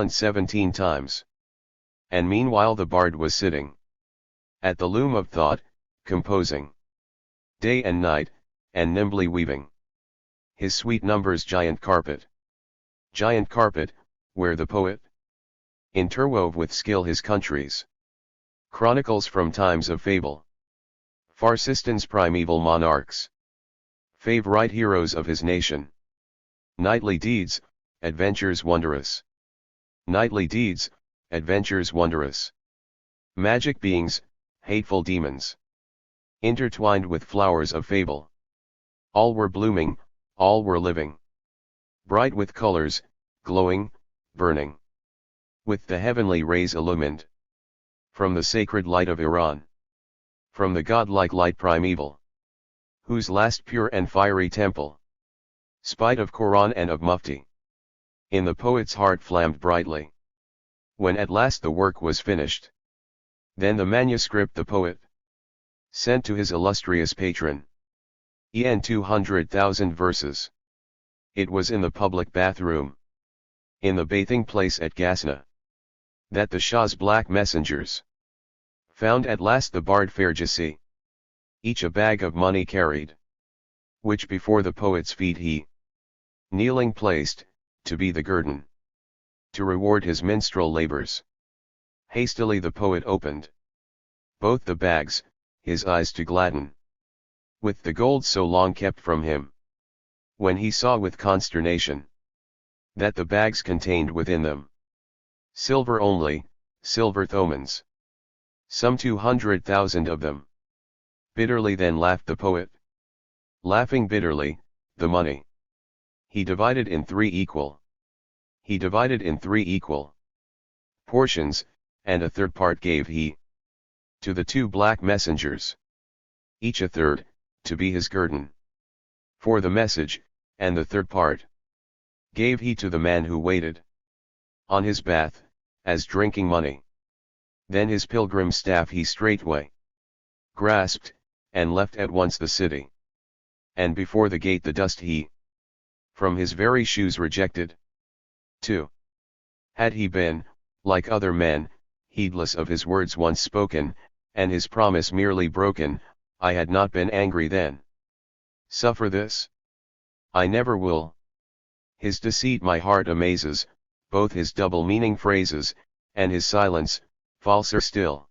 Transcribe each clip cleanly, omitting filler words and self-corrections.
17 times. And meanwhile the bard was sitting at the loom of thought, composing day and night, and nimbly weaving his sweet numbers giant carpet, where the poet interwove with skill his country's chronicles from times of fable, Farsistan's primeval monarchs, favorite heroes of his nation, knightly deeds, adventures wondrous, magic beings, hateful demons, intertwined with flowers of fable. All were blooming, all were living, bright with colors, glowing, burning, with the heavenly rays illumined, from the sacred light of Iran, from the godlike light primeval, whose last pure and fiery temple, spite of Quran and of Mufti, in the poet's heart flamed brightly. When at last the work was finished, then the manuscript the poet sent to his illustrious patron, en 200,000 verses. It was in the public bathroom, in the bathing place at Gasna, that the Shah's black messengers found at last the bard Farjasi. Each a bag of money carried, which before the poet's feet he, kneeling placed, to be the guerdon, to reward his minstrel labors. Hastily the poet opened both the bags, his eyes to gladden with the gold so long kept from him, when he saw with consternation that the bags contained within them silver only, silver thomans, some 200,000 of them. Bitterly then laughed the poet, laughing bitterly, the money he divided in three equal portions, and a third part gave he to the two black messengers, each a third, to be his guerdon for the message, and the third part gave he to the man who waited on his bath, as drinking money. Then his pilgrim staff he straightway grasped, and left at once the city. And before the gate the dust he from his very shoes rejected. 2. Had he been, like other men, heedless of his words once spoken, and his promise merely broken, I had not been angry then. Suffer this? I never will. His deceit my heart amazes, both his double-meaning phrases, and his silence, falser still.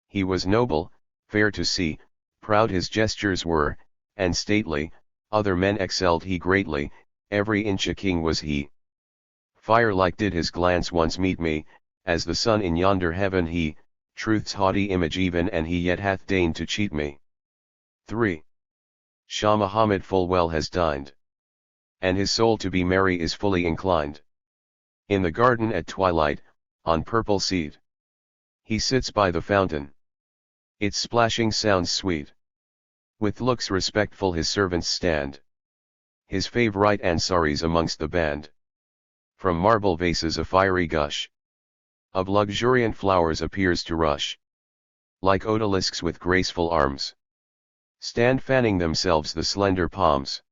He was noble, fair to see, proud his gestures were, and stately, other men excelled he greatly, every inch a king was he. Fire-like did his glance once meet me, as the sun in yonder heaven he, truth's haughty image even, and he yet hath deigned to cheat me. 3. Shah Muhammad full well has dined, and his soul to be merry is fully inclined. In the garden at twilight, on purple seed, he sits by the fountain. Its splashing sounds sweet. With looks respectful his servants stand, his favorite Ansaris amongst the band. From marble vases a fiery gush of luxuriant flowers appears to rush, like odalisks with graceful arms. Stand fanning themselves the slender palms.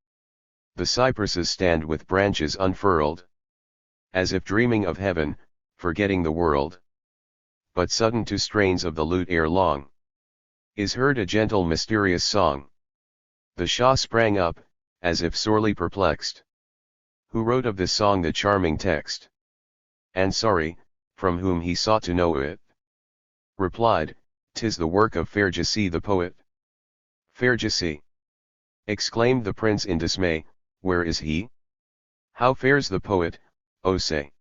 The cypresses stand with branches unfurled, as if dreaming of heaven, forgetting the world. But sudden to strains of the lute ere long is heard a gentle mysterious song. The Shah sprang up, as if sorely perplexed. Who wrote of this song the charming text? Ansari, from whom he sought to know it, replied, "'Tis the work of Farjasi the poet." Farjasi! Exclaimed the prince in dismay, where is he? How fares the poet, O say?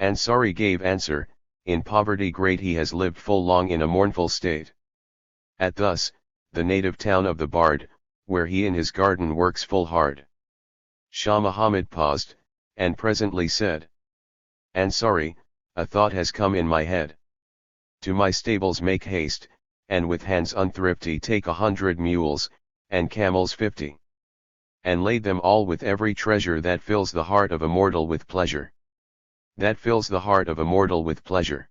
Ansari gave answer, in poverty great he has lived full long in a mournful state. At thus, the native town of the bard, where he in his garden works full hard. Shah Muhammad paused, and presently said, Ansari, a thought has come in my head. To my stables make haste, and with hands unthrifty take 100 mules, and camels 50. And lade them all with every treasure that fills the heart of a mortal with pleasure. That fills the heart of a mortal with pleasure.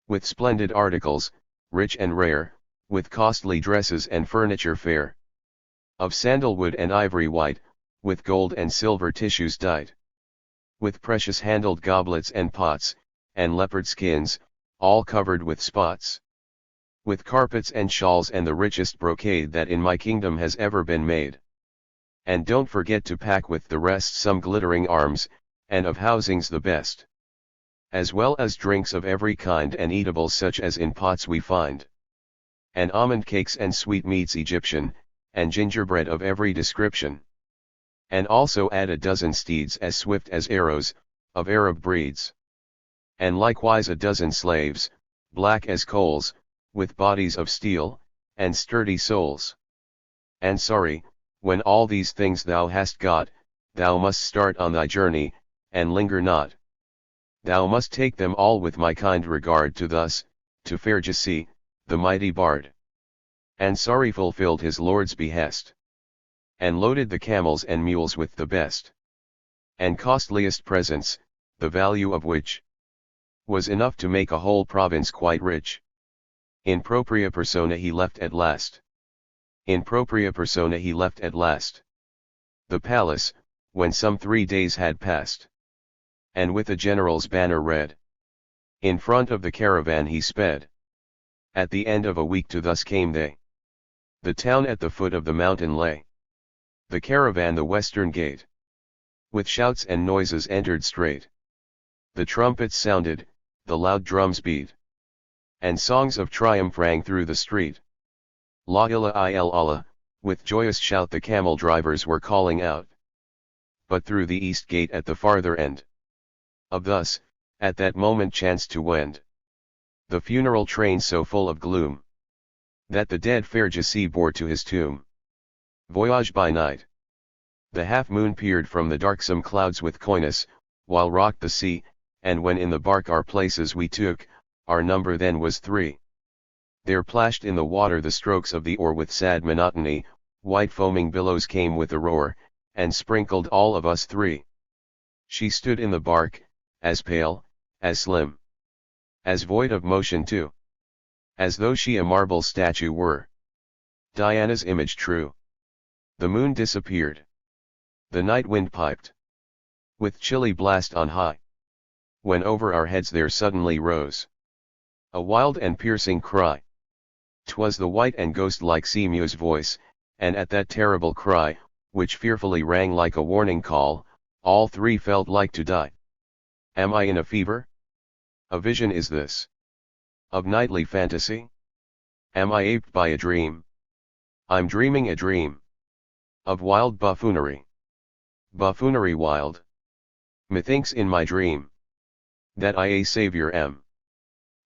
With splendid articles, rich and rare, with costly dresses and furniture fair. Of sandalwood and ivory white, with gold and silver tissues dyed. with precious handled goblets and pots, and leopard skins, all covered with spots. With carpets and shawls and the richest brocade that in my kingdom has ever been made. And don't forget to pack with the rest some glittering arms, and of housings the best. As well as drinks of every kind and eatables such as in pots we find. And almond cakes and sweetmeats Egyptian, and gingerbread of every description. And also add a dozen steeds as swift as arrows, of Arab breeds. And likewise a dozen slaves, black as coals, with bodies of steel, and sturdy souls. And sorry, when all these things thou hast got, thou must start on thy journey, and linger not. Thou must take them all with my kind regard to thus, to fair Jesse, the mighty bard. And sorry fulfilled his lord's behest. And loaded the camels and mules with the best and costliest presents, the value of which was enough to make a whole province quite rich. In propria persona he left at last. In propria persona he left at last the palace, when some 3 days had passed. And with a general's banner red in front of the caravan he sped. At the end of a week to thus came they. The town at the foot of the mountain lay. The caravan the western gate. With shouts and noises entered straight. The trumpets sounded, the loud drums beat. And songs of triumph rang through the street. La ilaha illallah, with joyous shout the camel drivers were calling out. But through the east gate at the farther end of thus, at that moment chanced to wend the funeral train so full of gloom, that the dead fair Jesse bore to his tomb. Voyage by night. The half-moon peered from the darksome clouds with coyness, while rocked the sea, and when in the bark our places we took, our number then was 3. There plashed in the water the strokes of the oar with sad monotony, white foaming billows came with a roar, and sprinkled all of us 3. She stood in the bark, as pale, as slim, as void of motion too, as though she a marble statue were. Diana's image true. The moon disappeared. The night wind piped with chilly blast on high, when over our heads there suddenly rose a wild and piercing cry. 'Twas the white and ghost-like sea-mew's voice, and at that terrible cry, which fearfully rang like a warning call, all 3 felt like to die. Am I in a fever? A vision is this of nightly fantasy? Am I aped by a dream? I'm dreaming a dream of wild buffoonery. Buffoonery wild. Methinks in my dream that I a Saviour am,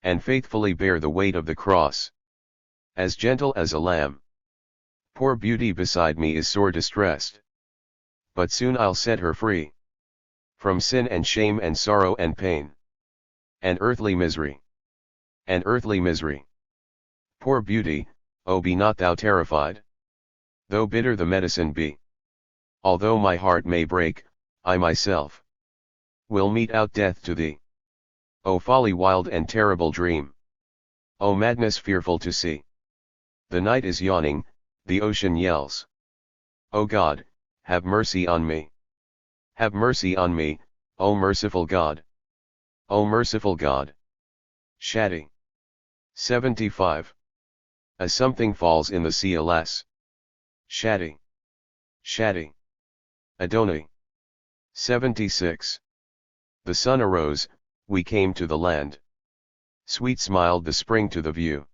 and faithfully bear the weight of the cross, as gentle as a lamb. Poor beauty beside me is sore distressed, but soon I'll set her free from sin and shame and sorrow and pain, and earthly misery, and earthly misery. Poor beauty, oh be not thou terrified, though bitter the medicine be. Although my heart may break, I myself will mete out death to thee. O folly wild and terrible dream! O madness fearful to see! The night is yawning, the ocean yells. O God, have mercy on me! Have mercy on me, O merciful God! O merciful God! Shaddy. 75. A something falls in the sea alas. Shaddy. Shaddy. Adonai. 76. The sun arose, we came to the land. Sweet smiled the spring to the view.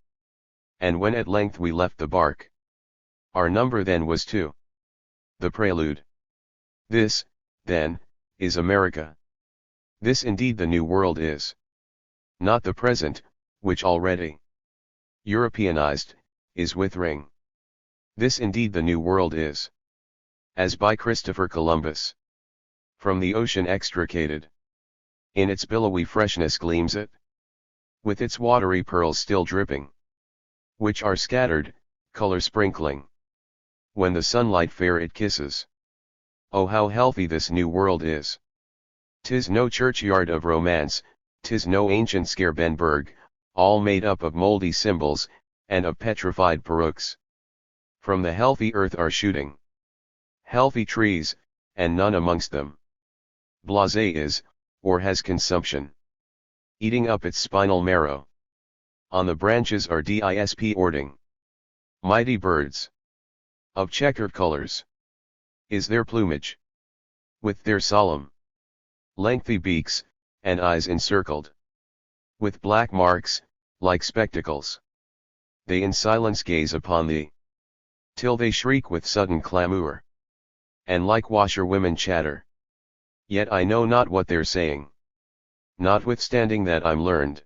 And when at length we left the bark, our number then was 2. The prelude. This, then, is America. This indeed the new world is. Not the present, which already Europeanized, is withering. This indeed the new world is. As by Christopher Columbus. From the ocean extricated. In its billowy freshness gleams it. With its watery pearls still dripping. Which are scattered, color sprinkling. When the sunlight fair it kisses. Oh how healthy this new world is. 'Tis no churchyard of romance, 'tis no ancient Scarenberg, all made up of moldy symbols, and of petrified perukes. From the healthy earth are shooting healthy trees, and none amongst them blasé is, or has consumption, eating up its spinal marrow. On the branches are disp ording, mighty birds, of checkered colors, is their plumage, with their solemn, lengthy beaks, and eyes encircled, with black marks, like spectacles. They in silence gaze upon thee, till they shriek with sudden clamour, and like washerwomen chatter. Yet I know not what they're saying, notwithstanding that I'm learned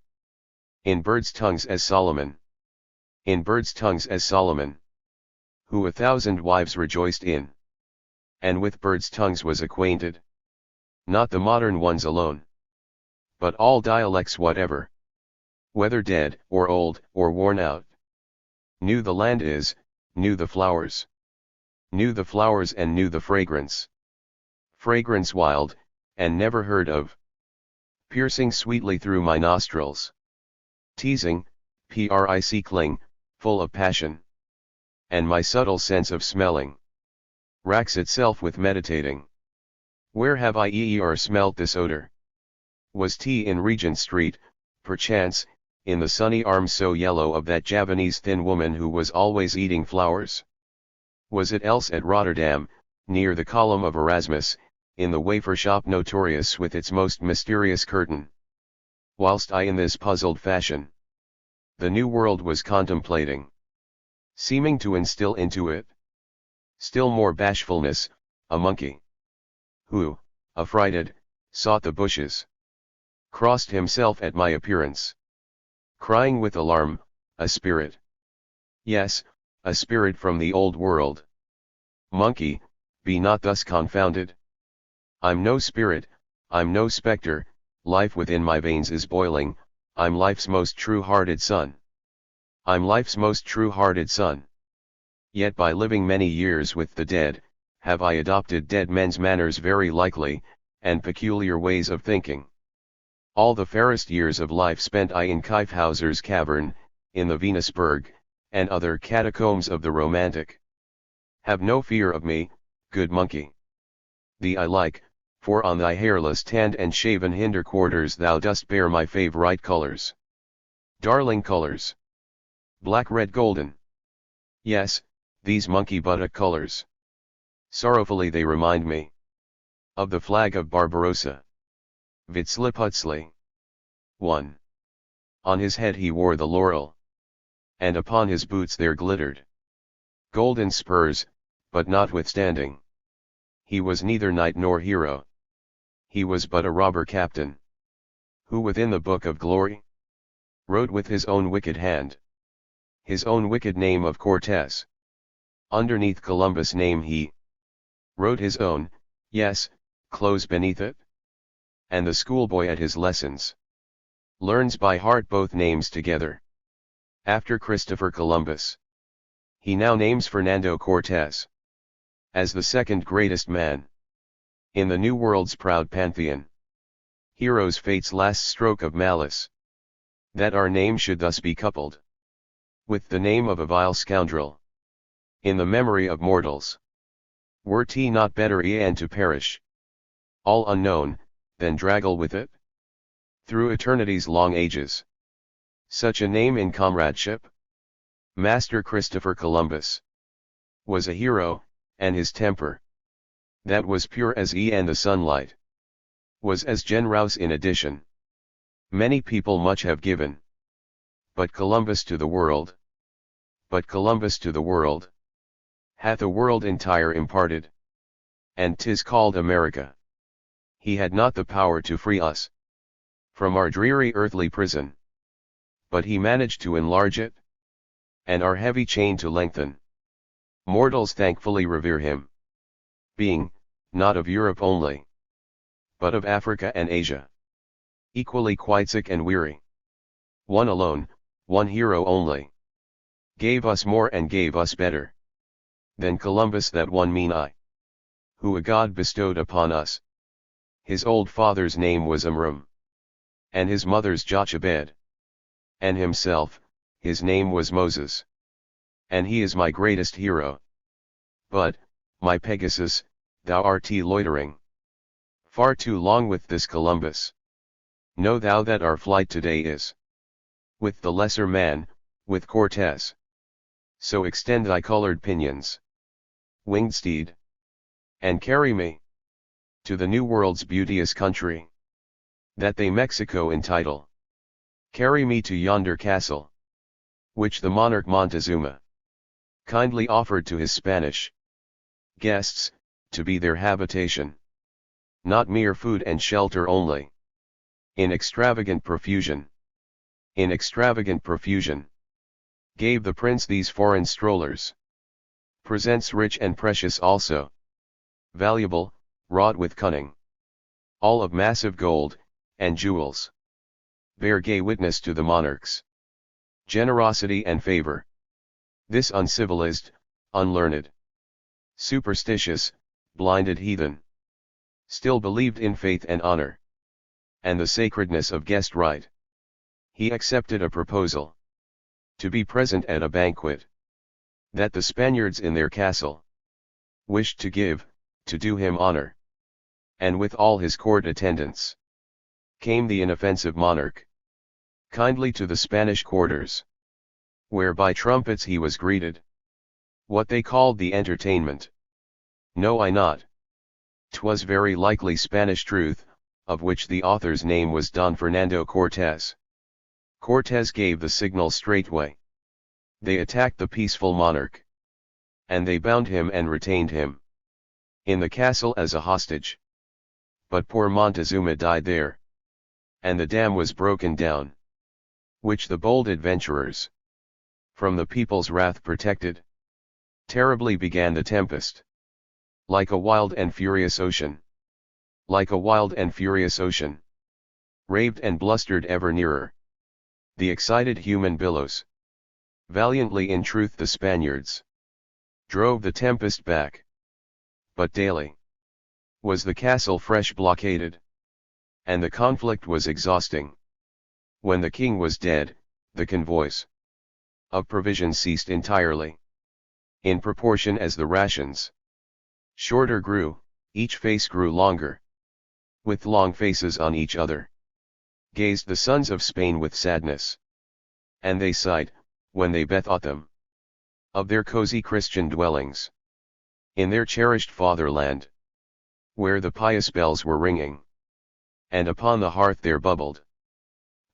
in birds' tongues as Solomon, in birds' tongues as Solomon, who 1,000 wives rejoiced in, and with birds' tongues was acquainted, not the modern ones alone, but all dialects whatever, whether dead, or old, or worn out. Knew the land is, knew the flowers and knew the fragrance wild, and never heard of, piercing sweetly through my nostrils, teasing, cling, full of passion, and my subtle sense of smelling racks itself with meditating. Where have I smelt this odor? Was tea in Regent Street, perchance, in the sunny arms so yellow of that Javanese thin woman who was always eating flowers? Was it else at Rotterdam, near the column of Erasmus, in the wafer shop notorious with its most mysterious curtain? Whilst I in this puzzled fashion the new world was contemplating, seeming to instill into it still more bashfulness, a monkey, who, affrighted, sought the bushes, crossed himself at my appearance, crying with alarm, a spirit. Yes, a spirit from the old world. Monkey, be not thus confounded. I'm no spirit, I'm no spectre, life within my veins is boiling, I'm life's most true-hearted son. I'm life's most true-hearted son. Yet by living many years with the dead, have I adopted dead men's manners very likely, and peculiar ways of thinking. All the fairest years of life spent I in Kyffhauser's cavern, in the Venusberg, and other catacombs of the romantic. Have no fear of me, good monkey. Thee I like, for on thy hairless tanned and shaven hinder quarters thou dost bear my favourite colours. Darling colours. Black, red, golden. Yes, these monkey buttock colours. Sorrowfully they remind me of the flag of Barbarossa. Vitzliputzli. 1. On his head he wore the laurel, and upon his boots there glittered golden spurs, but notwithstanding, he was neither knight nor hero. He was but a robber captain, who within the book of glory wrote with his own wicked hand his own wicked name of Cortes. Underneath Columbus' name he wrote his own, yes, close beneath it. And the schoolboy at his lessons learns by heart both names together. After Christopher Columbus, he now names Fernando Cortes as the second greatest man in the New World's proud pantheon. Heroes fate's last stroke of malice, that our name should thus be coupled with the name of a vile scoundrel in the memory of mortals. Were 't not better e'en to perish, all unknown, than draggle with it through eternity's long ages? Such a name in comradeship? Master Christopher Columbus was a hero, and his temper, that was pure as e'en the sunlight, was as generous in addition. Many people much have given, but Columbus to the world, hath a world entire imparted, and 'tis called America. He had not the power to free us from our dreary earthly prison, but he managed to enlarge it, and our heavy chain to lengthen. Mortals thankfully revere him, being, not of Europe only, but of Africa and Asia, equally quite sick and weary. One alone, one hero only, gave us more and gave us better than Columbus, that one mean I, who a God bestowed upon us. His old father's name was Amram, and his mother's Jochebed, and himself, his name was Moses. And he is my greatest hero. But, my Pegasus, thou art loitering Far too long with this Columbus. Know thou that our flight today is with the lesser man, with Cortez. So extend thy colored pinions, winged steed, and carry me to the New World's beauteous country, that they Mexico entitle. Carry me to yonder castle, which the monarch Montezuma kindly offered to his Spanish guests, to be their habitation. Not mere food and shelter only. In extravagant profusion. In extravagant profusion. Gave the prince these foreign strollers. Presents rich and precious also. Valuable, wrought with cunning. All of massive gold, and jewels. Bear gay witness to the monarch's generosity and favor. This uncivilized, unlearned, superstitious, blinded heathen still believed in faith and honor, and the sacredness of guest right. He accepted a proposal to be present at a banquet that the Spaniards in their castle wished to give, to do him honor. And with all his court attendants came the inoffensive monarch kindly to the Spanish quarters, where by trumpets he was greeted. What they called the entertainment, know I not. 'Twas very likely Spanish truth, of which the author's name was Don Fernando Cortez. Cortez gave the signal straightway. They attacked the peaceful monarch, and they bound him and retained him in the castle as a hostage. But poor Montezuma died there, and the dam was broken down, which the bold adventurers, from the people's wrath protected. Terribly began the tempest. Like a wild and furious ocean. Like a wild and furious ocean. Raved and blustered ever nearer the excited human billows. Valiantly in truth the Spaniards drove the tempest back. But daily was the castle fresh blockaded, and the conflict was exhausting. When the king was dead, the convoys of provisions ceased entirely. In proportion as the rations shorter grew, each face grew longer. With long faces on each other gazed the sons of Spain with sadness. And they sighed, when they bethought them of their cozy Christian dwellings in their cherished fatherland, where the pious bells were ringing, and upon the hearth there bubbled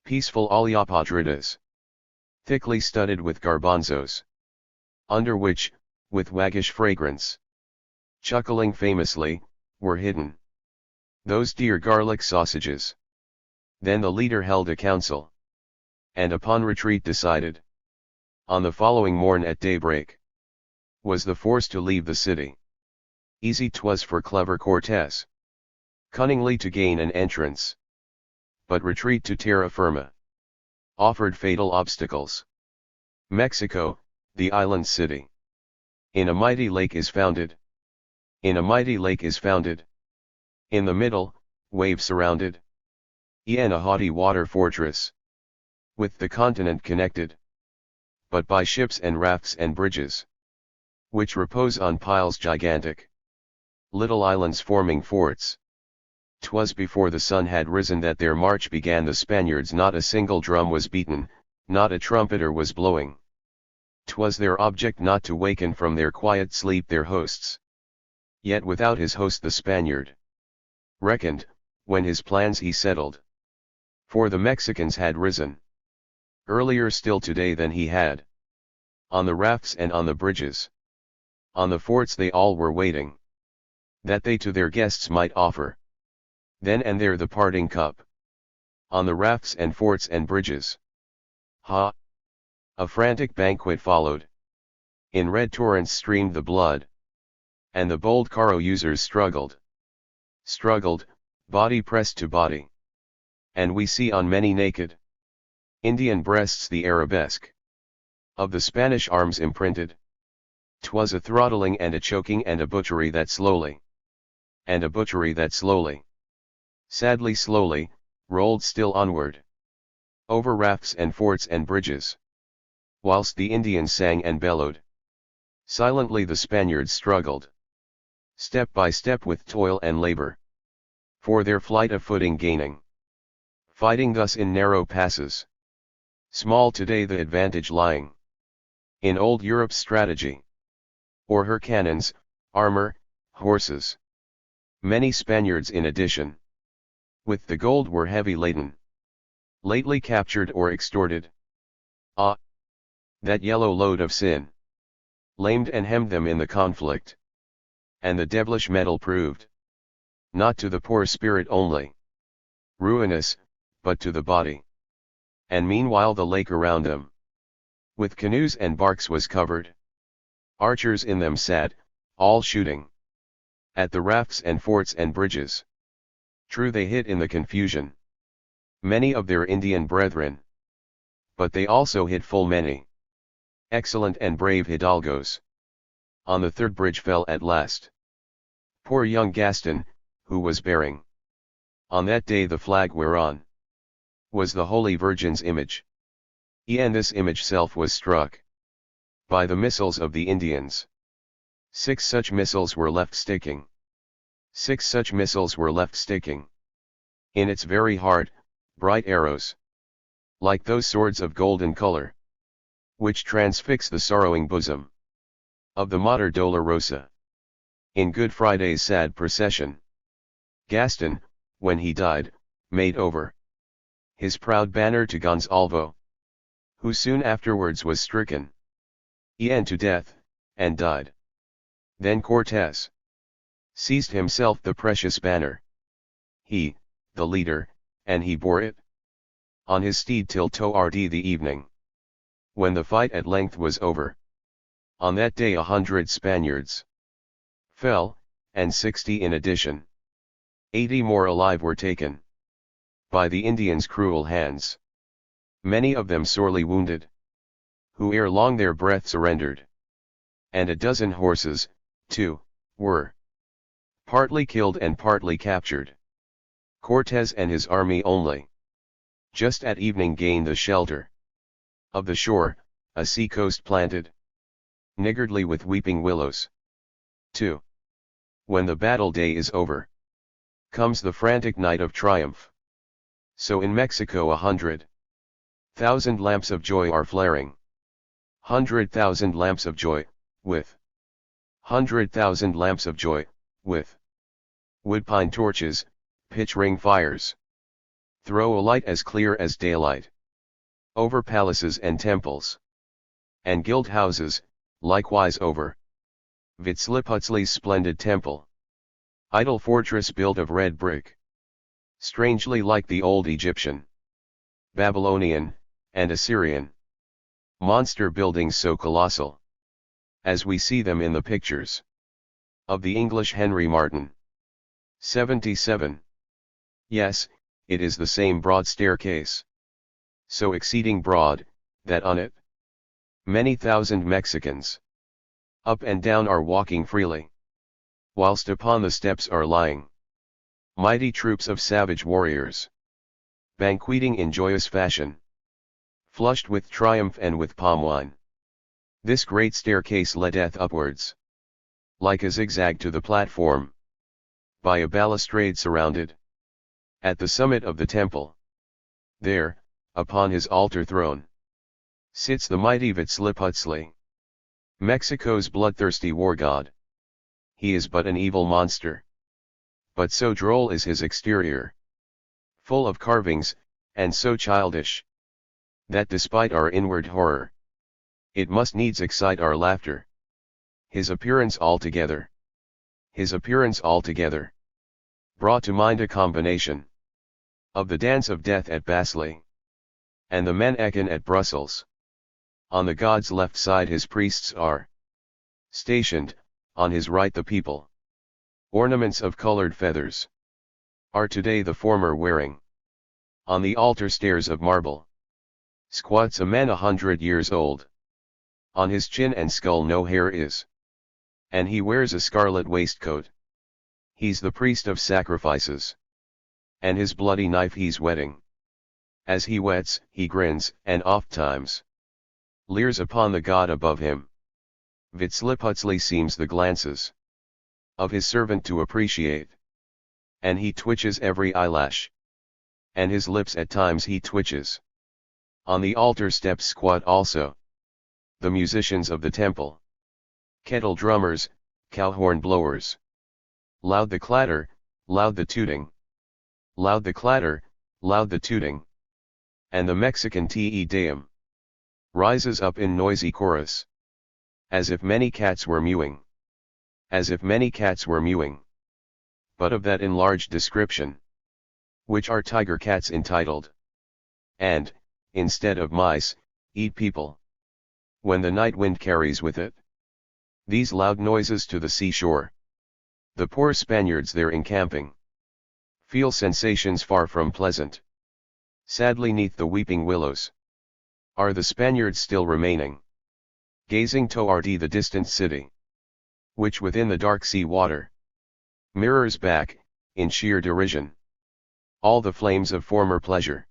peaceful olla podridas, thickly studded with garbanzos, under which, with waggish fragrance, chuckling famously, were hidden those dear garlic sausages. Then the leader held a council, and upon retreat decided. On the following morn at daybreak was the force to leave the city. Easy 'twas for clever Cortez cunningly to gain an entrance, but retreat to terra firma offered fatal obstacles. Mexico, the island city, in a mighty lake is founded. In a mighty lake is founded. In the middle, wave surrounded. In a haughty water fortress, with the continent connected, but by ships and rafts and bridges, which repose on piles gigantic. Little islands forming forts. 'Twas before the sun had risen that their march began. The Spaniards not a single drum was beaten, not a trumpeter was blowing. 'Twas their object not to waken from their quiet sleep their hosts. Yet without his host the Spaniard reckoned, when his plans he settled. For the Mexicans had risen earlier still today than he had. On the rafts and on the bridges, on the forts they all were waiting, that they to their guests might offer then and there the parting cup. On the rafts and forts and bridges. Ha! A frantic banquet followed. In red torrents streamed the blood, and the bold caro users struggled, body pressed to body. And we see on many naked Indian breasts the arabesque of the Spanish arms imprinted. 'Twas a throttling and a choking and a butchery that slowly, sadly slowly, rolled still onward, over rafts and forts and bridges, whilst the Indians sang and bellowed. Silently the Spaniards struggled, step by step with toil and labor, for their flight a footing gaining. Fighting thus in narrow passes. Small today the advantage lying in old Europe's strategy, or her cannons, armor, horses. Many Spaniards in addition, with the gold were heavy laden, lately captured or extorted. Ah! That yellow load of sin lamed and hemmed them in the conflict. And the devilish metal proved, not to the poor spirit only, ruinous, but to the body. And meanwhile the lake around them, with canoes and barks was covered. Archers in them sat, all shooting at the rafts and forts and bridges. True they hit in the confusion many of their Indian brethren, but they also hit full many excellent and brave hidalgos. On the third bridge fell at last poor young Gaston, who was bearing on that day the flag whereon was the Holy Virgin's image. And this image self was struck by the missiles of the Indians. 6 such missiles were left sticking. 6 such missiles were left sticking in its very heart, bright arrows, like those swords of golden color, which transfix the sorrowing bosom of the Mater Dolorosa. In Good Friday's sad procession, Gaston, when he died, made over his proud banner to Gonzalvo, who soon afterwards was stricken to death, and died. Then Cortés seized himself the precious banner, he, the leader, and he bore it on his steed till toward the evening, when the fight at length was over. On that day 100 Spaniards fell, and 60 in addition. 80 more alive were taken by the Indians' cruel hands, many of them sorely wounded, who ere long their breath surrendered. And a dozen horses, too, were partly killed and partly captured. Cortés and his army only, just at evening, gained the shelter of the shore, a sea coast planted niggardly with weeping willows. 2. When the battle day is over, comes the frantic night of triumph. So in Mexico 100,000 lamps of joy are flaring. 100,000 lamps of joy, with 100,000 lamps of joy, with woodpine torches, pitch ring fires, throw a light as clear as daylight over palaces and temples, and guild houses, likewise over Vitzliputzli's splendid temple, idol fortress built of red brick, strangely like the old Egyptian, Babylonian, and Assyrian monster buildings, so colossal as we see them in the pictures of the English Henry Martin. 77. Yes, it is the same broad staircase, so exceeding broad, that on it many thousand Mexicans up and down are walking freely, whilst upon the steps are lying mighty troops of savage warriors, banqueting in joyous fashion, flushed with triumph and with palm wine. This great staircase leadeth upwards, like a zigzag to the platform, by a balustrade surrounded. At the summit of the temple, there, upon his altar throne, sits the mighty Vitzliputzli, Mexico's bloodthirsty war god. He is but an evil monster, but so droll is his exterior, full of carvings, and so childish, that despite our inward horror, it must needs excite our laughter. His appearance altogether, brought to mind a combination of the dance of death at Basle, and the Meneken at Brussels. On the god's left side his priests are stationed, on his right the people. Ornaments of colored feathers are today the former wearing. On the altar stairs of marble squats a man 100 years old. On his chin and skull no hair is, and he wears a scarlet waistcoat. He's the priest of sacrifices, and his bloody knife he's whetting. As he whets, he grins, and oft-times leers upon the god above him. Vitzliputzli seems the glances of his servant to appreciate. and he twitches every eyelash. And his lips at times he twitches. On the altar steps squat also the musicians of the temple. Kettle drummers, cowhorn blowers. Loud the clatter, loud the tooting. Loud the clatter, loud the tooting. And the Mexican Te Deum rises up in noisy chorus. As if many cats were mewing. As if many cats were mewing. But of that enlarged description, which are tiger cats entitled. And, instead of mice, eat people. When the night wind carries with it these loud noises to the seashore, the poor Spaniards there encamping feel sensations far from pleasant. Sadly 'neath the weeping willows are the Spaniards still remaining, gazing toward the distant city, which within the dark sea water mirrors back, in sheer derision, all the flames of former pleasure.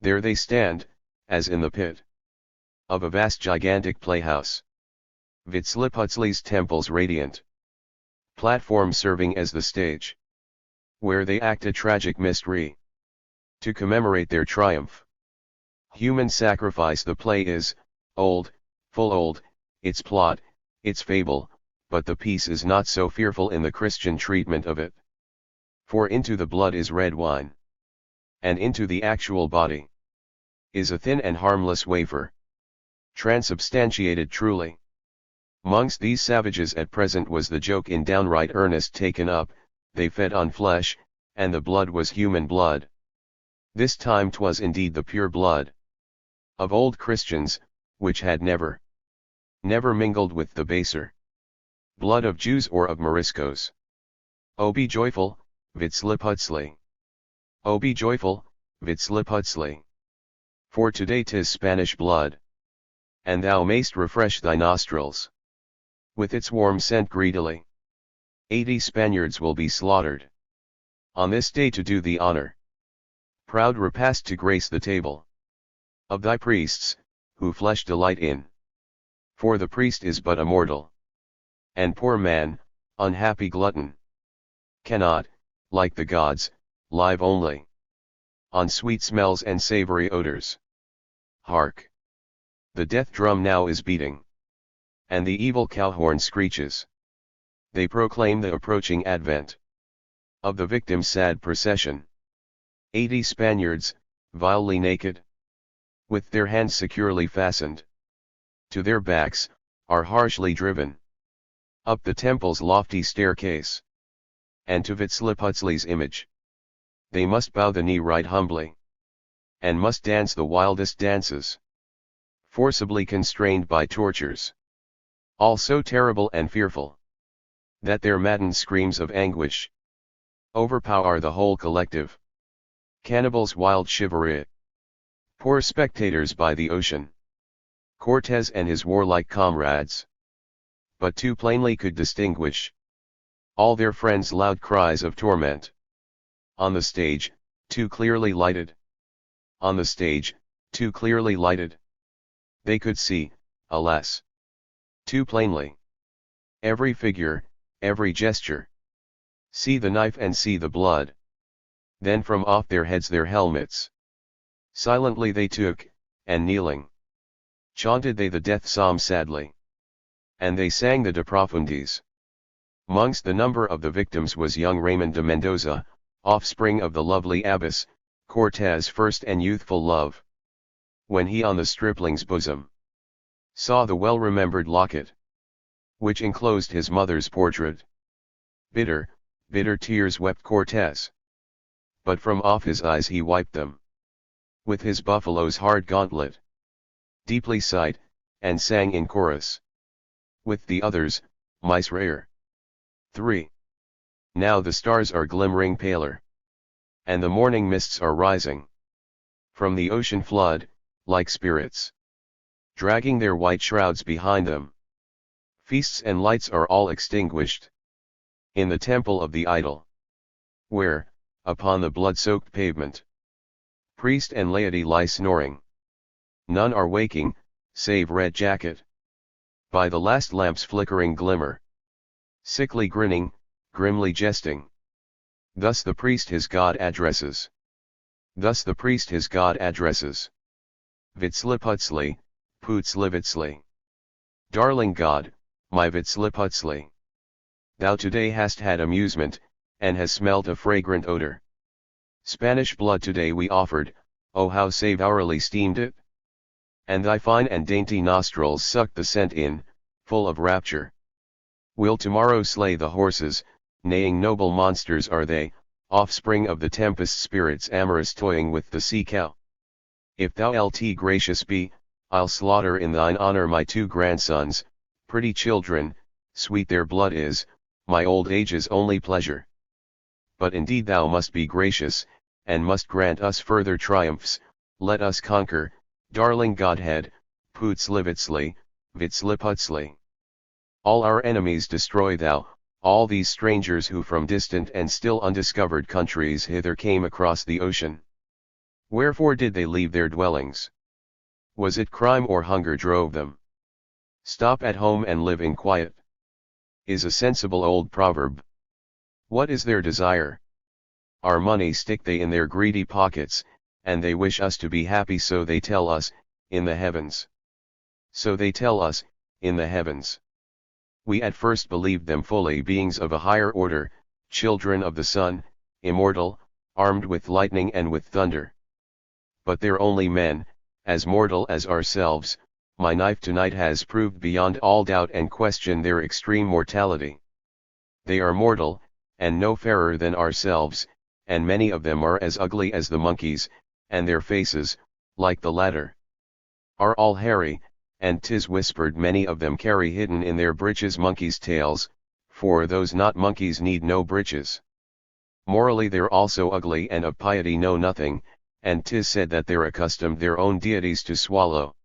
There they stand, as in the pit of a vast gigantic playhouse. Vitzliputzli's temples radiant, platform serving as the stage, where they act a tragic mystery, to commemorate their triumph. Human sacrifice. The play is old, full old, its plot, its fable, but the piece is not so fearful in the Christian treatment of it. For into the blood is red wine, and into the actual body is a thin and harmless wafer, transubstantiated truly. Mongst these savages at present was the joke in downright earnest taken up. They fed on flesh, and the blood was human blood. This time 'twas indeed the pure blood of old Christians, which had never mingled with the baser blood of Jews or of Moriscos. O be joyful, Vitzliputzli! O be joyful, Vitzliputzli! For today 'tis Spanish blood, and thou mayst refresh thy nostrils with its warm scent greedily. 80 Spaniards will be slaughtered on this day to do thee honor. Proud repast to grace the table of thy priests, who flesh delight in. For the priest is but a mortal, and poor man, unhappy glutton, cannot, like the gods, live only on sweet smells and savory odors. Hark! The death drum now is beating, and the evil cowhorn screeches. They proclaim the approaching advent of the victim's sad procession. 80 Spaniards, vilely naked, with their hands securely fastened to their backs, are harshly driven up the temple's lofty staircase, and to Vitzliputzli's image they must bow the knee right humbly, and must dance the wildest dances, forcibly constrained by tortures, all so terrible and fearful, that their maddened screams of anguish overpower the whole collective. Cannibals' wild chivalry. Poor spectators by the ocean, Cortez and his warlike comrades, but too plainly could distinguish all their friends' loud cries of torment. On the stage, too clearly lighted. On the stage, too clearly lighted. They could see, alas, too plainly, every figure, every gesture. See the knife and see the blood. Then from off their heads their helmets silently they took, and kneeling chaunted they the death psalm sadly. And they sang the De Profundis. Mongst the number of the victims was young Raymond de Mendoza, offspring of the lovely abbess, Cortez' first and youthful love. When he on the stripling's bosom saw the well-remembered locket, which enclosed his mother's portrait, bitter, bitter tears wept Cortez. But from off his eyes he wiped them with his buffalo's hard gauntlet, deeply sighed, and sang in chorus with the others, Misraer. 3. Now the stars are glimmering paler, and the morning mists are rising from the ocean flood, like spirits, dragging their white shrouds behind them. Feasts and lights are all extinguished in the temple of the idol, where, upon the blood-soaked pavement, priest and laity lie snoring. None are waking, save Red Jacket, by the last lamp's flickering glimmer, sickly grinning, grimly jesting. Thus the priest his God addresses. Thus the priest his God addresses. Vitsliputsley, Putslivitsly. Darling God, my Vitsliputsley. Thou today hast had amusement, and has smelt a fragrant odor. Spanish blood today we offered, oh how savourily steamed it! And thy fine and dainty nostrils sucked the scent in, full of rapture. We'll tomorrow slay the horses, neighing noble monsters are they, offspring of the tempest spirits amorous toying with the sea cow. If thou lt gracious be, I'll slaughter in thine honour my 2 grandsons, pretty children, sweet their blood is, my old age's only pleasure. But indeed thou must be gracious, and must grant us further triumphs, let us conquer, darling Godhead, Putslivitsly, Vitsliputsley. All our enemies destroy thou, all these strangers who from distant and still undiscovered countries hither came across the ocean. Wherefore did they leave their dwellings? Was it crime or hunger drove them? Stop at home and live in quiet, is a sensible old proverb. What is their desire? Our money stick they in their greedy pockets, and they wish us to be happy, so they tell us, in the heavens. So they tell us, in the heavens. We at first believed them fully beings of a higher order, children of the sun, immortal, armed with lightning and with thunder. But they're only men, as mortal as ourselves. My knife tonight has proved beyond all doubt and question their extreme mortality. They are mortal, and no fairer than ourselves, and many of them are as ugly as the monkeys, and their faces, like the latter, are all hairy, and 'tis whispered many of them carry hidden in their breeches monkeys' tails, for those not monkeys need no breeches. Morally they're also ugly, and of piety know nothing, and 'tis said that they're accustomed their own deities to swallow.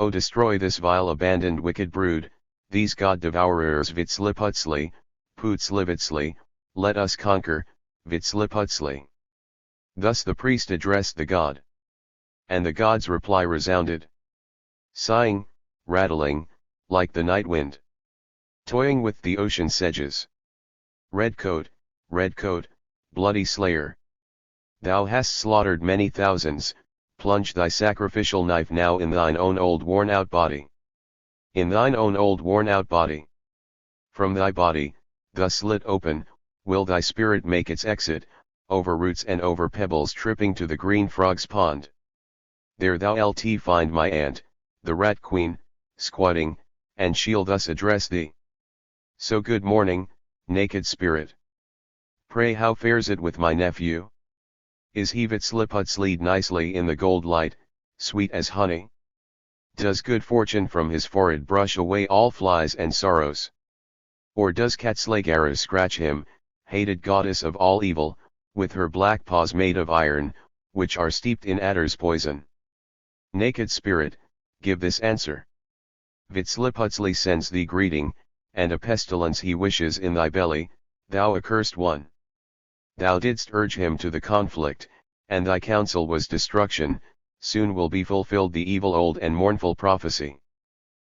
O destroy this vile abandoned wicked brood, these god-devourers Vitsliputsley, Putslivitsly, let us conquer, Vitsliputsley. Thus the priest addressed the god. And the god's reply resounded. Sighing, rattling, like the night wind. Toying with the ocean sedges. Redcoat, bloody slayer. Thou hast slaughtered many thousands, plunge thy sacrificial knife now in thine own old worn-out body. In thine own old worn-out body. From thy body, thus slit open, will thy spirit make its exit, over roots and over pebbles tripping to the green frog's pond. There thou lt find my aunt, the rat queen, squatting, and she'll thus address thee. So good morning, naked spirit. Pray how fares it with my nephew? Is he Vitsliputsleyed nicely in the gold light, sweet as honey? Does good fortune from his forehead brush away all flies and sorrows? Or does Katslagara scratch him, hated goddess of all evil, with her black paws made of iron, which are steeped in adder's poison? Naked spirit, give this answer. Vitsliputsley sends thee greeting, and a pestilence he wishes in thy belly, thou accursed one. Thou didst urge him to the conflict, and thy counsel was destruction. Soon will be fulfilled the evil old and mournful prophecy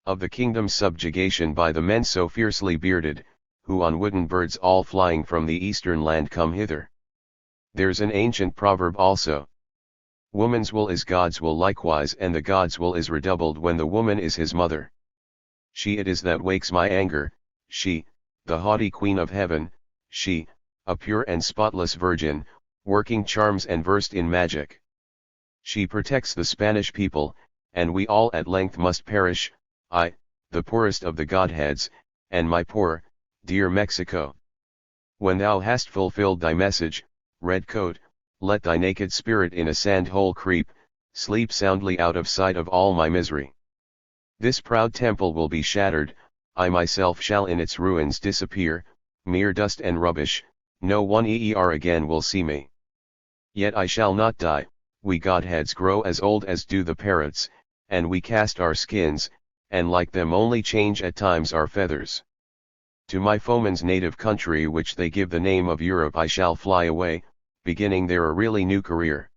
of the kingdom's subjugation by the men so fiercely bearded, who on wooden birds all flying from the eastern land come hither. There's an ancient proverb also. Woman's will is God's will likewise, and the God's will is redoubled when the woman is his mother. She it is that wakes my anger, she, the haughty queen of heaven, she, a pure and spotless virgin, working charms and versed in magic. She protects the Spanish people, and we all at length must perish, I, the poorest of the Godheads, and my poor, dear Mexico. When thou hast fulfilled thy message, Redcoat, let thy naked spirit in a sand-hole creep, sleep soundly out of sight of all my misery. This proud temple will be shattered, I myself shall in its ruins disappear, mere dust and rubbish, no one again will see me. Yet I shall not die, we Godheads grow as old as do the parrots, and we cast our skins, and like them only change at times our feathers. To my foeman's native country, which they give the name of Europe, I shall fly away, beginning there a really new career.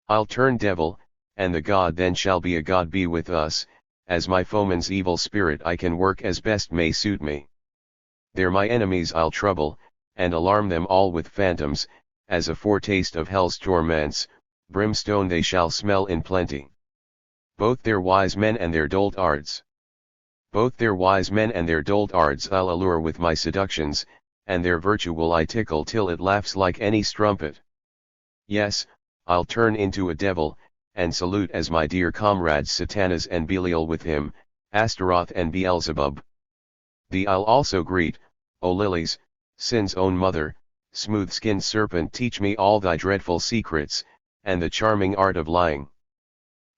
I'll turn devil, and the God then shall be a God be with us, as my foeman's evil spirit I can work as best may suit me. There my enemies I'll trouble, and alarm them all with phantoms, as a foretaste of hell's torments, brimstone they shall smell in plenty. Both their wise men and their doltards. Both their wise men and their doltards I'll allure with my seductions, and their virtue will I tickle till it laughs like any strumpet. Yes, I'll turn into a devil, and salute as my dear comrades Satanas and Belial with him, Astaroth and Beelzebub. Thee I'll also greet, O lilies, sin's own mother, smooth-skinned serpent, teach me all thy dreadful secrets, and the charming art of lying.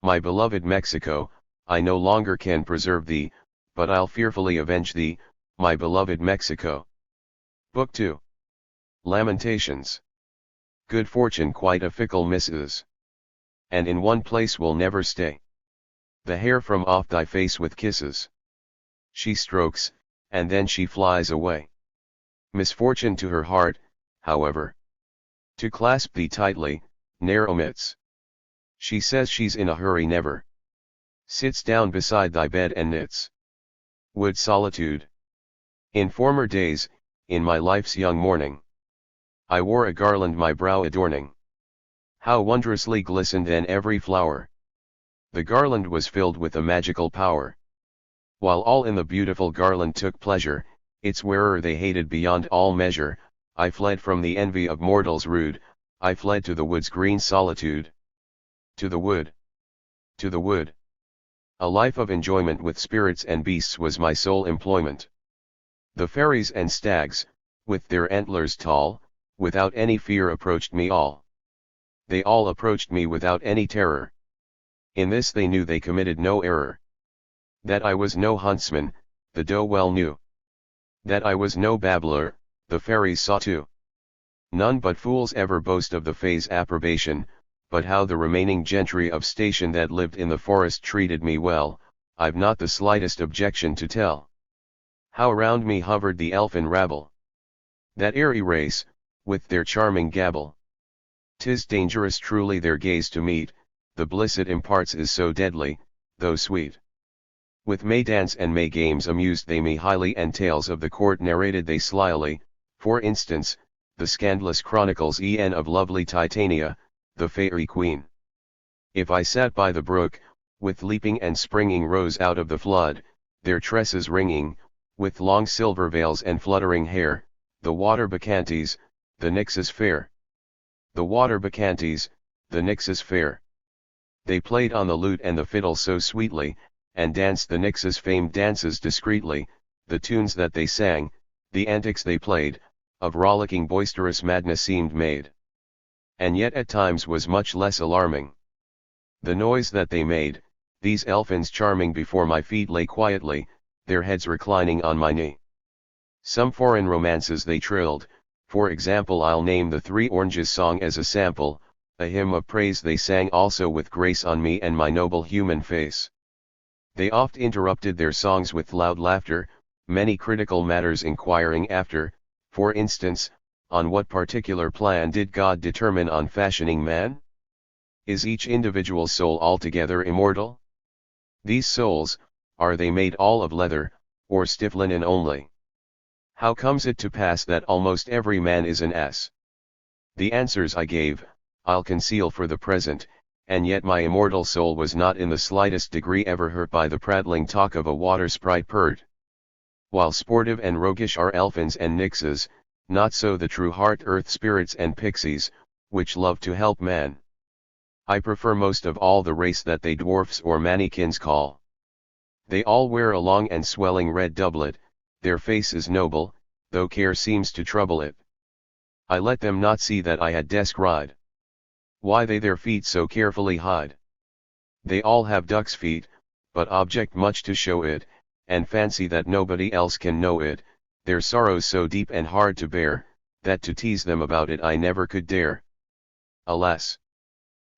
My beloved Mexico, I no longer can preserve thee, but I'll fearfully avenge thee, my beloved Mexico. Book 2. Lamentations. Good fortune quite a fickle missus, and in one place will never stay. The hair from off thy face with kisses she strokes, and then she flies away. Misfortune to her heart, however, to clasp thee tightly, ne'er omits. She says she's in a hurry never. Sits down beside thy bed and knits. Wood solitude. In former days, in my life's young morning, I wore a garland my brow adorning. How wondrously glistened then every flower. The garland was filled with a magical power. While all in the beautiful garland took pleasure, its wearer they hated beyond all measure, I fled from the envy of mortals rude, I fled to the wood's green solitude. To the wood. To the wood. A life of enjoyment with spirits and beasts was my sole employment. The fairies and stags, with their antlers tall, without any fear approached me all. They all approached me without any terror. In this they knew they committed no error. That I was no huntsman, the doe well knew. That I was no babbler, the fairies saw too. None but fools ever boast of the fays' approbation, but how the remaining gentry of station that lived in the forest treated me well, I've not the slightest objection to tell. How around me hovered the elfin rabble. That airy race, with their charming gabble. 'Tis dangerous truly their gaze to meet, the bliss it imparts is so deadly, though sweet. With May dance and May games amused they me highly, and tales of the court narrated they slyly, for instance, the scandalous chronicles of lovely Titania, the fairy queen. If I sat by the brook, with leaping and springing rose out of the flood, their tresses ringing, with long silver veils and fluttering hair, the water bacchantes, the nixes fair. The water bacchantes, the nixes fair. They played on the lute and the fiddle so sweetly, and danced the nixes' famed dances discreetly, the tunes that they sang, the antics they played, of rollicking boisterous madness seemed made. And yet at times was much less alarming. The noise that they made, these elfins charming before my feet lay quietly, their heads reclining on my knee. Some foreign romances they trilled, for example I'll name the Three Oranges song as a sample, a hymn of praise they sang also with grace on me and my noble human face. They oft interrupted their songs with loud laughter, many critical matters inquiring after, for instance, on what particular plan did God determine on fashioning man? Is each individual soul altogether immortal? These souls, are they made all of leather, or stiff linen only? How comes it to pass that almost every man is an ass? The answers I gave, I'll conceal for the present, and yet my immortal soul was not in the slightest degree ever hurt by the prattling talk of a water sprite pert. While sportive and roguish are elfins and nixes, not so the true heart earth spirits and pixies, which love to help man. I prefer most of all the race that they dwarfs or mannikins call. They all wear a long and swelling red doublet, their face is noble, though care seems to trouble it. I let them not see that I had descried. Why they their feet so carefully hide? They all have duck's feet, but object much to show it, and fancy that nobody else can know it, their sorrows so deep and hard to bear, that to tease them about it I never could dare. Alas!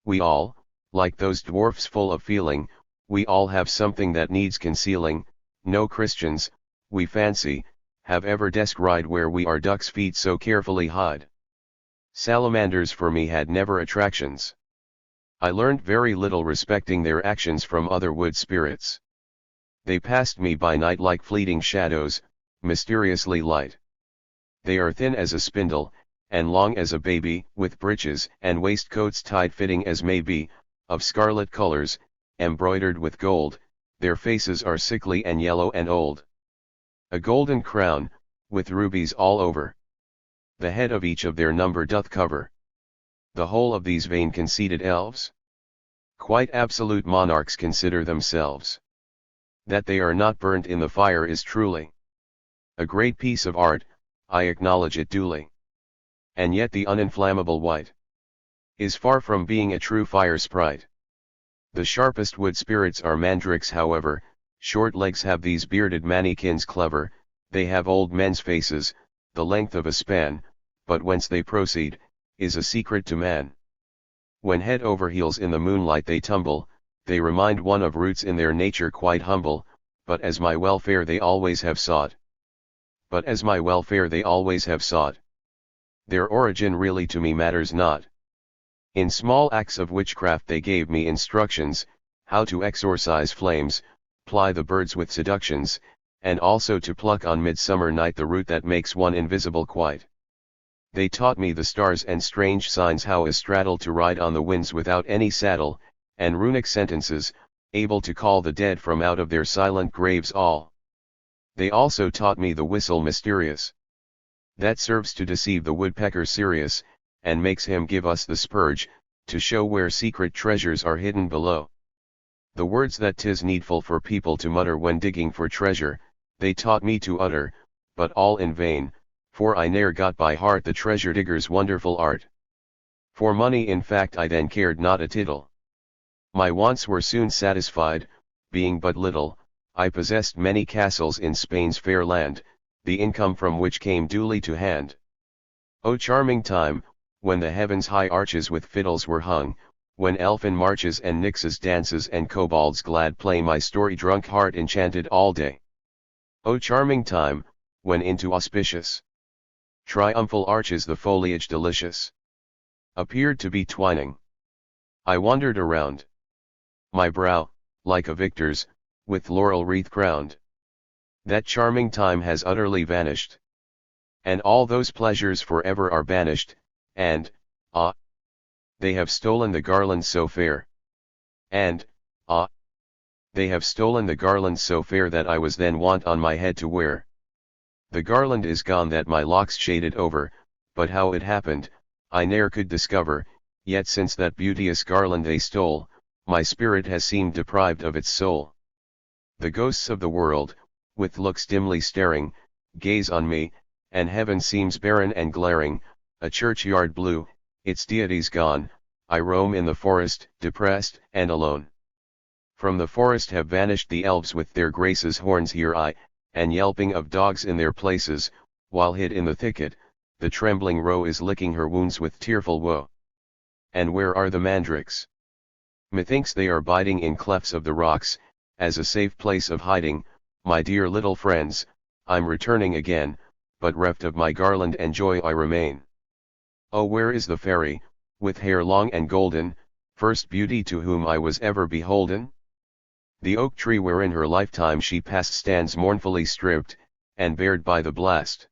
We all, like those dwarfs full of feeling, we all have something that needs concealing. No Christians, we fancy, have ever descried where we our duck's feet so carefully hide. Salamanders for me had never attractions. I learned very little respecting their actions from other wood spirits. They passed me by night like fleeting shadows, mysteriously light. They are thin as a spindle, and long as a baby, with breeches and waistcoats tight-fitting as may be, of scarlet colors, embroidered with gold. Their faces are sickly and yellow and old. A golden crown, with rubies all over, the head of each of their number doth cover. The whole of these vain conceited elves, quite absolute monarchs consider themselves. That they are not burnt in the fire is truly a great piece of art, I acknowledge it duly. And yet the uninflammable white is far from being a true fire sprite. The sharpest wood spirits are mandrakes, however. Short legs have these bearded mannikins clever, they have old men's faces, the length of a span, but whence they proceed, is a secret to man. When head over heels in the moonlight they tumble, they remind one of roots in their nature quite humble, but as my welfare they always have sought. But as my welfare they always have sought. Their origin really to me matters not. In small acts of witchcraft they gave me instructions, how to exorcise flames, ply the birds with seductions, and also to pluck on midsummer night the root that makes one invisible quite. They taught me the stars and strange signs, how astraddle to ride on the winds without any saddle, and runic sentences, able to call the dead from out of their silent graves all. They also taught me the whistle mysterious, that serves to deceive the woodpecker serious, and makes him give us the spurge, to show where secret treasures are hidden below. The words that 'tis needful for people to mutter when digging for treasure, they taught me to utter, but all in vain, for I ne'er got by heart the treasure digger's wonderful art. For money in fact I then cared not a tittle. My wants were soon satisfied, being but little. I possessed many castles in Spain's fair land, the income from which came duly to hand. O charming time, when the heavens' high arches with fiddles were hung, when elfin marches and nixes dances and kobolds glad play my story-drunk heart enchanted all day. O charming time, when into auspicious, triumphal arches the foliage delicious appeared to be twining. I wandered around, my brow, like a victor's, with laurel wreath crowned. That charming time has utterly vanished, and all those pleasures forever are banished, and, ah! they have stolen the garland so fair. And, ah! they have stolen the garland so fair that I was then wont on my head to wear. The garland is gone that my locks shaded over, but how it happened, I ne'er could discover, yet since that beauteous garland they stole, my spirit has seemed deprived of its soul. The ghosts of the world, with looks dimly staring, gaze on me, and heaven seems barren and glaring, a churchyard blue, its deities gone. I roam in the forest, depressed and alone. From the forest have vanished the elves with their graces, horns hear I, and yelping of dogs in their places, while hid in the thicket, the trembling roe is licking her wounds with tearful woe. And where are the mandrakes? Methinks they are biding in clefts of the rocks, as a safe place of hiding. My dear little friends, I'm returning again, but reft of my garland and joy I remain. Oh, where is the fairy, with hair long and golden, first beauty to whom I was ever beholden? The oak tree wherein her lifetime she passed stands mournfully stripped, and bared by the blast.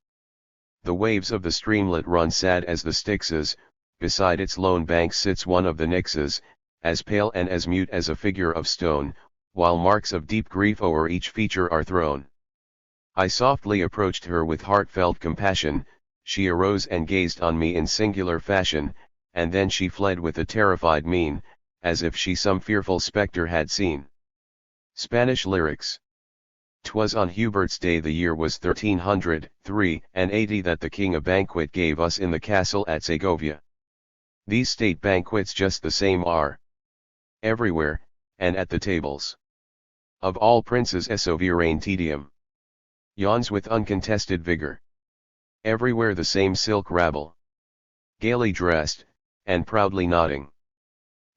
The waves of the streamlet run sad as the Styxes, beside its lone bank sits one of the nixes, as pale and as mute as a figure of stone, while marks of deep grief o'er each feature are thrown. I softly approached her with heartfelt compassion, she arose and gazed on me in singular fashion, and then she fled with a terrified mien, as if she some fearful spectre had seen. Spanish Lyrics. 'Twas on Hubert's day, the year was 1383 that the king a banquet gave us in the castle at Segovia. These state banquets just the same are everywhere, and at the tables of all princes sovereign tedium yawns with uncontested vigor. Everywhere the same silk rabble, gaily dressed, and proudly nodding,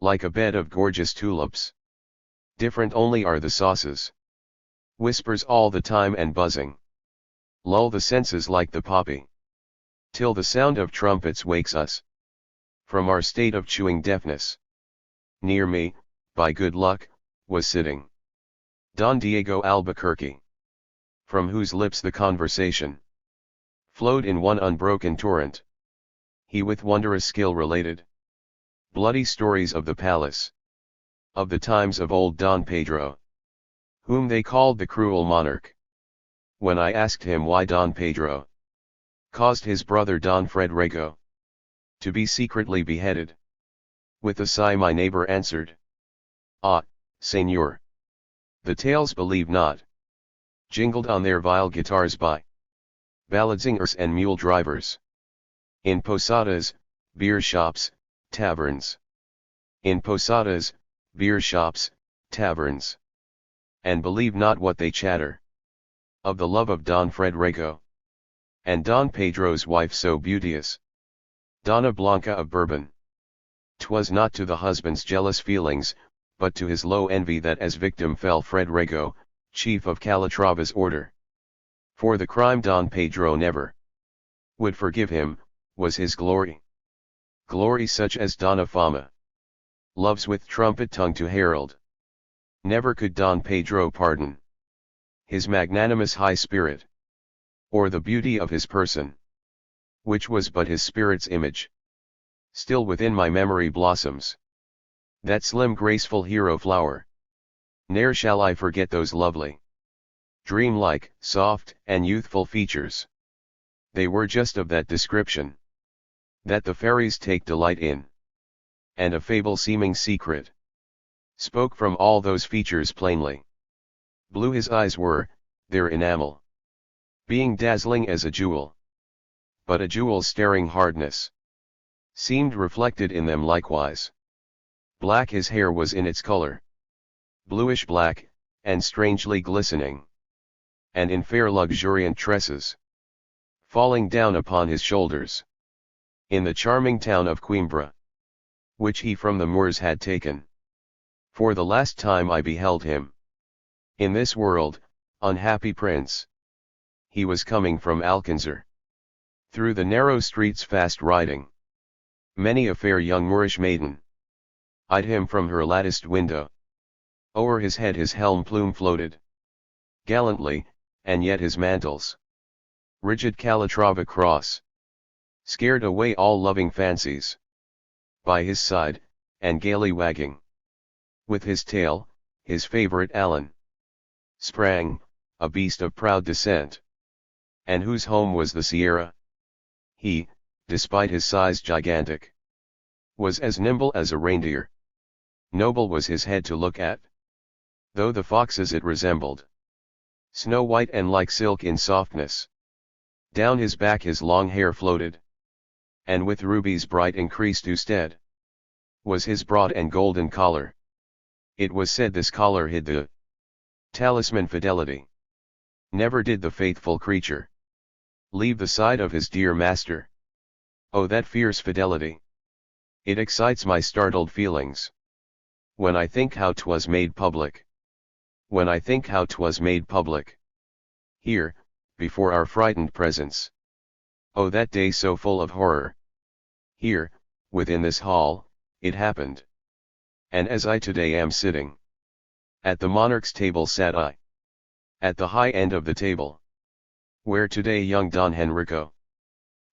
like a bed of gorgeous tulips. Different only are the sauces. Whispers all the time and buzzing lull the senses like the poppy, till the sound of trumpets wakes us from our state of chewing deafness. Near me, by good luck, was sitting Don Diego Albuquerque, from whose lips the conversation flowed in one unbroken torrent. He with wondrous skill related bloody stories of the palace, of the times of old Don Pedro, whom they called the cruel monarch. When I asked him why Don Pedro caused his brother Don Frederico to be secretly beheaded, with a sigh my neighbor answered, "Ah, Señor, the tales believe not, jingled on their vile guitars by balladzingers and mule drivers, in posadas, beer shops, taverns, in posadas, beer shops, taverns, and believe not what they chatter, of the love of Don Frederico, and Don Pedro's wife so beauteous, Donna Blanca of Bourbon. 'Twas not to the husband's jealous feelings, but to his low envy that as victim fell Frederico, chief of Calatrava's order. For the crime Don Pedro never would forgive him, was his glory. Glory such as Donna Fama loves with trumpet tongue to herald. Never could Don Pedro pardon his magnanimous high spirit, or the beauty of his person, which was but his spirit's image. Still within my memory blossoms that slim graceful hero flower. Ne'er shall I forget those lovely, dreamlike, soft, and youthful features. They were just of that description that the fairies take delight in, and a fable seeming secret spoke from all those features plainly. Blue his eyes were, their enamel being dazzling as a jewel, but a jewel's staring hardness seemed reflected in them likewise. Black his hair was in its color, bluish black, and strangely glistening, and in fair luxuriant tresses falling down upon his shoulders. In the charming town of Coimbra, which he from the Moors had taken, for the last time I beheld him in this world, unhappy prince. He was coming from Alcanzar, through the narrow streets fast riding. Many a fair young Moorish maiden eyed him from her latticed window. O'er his head his helm plume floated gallantly, and yet his mantle's rigid Calatrava cross scared away all loving fancies. By his side, and gaily wagging with his tail, his favorite Allen sprang, a beast of proud descent, and whose home was the Sierra. He, despite his size gigantic, was as nimble as a reindeer. Noble was his head to look at, though the fox's it resembled, snow white and like silk in softness. Down his back his long hair floated, and with rubies bright increased to stead was his broad and golden collar. It was said this collar hid the talisman fidelity. Never did the faithful creature leave the side of his dear master. Oh, that fierce fidelity! It excites my startled feelings when I think how 'twas made public. When I think how 'twas made public here, before our frightened presence. Oh, that day so full of horror! Here, within this hall, it happened. And as I today am sitting at the monarch's table sat I. At the high end of the table, where today young Don Henrico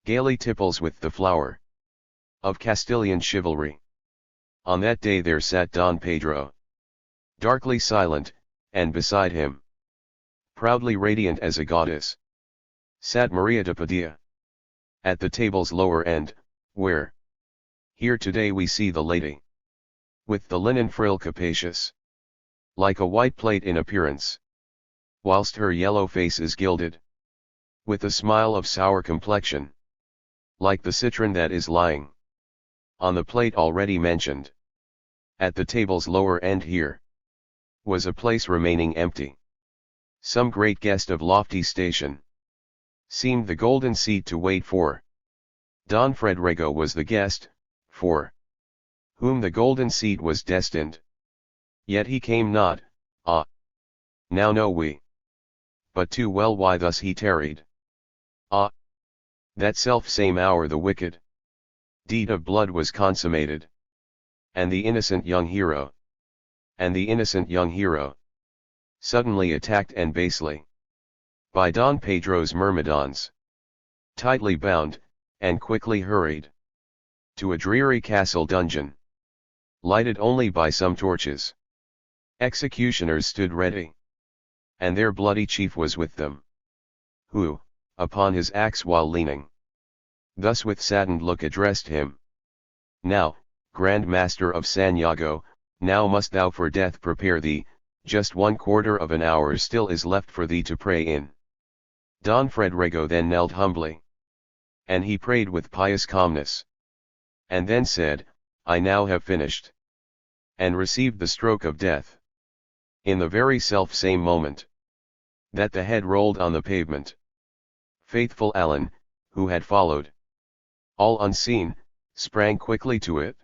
gaily tipples with the flower of Castilian chivalry. On that day there sat Don Pedro, darkly silent, and beside him, proudly radiant as a goddess, sat Maria de Padilla. At the table's lower end, where here today we see the lady, with the linen frill capacious, like a white plate in appearance, whilst her yellow face is gilded with a smile of sour complexion, like the citron that is lying on the plate already mentioned. At the table's lower end here was a place remaining empty. Some great guest of lofty station seemed the golden seat to wait for. Don Frederico was the guest, for whom the golden seat was destined. Yet he came not. Ah! Now know we but too well why thus he tarried. Ah! That self-same hour the wicked deed of blood was consummated, and the innocent young hero, suddenly attacked and basely, by Don Pedro's myrmidons, tightly bound, and quickly hurried to a dreary castle dungeon, lighted only by some torches. Executioners stood ready, and their bloody chief was with them, who, upon his axe while leaning, thus with saddened look addressed him: "Now, Grand Master of San Jago, now must thou for death prepare thee, just 1/4 of an hour still is left for thee to pray in." Don Frederico then knelt humbly, and he prayed with pious calmness, and then said, "I now have finished," and received the stroke of death. In the very self-same moment that the head rolled on the pavement, faithful Allen, who had followed, all unseen, sprang quickly to it.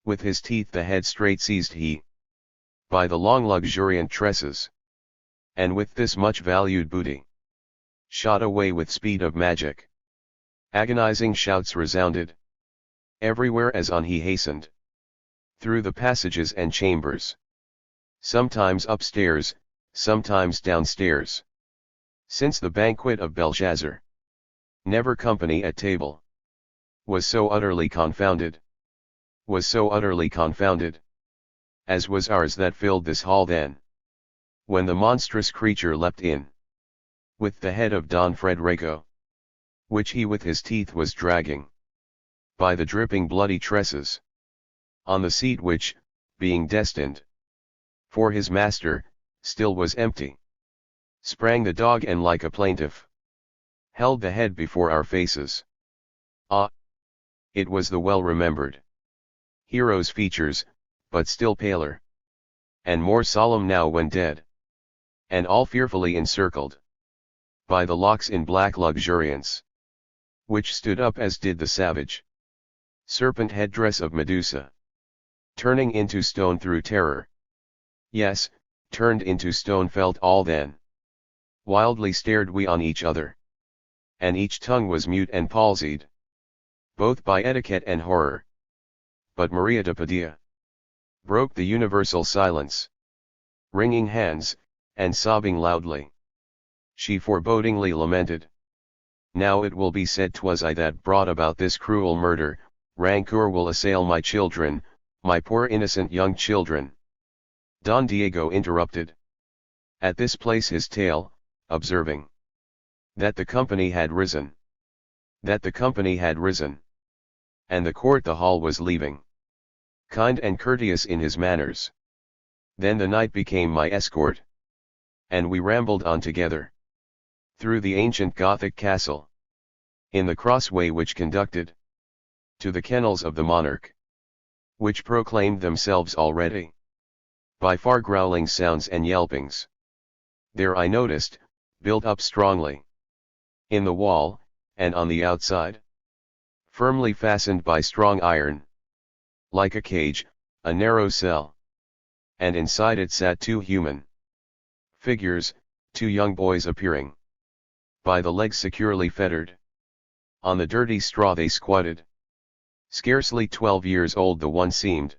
With his teeth the head straight seized he, by the long luxuriant tresses, and with this much valued booty, shot away with speed of magic. Agonizing shouts resounded everywhere as on he hastened, through the passages and chambers, sometimes upstairs, sometimes downstairs. Since the banquet of Belshazzar, never company at table was so utterly confounded, as was ours that filled this hall then, when the monstrous creature leapt in, with the head of Don Frederico, which he with his teeth was dragging, by the dripping bloody tresses, on the seat which, being destined for his master, still was empty. Sprang the dog and like a plaintiff, held the head before our faces. Ah! It was the well-remembered hero's features, but still paler, and more solemn now when dead, and all fearfully encircled by the locks in black luxuriance, which stood up as did the savage serpent headdress of Medusa, turning into stone through terror. Yes, turned into stone felt all then. Wildly stared we on each other, and each tongue was mute and palsied, both by etiquette and horror. But Maria de Padilla broke the universal silence, wringing hands, and sobbing loudly. She forebodingly lamented, "Now it will be said 'twas I that brought about this cruel murder, rancor will assail my children, my poor innocent young children." Don Diego interrupted at this place his tale, observing that the company had risen, and the court the hall was leaving, kind and courteous in his manners. Then the knight became my escort, and we rambled on together, through the ancient Gothic castle, in the crossway which conducted to the kennels of the monarch, which proclaimed themselves already, by far growling sounds and yelpings. There I noticed, built up strongly, in the wall, and on the outside, firmly fastened by strong iron, like a cage, a narrow cell, and inside it sat 2 human figures, 2 young boys appearing, by the legs securely fettered. On the dirty straw they squatted. Scarcely 12 years old the one seemed,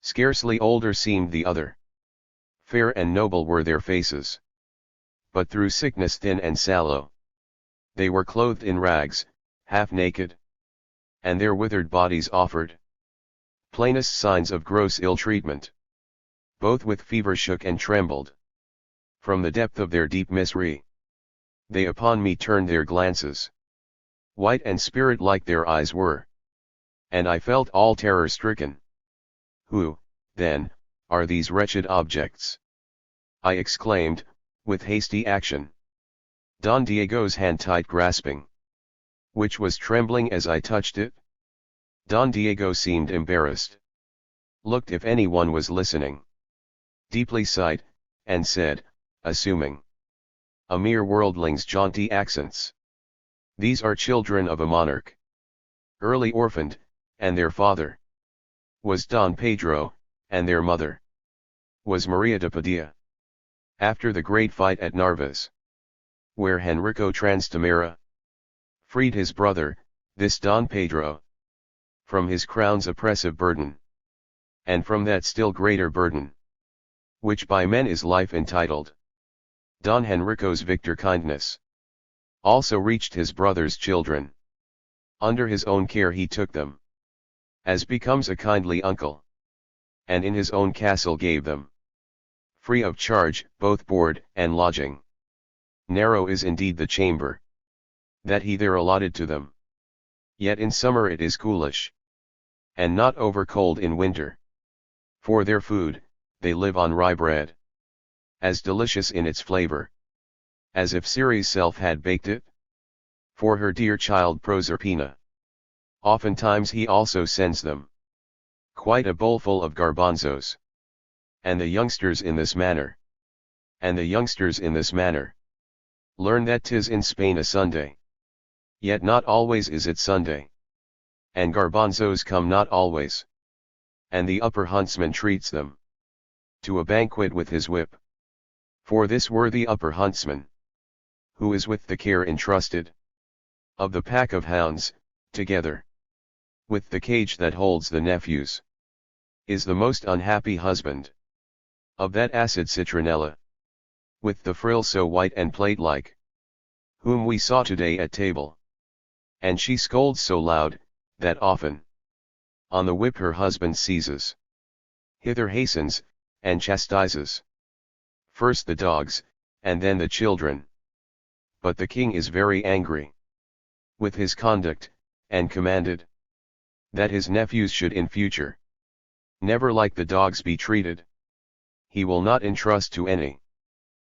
scarcely older seemed the other. Fair and noble were their faces, but through sickness thin and sallow. They were clothed in rags, half naked, and their withered bodies offered plainest signs of gross ill-treatment. Both with fever shook and trembled. From the depth of their deep misery, they upon me turned their glances. White and spirit-like their eyes were, and I felt all terror-stricken. "Who, then, are these wretched objects?" I exclaimed, with hasty action, Don Diego's hand tight grasping, which was trembling as I touched it. Don Diego seemed embarrassed, looked if anyone was listening, deeply sighed, and said, assuming a mere worldling's jaunty accents, "These are children of a monarch, early orphaned, and their father was Don Pedro, and their mother was Maria de Padilla. After the great fight at Narvaez, where Henrico Trastamara freed his brother, this Don Pedro, from his crown's oppressive burden, and from that still greater burden, which by men is life entitled, Don Henrico's victor kindness also reached his brother's children. Under his own care he took them, as becomes a kindly uncle, and in his own castle gave them, free of charge, both board and lodging. Narrow is indeed the chamber that he there allotted to them, yet in summer it is coolish, and not over cold in winter. For their food, they live on rye bread, as delicious in its flavor, as if Ceres' self had baked it, for her dear child Proserpina. Oftentimes he also sends them quite a bowlful of garbanzos. And the youngsters in this manner, learn that 'tis in Spain a Sunday. Yet not always is it Sunday. And garbanzos come not always. And the upper huntsman treats them to a banquet with his whip. For this worthy upper huntsman, who is with the care entrusted of the pack of hounds, together with the cage that holds the nephews, is the most unhappy husband of that acid citronella, with the frill so white and plate-like, whom we saw today at table. And she scolds so loud, that often on the whip her husband seizes, hither hastens, and chastises first the dogs, and then the children. But the king is very angry with his conduct, and commanded that his nephews should in future never like the dogs be treated. He will not entrust to any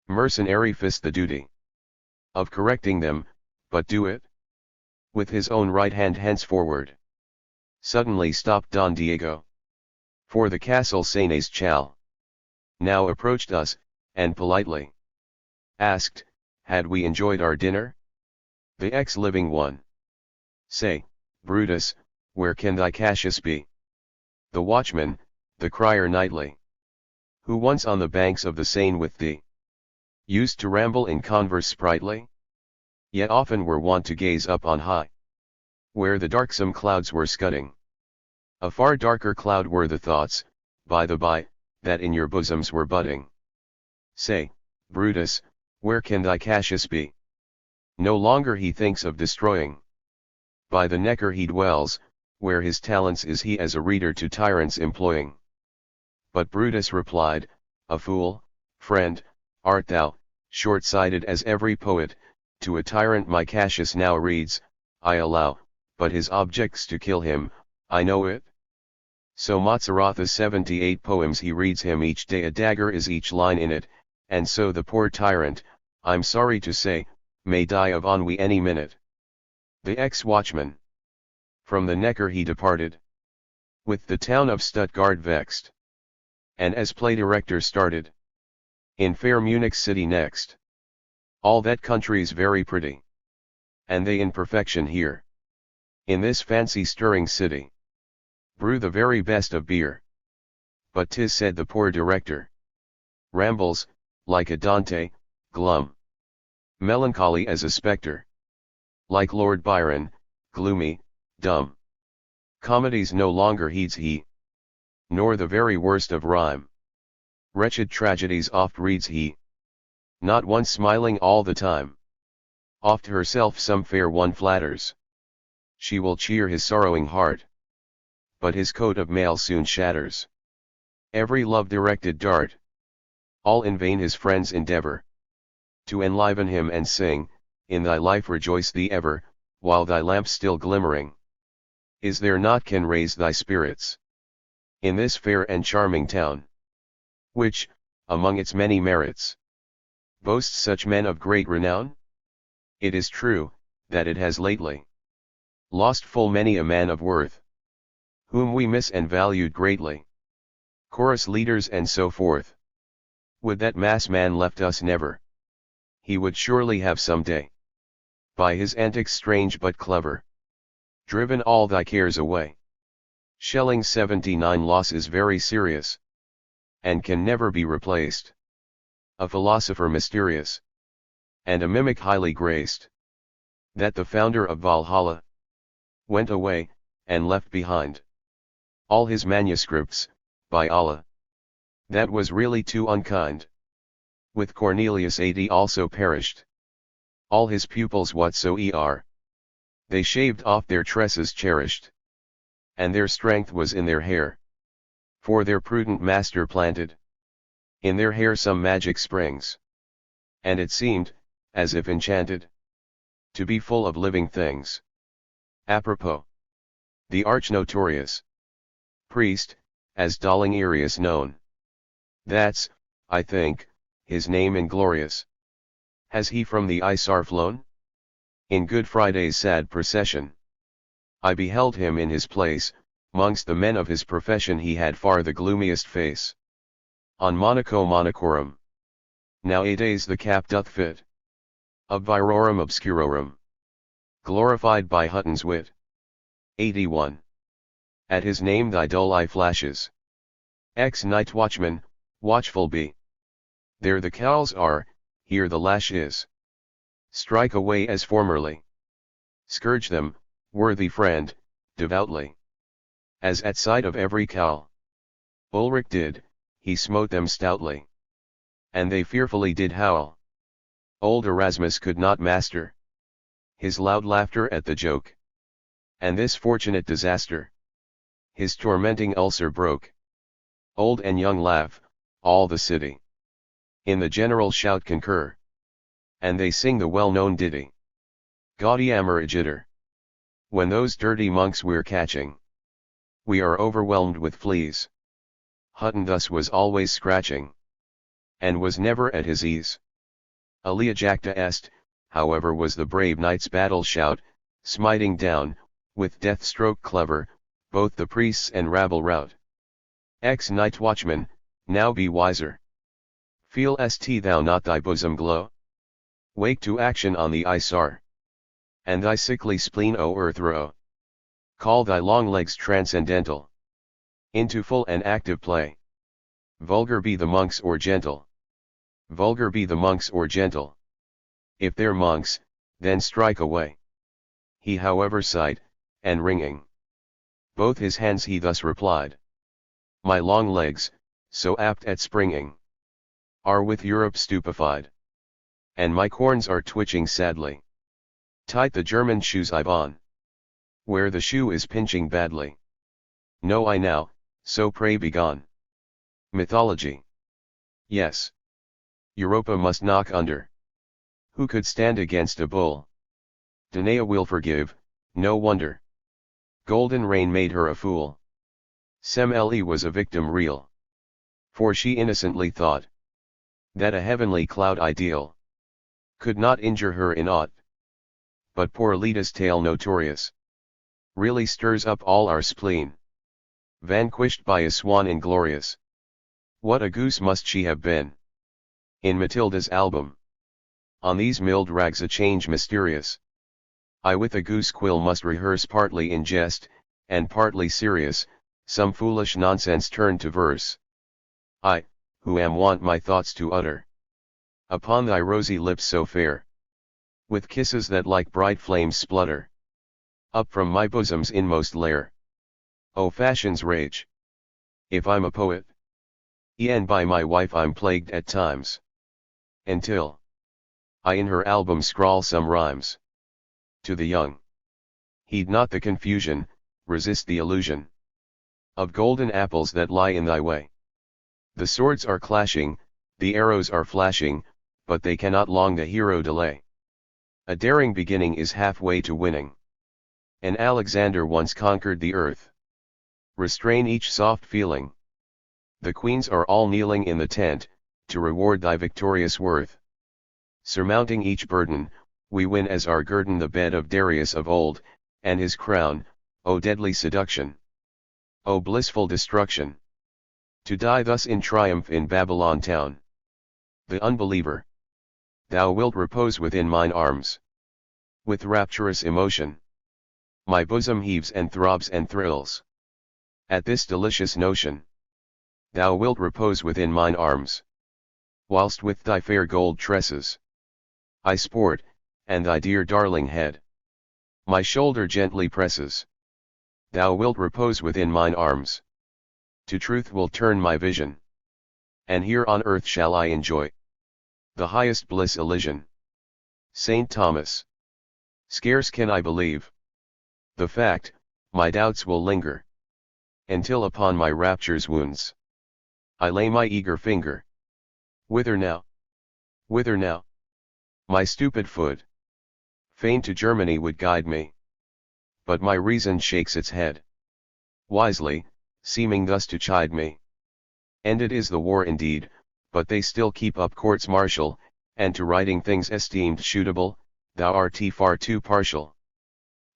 mercenary fist the duty of correcting them, but do it with his own right hand henceforward. Suddenly stopped Don Diego, for the castle seneschal now approached us, and politely asked, had we enjoyed our dinner? The ex-living one. Say, Brutus, where can thy Cassius be? The watchman, the crier nightly, who once on the banks of the Seine with thee used to ramble in converse sprightly, yet often were wont to gaze up on high, where the darksome clouds were scudding. A far darker cloud were the thoughts, by the by, that in your bosoms were budding. Say, Brutus, where can thy Cassius be? No longer he thinks of destroying. By the Necker he dwells, where his talents is he as a reader to tyrants employing. But Brutus replied, a fool, friend, art thou, short-sighted as every poet, to a tyrant my Cassius now reads, I allow, but his object's to kill him, I know it. So Mozzaroth's 78 poems he reads him each day, a dagger is each line in it, and so the poor tyrant, I'm sorry to say, may die of ennui any minute. The ex-watchman. From the Necker he departed, with the town of Stuttgart vexed, and as play director started in fair Munich city next. All that country's very pretty, and they in perfection here, in this fancy-stirring city, brew the very best of beer. But 'tis said the poor director rambles, like a Dante, glum, melancholy as a spectre, like Lord Byron, gloomy, dumb. Comedies no longer heeds he, nor the very worst of rhyme. Wretched tragedies oft reads he, not once smiling all the time. Oft herself some fair one flatters, she will cheer his sorrowing heart, but his coat of mail soon shatters every love-directed dart. All in vain his friends endeavor to enliven him and sing, in thy life rejoice thee ever, while thy lamp's still glimmering. Is there naught can raise thy spirits in this fair and charming town, which, among its many merits, boasts such men of great renown? It is true, that it has lately lost full many a man of worth, whom we miss and valued greatly. Chorus leaders and so forth. Would that mass man left us never, he would surely have some day, by his antics strange but clever, driven all thy cares away. Shelling 79 loss is very serious, and can never be replaced. A philosopher mysterious, and a mimic highly graced, that the founder of Valhalla went away, and left behind all his manuscripts, by Allah, that was really too unkind. With Cornelius AD also perished All his pupils whatsoever. They shaved off their tresses cherished. And their strength was in their hair. For their prudent master planted in their hair some magic springs. And it seemed, as if enchanted, to be full of living things. Apropos. The arch-notorious priest, as Dollingerius known. That's, I think, his name inglorious. Has he from the Isar flown? In Good Friday's sad procession, I beheld him in his place, 'mongst the men of his profession he had far the gloomiest face. On Monaco Monacorum. Nowadays the cap doth fit. Ob virorum obscurorum. Glorified by Hutton's wit. 81. At his name thy dull eye flashes. Night watchman, watchful be. There the cowls are, here the lash is. Strike away as formerly. Scourge them, worthy friend, devoutly. As at sight of every cowl. Ulrich did, he smote them stoutly. And they fearfully did howl. Old Erasmus could not master his loud laughter at the joke. And this fortunate disaster his tormenting ulcer broke. Old and young laugh, all the city in the general shout concur. And they sing the well-known ditty. Gaudium jitter. When those dirty monks we're catching, we are overwhelmed with fleas. Hutton thus was always scratching, and was never at his ease. Alia jacta est, however was the brave knight's battle shout, smiting down, with death stroke clever, both the priests and rabble rout. Night watchman, now be wiser. Feel st thou not thy bosom glow? Wake to action on the Isar. And thy sickly spleen o'erthrow. Call thy long legs transcendental into full and active play. Vulgar be the monks or gentle. Vulgar be the monks or gentle. If they're monks, then strike away. He however sighed, and wringing both his hands he thus replied. My long legs, so apt at springing, are with Europe stupefied. And my corns are twitching sadly. Tight the German shoes I've on, where the shoe is pinching badly. Know I now, so pray begone. Mythology. Yes. Europa must knock under. Who could stand against a bull? Danae will forgive, no wonder. Golden rain made her a fool. Semele was a victim real. For she innocently thought that a heavenly cloud ideal could not injure her in aught. But poor Leda's tale notorious really stirs up all our spleen. Vanquished by a swan inglorious. What a goose must she have been! In Matilda's album, on these milled rags a change mysterious, I with a goose quill must rehearse partly in jest, and partly serious, some foolish nonsense turned to verse. I, who am wont my thoughts to utter upon thy rosy lips so fair, with kisses that like bright flames splutter up from my bosom's inmost lair. O fashion's rage! If I'm a poet, e'en by my wife I'm plagued at times, until I in her album scrawl some rhymes. To the young, heed not the confusion, resist the illusion of golden apples that lie in thy way. The swords are clashing, the arrows are flashing, but they cannot long the hero delay. A daring beginning is halfway to winning. An Alexander once conquered the earth. Restrain each soft feeling. The queens are all kneeling in the tent, to reward thy victorious worth. Surmounting each burden, we win as our guerdon the bed of Darius of old, and his crown, O deadly seduction! O blissful destruction! To die thus in triumph in Babylon town. The unbeliever. Thou wilt repose within mine arms. With rapturous emotion, my bosom heaves and throbs and thrills. At this delicious notion, thou wilt repose within mine arms. Whilst with thy fair gold tresses I sport, and thy dear darling head my shoulder gently presses. Thou wilt repose within mine arms. To truth will turn my vision, and here on earth shall I enjoy the highest bliss Elysian. St. Thomas. Scarce can I believe the fact, my doubts will linger, until upon my rapture's wounds I lay my eager finger. Whither now? Whither now? My stupid foot fain to Germany would guide me, but my reason shakes its head wisely, seeming thus to chide me. Ended is the war indeed, but they still keep up courts martial, and to writing things esteemed shootable, thou art far too partial.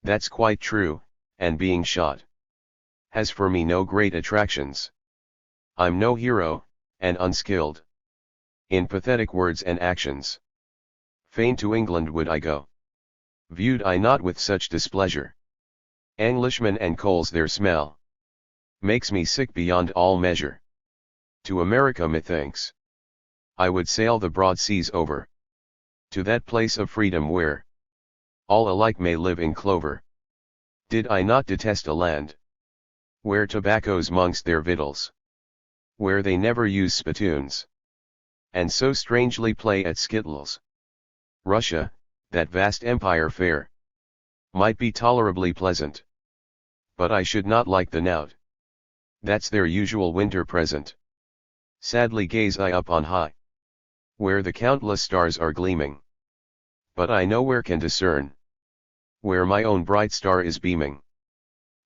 That's quite true, and being shot has for me no great attractions. I'm no hero, and unskilled in pathetic words and actions. Fain to England would I go, viewed I not with such displeasure. Englishmen and coals their smell makes me sick beyond all measure. To America methinks I would sail the broad seas over, to that place of freedom where all alike may live in clover. Did I not detest a land where tobacco's mongst their victuals, where they never use spittoons, and so strangely play at skittles? Russia, that vast empire fair, might be tolerably pleasant, but I should not like the knout that's their usual winter present. Sadly gaze I up on high, where the countless stars are gleaming, but I nowhere can discern where my own bright star is beaming.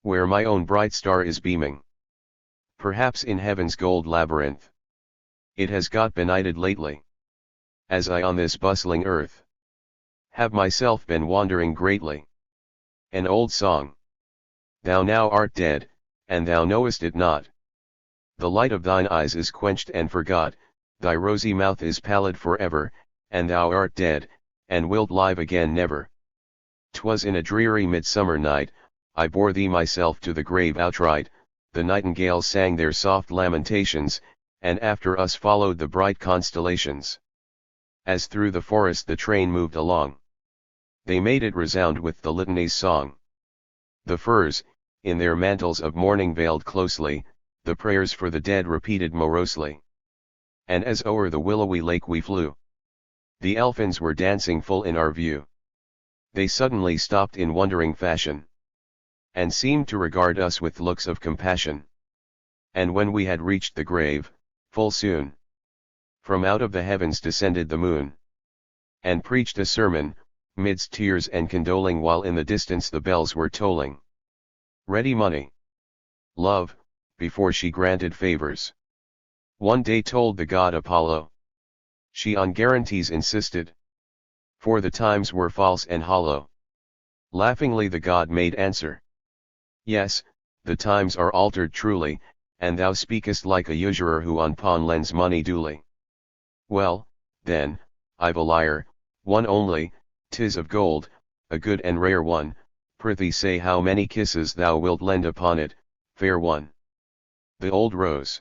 Where my own bright star is beaming. Perhaps in heaven's gold labyrinth it has got benighted lately, as I on this bustling earth have myself been wandering greatly. An old song. Thou now art dead, and thou knowest it not. The light of thine eyes is quenched and forgot, thy rosy mouth is pallid for ever, and thou art dead, and wilt live again never. 'Twas in a dreary midsummer night, I bore thee myself to the grave outright, the nightingales sang their soft lamentations, and after us followed the bright constellations. As through the forest the train moved along, they made it resound with the litany's song. The firs, in their mantles of mourning veiled closely, the prayers for the dead repeated morosely. And as o'er the willowy lake we flew, the elfins were dancing full in our view. They suddenly stopped in wondering fashion, and seemed to regard us with looks of compassion. And when we had reached the grave, full soon, from out of the heavens descended the moon, and preached a sermon, midst tears and condoling, while in the distance the bells were tolling. Ready money, love, before she granted favors, one day told the god Apollo. She on guarantees insisted, for the times were false and hollow. Laughingly the god made answer, yes, the times are altered truly, and thou speakest like a usurer who on pawn lends money duly. Well, then, I've a lyre, one only, 'tis of gold, a good and rare one, prithee say how many kisses thou wilt lend upon it, fair one. The old rose,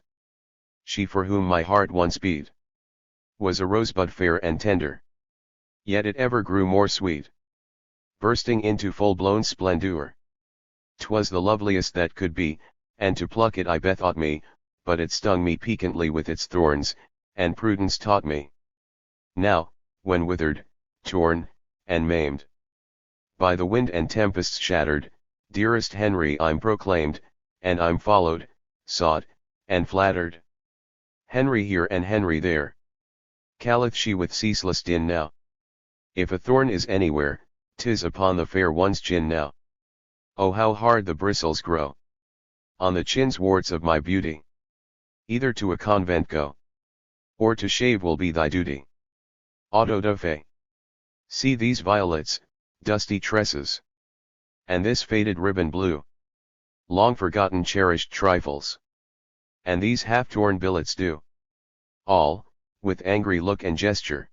she for whom my heart once beat, was a rosebud fair and tender, yet it ever grew more sweet, bursting into full-blown splendor. 'Twas the loveliest that could be, and to pluck it I bethought me, but it stung me piquantly with its thorns, and prudence taught me. Now, when withered, torn, and maimed by the wind and tempests shattered, dearest Henry I'm proclaimed, and I'm followed, sought, and flattered. Henry here and Henry there, calleth she with ceaseless din now. If a thorn is anywhere, 'tis upon the fair one's chin now. Oh how hard the bristles grow on the chin's warts of my beauty. Either to a convent go, or to shave will be thy duty. Auto da fe. See these violets, dusty tresses, and this faded ribbon blue, long forgotten cherished trifles, and these half-torn billets do all, with angry look and gesture,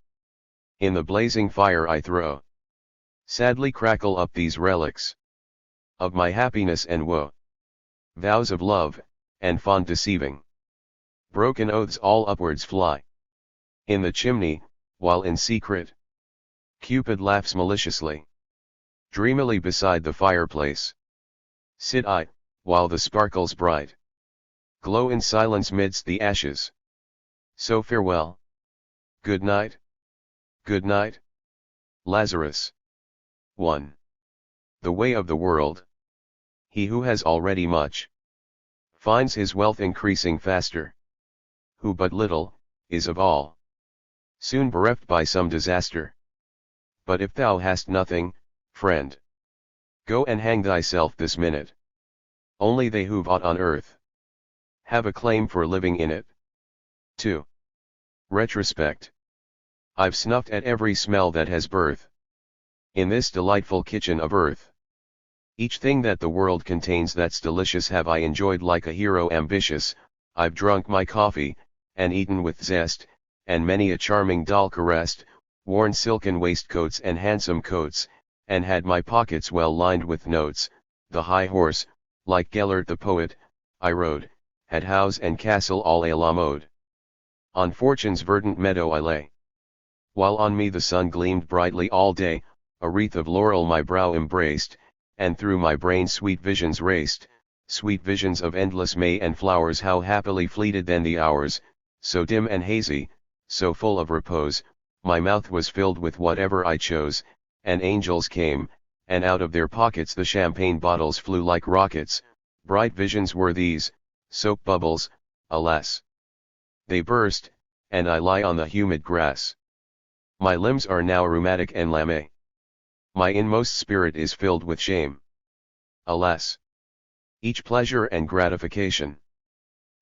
in the blazing fire I throw, sadly crackle up these relics of my happiness and woe. Vows of love, and fond deceiving, broken oaths all upwards fly in the chimney, while in secret Cupid laughs maliciously. Dreamily beside the fireplace sit I, while the sparkles bright glow in silence midst the ashes. So farewell. Good night. Good night. Lazarus. 1. The way of the world. He who has already much finds his wealth increasing faster. Who but little is of all soon bereft by some disaster. But if thou hast nothing, friend, go and hang thyself this minute. Only they who've aught on earth have a claim for living in it. 2. Retrospect. I've snuffed at every smell that has birth in this delightful kitchen of earth. Each thing that the world contains that's delicious have I enjoyed like a hero ambitious. I've drunk my coffee, and eaten with zest, and many a charming doll caressed, worn silken waistcoats and handsome coats, and had my pockets well lined with notes. The high horse, like Gellert the poet, I rode, had house and castle all a la mode. On fortune's verdant meadow I lay, while on me the sun gleamed brightly all day. A wreath of laurel my brow embraced, and through my brain sweet visions raced, sweet visions of endless May and flowers. How happily fleeted then the hours, so dim and hazy, so full of repose. My mouth was filled with whatever I chose, and angels came, and out of their pockets the champagne bottles flew like rockets. Bright visions were these, soap bubbles, alas! They burst, and I lie on the humid grass. My limbs are now rheumatic and lame. My inmost spirit is filled with shame. Alas! Each pleasure and gratification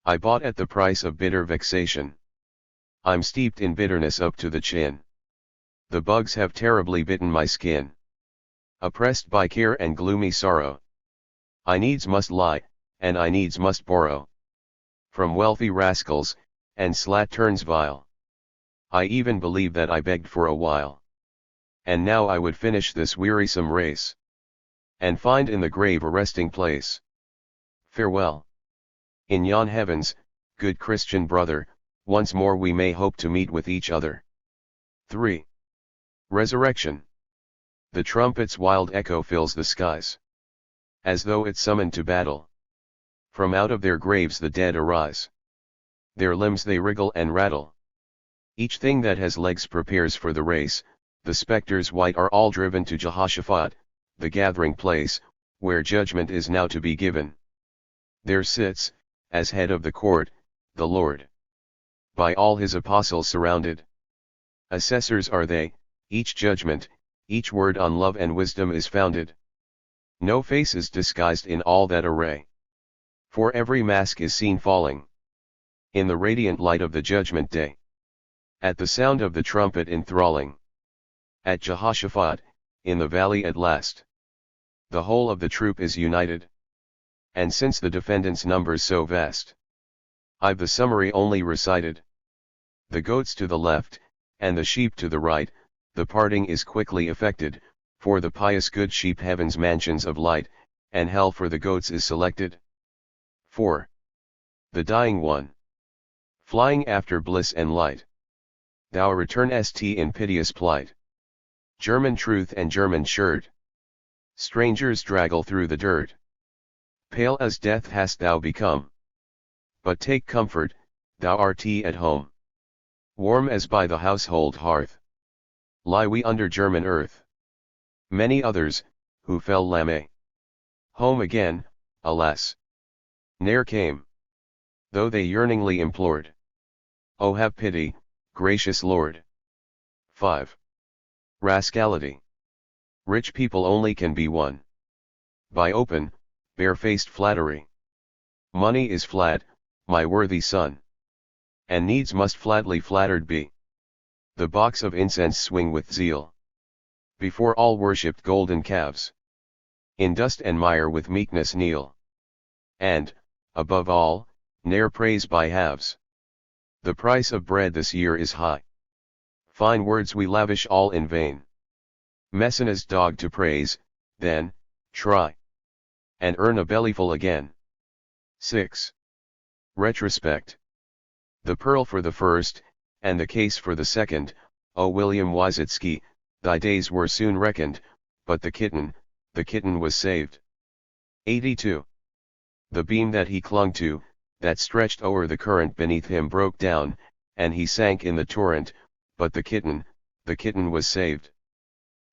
I bought at the price of bitter vexation. I'm steeped in bitterness up to the chin. The bugs have terribly bitten my skin. Oppressed by care and gloomy sorrow, I needs must lie, and I needs must borrow from wealthy rascals, and slatterns vile. I even believe that I begged for a while. And now I would finish this wearisome race, and find in the grave a resting place. Farewell. In yon heavens, good Christian brother, once more we may hope to meet with each other. 3. Resurrection. The trumpet's wild echo fills the skies, as though it summoned to battle. From out of their graves the dead arise. Their limbs they wriggle and rattle. Each thing that has legs prepares for the race. The spectres white are all driven to Jehoshaphat, the gathering place, where judgment is now to be given. There sits, as head of the court, the Lord, by all his apostles surrounded. Assessors are they, each judgment, each word on love and wisdom is founded. No face is disguised in all that array, for every mask is seen falling in the radiant light of the judgment day. At the sound of the trumpet enthralling, at Jehoshaphat, in the valley at last, the whole of the troop is united. And since the defendants' numbers so vast, I've the summary only recited. The goats to the left, and the sheep to the right, the parting is quickly effected, for the pious good sheep heaven's mansions of light, and hell for the goats is selected. 4. The dying one, flying after bliss and light, thou returnest in piteous plight. German truth and German shirt, strangers draggle through the dirt. Pale as death hast thou become, but take comfort, thou art at home. Warm as by the household hearth, lie we under German earth. Many others, who fell lame, home again, alas, ne'er came, though they yearningly implored. Oh have pity, gracious Lord. 5. Rascality. Rich people only can be won by open, barefaced flattery. Money is flat, my worthy son, and needs must flatly flattered be. The box of incense swing with zeal before all worshipped golden calves. In dust and mire with meekness kneel, and, above all, ne'er praise by halves. The price of bread this year is high. Fine words we lavish all in vain. Messina's dog to praise, then, try and earn a bellyful again. 6. Retrospect. The pearl for the first, and the case for the second. O William Wysocki, thy days were soon reckoned, but the kitten was saved. 82. The beam that he clung to, that stretched o'er the current beneath him broke down, and he sank in the torrent, but the kitten was saved.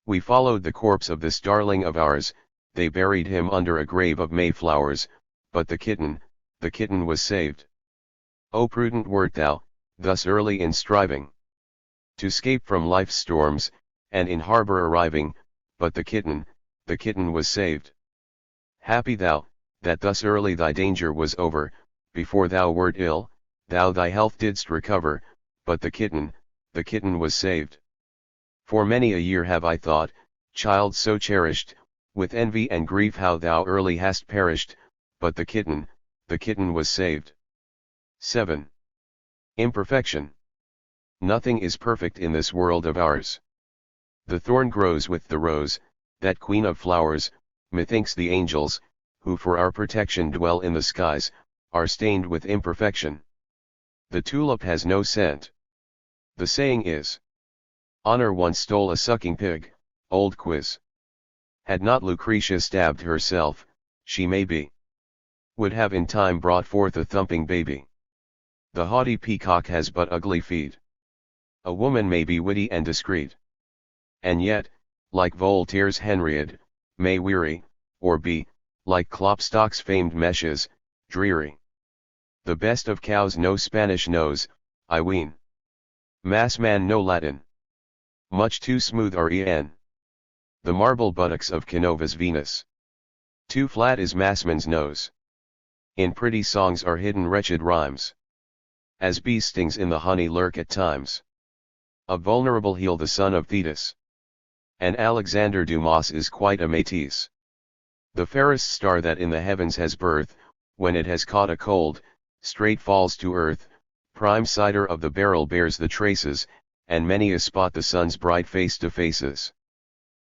We followed the corpse of this darling of ours, they buried him under a grave of mayflowers, but the kitten was saved. O prudent wert thou, thus early in striving to 'scape from life's storms, and in harbor arriving, but the kitten was saved. Happy thou, that thus early thy danger was over, before thou wert ill, thou thy health didst recover, but the kitten was saved. For many a year have I thought, child so cherished, with envy and grief how thou early hast perished, but the kitten was saved. 7. Imperfection. Nothing is perfect in this world of ours. The thorn grows with the rose, that queen of flowers, methinks the angels, who for our protection dwell in the skies, are stained with imperfection. The tulip has no scent. The saying is, Honor once stole a sucking pig, old quiz. Had not Lucretia stabbed herself, she maybe would have in time brought forth a thumping baby. The haughty peacock has but ugly feet. A woman may be witty and discreet, and yet, like Voltaire's Henriade, may weary, or be, like Klopstock's famed meshes, dreary. The best of cows no Spanish knows, I ween. Massman no Latin. Much too smooth ren. The marble buttocks of Canova's Venus. Too flat is Massman's nose. In pretty songs are hidden wretched rhymes. As bee stings in the honey lurk at times. A vulnerable heel the son of Thetis. And Alexander Dumas is quite a Matisse. The fairest star that in the heavens has birth, when it has caught a cold, straight falls to earth, prime cider of the barrel bears the traces, and many a spot the sun's bright face defaces.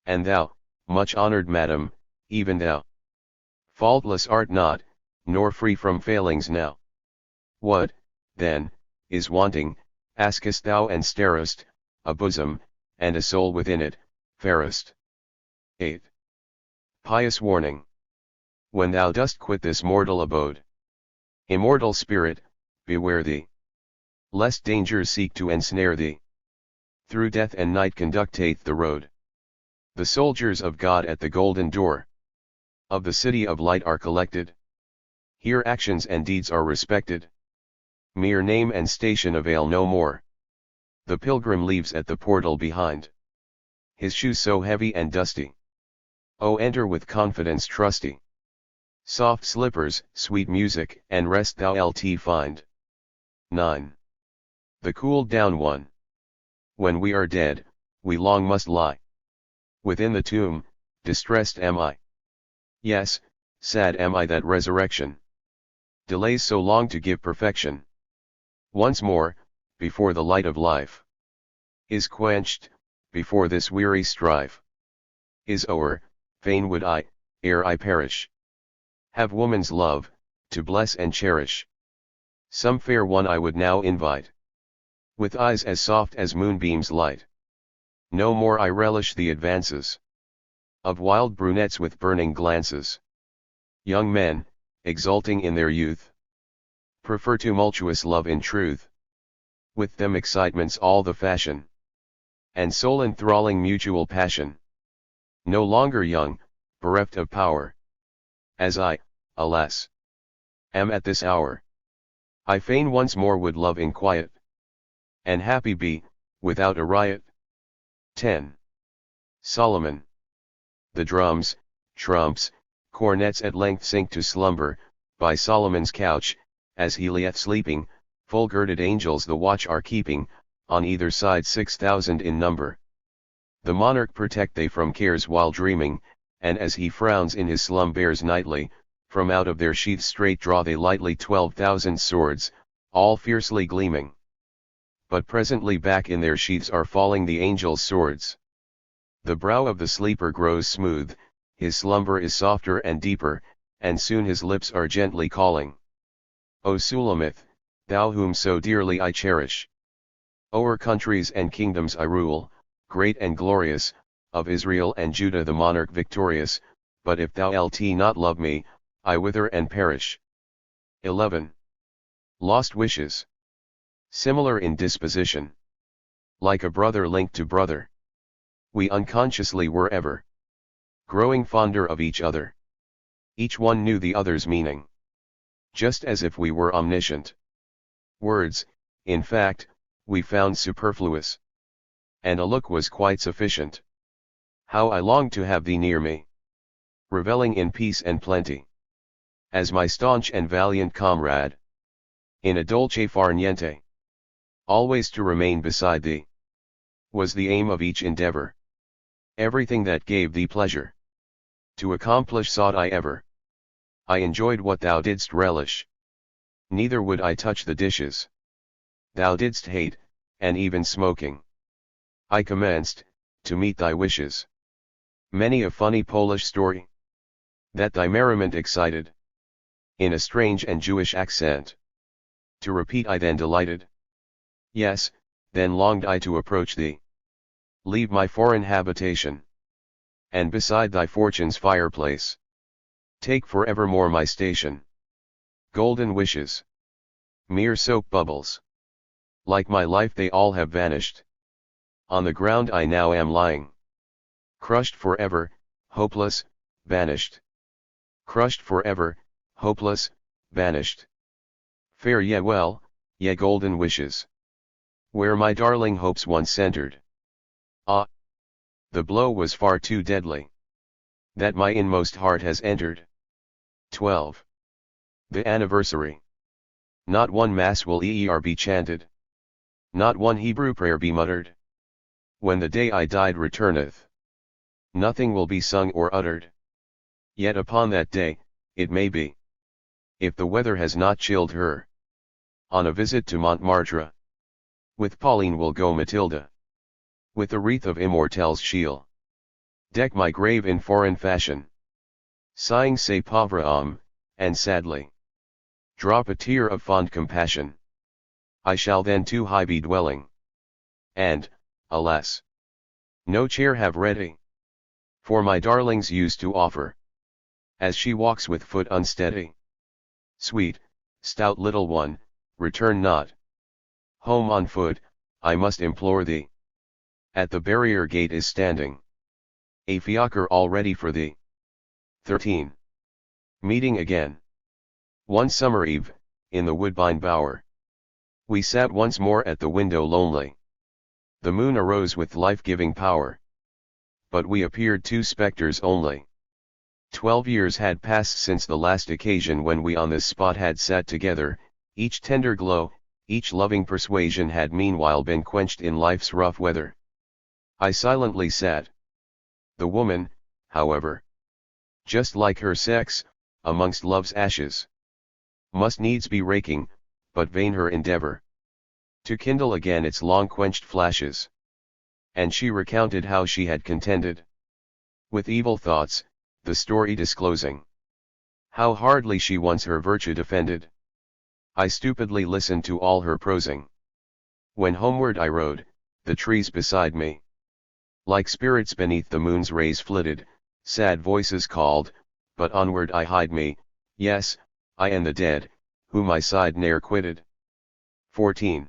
And thou, much honored madam, even thou, faultless art not, nor free from failings now. What, then, is wanting, askest thou and starest, a bosom, and a soul within it, fairest. 8. Pious warning. When thou dost quit this mortal abode, immortal spirit, beware thee, lest dangers seek to ensnare thee. Through death and night conductate the road. The soldiers of God at the golden door of the city of light are collected. Here actions and deeds are respected. Mere name and station avail no more. The pilgrim leaves at the portal behind his shoes so heavy and dusty. Oh, enter with confidence trusty. Soft slippers, sweet music, and rest thou lt find. 9. The cooled down one. When we are dead, we long must lie within the tomb, distressed am I. Yes, sad am I that resurrection delays so long to give perfection. Once more, before the light of life is quenched, before this weary strife is o'er, fain would I, ere I perish, have woman's love, to bless and cherish. Some fair one I would now invite, with eyes as soft as moonbeams light. No more I relish the advances of wild brunettes with burning glances. Young men, exulting in their youth, prefer tumultuous love in truth. With them excitements all the fashion, and soul enthralling mutual passion. No longer young, bereft of power, as I, alas, am at this hour. I fain once more would love in quiet, and happy be, without a riot. 10. Solomon. The drums, trumps, cornets at length sink to slumber, by Solomon's couch, as he lieth sleeping, full-girded angels the watch are keeping, on either side 6,000 in number. The monarch protect they from cares while dreaming, and as he frowns in his slumbers nightly, from out of their sheaths straight draw they lightly 12,000 swords, all fiercely gleaming. But presently back in their sheaths are falling the angels' swords. The brow of the sleeper grows smooth, his slumber is softer and deeper, and soon his lips are gently calling. O Sulamith, thou whom so dearly I cherish. O'er countries and kingdoms I rule, great and glorious, of Israel and Judah the monarch victorious, but if thou lt not love me, I wither and perish. 11. Lost wishes. Similar in disposition. Like a brother linked to brother. We unconsciously were ever growing fonder of each other. Each one knew the other's meaning, just as if we were omniscient. Words, in fact, we found superfluous, and a look was quite sufficient. How I longed to have thee near me, revelling in peace and plenty, as my staunch and valiant comrade, in a dolce far niente. Always to remain beside thee was the aim of each endeavor. Everything that gave thee pleasure to accomplish sought I ever. I enjoyed what thou didst relish, neither would I touch the dishes thou didst hate, and even smoking I commenced, to meet thy wishes. Many a funny Polish story that thy merriment excited, in a strange and Jewish accent, to repeat I then delighted. Yes, then longed I to approach thee, leave my foreign habitation, and beside thy fortune's fireplace, take for evermore my station. Golden wishes, mere soap bubbles, like my life they all have vanished. On the ground I now am lying, crushed forever, hopeless, vanished. Crushed forever, hopeless, vanished. Fare ye well, ye golden wishes, where my darling hopes once centered. Ah! The blow was far too deadly, that my inmost heart has entered. 12. The anniversary. Not one mass will be chanted, not one Hebrew prayer be muttered. When the day I died returneth, nothing will be sung or uttered. Yet upon that day, it may be, if the weather has not chilled her, on a visit to Montmartre, with Pauline will go Matilda, with the wreath of immortelles she'll deck my grave in foreign fashion, sighing say pauvre homme, and sadly drop a tear of fond compassion. I shall then too high be dwelling, and, alas, no chair have ready, for my darling's used to offer, as she walks with foot unsteady. Sweet, stout little one, return not home on foot, I must implore thee. At the barrier gate is standing a fiacre all ready for thee. 13. Meeting again. One summer eve, in the woodbine bower, we sat once more at the window lonely. The moon arose with life-giving power, but we appeared two spectres only. 12 years had passed since the last occasion when we on this spot had sat together, each tender glow, each loving persuasion had meanwhile been quenched in life's rough weather. I silently sat. The woman, however, just like her sex, amongst love's ashes, must needs be raking, but vain her endeavor to kindle again its long-quenched flashes. And she recounted how she had contended with evil thoughts, the story disclosing how hardly she once her virtue defended. I stupidly listened to all her prosing. When homeward I rode, the trees beside me, like spirits beneath the moon's rays flitted, sad voices called, but onward I hied me, yes, I and the dead, whom I sighed ne'er quitted. 14.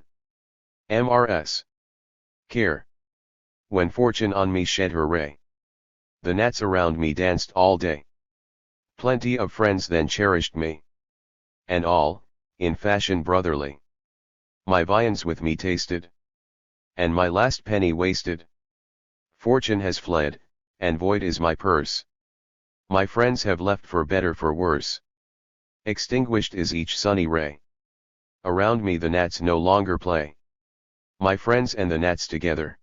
Mrs. Care. When fortune on me shed her ray, the gnats around me danced all day. Plenty of friends then cherished me, and all, in fashion brotherly, my viands with me tasted, and my last penny wasted. Fortune has fled, and void is my purse. My friends have left for better for worse. Extinguished is each sunny ray. Around me the gnats no longer play. My friends and the gnats together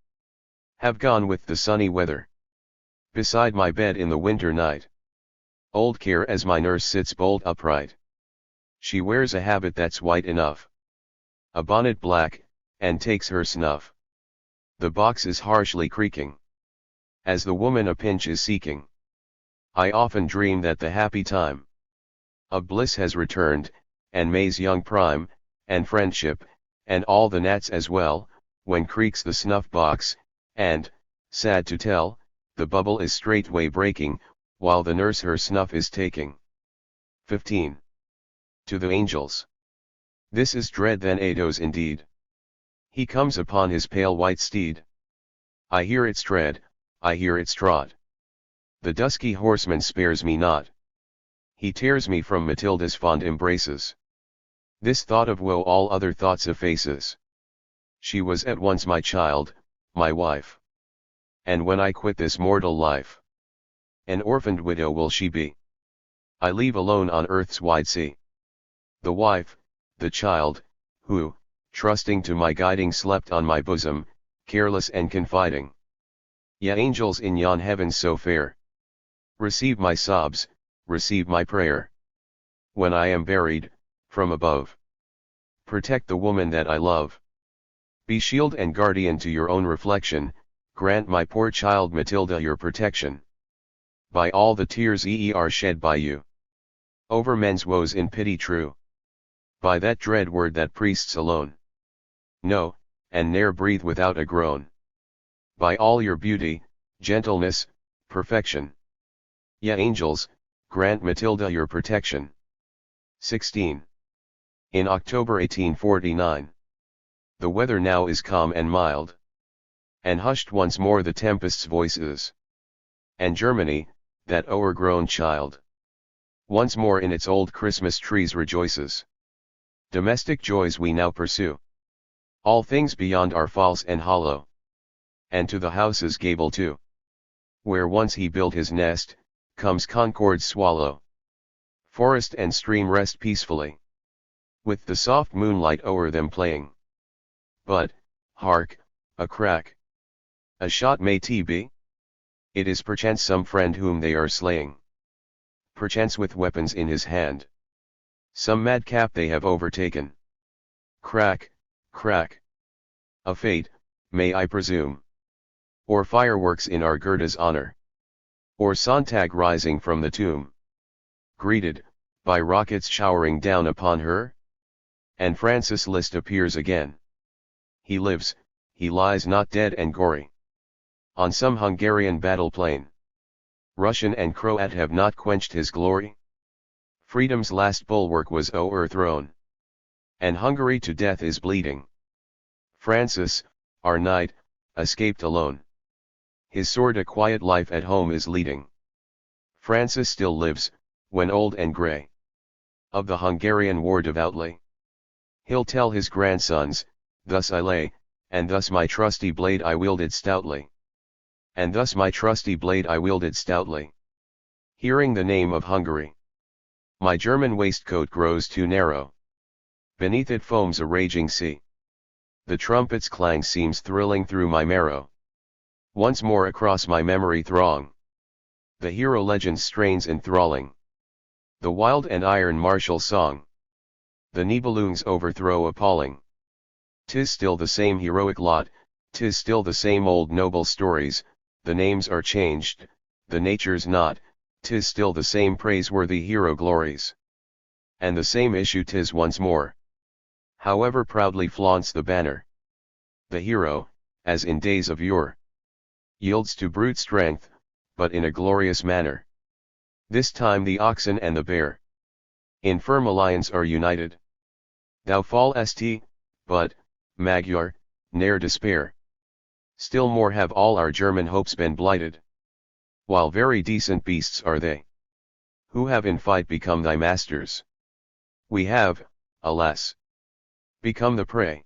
have gone with the sunny weather. Beside my bed in the winter night, old Care as my nurse sits bolt upright. She wears a habit that's white enough, a bonnet black, and takes her snuff. The box is harshly creaking, as the woman a pinch is seeking. I often dream that the happy time of bliss has returned, and May's young prime, and friendship, and all the gnats as well, when creaks the snuff box, and, sad to tell, the bubble is straightway breaking, while the nurse her snuff is taking. 15. To the angels. This is dread than Ados indeed. He comes upon his pale white steed. I hear its tread, I hear its trot. The dusky horseman spares me not. He tears me from Matilda's fond embraces. This thought of woe all other thoughts effaces. She was at once my child, my wife. And when I quit this mortal life, an orphaned widow will she be. I leave alone on earth's wide sea the wife, the child, who, trusting to my guiding, slept on my bosom, careless and confiding. Ye angels in yon heavens so fair, receive my sobs, receive my prayer. When I am buried, from above, protect the woman that I love. Be shield and guardian to your own reflection, grant my poor child Matilda your protection. By all the tears ye are shed by you, over men's woes in pity true. By that dread word that priests alone know, and ne'er breathe without a groan. By all your beauty, gentleness, perfection. Ye angels, grant Matilda your protection. 16. In October 1849. The weather now is calm and mild, and hushed once more the tempest's voices. And Germany, that o'ergrown child, once more in its old Christmas trees rejoices. Domestic joys we now pursue. All things beyond are false and hollow. And to the house's gable too, where once he built his nest, comes Concord's swallow. Forest and stream rest peacefully, with the soft moonlight o'er them playing. But, hark, a crack. A shot may be? It is perchance some friend whom they are slaying. Perchance with weapons in his hand. Some madcap they have overtaken. Crack, crack. A fate, may I presume. Or fireworks in our Gerda's honor. Or Sontag rising from the tomb. Greeted, by rockets showering down upon her? And Francis Liszt appears again. He lives, he lies not dead and gory, on some Hungarian battle plain. Russian and Croat have not quenched his glory. Freedom's last bulwark was o'erthrown, and Hungary to death is bleeding. Francis, our knight, escaped alone. His sword a quiet life at home is leading. Francis still lives, when old and grey. Of the Hungarian war devoutly, he'll tell his grandsons, thus I lay, and thus my trusty blade I wielded stoutly. And thus my trusty blade I wielded stoutly. Hearing the name of Hungary, my German waistcoat grows too narrow. Beneath it foams a raging sea. The trumpet's clang seems thrilling through my marrow. Once more across my memory throng the hero legend strains enthralling, the wild and iron martial song. The Nibelung's overthrow appalling. 'Tis still the same heroic lot, 'tis still the same old noble stories, the names are changed, the nature's not, 'tis still the same praiseworthy hero glories. And the same issue 'tis once more. However proudly flaunts the banner, the hero, as in days of yore, yields to brute strength, but in a glorious manner. This time the oxen and the bear, in firm alliance are united. Thou fall'st, but, Magyar, ne'er despair. Still more have all our German hopes been blighted. While very decent beasts are they, who have in fight become thy masters. We have, alas, become the prey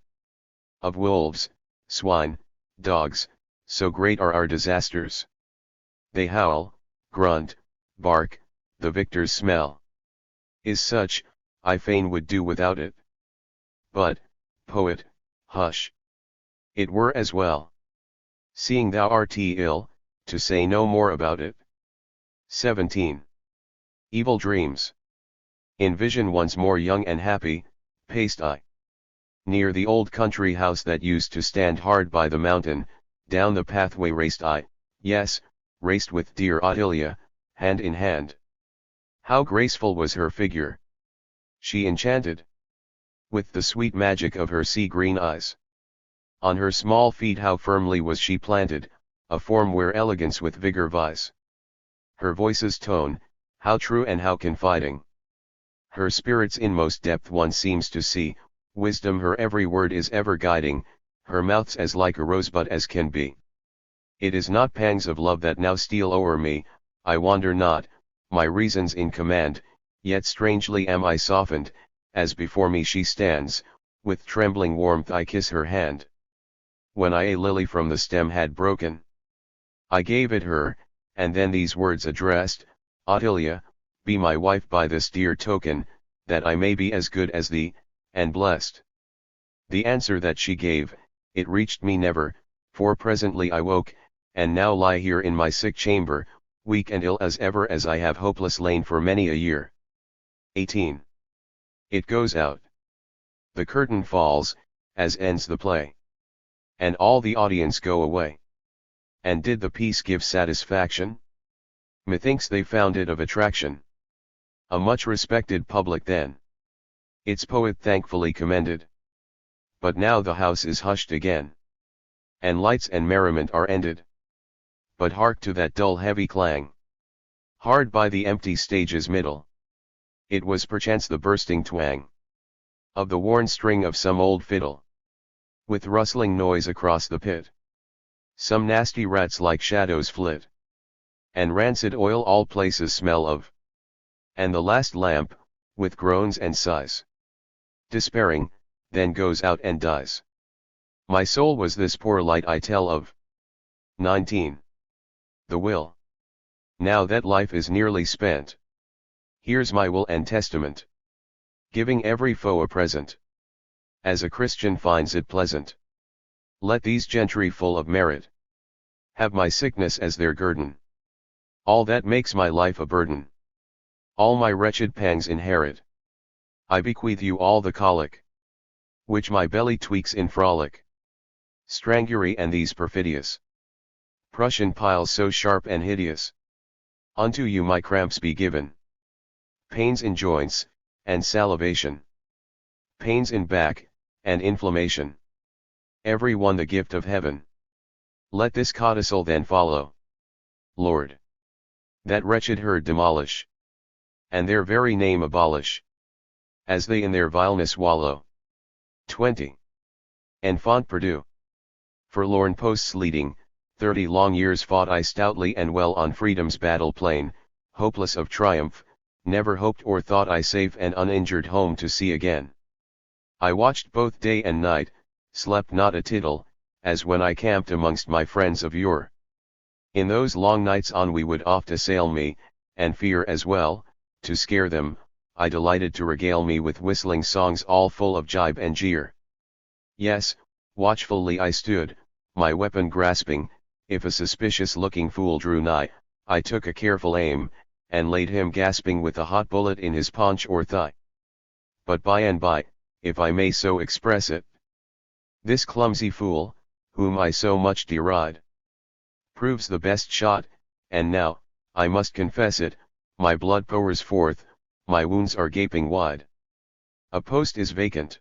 of wolves, swine, dogs, so great are our disasters. They howl, grunt, bark, the victor's smell is such, I fain would do without it. But, poet, hush. It were as well, seeing thou art ill, to say no more about it. 17. Evil dreams. In vision once more young and happy, paced I near the old country house that used to stand hard by the mountain. Down the pathway raced I, yes, raced with dear Ottilia, hand in hand. How graceful was her figure! She enchanted with the sweet magic of her sea-green eyes. On her small feet how firmly was she planted, a form where elegance with vigor vies. Her voice's tone, how true and how confiding. Her spirit's inmost depth one seems to see, wisdom her every word is ever guiding, her mouth's as like a rosebud as can be. It is not pangs of love that now steal o'er me, I wander not, my reason's in command, yet strangely am I softened, as before me she stands, with trembling warmth I kiss her hand. When I a lily from the stem had broken, I gave it her, and then these words addressed, Ottilia, be my wife by this dear token, that I may be as good as thee, and blessed. The answer that she gave, it reached me never, for presently I woke, and now lie here in my sick chamber, weak and ill as ever as I have hopeless lain for many a year. 18. It goes out. The curtain falls, as ends the play. And all the audience go away. And did the piece give satisfaction? Methinks they found it of attraction. A much respected public then. Its poet thankfully commended. But now the house is hushed again. And lights and merriment are ended. But hark to that dull heavy clang. Hard by the empty stage's middle. It was perchance the bursting twang of the worn string of some old fiddle. With rustling noise across the pit, some nasty rats like shadows flit. And rancid oil all places smell of. And the last lamp, with groans and sighs, despairing, then goes out and dies. My soul was this poor light I tell of. 19. The will. Now that life is nearly spent, here's my will and testament, giving every foe a present, as a Christian finds it pleasant. Let these gentry full of merit have my sickness as their guerdon. All that makes my life a burden, all my wretched pangs inherit, I bequeath you all the colic, which my belly tweaks in frolic, strangury and these perfidious Prussian piles so sharp and hideous. Unto you my cramps be given, pains in joints, and salivation, pains in back, and inflammation, every one the gift of heaven. Let this codicil then follow. Lord, that wretched herd demolish, and their very name abolish, as they in their vileness wallow. 20. Enfant perdu. Forlorn posts leading, 30 long years fought I stoutly and well on freedom's battle plain, hopeless of triumph, never hoped or thought I safe and uninjured home to see again. I watched both day and night, slept not a tittle, as when I camped amongst my friends of yore. In those long nights ennui would oft assail me, and fear as well, to scare them, I delighted to regale me with whistling songs all full of jibe and jeer. Yes, watchfully I stood, my weapon grasping, if a suspicious-looking fool drew nigh, I took a careful aim, and laid him gasping with a hot bullet in his paunch or thigh. But by and by, if I may so express it, this clumsy fool, whom I so much deride, proves the best shot, and now, I must confess it, my blood pours forth, my wounds are gaping wide. A post is vacant.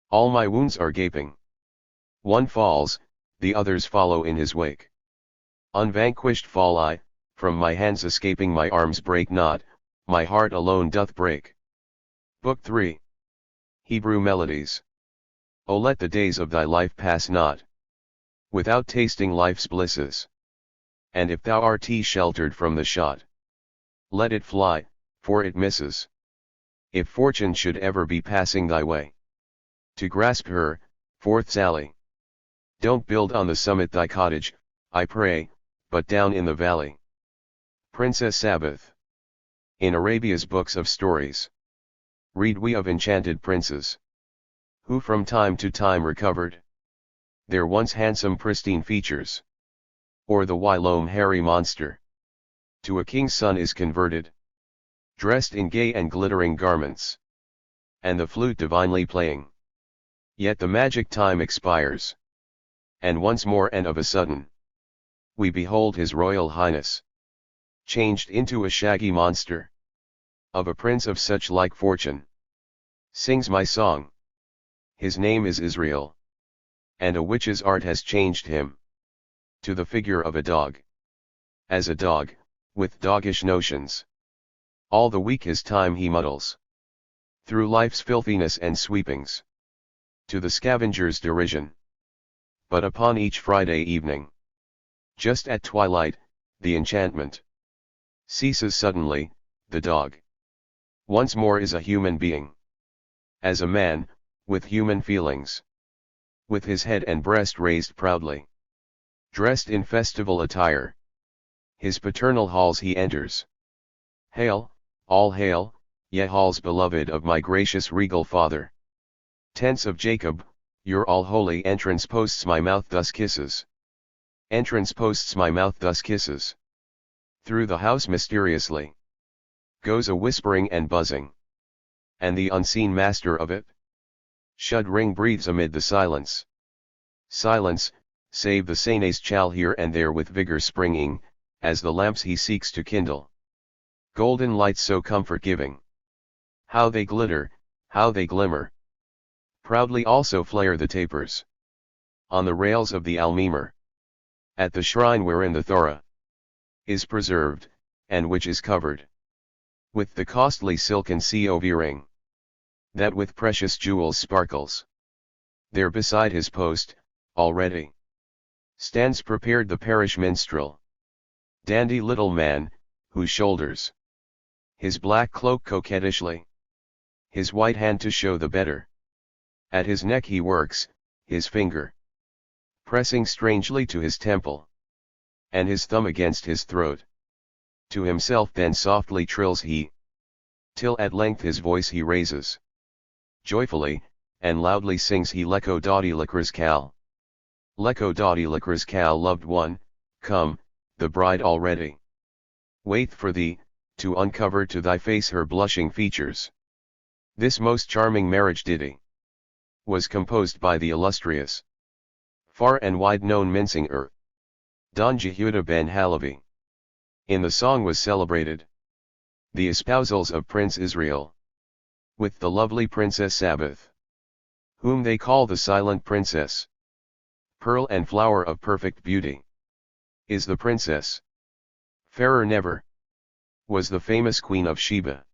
All my wounds are gaping. One falls, the others follow in his wake. Unvanquished fall I, from my hands escaping my arms break not, my heart alone doth break. Book 3. Hebrew Melodies. O let the days of thy life pass not without tasting life's blisses. And if thou art sheltered from the shot, let it fly, for it misses. If fortune should ever be passing thy way, to grasp her, forth sally. Don't build on the summit thy cottage, I pray, but down in the valley. Princess Sabbath. In Arabia's books of stories, read we of enchanted princes, who from time to time recovered their once handsome pristine features, or the whilome hairy monster to a king's son is converted, dressed in gay and glittering garments, and the flute divinely playing. Yet the magic time expires, and once more and of a sudden, we behold his royal highness, changed into a shaggy monster, of a prince of such like fortune, sings my song. His name is Israel, and a witch's art has changed him to the figure of a dog. As a dog, with doggish notions, all the week his time he muddles through life's filthiness and sweepings, to the scavenger's derision. But upon each Friday evening, Just at twilight, the enchantment ceases suddenly. The dog once more is a human being. As a man, with human feelings. With his head and breast raised proudly. Dressed in festival attire. His paternal halls he enters. Hail, all hail, ye halls beloved of my gracious regal father. Tents of Jacob, your all-holy entrance posts my mouth thus kisses. Entrance posts my mouth thus kisses. Through the house mysteriously goes a whispering and buzzing. And the unseen master of it, shuddering breathes amid the silence. Silence, save the Seines shall here and there with vigor springing, as the lamps he seeks to kindle. Golden lights so comfort-giving. How they glitter, how they glimmer. Proudly also flare the tapers. On the rails of the almemer. At the shrine wherein the Thora is preserved, and which is covered with the costly silken sea ring, that with precious jewels sparkles. There beside his post, already, stands prepared the parish minstrel. Dandy little man, who shoulders his black cloak coquettishly, his white hand to show the better. At his neck he works, his finger pressing strangely to his temple, and his thumb against his throat. To himself then softly trills he, till at length his voice he raises. Joyfully, and loudly sings he Lecco dotty licors cal. Lecco dotty licors cal loved one, come, the bride already waiteth for thee, to uncover to thy face her blushing features. This most charming marriage ditty was composed by the illustrious, far and wide known mincinger, Don Jehuda ben Halavi. In the song was celebrated the espousals of Prince Israel with the lovely Princess Sabbath, whom they call the Silent Princess. Pearl and flower of perfect beauty is the princess. Fairer never was the famous Queen of Sheba,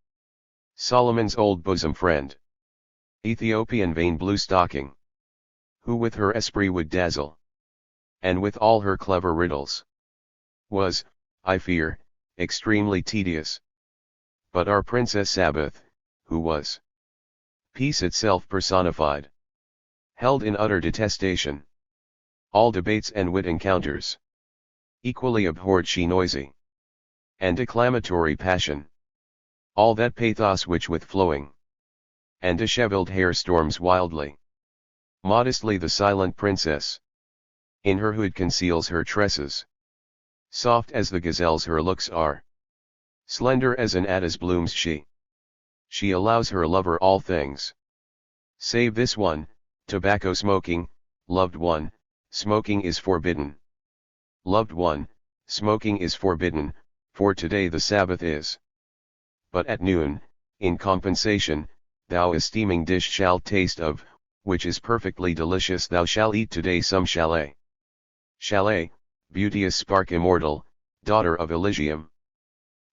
Solomon's old bosom friend, Ethiopian vain blue stocking, who with her esprit would dazzle, and with all her clever riddles was, I fear, extremely tedious. But our Princess Sabbath, who was peace itself personified, held in utter detestation all debates and wit encounters. Equally abhorred she noisy and declamatory passion, all that pathos which with flowing and dishevelled hair storms wildly. Modestly the silent princess in her hood conceals her tresses. Soft as the gazelles her looks are, slender as an attas blooms she allows her lover all things, save this one, tobacco smoking. Loved one, smoking is forbidden. Loved one, smoking is forbidden, for today the Sabbath is. But at noon, in compensation, thou esteeming dish shalt taste of, which is perfectly delicious. Thou shalt eat today some chalet. Chalet, beauteous spark immortal, daughter of Elysium.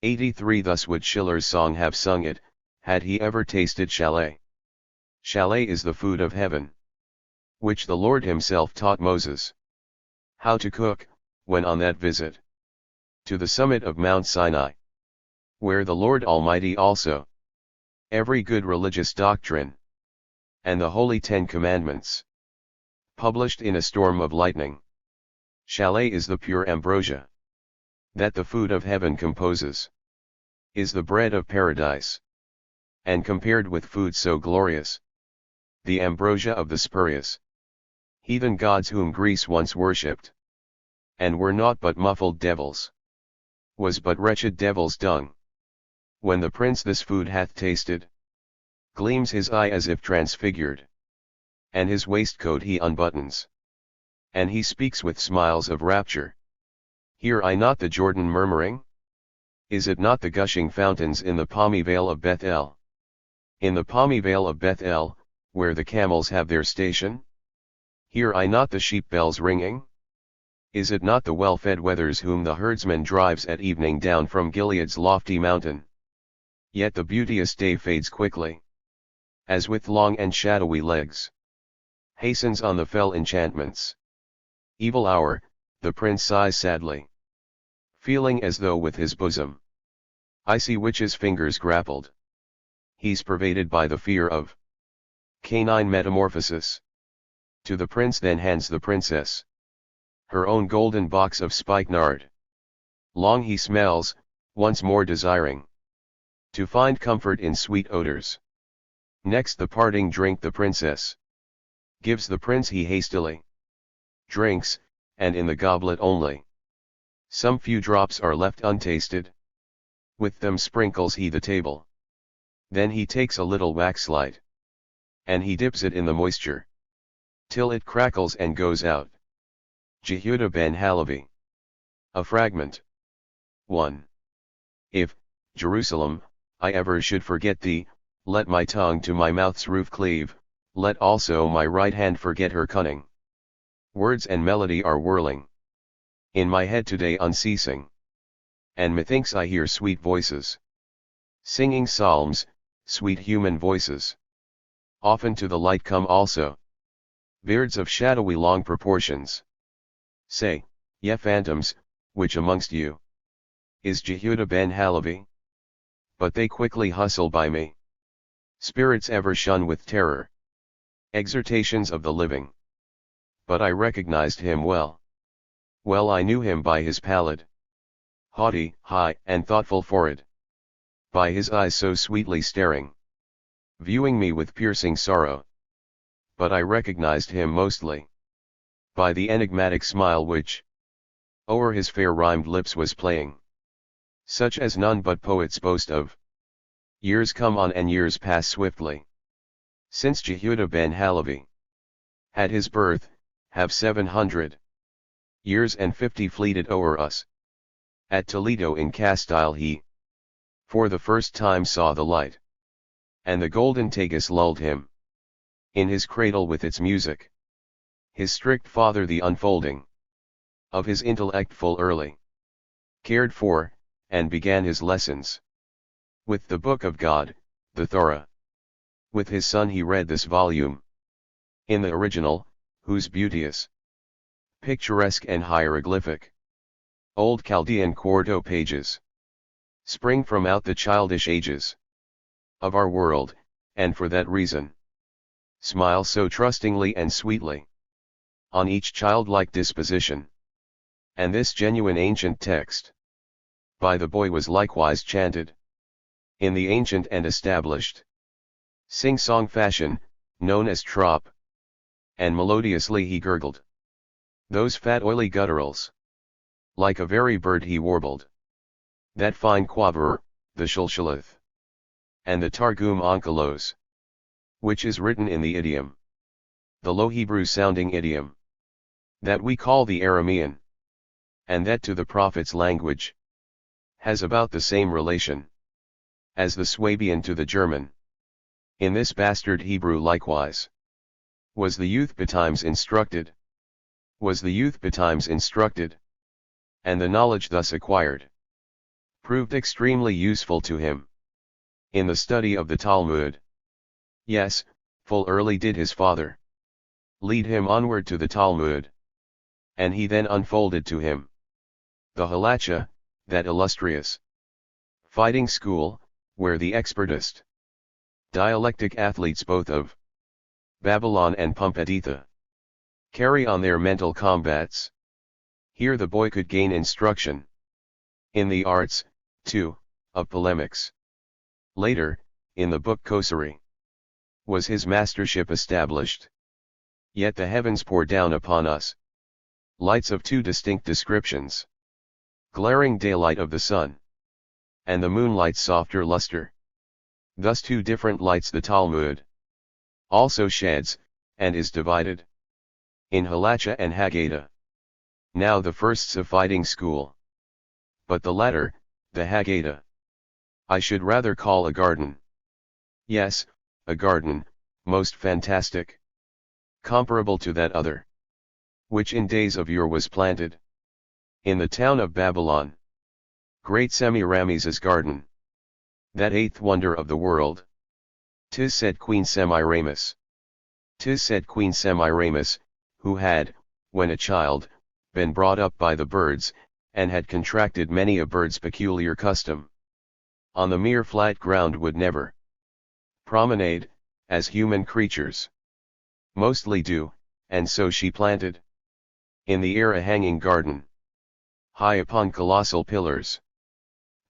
83 Thus would Schiller's song have sung it, had he ever tasted chalet. Chalet is the food of heaven, which the Lord himself taught Moses how to cook, when on that visit to the summit of Mount Sinai, where the Lord Almighty also every good religious doctrine and the holy 10 commandments published in a storm of lightning. Chalet is the pure ambrosia that the food of heaven composes, is the bread of paradise, and compared with food so glorious, the ambrosia of the spurious heathen gods whom Greece once worshipped, and were naught but muffled devils, was but wretched devil's dung. When the prince this food hath tasted, gleams his eye as if transfigured, and his waistcoat he unbuttons, and he speaks with smiles of rapture. Hear I not the Jordan murmuring? Is it not the gushing fountains in the palmy vale of Bethel? In the palmy vale of Bethel, where the camels have their station? Hear I not the sheep bells ringing? Is it not the well-fed wethers whom the herdsman drives at evening down from Gilead's lofty mountain? Yet the beauteous day fades quickly, as with long and shadowy legs hastens on the fell enchantments. Evil hour, The prince sighs sadly, feeling as though with his bosom icy witch's fingers grappled. He's pervaded by the fear of canine metamorphosis. To the prince then hands the princess her own golden box of spikenard. Long he smells, once more desiring to find comfort in sweet odors. Next the parting drink the princess gives the prince, he hastily drinks, and in the goblet only some few drops are left untasted. With them sprinkles he the table. Then he takes a little waxlight, and he dips it in the moisture, till it crackles and goes out. Jehuda ben Halevi. A fragment. 1. If, Jerusalem, I ever should forget thee, let my tongue to my mouth's roof cleave, let also my right hand forget her cunning. Words and melody are whirling in my head today unceasing, and methinks I hear sweet voices singing psalms, sweet human voices. Often to the light come also beards of shadowy long proportions. Say, ye phantoms, which amongst you is Jehuda ben Halevi? But they quickly hustle by me. Spirits ever shun with terror exhortations of the living. But I recognized him well. Well I knew him by his pallid, haughty, high, and thoughtful forehead. By his eyes so sweetly staring, viewing me with piercing sorrow. But I recognized him mostly by the enigmatic smile which o'er his fair rhymed lips was playing, such as none but poets boast of. Years come on and years pass swiftly since Jehuda ben Halevi had his birth, have 700 years and 50 fleeted o'er us. At Toledo in Castile he for the first time saw the light, and the golden Tagus lulled him in his cradle with its music. His strict father the unfolding of his intellect full early cared for, and began his lessons with the book of God, the Torah. With his son he read this volume in the original, whose beauteous, picturesque and hieroglyphic old Chaldean quarto pages spring from out the childish ages of our world, and for that reason smile so trustingly and sweetly on each childlike disposition. And this genuine ancient text by the boy was likewise chanted in the ancient and established sing-song fashion, known as trop, and melodiously he gurgled those fat oily gutturals. Like a very bird he warbled that fine quaver, the Shulshalath, and the Targum Onkelos, which is written in the idiom, the low Hebrew-sounding idiom, that we call the Aramean, and that to the prophet's language has about the same relation as the Swabian to the German. In this bastard Hebrew likewise was the youth betimes instructed, and the knowledge thus acquired proved extremely useful to him in the study of the Talmud. Yes, full early did his father lead him onward to the Talmud, and he then unfolded to him the Halacha, that illustrious fighting school, where the expertest dialectic athletes both of Babylon and Pumbeditha carry on their mental combats. Here the boy could gain instruction in the arts, too, of polemics. Later, in the book Kosari, was his mastership established. Yet the heavens pour down upon us lights of two distinct descriptions: glaring daylight of the sun, and the moonlight's softer luster. Thus two different lights the Talmud also sheds, and is divided in Halacha and Haggadah. Now the first's a fighting school, but the latter, the Haggadah, I should rather call a garden. Yes, a garden, most fantastic, comparable to that other, which in days of yore was planted in the town of Babylon, great Semiramis's garden, that eighth wonder of the world. 'Tis said Queen Semiramis, who had, when a child, been brought up by the birds, and had contracted many a bird's peculiar custom. On the mere flat ground would never promenade, as human creatures mostly do, and so she planted in the air a hanging garden, high upon colossal pillars.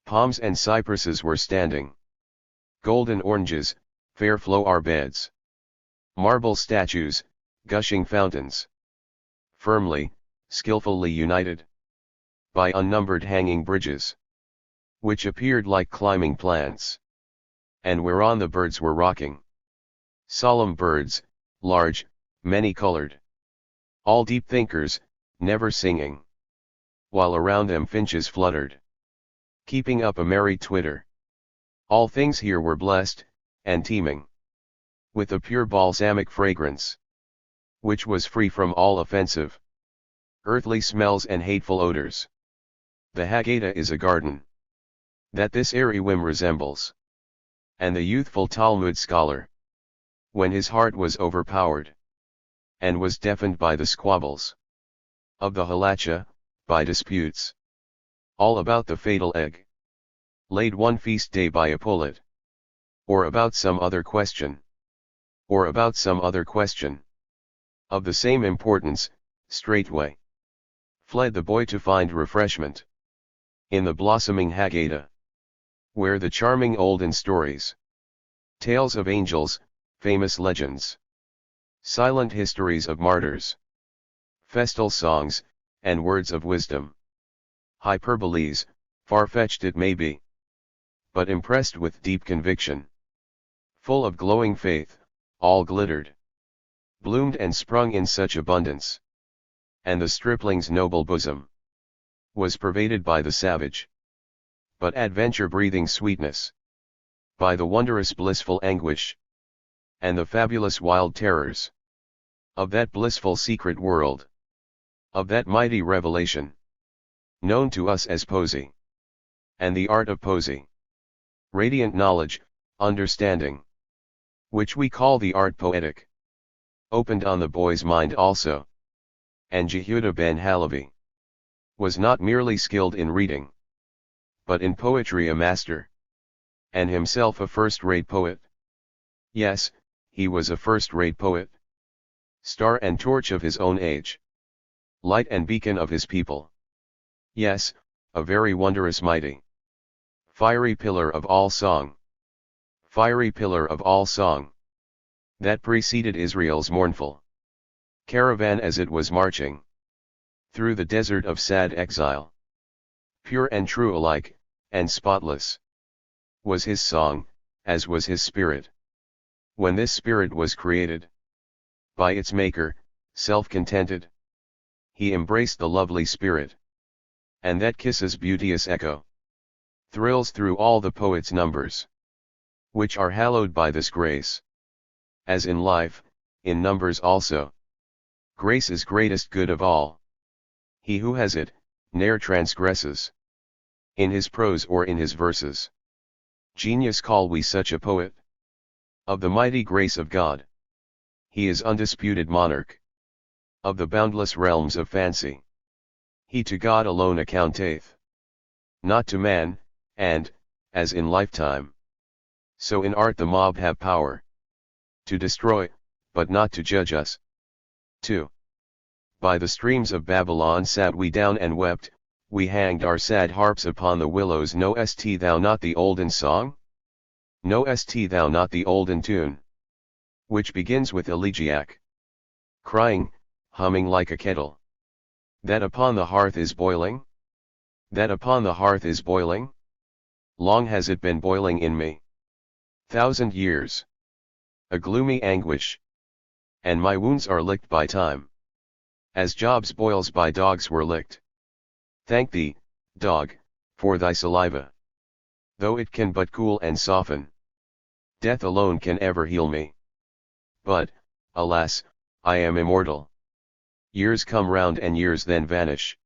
Palms and cypresses were standing. Golden oranges, fair flower beds. Marble statues, gushing fountains. Firmly, skillfully united by unnumbered hanging bridges, which appeared like climbing plants, and whereon the birds were rocking. Solemn birds, large, many-colored. All deep thinkers, never singing. While around them finches fluttered, keeping up a merry twitter. All things here were blessed, and teeming with a pure balsamic fragrance, which was free from all offensive earthly smells and hateful odors. The Haggadah is a garden that this airy whim resembles, and the youthful Talmud scholar, when his heart was overpowered, and was deafened by the squabbles of the halacha, by disputes all about the fatal egg, laid one feast day by a pullet, or about some other question, of the same importance, straightway fled the boy to find refreshment in the blossoming Haggadah, where the charming olden stories, tales of angels, famous legends, silent histories of martyrs, festal songs, and words of wisdom, hyperboles, far-fetched it may be, but impressed with deep conviction, full of glowing faith, all glittered, bloomed and sprung in such abundance, and the stripling's noble bosom was pervaded by the savage, but adventure-breathing sweetness, by the wondrous blissful anguish, and the fabulous wild terrors of that blissful secret world, of that mighty revelation, known to us as poesy, and the art of poesy, radiant knowledge, understanding, which we call the art poetic, opened on the boy's mind also. And Jehuda ben Halevi was not merely skilled in reading, but in poetry a master, and himself a first-rate poet. Yes, he was a first-rate poet, star and torch of his own age, light and beacon of his people. Yes, a very wondrous mighty, fiery pillar of all song, that preceded Israel's mournful caravan as it was marching through the desert of sad exile. Pure and true alike, and spotless was his song, as was his spirit, when this spirit was created by its maker, self-contented. He embraced the lovely spirit, and that kiss's beauteous echo thrills through all the poet's numbers, which are hallowed by this grace. As in life, in numbers also, grace is greatest good of all. He who has it, ne'er transgresses, in his prose or in his verses. Genius call we such a poet, of the mighty grace of God. He is undisputed monarch of the boundless realms of fancy. He to God alone accounteth, not to man, and, as in lifetime, so in art the mob have power to destroy, but not to judge us. 2. By the streams of Babylon sat we down and wept, we hanged our sad harps upon the willows. Knowest thou not the olden song? Knowest thou not the olden tune, which begins with elegiac crying, humming like a kettle, that upon the hearth is boiling? That upon the hearth is boiling? Long has it been boiling in me, 1,000 years. A gloomy anguish, and my wounds are licked by time, as Job's boils by dogs were licked. Thank thee, dog, for thy saliva, though it can but cool and soften. Death alone can ever heal me. But, alas, I am immortal. Years come round and years then vanish.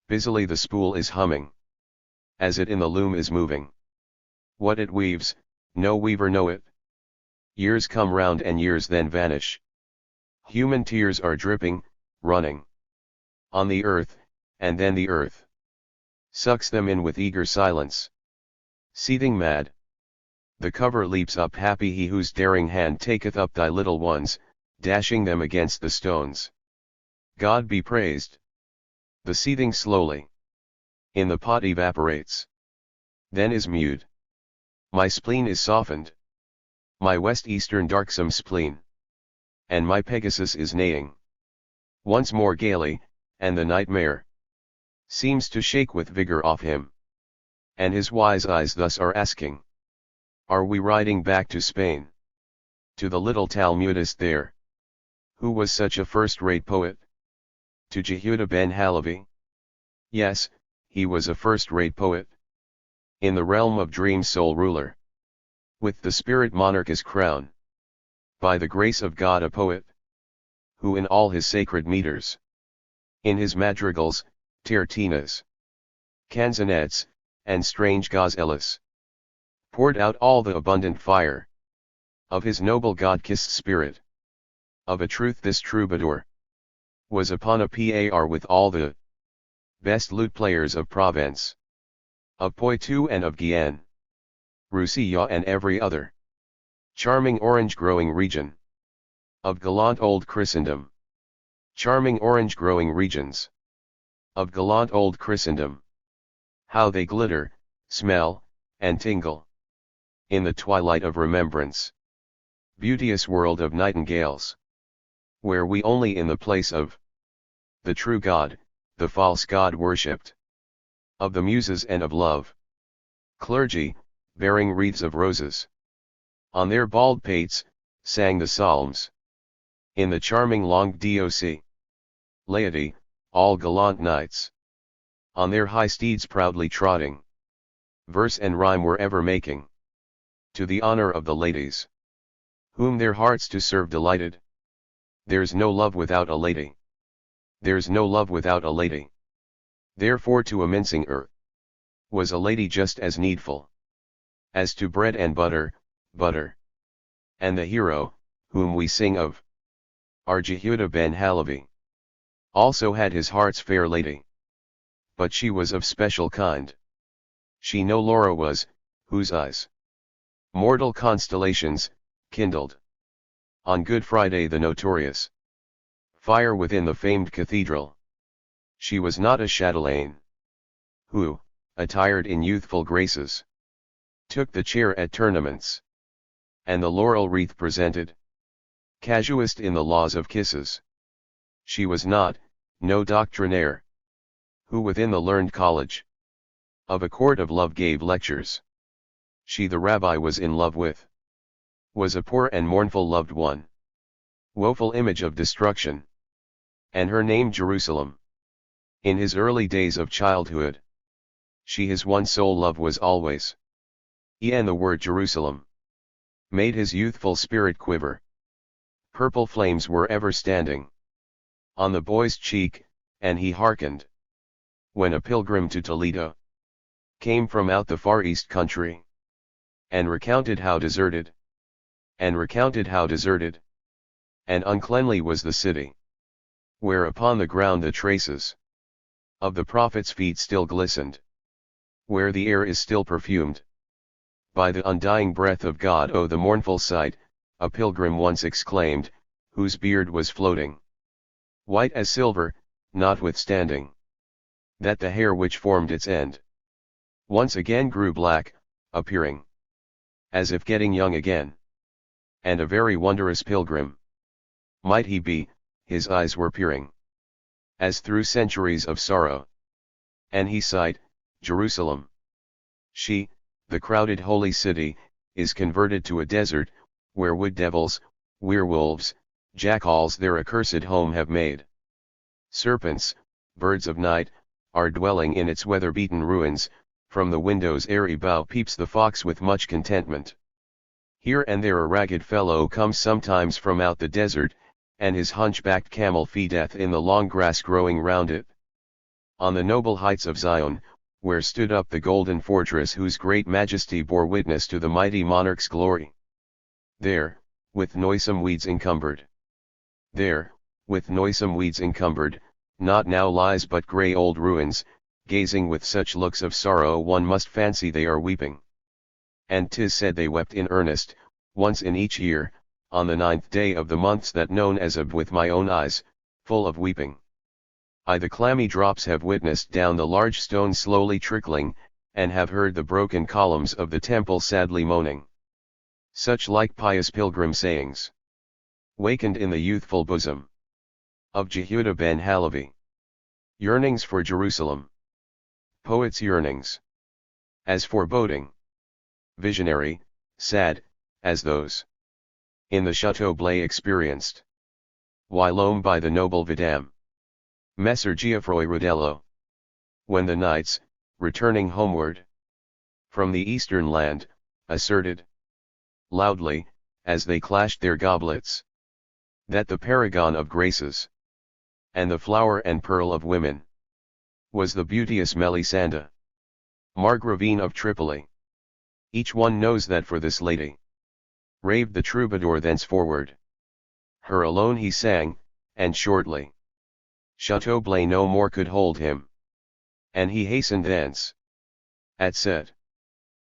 Busily the spool is humming, as it in the loom is moving. What it weaves, no weaver knoweth. Years come round and years then vanish. Human tears are dripping, running on the earth, and then the earth sucks them in with eager silence. Seething mad, the cover leaps up happy, he whose daring hand taketh up thy little ones, dashing them against the stones. God be praised. The seething slowly in the pot evaporates, then is mewed. My spleen is softened, my west-eastern darksome spleen, and my Pegasus is neighing once more gaily, and the nightmare seems to shake with vigor off him, and his wise eyes thus are asking, are we riding back to Spain, to the little Talmudist there, who was such a first-rate poet, to Jehuda ben Halevi? Yes, he was a first-rate poet, in the realm of dreams sole ruler, with the spirit monarch as crown, by the grace of God a poet, who in all his sacred meters, in his madrigals, tertinas, canzonets, and strange gazellas, poured out all the abundant fire of his noble God-kissed spirit. Of a truth this troubadour was upon a par with all the best lute players of Provence, of Poitou and of Guyenne, Roussillon and every other charming orange-growing region of gallant old Christendom. Charming orange-growing regions of gallant old Christendom. How they glitter, smell, and tingle in the twilight of remembrance. Beauteous world of nightingales, where we only in the place of the true God, the false God worshipped, of the muses and of love, clergy, bearing wreaths of roses on their bald pates, sang the psalms, in the charming langue doc. Laity, all gallant knights, on their high steeds proudly trotting, verse and rhyme were ever making, to the honor of the ladies, whom their hearts to serve delighted. There's no love without a lady. There's no love without a lady. Therefore to a mincing earth was a lady just as needful as to bread and butter, butter. And the hero, whom we sing of, our Jehuda ben Halevi, also had his heart's fair lady. But she was of special kind. She no Laura was, whose eyes mortal constellations kindled on Good Friday the notorious fire within the famed cathedral. She was not a chatelaine, who, attired in youthful graces, took the chair at tournaments, and the laurel wreath presented, casuist in the laws of kisses. She was not, no doctrinaire, who within the learned college of a court of love gave lectures. She the rabbi was in love with, was a poor and mournful loved one, woeful image of destruction, and her name Jerusalem. In his early days of childhood, she his one sole love was always, and the word Jerusalem made his youthful spirit quiver. Purple flames were ever standing on the boy's cheek, and he hearkened, when a pilgrim to Toledo came from out the far east country, and recounted how deserted, and uncleanly was the city, where upon the ground the traces of the prophet's feet still glistened, where the air is still perfumed by the undying breath of God. Oh, the mournful sight, a pilgrim once exclaimed, whose beard was floating white as silver, notwithstanding that the hair which formed its end once again grew black, appearing as if getting young again. And a very wondrous pilgrim might he be, his eyes were peering as through centuries of sorrow, and he sighed, Jerusalem, she, the crowded holy city, is converted to a desert, where wood devils, werewolves, jackals their accursed home have made. Serpents, birds of night, are dwelling in its weather-beaten ruins. From the window's airy bough peeps the fox with much contentment. Here and there a ragged fellow comes sometimes from out the desert, and his hunchbacked camel feedeth in the long grass growing round it. On the noble heights of Zion, where stood up the golden fortress whose great majesty bore witness to the mighty monarch's glory, there, with noisome weeds encumbered, not now lies but grey old ruins, gazing with such looks of sorrow one must fancy they are weeping. And 'tis said they wept in earnest, once in each year, on the 9th day of the months that known as Ab, with my own eyes, full of weeping. I the clammy drops have witnessed down the large stones slowly trickling, and have heard the broken columns of the temple sadly moaning. Such like pious pilgrim sayings wakened in the youthful bosom of Jehuda ben Halevi. Yearnings for Jerusalem. Poet's yearnings. As foreboding, visionary, sad, as those in the Chateau Blay experienced whilome by the noble Vidame Messer Geoffroy Rodello. When the knights, returning homeward from the eastern land, asserted loudly, as they clashed their goblets, that the paragon of graces, and the flower and pearl of women, was the beauteous Melisande, Margravine of Tripoli. Each one knows that for this lady raved the troubadour thenceforward. Her alone he sang, and shortly Chateau Blay no more could hold him. And he hastened thence. At set.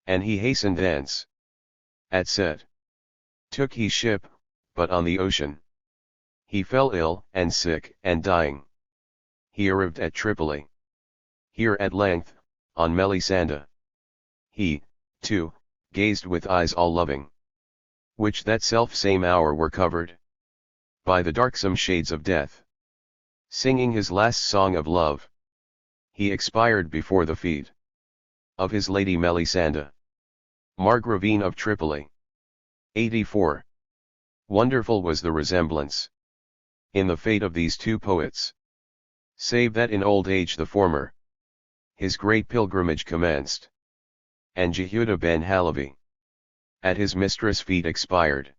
And he hastened thence. At set. Took he ship, but on the ocean he fell ill and sick and dying. He arrived at Tripoli. Here at length, on Melisande, he, too, gazed with eyes all loving, which that self same hour were covered by the darksome shades of death. Singing his last song of love, he expired before the feet of his lady Melisande, Margravine of Tripoli. 84. Wonderful was the resemblance in the fate of these two poets, save that in old age the former his great pilgrimage commenced, and Jehuda ben Halevi at his mistress' feet expired,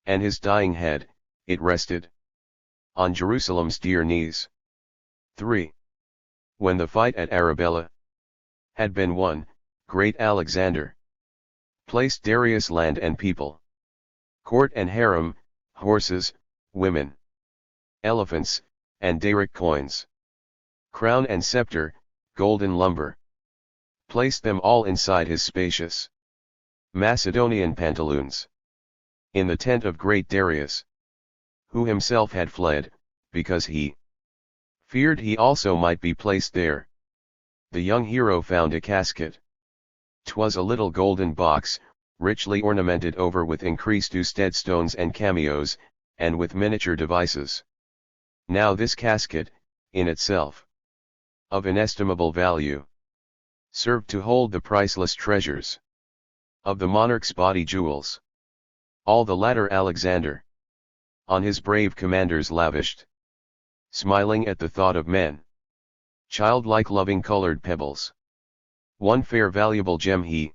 and his dying head, it rested on Jerusalem's dear knees. 3. When the fight at Arabella had been won, great Alexander placed Darius land and people, court and harem, horses, women, elephants, and Daric coins, crown and scepter, golden lumber, placed them all inside his spacious Macedonian pantaloons, in the tent of great Darius, who himself had fled, because he feared he also might be placed there. The young hero found a casket. 'Twas a little golden box, richly ornamented over with increased usted stones and cameos, and with miniature devices. Now this casket, in itself of inestimable value, served to hold the priceless treasures of the monarch's body jewels. All the latter Alexander on his brave commanders lavished, smiling at the thought of men, childlike loving colored pebbles. One fair valuable gem he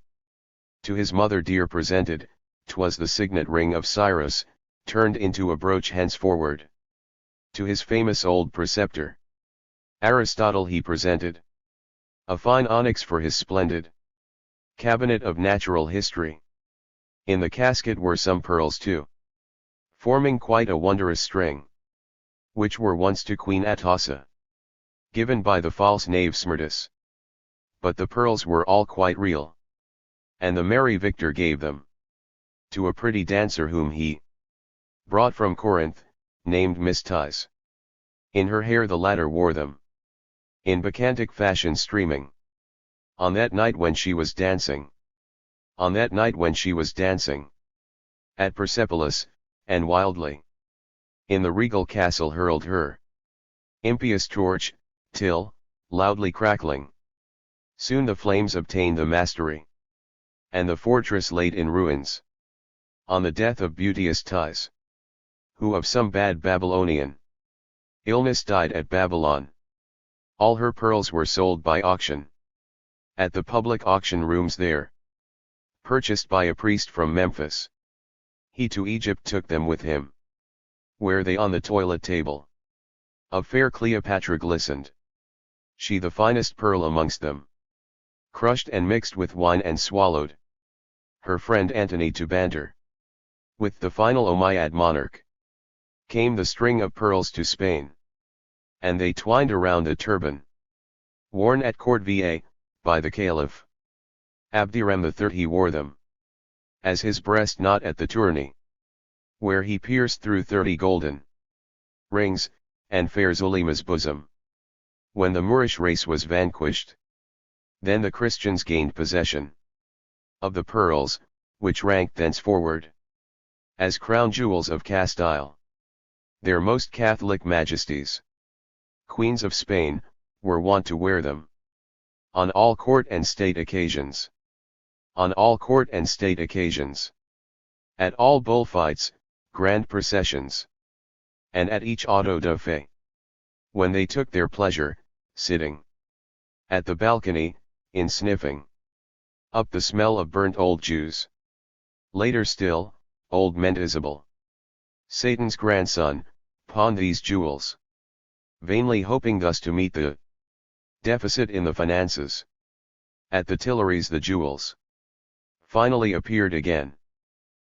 to his mother dear presented, 'twas the signet ring of Cyrus, turned into a brooch henceforward. To his famous old preceptor Aristotle he presented a fine onyx for his splendid cabinet of natural history. In the casket were some pearls too, forming quite a wondrous string, which were once to Queen Atossa given by the false knave Smerdis. But the pearls were all quite real, and the merry victor gave them to a pretty dancer whom he brought from Corinth, named Miss Tis. In her hair the latter wore them, in bacchantic fashion streaming. On that night when she was dancing, on that night when she was dancing at Persepolis, and wildly in the regal castle hurled her impious torch, till, loudly crackling, soon the flames obtained the mastery, and the fortress laid in ruins. On the death of beauteous Tis, who of some bad Babylonian illness died at Babylon, all her pearls were sold by auction at the public auction rooms there, purchased by a priest from Memphis. He to Egypt took them with him, where they on the toilet table of fair Cleopatra glistened, she the finest pearl amongst them, crushed and mixed with wine and swallowed. Her friend Antony to banter with the final Umayyad monarch, came the string of pearls to Spain, and they twined around the turban worn at court by the Caliph Abderrahman III. He wore them as his breast knot at the tourney, where he pierced through 30 golden rings, and fair Zulima's bosom. When the Moorish race was vanquished, then the Christians gained possession of the pearls, which ranked thenceforward as crown jewels of Castile. Their most Catholic majesties, queens of Spain, were wont to wear them on all court and state occasions. On all court and state occasions. At all bullfights, grand processions. And at each auto da fe. When they took their pleasure, sitting at the balcony, in sniffing up the smell of burnt old Jews. Later still, old Mentezabel, Satan's grandson, pawned these jewels, vainly hoping thus to meet the deficit in the finances. At the Tuileries the jewels finally appeared again,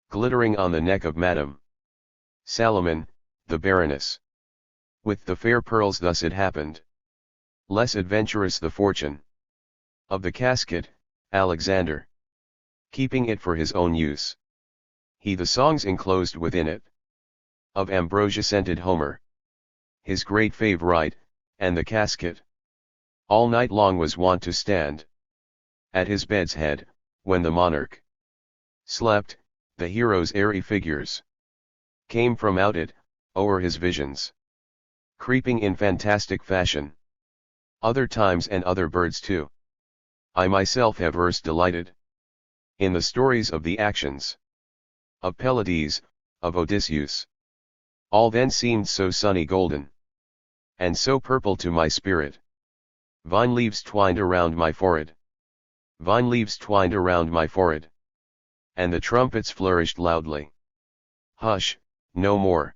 glittering on the neck of Madame Salomon, the Baroness. With the fair pearls thus it happened. Less adventurous the fortune of the casket, Alexander, keeping it for his own use. He the songs enclosed within it, of ambrosia scented Homer, his great favourite, and the casket, all night long was wont to stand at his bed's head, when the monarch slept, the hero's airy figures came from out it, o'er his visions, creeping in fantastic fashion. Other times and other birds too. I myself have erst delighted in the stories of the actions of Pelides, of Odysseus. All then seemed so sunny golden, and so purple to my spirit. Vine leaves twined around my forehead. Vine leaves twined around my forehead. And the trumpets flourished loudly. Hush, no more.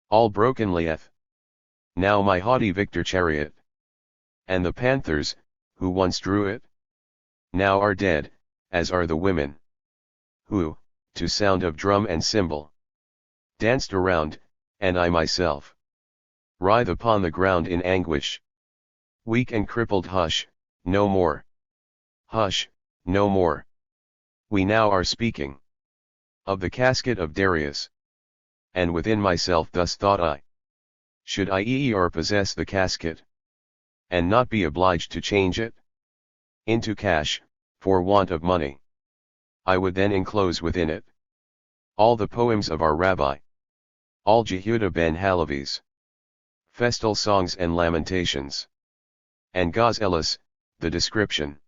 All broken lieth now my haughty victor chariot. And the panthers, who once drew it, now are dead, as are the women, who, to sound of drum and cymbal, danced around, and I myself writhe upon the ground in anguish. Weak and crippled, hush, no more. Hush, no more. We now are speaking of the casket of Darius. And within myself thus thought I. Should I or possess the casket, and not be obliged to change it into cash, for want of money, I would then enclose within it all the poems of our Rabbi, all Jehuda ben Halevi's festal songs and lamentations, and Gazellus, the description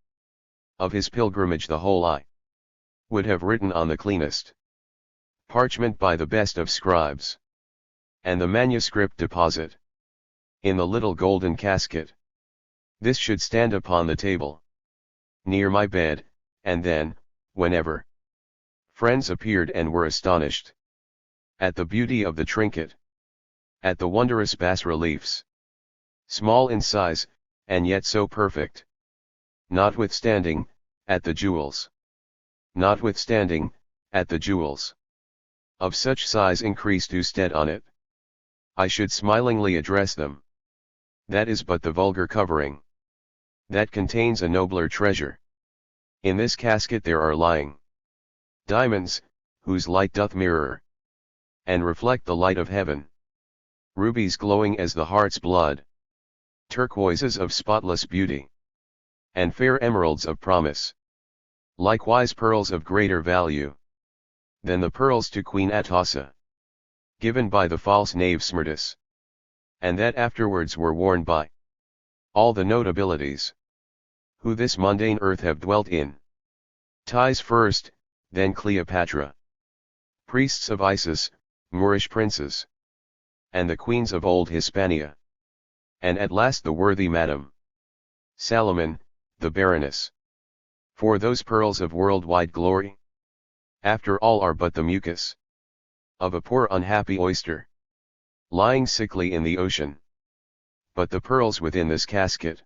of his pilgrimage. The whole I would have written on the cleanest parchment by the best of scribes, and the manuscript deposit in the little golden casket. This should stand upon the table near my bed, and then, whenever friends appeared and were astonished at the beauty of the trinket, at the wondrous bas-reliefs, small in size, and yet so perfect, notwithstanding, at the jewels, notwithstanding, at the jewels, of such size increased to stead on it, I should smilingly address them. That is but the vulgar covering that contains a nobler treasure. In this casket there are lying diamonds, whose light doth mirror and reflect the light of heaven, rubies glowing as the heart's blood, turquoises of spotless beauty, and fair emeralds of promise, likewise pearls of greater value than the pearls to Queen Atossa, given by the false knave Smerdis, and that afterwards were worn by all the notabilities who this mundane earth have dwelt in. Tis first, then Cleopatra, priests of Isis, Moorish princes, and the queens of old Hispania, and at last the worthy Madame Salomon, the Baroness. For those pearls of worldwide glory, after all, are but the mucus of a poor unhappy oyster, lying sickly in the ocean. But the pearls within this casket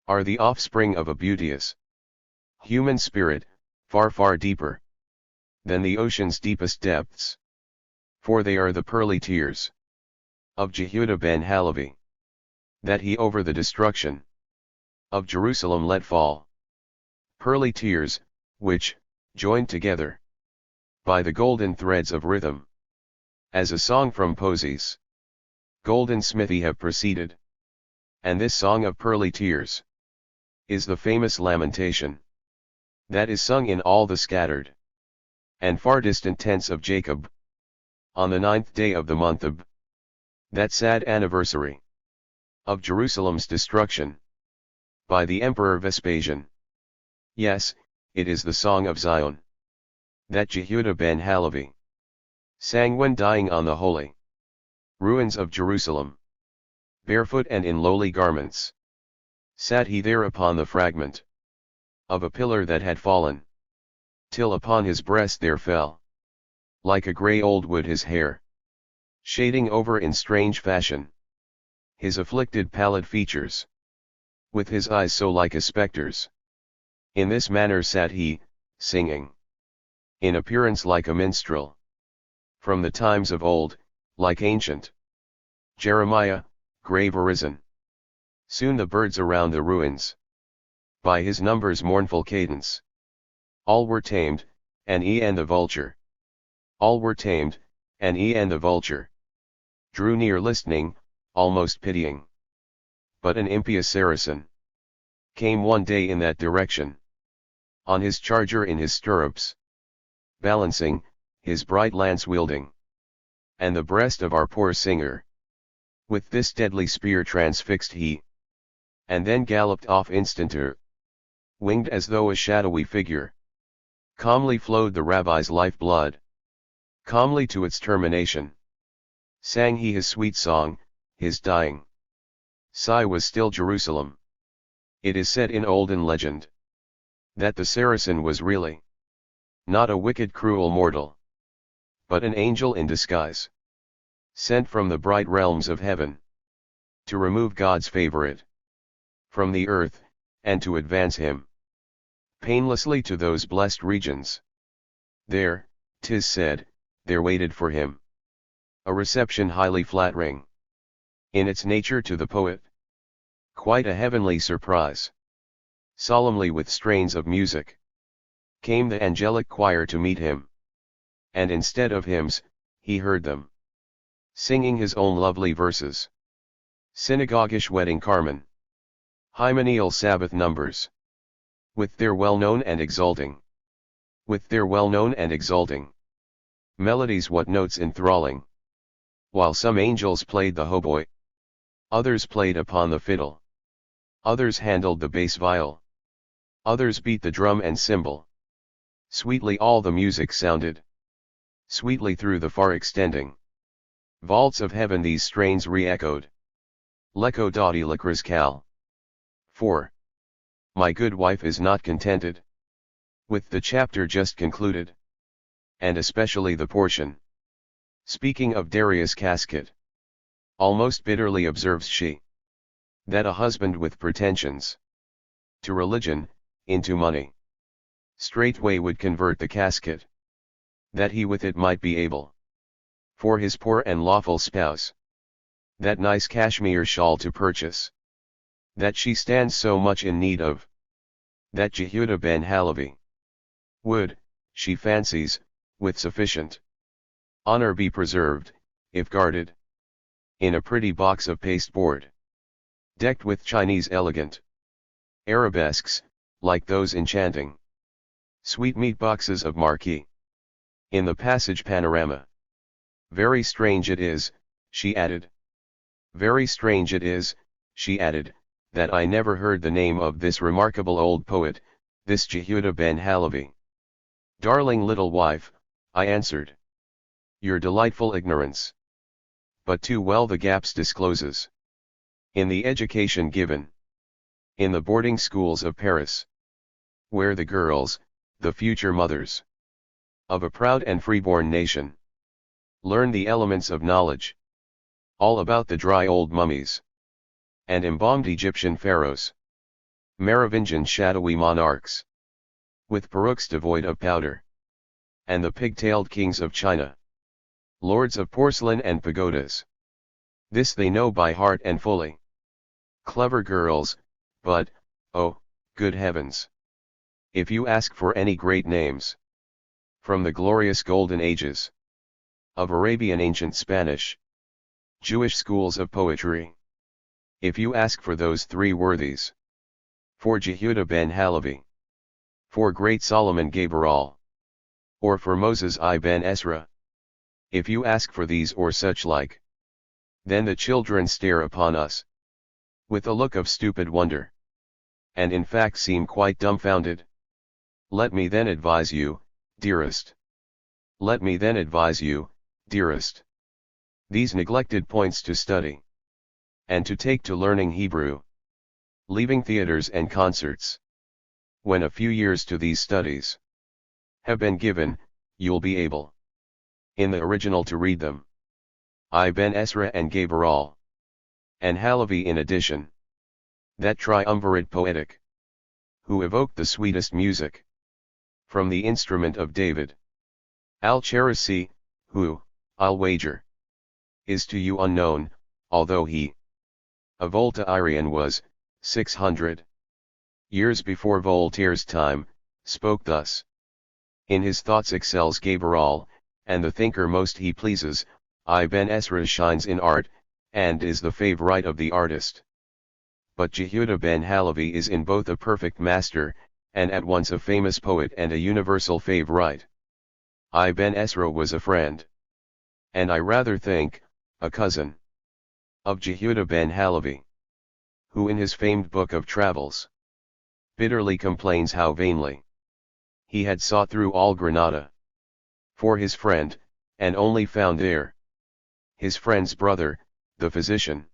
are the offspring of a beauteous human spirit, far far deeper than the ocean's deepest depths. For they are the pearly tears of Jehuda ben Halevi. that he over the destruction of Jerusalem let fall pearly tears, which, joined together by the golden threads of rhythm, as a song from posies, golden smithy have proceeded. And this song of pearly tears is the famous lamentation that is sung in all the scattered and far distant tents of Jacob, on the 9th day of the month of that sad anniversary of Jerusalem's destruction by the Emperor Vespasian. Yes, it is the song of Zion that Jehudah ben Halevi sang when dying on the holy ruins of Jerusalem. Barefoot and in lowly garments sat he there upon the fragment of a pillar that had fallen, till upon his breast there fell, like a grey old wood, his hair, shading over in strange fashion his afflicted pallid features, with his eyes so like a spectre's. In this manner sat he, singing, in appearance like a minstrel, from the times of old, like ancient Jeremiah, grave arisen. Soon the birds around the ruins, by his number's mournful cadence, all were tamed, and he and the vulture, all were tamed, and he and the vulture, drew near listening, almost pitying. But an impious Saracen came one day in that direction, on his charger in his stirrups, balancing, his bright lance wielding, and the breast of our poor singer with this deadly spear transfixed he, and then galloped off instanter, winged as though a shadowy figure. Calmly flowed the rabbi's life blood, calmly to its termination sang he his sweet song. His dying sigh was still Jerusalem. It is said in olden legend that the Saracen was really not a wicked cruel mortal, but an angel in disguise, sent from the bright realms of heaven to remove God's favorite from the earth, and to advance him painlessly to those blessed regions. There, 'tis said, there waited for him a reception highly flattering in its nature to the poet, quite a heavenly surprise. Solemnly with strains of music came the angelic choir to meet him, and instead of hymns, he heard them singing his own lovely verses, synagoguish wedding Carmen, hymeneal Sabbath numbers, with their well-known and exulting melodies, what notes enthralling, while some angels played the hautboy, others played upon the fiddle, others handled the bass viol, others beat the drum and cymbal. Sweetly all the music sounded, sweetly through the far extending vaults of heaven these strains re-echoed. Lecco doti licris cal. 4. My good wife is not contented with the chapter just concluded, and especially the portion speaking of Darius' casket. Almost bitterly observes she that a husband with pretensions to religion, into money, straightway would convert the casket, that he with it might be able, for his poor and lawful spouse, that nice cashmere shawl to purchase, that she stands so much in need of, that Jehudah ben Halevi would, she fancies, with sufficient honor be preserved, if guarded in a pretty box of pasteboard, decked with Chinese elegant arabesques, like those enchanting sweetmeat boxes of marquis in the passage panorama. Very strange it is, she added. Very strange it is, she added, that I never heard the name of this remarkable old poet, this Jehudah ben Halevi. Darling little wife, I answered. Your delightful ignorance but too well the gaps discloses in the education given in the boarding schools of Paris, where the girls, the future mothers of a proud and freeborn nation, learn the elements of knowledge, all about the dry old mummies and embalmed Egyptian pharaohs, Merovingian shadowy monarchs, with perukes devoid of powder, and the pig-tailed kings of China, lords of porcelain and pagodas. This they know by heart and fully. Clever girls, but, oh, good heavens! If you ask for any great names from the glorious golden ages of Arabian ancient Spanish, Jewish schools of poetry, if you ask for those three worthies, for Jehuda ben Halevi, for great Solomon Gabaral, or for Moses ibn Esra, if you ask for these or such like, then the children stare upon us with a look of stupid wonder, and in fact seem quite dumbfounded. Let me then advise you, dearest. Let me then advise you, dearest, these neglected points to study, and to take to learning Hebrew, leaving theaters and concerts. When a few years to these studies have been given, you'll be able, in the original, to read them. Ibn Esra and Gabaral, and Halevi in addition, that triumvirate poetic, who evoked the sweetest music from the instrument of David. Al-Charisi, who, I'll wager, is to you unknown, although he, a Voltairian, was, 600 years before Voltaire's time, spoke thus. In his thoughts excels Gabaral, and the thinker most he pleases. Ibn Esra shines in art, and is the favorite of the artist. But Jehuda ben Halevi is in both a perfect master, and at once a famous poet and a universal favorite. Ibn Esra was a friend, and I rather think, a cousin, of Jehuda ben Halevi, who in his famed book of travels, bitterly complains how vainly he had sought through all Granada for his friend, and only found there his friend's brother, the physician,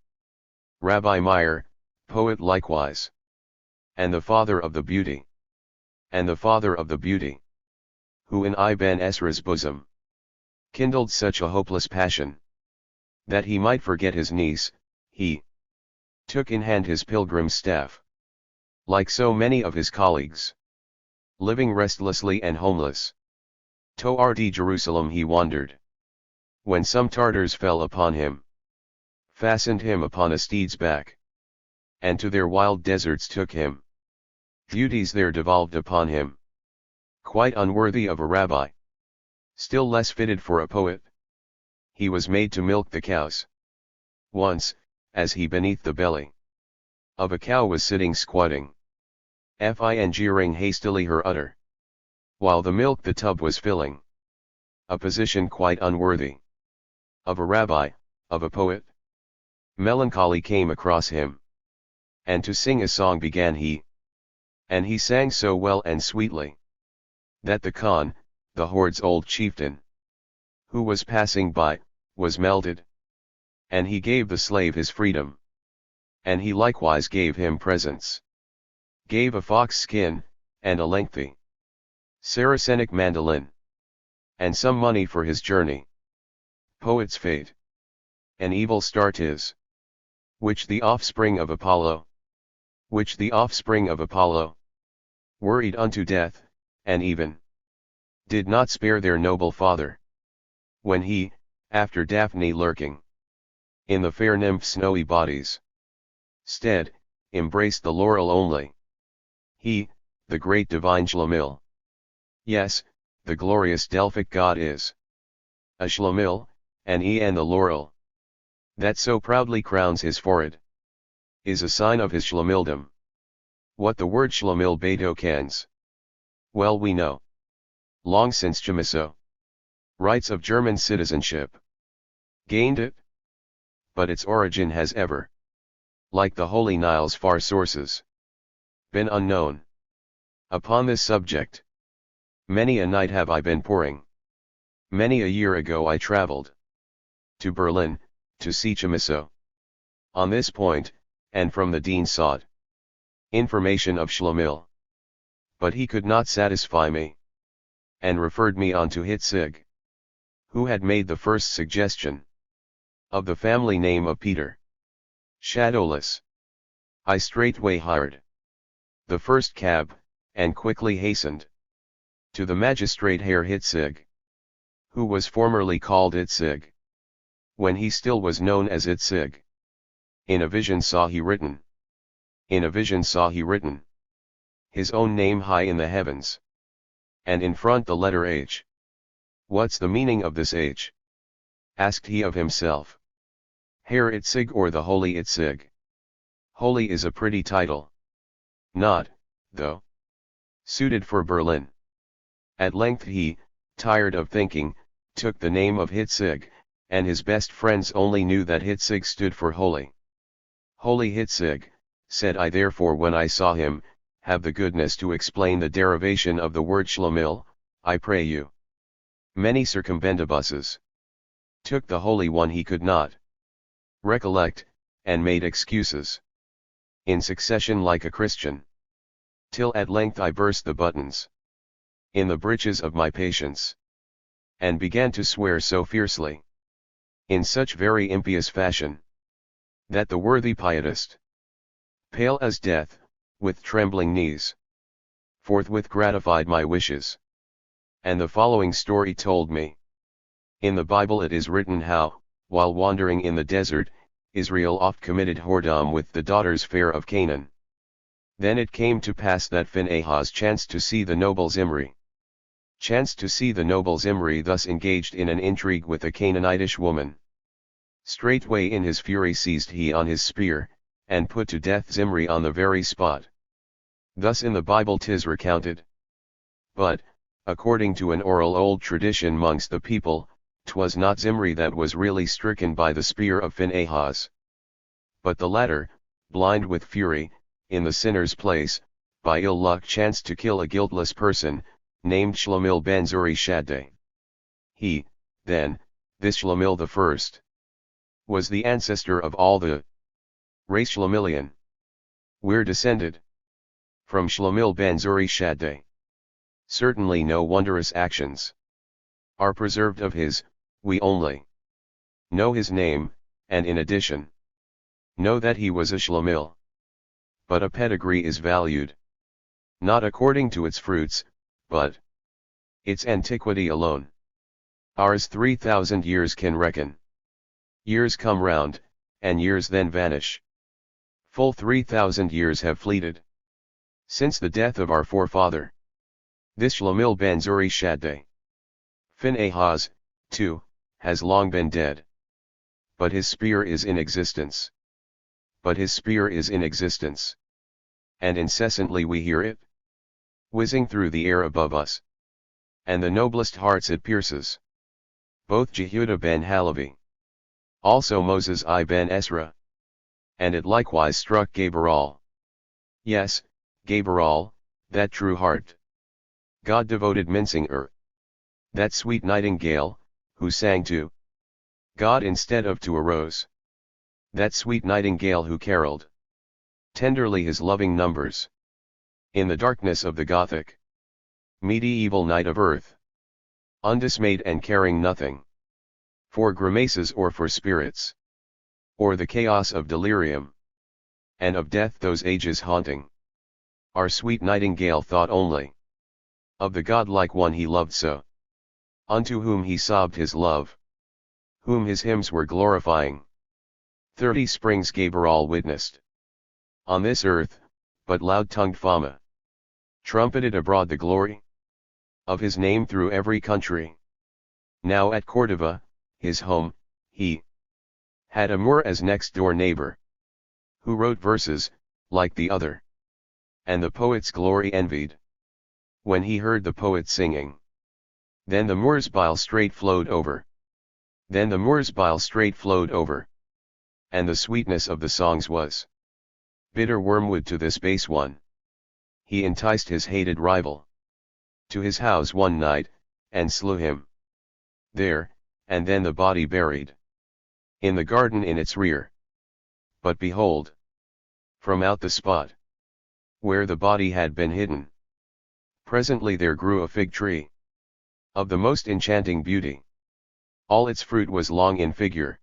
Rabbi Meir, poet likewise, and the father of the beauty, who in Ibn Esra's bosom kindled such a hopeless passion, that he might forget his niece, he took in hand his pilgrim's staff. Like so many of his colleagues, living restlessly and homeless, toward Jerusalem he wandered, when some Tartars fell upon him, fastened him upon a steed's back, and to their wild deserts took him. Duties there devolved upon him, quite unworthy of a rabbi, still less fitted for a poet. He was made to milk the cows. Once, as he beneath the belly of a cow was sitting squatting, fingering hastily her udder, while the milk the tub was filling, a position quite unworthy of a rabbi, of a poet, melancholy came across him, and to sing a song began he, and he sang so well and sweetly, that the Khan, the horde's old chieftain, who was passing by, was melted, and he gave the slave his freedom, and he likewise gave him presents, gave a fox skin, and a lengthy Saracenic mandolin, and some money for his journey. Poet's fate, an evil star 'tis, which the offspring of Apollo, worried unto death, and even did not spare their noble father, when he, after Daphne lurking in the fair nymph's snowy body's stead, embraced the laurel only. He, the great divine Shlomil, yes, the glorious Delphic god is a Shlomil, and the laurel that so proudly crowns his forehead is a sign of his Shlomildom. What the word Shlomil betokens? Well, we know. Long since Chamisso, rights of German citizenship, gained it, but its origin has ever, like the Holy Nile's far sources, been unknown. Upon this subject, many a night have I been poring. Many a year ago I traveled to Berlin, to see Chamisso on this point, and from the Dean sought information of Shlomil. But he could not satisfy me, and referred me on to Hitzig, who had made the first suggestion of the family name of Peter. Shadowless, I straightway hired the first cab, and quickly hastened to the magistrate Herr Hitzig, who was formerly called Itzig, when he still was known as Itzig. In a vision saw he written In a vision saw he written his own name high in the heavens, and in front the letter H. "What's the meaning of this H?" asked he of himself. Herr Itzig, or the Holy Itzig. Holy is a pretty title. Not, though, suited for Berlin. At length he, tired of thinking, took the name of Hitzig, and his best friends only knew that Hitzig stood for holy. "Holy Hitzig," said I therefore when I saw him, "have the goodness to explain the derivation of the word Schlemihl, I pray you." Many circumvendibuses took the Holy One he could not recollect, and made excuses in succession like a Christian, till at length I burst the buttons in the breeches of my patience, and began to swear so fiercely, in such very impious fashion, that the worthy pietist, pale as death, with trembling knees, forthwith gratified my wishes. And the following story told me. In the Bible it is written how, while wandering in the desert, Israel oft committed whoredom with the daughters fair of Canaan. Then it came to pass that Phinehas chanced to see the noble Zimri. Thus engaged in an intrigue with a Canaanitish woman. Straightway in his fury seized he on his spear, and put to death Zimri on the very spot. Thus in the Bible 'tis recounted. But, according to an oral old tradition mongst the people, 'twas not Zimri that was really stricken by the spear of Phinehas, but the latter, blind with fury, in the sinner's place, by ill luck chanced to kill a guiltless person, named Schlemihl ben Zuri Shaddai. He, then, this Schlemihl the first, was the ancestor of all the race Schlemihlian. We're descended from Schlemihl ben Zuri Shaddai. Certainly no wondrous actions are preserved of his, we only know his name, and in addition, know that he was a Schlemihl. But a pedigree is valued, not according to its fruits, but its antiquity alone. Ours 3,000 years can reckon. Years come round, and years then vanish. Full 3,000 years have fleeted since the death of our forefather, this Schlemihl ben Zuri Shaddai. Phinehas, too, has long been dead. But his spear is in existence. And incessantly we hear it whizzing through the air above us. And the noblest hearts it pierces. Both Jehudah ben Halevi, also Moses ben Esra. And it likewise struck Gabaral. Yes, Gabaral, that true heart, God-devoted Minsinger, that sweet nightingale, who sang to God instead of to a rose. That sweet nightingale who caroled tenderly his loving numbers in the darkness of the Gothic medieval night of earth, undismayed and caring nothing for grimaces or for spirits, or the chaos of delirium and of death those ages haunting. Our sweet nightingale thought only of the godlike one he loved so, unto whom he sobbed his love, whom his hymns were glorifying. 30 springs Gabaral witnessed on this earth, but loud-tongued Fama trumpeted abroad the glory of his name through every country. Now at Cordova, his home, he had a Moor as next-door neighbor, who wrote verses, like the other, and the poet's glory envied. When he heard the poet singing, then the Moor's bile straight flowed over. And the sweetness of the songs was bitter wormwood to this base one. He enticed his hated rival to his house one night, and slew him there, and then the body buried in the garden in its rear. But behold, from out the spot where the body had been hidden, presently there grew a fig tree of the most enchanting beauty. All its fruit was long in figure,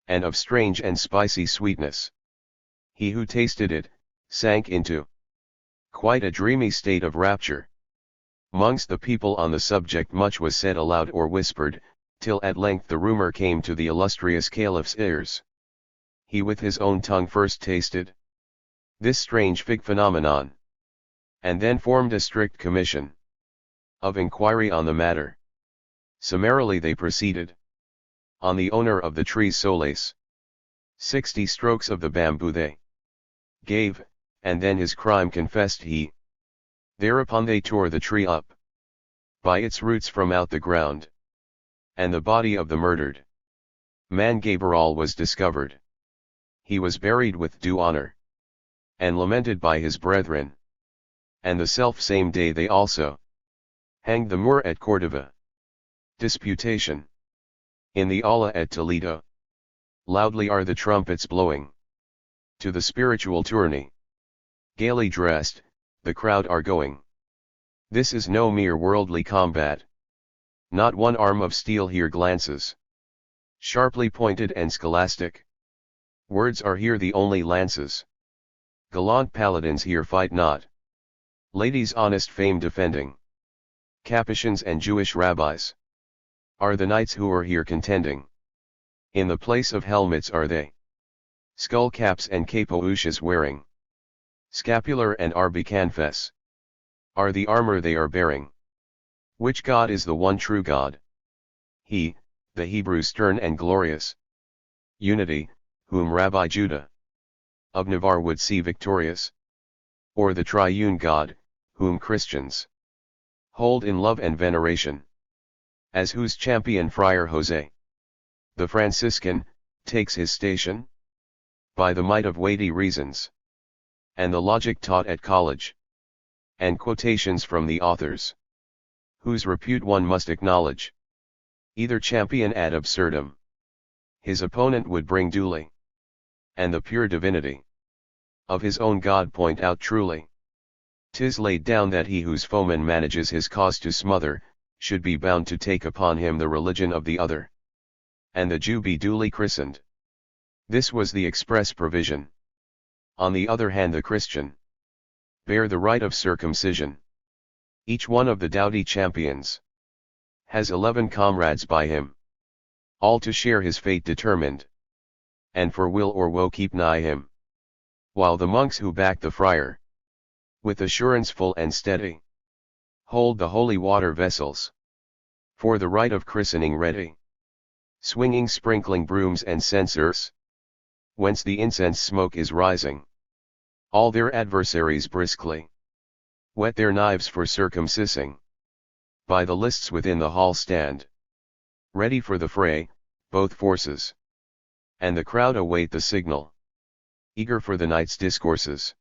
and of strange and spicy sweetness. He who tasted it, sank into quite a dreamy state of rapture. Mongst the people on the subject much was said aloud or whispered, till at length the rumor came to the illustrious Caliph's ears. He with his own tongue first tasted this strange fig phenomenon, and then formed a strict commission of inquiry on the matter. Summarily they proceeded on the owner of the tree's solace. 60 strokes of the bamboo they gave, and then his crime confessed he. Thereupon they tore the tree up by its roots from out the ground, and the body of the murdered man Gabriel was discovered. He was buried with due honor, and lamented by his brethren. And the self-same day they also hanged the Moor at Cordova. Disputation. In the Allah at Toledo, loudly are the trumpets blowing to the spiritual tourney. Gaily dressed, the crowd are going. This is no mere worldly combat. Not one arm of steel here glances, sharply pointed and scholastic. Words are here the only lances. Gallant paladins here fight not. Ladies honest fame defending. Capuchins and Jewish rabbis are the knights who are here contending. In the place of helmets are they, skull caps and capoeushes wearing. Scapular and arbicanfes are the armor they are bearing. Which God is the one true God? He, the Hebrew stern and glorious. Unity, whom Rabbi Judah of Navarre would see victorious. Or the triune God, whom Christians hold in love and veneration, as whose champion Friar Jose, the Franciscan, takes his station by the might of weighty reasons, and the logic taught at college, and quotations from the authors, whose repute one must acknowledge. Either champion ad absurdum his opponent would bring duly, and the pure divinity of his own God point out truly. 'Tis laid down that he whose foeman manages his cause to smother, should be bound to take upon him the religion of the other, and the Jew be duly christened. This was the express provision. On the other hand the Christian bear the rite of circumcision. Each one of the doughty champions has 11 comrades by him, all to share his fate determined, and for will or woe keep nigh him. While the monks who back the friar, with assurance full and steady, hold the holy water vessels for the rite of christening ready, swinging sprinkling brooms and censers, whence the incense smoke is rising. All their adversaries briskly whet their knives for circumcising. By the lists within the hall stand, ready for the fray, both forces, and the crowd await the signal, eager for the night's discourses.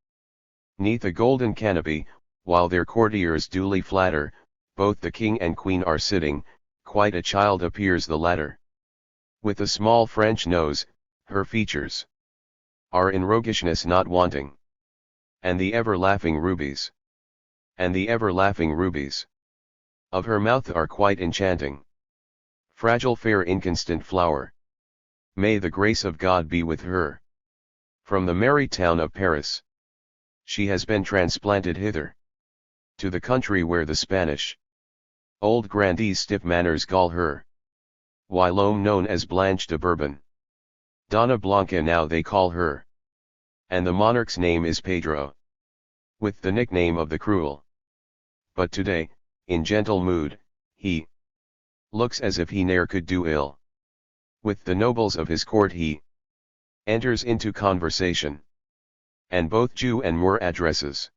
'Neath a golden canopy, while their courtiers duly flatter, both the king and queen are sitting, quite a child appears the latter. With a small French nose, her features are in roguishness not wanting, and the ever-laughing rubies of her mouth are quite enchanting. Fragile fair inconstant flower, may the grace of God be with her. From the merry town of Paris she has been transplanted hither, to the country where the Spanish old grandees stiff manners gall her, whilome known as Blanche de Bourbon. Donna Blanca now they call her, and the monarch's name is Pedro, with the nickname of the Cruel. But today, in gentle mood, he looks as if he ne'er could do ill. With the nobles of his court he enters into conversation, and both Jew and Moor addresses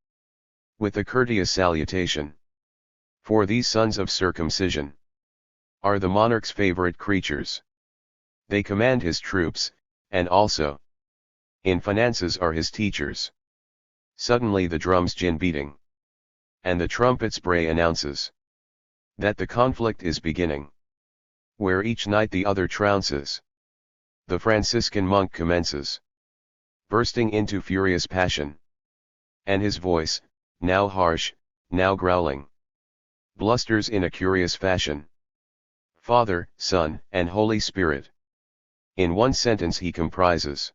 with a courteous salutation. For these sons of circumcision are the monarch's favorite creatures. They command his troops, and also in finances are his teachers. Suddenly the drums gin beating, and the trumpet's bray announces that the conflict is beginning. Where each night the other trounces, the Franciscan monk commences, bursting into furious passion, and his voice, now harsh, now growling, blusters in a curious fashion. Father, Son, and Holy Spirit, in one sentence he comprises.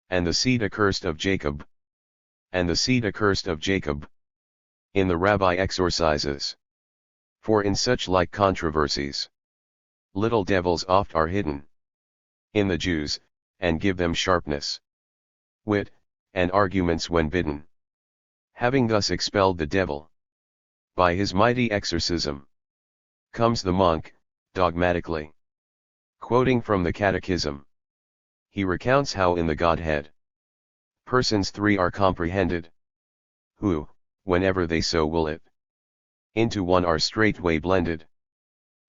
And the seed accursed of Jacob, and the seed accursed of Jacob, in the rabbi exorcises. For in such like controversies, little devils oft are hidden in the Jews, and give them sharpness, wit, and arguments when bidden. Having thus expelled the devil by his mighty exorcism, comes the monk, dogmatically quoting from the Catechism. He recounts how in the Godhead, persons three are comprehended, who, whenever they so will it, into one are straightway blended.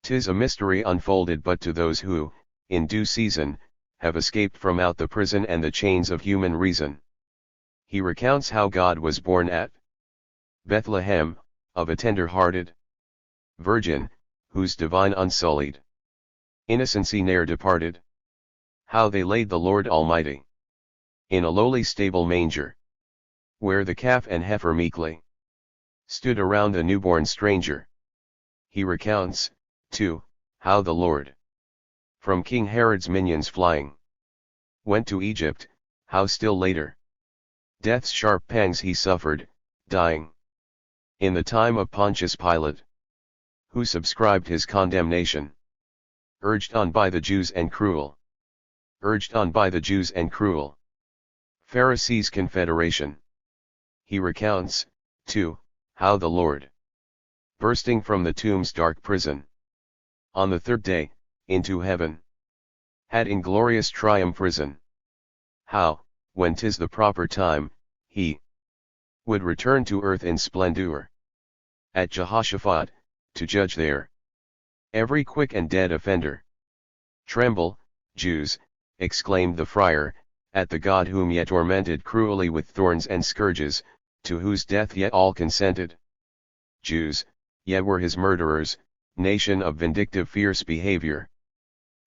'Tis a mystery unfolded but to those who, in due season, have escaped from out the prison and the chains of human reason. He recounts how God was born at Bethlehem, of a tender-hearted Virgin, whose divine unsullied innocency ne'er departed. How they laid the Lord Almighty in a lowly stable manger, where the calf and heifer meekly stood around a newborn stranger. He recounts, too, how the Lord, from King Herod's minions flying, went to Egypt, how still later death's sharp pangs he suffered, dying in the time of Pontius Pilate, who subscribed his condemnation. Urged on by the Jews and cruel Pharisees' confederation. He recounts, too, how the Lord, bursting from the tomb's dark prison, on the third day, into heaven, had in glorious triumph risen. How, when 'tis the proper time, he would return to earth in splendor, at Jehoshaphat, to judge there every quick and dead offender. Tremble, Jews, exclaimed the friar, at the God whom ye tormented cruelly with thorns and scourges, to whose death ye all consented. Jews, ye were his murderers, nation of vindictive fierce behavior.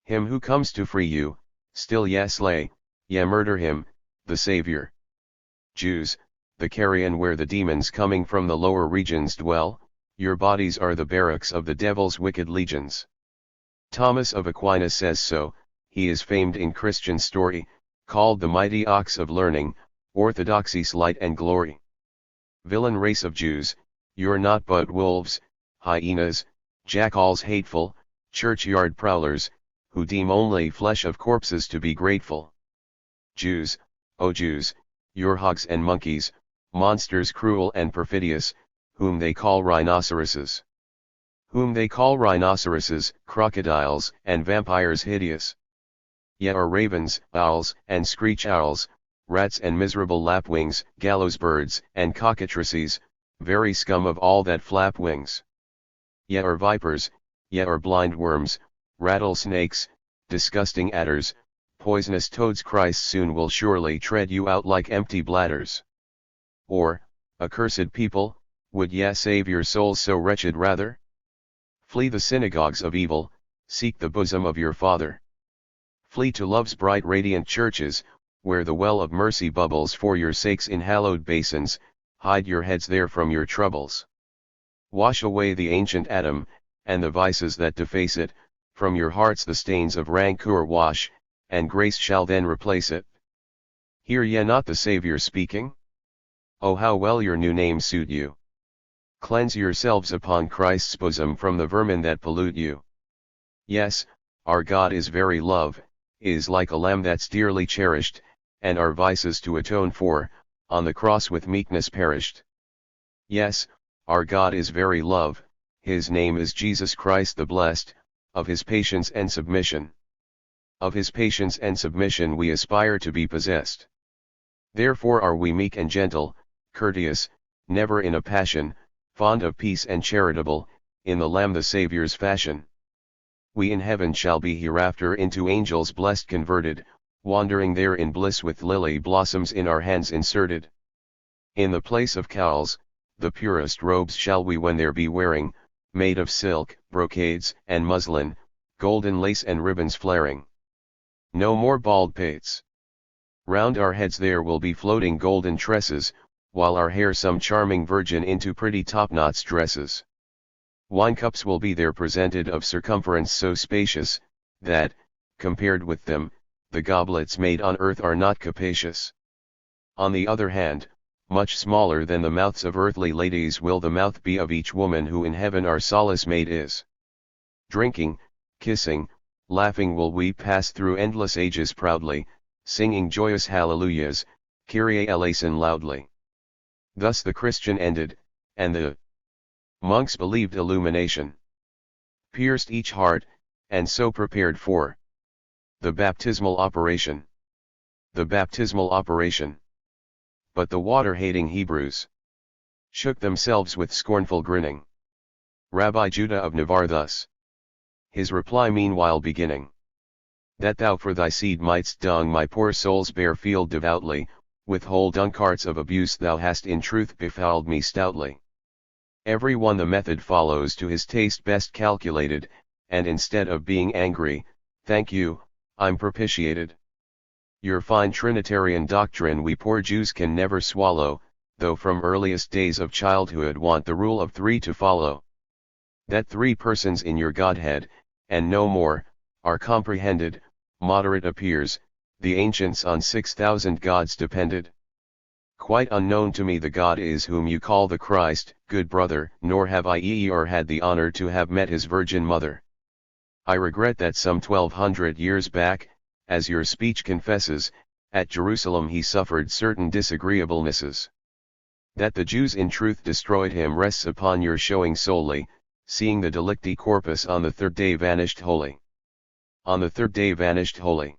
Him who comes to free you, still ye slay, ye murder him, the Savior. Jews, the carrion where the demons coming from the lower regions dwell, your bodies are the barracks of the devil's wicked legions. Thomas of Aquin says so. He is famed in Christian story, called the mighty ox of learning, orthodoxy's light and glory. Villain race of Jews, you're not but wolves, hyenas, jackals hateful, churchyard prowlers, who deem only flesh of corpses to be grateful. Jews, O Jews, you're hogs and monkeys, monsters cruel and perfidious, whom they call rhinoceroses. Crocodiles, and vampires hideous. Ye are ravens, owls, and screech owls, rats and miserable lapwings, gallows birds, and cockatrices, very scum of all that flap wings. Ye are vipers, ye are blind worms, rattlesnakes, disgusting adders, poisonous toads. Christ soon will surely tread you out like empty bladders. Or, accursed people, would ye save your souls so wretched rather? Flee the synagogues of evil, seek the bosom of your Father. Flee to love's bright radiant churches, where the well of mercy bubbles for your sakes in hallowed basins. Hide your heads there from your troubles. Wash away the ancient Adam, and the vices that deface it, from your hearts the stains of rancor wash, and grace shall then replace it. Hear ye not the Saviour speaking? Oh, how well your new name suit you! Cleanse yourselves upon Christ's bosom from the vermin that pollute you. Yes, our God is very love, is like a lamb that's dearly cherished, and our vices to atone for, on the cross with meekness perished. Yes, our God is very love, his name is Jesus Christ the Blessed, of his patience and submission. Of his patience and submission we aspire to be possessed. Therefore are we meek and gentle, courteous, never in a passion, fond of peace and charitable, in the Lamb the Saviour's fashion. We in heaven shall be hereafter into angels blessed converted, wandering there in bliss with lily blossoms in our hands inserted. In the place of cowls, the purest robes shall we when there be wearing, made of silk, brocades, and muslin, golden lace and ribbons flaring. No more bald pates. Round our heads there will be floating golden tresses, while our hair some charming virgin into pretty top-knots dresses. Wine cups will be there presented of circumference so spacious, that, compared with them, the goblets made on earth are not capacious. On the other hand, much smaller than the mouths of earthly ladies will the mouth be of each woman who in heaven our solace mate is. Drinking, kissing, laughing will we pass through endless ages proudly, singing joyous hallelujahs, Kyrie eleison loudly. Thus the Christian ended, and the monks believed illumination pierced each heart, and so prepared for the baptismal operation. The baptismal operation. But the water-hating Hebrews shook themselves with scornful grinning. Rabbi Judah of Navarre thus his reply meanwhile beginning: that thou for thy seed mightst dung my poor soul's bare field devoutly, with whole dung carts of abuse thou hast in truth befouled me stoutly. Every one the method follows to his taste best calculated, and instead of being angry, thank you, I'm propitiated. Your fine Trinitarian doctrine we poor Jews can never swallow, though from earliest days of childhood want the rule of three to follow. That three persons in your Godhead, and no more, are comprehended, moderate appears, the ancients on 6,000 gods depended. Quite unknown to me the God is whom you call the Christ, good brother, nor have I or had the honor to have met his Virgin Mother. I regret that some 1200 years back, as your speech confesses, at Jerusalem he suffered certain disagreeablenesses. That the Jews in truth destroyed him rests upon your showing solely, seeing the delicti corpus on the third day vanished wholly. On the third day vanished wholly.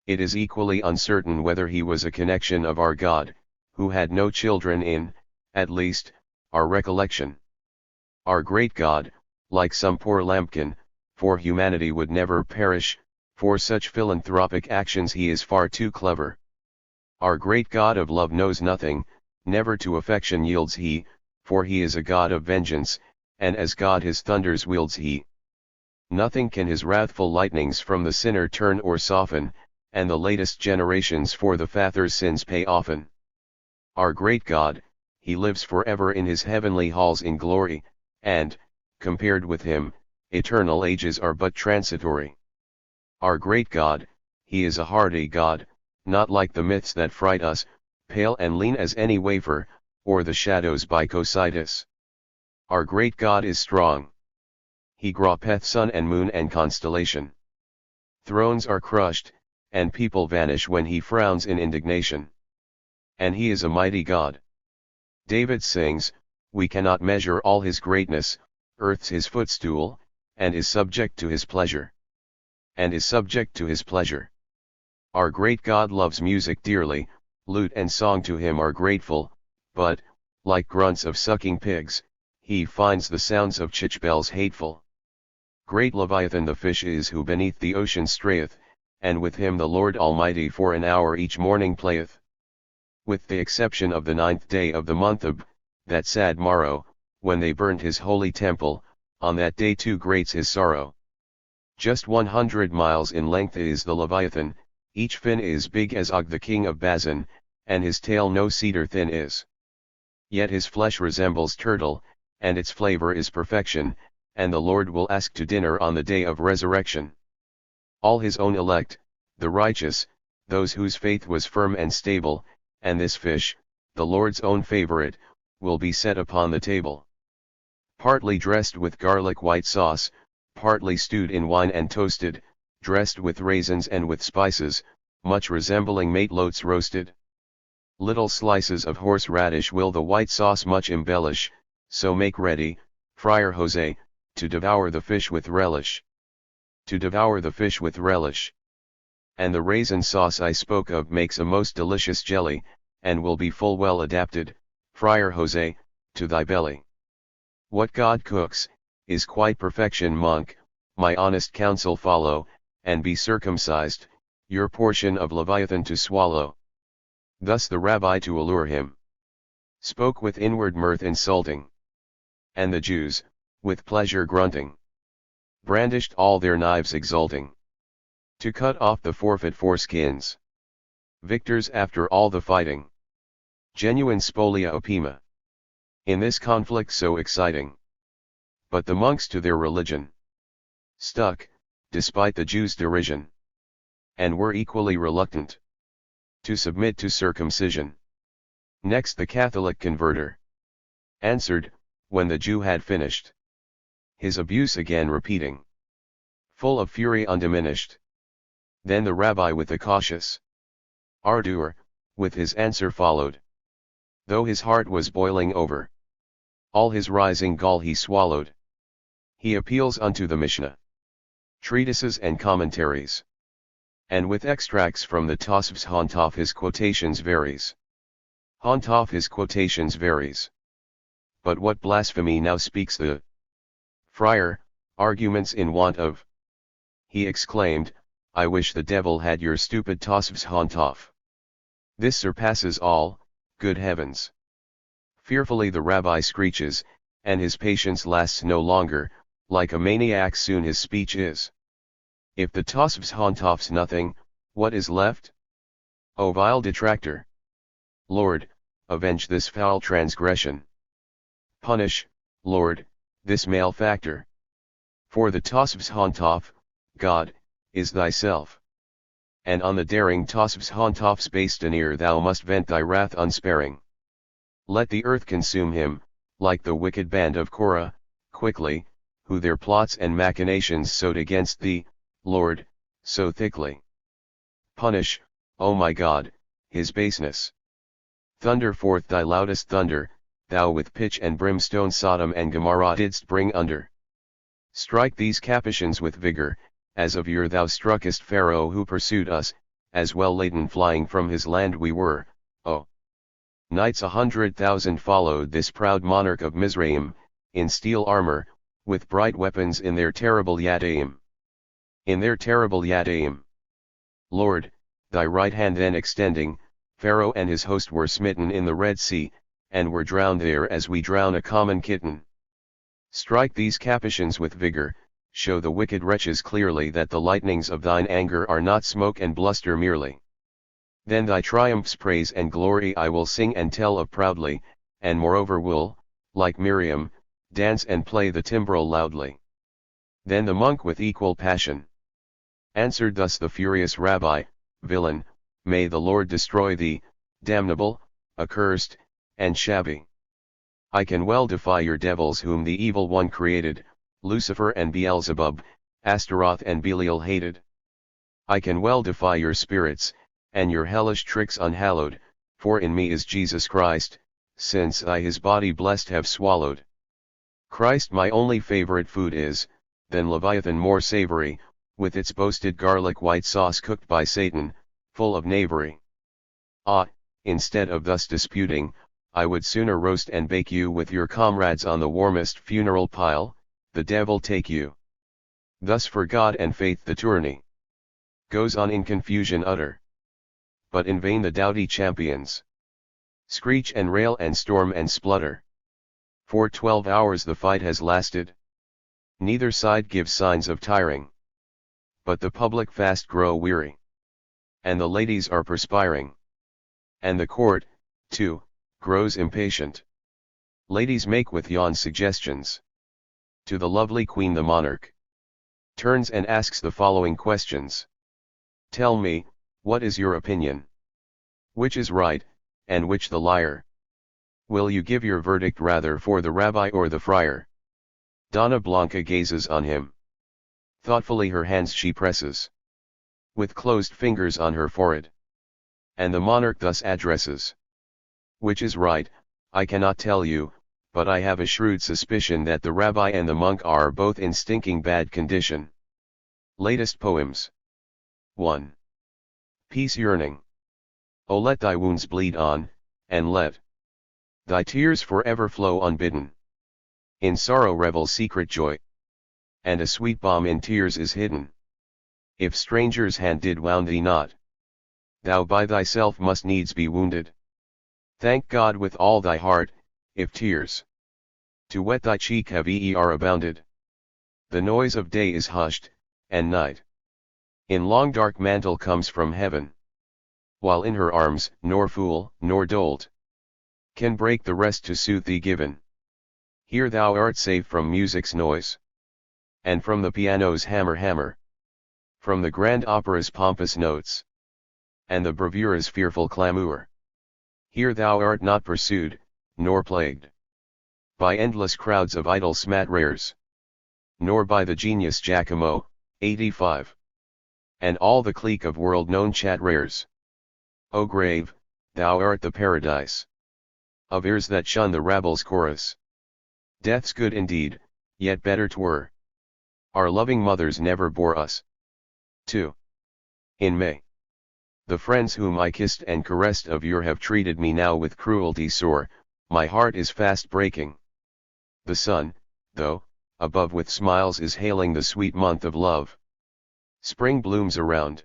It is equally uncertain whether he was a connection of our God, who had no children in, at least, our recollection. Our great God, like some poor lambkin, for humanity would never perish, for such philanthropic actions he is far too clever. Our great God of love knows nothing, never to affection yields he, for he is a God of vengeance, and as God his thunders wields he. Nothing can his wrathful lightnings from the sinner turn or soften, and the latest generations for the father's sins pay often. Our great God, he lives forever in his heavenly halls in glory, and, compared with him, eternal ages are but transitory. Our great God, he is a hardy God, not like the myths that fright us, pale and lean as any wafer, or the shadows by Cocytus. Our great God is strong. He gropeth sun and moon and constellation. Thrones are crushed, and people vanish when he frowns in indignation. And he is a mighty God. David sings, we cannot measure all his greatness, earth's his footstool, and is subject to his pleasure. And is subject to his pleasure. Our great God loves music dearly, lute and song to him are grateful, but, like grunts of sucking pigs, he finds the sounds of church bells hateful. Great Leviathan the fish is who beneath the ocean strayeth, and with him the Lord Almighty for an hour each morning playeth. With the exception of the 9th day of the month Ab, that sad morrow, when they burned his holy temple, on that day too great's his sorrow. Just 100 miles in length is the Leviathan, each fin is big as Og the king of Bazan, and his tail no cedar thin is. Yet his flesh resembles turtle, and its flavor is perfection, and the Lord will ask to dinner on the day of resurrection. All his own elect, the righteous, those whose faith was firm and stable, and this fish, the Lord's own favorite, will be set upon the table. Partly dressed with garlic white sauce, partly stewed in wine and toasted, dressed with raisins and with spices, much resembling matelotes roasted. Little slices of horseradish will the white sauce much embellish, so make ready, Friar Jose, to devour the fish with relish. To devour the fish with relish. And the raisin sauce I spoke of makes a most delicious jelly, and will be full well adapted, Friar Jose, to thy belly. What God cooks, is quite perfection monk, my honest counsel follow, and be circumcised, your portion of Leviathan to swallow. Thus the rabbi to allure him spoke with inward mirth insulting. And the Jews, with pleasure grunting, brandished all their knives exulting, to cut off the forfeit foreskins. Victors after all the fighting. Genuine spolia opima. In this conflict so exciting. But the monks to their religion stuck, despite the Jews' derision, and were equally reluctant to submit to circumcision. Next the Catholic converter answered, when the Jew had finished his abuse again repeating, full of fury undiminished. Then the rabbi with a cautious ardor, with his answer followed. Though his heart was boiling over, all his rising gall he swallowed. He appeals unto the Mishnah, treatises and commentaries, and with extracts from the Tosfos Hontov his quotations varies. Hontov his quotations varies. But what blasphemy now speaks the friar, arguments in want of? He exclaimed, I wish the devil had your stupid Tosfos Hontov. This surpasses all, good heavens. Fearfully the rabbi screeches, and his patience lasts no longer, like a maniac soon his speech is. If the Tosfos Hontov's nothing, what is left? O vile detractor! Lord, avenge this foul transgression. Punish, Lord, this malefactor. For the Tosfos Hontov, God, is thyself. And on the daring Tosfos Hontov's base denier thou must vent thy wrath unsparing. Let the earth consume him, like the wicked band of Korah, quickly, who their plots and machinations sowed against thee, Lord, so thickly. Punish, O my God, his baseness. Thunder forth thy loudest thunder, thou with pitch and brimstone Sodom and Gomorrah didst bring under. Strike these Capetians with vigor, as of yore thou struckest Pharaoh who pursued us, as well laden flying from his land we were, O. Knights 100,000 followed this proud monarch of Mizraim, in steel armor, with bright weapons in their terrible yadaim. In their terrible yadaim. Lord, thy right hand then extending, Pharaoh and his host were smitten in the Red Sea, and were drowned there as we drown a common kitten. Strike these Capetians with vigor, show the wicked wretches clearly that the lightnings of thine anger are not smoke and bluster merely. Then thy triumphs praise and glory I will sing and tell of proudly, and moreover will, like Miriam, dance and play the timbrel loudly. Then the monk with equal passion answered thus the furious rabbi, Villain, may the Lord destroy thee, damnable, accursed, and shabby. I can well defy your devils whom the evil one created, Lucifer and Beelzebub, Astaroth and Belial hated. I can well defy your spirits, and your hellish tricks unhallowed, for in me is Jesus Christ, since I his body blessed have swallowed. Christ my only favorite food is, than Leviathan more savory, with its boasted garlic white sauce cooked by Satan, full of knavery. Ah, instead of thus disputing, I would sooner roast and bake you with your comrades on the warmest funeral pile, the devil take you. Thus for God and faith the tourney goes on in confusion utter. But in vain the doughty champions screech and rail and storm and splutter. For 12 hours the fight has lasted. Neither side gives signs of tiring. But the public fast grow weary. And the ladies are perspiring. And the court, too, grows impatient. Ladies make with yawn suggestions. To the lovely queen the monarch turns and asks the following questions. Tell me, what is your opinion? Which is right, and which the liar? Will you give your verdict rather for the rabbi or the friar? Donna Blanca gazes on him. Thoughtfully her hands she presses, with closed fingers on her forehead. And the monarch thus addresses. Which is right, I cannot tell you, but I have a shrewd suspicion that the rabbi and the monk are both in stinking bad condition. Latest poems. 1. Peace yearning. O let thy wounds bleed on, and let thy tears forever flow unbidden. In sorrow revel secret joy, and a sweet balm in tears is hidden. If stranger's hand did wound thee not, thou by thyself must needs be wounded. Thank God with all thy heart, if tears to wet thy cheek have abounded. The noise of day is hushed, and night in long dark mantle comes from heaven. While in her arms, nor fool, nor dolt, can break the rest to suit thee given. Here thou art safe from music's noise, and from the piano's hammer, from the grand opera's pompous notes, and the bravura's fearful clamour. Here thou art not pursued, nor plagued by endless crowds of idle smatterers, nor by the genius Giacomo, 85, and all the clique of world-known chatterers. O grave, thou art the paradise of ears that shun the rabble's chorus. Death's good indeed, yet better 'twere. Our loving mothers never bore us. 2. In May. The friends whom I kissed and caressed of yore have treated me now with cruelty sore, my heart is fast breaking. The sun, though, above with smiles is hailing the sweet month of love. Spring blooms around.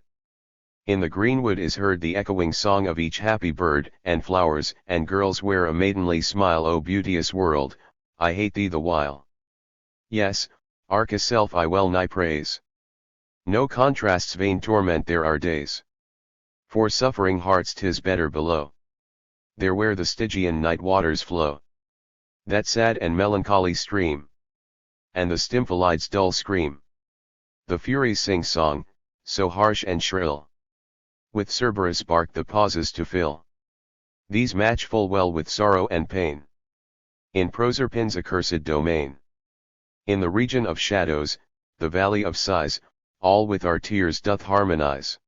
In the greenwood is heard the echoing song of each happy bird, and flowers and girls wear a maidenly smile. O beauteous world, I hate thee the while. Yes, Arca's self I well nigh praise. No contrasts vain torment there are days. For suffering hearts 'tis better below. There where the Stygian night waters flow. That sad and melancholy stream. And the Stymphalide's dull scream. The Furies sing song, so harsh and shrill. With Cerberus bark the pauses to fill. These match full well with sorrow and pain. In Proserpine's accursed domain. In the region of shadows, the valley of sighs, all with our tears doth harmonize.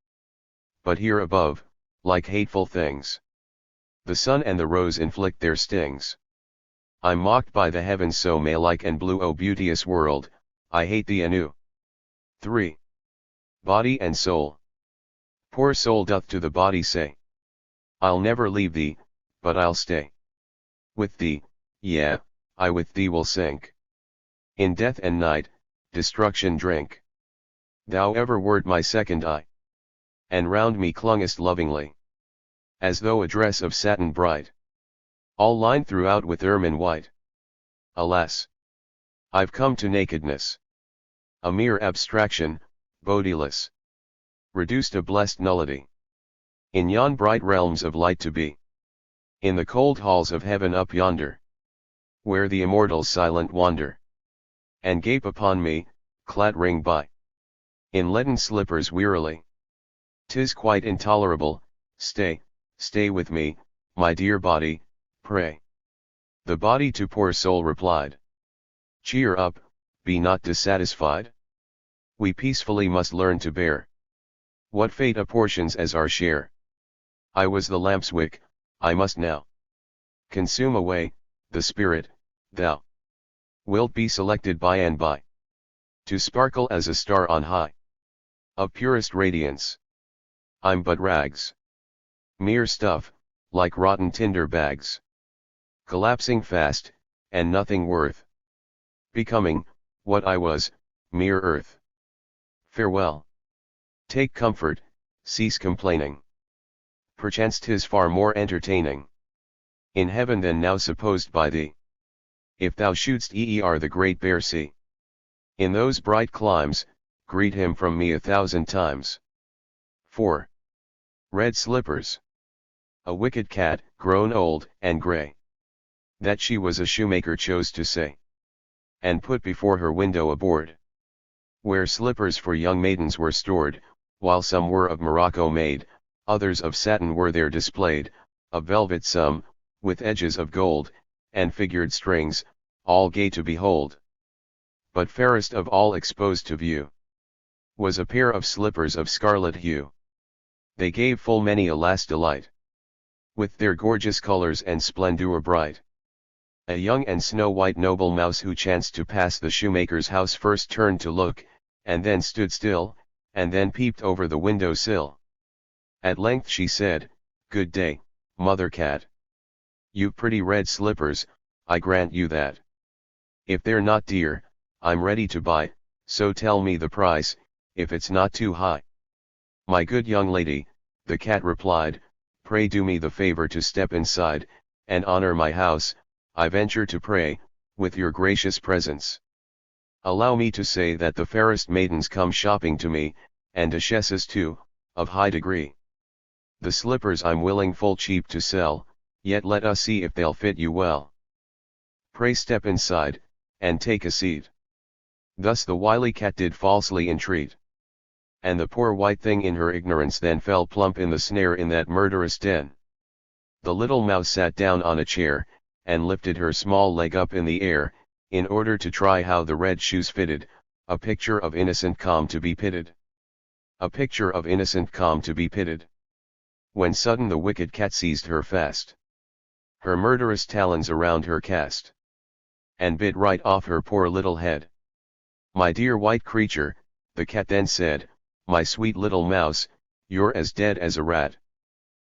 But here above, like hateful things, the sun and the rose inflict their stings. I'm mocked by the heavens so May-like and blue. O beauteous world, I hate thee anew. 3. Body and soul. Poor soul doth to the body say, I'll never leave thee, but I'll stay with thee, yeah, I with thee will sink. In death and night, destruction drink. Thou ever wert my second eye. And round me clungest lovingly, as though a dress of satin bright, all lined throughout with ermine white. Alas! I've come to nakedness. A mere abstraction, bodiless. Reduced a blessed nullity. In yon bright realms of light to be. In the cold halls of heaven up yonder. Where the immortals silent wander. And gape upon me, clattering by. In leaden slippers wearily. 'Tis quite intolerable. Stay, stay with me, my dear body, pray. The body to poor soul replied. Cheer up, be not dissatisfied. We peacefully must learn to bear what fate apportions as our share. I was the lamp's wick, I must now consume away, the spirit, thou wilt be selected by and by, to sparkle as a star on high, of purest radiance. I'm but rags, mere stuff, like rotten tinder bags, collapsing fast, and nothing worth becoming, what I was, mere earth. Farewell. Take comfort, cease complaining. Perchance 'tis far more entertaining in heaven than now supposed by thee, if thou shouldst e'er the great bear see. In those bright climes, greet him from me 1,000 times. 4. Red slippers. A wicked cat, grown old and grey, that she was a shoemaker chose to say, and put before her window a board, where slippers for young maidens were stored, while some were of Morocco made, others of satin were there displayed, of velvet some, with edges of gold, and figured strings, all gay to behold. But fairest of all exposed to view, was a pair of slippers of scarlet hue. They gave full many a last delight, with their gorgeous colors and splendor bright. A young and snow-white noble mouse who chanced to pass the shoemaker's house first turned to look, and then stood still, and then peeped over the window sill. At length she said, Good day, mother cat. You pretty red slippers, I grant you that. If they're not dear, I'm ready to buy, so tell me the price, if it's not too high. My good young lady, the cat replied, pray do me the favor to step inside, and honor my house, I venture to pray, with your gracious presence. Allow me to say that the fairest maidens come shopping to me, and duchesses too, of high degree. The slippers I'm willing full cheap to sell, yet let us see if they'll fit you well. Pray step inside, and take a seat. Thus the wily cat did falsely entreat. And the poor white thing in her ignorance then fell plump in the snare in that murderous den. The little mouse sat down on a chair, and lifted her small leg up in the air, in order to try how the red shoes fitted, a picture of innocent calm to be pitied. A picture of innocent calm to be pitied. when sudden the wicked cat seized her fast. Her murderous talons around her cast, and bit right off her poor little head. My dear white creature, the cat then said, my sweet little mouse, you're as dead as a rat.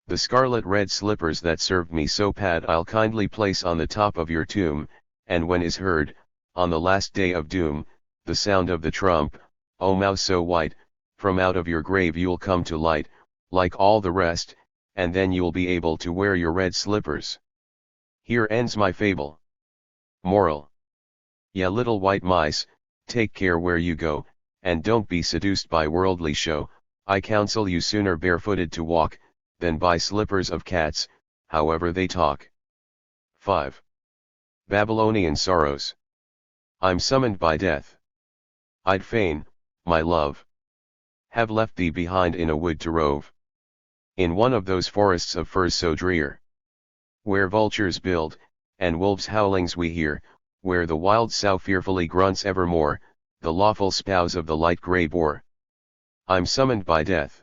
The scarlet red slippers that served me so bad I'll kindly place on the top of your tomb, and when is heard, on the last day of doom, the sound of the trump, O mouse so white, from out of your grave you'll come to light, like all the rest, and then you'll be able to wear your red slippers. Here ends my fable. Moral. Ya little white mice, take care where you go, and don't be seduced by worldly show. I counsel you sooner barefooted to walk, than buy slippers of cats, however they talk. 5. Babylonian Sorrows. I'm summoned by death. I'd fain, my love, have left thee behind in a wood to rove, in one of those forests of firs so drear, where vultures build, and wolves' howlings we hear, where the wild sow fearfully grunts evermore, the lawful spouse of the light grey boar. I'm summoned by death.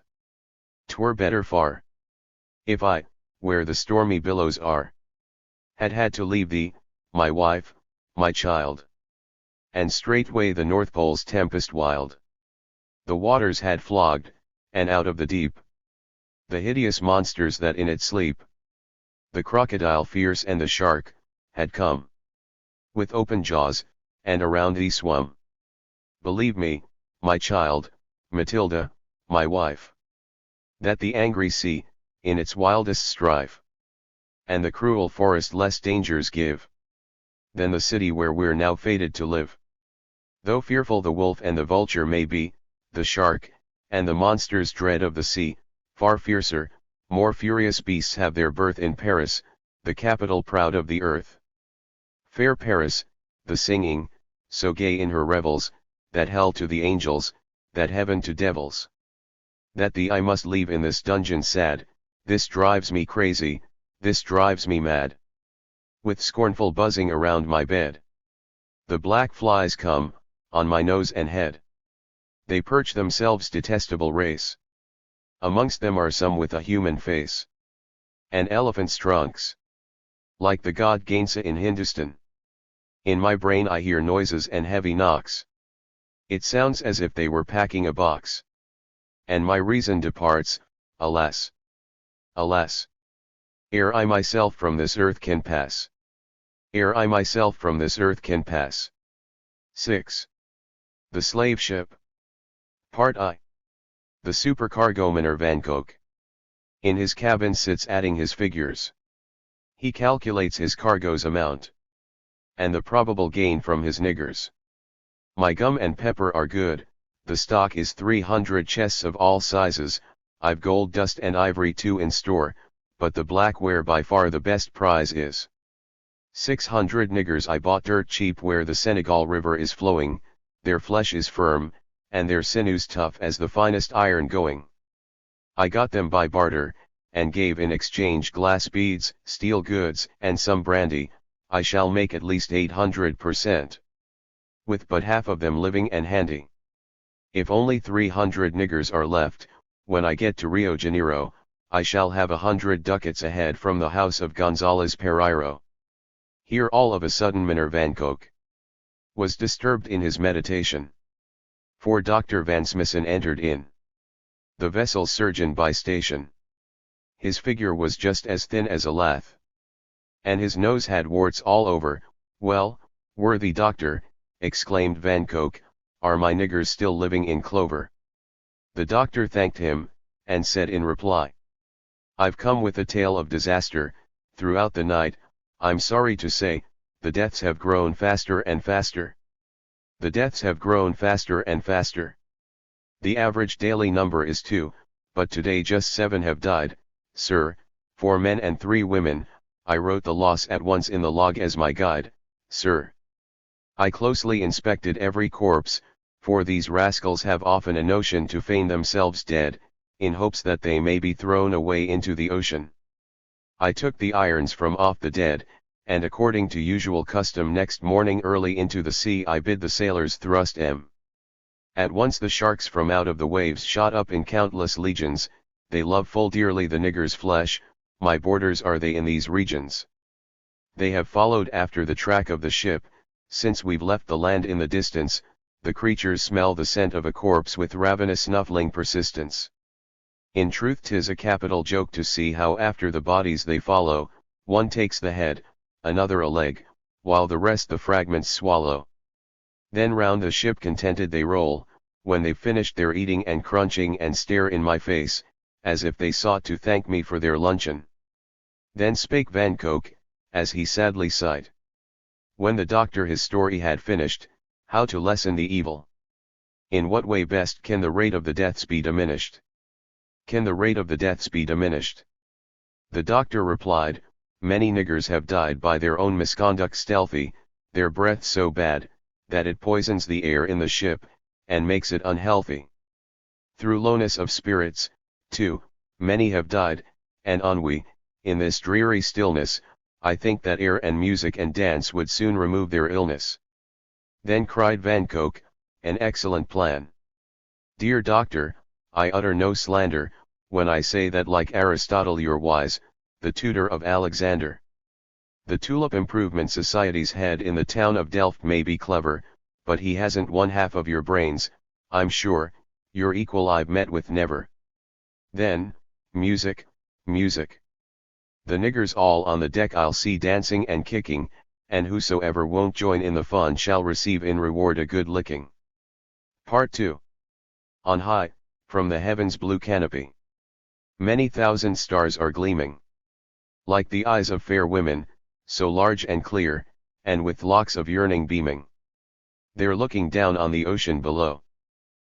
'Twere better far, if I, where the stormy billows are, had to leave thee, my wife, my child. And straightway the North Pole's tempest wild, the waters had flogged, and out of the deep, the hideous monsters that in it sleep, the crocodile fierce and the shark, had come, with open jaws, and around thee swum. Believe me, my child, Matilda, my wife, that the angry sea, in its wildest strife, and the cruel forest less dangers give, than the city where we're now fated to live. Though fearful the wolf and the vulture may be, the shark, and the monsters dread of the sea, far fiercer, more furious beasts have their birth in Paris, the capital proud of the earth. Fair Paris, the singing, so gay in her revels, that hell to the angels, that heaven to devils. That thee I must leave in this dungeon sad, this drives me crazy, this drives me mad. With scornful buzzing around my bed, the black flies come, on my nose and head. They perch themselves detestable race. Amongst them are some with a human face, and elephants' trunks, like the god Gainsa in Hindustan. In my brain I hear noises and heavy knocks. It sounds as if they were packing a box. And my reason departs, alas! Alas! Ere I myself from this earth can pass. Ere I myself from this earth can pass. 6. The Slave Ship. Part I. The supercargoman Van Koch. In his cabin sits adding his figures. He calculates his cargo's amount, and the probable gain from his niggers. My gum and pepper are good, the stock is 300 chests of all sizes, I've gold dust and ivory too in store, but the blackware by far the best prize is. 600 niggers I bought dirt cheap where the Senegal River is flowing, their flesh is firm, and their sinews tough as the finest iron going. I got them by barter, and gave in exchange glass beads, steel goods, and some brandy. I shall make at least 800%. With but half of them living and handy. If only 300 niggers are left, when I get to Rio Janeiro, I shall have 100 ducats ahead from the house of Gonzales Pereiro. Here all of a sudden Van Koch was disturbed in his meditation. For Dr. Van Smissen entered in, the vessel's surgeon by station. His figure was just as thin as a lath, and his nose had warts all over. Well, worthy doctor, exclaimed Van Koch, are my niggers still living in clover? The doctor thanked him, and said in reply, I've come with a tale of disaster. Throughout the night, I'm sorry to say, the deaths have grown faster and faster. The deaths have grown faster and faster. The average daily number is 2, but today just 7 have died, sir, 4 men and 3 women. I wrote the loss at once in the log as my guide, sir. I closely inspected every corpse, for these rascals have often a notion to feign themselves dead, in hopes that they may be thrown away into the ocean. I took the irons from off the dead, and according to usual custom next morning early into the sea I bid the sailors thrust em. At once the sharks from out of the waves shot up in countless legions, they love full dearly the niggers' flesh, my boarders are they in these regions. They have followed after the track of the ship, since we've left the land in the distance, the creatures smell the scent of a corpse with ravenous snuffling persistence. In truth 'tis a capital joke to see how after the bodies they follow, one takes the head, another a leg, while the rest the fragments swallow. Then round the ship contented they roll, when they've finished their eating and crunching, and stare in my face, as if they sought to thank me for their luncheon. Then spake Van Koch, as he sadly sighed, when the doctor his story had finished, how to lessen the evil. In what way best can the rate of the deaths be diminished? Can the rate of the deaths be diminished? The doctor replied, many niggers have died by their own misconduct stealthy, their breath so bad, that it poisons the air in the ship, and makes it unhealthy. Through lowness of spirits, too, many have died, and ennui, in this dreary stillness, I think that air and music and dance would soon remove their illness. Then cried Van Koch, an excellent plan. Dear doctor, I utter no slander, when I say that like Aristotle you're wise, the tutor of Alexander. The Tulip Improvement Society's head in the town of Delft may be clever, but he hasn't one half of your brains, I'm sure, your equal I've met with never. Then, music, music. The niggers all on the deck I'll see dancing and kicking, and whosoever won't join in the fun shall receive in reward a good licking. Part 2. On high, from the heaven's blue canopy, many thousand stars are gleaming. Like the eyes of fair women, so large and clear, and with locks of yearning beaming. They're looking down on the ocean below,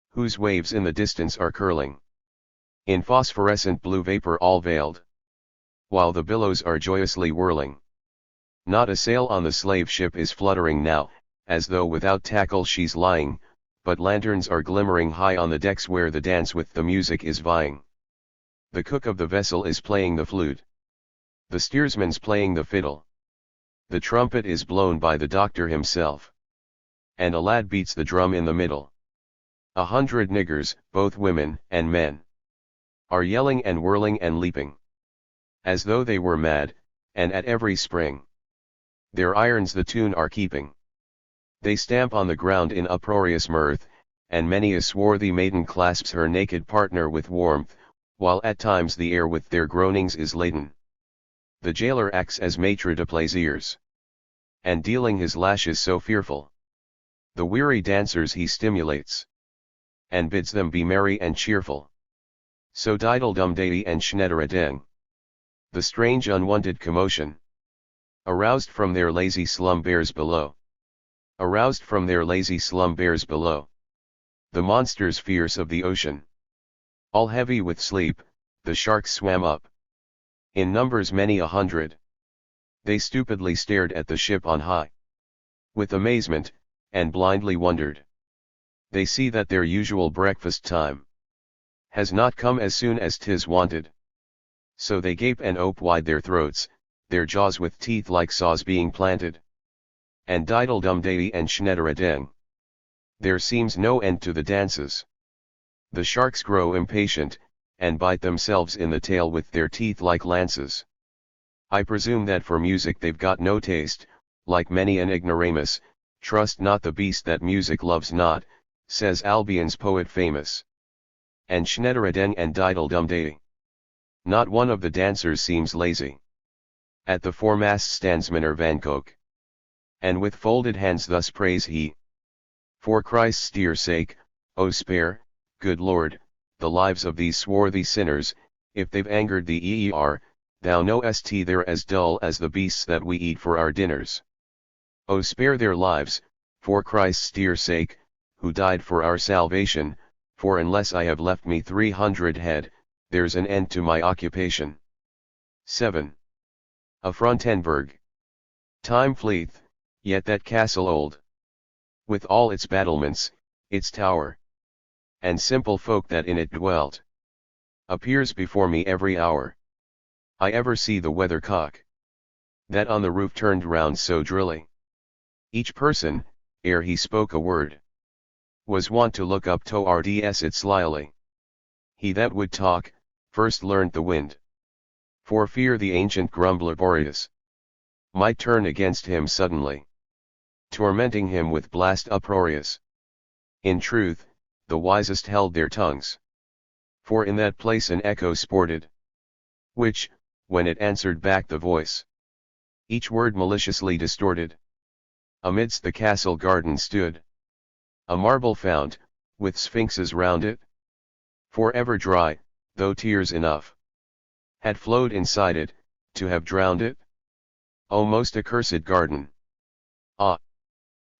whose waves in the distance are curling in phosphorescent blue vapor all veiled, while the billows are joyously whirling. Not a sail on the slave ship is fluttering now, as though without tackle she's lying, but lanterns are glimmering high on the decks where the dance with the music is vying. The cook of the vessel is playing the flute. The steersman's playing the fiddle. The trumpet is blown by the doctor himself. And a lad beats the drum in the middle. 100 niggers, both women and men, are yelling and whirling and leaping, as though they were mad, and at every spring their irons the tune are keeping. They stamp on the ground in uproarious mirth, and many a swarthy maiden clasps her naked partner with warmth, while at times the air with their groanings is laden. The jailer acts as maitre de plaisirs, and dealing his lashes so fearful, the weary dancers he stimulates, and bids them be merry and cheerful. So diddle-dum-day and schnetter-a-dang, the strange unwonted commotion, aroused from their lazy slumbers below. Aroused from their lazy slumbers below, the monsters fierce of the ocean, all heavy with sleep, the sharks swam up, in numbers many 100. They stupidly stared at the ship on high, with amazement, and blindly wondered. They see that their usual breakfast time has not come as soon as 'tis wanted. So they gape and ope wide their throats, their jaws with teeth like saws being planted. And diddle-dum-day and schnetter-a-dang, there seems no end to the dances. The sharks grow impatient, and bite themselves in the tail with their teeth like lances. I presume that for music they've got no taste, like many an ignoramus. Trust not the beast that music loves not, says Albion's poet famous. And schnetter-a-dang and diddle-dum-day, not one of the dancers seems lazy. At the foremast stands Mynheer Van Koch, and with folded hands thus prays he. For Christ's dear sake, O spare, good Lord, the lives of these swarthy sinners, if they've angered thee thou knowest they're as dull as the beasts that we eat for our dinners. O spare their lives, for Christ's dear sake, who died for our salvation, for unless I have left me 300 head, there's an end to my occupation. 7. A Frontenberg. Time fleeth, yet that castle old, with all its battlements, its tower, and simple folk that in it dwelt, appears before me every hour. I ever see the weathercock, that on the roof turned round so drilly. Each person, ere he spoke a word, was wont to look up towards it slyly. He that would talk, first learnt the wind. For fear the ancient grumbler Boreas might turn against him suddenly, tormenting him with blast uproarious. In truth, the wisest held their tongues. For in that place an echo sported, which, when it answered back the voice, each word maliciously distorted. Amidst the castle garden stood a marble fount, with sphinxes round it, forever dry, though tears enough had flowed inside it, to have drowned it. O most accursed garden! Ah!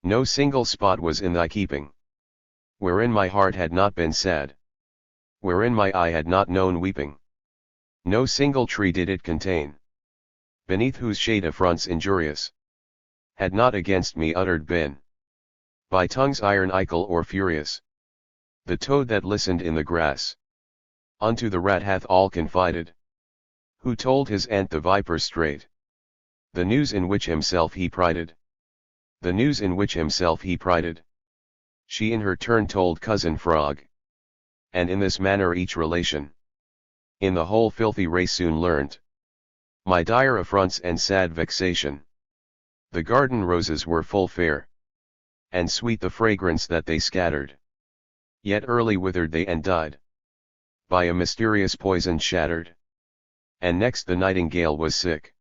No single spot was in thy keeping, wherein my heart had not been sad, wherein my eye had not known weeping. No single tree did it contain, beneath whose shade affronts injurious had not against me uttered been, by tongues ironical or furious. The toad that listened in the grass unto the rat hath all confided, who told his aunt the viper straight the news in which himself he prided. The news in which himself he prided, she in her turn told cousin frog, and in this manner each relation in the whole filthy race soon learnt my dire affronts and sad vexation. The garden roses were full fair, and sweet the fragrance that they scattered, yet early withered they and died, by a mysterious poison shattered. And next the nightingale was sick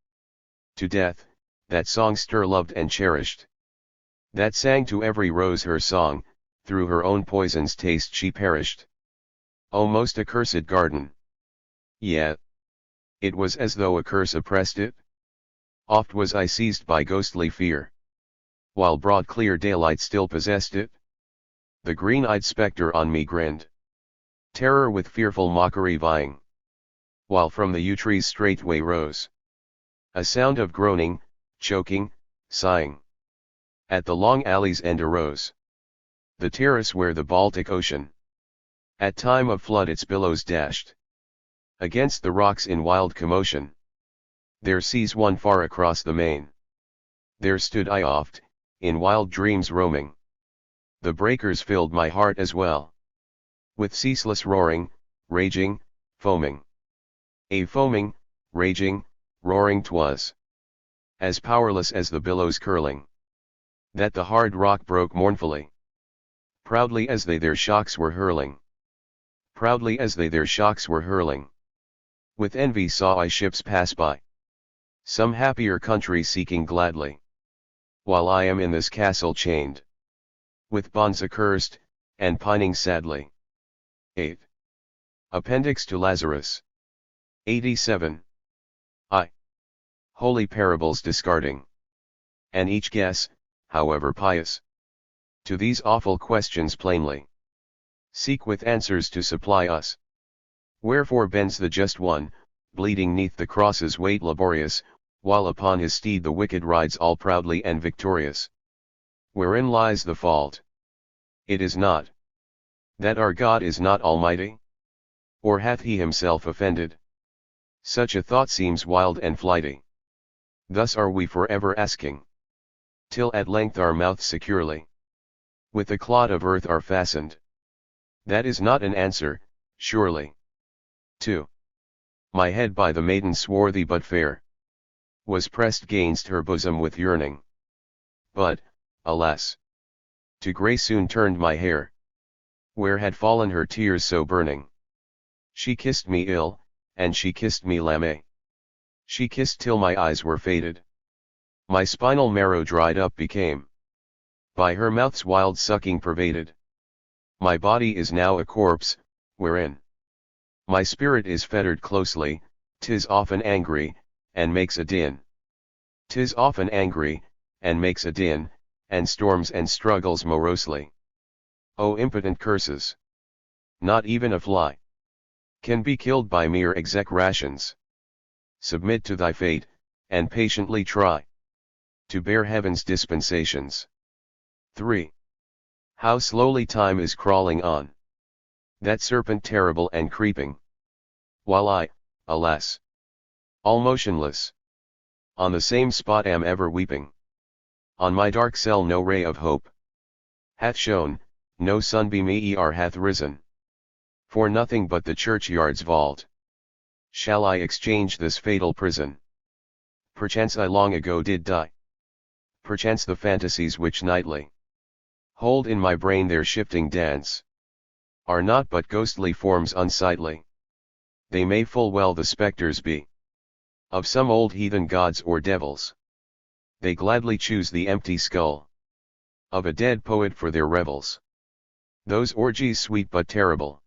to death, that songster loved and cherished, that sang to every rose her song, through her own poison's taste she perished. O most accursed garden! Yet, it was as though a curse oppressed it. Oft was I seized by ghostly fear, while broad clear daylight still possessed it. The green-eyed spectre on me grinned, terror with fearful mockery vying, while from the yew trees straightway rose a sound of groaning, choking, sighing. At the long alley's end arose the terrace where the Baltic Ocean at time of flood its billows dashed against the rocks in wild commotion. There sees one far across the main. There stood I oft, in wild dreams roaming. The breakers filled my heart as well, with ceaseless roaring, raging, foaming. A foaming, raging, roaring 'twas, as powerless as the billows curling, that the hard rock broke mournfully, proudly as they their shocks were hurling. Proudly as they their shocks were hurling. With envy saw I ships pass by, some happier country seeking gladly, while I am in this castle chained, with bonds accursed, and pining sadly. 8. Appendix to Lazarus. 87. I. Holy parables discarding, and each guess, however pious, to these awful questions plainly seek with answers to supply us. Wherefore bends the just one, bleeding neath the cross's weight laborious, while upon his steed the wicked rides all proudly and victorious. Wherein lies the fault? It is not that our God is not almighty? Or hath he himself offended? Such a thought seems wild and flighty. Thus are we forever asking, till at length our mouths securely with a clod of earth are fastened. That is not an answer, surely. 2. My head by the maiden swarthy but fair was pressed gainst her bosom with yearning. But, alas! to grey soon turned my hair, where had fallen her tears so burning. She kissed me ill, and she kissed me lame. She kissed till my eyes were faded. My spinal marrow dried up became, by her mouth's wild sucking pervaded. My body is now a corpse, wherein my spirit is fettered closely. 'Tis often angry, and makes a din. 'Tis often angry, and makes a din, and storms and struggles morosely. O impotent curses! Not even a fly can be killed by mere execrations. Submit to thy fate, and patiently try to bear heaven's dispensations. 3. How slowly time is crawling on, that serpent terrible and creeping, while I, alas, all motionless, on the same spot am ever weeping. On my dark cell no ray of hope hath shone, no sunbeam hath risen. For nothing but the churchyard's vault Shall I exchange this fatal prison? Perchance I long ago did die. Perchance the fantasies which nightly hold in my brain their shifting dance are not but ghostly forms unsightly. They may full well the spectres be of some old heathen gods or devils. They gladly choose the empty skull of a dead poet for their revels. Those orgies sweet but terrible,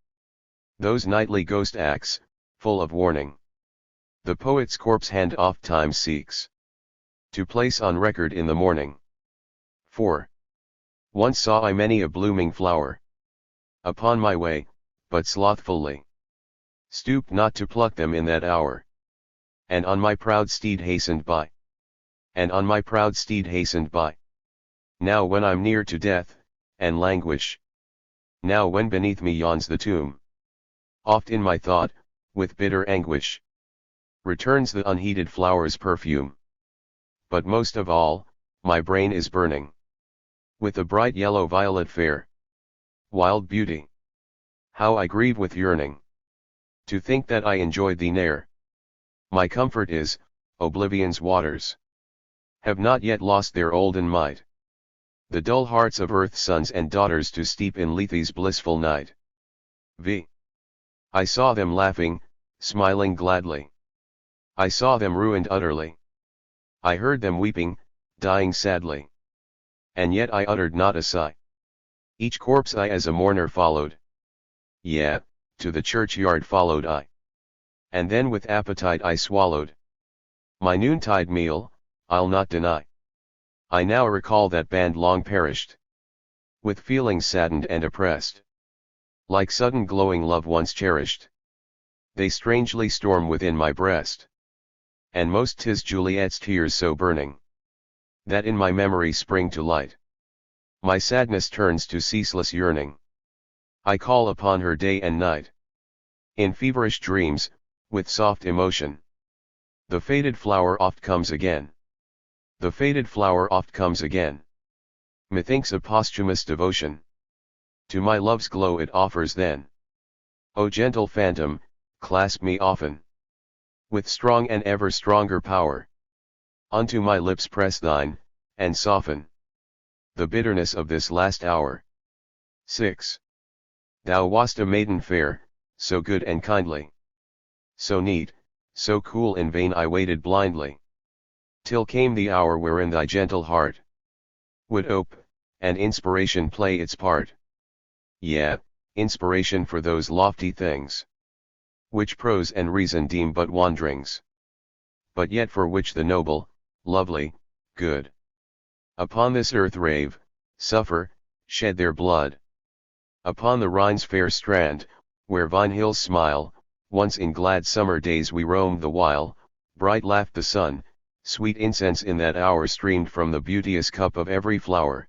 those nightly ghost acts, full of warning, the poet's corpse hand oft times seeks to place on record in the morning. 4. Once saw I many a blooming flower upon my way, but slothfully stooped not to pluck them in that hour. And on my proud steed hastened by. And on my proud steed hastened by. Now when I'm near to death, and languish. Now when beneath me yawns the tomb. Oft in my thought, with bitter anguish, returns the unheeded flower's perfume. But most of all, my brain is burning with a bright yellow violet fair. Wild beauty! How I grieve with yearning to think that I enjoyed thee ne'er. My comfort is, oblivion's waters have not yet lost their olden might, the dull hearts of earth's sons and daughters to steep in Lethe's blissful night. V. I saw them laughing, smiling gladly. I saw them ruined utterly. I heard them weeping, dying sadly. And yet I uttered not a sigh. Each corpse I as a mourner followed. Yea, to the churchyard followed I. And then with appetite I swallowed my noontide meal, I'll not deny. I now recall that band long perished, with feelings saddened and oppressed, like sudden glowing love once cherished. They strangely storm within my breast, and most 'tis Juliet's tears so burning, that in my memory spring to light. My sadness turns to ceaseless yearning. I call upon her day and night. In feverish dreams, with soft emotion, the faded flower oft comes again. The faded flower oft comes again. Methinks a posthumous devotion to my love's glow it offers then. O gentle phantom, clasp me often with strong and ever stronger power. Unto my lips press thine, and soften the bitterness of this last hour. 6. Thou wast a maiden fair, so good and kindly, so neat, so cool. In vain I waited blindly, till came the hour wherein thy gentle heart would ope, and inspiration play its part. Yea, inspiration for those lofty things which prose and reason deem but wanderings, but yet for which the noble, lovely, good, upon this earth rave, suffer, shed their blood. Upon the Rhine's fair strand, where vine hills smile, once in glad summer days we roamed the while, bright laughed the sun, sweet incense in that hour streamed from the beauteous cup of every flower.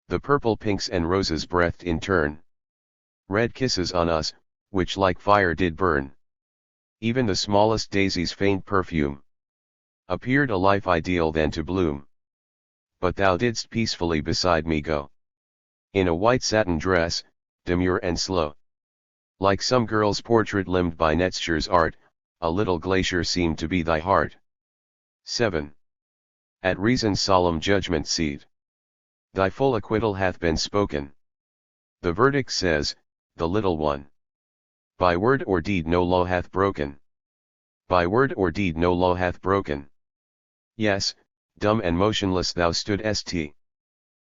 The purple pinks and roses breathed in turn red kisses on us, which like fire did burn. Even the smallest daisy's faint perfume appeared a life ideal then to bloom. But thou didst peacefully beside me go, in a white satin dress, demure and slow. Like some girl's portrait limned by Netschere's art, a little glacier seemed to be thy heart. 7. At reason's solemn judgment seat, thy full acquittal hath been spoken. The verdict says, the little one, by word or deed no law hath broken. By word or deed no law hath broken. Yes, dumb and motionless thou stoodst.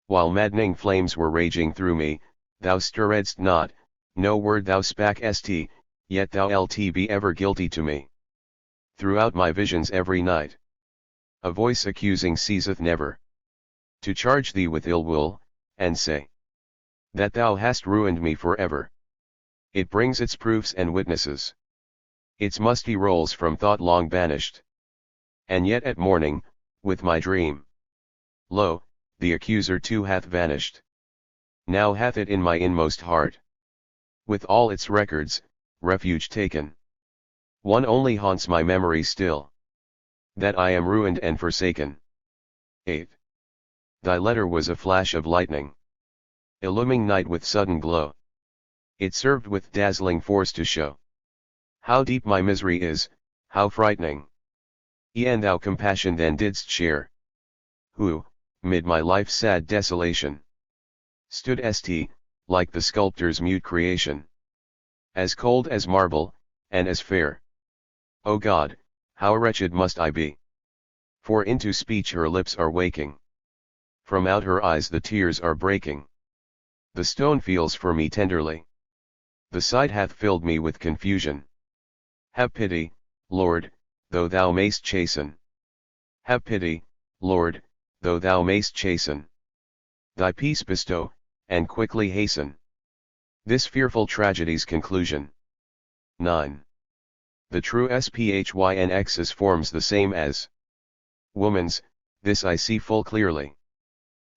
While maddening flames were raging through me, thou stirredst not, no word thou spakest, yet thou lt be ever guilty to me. Throughout my visions every night, a voice accusing ceaseth never to charge thee with ill will, and say that thou hast ruined me forever. It brings its proofs and witnesses, its musty rolls from thought long banished. And yet at morning, with my dream, lo, the accuser too hath vanished. Now hath it in my inmost heart, with all its records, refuge taken. One only haunts my memory still, that I am ruined and forsaken. 8. Thy letter was a flash of lightning, illuming night with sudden glow. It served with dazzling force to show How deep my misery is, how frightening! E'en thou compassion then didst share, who, mid my life's sad desolation, stood like the sculptor's mute creation, as cold as marble, and as fair. O God, how wretched must I be! For into speech her lips are waking, from out her eyes the tears are breaking. The stone feels for me tenderly, the sight hath filled me with confusion. Have pity, Lord, though thou mayst chasten. Have pity, Lord, though thou mayst chasten. Thy peace bestow, and quickly hasten this fearful tragedy's conclusion. 9. The true SPHYNX's forms the same as woman's, this I see full clearly.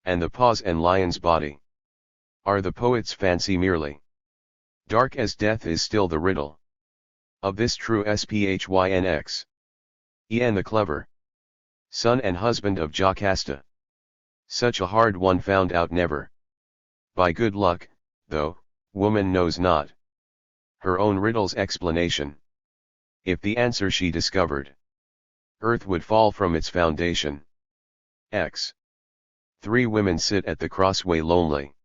And the pause and lion's body are the poet's fancy merely. Dark as death is still the riddle of this true SPHYNX. E'en the clever son and husband of Jocasta, such a hard one found out never. By good luck, though, woman knows not her own riddle's explanation. If the answer she discovered, earth would fall from its foundation. X. 3 women sit at the crossway lonely.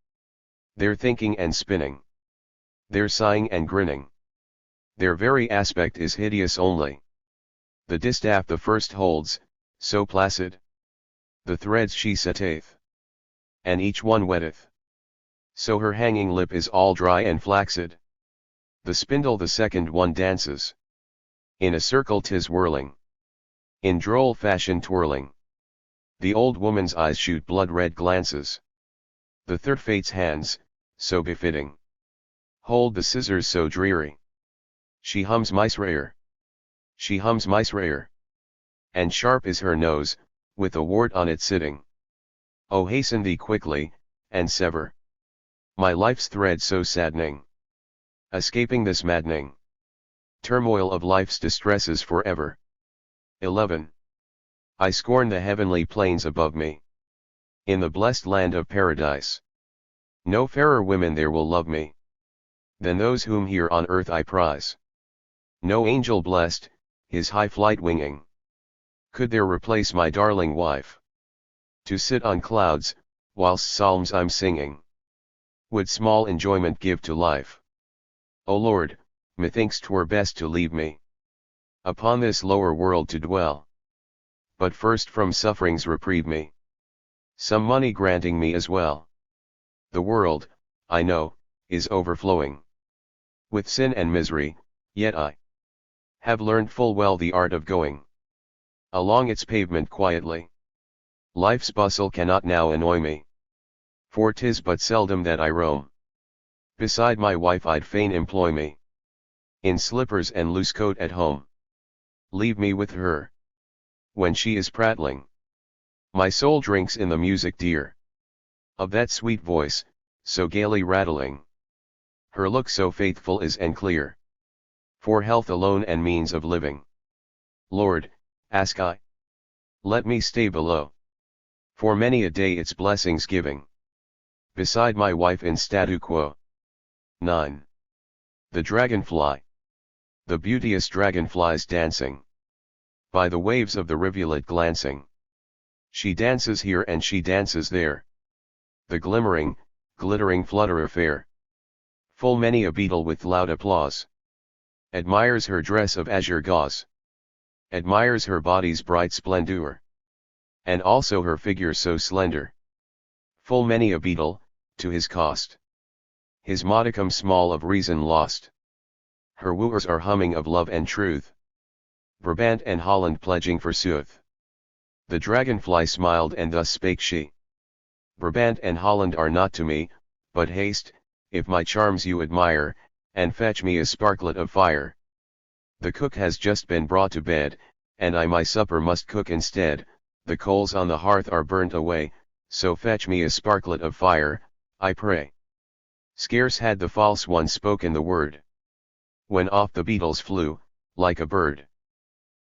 They're thinking and spinning. They're sighing and grinning. Their very aspect is hideous only. The distaff the first holds, so placid. The threads she setteth, and each one wetteth. So her hanging lip is all dry and flaccid. The spindle the second one dances. In a circle 'tis whirling, in droll fashion twirling. The old woman's eyes shoot blood-red glances. The third fate's hands, so befitting, hold the scissors so dreary. She hums Misraer. She hums Misraer. And sharp is her nose, with a wart on it sitting. Oh, hasten thee quickly, and sever my life's thread so saddening. Escaping this maddening turmoil of life's distresses forever. 11. I scorn the heavenly plains above me. In the blessed land of paradise, no fairer women there will love me than those whom here on earth I prize. No angel blessed, his high flight winging, could there replace my darling wife. To sit on clouds, whilst psalms I'm singing, would small enjoyment give to life. O Lord, methinks 'twere best to leave me upon this lower world to dwell. But first from sufferings reprieve me, some money granting me as well. The world, I know, is overflowing with sin and misery, yet I have learned full well the art of going along its pavement quietly. Life's bustle cannot now annoy me, for 'tis but seldom that I roam. Beside my wife I'd fain employ me in slippers and loose coat at home. Leave me with her when she is prattling. My soul drinks in the music dear of that sweet voice, so gaily rattling. Her look so faithful is and clear, for health alone and means of living. Lord, ask I, let me stay below, for many a day its blessings giving, beside my wife in statu quo. 9. The dragonfly. The beauteous dragonflies dancing by the waves of the rivulet glancing. She dances here and she dances there. The glimmering, glittering flutterer fair, full many a beetle with loud applause admires her dress of azure gauze, admires her body's bright splendor, and also her figure so slender. Full many a beetle, to his cost, his modicum small of reason lost. Her wooers are humming of love and truth, Brabant and Holland pledging forsooth. The dragonfly smiled and thus spake she: Brabant and Holland are not to me, but haste, if my charms you admire, and fetch me a sparklet of fire. The cook has just been brought to bed, and I my supper must cook instead. The coals on the hearth are burnt away, so fetch me a sparklet of fire, I pray. Scarce had the false one spoken the word, when off the beetles flew, like a bird.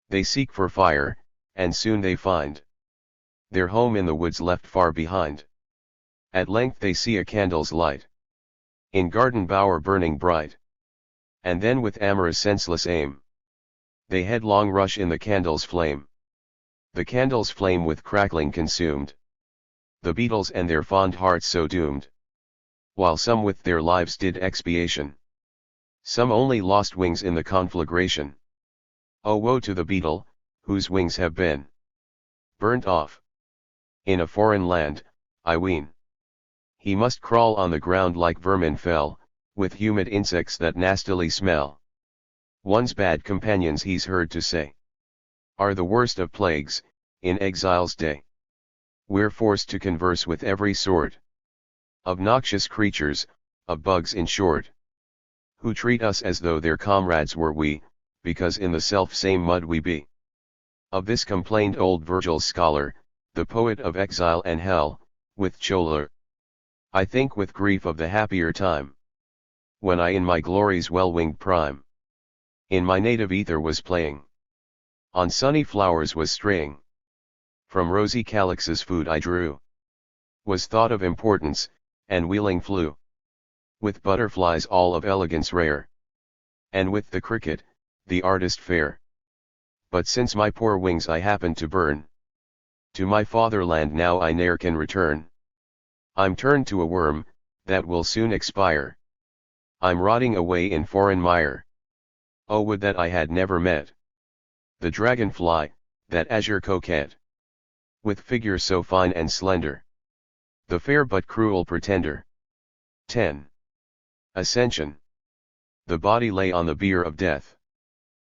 They seek for fire, and soon they find their home in the woods left far behind. At length they see a candle's light in garden bower burning bright, and then with amorous senseless aim, they headlong rush in the candle's flame. The candle's flame with crackling consumed the beetles and their fond hearts so doomed, while some with their lives did expiation, some only lost wings in the conflagration. Oh woe to the beetle, whose wings have been burnt off in a foreign land, I ween. He must crawl on the ground like vermin fell, with humid insects that nastily smell. One's bad companions, he's heard to say, are the worst of plagues, in exile's day. We're forced to converse with every sort of noxious creatures, of bugs in short, who treat us as though their comrades were we, because in the self-same mud we be. Of this complained old Virgil's scholar, the poet of exile and hell, with choler. I think with grief of the happier time, when I in my glory's well-winged prime, in my native ether was playing, on sunny flowers was straying, from rosy calyxes food I drew, was thought of importance, and wheeling flew, with butterflies all of elegance rare, and with the cricket, the artist fair. But since my poor wings I happen to burn, to my fatherland now I ne'er can return. I'm turned to a worm, that will soon expire. I'm rotting away in foreign mire. Oh would that I had never met the dragonfly, that azure coquette, with figure so fine and slender, the fair but cruel pretender. 10. Ascension. The body lay on the bier of death,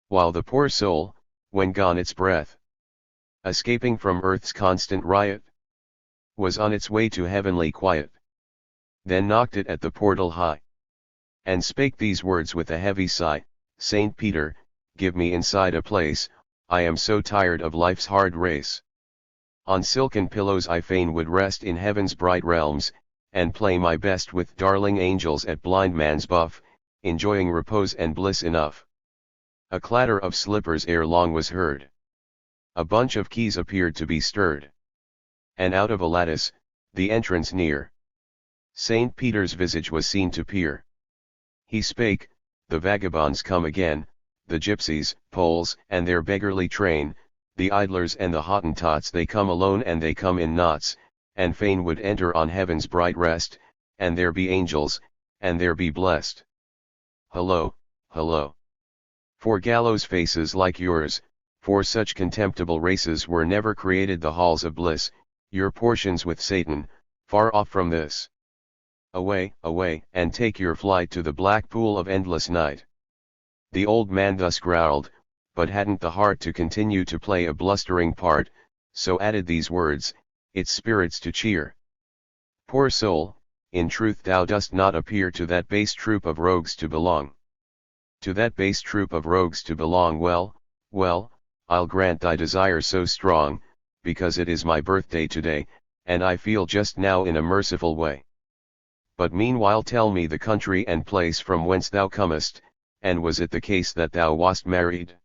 while the poor soul, when gone its breath, escaping from earth's constant riot, was on its way to heavenly quiet. Then knocked it at the portal high, and spake these words with a heavy sigh, Saint Peter, give me inside a place, I am so tired of life's hard race. On silken pillows I fain would rest in heaven's bright realms, and play my best with darling angels at blind man's buff, enjoying repose and bliss enough. A clatter of slippers ere long was heard. A bunch of keys appeared to be stirred, and out of a lattice, the entrance near, Saint Peter's visage was seen to peer. He spake, the vagabonds come again, the gypsies, Poles, and their beggarly train, the idlers and the Hottentots, they come alone and they come in knots, and fain would enter on heaven's bright rest, and there be angels, and there be blessed. Hello, hello. For gallows faces like yours, for such contemptible races were never created the halls of bliss, your portions with Satan, far off from this. Away, away, and take your flight to the black pool of endless night. The old man thus growled, but hadn't the heart to continue to play a blustering part, so added these words, its spirits to cheer. Poor soul, in truth thou dost not appear to that base troop of rogues to belong. To that base troop of rogues to belong, well, well, I'll grant thy desire so strong, because it is my birthday today, and I feel just now in a merciful way. But meanwhile tell me the country and place from whence thou comest, and was it the case that thou wast married?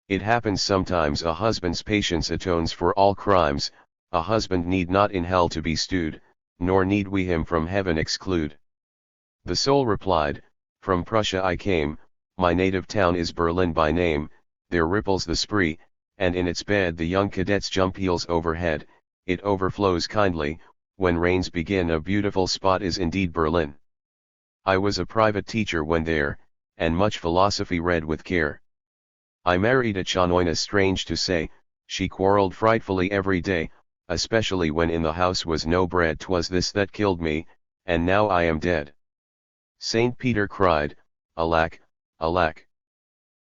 It happens sometimes a husband's patience atones for all crimes, a husband need not in hell to be stewed, nor need we him from heaven exclude. The soul replied, from Prussia I came, my native town is Berlin by name, there ripples the Spree, and in its bed the young cadets jump heels over head, it overflows kindly, when rains begin a beautiful spot is indeed Berlin. I was a private teacher when there, and much philosophy read with care. I married a Chanoina, strange to say, she quarreled frightfully every day, especially when in the house was no bread. 'Twas this that killed me, and now I am dead. Saint Peter cried, alack, alack!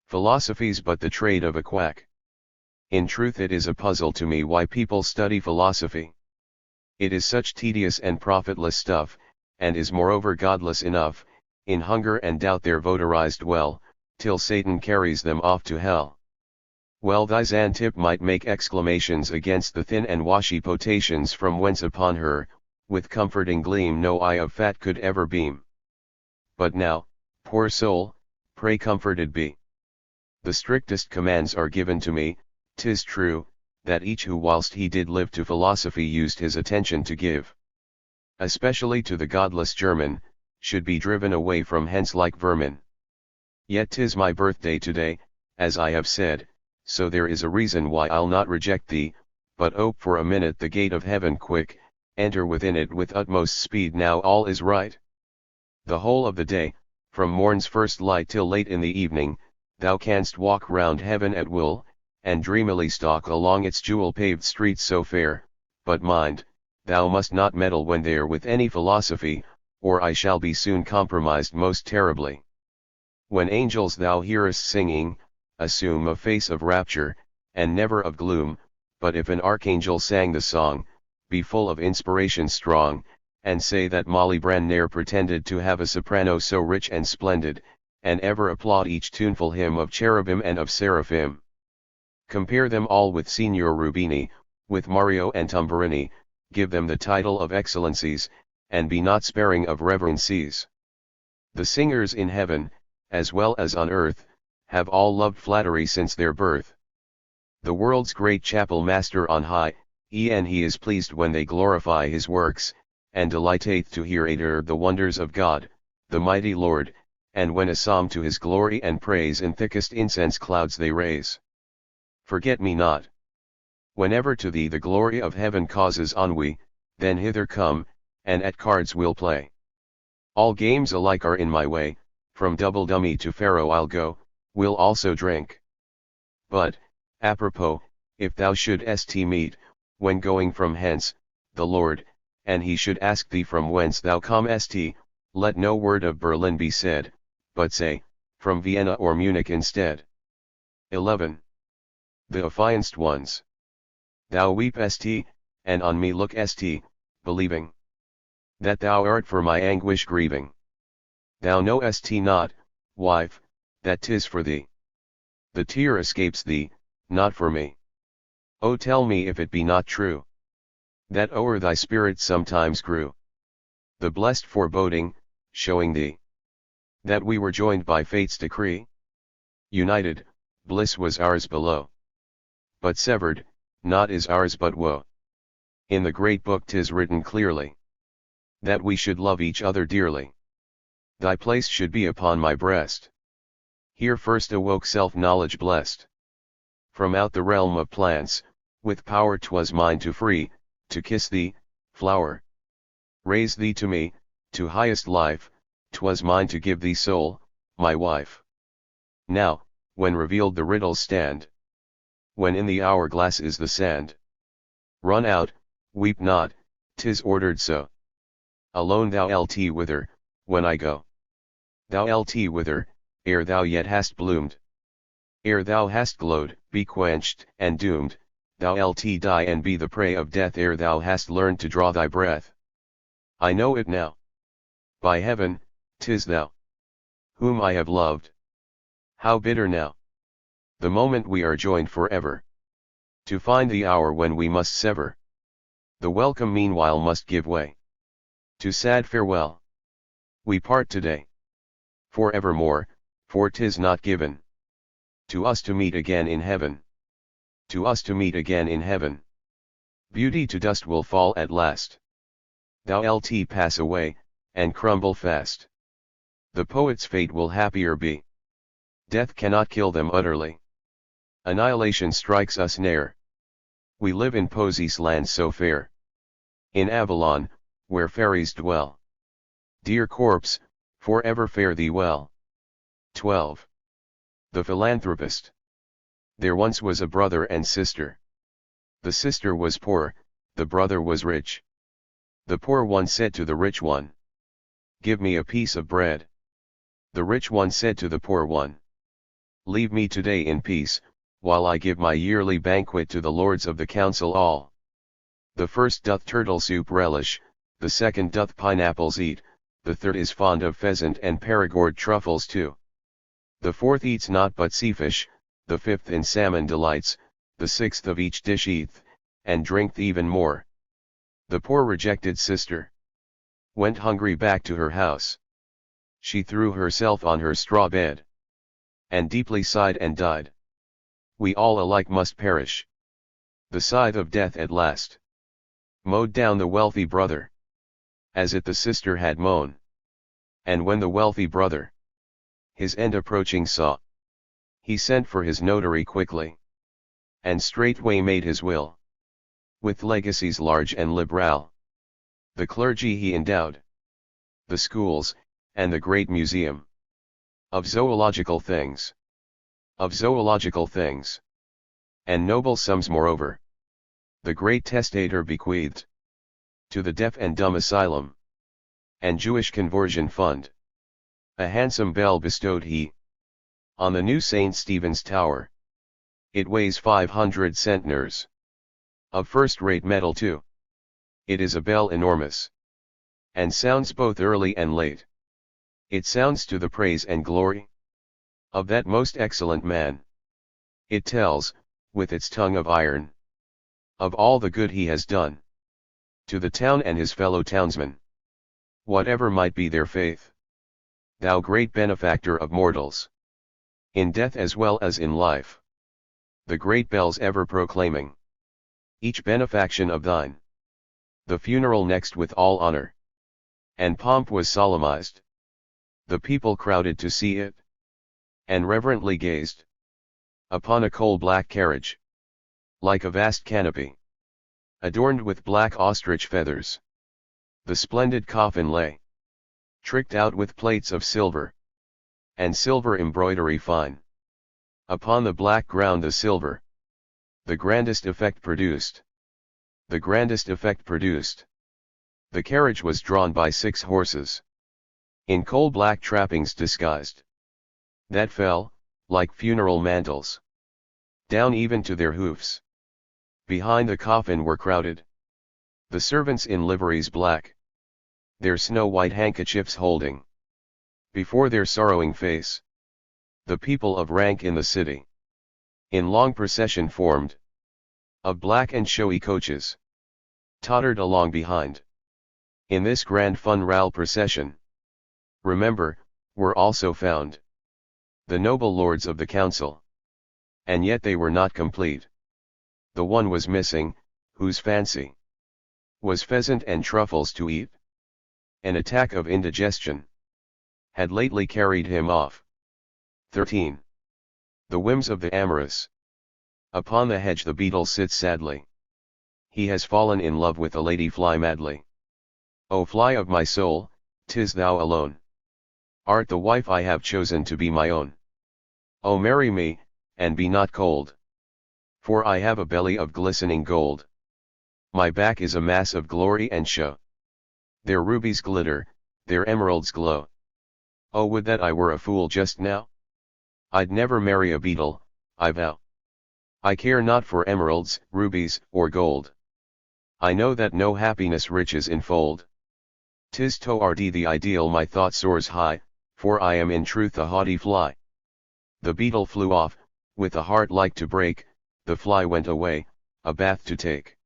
Philosophy's but the trade of a quack. In truth it is a puzzle to me why people study philosophy. It is such tedious and profitless stuff, and is moreover godless enough, in hunger and doubt they're votarized well, till Satan carries them off to hell. Well, thy Xantip might make exclamations against the thin and washy potations from whence upon her, with comforting gleam no eye of fat could ever beam. But now, poor soul, pray comforted be. The strictest commands are given to me, 'tis true, that each who whilst he did live to philosophy used his attention to give, especially to the godless German, should be driven away from hence like vermin. Yet 'tis my birthday today, as I have said, so there is a reason why I'll not reject thee, but ope for a minute the gate of heaven quick, enter within it with utmost speed now all is right. The whole of the day, from morn's first light till late in the evening, thou canst walk round heaven at will, and dreamily stalk along its jewel-paved streets so fair, but mind, thou must not meddle when there with any philosophy, or I shall be soon compromised most terribly. When angels thou hearest singing, assume a face of rapture, and never of gloom, but if an archangel sang the song, be full of inspiration strong, and say that Molly Brand ne'er pretended to have a soprano so rich and splendid, and ever applaud each tuneful hymn of cherubim and of seraphim. Compare them all with Signor Rubini, with Mario and Tamburini, give them the title of excellencies, and be not sparing of reverencies. The singers in heaven, as well as on earth, have all loved flattery since their birth. The world's great chapel master on high, e'en he is pleased when they glorify his works, and delighteth to hear the wonders of God, the mighty Lord, and when a psalm to his glory and praise in thickest incense clouds they raise. Forget me not. Whenever to thee the glory of heaven causes ennui, then hither come, and at cards we'll play. All games alike are in my way, from double dummy to faro I'll go, we'll also drink. But, apropos, if thou shouldst meet, when going from hence, the Lord, and he should ask thee from whence thou comest, let no word of Berlin be said, but say, from Vienna or Munich instead. 11. The affianced ones. Thou weepest, and on me lookest, believing that thou art for my anguish grieving. Thou knowest not, wife, that 'tis for thee. The tear escapes thee, not for me. Oh, tell me if it be not true, that o'er thy spirit sometimes grew the blessed foreboding, showing thee that we were joined by fate's decree. United, bliss was ours below, but severed, naught is ours but woe. In the great book 'tis written clearly that we should love each other dearly. Thy place should be upon my breast. Here first awoke self-knowledge blessed. From out the realm of plants, with power 'twas mine to free, to kiss thee, flower. Raise thee to me, to highest life, 'twas mine to give thee soul, my wife. Now, when revealed the riddles stand, when in the hourglass is the sand, run out, weep not, 'tis ordered so. Alone thou lt wither, when I go. Thou lt wither, ere thou yet hast bloomed. Ere thou hast glowed, be quenched and doomed, thou lt die and be the prey of death ere thou hast learned to draw thy breath. I know it now. By heaven, 'tis thou, whom I have loved. How bitter now, the moment we are joined forever, to find the hour when we must sever. The welcome meanwhile must give way to sad farewell. We part today, for evermore, for 'tis not given to us to meet again in heaven. To us to meet again in heaven. Beauty to dust will fall at last. Thou lt pass away, and crumble fast. The poet's fate will happier be. Death cannot kill them utterly. Annihilation strikes us ne'er. We live in Poesy's land so fair. In Avalon, where fairies dwell. Dear corpse, forever fare thee well. 12. The philanthropist. There once was a brother and sister. The sister was poor, the brother was rich. The poor one said to the rich one, "Give me a piece of bread." The rich one said to the poor one, "Leave me today in peace, while I give my yearly banquet to the lords of the council all. The first doth turtle soup relish, the second doth pineapples eat, the third is fond of pheasant and Perigord truffles too. The fourth eats not but seafish, the fifth in salmon delights, the sixth of each dish eateth, and drinketh even more." The poor rejected sister went hungry back to her house. She threw herself on her straw bed, and deeply sighed and died. We all alike must perish. The scythe of death at last mowed down the wealthy brother, as it the sister had mown. And when the wealthy brother his end approaching saw. He sent for his notary quickly, and straightway made his will, with legacies large and liberal. The clergy he endowed, the schools, and the great museum of zoological things, and noble sums moreover. The great testator bequeathed to the deaf and dumb asylum, and Jewish conversion fund. A handsome bell bestowed he on the new St. Stephen's Tower. It weighs 500 centners, of first-rate metal too. It is a bell enormous, and sounds both early and late. It sounds to the praise and glory of that most excellent man. It tells, with its tongue of iron, of all the good he has done to the town and his fellow townsmen, whatever might be their faith. Thou great benefactor of mortals, in death as well as in life, the great bells ever proclaiming each benefaction of thine. The funeral next with all honor and pomp was solemnized. The people crowded to see it, and reverently gazed upon a coal-black carriage, like a vast canopy, adorned with black ostrich feathers. The splendid coffin lay, tricked out with plates of silver, and silver embroidery fine. Upon the black ground the silver, the grandest effect produced. The carriage was drawn by 6 horses, in coal-black trappings disguised, that fell, like funeral mantles, down even to their hoofs. Behind the coffin were crowded the servants in liveries black, their snow-white handkerchiefs holding before their sorrowing face the people of rank in the city, in long procession formed of black and showy coaches, tottered along behind. In this grand funeral procession, remember, were also found the noble lords of the council, and yet they were not complete. The one was missing, whose fancy was pheasant and truffles to eat. An attack of indigestion had lately carried him off. 13. The whims of the amorous. Upon the hedge the beetle sits sadly. He has fallen in love with a lady fly madly. O fly of my soul, 'tis thou alone art the wife I have chosen to be my own. O marry me, and be not cold, for I have a belly of glistening gold. My back is a mass of glory and show. Their rubies glitter, their emeralds glow. Oh, would that I were a fool just now! I'd never marry a beetle, I vow. I care not for emeralds, rubies, or gold. I know that no happiness riches enfold. 'Tis toward the ideal my thought soars high, for I am in truth a haughty fly. The beetle flew off, with a heart like to break. The fly went away, a bath to take.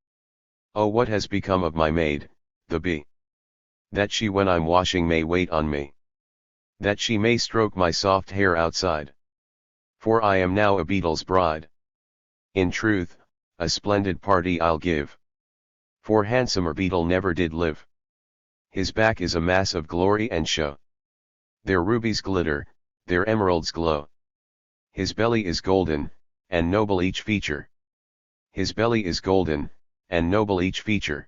Oh, what has become of my maid, the bee? That she when I'm washing may wait on me, that she may stroke my soft hair outside, for I am now a beetle's bride. In truth, a splendid party I'll give, for handsomer beetle never did live. His back is a mass of glory and show. Their rubies glitter, their emeralds glow. His belly is golden, and noble each feature. His belly is golden, and noble each feature.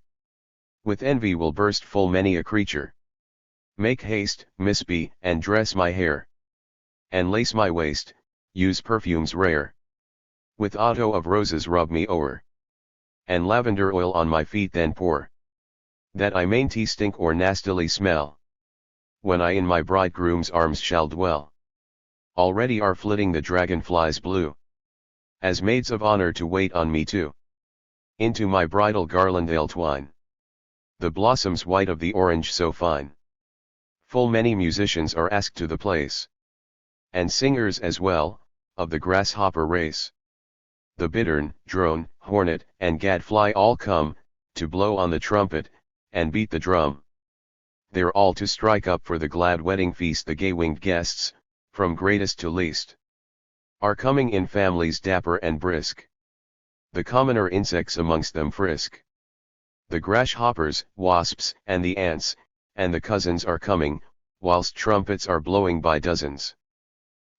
With envy will burst full many a creature. Make haste, Miss Bee, and dress my hair, and lace my waist, use perfumes rare. With otto of roses rub me o'er, and lavender oil on my feet then pour, that I mayn't stink or nastily smell, when I in my bridegroom's arms shall dwell. Already are flitting the dragonflies blue, as maids of honor to wait on me too. Into my bridal garland they'll twine the blossoms white of the orange so fine. Full many musicians are asked to the place, and singers as well, of the grasshopper race. The bittern, drone, hornet, and gadfly all come, to blow on the trumpet, and beat the drum. They're all to strike up for the glad wedding feast. The gay-winged guests, from greatest to least, are coming in families dapper and brisk. The commoner insects amongst them frisk. The grasshoppers, wasps, and the ants, and the cousins are coming, whilst trumpets are blowing by dozens.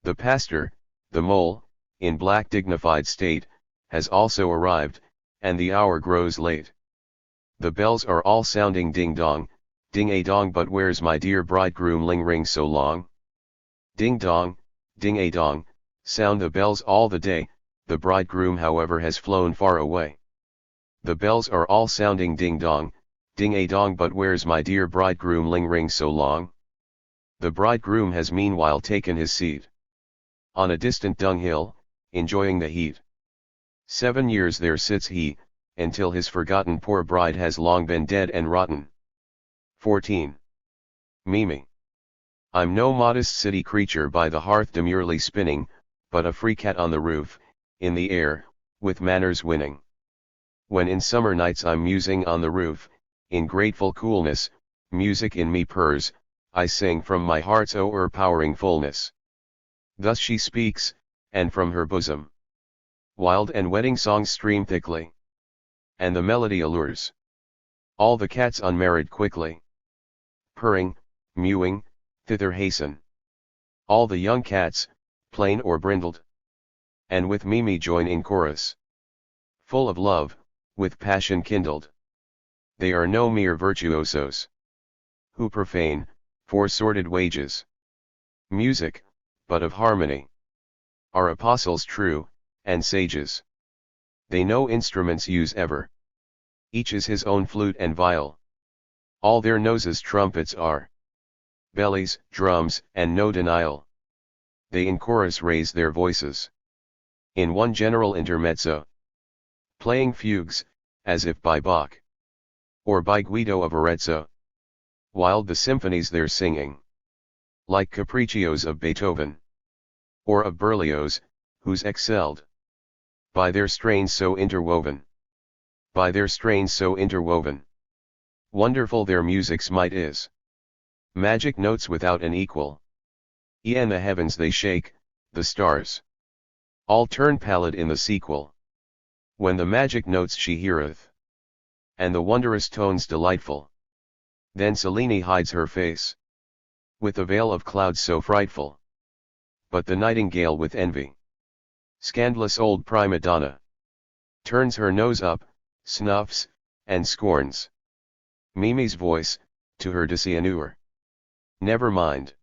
The pastor, the mole, in black dignified state, has also arrived, and the hour grows late. The bells are all sounding ding-dong, ding-a-dong, but where's my dear bridegroom lingering so long? Ding-dong, ding-a-dong, sound the bells all the day, the bridegroom however has flown far away. The bells are all sounding ding-dong, ding-a-dong, but where's my dear bridegroom lingering so long? The bridegroom has meanwhile taken his seat on a distant dunghill, enjoying the heat. 7 years there sits he, until his forgotten poor bride has long been dead and rotten. 14. Mimi. I'm no modest city creature by the hearth demurely spinning, but a free cat on the roof, in the air, with manners winning. When in summer nights I'm musing on the roof, in grateful coolness, music in me purrs, I sing from my heart's o'erpowering fullness. Thus she speaks, and from her bosom wild and wedding songs stream thickly, and the melody allures all the cats unmarried quickly. Purring, mewing, thither hasten all the young cats, plain or brindled, and with Mimi join in chorus, full of love, with passion kindled. They are no mere virtuosos, who profane, for sordid wages, music, but of harmony, are apostles true, and sages. They no instruments use ever, each is his own flute and viol. All their noses trumpets are, bellies, drums, and no denial. They in chorus raise their voices, in one general intermezzo, playing fugues, as if by Bach, or by Guido of Arezzo, while the symphonies they're singing, like capriccios of Beethoven, or of Berlioz, who's excelled by their strains so interwoven. By their strains so interwoven. Wonderful their music's might is. Magic notes without an equal. E'en the heavens they shake, the stars all turn pallid in the sequel, when the magic notes she heareth, and the wondrous tones delightful. Then Selene hides her face with a veil of clouds so frightful. But the nightingale with envy, scandalous old prima donna, turns her nose up, snuffs, and scorns Mimi's voice, to her disianure. Never mind.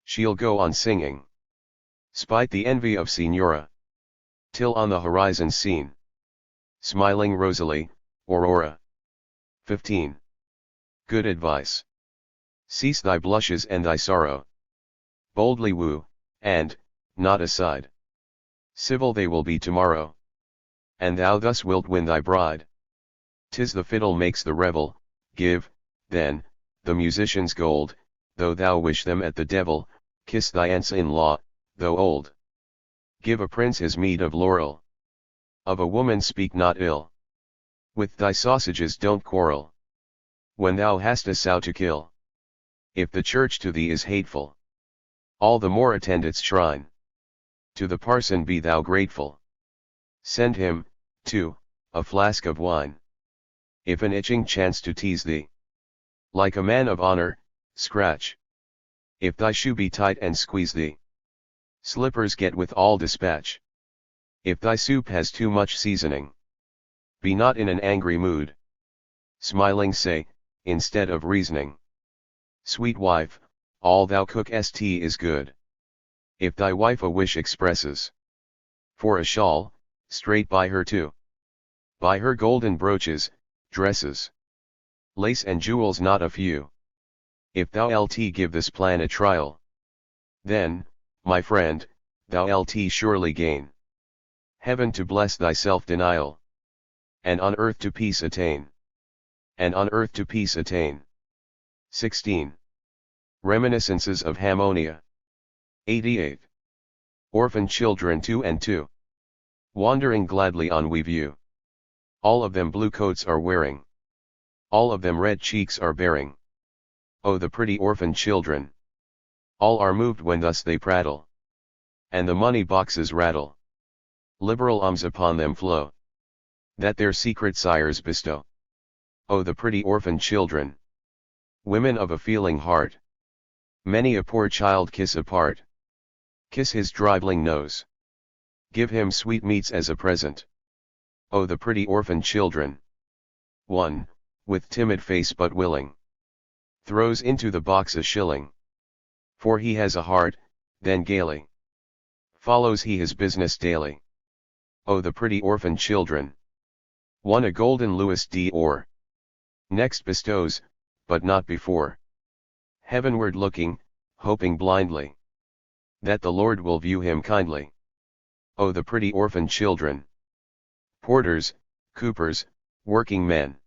She'll go on singing, spite the envy of Signora, till on the horizon seen, smiling Rosalie, Aurora. 15. Good advice. Cease thy blushes and thy sorrow. Boldly woo, and, not aside. Civil they will be tomorrow. And thou thus wilt win thy bride. 'Tis the fiddle makes the revel, give, then, the musicians gold, though thou wish them at the devil, kiss thy aunts-in-law, though old. Give a prince his meed of laurel. Of a woman speak not ill. With thy sausages don't quarrel, when thou hast a sow to kill. If the church to thee is hateful, all the more attend its shrine. To the parson be thou grateful. Send him, too, a flask of wine. If an itching chance to tease thee, like a man of honor, scratch. If thy shoe be tight and squeeze thee, slippers get with all dispatch. If thy soup has too much seasoning, be not in an angry mood. Smiling say, instead of reasoning, sweet wife, all thou cookest is good. If thy wife a wish expresses, for a shawl, straight buy her too. Buy her golden brooches, dresses, lace and jewels not a few. If thou lt give this plan a trial, then, my friend, thou lt surely gain heaven to bless thy self-denial, and on earth to peace attain. And on earth to peace attain. 16. Reminiscences of Hammonia. 88. Orphan children 2 and 2. Wandering gladly on we view. All of them blue coats are wearing. All of them red cheeks are bearing. Oh, the pretty orphan children. All are moved when thus they prattle. And the money boxes rattle. Liberal alms upon them flow, that their secret sires bestow. Oh, the pretty orphan children. Women of a feeling heart. Many a poor child kiss apart. Kiss his driveling nose. Give him sweetmeats as a present. Oh, the pretty orphan children. One, with timid face but willing, throws into the box a shilling. For he has a heart, then gaily follows he his business daily. Oh, the pretty orphan children. One a golden Louis d'Or. Next bestows, but not before. Heavenward looking, hoping blindly that the Lord will view him kindly. Oh, the pretty orphan children. Porters, coopers, working men,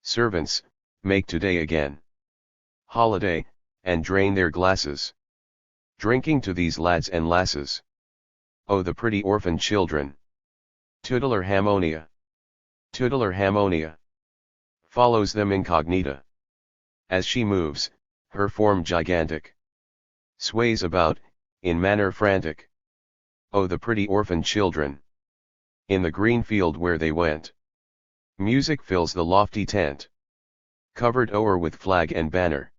servants, make today again holiday, and drain their glasses, drinking to these lads and lasses. Oh, the pretty orphan children. Tutelar Harmonia. Tutelar Harmonia follows them incognita. As she moves, her form gigantic sways about, in manner frantic. Oh, the pretty orphan children. In the green field where they went, music fills the lofty tent, covered o'er with flag and banner.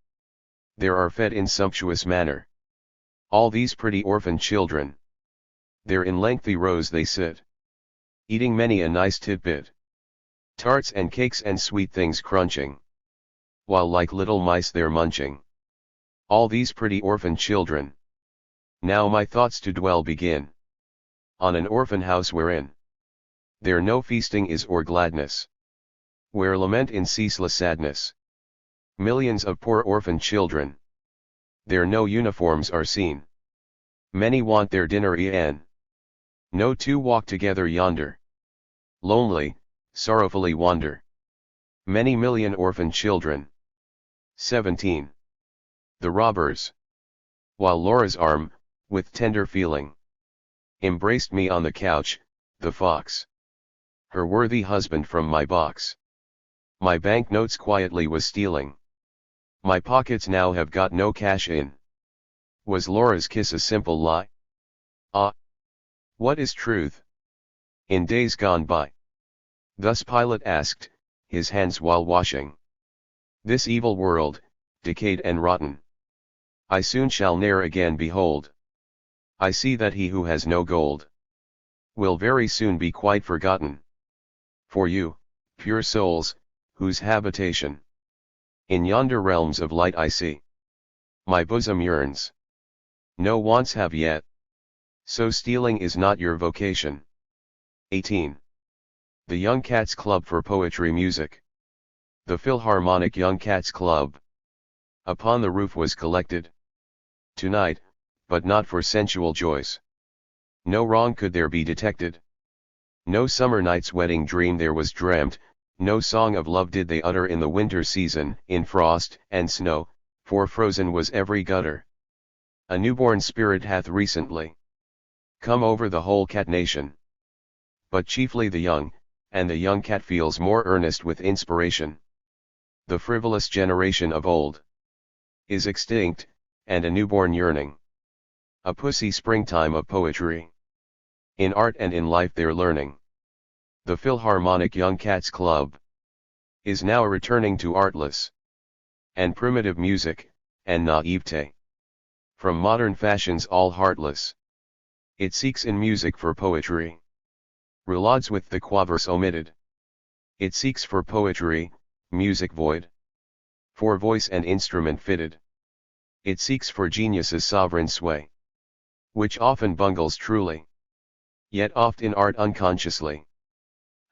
There are fed in sumptuous manner all these pretty orphan children. There in lengthy rows they sit, eating many a nice tidbit, tarts and cakes and sweet things crunching, while like little mice they're munching. All these pretty orphan children. Now my thoughts to dwell begin on an orphan house wherein there no feasting is or gladness, where lament in ceaseless sadness millions of poor orphan children. There no uniforms are seen, many want their dinner e'en. No two walk together yonder, lonely, sorrowfully wander many million orphan children. 17. The robbers. While Laura's arm, with tender feeling, embraced me on the couch, the fox, her worthy husband, from my box my banknotes quietly was stealing. My pockets now have got no cash in. Was Laura's kiss a simple lie? Ah! What is truth? In days gone by. Thus Pilate asked, his hands while washing this evil world, decayed and rotten, I soon shall ne'er again behold. I see that he who has no gold will very soon be quite forgotten. For you, pure souls, whose habitation in yonder realms of light I see, my bosom yearns. No wants have yet, so stealing is not your vocation. 18. The Young Cats Club for Poetry Music. The Philharmonic Young Cats Club upon the roof was collected tonight, but not for sensual joys. No wrong could there be detected. No summer night's wedding dream there was dreamt, no song of love did they utter in the winter season, in frost and snow, for frozen was every gutter. A newborn spirit hath recently come over the whole cat nation, but chiefly the young, and the young cat feels more earnest with inspiration. The frivolous generation of old is extinct, and a newborn yearning, a pussy springtime of poetry. In art and in life they're learning. The Philharmonic Young Cats Club is now returning to artless and primitive music, and naivete from modern fashions all heartless. It seeks in music for poetry roulades with the quaverse omitted. It seeks for poetry, music void, for voice and instrument fitted. It seeks for genius's sovereign sway, which often bungles truly, yet oft in art unconsciously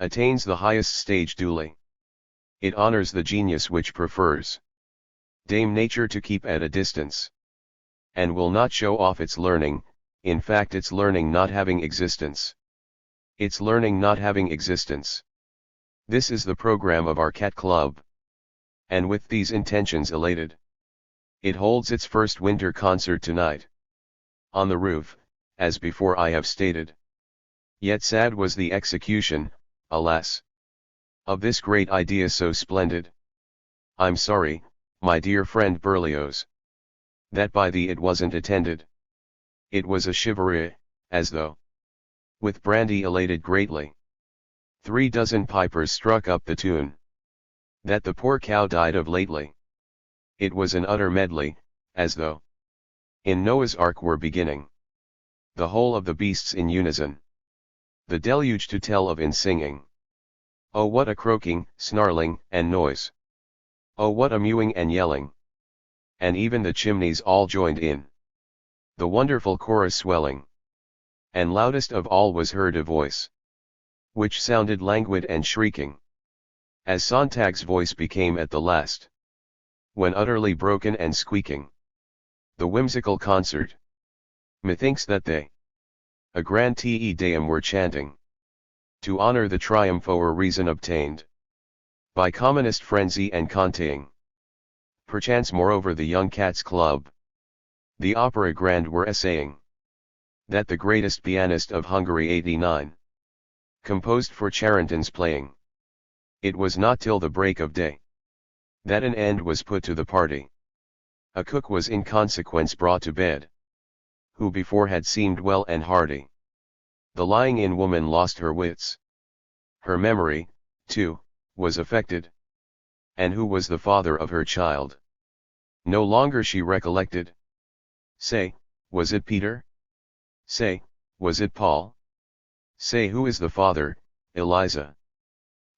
attains the highest stage duly. It honors the genius which prefers Dame Nature to keep at a distance, and will not show off its learning, in fact its learning not having existence. Its learning not having existence. This is the program of our cat club. And with these intentions elated, it holds its first winter concert tonight on the roof, as before I have stated. Yet sad was the execution, alas, of this great idea so splendid. I'm sorry, my dear friend Berlioz, that by thee it wasn't attended. It was a charivari, as though with brandy elated greatly. 3 dozen pipers struck up the tune that the poor cow died of lately. It was an utter medley, as though in Noah's Ark were beginning the whole of the beasts in unison. The deluge to tell of in singing. Oh what a croaking, snarling, and noise! Oh what a mewing and yelling! And even the chimneys all joined in the wonderful chorus swelling. And loudest of all was heard a voice, which sounded languid and shrieking, as Sontag's voice became at the last, when utterly broken and squeaking. The whimsical concert, methinks that they a grand te deum were chanting, to honor the triumph o'er reason obtained, by commonest frenzy and conteing. Perchance moreover the young cats' club, the opera grand were essaying, that the greatest pianist of Hungary 89, composed for Charenton's playing. It was not till the break of day, that an end was put to the party. A cook was in consequence brought to bed, who before had seemed well and hearty. The lying-in woman lost her wits. Her memory, too, was affected. And who was the father of her child? No longer she recollected. Say, was it Peter? Say, was it Paul? Say, who is the father, Eliza?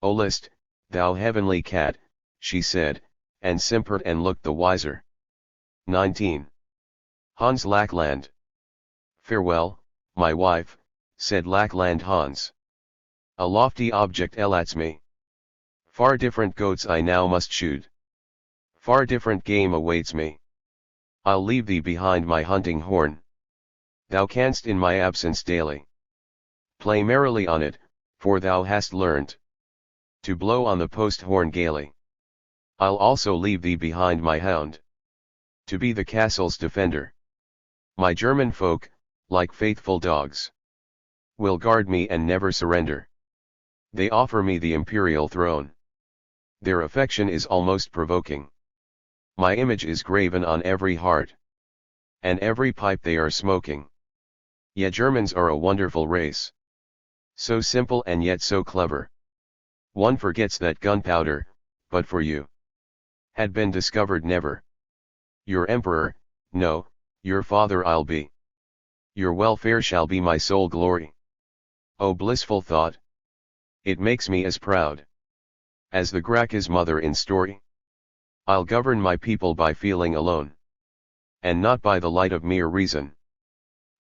O list, thou heavenly cat, she said, and simpered and looked the wiser. 19. Hans Lackland. Farewell, my wife, said Lackland Hans. A lofty object elats me. Far different goats I now must shoot. Far different game awaits me. I'll leave thee behind my hunting horn. Thou canst in my absence daily play merrily on it, for thou hast learnt to blow on the post horn gaily. I'll also leave thee behind my hound, to be the castle's defender. My German folk, like faithful dogs, will guard me and never surrender. They offer me the imperial throne. Their affection is almost provoking. My image is graven on every heart, and every pipe they are smoking. Yet Germans are a wonderful race, so simple and yet so clever. One forgets that gunpowder, but for you, had been discovered never. Your emperor, no, your father I'll be. Your welfare shall be my sole glory. Oh blissful thought! It makes me as proud as the Gracchus mother in story. I'll govern my people by feeling alone, and not by the light of mere reason.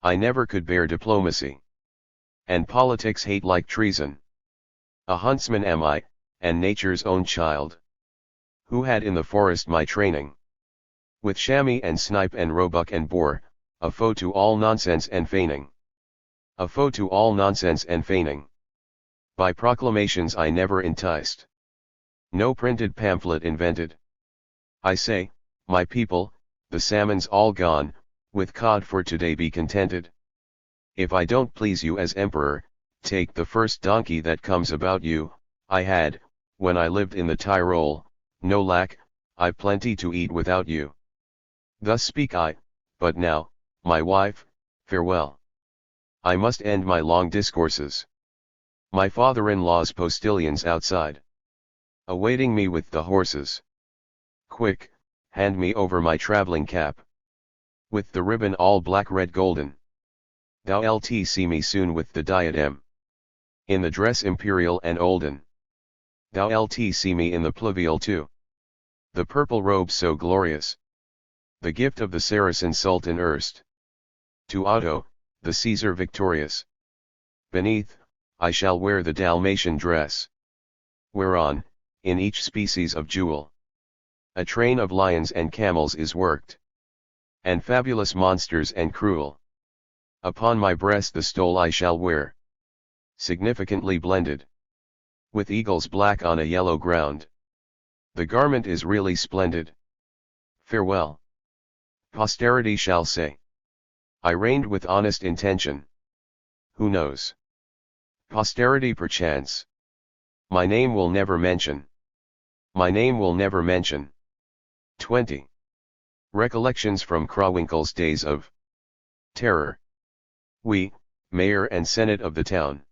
I never could bear diplomacy, and politics hate like treason. A huntsman am I, and nature's own child, who had in the forest my training, with chamois and snipe and roebuck and boar, a foe to all nonsense and feigning. A foe to all nonsense and feigning. By proclamations I never enticed, no printed pamphlet invented. I say, my people, the salmon's all gone, with cod for today be contented. If I don't please you as emperor, take the first donkey that comes about you. I had, when I lived in the Tyrol, no lack, I plenty to eat without you. Thus speak I, but now, my wife, farewell. I must end my long discourses. My father-in-law's postilions outside, awaiting me with the horses. Quick, hand me over my travelling cap, with the ribbon all black red golden. Thou lt see me soon with the diadem, in the dress imperial and olden. Thou lt see me in the pluvial too, the purple robe so glorious, the gift of the Saracen Sultan erst, to Otto, the Caesar victorious. Beneath, I shall wear the Dalmatian dress, whereon, in each species of jewel, a train of lions and camels is worked, and fabulous monsters and cruel. Upon my breast the stole I shall wear, significantly blended, with eagles black on a yellow ground. The garment is really splendid. Farewell. Posterity shall say, I reigned with honest intention. Who knows? Posterity perchance my name will never mention. My name will never mention. 20. Recollections from Krawinkel's days of terror. We, Mayor and Senate of the town,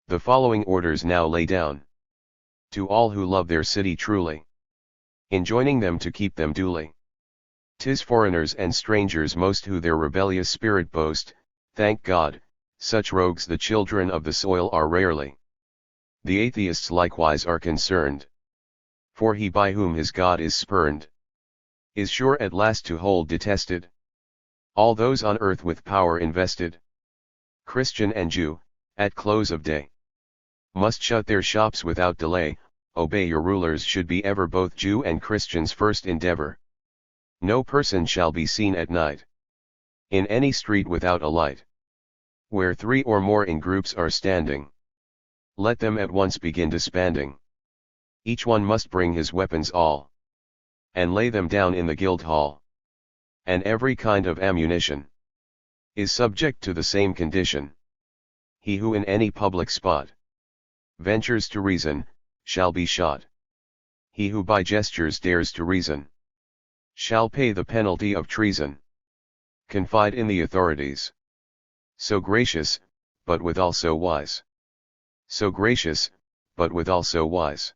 the following orders now lay down, to all who love their city truly, enjoining them to keep them duly. 'Tis foreigners and strangers most who their rebellious spirit boast, Thank God, such rogues the children of the soil are rarely. The atheists likewise are concerned. For he by whom his God is spurned, is sure at last to hold detested all those on earth with power invested. Christian and Jew, at close of day, must shut their shops without delay. Obey your rulers should be ever both Jew and Christian's first endeavor. No person shall be seen at night in any street without a light. Where 3 or more in groups are standing, let them at once begin disbanding. Each one must bring his weapons all, and lay them down in the guild hall. And every kind of ammunition is subject to the same condition. He who in any public spot ventures to reason, shall be shot. He who by gestures dares to reason, shall pay the penalty of treason. Confide in the authorities. So gracious, but withal so wise. So gracious, but withal so wise.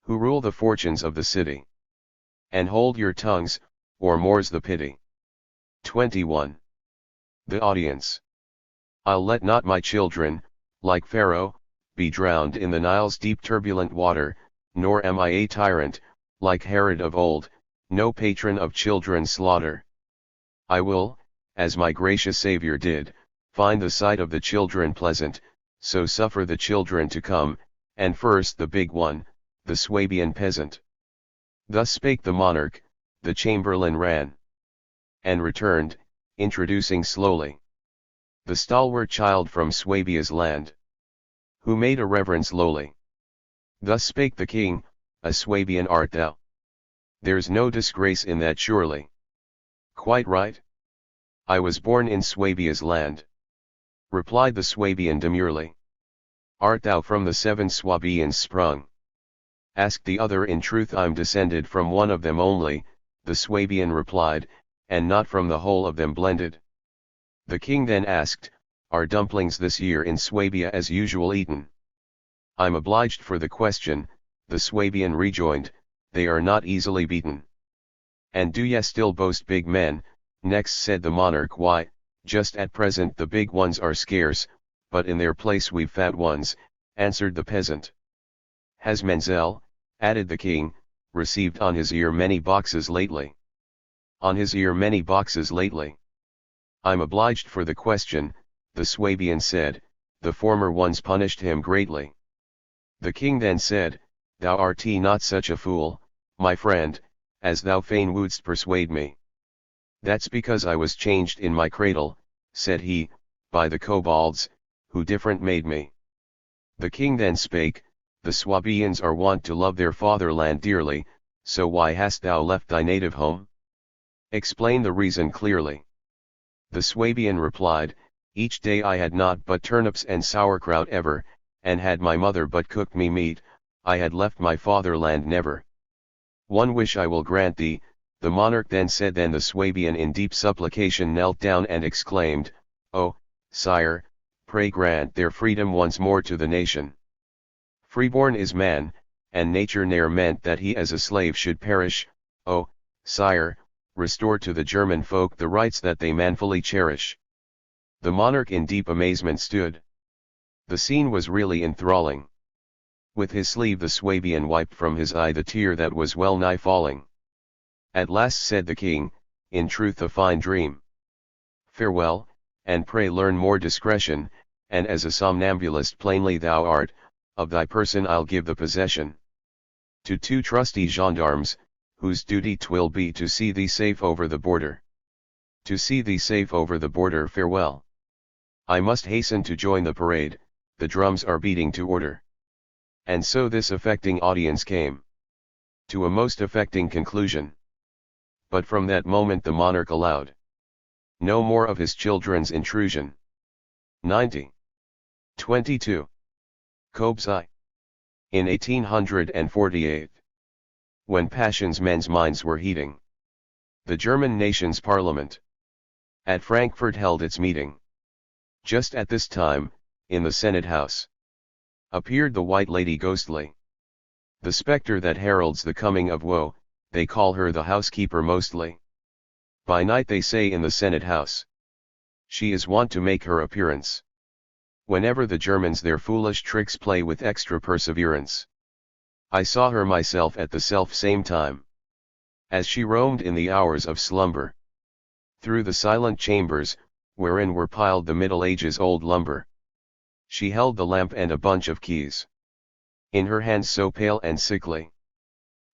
Who rule the fortunes of the city. And hold your tongues, or more's the pity. 21. The audience. I'll let not my children, like Pharaoh, be drowned in the Nile's deep turbulent water, nor am I a tyrant, like Herod of old, no patron of children's slaughter. I will, as my gracious Saviour did, find the sight of the children pleasant, so suffer the children to come, and first the big one, the Swabian peasant. Thus spake the monarch. The chamberlain ran and returned, introducing slowly the stalwart child from Swabia's land, who made a reverence lowly. Thus spake the king, a Swabian art thou? There's no disgrace in that surely. Quite right. I was born in Swabia's land, replied the Swabian demurely. Art thou from the 7 Swabians sprung? Asked the other. In truth I'm descended from one of them only, the Swabian replied, and not from the whole of them blended. The king then asked, are dumplings this year in Swabia as usual eaten? I'm obliged for the question, the Swabian rejoined, they are not easily beaten. And do ye still boast big men? Next said the monarch, why, just at present the big ones are scarce, but in their place we've fat ones, answered the peasant. Has Menzel, added the king, received on his ear many boxes lately? On his ear many boxes lately. I'm obliged for the question, the Swabian said, the former ones punished him greatly. The king then said, thou art not such a fool, my friend, as thou fain wouldst persuade me. That's because I was changed in my cradle, said he, by the kobolds, who different made me. The king then spake, the Swabians are wont to love their fatherland dearly, so why hast thou left thy native home? Explain the reason clearly. The Swabian replied, each day I had naught but turnips and sauerkraut ever, and had my mother but cooked me meat, I had left my fatherland never. One wish I will grant thee, the monarch then said. Then the Swabian in deep supplication knelt down and exclaimed, O, sire, pray grant their freedom once more to the nation. Freeborn is man, and nature ne'er meant that he as a slave should perish. O, sire, restore to the German folk the rights that they manfully cherish. The monarch in deep amazement stood. The scene was really enthralling. With his sleeve the Swabian wiped from his eye the tear that was well nigh falling. At last said the king, in truth a fine dream. Farewell, and pray learn more discretion, and as a somnambulist plainly thou art, of thy person I'll give the possession to 2 trusty gendarmes, whose duty 'twill be to see thee safe over the border. To see thee safe over the border. Farewell. I must hasten to join the parade, the drums are beating to order. And so this affecting audience came to a most affecting conclusion. But from that moment the monarch allowed no more of his children's intrusion. 90. 22. Kobzai. In 1848, when passions men's minds were heating, the German nation's parliament at Frankfurt held its meeting. Just at this time, in the Senate House, appeared the White Lady ghostly, the spectre that heralds the coming of woe. They call her the housekeeper mostly. By night they say in the Senate House, She is wont to make her appearance. Whenever the Germans their foolish tricks play with extra perseverance. I saw her myself at the self-same time. As she roamed in the hours of slumber. Through the silent chambers, wherein were piled the Middle Ages old lumber. She held the lamp and a bunch of keys. In her hands so pale and sickly.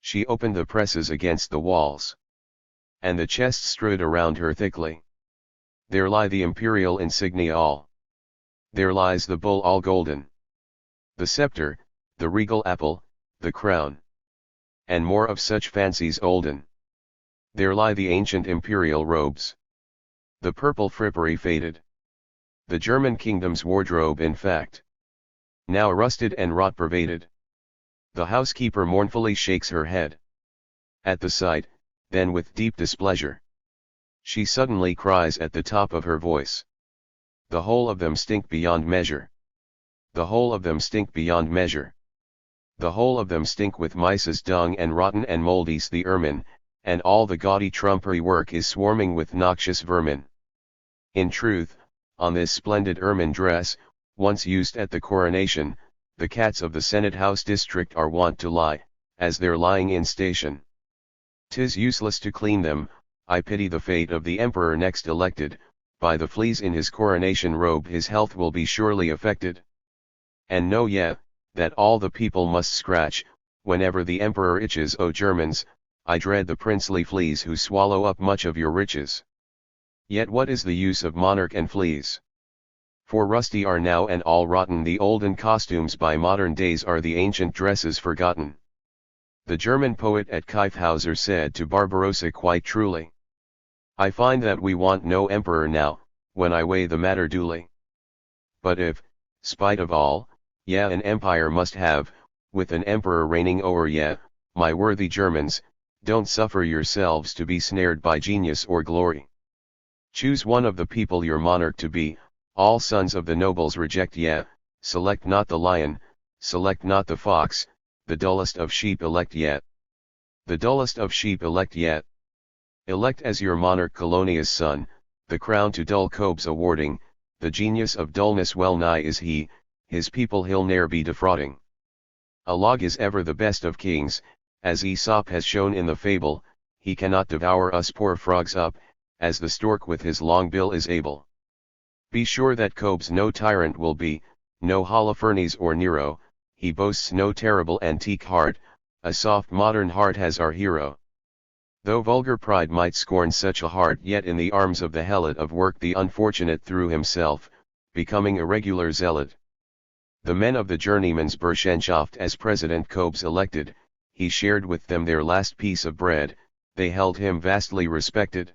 She opened the presses against the walls. And the chests strewed around her thickly. There lie the imperial insignia all. There lies the bull all golden. The scepter, the regal apple, the crown. And more of such fancies olden. There lie the ancient imperial robes. The purple frippery faded. The German kingdom's wardrobe in fact. Now rusted and rot pervaded. The housekeeper mournfully shakes her head. At the sight, then with deep displeasure. She suddenly cries at the top of her voice. The whole of them stink beyond measure. The whole of them stink beyond measure. The whole of them stink with mice's dung and rotten and moldy's the ermine, and all the gaudy trumpery work is swarming with noxious vermin. In truth, on this splendid ermine dress, once used at the coronation, the cats of the Senate House district are wont to lie, as they're lying in station. 'Tis useless to clean them, I pity the fate of the emperor next elected, by the fleas in his coronation robe his health will be surely affected. And know ye, that all the people must scratch, whenever the emperor itches. O Germans, I dread the princely fleas who swallow up much of your riches. Yet what is the use of monarch and fleas? For rusty are now and all rotten the olden costumes, by modern days are the ancient dresses forgotten. The German poet at Kyffhauser said to Barbarossa quite truly. I find that we want no emperor now, when I weigh the matter duly. But if, spite of all, ye an empire must have, with an emperor reigning o'er ye, my worthy Germans, don't suffer yourselves to be snared by genius or glory. Choose one of the people your monarch to be, all sons of the nobles reject ye, select not the lion, select not the fox, the dullest of sheep elect ye. The dullest of sheep elect ye. Elect as your monarch Colonia's son, the crown to dull cobes awarding, the genius of dullness well nigh is he, his people he'll ne'er be defrauding. A log is ever the best of kings, as Aesop has shown in the fable, he cannot devour us poor frogs up, as the stork with his long bill is able. Be sure that Cobes no tyrant will be, no Holofernes or Nero, he boasts no terrible antique heart, a soft modern heart has our hero. Though vulgar pride might scorn such a heart, yet in the arms of the helot of work the unfortunate threw himself, becoming a regular zealot. The men of the Journeyman's Burschenschaft as President Cobes elected, he shared with them their last piece of bread, they held him vastly respected.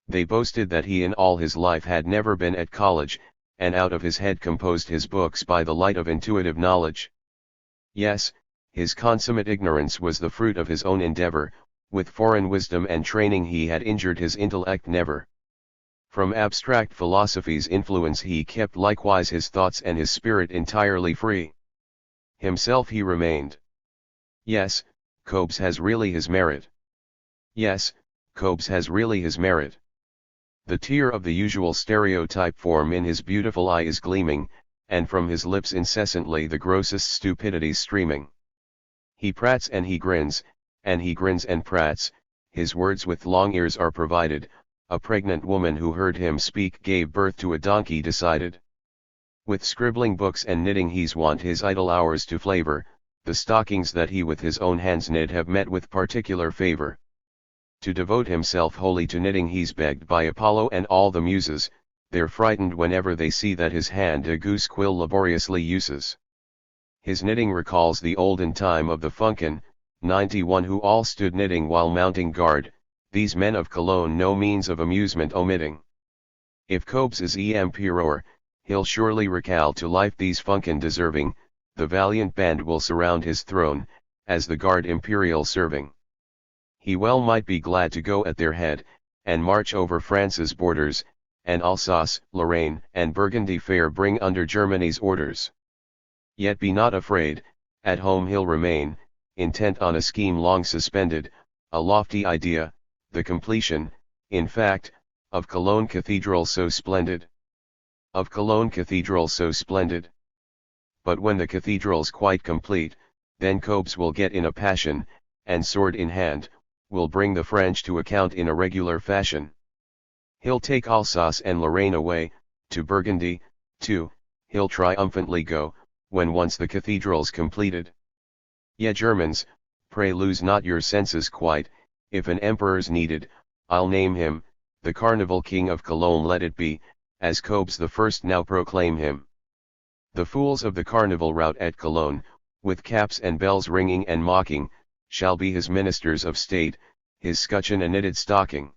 They boasted that he in all his life had never been at college, and out of his head composed his books by the light of intuitive knowledge. Yes, his consummate ignorance was the fruit of his own endeavor, with foreign wisdom and training he had injured his intellect never. From abstract philosophy's influence he kept likewise his thoughts and his spirit entirely free. Himself he remained. Yes, Cobes has really his merit. Yes, Cobes has really his merit. The tear of the usual stereotype form in his beautiful eye is gleaming, and from his lips incessantly the grossest stupidities streaming. He prates and he grins and prates, his words with long ears are provided, a pregnant woman who heard him speak gave birth to a donkey decided. With scribbling books and knitting he's wont his idle hours to flavor, the stockings that he with his own hands knit have met with particular favor. To devote himself wholly to knitting he's begged by Apollo and all the muses, they're frightened whenever they see that his hand a goose quill laboriously uses. His knitting recalls the olden time of the Funkin, 91 who all stood knitting while mounting guard, these men of Cologne no means of amusement omitting. If Cobes is emperor, he'll surely recall to life these Funkin deserving, the valiant band will surround his throne, as the guard imperial serving. He well might be glad to go at their head, and march over France's borders, and Alsace, Lorraine, and Burgundy fair bring under Germany's orders. Yet be not afraid, at home he'll remain, intent on a scheme long suspended, a lofty idea, the completion, in fact, Of Cologne Cathedral so splendid. Of Cologne Cathedral so splendid. But when the cathedral's quite complete, then Cobes will get in a passion, and sword in hand, will bring the French to account in a regular fashion. He'll take Alsace and Lorraine away, to Burgundy, too, he'll triumphantly go, when once the cathedral's completed. Ye Germans, pray lose not your senses quite, if an emperor's needed, I'll name him, the Carnival King of Cologne let it be, as Cobes the first now proclaim him. The fools of the carnival rout at Cologne, with caps and bells ringing and mocking, shall be his ministers of state, his scutcheon and knitted stocking.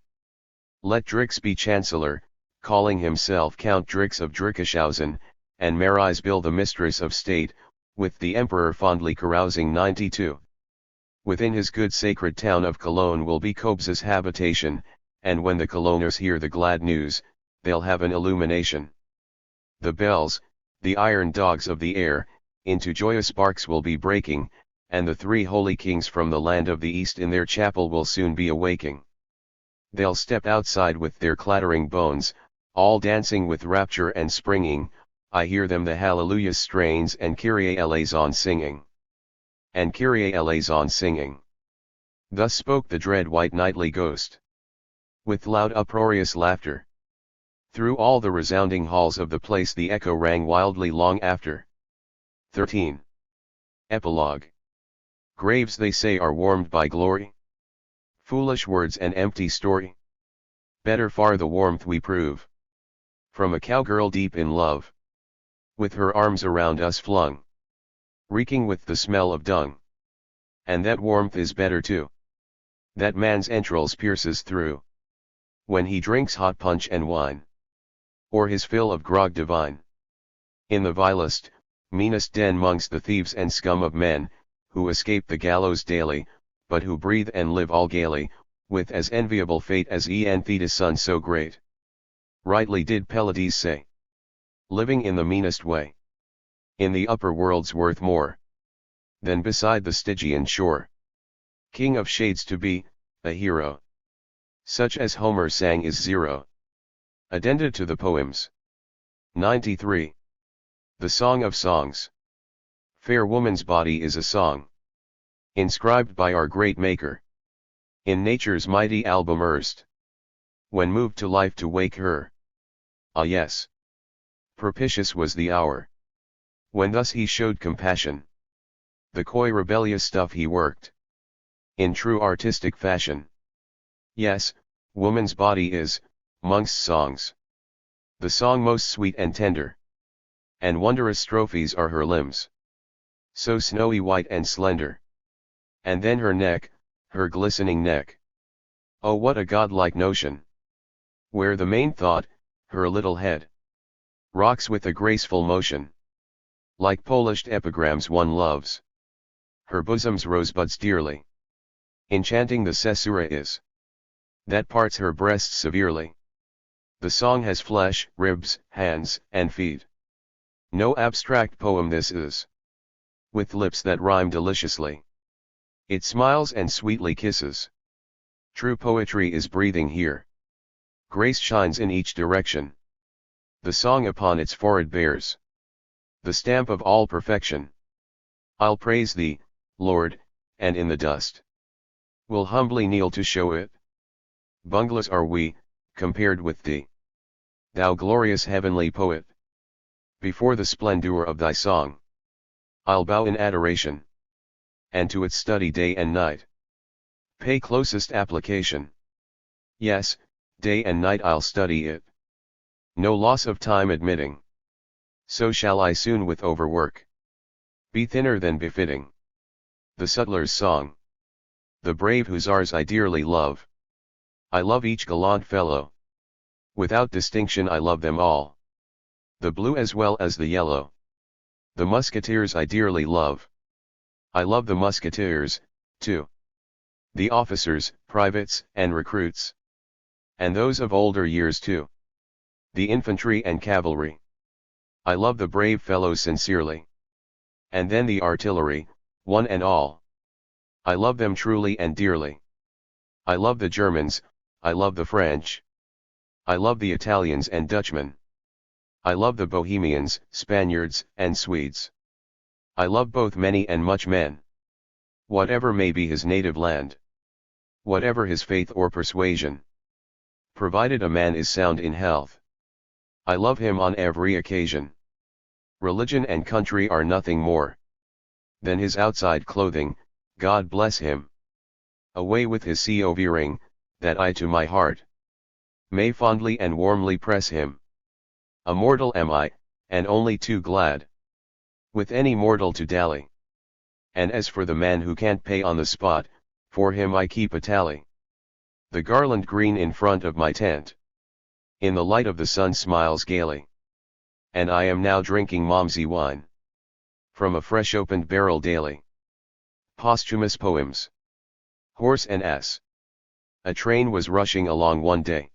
Let Drix be chancellor, calling himself Count Drix of Drickeschausen, and Marisbill the mistress of state, with the emperor fondly carousing 92. Within his good sacred town of Cologne will be Cobes's habitation, and when the Cologners hear the glad news, they'll have an illumination. The bells, the iron dogs of the air, into joyous barks will be breaking, and the three holy kings from the land of the east in their chapel will soon be awaking. They'll step outside with their clattering bones, all dancing with rapture and springing, I hear them the hallelujah strains and Kyrie eleison singing. And Kyrie eleison singing. Thus spoke the dread white nightly ghost. With loud uproarious laughter. Through all the resounding halls of the place the echo rang wildly long after. 13. Epilogue. Graves they say are warmed by glory. Foolish words and empty story. Better far the warmth we prove. From a cowgirl deep in love. With her arms around us flung. Reeking with the smell of dung. And that warmth is better too. That man's entrails pierces through. When he drinks hot punch and wine. Or his fill of grog divine. In the vilest, meanest den mongst the thieves and scum of men, who escape the gallows daily, but who breathe and live all gaily, with as enviable fate as Thetis' son so great. Rightly did Pelides say. Living in the meanest way. In the upper world's worth more. Than beside the Stygian shore. King of shades to be, a hero. Such as Homer sang is zero. Addenda to the poems. 93. The Song of Songs. Fair woman's body is a song. Inscribed by our great Maker. In nature's mighty album erst. When moved to life to wake her. Ah yes. Propitious was the hour. When thus he showed compassion. The coy rebellious stuff he worked. In true artistic fashion. Yes, woman's body is, mongst songs. The song most sweet and tender. And wondrous strophes are her limbs. So snowy white and slender. And then her neck, her glistening neck. Oh what a godlike notion. Where the main thought, her little head. Rocks with a graceful motion. Like polished epigrams one loves. Her bosom's rosebuds dearly. Enchanting the caesura is. That parts her breasts severely. The song has flesh, ribs, hands, and feet. No abstract poem this is. With lips that rhyme deliciously. It smiles and sweetly kisses. True poetry is breathing here. Grace shines in each direction. The song upon its forehead bears the stamp of all perfection. I'll praise thee, Lord, and in the dust will humbly kneel to show it. Bunglers are we, compared with thee. Thou glorious heavenly poet. Before the splendor of thy song, I'll bow in adoration, and to its study day and night pay closest application. Yes, day and night I'll study it. No loss of time admitting. So shall I soon with overwork be thinner than befitting the sutler's song. The brave hussars I dearly love. I love each gallant fellow. Without distinction I love them all. The blue as well as the yellow. The musketeers I dearly love. I love the musketeers, too. The officers, privates, and recruits. And those of older years too. The infantry and cavalry. I love the brave fellows sincerely. And then the artillery, one and all. I love them truly and dearly. I love the Germans, I love the French. I love the Italians and Dutchmen. I love the Bohemians, Spaniards, and Swedes. I love both many and much men. Whatever may be his native land. Whatever his faith or persuasion. Provided a man is sound in health. I love him on every occasion. Religion and country are nothing more than his outside clothing, God bless him. Away with his COV ring, that I to my heart may fondly and warmly press him. A mortal am I, and only too glad with any mortal to dally. And as for the man who can't pay on the spot, for him I keep a tally. The garland green in front of my tent, in the light of the sun smiles gaily. And I am now drinking Momsey wine, from a fresh opened barrel daily. Posthumous poems. Horse and Ass. A train was rushing along one day,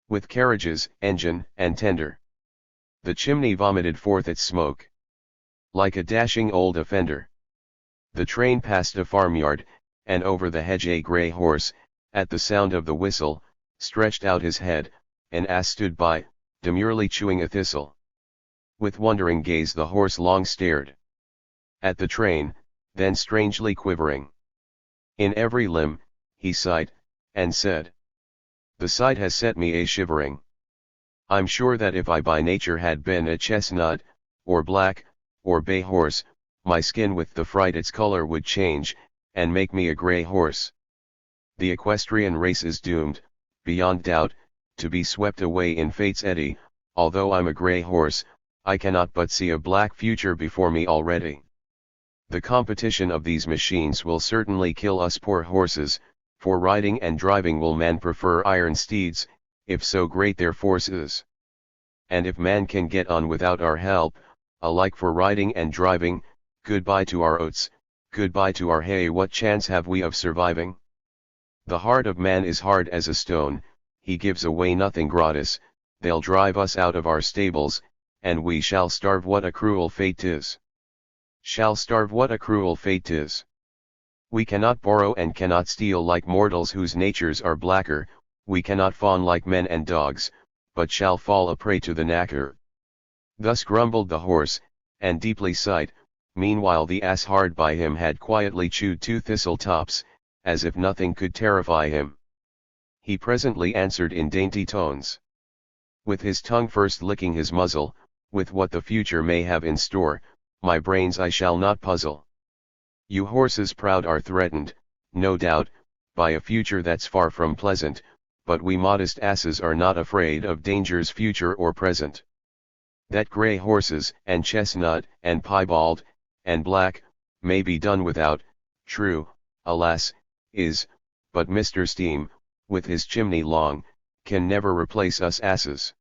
with carriages, engine, and tender. The chimney vomited forth its smoke, like a dashing old offender. The train passed a farmyard, and over the hedge a grey horse, at the sound of the whistle, stretched out his head. An ass stood by, demurely chewing a thistle. With wondering gaze the horse long stared at the train, then strangely quivering in every limb, he sighed, and said, "The sight has set me a-shivering. I'm sure that if I by nature had been a chestnut, or black, or bay horse, my skin with the fright its color would change, and make me a grey horse. The equestrian race is doomed, beyond doubt, to be swept away in fate's eddy. Although I'm a grey horse, I cannot but see a black future before me already. The competition of these machines will certainly kill us poor horses, for riding and driving will man prefer iron steeds, if so great their force is. And if man can get on without our help, alike for riding and driving, goodbye to our oats, goodbye to our hay. What chance have we of surviving? The heart of man is hard as a stone, he gives away nothing gratis. They'll drive us out of our stables, and we shall starve. What a cruel fate 'tis. Shall starve. What a cruel fate 'tis. We cannot borrow and cannot steal like mortals whose natures are blacker, we cannot fawn like men and dogs, but shall fall a prey to the knacker." Thus grumbled the horse, and deeply sighed. Meanwhile the ass hard by him had quietly chewed 2 thistle tops, as if nothing could terrify him. He presently answered in dainty tones, with his tongue first licking his muzzle, "With what the future may have in store, my brains I shall not puzzle. You horses proud are threatened, no doubt, by a future that's far from pleasant, but we modest asses are not afraid of dangers future or present. That grey horses, and chestnut, and piebald, and black, may be done without, true, alas, is, but Mr. Steam, with his chimney long, can never replace us asses.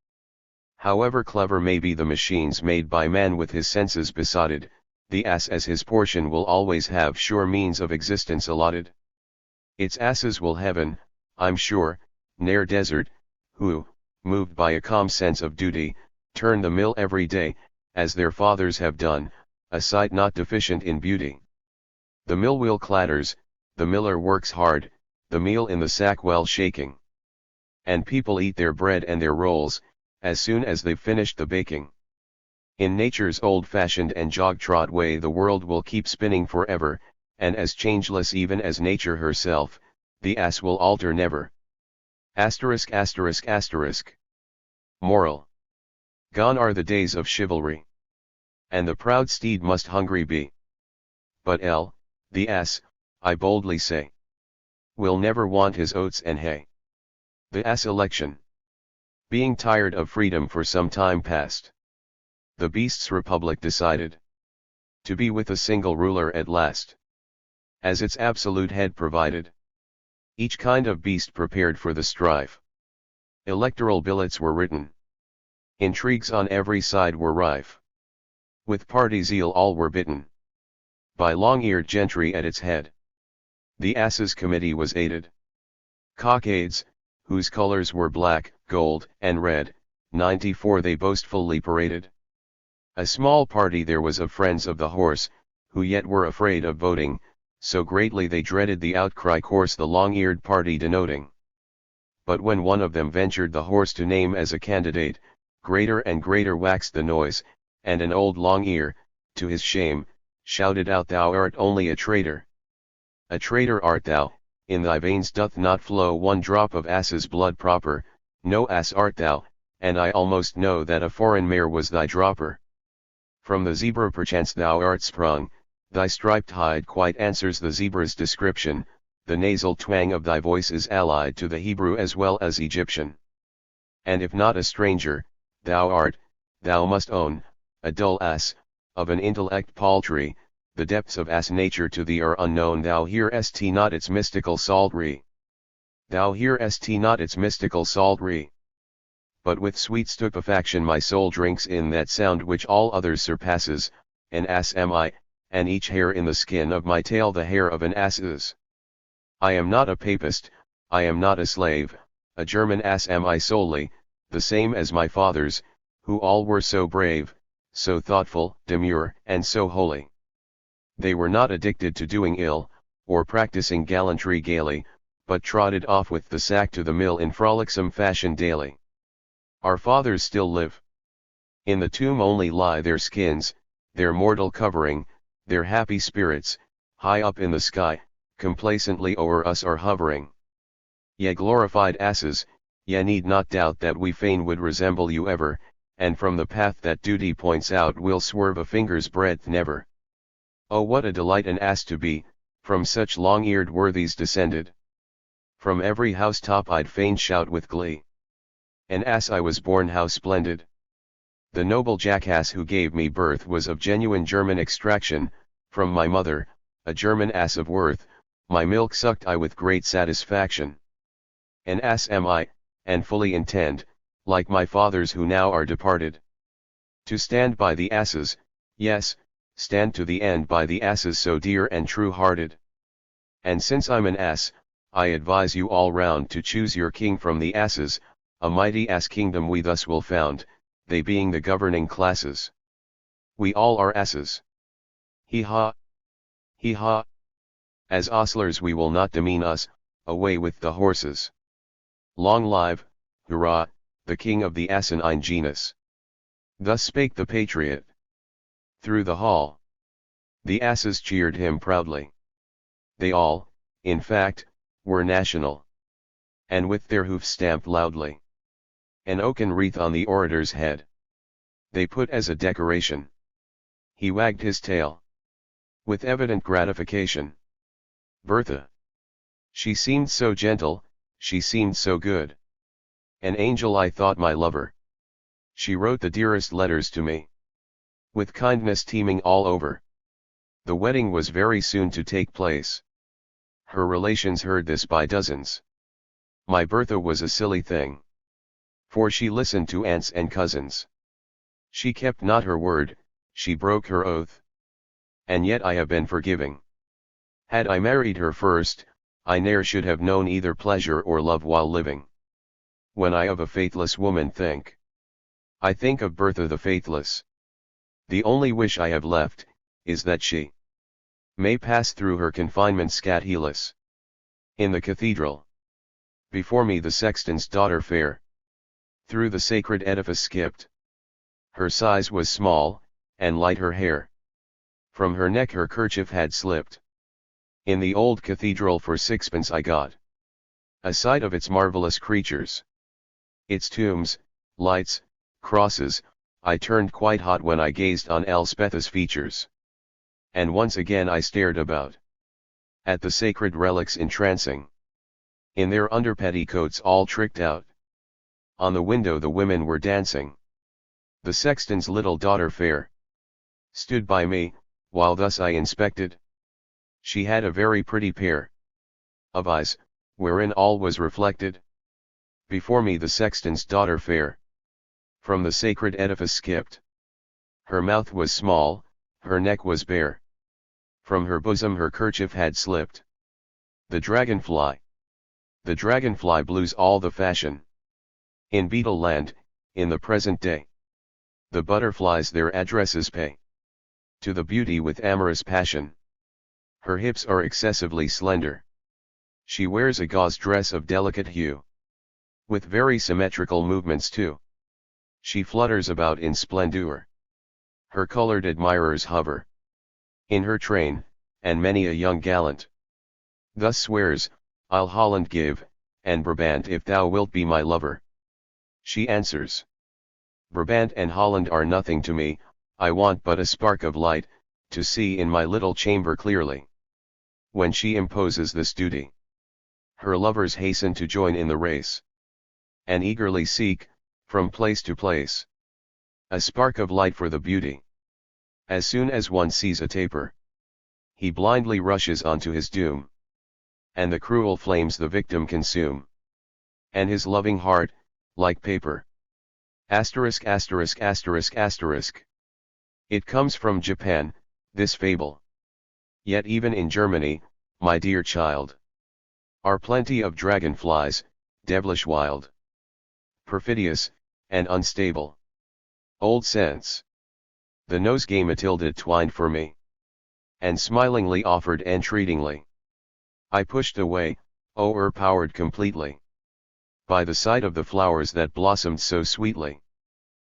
However clever may be the machines made by man with his senses besotted, the ass as his portion will always have sure means of existence allotted. Its asses will heaven, I'm sure, ne'er desert, who, moved by a calm sense of duty, turn the mill every day, as their fathers have done, a sight not deficient in beauty. The mill wheel clatters, the miller works hard, the meal in the sack well shaking. And people eat their bread and their rolls, as soon as they've finished the baking. In nature's old-fashioned and jog-trot way the world will keep spinning forever, and as changeless even as nature herself, the ass will alter never. Asterisk asterisk asterisk. Moral. Gone are the days of chivalry, and the proud steed must hungry be. But the ass, I boldly say, will never want his oats and hay. The ass election. Being tired of freedom for some time past, the beasts' republic decided to be with a single ruler at last, as its absolute head provided. Each kind of beast prepared for the strife. Electoral billets were written. Intrigues on every side were rife. With party zeal all were bitten, by long-eared gentry at its head. The ass's committee was aided. Cockades, whose colors were black, gold, and red, 94 they boastfully paraded. A small party there was of friends of the horse, who yet were afraid of voting, so greatly they dreaded the outcry course the long-eared party denoting. but when one of them ventured the horse to name as a candidate, greater and greater waxed the noise, and an old long-ear, to his shame, shouted out, "Thou art only a traitor. A traitor art thou, in thy veins doth not flow one drop of ass's blood proper, no ass art thou, and I almost know that a foreign mare was thy dropper. From the zebra perchance thou art sprung, thy striped hide quite answers the zebra's description, the nasal twang of thy voice is allied to the Hebrew as well as Egyptian. And if not a stranger, thou must own, a dull ass, of an intellect paltry, the depths of ass nature to thee are unknown, thou hearest not its mystical psaltery. Thou hearest not its mystical psaltery. But with sweet stupefaction my soul drinks in that sound which all others surpasses, an ass am I, and each hair in the skin of my tail the hair of an ass is. I am not a papist, I am not a slave, a German ass am I solely, the same as my fathers, who all were so brave, so thoughtful, demure, and so holy. They were not addicted to doing ill, or practicing gallantry gaily, but trotted off with the sack to the mill in frolicsome fashion daily. Our fathers still live. In the tomb only lie their skins, their mortal covering, their happy spirits, high up in the sky, complacently o'er us are hovering. Ye glorified asses, ye need not doubt that we fain would resemble you ever, and from the path that duty points out we'll swerve a finger's breadth never. Oh, what a delight an ass to be, from such long-eared worthies descended. From every housetop I'd fain shout with glee, an ass I was born, how splendid! The noble jackass who gave me birth was of genuine German extraction, from my mother, a German ass of worth, my milk sucked I with great satisfaction. An ass am I, and fully intend, like my fathers who now are departed, to stand by the asses, yes, stand to the end by the asses so dear and true-hearted. And since I'm an ass, I advise you all round to choose your king from the asses, a mighty ass kingdom we thus will found, they being the governing classes. We all are asses. Hee ha! Hee ha! As ostlers we will not demean us, away with the horses. Long live, hurrah, the king of the asinine genus. Thus spake the patriot. Through the hall, the asses cheered him proudly. They all, in fact, were national, and with their hoofs stamped loudly. An oaken wreath on the orator's head they put as a decoration. He wagged his tail with evident gratification. Bertha! She seemed so gentle, she seemed so good. An angel I thought, my lover. She wrote the dearest letters to me, with kindness teeming all over. The wedding was very soon to take place. Her relations heard this by dozens. My Bertha was a silly thing, for she listened to aunts and cousins. She kept not her word, she broke her oath. And yet I have been forgiving. Had I married her first, I ne'er should have known either pleasure or love while living. When I of a faithless woman think, I think of Bertha the faithless. The only wish I have left, is that she may pass through her confinement scatheless. In the cathedral, before me the sexton's daughter fair, through the sacred edifice skipped. Her size was small, and light her hair. From her neck her kerchief had slipped. In the old cathedral for sixpence I got a sight of its marvelous creatures. Its tombs, lights, crosses, I turned quite hot when I gazed on Elspetha's features. And once again I stared about at the sacred relics entrancing, in their underpetticoats all tricked out. On the window the women were dancing. The sexton's little daughter fair stood by me, while thus I inspected. She had a very pretty pair of eyes, wherein all was reflected. Before me the sexton's daughter fair from the sacred edifice skipped. Her mouth was small, her neck was bare. From her bosom her kerchief had slipped. The dragonfly blues all the fashion in beetle land, in the present day. The butterflies their addresses pay to the beauty with amorous passion. Her hips are excessively slender. She wears a gauze dress of delicate hue. With very symmetrical movements too. She flutters about in splendor. Her colored admirers hover in her train, and many a young gallant thus swears, I'll Holland give, and Brabant if thou wilt be my lover. She answers, Brabant and Holland are nothing to me, I want but a spark of light, to see in my little chamber clearly. When she imposes this duty, her lovers hasten to join in the race, and eagerly seek, from place to place, a spark of light for the beauty. As soon as one sees a taper, he blindly rushes on to his doom, and the cruel flames the victim consume, and his loving heart, like paper. Asterisk asterisk asterisk asterisk. It comes from Japan, this fable. Yet even in Germany, my dear child, are plenty of dragonflies, devilish wild, perfidious, and unstable. Old sense. The nosegay Matilda twined for me, and smilingly offered entreatingly. I pushed away, o'erpowered completely by the sight of the flowers that blossomed so sweetly.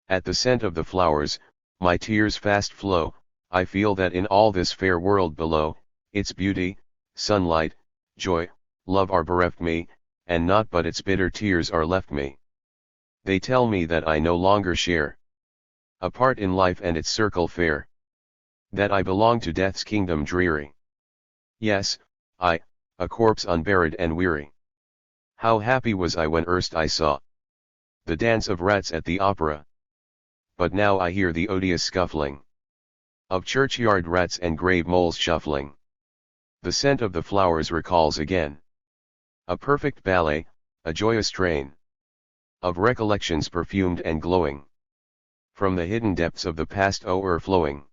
At the scent of the flowers, my tears fast flow, I feel that in all this fair world below, its beauty, sunlight, joy, love are bereft me, and naught but its bitter tears are left me. They tell me that I no longer share a part in life and its circle fair, that I belong to death's kingdom dreary. Yes, I, a corpse unburied and weary. How happy was I when erst I saw the dance of rats at the opera. But now I hear the odious scuffling of churchyard rats and grave moles shuffling. The scent of the flowers recalls again a perfect ballet, a joyous train of recollections perfumed and glowing, from the hidden depths of the past o'erflowing,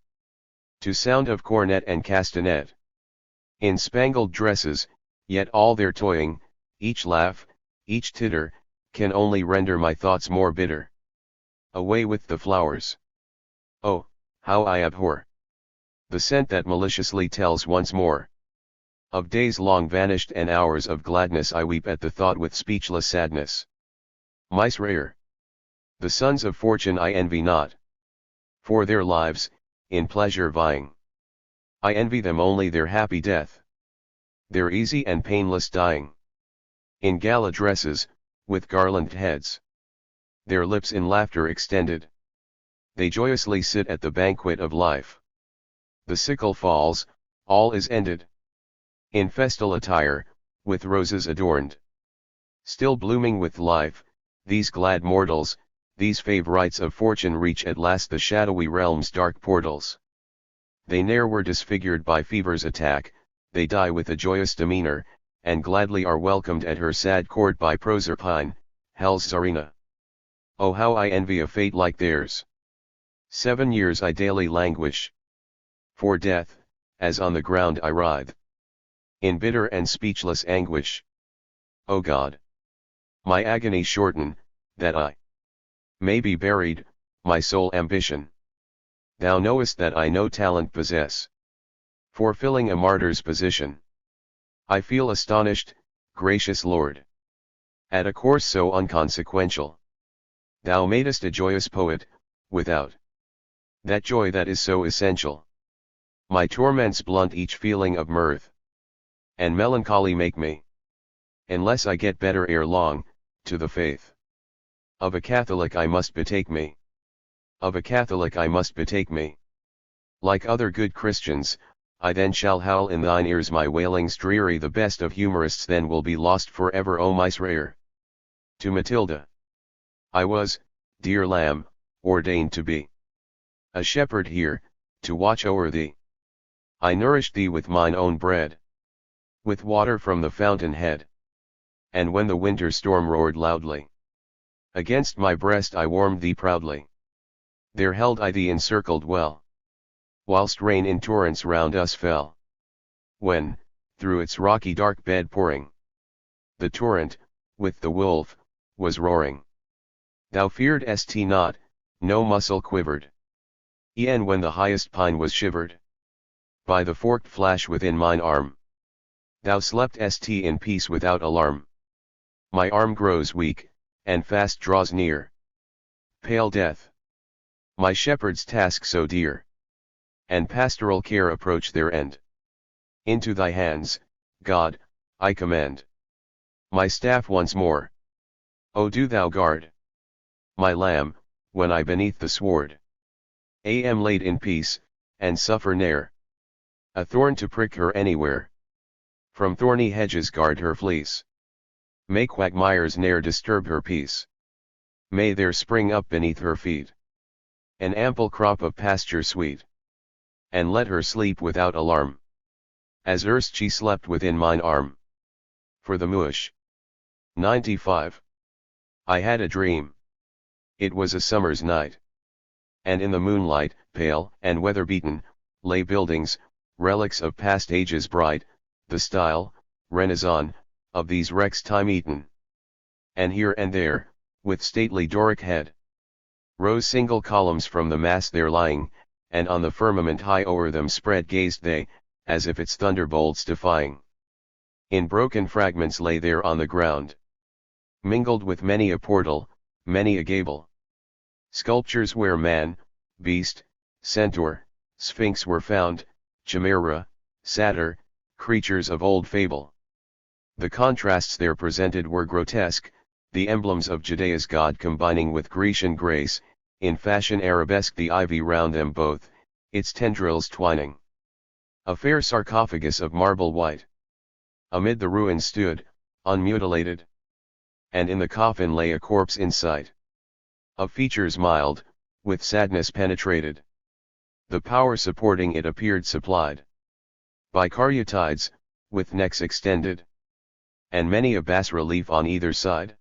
to sound of cornet and castanet. In spangled dresses, yet all their toying, each laugh, each titter, can only render my thoughts more bitter. Away with the flowers. Oh, how I abhor the scent that maliciously tells once more of days long vanished and hours of gladness. I weep at the thought with speechless sadness. Mice rare. The sons of fortune I envy not, for their lives, in pleasure vying. I envy them only their happy death, their easy and painless dying. In gala dresses, with garlanded heads, their lips in laughter extended, they joyously sit at the banquet of life. The sickle falls, all is ended. In festal attire, with roses adorned, still blooming with life, these glad mortals, these favorites of fortune reach at last the shadowy realm's dark portals. They ne'er were disfigured by fever's attack, they die with a joyous demeanor, and gladly are welcomed at her sad court by Proserpine, hell's Tsarina. Oh, how I envy a fate like theirs! 7 years I daily languish for death, as on the ground I writhe in bitter and speechless anguish. O God! My agony shorten, that I may be buried, my sole ambition. Thou knowest that I no talent possess for filling a martyr's position. I feel astonished, gracious Lord, at a course so unconsequential. Thou madest a joyous poet, without that joy that is so essential. My torments blunt each feeling of mirth, and melancholy make me, unless I get better ere long, to the faith of a Catholic I must betake me. Of a Catholic I must betake me. Like other good Christians, I then shall howl in thine ears my wailings dreary. The best of humorists then will be lost forever. O mice rare! To Matilda I was, dear lamb, ordained to be a shepherd here, to watch o'er thee. I nourished thee with mine own bread, with water from the fountain head. And when the winter storm roared loudly against my breast, I warmed thee proudly. There held I thee encircled well, whilst rain in torrents round us fell. When, through its rocky dark bed pouring, the torrent, with the wolf, was roaring, thou fearedst not, no muscle quivered. E'en when the highest pine was shivered by the forked flash within mine arm, thou sleptst in peace without alarm. My arm grows weak, and fast draws near. Pale death, my shepherd's task so dear, and pastoral care approach their end. Into thy hands, God, I commend my staff once more. O do thou guard my lamb, when I beneath the sward am laid in peace, and suffer ne'er a thorn to prick her anywhere. From thorny hedges guard her fleece. May quagmires ne'er disturb her peace. May there spring up beneath her feet an ample crop of pasture sweet, and let her sleep without alarm, as erst she slept within mine arm. For the Mush. 95. I had a dream. It was a summer's night. And in the moonlight, pale and weather-beaten, lay buildings, relics of past ages bright, the style, Renaissance, of these wrecks time-eaten. And here and there, with stately Doric head, rose single columns from the mass there lying, and on the firmament high o'er them spread gazed they, as if its thunderbolts defying. In broken fragments lay there on the ground, mingled with many a portal, many a gable. Sculptures where man, beast, centaur, sphinx were found, chimera, satyr, creatures of old fable. The contrasts there presented were grotesque, the emblems of Judea's god combining with Grecian grace, in fashion arabesque the ivy round them both, its tendrils twining. A fair sarcophagus of marble white amid the ruins stood, unmutilated. And in the coffin lay a corpse in sight, of features mild, with sadness penetrated. The power supporting it appeared supplied by caryatides, with necks extended, and many a bas-relief on either side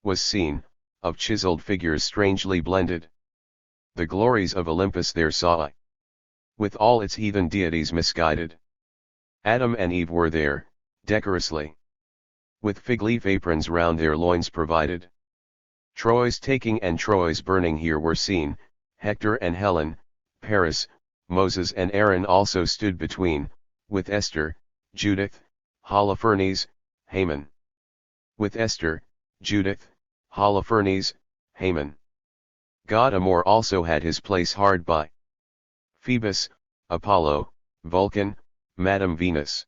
was seen, of chiseled figures strangely blended. The glories of Olympus there saw I, with all its heathen deities misguided. Adam and Eve were there, decorously, with fig-leaf aprons round their loins provided. Troy's taking and Troy's burning here were seen, Hector and Helen, Paris, Moses and Aaron also stood between, with Esther, Judith, Holofernes, Haman. With Esther, Judith, Holofernes, Haman. God Amor also had his place hard by. Phoebus, Apollo, Vulcan, Madame Venus,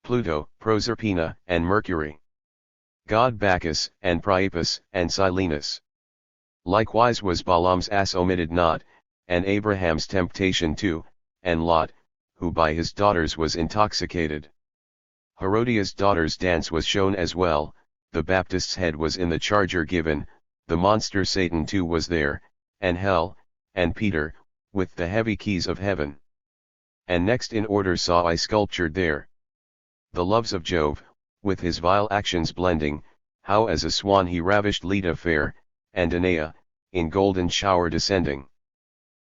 Pluto, Proserpina, and Mercury. God Bacchus, and Priapus, and Silenus. Likewise was Balaam's ass omitted not, and Abraham's temptation too, and Lot, who by his daughters was intoxicated. Herodias' daughter's dance was shown as well, the Baptist's head was in the charger given, the monster Satan too was there, and hell, and Peter, with the heavy keys of heaven. And next in order saw I sculptured there the loves of Jove, with his vile actions blending, how as a swan he ravished Leda fair, and Danae, in golden shower descending.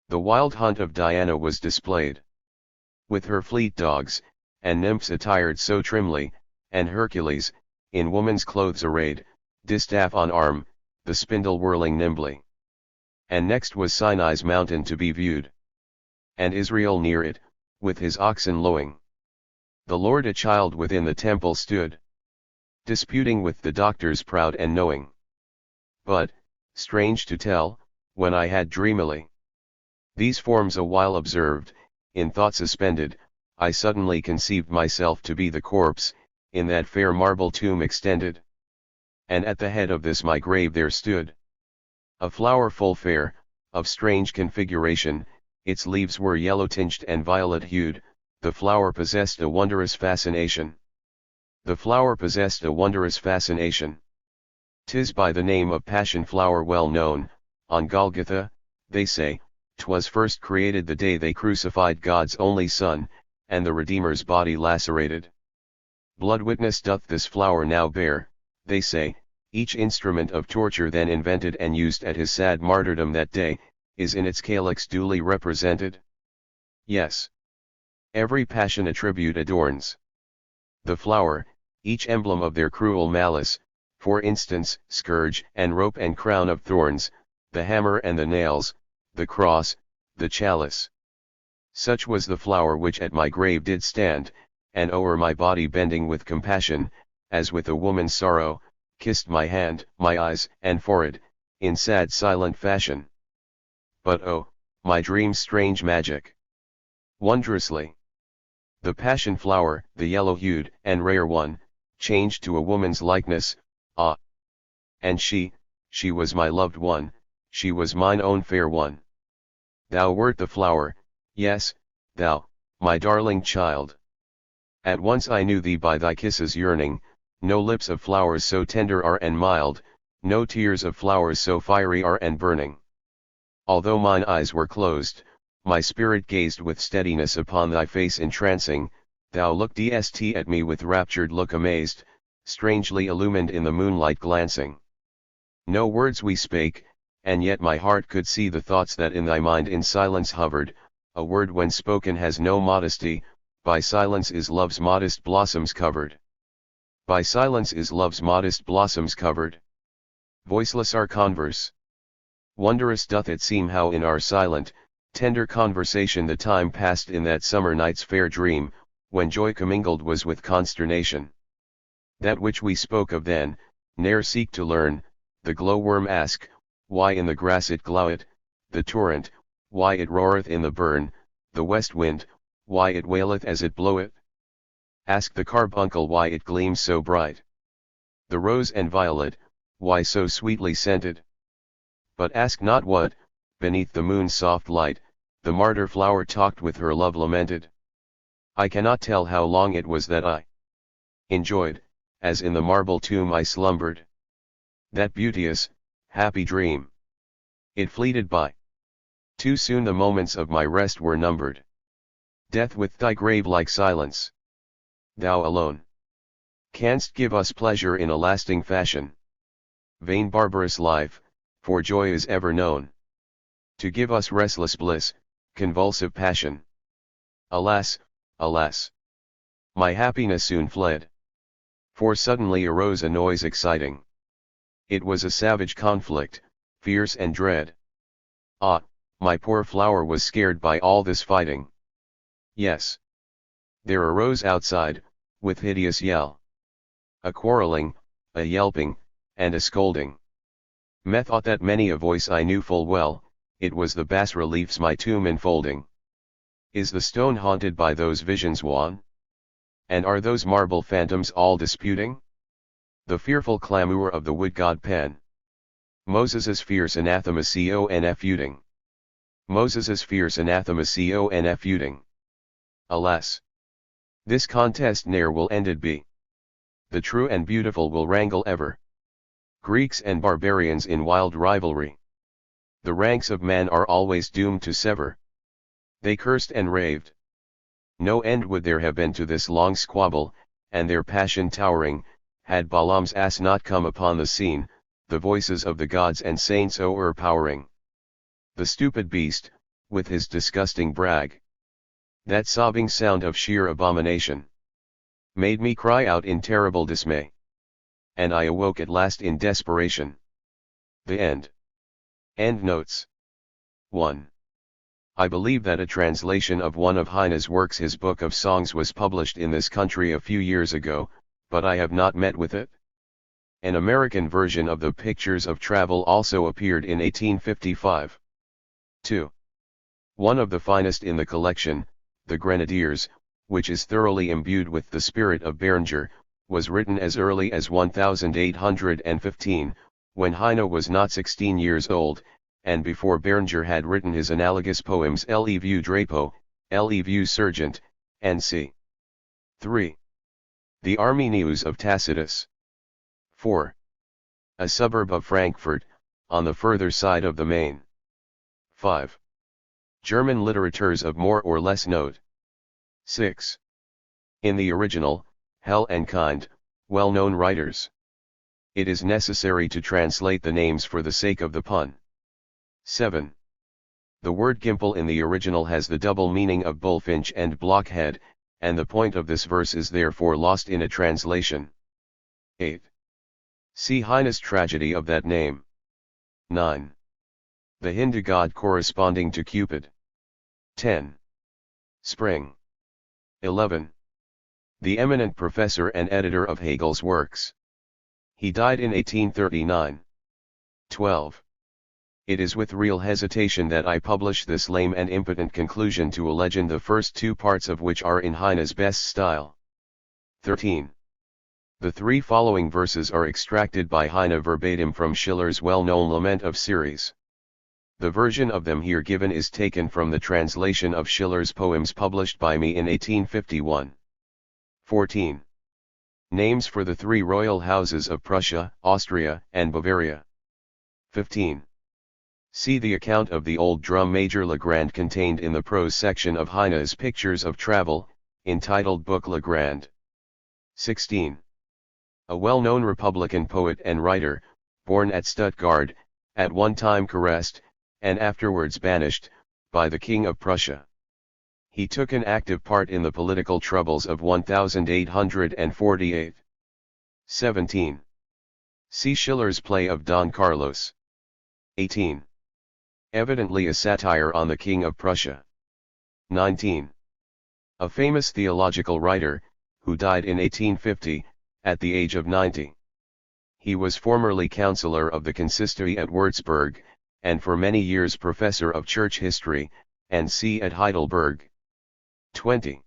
The wild hunt of Diana was displayed, with her fleet dogs, and nymphs attired so trimly, and Hercules, in woman's clothes arrayed, distaff on arm, the spindle whirling nimbly. And next was Sinai's mountain to be viewed, and Israel near it, with his oxen lowing. The Lord a child within the temple stood, disputing with the doctors proud and knowing. But, strange to tell, when I had dreamily these forms a while observed, in thought suspended, I suddenly conceived myself to be the corpse, in that fair marble tomb extended. And at the head of this my grave there stood a flower full fair, of strange configuration, its leaves were yellow-tinged and violet-hued, the flower possessed a wondrous fascination. The flower possessed a wondrous fascination. 'Tis by the name of passion flower well known, on Golgotha, they say, 'twas first created the day they crucified God's only Son, and the Redeemer's body lacerated. Blood witness doth this flower now bear, they say, each instrument of torture then invented and used at his sad martyrdom that day, is in its calyx duly represented. Yes. Every passion attribute adorns the flower, each emblem of their cruel malice, for instance, scourge and rope and crown of thorns, the hammer and the nails, the cross, the chalice. Such was the flower which at my grave did stand, and o'er my body bending with compassion, as with a woman's sorrow, kissed my hand, my eyes, and forehead, in sad silent fashion. But oh, my dream's strange magic! Wondrously, the passion flower, the yellow-hued and rare one, changed to a woman's likeness, ah! And she was my loved one, she was mine own fair one. Thou wert the flower, yes, thou, my darling child. At once I knew thee by thy kisses yearning, no lips of flowers so tender are and mild, no tears of flowers so fiery are and burning. Although mine eyes were closed, my spirit gazed with steadiness upon thy face entrancing, thou lookedst at me with raptured look amazed, strangely illumined in the moonlight glancing. No words we spake, and yet my heart could see the thoughts that in thy mind in silence hovered, a word when spoken has no modesty, by silence is love's modest blossoms covered. By silence is love's modest blossoms covered. Voiceless our converse. Wondrous doth it seem how in our silent, tender conversation the time passed in that summer night's fair dream, when joy commingled was with consternation. That which we spoke of then, ne'er seek to learn, the glowworm ask, why in the grass it gloweth, the torrent, why it roareth in the burn, the west wind, why it waileth as it bloweth? Ask the carbuncle why it gleams so bright. The rose and violet, why so sweetly scented? But ask not what, beneath the moon's soft light, the martyr flower talked with her love lamented. I cannot tell how long it was that I enjoyed, as in the marble tomb I slumbered, that beauteous, happy dream. It fleeted by. Too soon the moments of my rest were numbered. Death with thy grave-like silence. Thou alone canst give us pleasure in a lasting fashion. Vain barbarous life, for joy is ever known to give us restless bliss, convulsive passion. Alas, alas! My happiness soon fled. For suddenly arose a noise exciting. It was a savage conflict, fierce and dread. Ah, my poor flower was scared by all this fighting. Yes. There arose outside, with hideous yell, a quarreling, a yelping, and a scolding. Methought that many a voice I knew full well, it was the bas reliefs my tomb enfolding. Is the stone haunted by those visions wan? And are those marble phantoms all disputing the fearful clamour of the wood god Pen? Moses's fierce anathema confuting. Moses's fierce anathema confuting. Alas! This contest ne'er will ended be. The true and beautiful will wrangle ever. Greeks and barbarians in wild rivalry. The ranks of man are always doomed to sever. They cursed and raved. No end would there have been to this long squabble, and their passion towering, had Balaam's ass not come upon the scene, the voices of the gods and saints o'erpowering. The stupid beast, with his disgusting brag, that sobbing sound of sheer abomination, made me cry out in terrible dismay. And I awoke at last in desperation. The end. Endnotes. 1. I believe that a translation of one of Heine's works, his Book of Songs, was published in this country a few years ago, but I have not met with it. An American version of the Pictures of Travel also appeared in 1855. 2. One of the finest in the collection, The Grenadiers, which is thoroughly imbued with the spirit of Berenger, was written as early as 1815, when Heine was not 16 years old, and before Berenger had written his analogous poems Le Vieux Drapeau, Le Vieux Sergent, and c. 3. The Army News of Tacitus. 4. A suburb of Frankfurt, on the further side of the Main. 5. German literateurs of more or less note. 6. In the original, Hell and Kind, well-known writers. It is necessary to translate the names for the sake of the pun. 7. The word gimple in the original has the double meaning of bullfinch and blockhead, and the point of this verse is therefore lost in a translation. 8. See Heine's tragedy of that name. 9. The Hindu god corresponding to Cupid. 10. Spring. 11. The eminent professor and editor of Hegel's works. He died in 1839. 12. It is with real hesitation that I publish this lame and impotent conclusion to a legend, the first two parts of which are in Heine's best style. 13. The three following verses are extracted by Heine verbatim from Schiller's well-known Lament of Ceres. The version of them here given is taken from the translation of Schiller's poems published by me in 1851. 14. Names for the three royal houses of Prussia, Austria, and Bavaria. 15. See the account of the old drum major Legrand contained in the prose section of Heine's Pictures of Travel, entitled Book Legrand. 16. A well-known Republican poet and writer, born at Stuttgart, at one time caressed, and afterwards banished, by the King of Prussia. He took an active part in the political troubles of 1848. 17. See Schiller's play of Don Carlos. 18. Evidently a satire on the King of Prussia. 19. A famous theological writer, who died in 1850, at the age of 90. He was formerly counselor of the consistory at Würzburg, and for many years professor of church history, and see at Heidelberg. 20.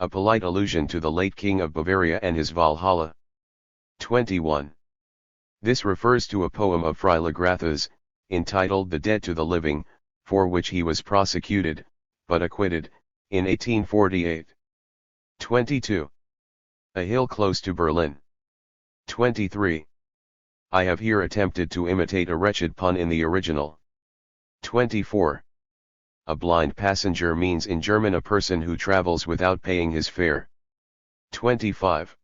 A polite allusion to the late King of Bavaria and his Valhalla. 21. This refers to a poem of Freiligrath's, entitled The Debt to the Living, for which he was prosecuted, but acquitted, in 1848. 22. A hill close to Berlin. 23. I have here attempted to imitate a wretched pun in the original. 24. A blind passenger means in German a person who travels without paying his fare. 25.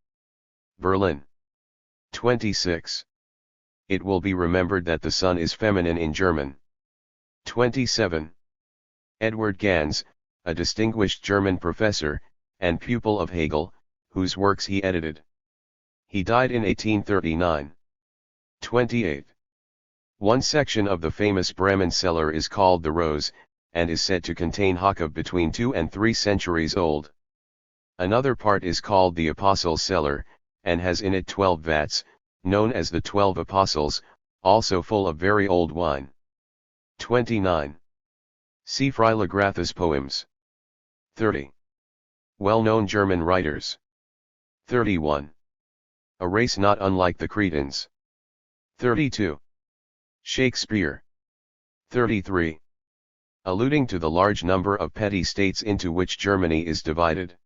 Berlin. 26. It will be remembered that the sun is feminine in German. 27. Edward Gans, a distinguished German professor, and pupil of Hegel, whose works he edited. He died in 1839. 28. One section of the famous Bremen cellar is called the Rose, and is said to contain hock of between 2 and 3 centuries old. Another part is called the Apostles' cellar, and has in it 12 vats, known as the 12 Apostles, also full of very old wine. 29. See Freiligrath's poems. 30. Well-known German writers. 31. A race not unlike the Cretans. 32. Shakespeare. 33. Alluding to the large number of petty states into which Germany is divided.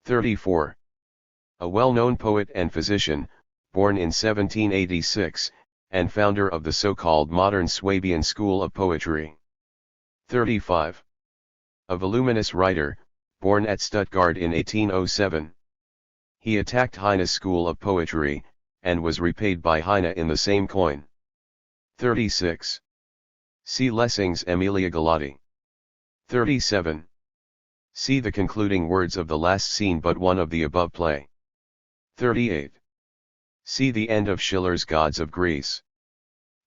34. A well-known poet and physician, born in 1786, and founder of the so-called modern Swabian school of poetry. 35. A voluminous writer, born at Stuttgart in 1807. He attacked Heine's school of poetry, and was repaid by Heine in the same coin. 36. See Lessing's Emilia Galati. 37. See the concluding words of the last scene but one of the above play. 38. See the end of Schiller's Gods of Greece.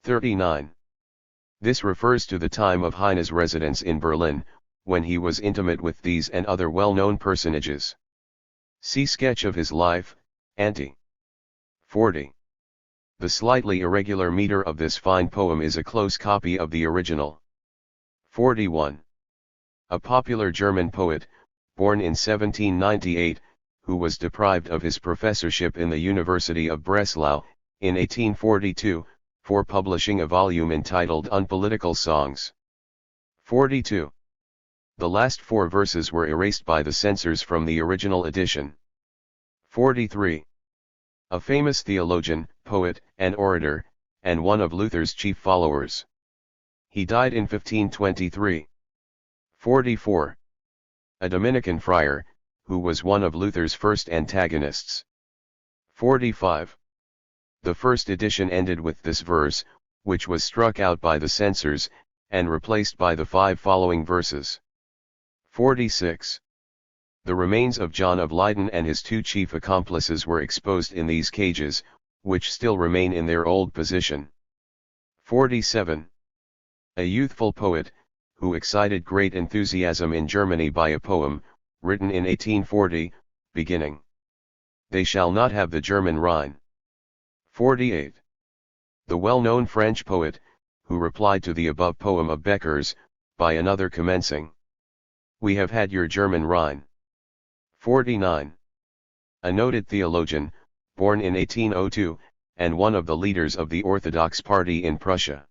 39. This refers to the time of Heine's residence in Berlin, when he was intimate with these and other well-known personages. See sketch of his life, ante. 40. The slightly irregular meter of this fine poem is a close copy of the original. 41. A popular German poet, born in 1798, who was deprived of his professorship in the University of Breslau, in 1842, for publishing a volume entitled Unpolitical Songs. 42. The last 4 verses were erased by the censors from the original edition. 43. A famous theologian, poet, and orator, and one of Luther's chief followers. He died in 1523. 44. A Dominican friar, who was one of Luther's first antagonists. 45. The first edition ended with this verse, which was struck out by the censors, and replaced by the 5 following verses. 46. The remains of John of Leyden and his 2 chief accomplices were exposed in these cages, which still remain in their old position. 47. A youthful poet, who excited great enthusiasm in Germany by a poem, written in 1840, beginning, "They shall not have the German Rhine." 48. The well-known French poet, who replied to the above poem of Becker's, by another commencing, "We have had your German Rhine." 49. A noted theologian, born in 1802, and one of the leaders of the Orthodox party in Prussia.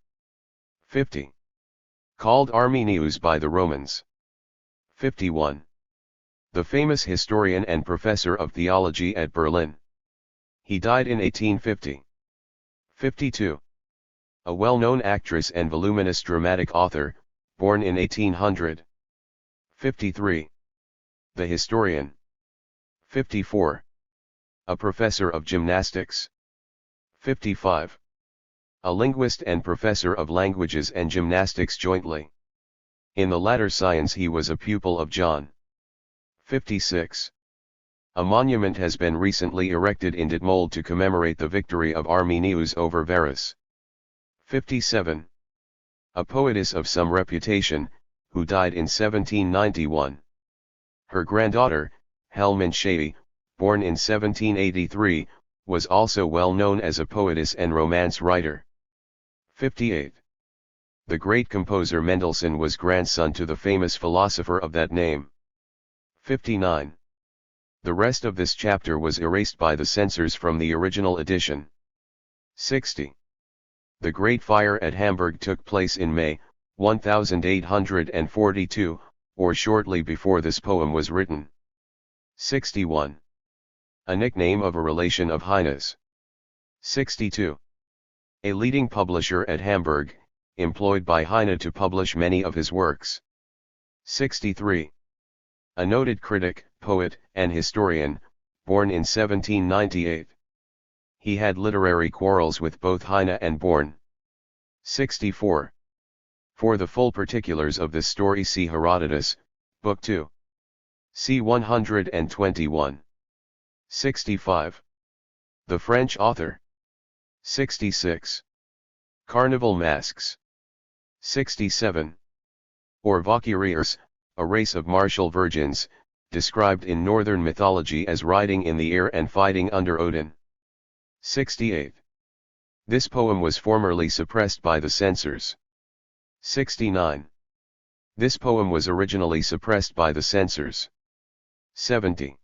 50. Called Arminius by the Romans. 51. The famous historian and professor of theology at Berlin. He died in 1850. 52. A well-known actress and voluminous dramatic author, born in 1800. 53. The historian. 54. A professor of gymnastics. 55. A linguist and professor of languages and gymnastics jointly. In the latter science he was a pupil of John. 56. A monument has been recently erected in Detmold to commemorate the victory of Arminius over Varus. 57. A poetess of some reputation, who died in 1791. Her granddaughter, Helene Shea, born in 1783, was also well known as a poetess and romance writer. 58. The great composer Mendelssohn was grandson to the famous philosopher of that name. 59. The rest of this chapter was erased by the censors from the original edition. 60. The Great Fire at Hamburg took place in May, 1842, or shortly before this poem was written. 61. A nickname of a relation of Heine's. 62. A leading publisher at Hamburg, employed by Heine to publish many of his works. 63. A noted critic, poet, and historian, born in 1798. He had literary quarrels with both Heine and Born. 64. For the full particulars of this story see Herodotus, Book 2. C. 121. 65. The French author. 66. Carnival masks. 67. Or Valkyries, a race of martial virgins, described in northern mythology as riding in the air and fighting under Odin. 68. This poem was formerly suppressed by the censors. 69. This poem was originally suppressed by the censors. 70.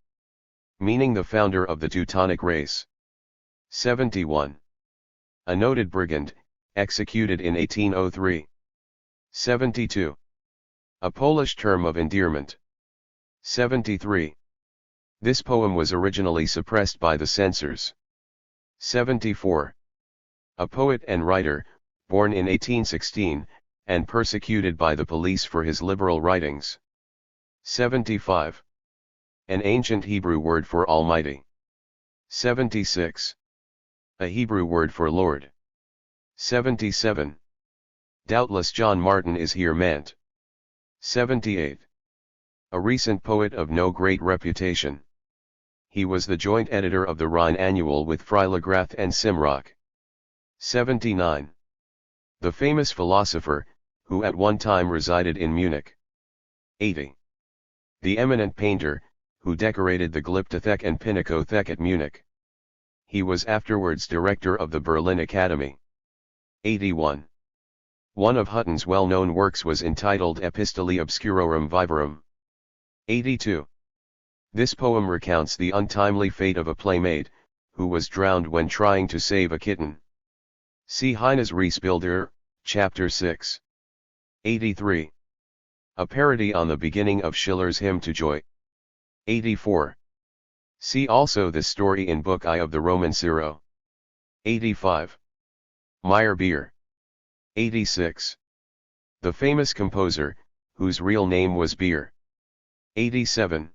Meaning the founder of the Teutonic race. 71. A noted brigand, executed in 1803. 72. A Polish term of endearment. 73. This poem was originally suppressed by the censors. 74. A poet and writer, born in 1816, and persecuted by the police for his liberal writings. 75. An ancient Hebrew word for Almighty. 76. A Hebrew word for Lord. 77. Doubtless John Martin is here meant. 78. A recent poet of no great reputation. He was the joint editor of the Rhine Annual with Freilagrath and Simrock. 79. The famous philosopher, who at one time resided in Munich. 80. The eminent painter, who decorated the Glyptothek and Pinakothek at Munich. He was afterwards director of the Berlin Academy. 81. One of Hutton's well-known works was entitled Epistolae Obscurorum Vivarum. 82. This poem recounts the untimely fate of a playmate, who was drowned when trying to save a kitten. See Heine's Reisbilder, Chapter 6. 83. A parody on the beginning of Schiller's Hymn to Joy. 84. See also this story in Book I of the Romancero. 85. Meyerbeer. 86. The famous composer, whose real name was Beer. 87.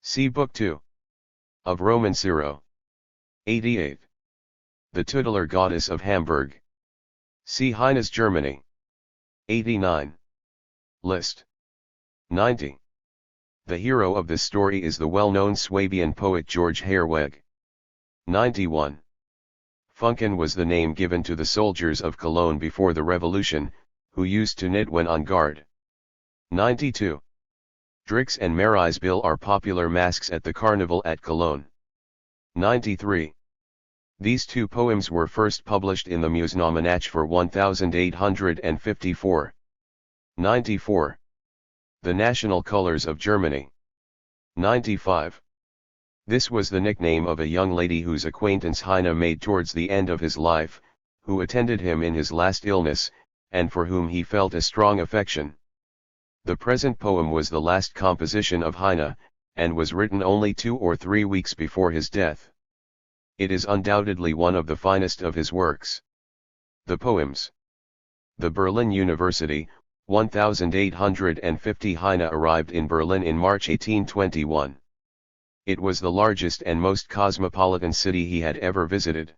See Book 2. Of Romancero. 88. The tutelar goddess of Hamburg. See Heine's Germany. 89. List. 90. The hero of this story is the well-known Swabian poet George Herwegh. 91. Funken was the name given to the soldiers of Cologne before the Revolution, who used to knit when on guard. 92. Drix and Mareisbill are popular masks at the carnival at Cologne. 93. These two poems were first published in the Musenalmanach for 1854. 94. The National Colors of Germany. 95. This was the nickname of a young lady whose acquaintance Heine made towards the end of his life, who attended him in his last illness, and for whom he felt a strong affection. The present poem was the last composition of Heine, and was written only 2 or 3 weeks before his death. It is undoubtedly one of the finest of his works. The poems. The Berlin University, 1850. Heine arrived in Berlin in March 1821. It was the largest and most cosmopolitan city he had ever visited.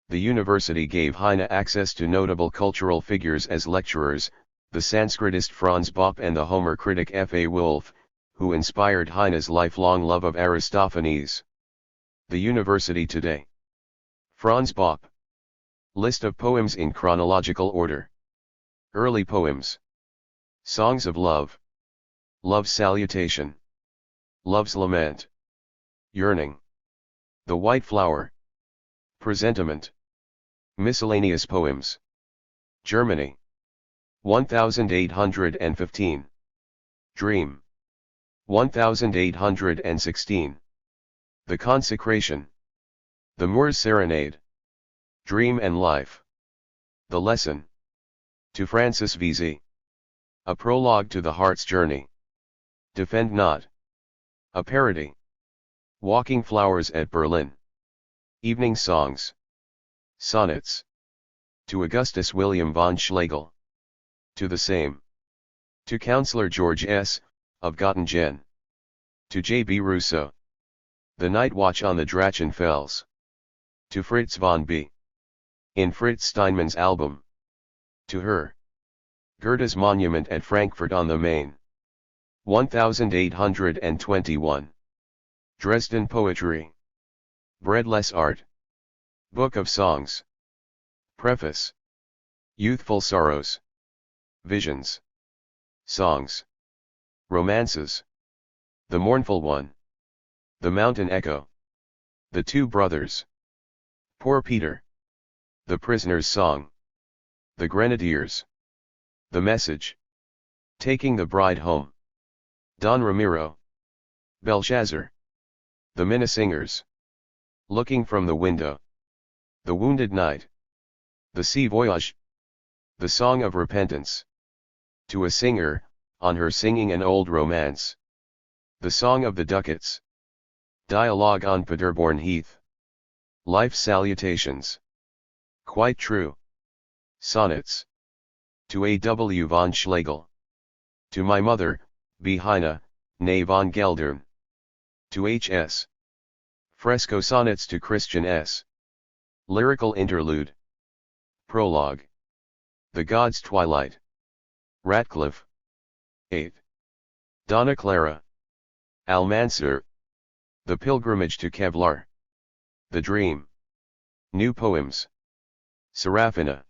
The university gave Heine access to notable cultural figures as lecturers, the Sanskritist Franz Bopp and the Homer critic F.A. Wolf, who inspired Heine's lifelong love of Aristophanes. The University today. Franz Bopp. List of poems in chronological order. Early poems. Songs of Love. Love's Salutation. Love's Lament. Yearning. The White Flower. Presentiment. Miscellaneous poems. Germany. 1815. Dream. 1816. The Consecration. The Moor's Serenade. Dream and Life. The Lesson. To Francis V.Z. A Prologue to the Heart's Journey. Defend Not. A Parody. Walking Flowers at Berlin. Evening Songs. Sonnets. To Augustus William von Schlegel. To the Same. To Counselor George S., of Göttingen. To J. B. Rousseau. The Night Watch on the Drachenfels. To Fritz von B. In Fritz Steinmann's album. To her. Goethe's Monument at Frankfurt on the Main. 1821. Dresden Poetry. Breadless Art. Book of Songs. Preface. Youthful Sorrows. Visions. Songs. Romances. The Mournful One. The Mountain Echo. The Two Brothers. Poor Peter. The Prisoner's Song. The Grenadiers. The Message. Taking the Bride Home. Don Ramiro. Belshazzar. The Minnesingers. Looking from the Window. The Wounded Knight. The Sea Voyage. The Song of Repentance. To a Singer, on her singing an old romance. The Song of the Ducats. Dialogue on Paderborn Heath. Life's Salutations. Quite True. Sonnets. To A. W. von Schlegel. To My Mother, B. Heine, née von Geldern. To H. S. Fresco Sonnets to Christian S. Lyrical Interlude. Prologue. The God's Twilight. Ratcliffe. 8. Donna Clara. Almansor. The Pilgrimage to Kevlar. The Dream. New Poems. Seraphina.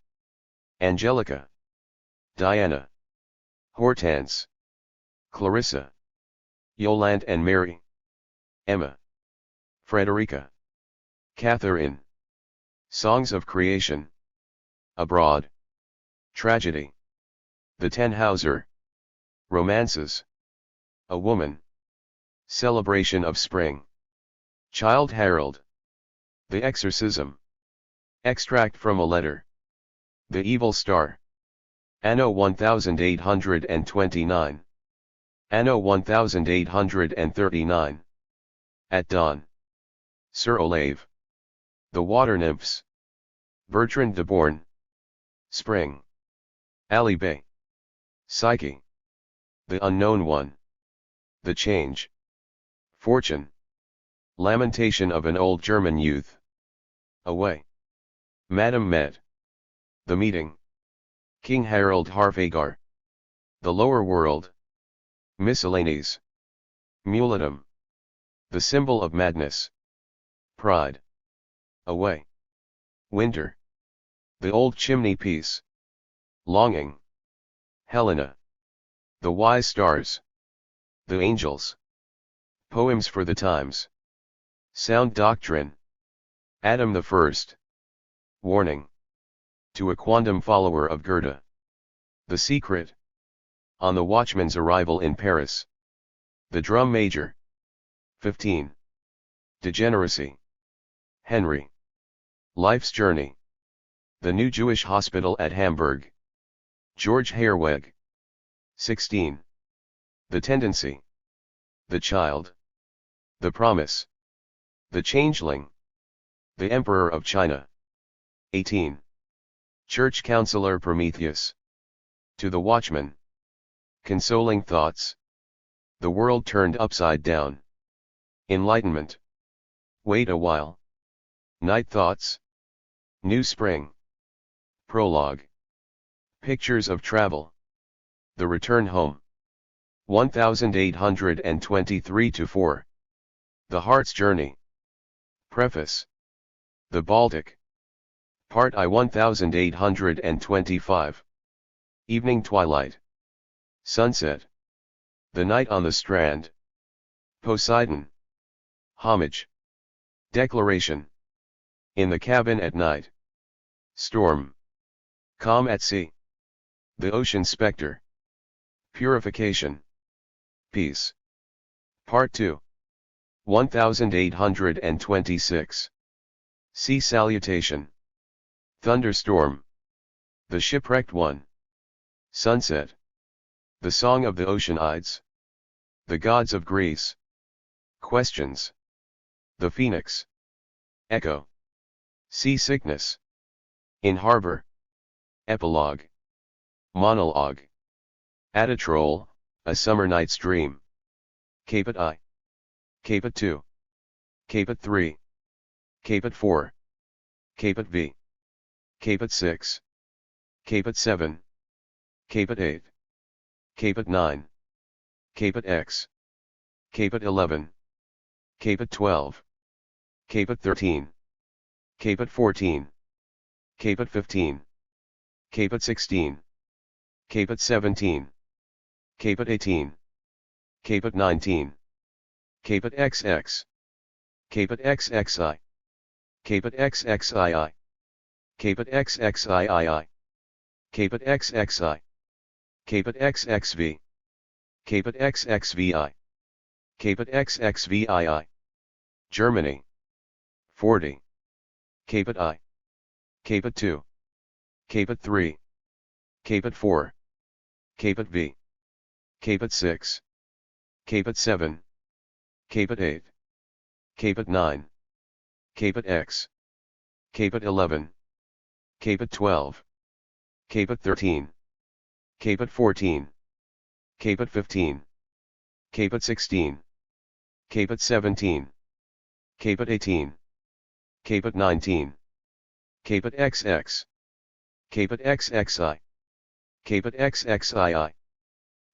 Angelica. Diana. Hortense. Clarissa. Yolande and Mary. Emma. Frederica. Catherine. Songs of Creation. Abroad. Tragedy. The Tannhauser. Romances. A Woman. Celebration of Spring. Child Herald. The Exorcism. Extract from a Letter. The Evil Star. Anno 1829. Anno 1839. At Dawn. Sir Olave. The Water Nymphs. Bertrand de Born. Spring. Ali Bey. Psyche. The Unknown One. The Change. Fortune. Lamentation of an Old German Youth. Away. Madame Met. The Meeting. King Harald Harfagar. The Lower World. Miscellanies. Muletum. The Symbol of Madness. Pride. Away. Winter. The Old Chimney Piece. Longing. Helena. The Wise Stars. The Angels. Poems for the Times. Sound Doctrine. Adam the First. Warning. To a quondam follower of Goethe. The Secret. On the Watchman's arrival in Paris. The Drum Major. 15. Degeneracy. Henry. Life's Journey. The New Jewish Hospital at Hamburg. George Herweg. 16. The Tendency. The Child. The Promise. The Changeling. The Emperor of China. 18. Church Counselor Prometheus. To the Watchman. Consoling Thoughts. The World Turned Upside Down. Enlightenment. Wait a While. Night Thoughts. New Spring. Prologue. Pictures of Travel. The Return Home. 1823-4. The Heart's Journey. Preface. The Baltic. Part I 1825. Evening Twilight. Sunset. The Night on the Strand. Poseidon. Homage. Declaration. In the Cabin at Night. Storm. Calm at Sea. The Ocean Spectre. Purification. Peace. Part 2. 1826. Sea Salutation. Thunderstorm. The Shipwrecked One. Sunset. The Song of the Ocean Ides. The Gods of Greece. Questions. The Phoenix. Echo. Seasickness. In Harbor. Epilogue. Monologue. Adatrole, A Summer Night's Dream. Caput I. Caput II. Caput III. Caput IV. Caput V. Caput VI. Caput VII. Caput VIII. Caput IX. Caput X. Caput XI. Caput XII. Caput XIII. Caput XIV. Caput XV. Caput XVI. Caput XVII. Caput XVIII. Caput XIX. Caput XX. Caput XXI. Caput XXII. Caput XXIII. Caput XXI. Caput XXV. Caput XXVI. Caput XXVII. Germany. 40. Caput I. Caput II. Caput III. Caput IV. Caput V. Caput VI. Caput VII. Caput VIII. Caput IX. Caput X. Caput XI. Caput XII. Caput XIII. Caput XIV. Caput XV. Caput XVI. Caput XVII. Caput XVIII. Caput XIX. Caput XX. Caput XXI. Caput XXII.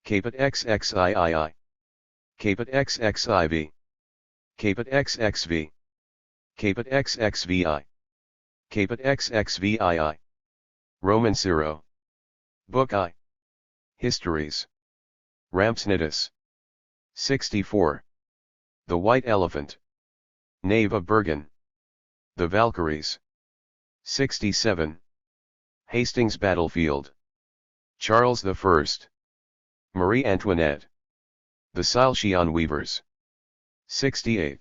Caput XXIII. Caput XXIV. Caput XXV. Caput XXVI. Caput XXVII. Roman Ciro. Book I. Histories. Rampsnitus. 64. The White Elephant. Knave of Bergen. The Valkyries. 67. Hastings Battlefield. Charles I. Marie Antoinette. The Salchion Weavers. 68.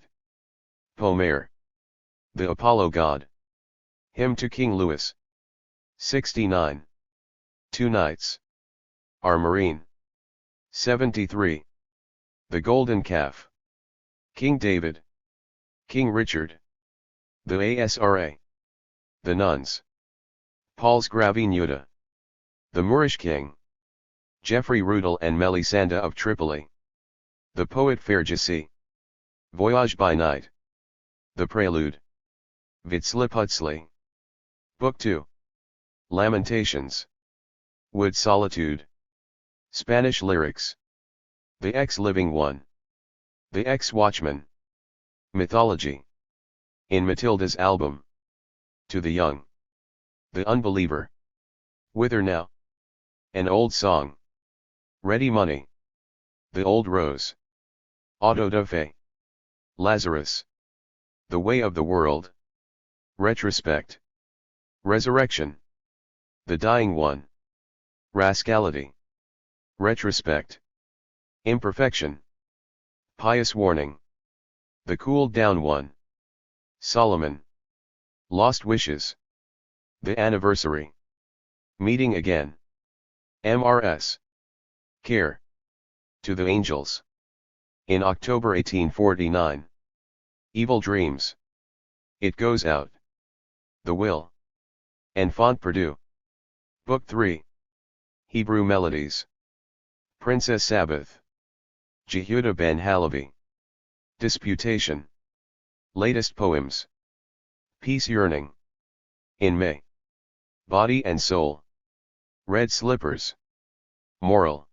Homer. The Apollo God. Hymn to King Louis. 69. Two Knights. Our Marine. 73. The Golden Calf. King David. King Richard. The ASRA. The Nuns. Paul's Gravinuta. The Moorish King. Geoffrey Rudel and Melisande of Tripoli. The Poet Fergussi. Voyage by Night. The Prelude. Vitzliputzli. Book 2. Lamentations. Wood Solitude. Spanish Lyrics. The Ex-Living One. The Ex-Watchman. Mythology. In Matilda's album. To the Young. The Unbeliever. Whither Now? An Old Song. Ready Money. The Old Rose. Auto da Fe. Lazarus. The Way of the World. Retrospect. Resurrection. The dying one. Rascality. Retrospect. Imperfection. Pious warning. The cooled down one. Solomon. Lost wishes. The anniversary. Meeting again. MRS. Care. To the angels. In October 1849. Evil dreams. It goes out. The will. Enfant perdu. Book 3. Hebrew melodies. Princess Sabbath. Jehuda ben Halevi. Disputation. Latest poems. Peace yearning. In May. Body and soul. Red slippers. Moral.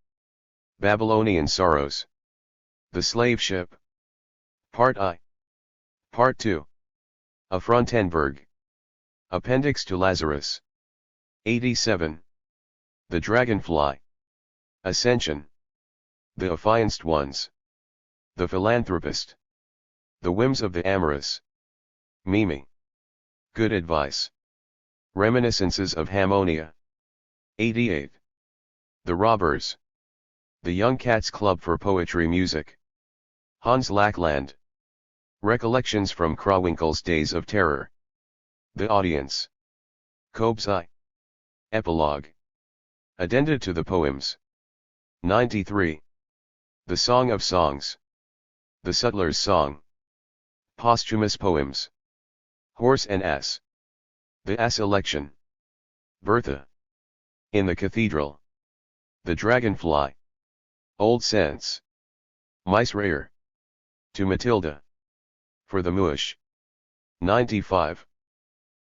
Babylonian sorrows. The slave ship. Part I. Part 2. A Frontenberg. Appendix to Lazarus. 87. The Dragonfly. Ascension. The Affianced Ones. The Philanthropist. The Whims of the Amorous. Mimi. Good Advice. Reminiscences of Hammonia. 88. The Robbers. The Young Cats Club for Poetry Music. Hans Lackland. Recollections from Krawinkel's Days of Terror. The Audience. Cobb's Eye. Epilogue. Addenda to the Poems. 93. The Song of Songs. The Sutler's Song. Posthumous Poems. Horse and Ass. The Ass Election. Bertha. In the Cathedral. The Dragonfly. Old Sense. Mice-Rayer. To Matilda. For the Mush. 95.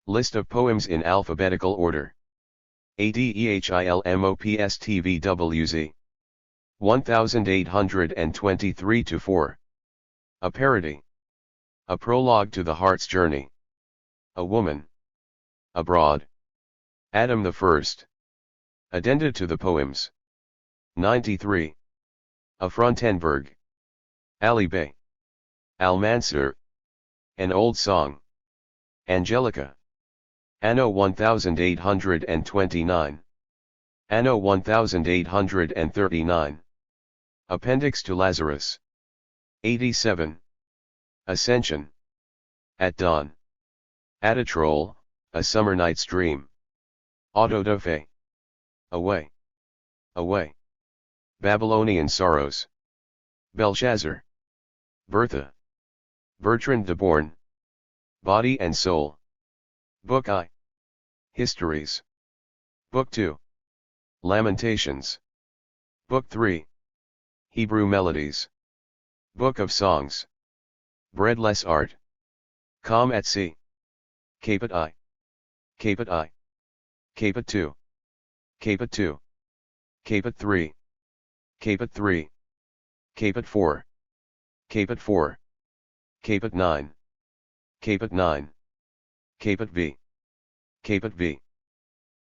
List of poems in alphabetical order. ADEHILMOPSTVWZ. 1823-4. A parody. A prologue to the heart's journey. A woman. Abroad. Adam the First. Addenda to the poems. 93. A Frontenberg. Ali Bey. Al-Mansur. An Old Song. Angelica. Anno 1829. Anno 1839. Appendix to Lazarus. 87. Ascension. At Dawn. Atatrol, A Summer Night's Dream. Autodafé. Away. Away. Babylonian Sorrows. Belshazzar. Bertha. Bertrand de Born. Body and Soul. Book I. Histories. Book 2. Lamentations. Book 3. Hebrew Melodies. Book of Songs. Breadless Art. Calm at Sea. Caput I. Caput I. Caput 2. Caput 2. Caput 3. Caput 3. Caput 4. Caput 4. Caput 9. Caput 9. Caput V. Caput V.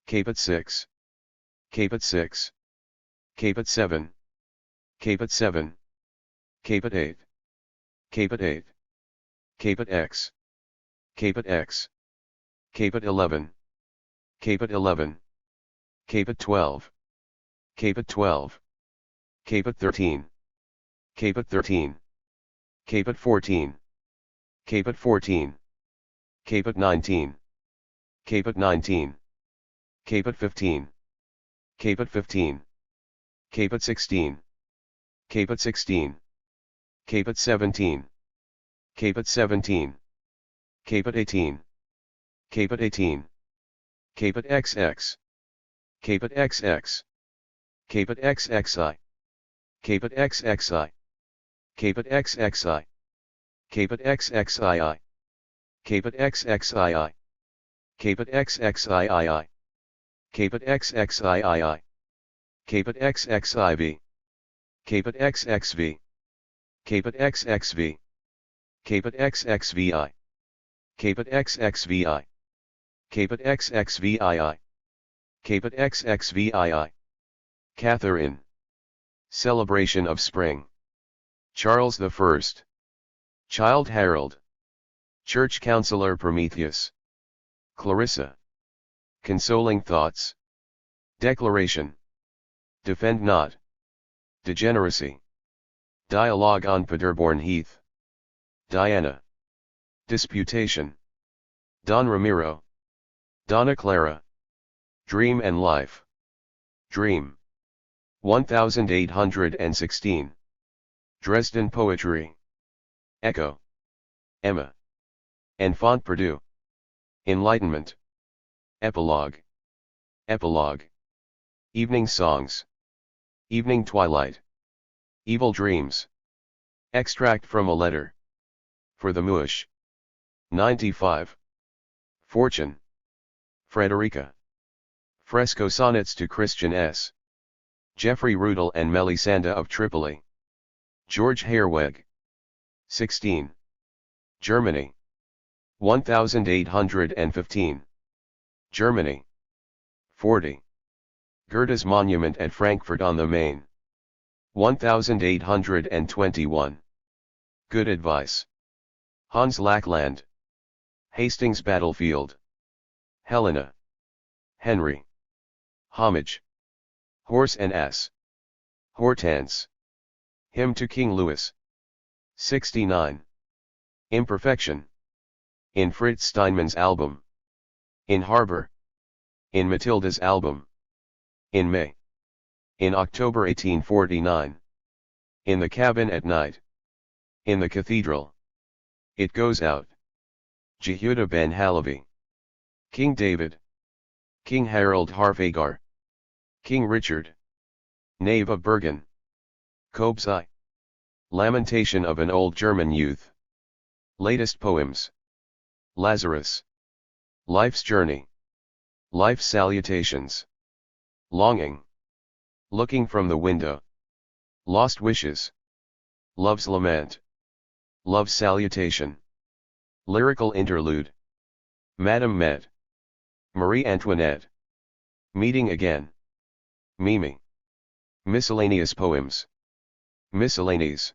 Caput 6. Caput 6. Caput 7. Caput 7. Caput 8. Caput 8. Caput X. Caput X. Caput 11. Caput 11. Caput 12. Caput 12. Caput 13. Caput 13. Caput 14. Caput 14. Caput 19. Caput 19. Caput 15. Caput 15. Caput 16. Caput 16. Caput 17. Caput 17. Caput 18. Caput 18. Caput XX. Caput XX. Caput XXI. Caput XXI. Caput XXI. Caput XXII. Caput XXII. Caput XXIII. Caput XXIII. Caput XXIV. Caput XXV. Caput XXV. Caput XXVI. Caput XXVI. Caput XXVII. Caput XXVII. Catherine. Celebration of Spring. Charles I. Child Harold. Church Councillor Prometheus. Clarissa. Consoling thoughts. Declaration. Defend not. Degeneracy. Dialogue on Paderborn Heath. Diana. Disputation. Don Ramiro. Donna Clara. Dream and Life. Dream. 1816. Dresden Poetry. Echo. Emma. Enfant perdu. Enlightenment. Epilogue. Epilogue. Evening songs. Evening twilight. Evil dreams. Extract from a letter. For the Mush. 95. Fortune. Frederica. Fresco sonnets to Christian S. Geoffrey Rudel and Melisande of Tripoli. George Herweg. 16. Germany. 1815. Germany. 40. Goethe's monument at Frankfurt on the Main. 1821. Good advice. Hans Lackland. Hastings battlefield. Helena. Henry. Homage. Horse and Ass. Hortense. Hymn to King Louis. 69. Imperfection. In Fritz Steinmann's album. In Harbor. In Matilda's album. In May. In October 1849. In the cabin at night. In the cathedral. It goes out. Jehuda ben Halevi. King David. King Harold Harfagar. King Richard. Knave of Bergen. Kobzai. Lamentation of an Old German Youth. Latest Poems. Lazarus. Life's Journey. Life's Salutations. Longing. Looking from the Window. Lost Wishes. Love's Lament. Love's Salutation. Lyrical Interlude. Madame Med. Marie Antoinette. Meeting Again. Mimi. Miscellaneous Poems. Miscellanies.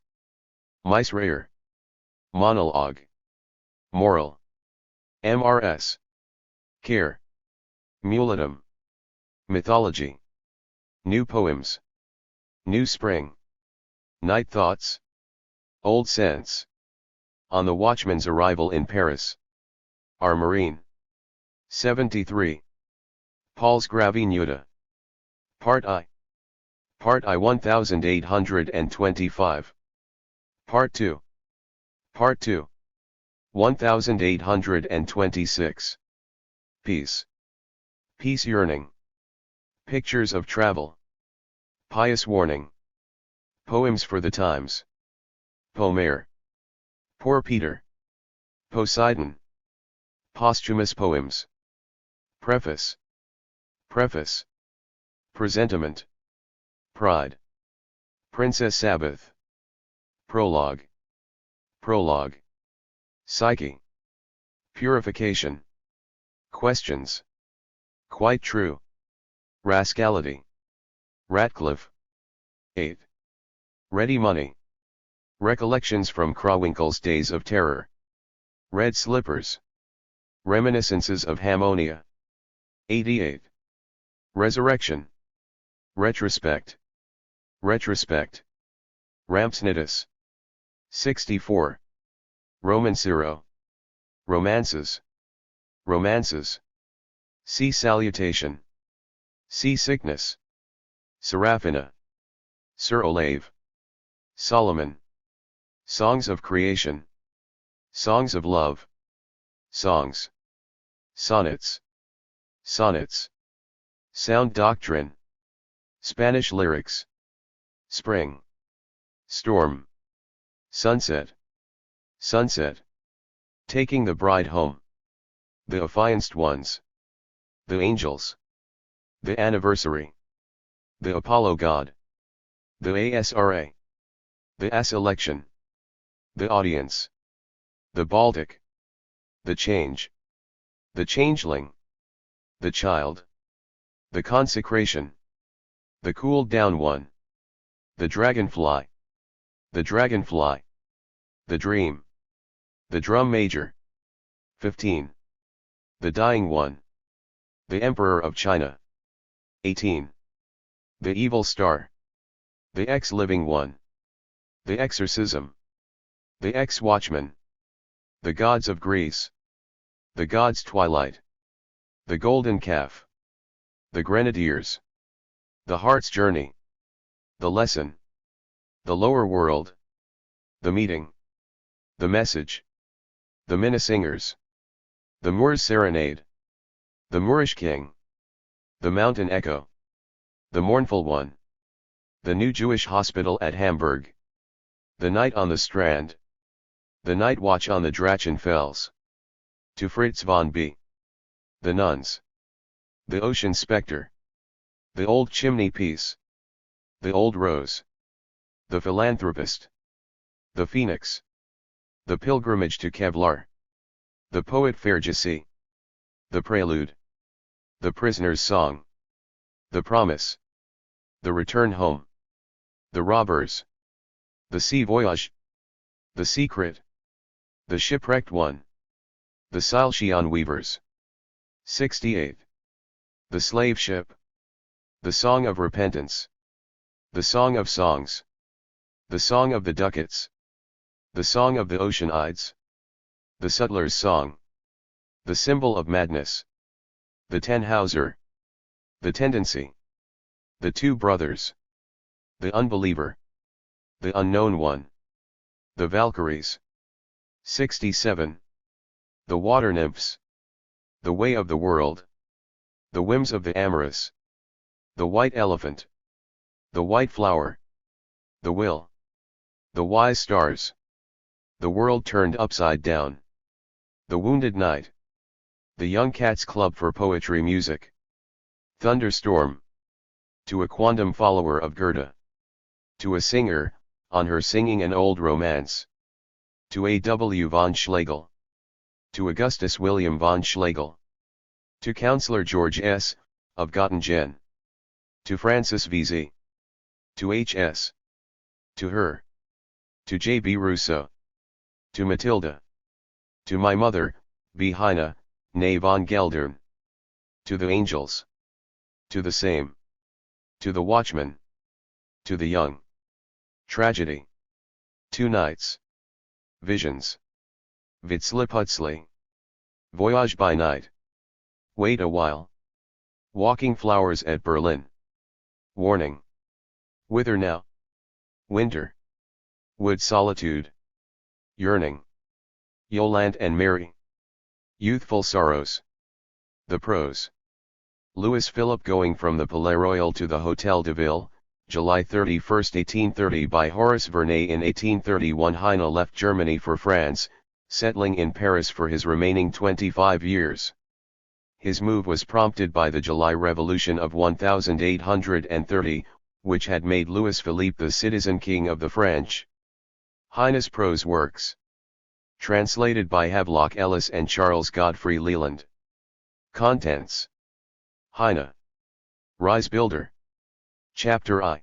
Misraer. Monologue. Moral. MRS. Care. Muletum. Mythology. New Poems. New Spring. Night Thoughts. Old Sense. On the Watchman's Arrival in Paris. Our Marine. 73. Paul's Gravinuta. Part I. Part I 1825. Part 2. Part 2. 1826. Peace. Peace Yearning. Pictures of Travel. Pious Warning. Poems for the Times. Pomer. Poor Peter. Poseidon. Posthumous Poems. Preface. Preface. Presentiment. Pride. Princess Sabbath. Prologue. Prologue. Psyche. Purification. Questions. Quite true. Rascality. Ratcliffe. 8. Ready Money. Recollections from Krawinkel's Days of Terror. Red Slippers. Reminiscences of Hammonia. 88. Resurrection. Retrospect. Retrospect. Rampsnitus. 64. Romancero. Romances. Romances. Sea Salutation. Sea Sickness. Seraphina. Sir Olave. Solomon. Songs of Creation. Songs of Love. Songs. Sonnets. Sonnets. Sound Doctrine. Spanish Lyrics. Spring. Storm. Sunset. Sunset. Taking the Bride Home. The Affianced Ones. The Angels. The Anniversary. The Apollo God. The ASRA. The AS Election. The Audience. The Baltic. The Change. The Changeling. The Child. The Consecration. The Cooled Down One. The Dragonfly. The Dragonfly. The Dream. The Drum Major. 15. The Dying One. The Emperor of China. 18. The Evil Star. The Ex-Living One. The Exorcism. The Ex-Watchman. The Gods of Greece. The Gods' Twilight. The Golden Calf. The Grenadiers. The Heart's Journey. The Lesson. The Lower World. The Meeting. The Message. The Minnesingers. The Moor's Serenade. The Moorish King. The Mountain Echo. The Mournful One. The New Jewish Hospital at Hamburg. The Night on the Strand. The Night Watch on the Drachenfels. To Fritz von B. The Nuns. The Ocean Spectre. The Old Chimney Piece. The Old Rose. The Philanthropist. The Phoenix. The Pilgrimage to Kevlar. The Poet Fergusy. The Prelude. The Prisoner's Song. The Promise. The Return Home. The Robbers. The Sea Voyage. The Secret. The Shipwrecked One. The Salchion Weavers. 68. The Slave Ship. The Song of Repentance. The Song of Songs. The Song of the Ducats. The Song of the Oceanides. The Sutler's Song. The Symbol of Madness. The Tannhauser. The Tendency. The Two Brothers. The Unbeliever. The Unknown One. The Valkyries. 67. The Water Nymphs. The Way of the World. The Whims of the Amorous. The White Elephant. The White Flower. The Will. The Wise Stars. The World Turned Upside Down. The Wounded Knight. The Young Cats Club for Poetry Music. Thunderstorm. To a quondam follower of Goethe. To a singer, on her singing an old romance. To A. W. von Schlegel. To Augustus William von Schlegel. To Councillor George S., of Göttingen. To Francis V.Z. To H.S. To her. To J.B. Rousseau. To Matilda. To my mother, B. Heine, née von Geldern. To the angels. To the same. To the watchman. To the young. Tragedy. Two nights. Visions. Vitzliputzli. Voyage by night. Wait a while. Walking flowers at Berlin. Warning. Whither now? Winter. Wood solitude. Yearning. Yolande and Mary. Youthful sorrows. The prose. Louis Philippe going from the Palais Royal to the Hôtel de Ville, July 31, 1830 by Horace Vernet. In 1831 Heine left Germany for France, settling in Paris for his remaining 25 years. His move was prompted by the July Revolution of 1830, which had made Louis Philippe the citizen king of the French. Heine's prose works. Translated by Havelock Ellis and Charles Godfrey Leland. Contents. Heine. Rise Builder. Chapter I.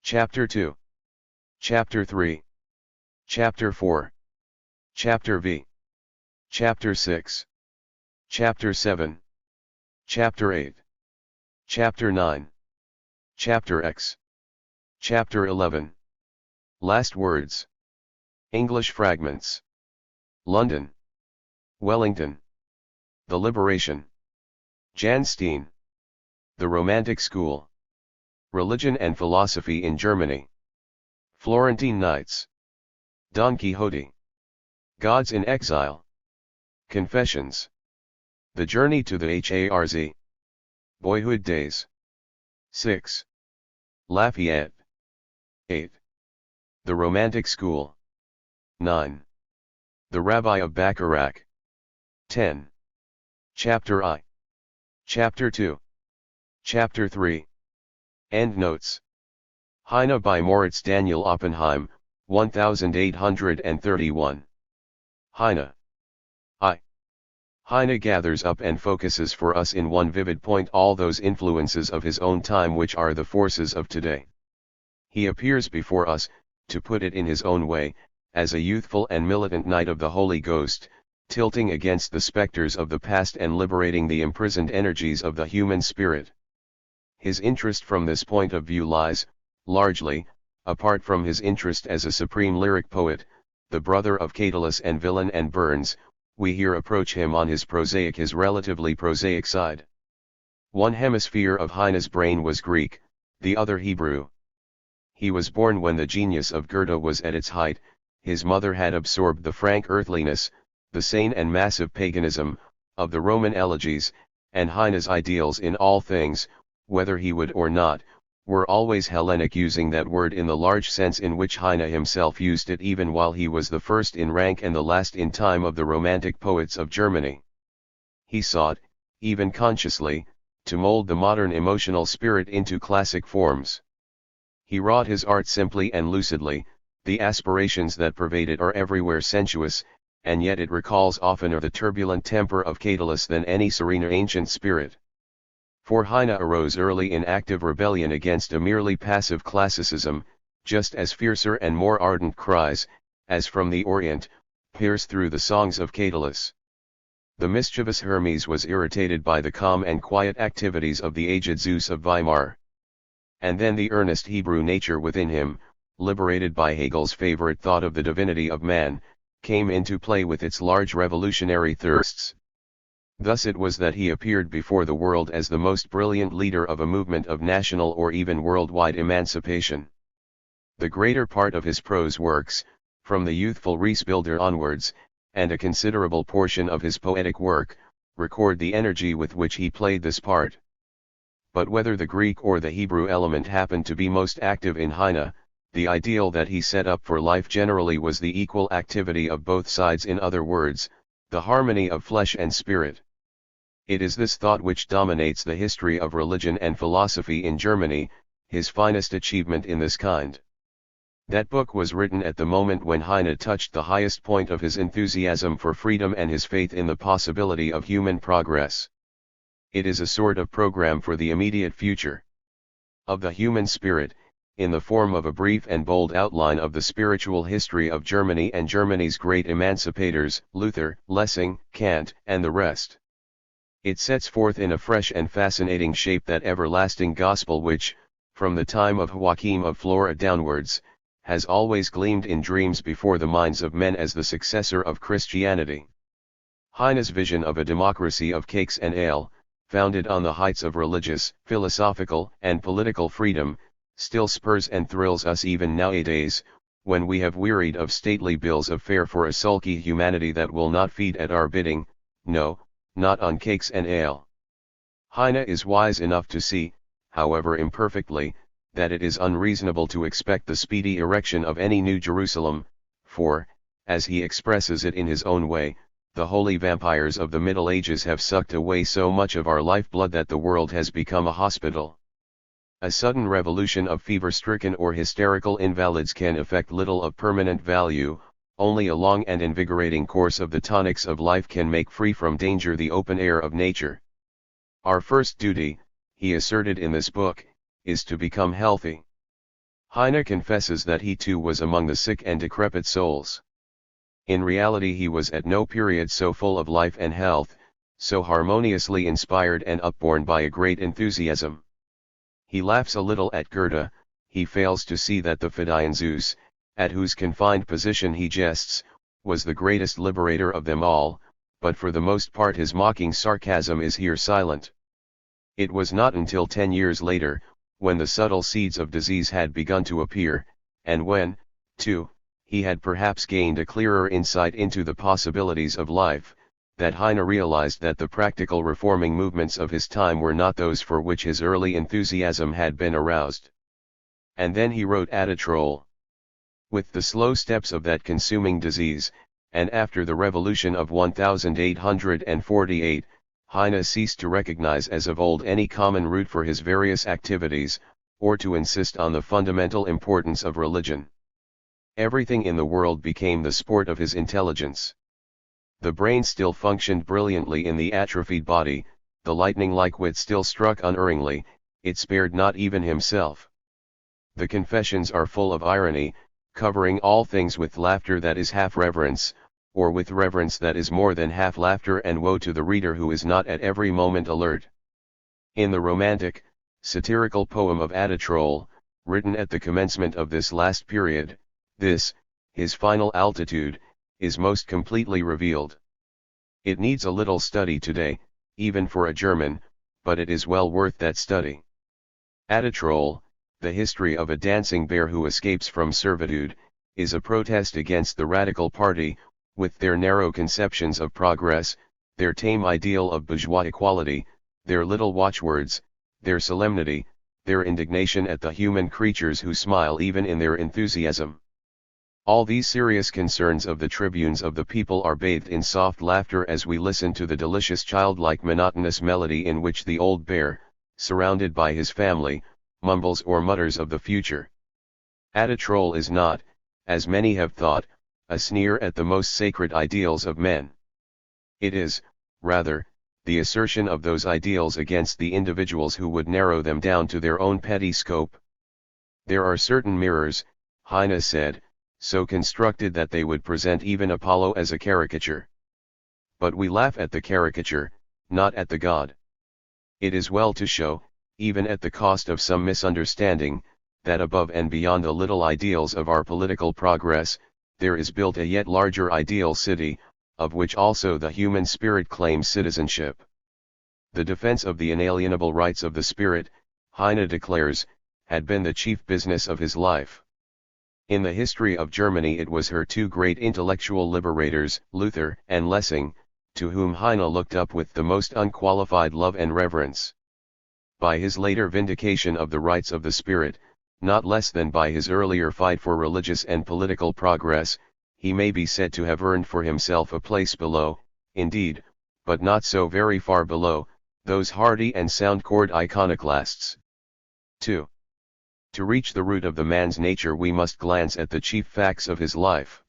Chapter 2. Chapter 3. Chapter 4. Chapter V. Chapter 6. Chapter 7. Chapter 8. Chapter 9. Chapter X. Chapter 11. Last words. English fragments. London. Wellington. The Liberation. Jan Steen. The Romantic School. Religion and Philosophy in Germany. Florentine Nights. Don Quixote. Gods in Exile. Confessions. The Journey to the Harz. Boyhood Days. 6. Lafayette. 8. The Romantic School. 9. The Rabbi of Bacharach. 10. Chapter I. Chapter 2. Chapter 3. Endnotes. Heine by Moritz Daniel Oppenheim, 1831. Heine. Heine gathers up and focuses for us in one vivid point all those influences of his own time which are the forces of today. He appears before us, to put it in his own way, as a youthful and militant knight of the Holy Ghost, tilting against the specters of the past and liberating the imprisoned energies of the human spirit. His interest from this point of view lies, largely, apart from his interest as a supreme lyric poet, the brother of Catullus and Villon and Burns. We here approach him on his relatively prosaic side. One hemisphere of Heine's brain was Greek, the other Hebrew. He was born when the genius of Goethe was at its height. His mother had absorbed the frank earthliness, the sane and massive paganism, of the Roman elegies, and Heine's ideals in all things, whether he would or not, were always Hellenic, using that word in the large sense in which Heine himself used it even while he was the first in rank and the last in time of the Romantic poets of Germany. He sought, even consciously, to mold the modern emotional spirit into classic forms. He wrought his art simply and lucidly. The aspirations that pervade it are everywhere sensuous, and yet it recalls oftener the turbulent temper of Catullus than any serener ancient spirit. For Heine arose early in active rebellion against a merely passive classicism, just as fiercer and more ardent cries, as from the Orient, pierce through the songs of Catullus. The mischievous Hermes was irritated by the calm and quiet activities of the aged Zeus of Weimar. And then the earnest Hebrew nature within him, liberated by Hegel's favorite thought of the divinity of man, came into play with its large revolutionary thirsts. Thus it was that he appeared before the world as the most brilliant leader of a movement of national or even worldwide emancipation. The greater part of his prose works, from the youthful Reisbilder onwards, and a considerable portion of his poetic work, record the energy with which he played this part. But whether the Greek or the Hebrew element happened to be most active in Heine, the ideal that he set up for life generally was the equal activity of both sides, in other words, the harmony of flesh and spirit. It is this thought which dominates the history of religion and philosophy in Germany, his finest achievement in this kind. That book was written at the moment when Heine touched the highest point of his enthusiasm for freedom and his faith in the possibility of human progress. It is a sort of program for the immediate future of the human spirit, in the form of a brief and bold outline of the spiritual history of Germany and Germany's great emancipators, Luther, Lessing, Kant, and the rest. It sets forth in a fresh and fascinating shape that everlasting gospel which, from the time of Joachim of Flora downwards, has always gleamed in dreams before the minds of men as the successor of Christianity. Heine's vision of a democracy of cakes and ale, founded on the heights of religious, philosophical, and political freedom, still spurs and thrills us even nowadays, when we have wearied of stately bills of fare for a sulky humanity that will not feed at our bidding, no, not on cakes and ale. Heine is wise enough to see, however imperfectly, that it is unreasonable to expect the speedy erection of any new Jerusalem, for, as he expresses it in his own way, the holy vampires of the Middle Ages have sucked away so much of our lifeblood that the world has become a hospital. A sudden revolution of fever-stricken or hysterical invalids can effect little of permanent value. Only a long and invigorating course of the tonics of life can make free from danger the open air of nature. Our first duty, he asserted in this book, is to become healthy. Heine confesses that he too was among the sick and decrepit souls. In reality he was at no period so full of life and health, so harmoniously inspired and upborne by a great enthusiasm. He laughs a little at Goethe. He fails to see that the Phidian Zeus, at whose confined position he jests, was the greatest liberator of them all, but for the most part his mocking sarcasm is here silent. It was not until 10 years later, when the subtle seeds of disease had begun to appear, and when, too, he had perhaps gained a clearer insight into the possibilities of life, that Heine realized that the practical reforming movements of his time were not those for which his early enthusiasm had been aroused. And then he wrote Atatroll. With the slow steps of that consuming disease, and after the revolution of 1848, Heine ceased to recognize as of old any common root for his various activities, or to insist on the fundamental importance of religion. Everything in the world became the sport of his intelligence. The brain still functioned brilliantly in the atrophied body, the lightning-like wit still struck unerringly, it spared not even himself. The confessions are full of irony, covering all things with laughter that is half reverence, or with reverence that is more than half laughter, and woe to the reader who is not at every moment alert. In the romantic, satirical poem of Atatroll, written at the commencement of this last period, this, his final altitude, is most completely revealed. It needs a little study today, even for a German, but it is well worth that study. Atatroll, the history of a dancing bear who escapes from servitude, is a protest against the radical party, with their narrow conceptions of progress, their tame ideal of bourgeois equality, their little watchwords, their solemnity, their indignation at the human creatures who smile even in their enthusiasm. All these serious concerns of the tribunes of the people are bathed in soft laughter as we listen to the delicious childlike monotonous melody in which the old bear, surrounded by his family, mumbles or mutters of the future. Atatroll is not, as many have thought, a sneer at the most sacred ideals of men. It is, rather, the assertion of those ideals against the individuals who would narrow them down to their own petty scope. There are certain mirrors, Heine said, so constructed that they would present even Apollo as a caricature. But we laugh at the caricature, not at the god. It is well to show, even at the cost of some misunderstanding, that above and beyond the little ideals of our political progress, there is built a yet larger ideal city, of which also the human spirit claims citizenship. The defense of the inalienable rights of the spirit, Heine declares, had been the chief business of his life. In the history of Germany it was her two great intellectual liberators, Luther and Lessing, to whom Heine looked up with the most unqualified love and reverence. By his later vindication of the rights of the spirit, not less than by his earlier fight for religious and political progress, he may be said to have earned for himself a place below, indeed, but not so very far below, those hardy and sound-chord iconoclasts. 2. To reach the root of the man's nature we must glance at the chief facts of his life.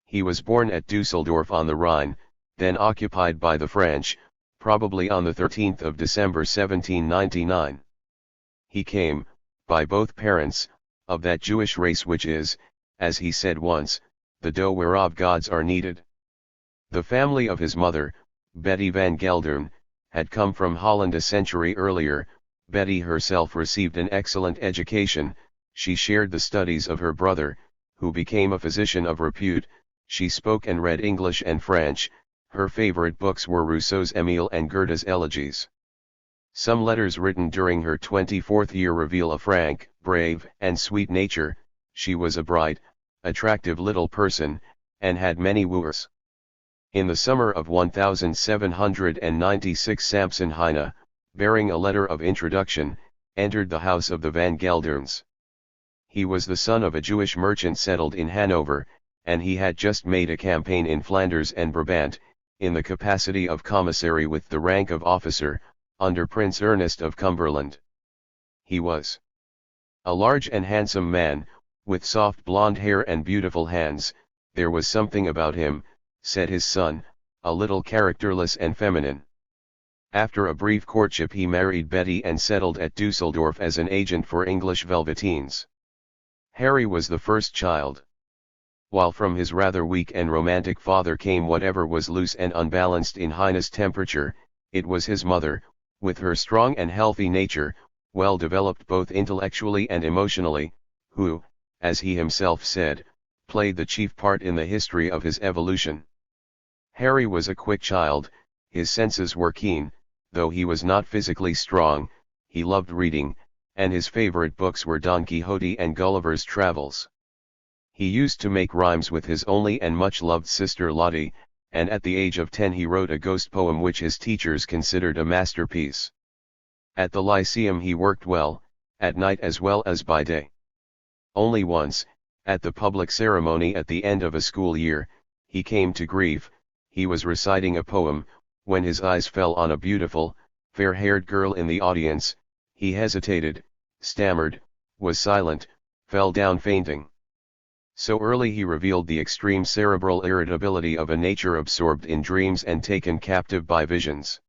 He was born at Düsseldorf on the Rhine, then occupied by the French, probably on the 13th of December 1799. He came, by both parents, of that Jewish race which is, as he said once, the dough whereof gods are kneaded. The family of his mother, Betty van Geldern, had come from Holland a century earlier. Betty herself received an excellent education, she shared the studies of her brother, who became a physician of repute, she spoke and read English and French, her favorite books were Rousseau's Emile and Goethe's Elegies. Some letters written during her 24th year reveal a frank, brave, and sweet nature. She was a bright, attractive little person, and had many wooers. In the summer of 1796 Samson Heine, bearing a letter of introduction, entered the house of the Van Gelderns. He was the son of a Jewish merchant settled in Hanover, and he had just made a campaign in Flanders and Brabant, in the capacity of commissary with the rank of officer, under Prince Ernest of Cumberland. He was a large and handsome man, with soft blonde hair and beautiful hands. There was something about him, said his son, a little characterless and feminine. After a brief courtship he married Betty and settled at Düsseldorf as an agent for English velveteens. Harry was the first child. While from his rather weak and romantic father came whatever was loose and unbalanced in Heine's temperature, it was his mother, with her strong and healthy nature, well developed both intellectually and emotionally, who, as he himself said, played the chief part in the history of his evolution. Harry was a quick child, his senses were keen, though he was not physically strong. He loved reading, and his favorite books were Don Quixote and Gulliver's Travels. He used to make rhymes with his only and much-loved sister Lottie, and at the age of 10 he wrote a ghost poem which his teachers considered a masterpiece. At the Lyceum he worked well, at night as well as by day. Only once, at the public ceremony at the end of a school year, he came to grief. He was reciting a poem, when his eyes fell on a beautiful, fair-haired girl in the audience. He hesitated, stammered, was silent, fell down fainting. So early he revealed the extreme cerebral irritability of a nature absorbed in dreams and taken captive by visions.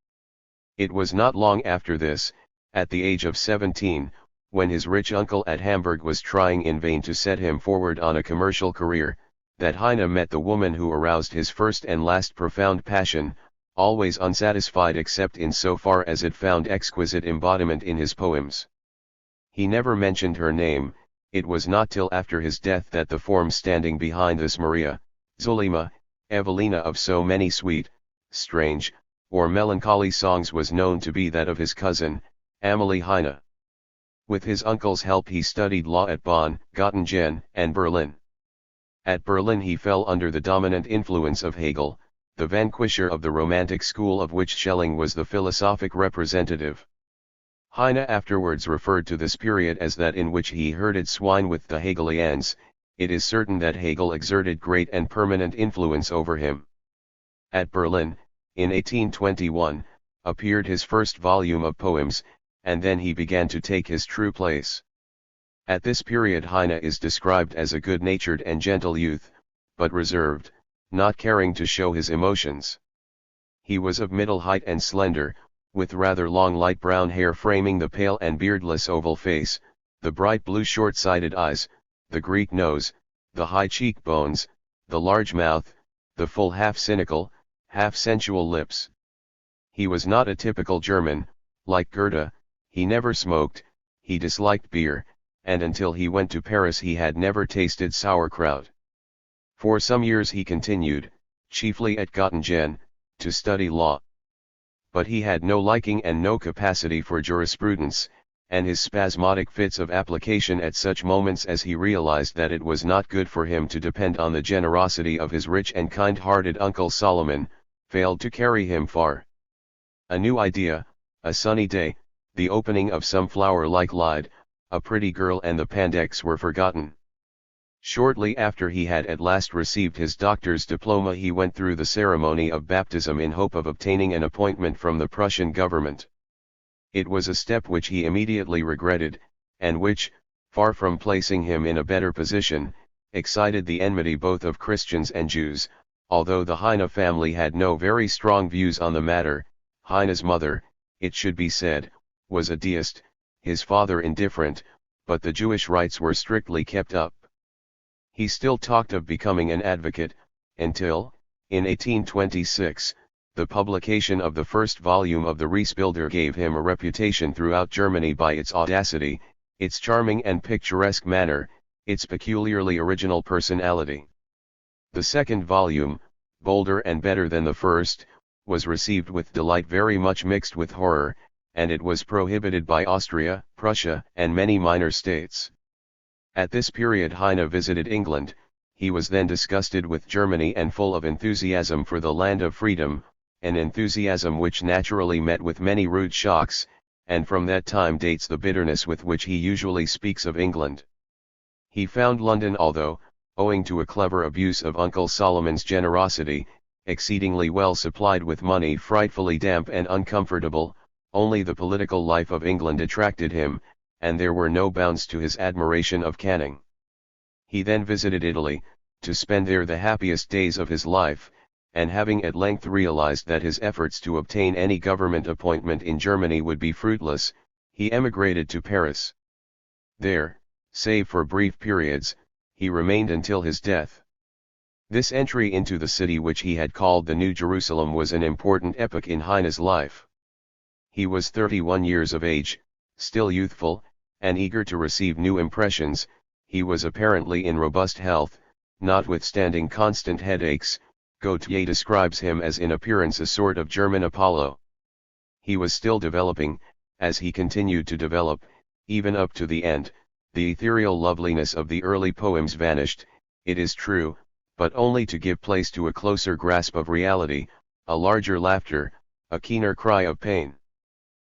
It was not long after this, at the age of 17, when his rich uncle at Hamburg was trying in vain to set him forward on a commercial career, that Heine met the woman who aroused his first and last profound passion, always unsatisfied except in so far as it found exquisite embodiment in his poems. He never mentioned her name. It was not till after his death that the form standing behind this Maria, Zulema, Evelina of so many sweet, strange, or melancholy songs was known to be that of his cousin, Amalie Heine. With his uncle's help he studied law at Bonn, Göttingen, and Berlin. At Berlin he fell under the dominant influence of Hegel, the vanquisher of the Romantic school of which Schelling was the philosophic representative. Heine afterwards referred to this period as that in which he herded swine with the Hegelians. It is certain that Hegel exerted great and permanent influence over him. At Berlin, in 1821, appeared his first volume of poems, and then he began to take his true place. At this period Heine is described as a good-natured and gentle youth, but reserved, not caring to show his emotions. He was of middle height and slender, with rather long light brown hair framing the pale and beardless oval face, the bright blue short-sighted eyes, the Greek nose, the high cheekbones, the large mouth, the full half-cynical, half-sensual lips. He was not a typical German. Like Goethe, he never smoked, he disliked beer, and until he went to Paris he had never tasted sauerkraut. For some years he continued, chiefly at Göttingen, to study law. But he had no liking and no capacity for jurisprudence, and his spasmodic fits of application at such moments as he realized that it was not good for him to depend on the generosity of his rich and kind-hearted uncle Solomon, failed to carry him far. A new idea, a sunny day, the opening of some flower-like light, a pretty girl and the Pandects were forgotten. Shortly after he had at last received his doctor's diploma he went through the ceremony of baptism in hope of obtaining an appointment from the Prussian government. It was a step which he immediately regretted, and which, far from placing him in a better position, excited the enmity both of Christians and Jews. Although the Heine family had no very strong views on the matter, Heine's mother, it should be said, was a deist, his father indifferent, but the Jewish rites were strictly kept up. He still talked of becoming an advocate, until, in 1826, the publication of the first volume of the Reisbilder gave him a reputation throughout Germany by its audacity, its charming and picturesque manner, its peculiarly original personality. The second volume, bolder and better than the first, was received with delight very much mixed with horror, and it was prohibited by Austria, Prussia, and many minor states. At this period Heine visited England. He was then disgusted with Germany and full of enthusiasm for the land of freedom, an enthusiasm which naturally met with many rude shocks, and from that time dates the bitterness with which he usually speaks of England. He found London, although, owing to a clever abuse of Uncle Solomon's generosity, exceedingly well supplied with money, frightfully damp and uncomfortable. Only the political life of England attracted him, and there were no bounds to his admiration of Canning. He then visited Italy, to spend there the happiest days of his life, and having at length realized that his efforts to obtain any government appointment in Germany would be fruitless, he emigrated to Paris. There, save for brief periods, he remained until his death. This entry into the city which he had called the New Jerusalem was an important epoch in Heine's life. He was 31 years of age, still youthful, and eager to receive new impressions. He was apparently in robust health, notwithstanding constant headaches. Gautier describes him as in appearance a sort of German Apollo. He was still developing, as he continued to develop, even up to the end. The ethereal loveliness of the early poems vanished, it is true, but only to give place to a closer grasp of reality, a larger laughter, a keener cry of pain.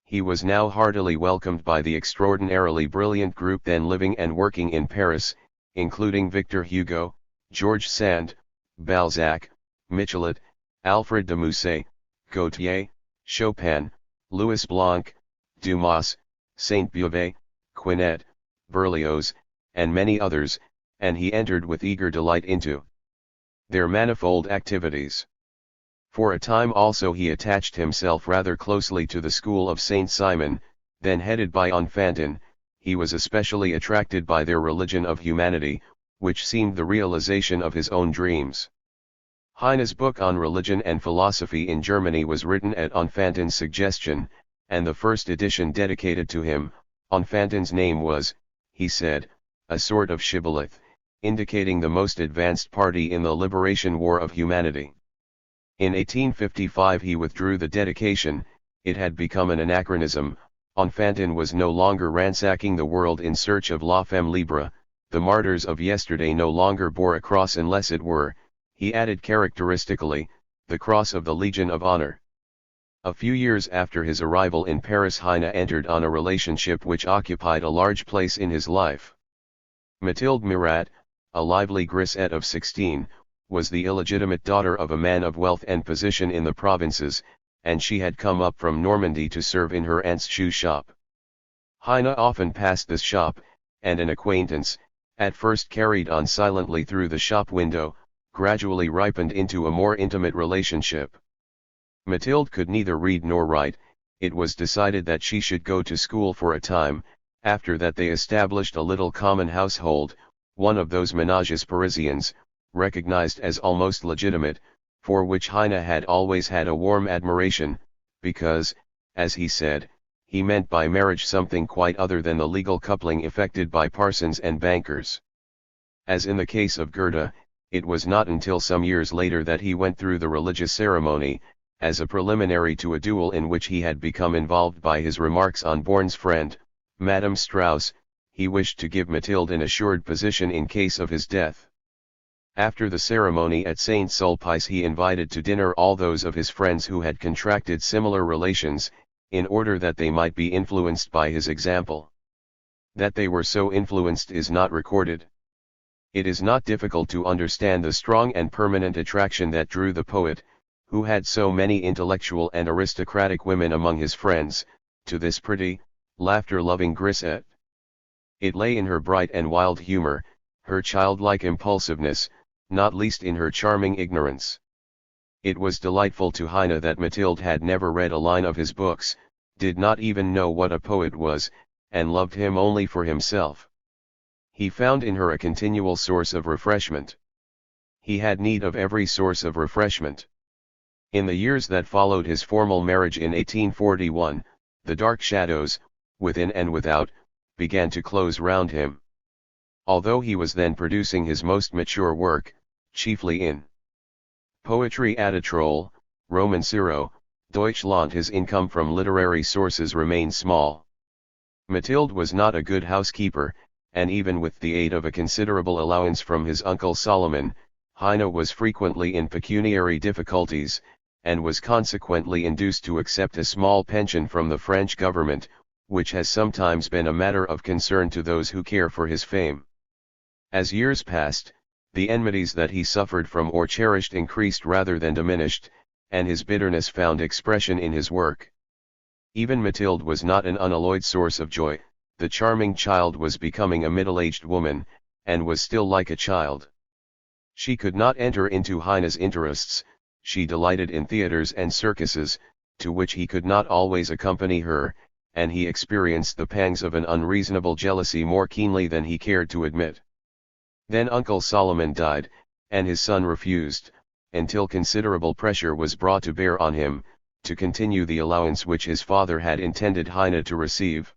He was now heartily welcomed by the extraordinarily brilliant group then living and working in Paris, including Victor Hugo, George Sand, Balzac, Michelet, Alfred de Musset, Gautier, Chopin, Louis Blanc, Dumas, Saint-Beuve, Quinet, Berlioz, and many others, and he entered with eager delight into their manifold activities. For a time also he attached himself rather closely to the school of Saint Simon, then headed by Enfantin. He was especially attracted by their religion of humanity, which seemed the realization of his own dreams. Heine's book on religion and philosophy in Germany was written at Enfantin's suggestion, and the first edition dedicated to him. Enfantin's name was, he said, a sort of shibboleth, indicating the most advanced party in the liberation war of humanity. In 1855 he withdrew the dedication. It had become an anachronism. Enfantin was no longer ransacking the world in search of la femme libre. The martyrs of yesterday no longer bore a cross unless it were, he added characteristically, the cross of the Legion of Honor. A few years after his arrival in Paris, Heine entered on a relationship which occupied a large place in his life. Mathilde Murat, a lively grisette of 16, was the illegitimate daughter of a man of wealth and position in the provinces, and she had come up from Normandy to serve in her aunt's shoe shop. Heine often passed this shop, and an acquaintance, at first carried on silently through the shop window, gradually ripened into a more intimate relationship. Mathilde could neither read nor write. It was decided that she should go to school for a time. After that they established a little common household, one of those ménages Parisians, recognized as almost legitimate, for which Heine had always had a warm admiration, because, as he said, he meant by marriage something quite other than the legal coupling effected by parsons and bankers. As in the case of Goethe, it was not until some years later that he went through the religious ceremony, as a preliminary to a duel in which he had become involved by his remarks on Born's friend, Madame Strauss. He wished to give Mathilde an assured position in case of his death. After the ceremony at Saint Sulpice he invited to dinner all those of his friends who had contracted similar relations, in order that they might be influenced by his example. That they were so influenced is not recorded. It is not difficult to understand the strong and permanent attraction that drew the poet, who had so many intellectual and aristocratic women among his friends, to this pretty, laughter-loving grisette. It lay in her bright and wild humor, her childlike impulsiveness, not least in her charming ignorance. It was delightful to Heine that Mathilde had never read a line of his books, did not even know what a poet was, and loved him only for himself. He found in her a continual source of refreshment. He had need of every source of refreshment. In the years that followed his formal marriage in 1841, the dark shadows, within and without, began to close round him. Although he was then producing his most mature work, chiefly in poetry Adatrol, Romancero, Deutschland, his income from literary sources remained small. Mathilde was not a good housekeeper, and even with the aid of a considerable allowance from his uncle Solomon, Heine was frequently in pecuniary difficulties, and was consequently induced to accept a small pension from the French government, which has sometimes been a matter of concern to those who care for his fame. As years passed, the enmities that he suffered from or cherished increased rather than diminished, and his bitterness found expression in his work. Even Mathilde was not an unalloyed source of joy. The charming child was becoming a middle-aged woman, and was still like a child. She could not enter into Heine's interests. She delighted in theaters and circuses, to which he could not always accompany her, and he experienced the pangs of an unreasonable jealousy more keenly than he cared to admit. Then Uncle Solomon died, and his son refused, until considerable pressure was brought to bear on him, to continue the allowance which his father had intended Heine to receive.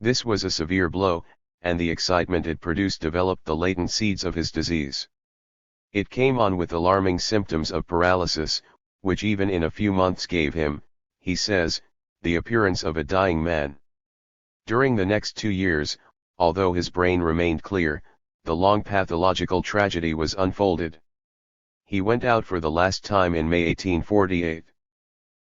This was a severe blow, and the excitement it produced developed the latent seeds of his disease. It came on with alarming symptoms of paralysis, which even in a few months gave him, he says, the appearance of a dying man. During the next 2 years, although his brain remained clear, the long pathological tragedy was unfolded. He went out for the last time in May 1848.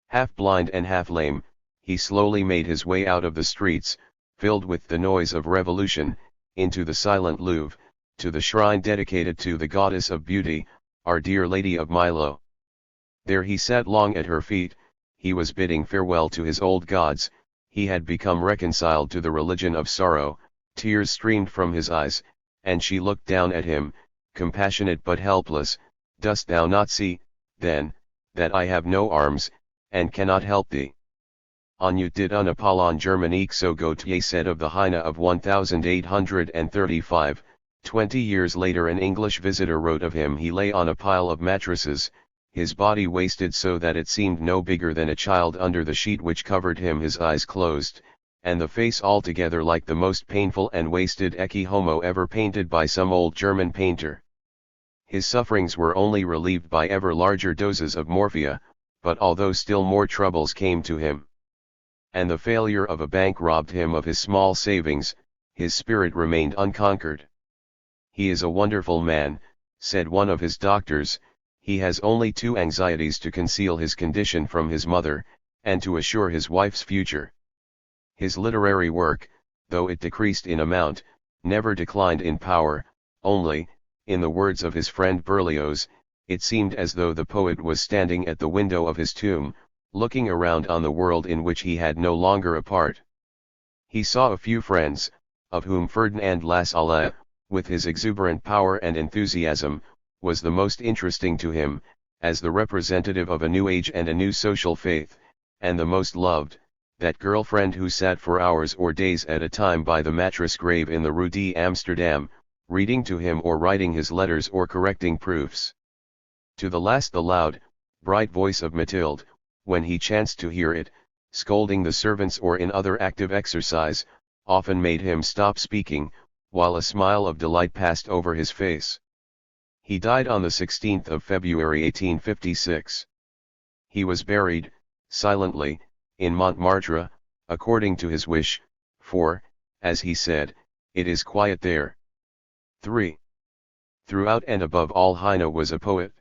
Half blind and half lame, he slowly made his way out of the streets, filled with the noise of revolution, into the silent Louvre, to the shrine dedicated to the goddess of beauty, Our Dear Lady of Milo. There he sat long at her feet. He was bidding farewell to his old gods. He had become reconciled to the religion of sorrow. Tears streamed from his eyes, and she looked down at him, compassionate but helpless. Dost thou not see, then, that I have no arms, and cannot help thee? On you did un Apollon Germanique, so Gautier said of the Heine of 1835, 20 years later an English visitor wrote of him: he lay on a pile of mattresses, his body wasted so that it seemed no bigger than a child under the sheet which covered him, his eyes closed, and the face altogether like the most painful and wasted ecce homo ever painted by some old German painter. His sufferings were only relieved by ever larger doses of morphia, but although still more troubles came to him, and the failure of a bank robbed him of his small savings, his spirit remained unconquered. "He is a wonderful man," said one of his doctors. "He has only two anxieties: to conceal his condition from his mother, and to assure his wife's future." His literary work, though it decreased in amount, never declined in power, only, in the words of his friend Berlioz, it seemed as though the poet was standing at the window of his tomb, looking around on the world in which he had no longer a part. He saw a few friends, of whom Ferdinand Lassalle, with his exuberant power and enthusiasm, was the most interesting to him, as the representative of a new age and a new social faith, and the most loved, that girl-friend who sat for hours or days at a time by the mattress grave in the Rue d'Amsterdam, reading to him or writing his letters or correcting proofs. To the last the loud, bright voice of Mathilde, when he chanced to hear it, scolding the servants or in other active exercise, often made him stop speaking, while a smile of delight passed over his face. He died on the 16th of February 1856. He was buried, silently, in Montmartre, according to his wish, for, as he said, it is quiet there. 3. Throughout and above all Heine was a poet.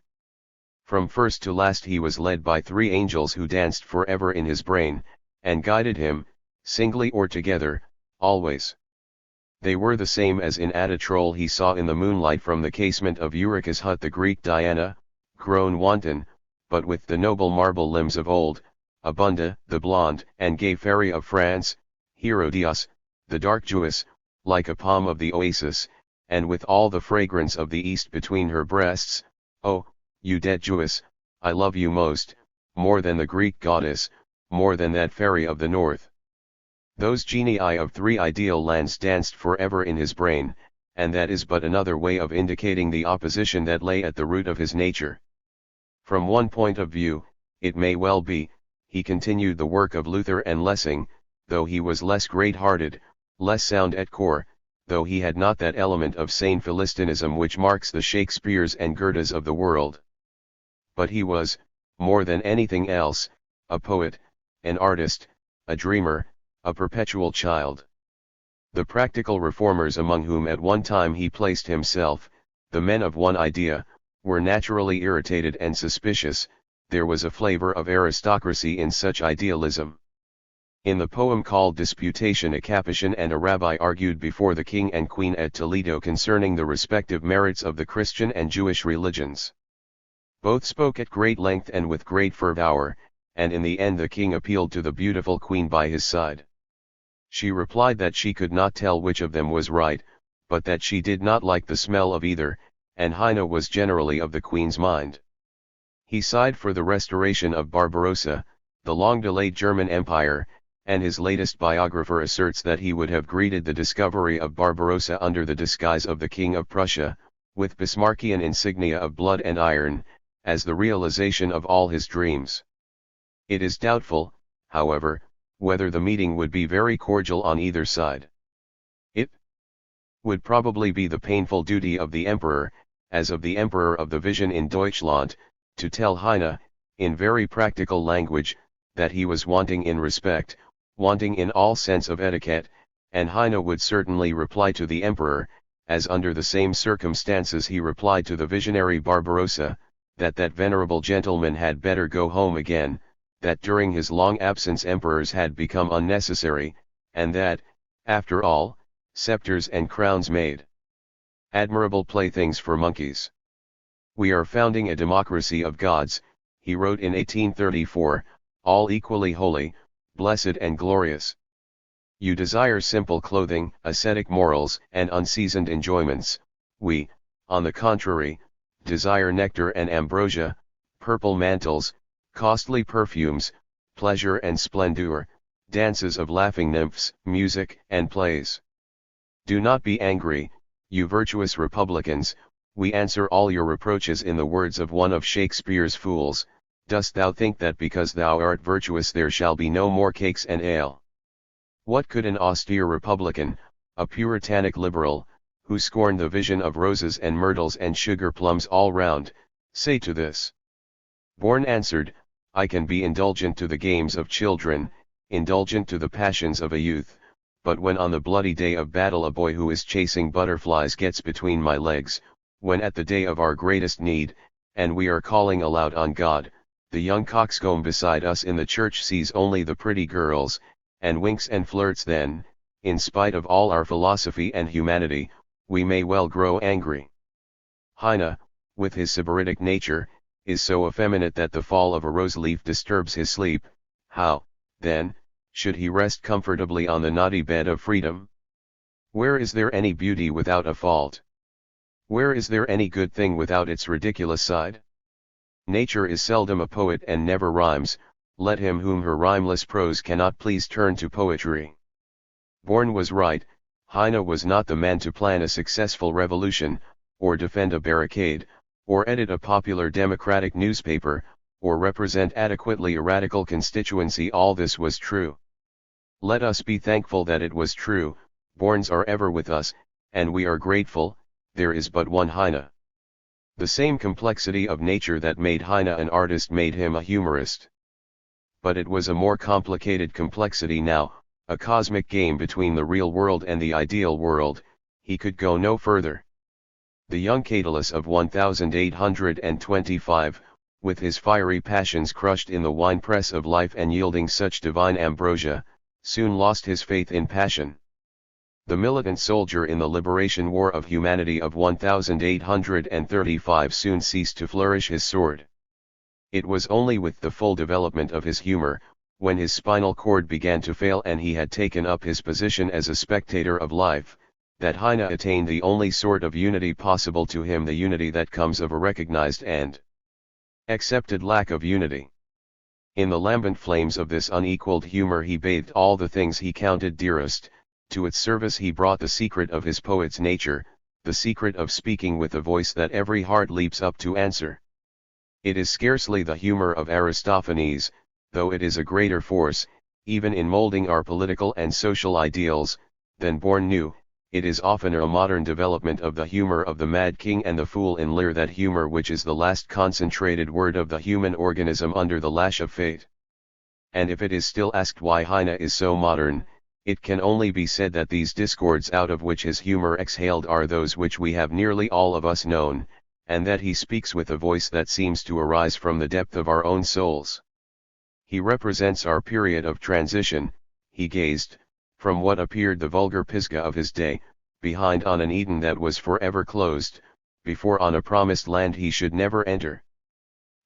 From first to last he was led by three angels who danced forever in his brain, and guided him, singly or together, always. They were the same as in at a troll he saw in the moonlight from the casement of Eureka's hut, the Greek Diana, grown wanton, but with the noble marble limbs of old, Abunda, the blonde and gay fairy of France, Herodias, the dark Jewess, like a palm of the oasis, and with all the fragrance of the East between her breasts. Oh, you dead Jewess, I love you most, more than the Greek goddess, more than that fairy of the north. Those genii of three ideal lands danced forever in his brain, and that is but another way of indicating the opposition that lay at the root of his nature. From one point of view, it may well be, he continued the work of Luther and Lessing, though he was less great-hearted, less sound at core, though he had not that element of sane Philistinism which marks the Shakespeares and Goethes of the world. But he was, more than anything else, a poet, an artist, a dreamer, a perpetual child. The practical reformers among whom at one time he placed himself, the men of one idea, were naturally irritated and suspicious. There was a flavor of aristocracy in such idealism. In the poem called Disputation, a Capuchin and a rabbi argued before the king and queen at Toledo concerning the respective merits of the Christian and Jewish religions. Both spoke at great length and with great fervour, and in the end the king appealed to the beautiful queen by his side. She replied that she could not tell which of them was right, but that she did not like the smell of either, and Heine was generally of the queen's mind. He sighed for the restoration of Barbarossa, the long-delayed German Empire, and his latest biographer asserts that he would have greeted the discovery of Barbarossa under the disguise of the King of Prussia, with Bismarckian insignia of blood and iron, as the realization of all his dreams. It is doubtful, however, whether the meeting would be very cordial on either side. It would probably be the painful duty of the Emperor, as of the Emperor of the Vision in Deutschland, to tell Heine, in very practical language, that he was wanting in respect, wanting in all sense of etiquette, and Heine would certainly reply to the Emperor, as under the same circumstances he replied to the visionary Barbarossa, that that venerable gentleman had better go home again, that during his long absence emperors had become unnecessary, and that, after all, scepters and crowns made admirable playthings for monkeys. "We are founding a democracy of gods," he wrote in 1834, "all equally holy, blessed and glorious. You desire simple clothing, ascetic morals and unseasoned enjoyments. We, on the contrary, desire nectar and ambrosia, purple mantles, costly perfumes, pleasure and splendor, dances of laughing nymphs, music and plays. Do not be angry, You virtuous Republicans, we answer all your reproaches in the words of one of Shakespeare's fools. Dost thou think that because thou art virtuous there shall be no more cakes and ale? What could an austere Republican, a puritanic liberal, who scorned the vision of roses and myrtles and sugar plums all round, say to this? Bourne answered, I can be indulgent to the games of children, indulgent to the passions of a youth, but when on the bloody day of battle a boy who is chasing butterflies gets between my legs, when at the day of our greatest need, and we are calling aloud on God, the young coxcomb beside us in the church sees only the pretty girls, and winks and flirts, then, in spite of all our philosophy and humanity, we may well grow angry. Heine, with his sybaritic nature, is so effeminate that the fall of a rose leaf disturbs his sleep. How, then, should he rest comfortably on the knotty bed of freedom? Where is there any beauty without a fault? Where is there any good thing without its ridiculous side? Nature is seldom a poet and never rhymes, let him whom her rhymeless prose cannot please turn to poetry. Bourne was right, Heine was not the man to plan a successful revolution, or defend a barricade, or edit a popular democratic newspaper, or represent adequately a radical constituency. All this was true. Let us be thankful that it was true. Bournes are ever with us, and we are grateful. There is but one Heine. The same complexity of nature that made Heine an artist made him a humorist. But it was a more complicated complexity now, a cosmic game between the real world and the ideal world. He could go no further. The young Catullus of 1825, with his fiery passions crushed in the winepress of life and yielding such divine ambrosia, soon lost his faith in passion. The militant soldier in the liberation war of humanity of 1835 soon ceased to flourish his sword. It was only with the full development of his humor, when his spinal cord began to fail and he had taken up his position as a spectator of life, that Heine attained the only sort of unity possible to him, the unity that comes of a recognized and accepted lack of unity. In the lambent flames of this unequaled humor he bathed all the things he counted dearest. To its service he brought the secret of his poet's nature, the secret of speaking with a voice that every heart leaps up to answer. It is scarcely the humor of Aristophanes, though it is a greater force, even in molding our political and social ideals, than Bourne knew. It is oftener a modern development of the humor of the mad king and the fool in Lear, that humor which is the last concentrated word of the human organism under the lash of fate. And if it is still asked why Heine is so modern, it can only be said that these discords out of which his humor exhaled are those which we have nearly all of us known, and that he speaks with a voice that seems to arise from the depth of our own souls. He represents our period of transition. He gazed, from what appeared the vulgar Pisgah of his day, behind on an Eden that was forever closed, before on a promised land he should never enter.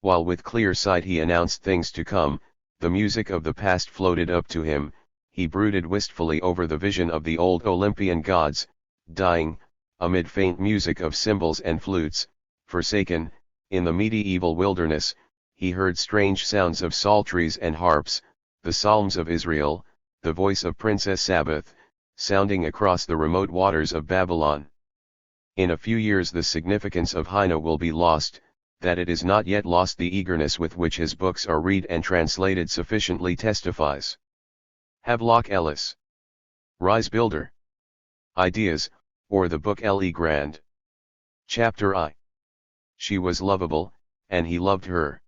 While with clear sight he announced things to come, the music of the past floated up to him. He brooded wistfully over the vision of the old Olympian gods, dying, amid faint music of cymbals and flutes, forsaken. In the medieval wilderness, he heard strange sounds of psalteries and harps, the psalms of Israel, the voice of Princess Sabbath, sounding across the remote waters of Babylon. In a few years the significance of Heine will be lost. That it is not yet lost, the eagerness with which his books are read and translated sufficiently testifies. Havelock Ellis. Rise Builder. Ideas, or the Book Le Grand. Chapter I. She was lovable, and he loved her.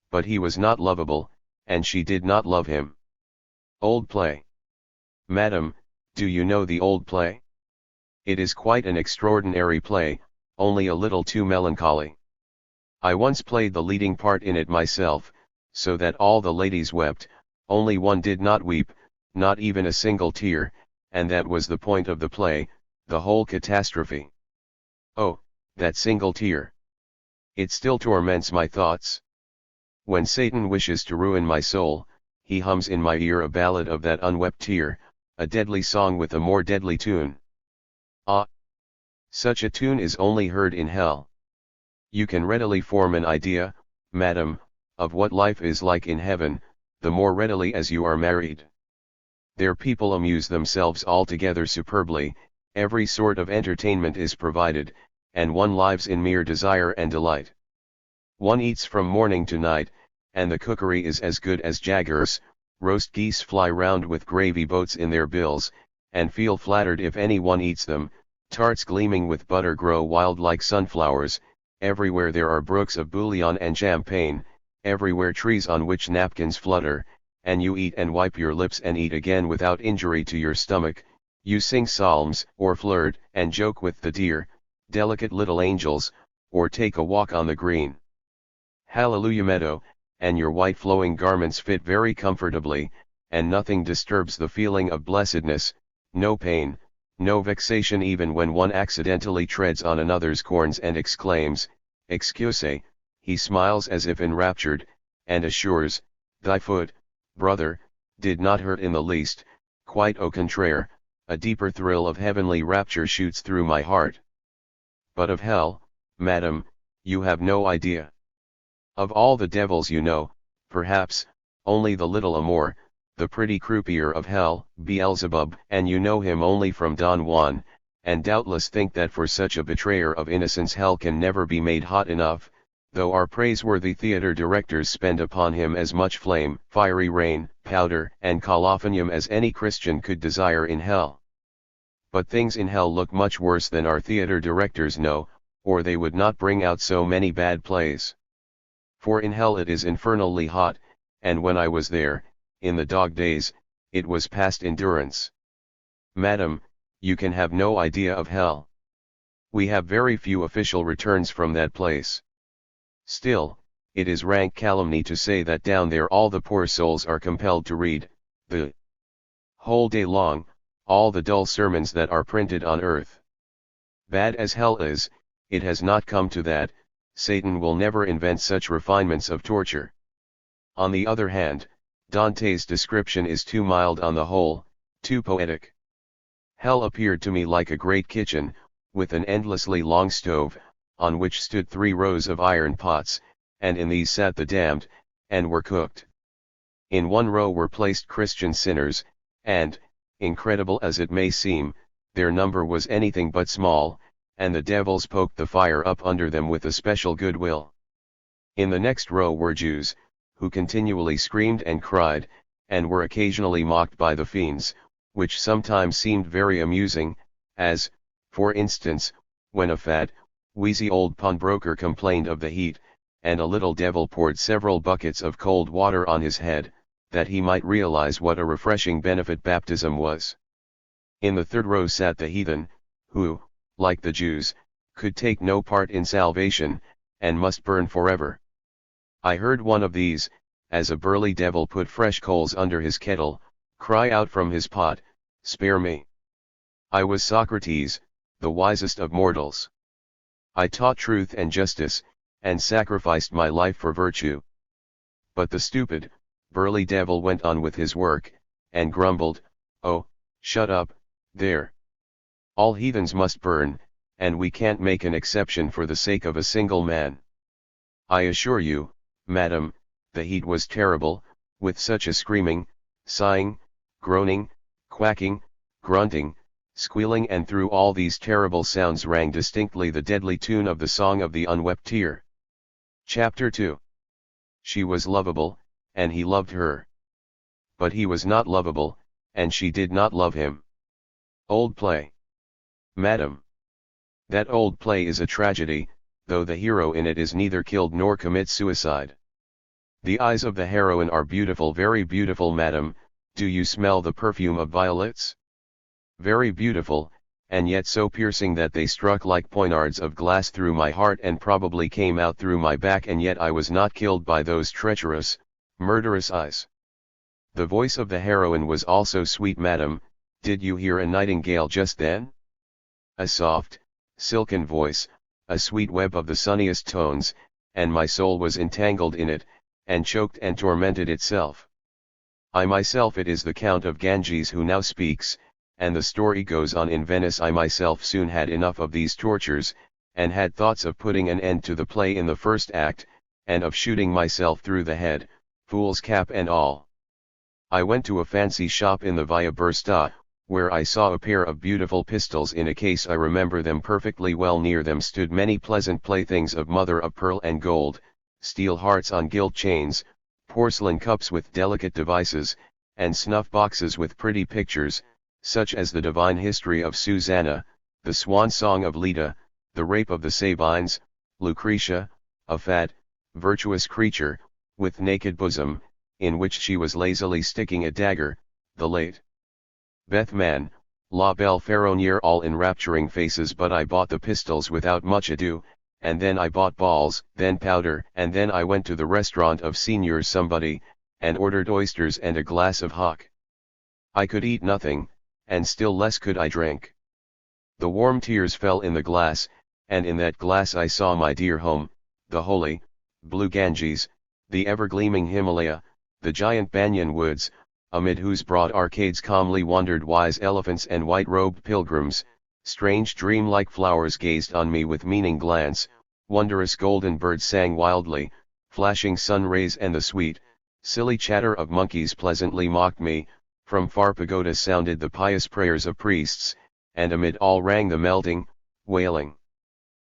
But he was not lovable, and she did not love him. Old play. Madam, do you know the old play? It is quite an extraordinary play, only a little too melancholy. I once played the leading part in it myself, so that all the ladies wept. Only one did not weep, not even a single tear, and that was the point of the play, the whole catastrophe. Oh, that single tear! It still torments my thoughts. When Satan wishes to ruin my soul, he hums in my ear a ballad of that unwept tear, a deadly song with a more deadly tune. Ah! Such a tune is only heard in hell. You can readily form an idea, madam, of what life is like in heaven, the more readily as you are married. There people amuse themselves altogether superbly, Every sort of entertainment is provided, and one lives in mere desire and delight. One eats from morning to night, and the cookery is as good as Jaggers. Roast geese fly round with gravy boats in their bills, and feel flattered if any one eats them. Tarts gleaming with butter grow wild like sunflowers. Everywhere there are brooks of bouillon and champagne, everywhere trees on which napkins flutter, and you eat and wipe your lips and eat again without injury to your stomach. You sing psalms, or flirt and joke with the dear, delicate little angels, or take a walk on the green. Hallelujah meadow, and your white flowing garments fit very comfortably, and nothing disturbs the feeling of blessedness, no pain, no vexation even when one accidentally treads on another's corns and exclaims, "Excuse," he smiles as if enraptured, and assures, "Thy foot, brother, did not hurt in the least, quite au contraire." A deeper thrill of heavenly rapture shoots through my heart. But of hell, madam, you have no idea. Of all the devils you know, perhaps, only the little Amor, the pretty croupier of hell, Beelzebub, and you know him only from Don Juan, and doubtless think that for such a betrayer of innocence hell can never be made hot enough, though our praiseworthy theatre directors spend upon him as much flame, fiery rain, powder, and colophonium as any Christian could desire in hell. But things in hell look much worse than our theatre directors know, or they would not bring out so many bad plays. For in hell it is infernally hot, and when I was there, in the dog days, it was past endurance. Madam, you can have no idea of hell. We have very few official returns from that place. Still, it is rank calumny to say that down there all the poor souls are compelled to read, the whole day long, all the dull sermons that are printed on earth. Bad as hell is, it has not come to that. Satan will never invent such refinements of torture. On the other hand, Dante's description is too mild on the whole, too poetic. Hell appeared to me like a great kitchen, with an endlessly long stove, on which stood 3 rows of iron pots, and in these sat the damned, and were cooked. In one row were placed Christian sinners, and, incredible as it may seem, their number was anything but small, and the devils poked the fire up under them with a special goodwill. In the next row were Jews, who continually screamed and cried, and were occasionally mocked by the fiends, which sometimes seemed very amusing, as, for instance, when a fat, wheezy old pawnbroker complained of the heat, and a little devil poured several buckets of cold water on his head, that he might realize what a refreshing benefit baptism was. In the third row sat the heathen, who, like the Jews, could take no part in salvation, and must burn forever. I heard one of these, as a burly devil put fresh coals under his kettle, cry out from his pot, "Spare me! I was Socrates, the wisest of mortals. I taught truth and justice, and sacrificed my life for virtue." But the stupid, burly devil went on with his work, and grumbled, "Oh, shut up, there! All heathens must burn, and we can't make an exception for the sake of a single man." I assure you, madam, the heat was terrible, with such a screaming, sighing, groaning, quacking, grunting, squealing, and through all these terrible sounds rang distinctly the deadly tune of the Song of the Unwept Tear. Chapter 2. She was lovable, and he loved her. But he was not lovable, and she did not love him. Old play. Madam. That old play is a tragedy, though the hero in it is neither killed nor commits suicide. The eyes of the heroine are beautiful, very beautiful, madam. Do you smell the perfume of violets? Very beautiful, and yet so piercing that they struck like poignards of glass through my heart and probably came out through my back, and yet I was not killed by those treacherous, murderous eyes. The voice of the heroine was also sweet, madam. Did you hear a nightingale just then? A soft, silken voice, a sweet web of the sunniest tones, and my soul was entangled in it, and choked and tormented itself. I myself, it is the Count of Ganges who now speaks, and the story goes on. In Venice I myself soon had enough of these tortures, and had thoughts of putting an end to the play in the first act, and of shooting myself through the head, fool's cap and all. I went to a fancy shop in the Via Bersta, where I saw a pair of beautiful pistols in a case. I remember them perfectly well. Near them stood many pleasant playthings of mother of pearl and gold, steel hearts on gilt chains, porcelain cups with delicate devices, and snuff boxes with pretty pictures, such as the divine history of Susanna, the swan song of Leda, the rape of the Sabines, Lucretia, a fat, virtuous creature, with naked bosom, in which she was lazily sticking a dagger, the late Bethman, La Belle Ferronnière, all enrapturing faces. But I bought the pistols without much ado, and then I bought balls, then powder, and then I went to the restaurant of Senior Somebody, and ordered oysters and a glass of hock. I could eat nothing, and still less could I drink. The warm tears fell in the glass, and in that glass I saw my dear home, the holy, blue Ganges, the ever-gleaming Himalaya, the giant banyan woods, amid whose broad arcades calmly wandered wise elephants and white-robed pilgrims. Strange dream-like flowers gazed on me with meaning glance, wondrous golden birds sang wildly, flashing sun rays and the sweet, silly chatter of monkeys pleasantly mocked me. From far pagodas sounded the pious prayers of priests, and amid all rang the melting, wailing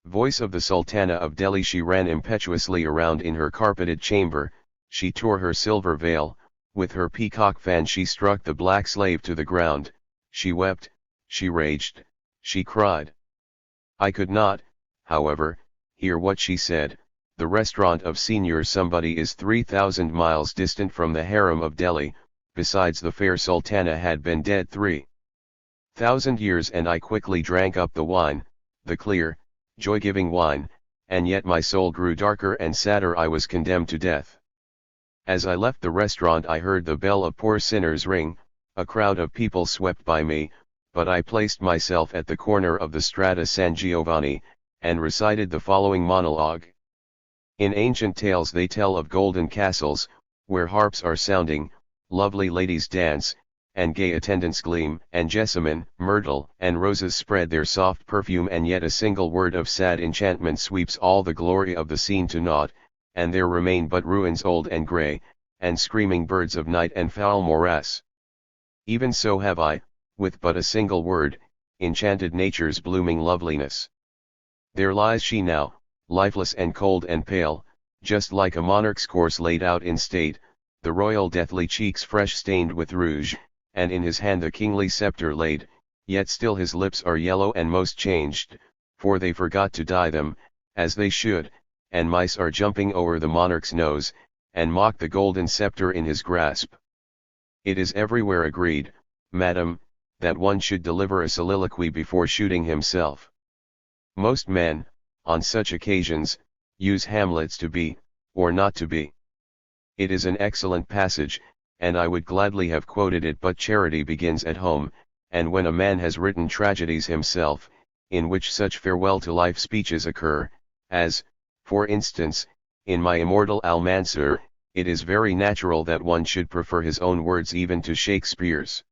voice of the Sultana of Delhi. She ran impetuously around in her carpeted chamber, she tore her silver veil, with her peacock fan she struck the black slave to the ground, she wept, she raged, she cried. I could not, however, hear what she said. The restaurant of Senior Somebody is 3,000 miles distant from the harem of Delhi, besides the fair Sultana had been dead 3,000 years, and I quickly drank up the wine, the clear, joy-giving wine, and yet my soul grew darker and sadder. I was condemned to death. As I left the restaurant I heard the bell of poor sinners ring, a crowd of people swept by me, but I placed myself at the corner of the Strada San Giovanni, and recited the following monologue. In ancient tales they tell of golden castles, where harps are sounding, lovely ladies dance, and gay attendants gleam, and jessamine, myrtle, and roses spread their soft perfume, and yet a single word of sad enchantment sweeps all the glory of the scene to naught, and there remain but ruins old and grey, and screaming birds of night and foul morass. Even so have I, with but a single word, enchanted nature's blooming loveliness. There lies she now, lifeless and cold and pale, just like a monarch's corse laid out in state, the royal deathly cheeks fresh stained with rouge, and in his hand the kingly scepter laid, yet still his lips are yellow and most changed, for they forgot to dye them, as they should, and mice are jumping over the monarch's nose, and mock the golden scepter in his grasp. It is everywhere agreed, madam, that one should deliver a soliloquy before shooting himself. Most men, on such occasions, use Hamlet's to be, or not to be. It is an excellent passage, and I would gladly have quoted it, but charity begins at home, and when a man has written tragedies himself, in which such farewell to life speeches occur, as, for instance, in my immortal Almansor, it is very natural that one should prefer his own words even to Shakespeare's.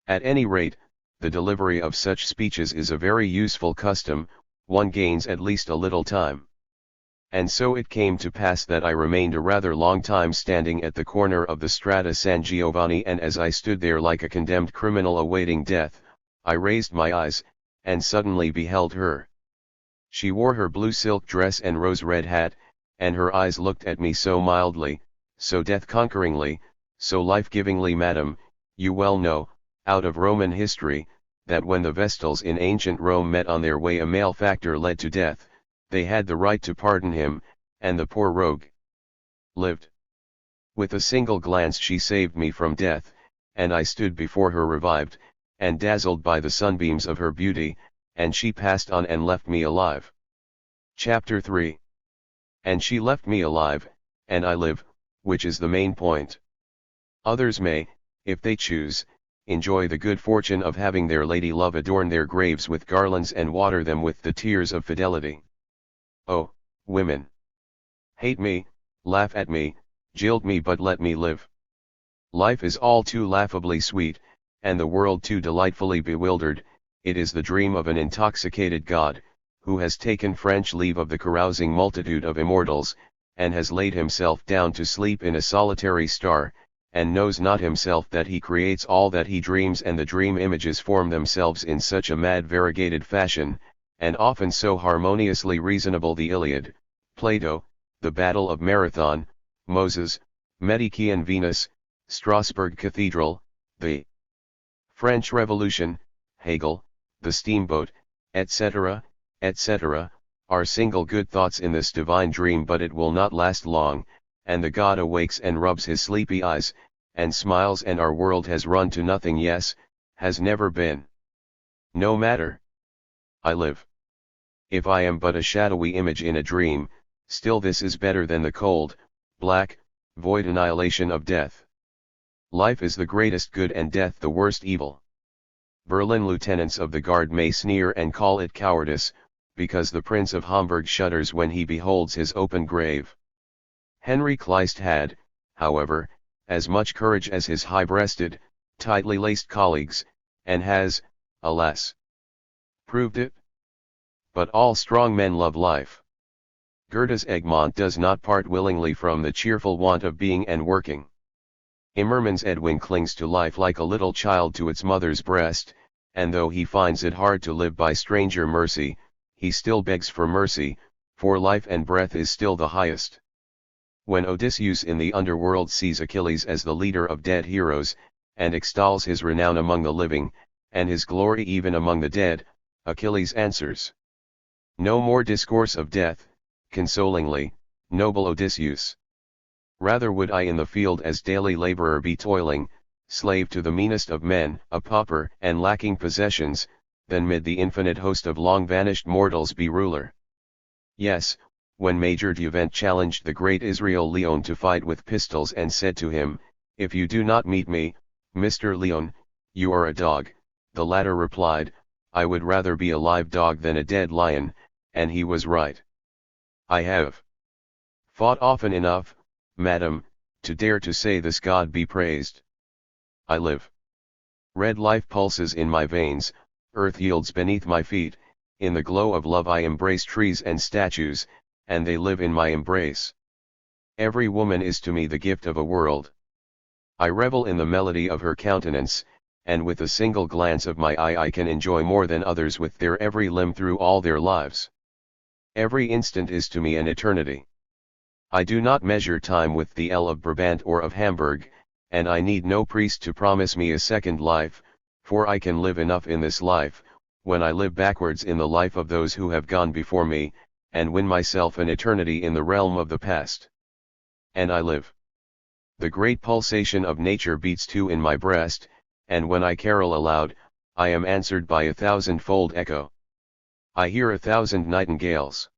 At any rate, the delivery of such speeches is a very useful custom, one gains at least a little time. And so it came to pass that I remained a rather long time standing at the corner of the Strada San Giovanni, and as I stood there like a condemned criminal awaiting death, I raised my eyes, and suddenly beheld her. She wore her blue silk dress and rose-red hat, and her eyes looked at me so mildly, so death-conqueringly, so life-givingly. Madam, you well know, out of Roman history, that when the Vestals in ancient Rome met on their way a malefactor led to death, they had the right to pardon him, and the poor rogue lived. With a single glance she saved me from death, and I stood before her revived, and dazzled by the sunbeams of her beauty, and she passed on and left me alive. Chapter 3. And she left me alive, and I live, which is the main point. Others may, if they choose, enjoy the good fortune of having their lady love adorn their graves with garlands and water them with the tears of fidelity. Oh, women! Hate me, laugh at me, jilt me, but let me live. Life is all too laughably sweet, and the world too delightfully bewildered. It is the dream of an intoxicated god, who has taken French leave of the carousing multitude of immortals, and has laid himself down to sleep in a solitary star, and knows not himself that he creates all that he dreams, and the dream images form themselves in such a mad variegated fashion, and often so harmoniously reasonable. The Iliad, Plato, the Battle of Marathon, Moses, Medicean Venus, Strasbourg Cathedral, the French Revolution, Hegel, the steamboat, etc., etc., are single good thoughts in this divine dream, but it will not last long, and the god awakes and rubs his sleepy eyes, and smiles, and our world has run to nothing. Yes, has never been. No matter. I live. If I am but a shadowy image in a dream, still this is better than the cold, black, void annihilation of death. Life is the greatest good and death the worst evil. Berlin lieutenants of the guard may sneer and call it cowardice, because the Prince of Hamburg shudders when he beholds his open grave. Henry Kleist had, however, as much courage as his high-breasted, tightly laced colleagues, and has, alas, proved it. But all strong men love life. Goethe's Egmont does not part willingly from the cheerful want of being and working. Immermann's Edwin clings to life like a little child to its mother's breast, and though he finds it hard to live by stranger mercy, he still begs for mercy, for life and breath is still the highest. When Odysseus in the underworld sees Achilles as the leader of dead heroes, and extols his renown among the living, and his glory even among the dead, Achilles answers, "No more discourse of death, consolingly, noble Odysseus. Rather would I in the field as daily laborer be toiling, slave to the meanest of men, a pauper and lacking possessions, than mid the infinite host of long-vanished mortals be ruler." Yes, when Major Duvent challenged the great Israel Leon to fight with pistols and said to him, "If you do not meet me, Mr. Leon, you are a dog," the latter replied, "I would rather be a live dog than a dead lion," and he was right. I have fought often enough, madam, to dare to say this God be praised. I live. Red life pulses in my veins, earth yields beneath my feet, in the glow of love I embrace trees and statues, and they live in my embrace. Every woman is to me the gift of a world. I revel in the melody of her countenance, and with a single glance of my eye I can enjoy more than others with their every limb through all their lives. Every instant is to me an eternity. I do not measure time with the ell of Brabant or of Hamburg, and I need no priest to promise me a second life, for I can live enough in this life, when I live backwards in the life of those who have gone before me, and win myself an eternity in the realm of the past. And I live. The great pulsation of nature beats too in my breast, and when I carol aloud, I am answered by a thousand-fold echo. I hear 1,000 nightingales.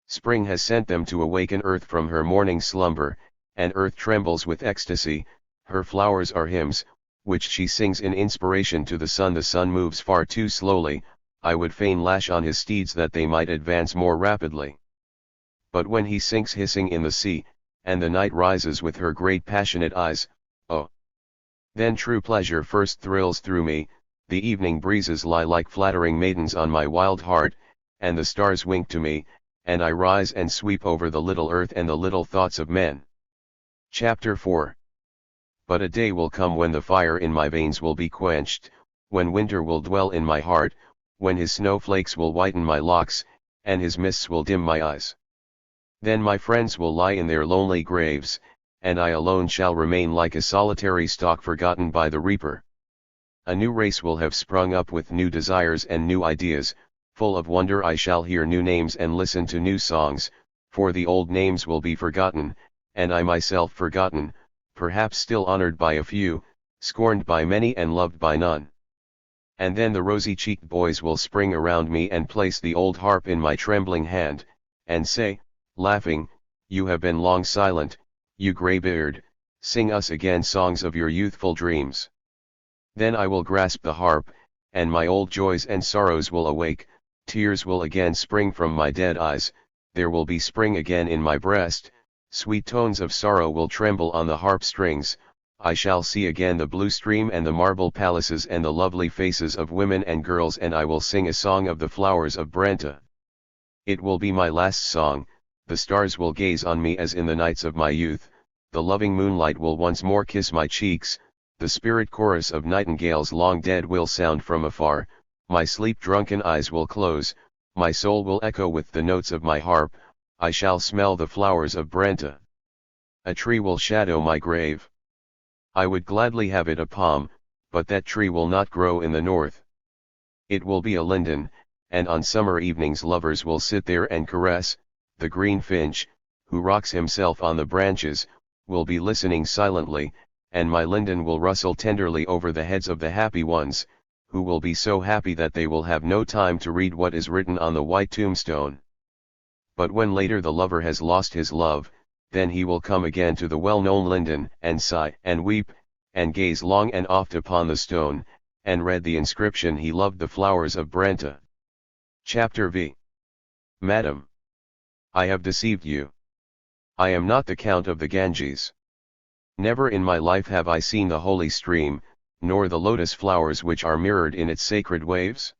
Spring has sent them to awaken earth from her morning slumber, and earth trembles with ecstasy. Her flowers are hymns, which she sings in inspiration to the sun. The sun moves far too slowly, I would fain lash on his steeds that they might advance more rapidly. But when he sinks hissing in the sea, and the night rises with her great passionate eyes, oh! Then true pleasure first thrills through me, the evening breezes lie like flattering maidens on my wild heart, and the stars wink to me, and I rise and sweep over the little earth and the little thoughts of men. Chapter 4. But a day will come when the fire in my veins will be quenched, when winter will dwell in my heart, when his snowflakes will whiten my locks, and his mists will dim my eyes. Then my friends will lie in their lonely graves, and I alone shall remain like a solitary stalk forgotten by the reaper. A new race will have sprung up with new desires and new ideas, full of wonder I shall hear new names and listen to new songs, for the old names will be forgotten, and I myself forgotten, perhaps still honored by a few, scorned by many and loved by none. And then the rosy-cheeked boys will spring around me and place the old harp in my trembling hand, and say, laughing, "You have been long silent, you grey-beard, sing us again songs of your youthful dreams." Then I will grasp the harp, and my old joys and sorrows will awake, tears will again spring from my dead eyes, there will be spring again in my breast, sweet tones of sorrow will tremble on the harp strings, I shall see again the blue stream and the marble palaces and the lovely faces of women and girls, and I will sing a song of the flowers of Brenta. It will be my last song, the stars will gaze on me as in the nights of my youth, the loving moonlight will once more kiss my cheeks, the spirit chorus of nightingales long dead will sound from afar, my sleep-drunken eyes will close, my soul will echo with the notes of my harp, I shall smell the flowers of Brenta. A tree will shadow my grave. I would gladly have it a palm, but that tree will not grow in the north. It will be a linden, and on summer evenings lovers will sit there and caress, the green finch, who rocks himself on the branches, will be listening silently, and my linden will rustle tenderly over the heads of the happy ones, who will be so happy that they will have no time to read what is written on the white tombstone. But when later the lover has lost his love, then he will come again to the well-known linden, and sigh and weep, and gaze long and oft upon the stone, and read the inscription, he loved the flowers of Brenta. Chapter V. Madam, I have deceived you. I am not the Count of the Ganges. Never in my life have I seen the holy stream, nor the lotus flowers which are mirrored in its sacred waves.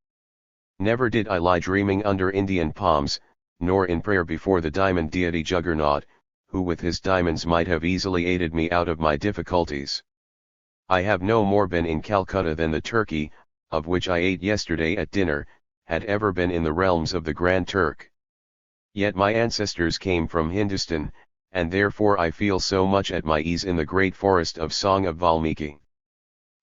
Never did I lie dreaming under Indian palms, nor in prayer before the diamond deity Juggernaut, who with his diamonds might have easily aided me out of my difficulties. I have no more been in Calcutta than the turkey, of which I ate yesterday at dinner, had ever been in the realms of the Grand Turk. Yet my ancestors came from Hindustan, and therefore I feel so much at my ease in the great forest of Song of Valmiki.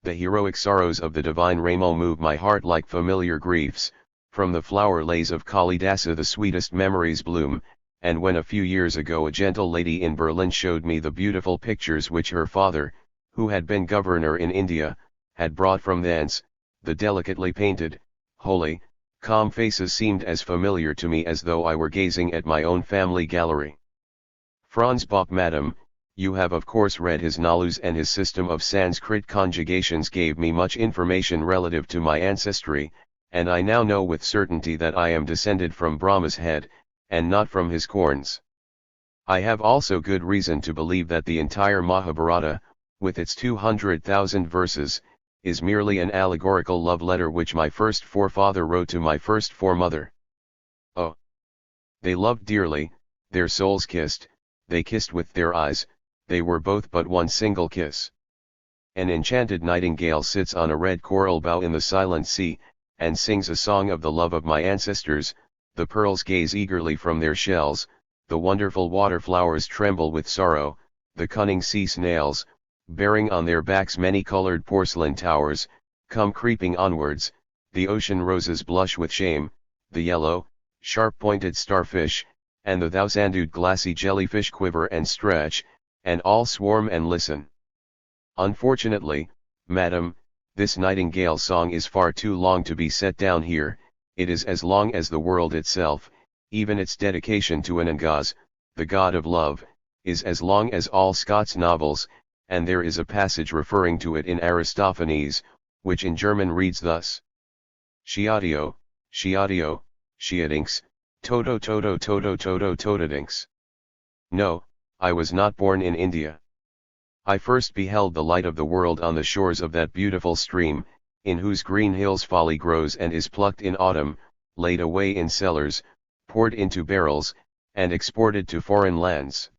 The heroic sorrows of the divine Ramal move my heart like familiar griefs, from the flower lays of Kalidasa the sweetest memories bloom, and when a few years ago a gentle lady in Berlin showed me the beautiful pictures which her father, who had been governor in India, had brought from thence, the delicately painted, holy, calm faces seemed as familiar to me as though I were gazing at my own family gallery. Franz Bach, madam, you have of course read his Nalus, and his system of Sanskrit conjugations gave me much information relative to my ancestry, and I now know with certainty that I am descended from Brahma's head, and not from his corns. I have also good reason to believe that the entire Mahabharata, with its 200,000 verses, is merely an allegorical love letter which my first forefather wrote to my first foremother. Oh! They loved dearly, their souls kissed, they kissed with their eyes, they were both but one single kiss. An enchanted nightingale sits on a red coral bough in the silent sea, and sings a song of the love of my ancestors, the pearls gaze eagerly from their shells, the wonderful water flowers tremble with sorrow, the cunning sea snails, bearing on their backs many-colored porcelain towers, come creeping onwards, the ocean roses blush with shame, the yellow, sharp-pointed starfish, and the thousanded glassy jellyfish quiver and stretch, and all swarm and listen. Unfortunately, madam, this nightingale song is far too long to be set down here, it is as long as the world itself, even its dedication to Anangas, the god of love, is as long as all Scott's novels, and there is a passage referring to it in Aristophanes, which in German reads thus: Sciatio, sciatio, sciatinx, toto toto toto toto totodinx. No, I was not born in India. I first beheld the light of the world on the shores of that beautiful stream, in whose green hills folly grows and is plucked in autumn, laid away in cellars, poured into barrels, and exported to foreign lands.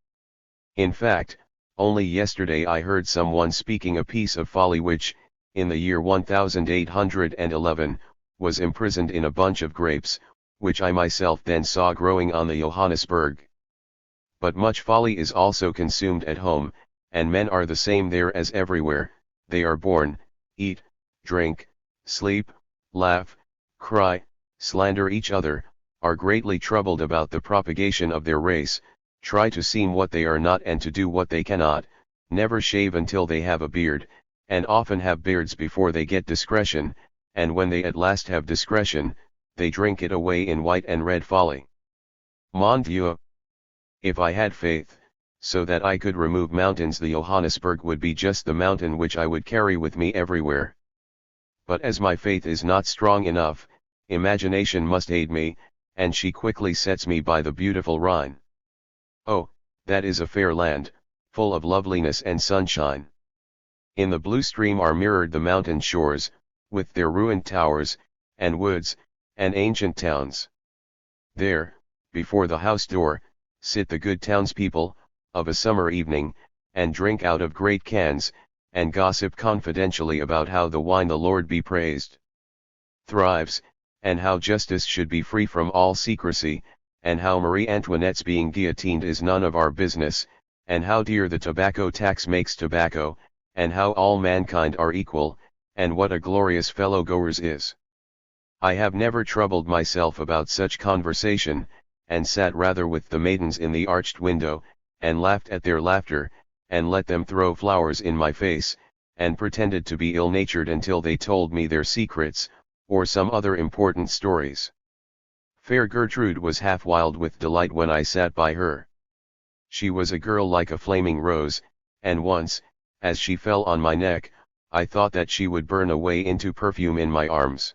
In fact, only yesterday I heard someone speaking a piece of folly which, in the year 1811, was imprisoned in a bunch of grapes, which I myself then saw growing on the Johannesburg. But much folly is also consumed at home, and men are the same there as everywhere, they are born, eat, drink, sleep, laugh, cry, slander each other, are greatly troubled about the propagation of their race, try to seem what they are not and to do what they cannot, never shave until they have a beard, and often have beards before they get discretion, and when they at last have discretion, they drink it away in white and red folly. Mon Dieu! If I had faith, so that I could remove mountains, the Johannesburg would be just the mountain which I would carry with me everywhere. But as my faith is not strong enough, imagination must aid me, and she quickly sets me by the beautiful Rhine. Oh, that is a fair land, full of loveliness and sunshine. In the blue stream are mirrored the mountain shores, with their ruined towers, and woods, and ancient towns. There, before the house door, sit the good townspeople, of a summer evening, and drink out of great cans, and gossip confidentially about how the wine, the Lord be praised, thrives, and how justice should be free from all secrecy, and how Marie Antoinette's being guillotined is none of our business, and how dear the tobacco tax makes tobacco, and how all mankind are equal, and what a glorious fellow goers is. I have never troubled myself about such conversation, and sat rather with the maidens in the arched window, and laughed at their laughter, and let them throw flowers in my face, and pretended to be ill-natured until they told me their secrets, or some other important stories. Fair Gertrude was half wild with delight when I sat by her. She was a girl like a flaming rose, and once, as she fell on my neck, I thought that she would burn away into perfume in my arms.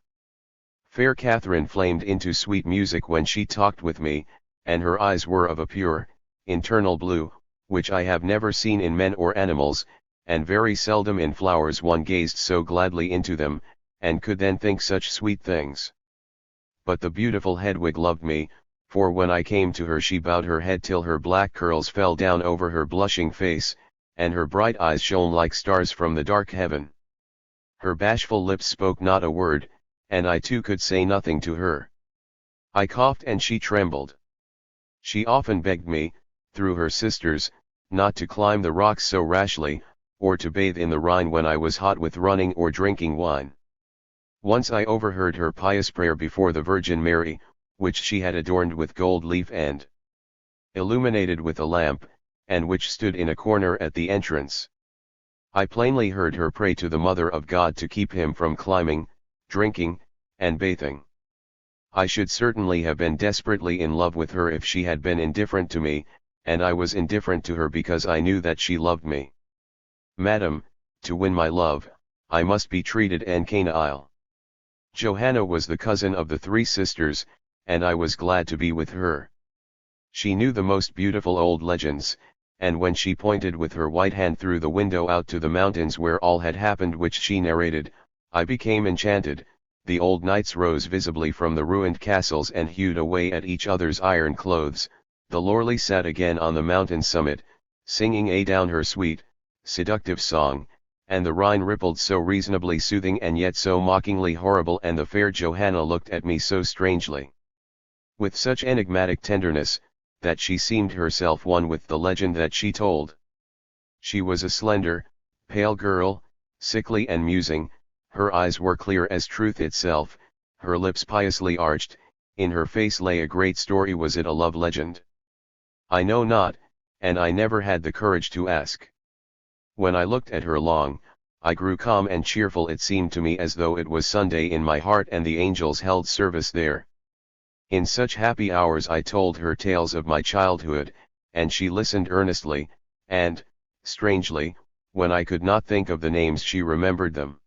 Fair Catherine flamed into sweet music when she talked with me, and her eyes were of a pure, internal blue, which I have never seen in men or animals, and very seldom in flowers one gazed so gladly into them, and could then think such sweet things. But the beautiful Hedwig loved me, for when I came to her she bowed her head till her black curls fell down over her blushing face, and her bright eyes shone like stars from the dark heaven. Her bashful lips spoke not a word, and I too could say nothing to her. I coughed and she trembled. She often begged me, through her sisters, not to climb the rocks so rashly, or to bathe in the Rhine when I was hot with running or drinking wine. Once I overheard her pious prayer before the Virgin Mary, which she had adorned with gold leaf and illuminated with a lamp, and which stood in a corner at the entrance. I plainly heard her pray to the Mother of God to keep him from climbing, drinking, and bathing. I should certainly have been desperately in love with her if she had been indifferent to me, and I was indifferent to her because I knew that she loved me. Madam, to win my love, I must be treated en canile. Johanna was the cousin of the three sisters, and I was glad to be with her. She knew the most beautiful old legends, and when she pointed with her white hand through the window out to the mountains where all had happened which she narrated, I became enchanted. The old knights rose visibly from the ruined castles and hewed away at each other's iron clothes. The Loreley sat again on the mountain summit, singing a down her sweet, seductive song, and the Rhine rippled so reasonably soothing and yet so mockingly horrible, and the fair Johanna looked at me so strangely, with such enigmatic tenderness, that she seemed herself one with the legend that she told. She was a slender, pale girl, sickly and musing. Her eyes were clear as truth itself, her lips piously arched, in her face lay a great story. Was it a love legend? I know not, and I never had the courage to ask. When I looked at her long, I grew calm and cheerful. It seemed to me as though it was Sunday in my heart and the angels held service there. In such happy hours I told her tales of my childhood, and she listened earnestly, and, strangely, when I could not think of the names she remembered them.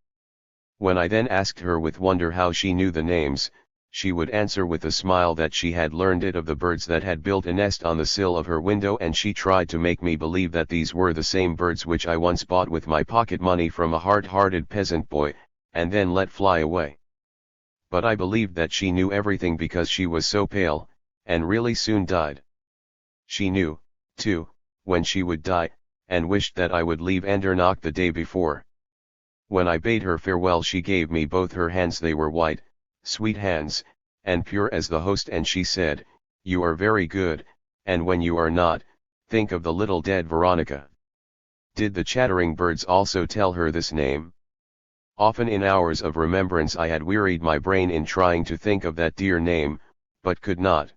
When I then asked her with wonder how she knew the names, she would answer with a smile that she had learned it of the birds that had built a nest on the sill of her window, and she tried to make me believe that these were the same birds which I once bought with my pocket money from a hard-hearted peasant boy, and then let fly away. But I believed that she knew everything because she was so pale, and really soon died. She knew, too, when she would die, and wished that I would leave Andernach the day before. When I bade her farewell she gave me both her hands. They were white, sweet hands, and pure as the host, and she said, "You are very good, and when you are not, think of the little dead Veronica." Did the chattering birds also tell her this name? Often in hours of remembrance I had wearied my brain in trying to think of that dear name, but could not.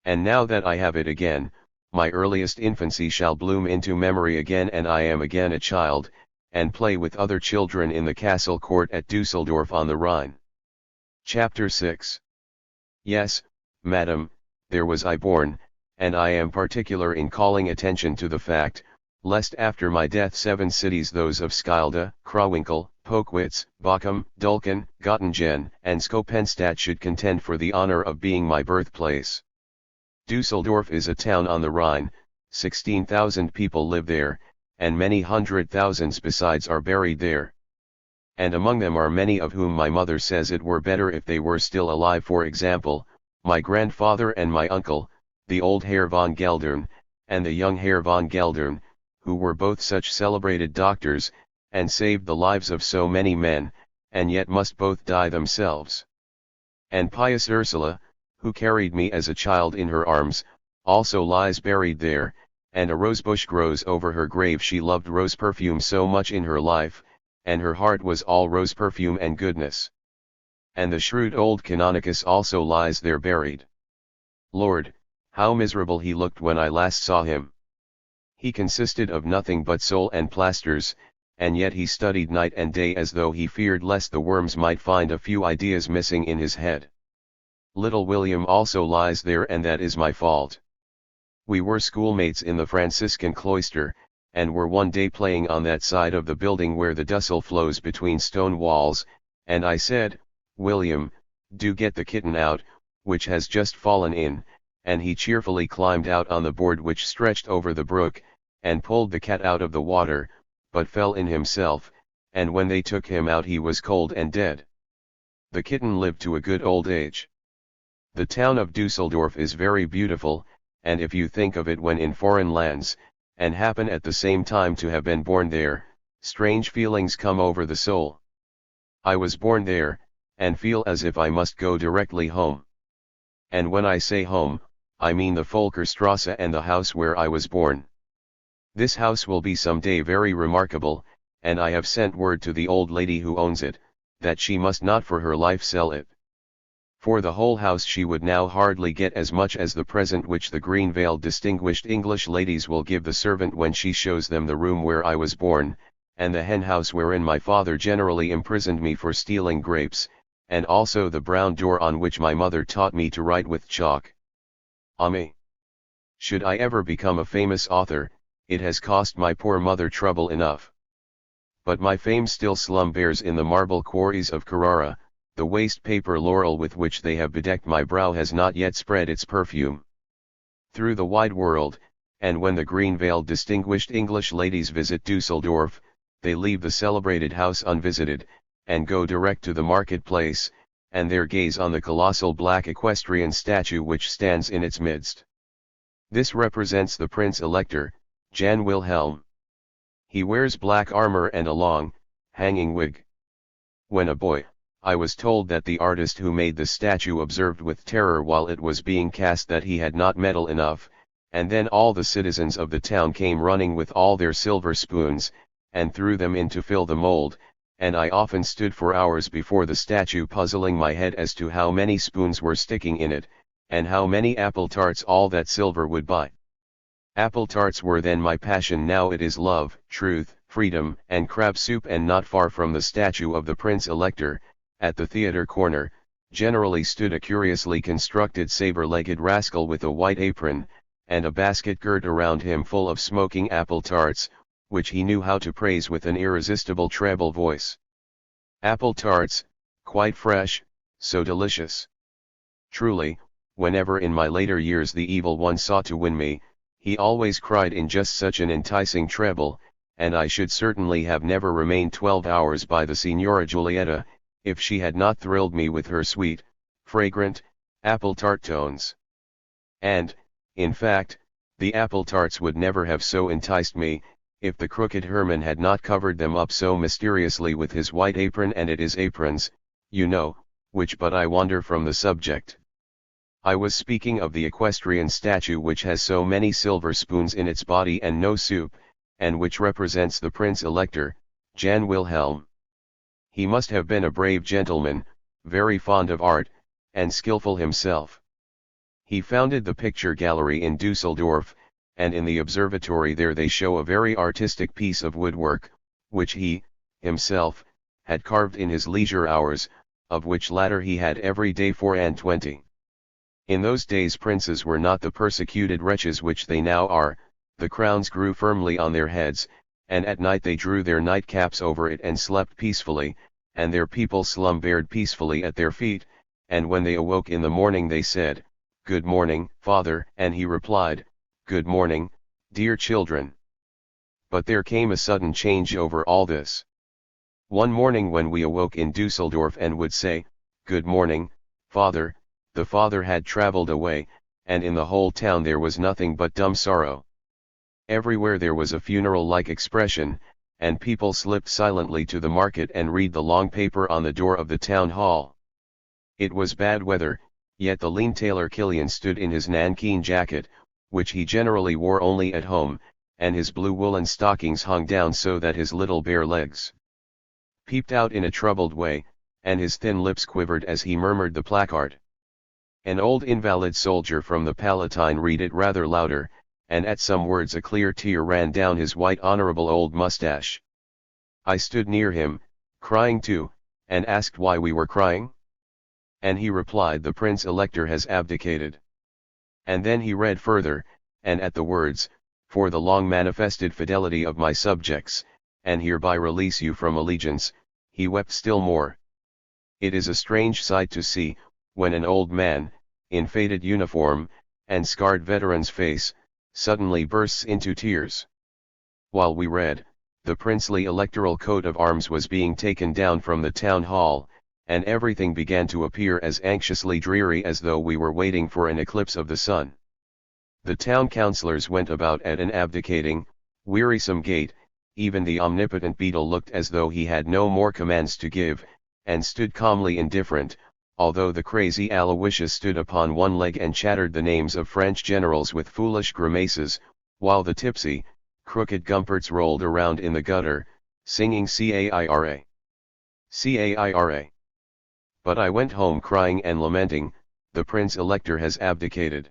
And now that I have it again, my earliest infancy shall bloom into memory again, and I am again a child, and play with other children in the castle court at Dusseldorf on the Rhine. Chapter 6. Yes, madam, there was I born, and I am particular in calling attention to the fact, lest after my death 7 cities, those of Schilde, Krawinkel, Pokwitz, Bochum, Dulken, Göttingen, and Schopenstadt, should contend for the honor of being my birthplace. Dusseldorf is a town on the Rhine, 16,000 people live there, and many hundred thousands besides are buried there. And among them are many of whom my mother says it were better if they were still alive. For example, my grandfather and my uncle, the old Herr von Geldern, and the young Herr von Geldern, who were both such celebrated doctors, and saved the lives of so many men, and yet must both die themselves. And pious Ursula, who carried me as a child in her arms, also lies buried there, and a rosebush grows over her grave. She loved rose perfume so much in her life, and her heart was all rose perfume and goodness. And the shrewd old Canonicus also lies there buried. Lord, how miserable he looked when I last saw him. He consisted of nothing but soul and plasters, and yet he studied night and day as though he feared lest the worms might find a few ideas missing in his head. Little William also lies there, and that is my fault. We were schoolmates in the Franciscan cloister, and were one day playing on that side of the building where the Dussel flows between stone walls, and I said, "William, do get the kitten out, which has just fallen in," and he cheerfully climbed out on the board which stretched over the brook, and pulled the cat out of the water, but fell in himself, and when they took him out he was cold and dead. The kitten lived to a good old age. The town of Dusseldorf is very beautiful, and if you think of it when in foreign lands, and happen at the same time to have been born there, strange feelings come over the soul. I was born there, and feel as if I must go directly home. And when I say home, I mean the Folkerstrasse and the house where I was born. This house will be some day very remarkable, and I have sent word to the old lady who owns it, that she must not for her life sell it. For the whole house she would now hardly get as much as the present which the green-veiled distinguished English ladies will give the servant when she shows them the room where I was born, and the hen-house wherein my father generally imprisoned me for stealing grapes, and also the brown door on which my mother taught me to write with chalk. Ah me! Should I ever become a famous author, it has cost my poor mother trouble enough. But my fame still slumbers in the marble quarries of Carrara. The waste paper laurel with which they have bedecked my brow has not yet spread its perfume through the wide world, and when the green-veiled distinguished English ladies visit Dusseldorf, they leave the celebrated house unvisited, and go direct to the market-place, and there gaze on the colossal black equestrian statue which stands in its midst. This represents the Prince Elector, Jan Wilhelm. He wears black armor and a long, hanging wig. When a boy, I was told that the artist who made the statue observed with terror while it was being cast that he had not metal enough, and then all the citizens of the town came running with all their silver spoons, and threw them in to fill the mold, and I often stood for hours before the statue puzzling my head as to how many spoons were sticking in it, and how many apple tarts all that silver would buy. Apple tarts were then my passion, now it is love, truth, freedom, and crab soup. And not far from the statue of the Prince Elector, at the theatre corner, generally stood a curiously constructed saber-legged rascal with a white apron, and a basket girt around him full of smoking apple tarts, which he knew how to praise with an irresistible treble voice. Apple tarts, quite fresh, so delicious. Truly, whenever in my later years the evil one sought to win me, he always cried in just such an enticing treble, and I should certainly have never remained 12 hours by the Signora Giulietta, if she had not thrilled me with her sweet, fragrant, apple tart tones. And, in fact, the apple tarts would never have so enticed me, if the crooked Herman had not covered them up so mysteriously with his white apron. And it is aprons, you know, which but I wander from the subject. I was speaking of the equestrian statue which has so many silver spoons in its body and no soup, and which represents the Prince Elector, Jan Wilhelm. He must have been a brave gentleman, very fond of art, and skillful himself. He founded the picture gallery in Dusseldorf, and in the observatory there they show a very artistic piece of woodwork, which he, himself, had carved in his leisure hours, of which latter he had every day 24. In those days princes were not the persecuted wretches which they now are, the crowns grew firmly on their heads, and at night they drew their nightcaps over it and slept peacefully, and their people slumbered peacefully at their feet, and when they awoke in the morning they said, "Good morning, father," and he replied, "Good morning, dear children." But there came a sudden change over all this. One morning when we awoke in Dusseldorf and would say, "Good morning, father," the father had travelled away, and in the whole town there was nothing but dumb sorrow. Everywhere there was a funeral-like expression, and people slipped silently to the market and read the long paper on the door of the town hall. It was bad weather, yet the lean tailor Killian stood in his nankeen jacket, which he generally wore only at home, and his blue woolen stockings hung down so that his little bare legs peeped out in a troubled way, and his thin lips quivered as he murmured the placard. An old invalid soldier from the Palatine read it rather louder, and at some words a clear tear ran down his white honorable old mustache. I stood near him, crying too, and asked why we were crying. And he replied, the Prince-Elector has abdicated. And then he read further, and at the words, for the long manifested fidelity of my subjects, and hereby release you from allegiance, he wept still more. It is a strange sight to see, when an old man, in faded uniform, and scarred veteran's face, suddenly bursts into tears. While we read, the princely electoral coat of arms was being taken down from the town hall, and everything began to appear as anxiously dreary as though we were waiting for an eclipse of the sun. The town councillors went about at an abdicating, wearisome gait, even the omnipotent beadle looked as though he had no more commands to give, and stood calmly indifferent, although the crazy Aloysius stood upon one leg and chattered the names of French generals with foolish grimaces, while the tipsy, crooked Gumperts rolled around in the gutter, singing Caira. Caira. But I went home crying and lamenting, the Prince-Elector has abdicated.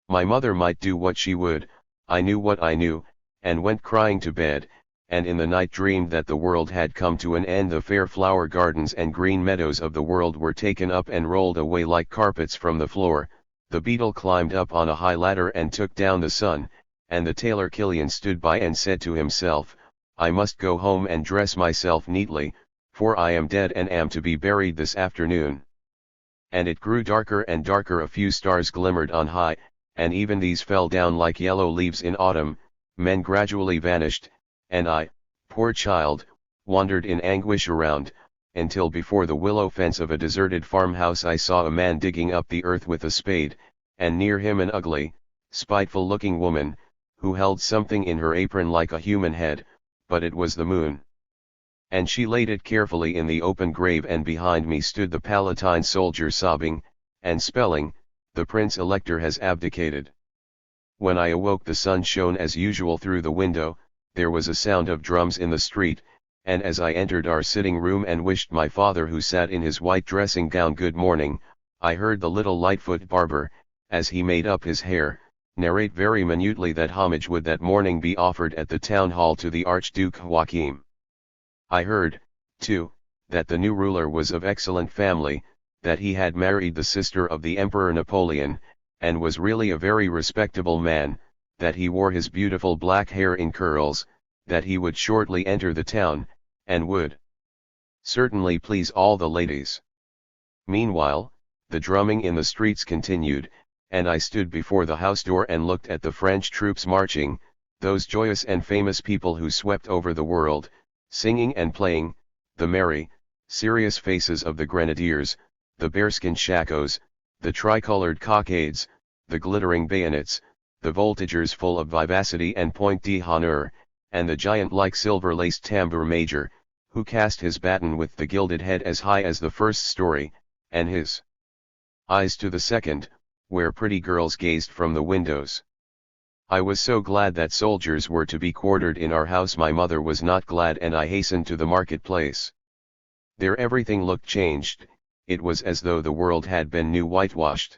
My mother might do what she would, I knew what I knew, and went crying to bed, and in the night dreamed that the world had come to an end. The fair flower gardens and green meadows of the world were taken up and rolled away like carpets from the floor. The beadle climbed up on a high ladder and took down the sun, and the tailor Killian stood by and said to himself, I must go home and dress myself neatly, for I am dead and am to be buried this afternoon. And it grew darker and darker. A few stars glimmered on high, and even these fell down like yellow leaves in autumn. Men gradually vanished, and I, poor child, wandered in anguish around, until before the willow fence of a deserted farmhouse I saw a man digging up the earth with a spade, and near him an ugly, spiteful-looking woman, who held something in her apron like a human head, but it was the moon. And she laid it carefully in the open grave, and behind me stood the Palatine soldier sobbing, and spelling, the Prince-Elector has abdicated. When I awoke the sun shone as usual through the window, there was a sound of drums in the street, and as I entered our sitting room and wished my father, who sat in his white dressing gown, good morning, I heard the little Lightfoot barber, as he made up his hair, narrate very minutely that homage would that morning be offered at the town hall to the Archduke Joachim. I heard, too, that the new ruler was of excellent family, that he had married the sister of the Emperor Napoleon, and was really a very respectable man, that he wore his beautiful black hair in curls, that he would shortly enter the town, and would certainly please all the ladies. Meanwhile, the drumming in the streets continued, and I stood before the house door and looked at the French troops marching, those joyous and famous people who swept over the world, singing and playing, the merry, serious faces of the grenadiers, the bearskin shakos, the tricolored cockades, the glittering bayonets, the voltigeurs full of vivacity and point d'honneur, and the giant-like silver-laced tambour major, who cast his baton with the gilded head as high as the first story, and his eyes to the second, where pretty girls gazed from the windows. I was so glad that soldiers were to be quartered in our house. My mother was not glad, and I hastened to the marketplace. There everything looked changed. It was as though the world had been new whitewashed.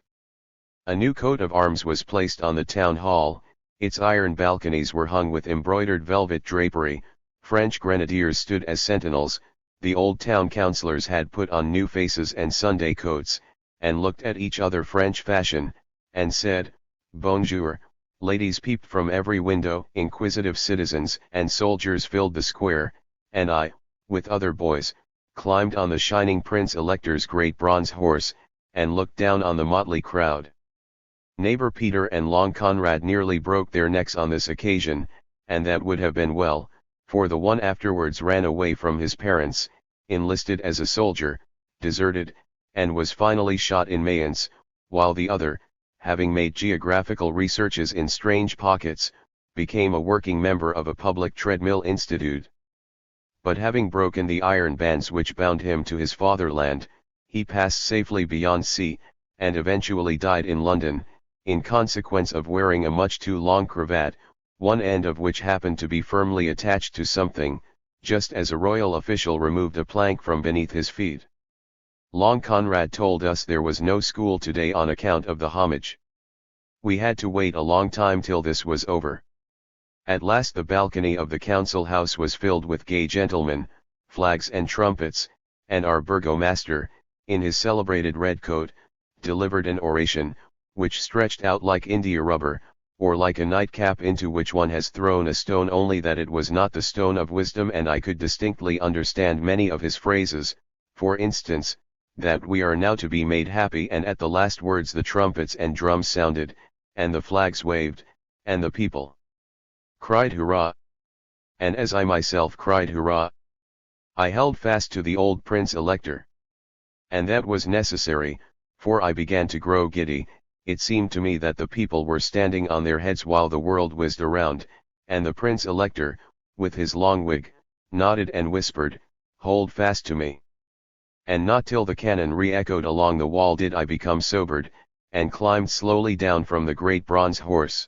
A new coat of arms was placed on the town hall, its iron balconies were hung with embroidered velvet drapery, French grenadiers stood as sentinels, the old town councillors had put on new faces and Sunday coats, and looked at each other French fashion, and said, Bonjour. Ladies peeped from every window, inquisitive citizens and soldiers filled the square, and I, with other boys, climbed on the shining Prince-Elector's great bronze horse, and looked down on the motley crowd. Neighbor Peter and Long Conrad nearly broke their necks on this occasion, and that would have been well, for the one afterwards ran away from his parents, enlisted as a soldier, deserted, and was finally shot in Mayence, while the other, having made geographical researches in strange pockets, became a working member of a public treadmill institute. But having broken the iron bands which bound him to his fatherland, he passed safely beyond sea, and eventually died in London, in consequence of wearing a much too long cravat, one end of which happened to be firmly attached to something, just as a royal official removed a plank from beneath his feet. Long Conrad told us there was no school today on account of the homage. We had to wait a long time till this was over. At last the balcony of the council house was filled with gay gentlemen, flags and trumpets, and our burgomaster, in his celebrated red coat, delivered an oration, which stretched out like India rubber, or like a nightcap into which one has thrown a stone, only that it was not the stone of wisdom, and I could distinctly understand many of his phrases, for instance, that we are now to be made happy, and at the last words the trumpets and drums sounded, and the flags waved, and the people cried hurrah. And as I myself cried hurrah, I held fast to the old Prince Elector. And that was necessary, for I began to grow giddy. It seemed to me that the people were standing on their heads while the world whizzed around, and the Prince Elector, with his long wig, nodded and whispered, "Hold fast to me." And not till the cannon re-echoed along the wall did I become sobered, and climbed slowly down from the great bronze horse.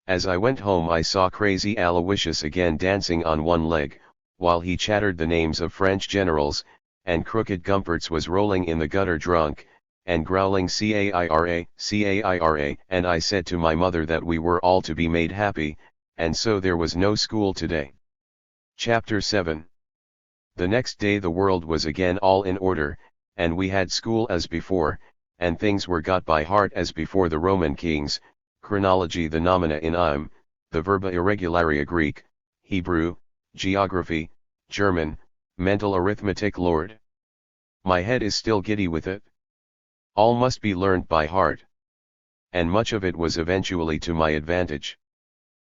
As I went home I saw crazy Aloysius again dancing on one leg, while he chattered the names of French generals, and crooked Gumpertz was rolling in the gutter drunk, and growling "Caira, Caira," and I said to my mother that we were all to be made happy, and so there was no school today. Chapter 7. The next day the world was again all in order, and we had school as before, and things were got by heart as before. The Roman kings, chronology, the nomina in Im, the verba irregularia, Greek, Hebrew, geography, German, mental arithmetic. Lord, my head is still giddy with it. All must be learnt by heart. And much of it was eventually to my advantage.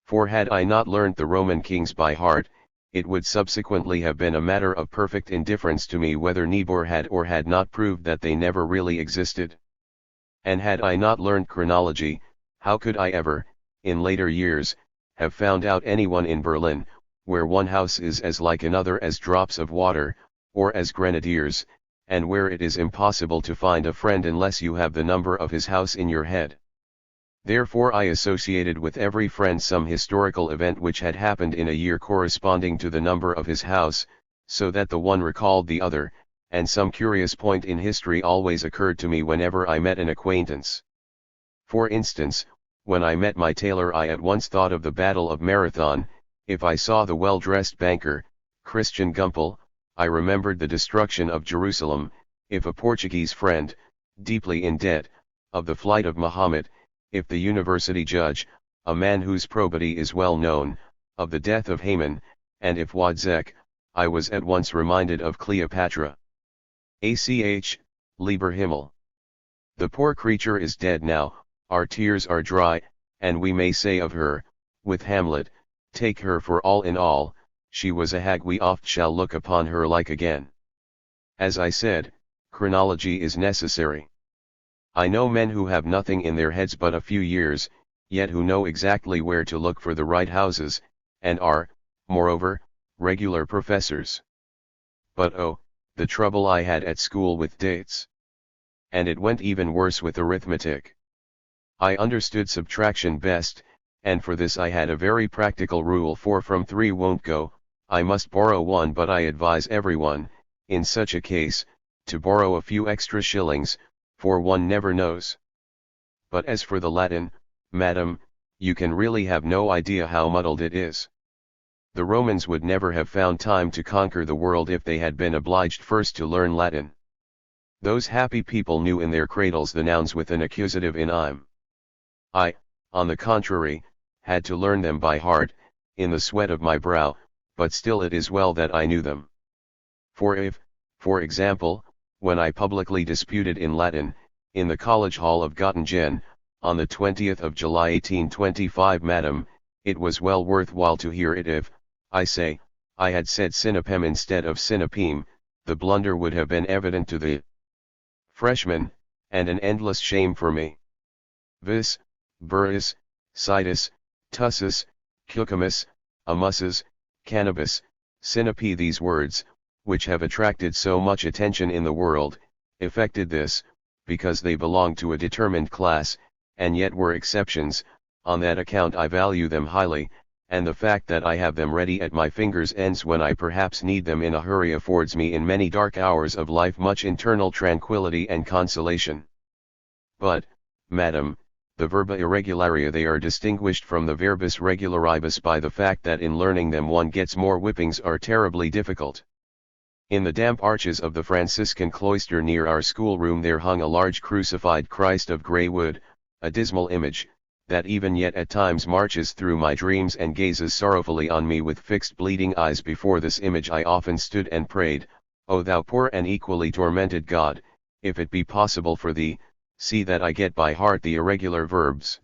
For had I not learnt the Roman kings by heart, it would subsequently have been a matter of perfect indifference to me whether Niebuhr had or had not proved that they never really existed. And had I not learnt chronology, how could I ever, in later years, have found out anyone in Berlin, where one house is as like another as drops of water, or as grenadiers, and where it is impossible to find a friend unless you have the number of his house in your head? Therefore I associated with every friend some historical event which had happened in a year corresponding to the number of his house, so that the one recalled the other, and some curious point in history always occurred to me whenever I met an acquaintance. For instance, when I met my tailor I at once thought of the Battle of Marathon. If I saw the well-dressed banker, Christian Gumpel, I remembered the destruction of Jerusalem. If a Portuguese friend, deeply in debt, of the flight of Muhammad. If the university judge, a man whose probity is well known, of the death of Haman, and if Wadzek, I was at once reminded of Cleopatra. Lieber Himmel. The poor creature is dead now, our tears are dry, and we may say of her, with Hamlet, take her for all in all, she was a hag, we oft shall look upon her like again. As I said, chronology is necessary. I know men who have nothing in their heads but a few years, yet who know exactly where to look for the right houses, and are, moreover, regular professors. But oh, the trouble I had at school with dates! And it went even worse with arithmetic. I understood subtraction best, and for this I had a very practical rule: 4 from 3 won't go, I must borrow 1, but I advise everyone, in such a case, to borrow a few extra shillings, for one never knows. But as for the Latin, madam, you can really have no idea how muddled it is. The Romans would never have found time to conquer the world if they had been obliged first to learn Latin. Those happy people knew in their cradles the nouns with an accusative in Im. I, on the contrary, had to learn them by heart, in the sweat of my brow, but still it is well that I knew them. For if, for example, when I publicly disputed in Latin, in the College Hall of Göttingen, on the 20th of July 1825, madam, it was well worth while to hear it. If, I say, I had said synapem instead of synapeme, the blunder would have been evident to the freshman, and an endless shame for me. Vis, burris, situs, tussus, cucumis, amusses, cannabis, sinope. These words, which have attracted so much attention in the world, effected this, because they belong to a determined class, and yet were exceptions. On that account I value them highly, and the fact that I have them ready at my fingers' ends when I perhaps need them in a hurry affords me in many dark hours of life much internal tranquility and consolation. But, madam, the verba irregularia, they are distinguished from the verbis regularibus by the fact that in learning them one gets more whippings, are terribly difficult. In the damp arches of the Franciscan cloister near our schoolroom there hung a large crucified Christ of grey wood, a dismal image, that even yet at times marches through my dreams and gazes sorrowfully on me with fixed bleeding eyes. Before this image I often stood and prayed, O thou poor and equally tormented God, if it be possible for thee, see that I get by heart the irregular verbs.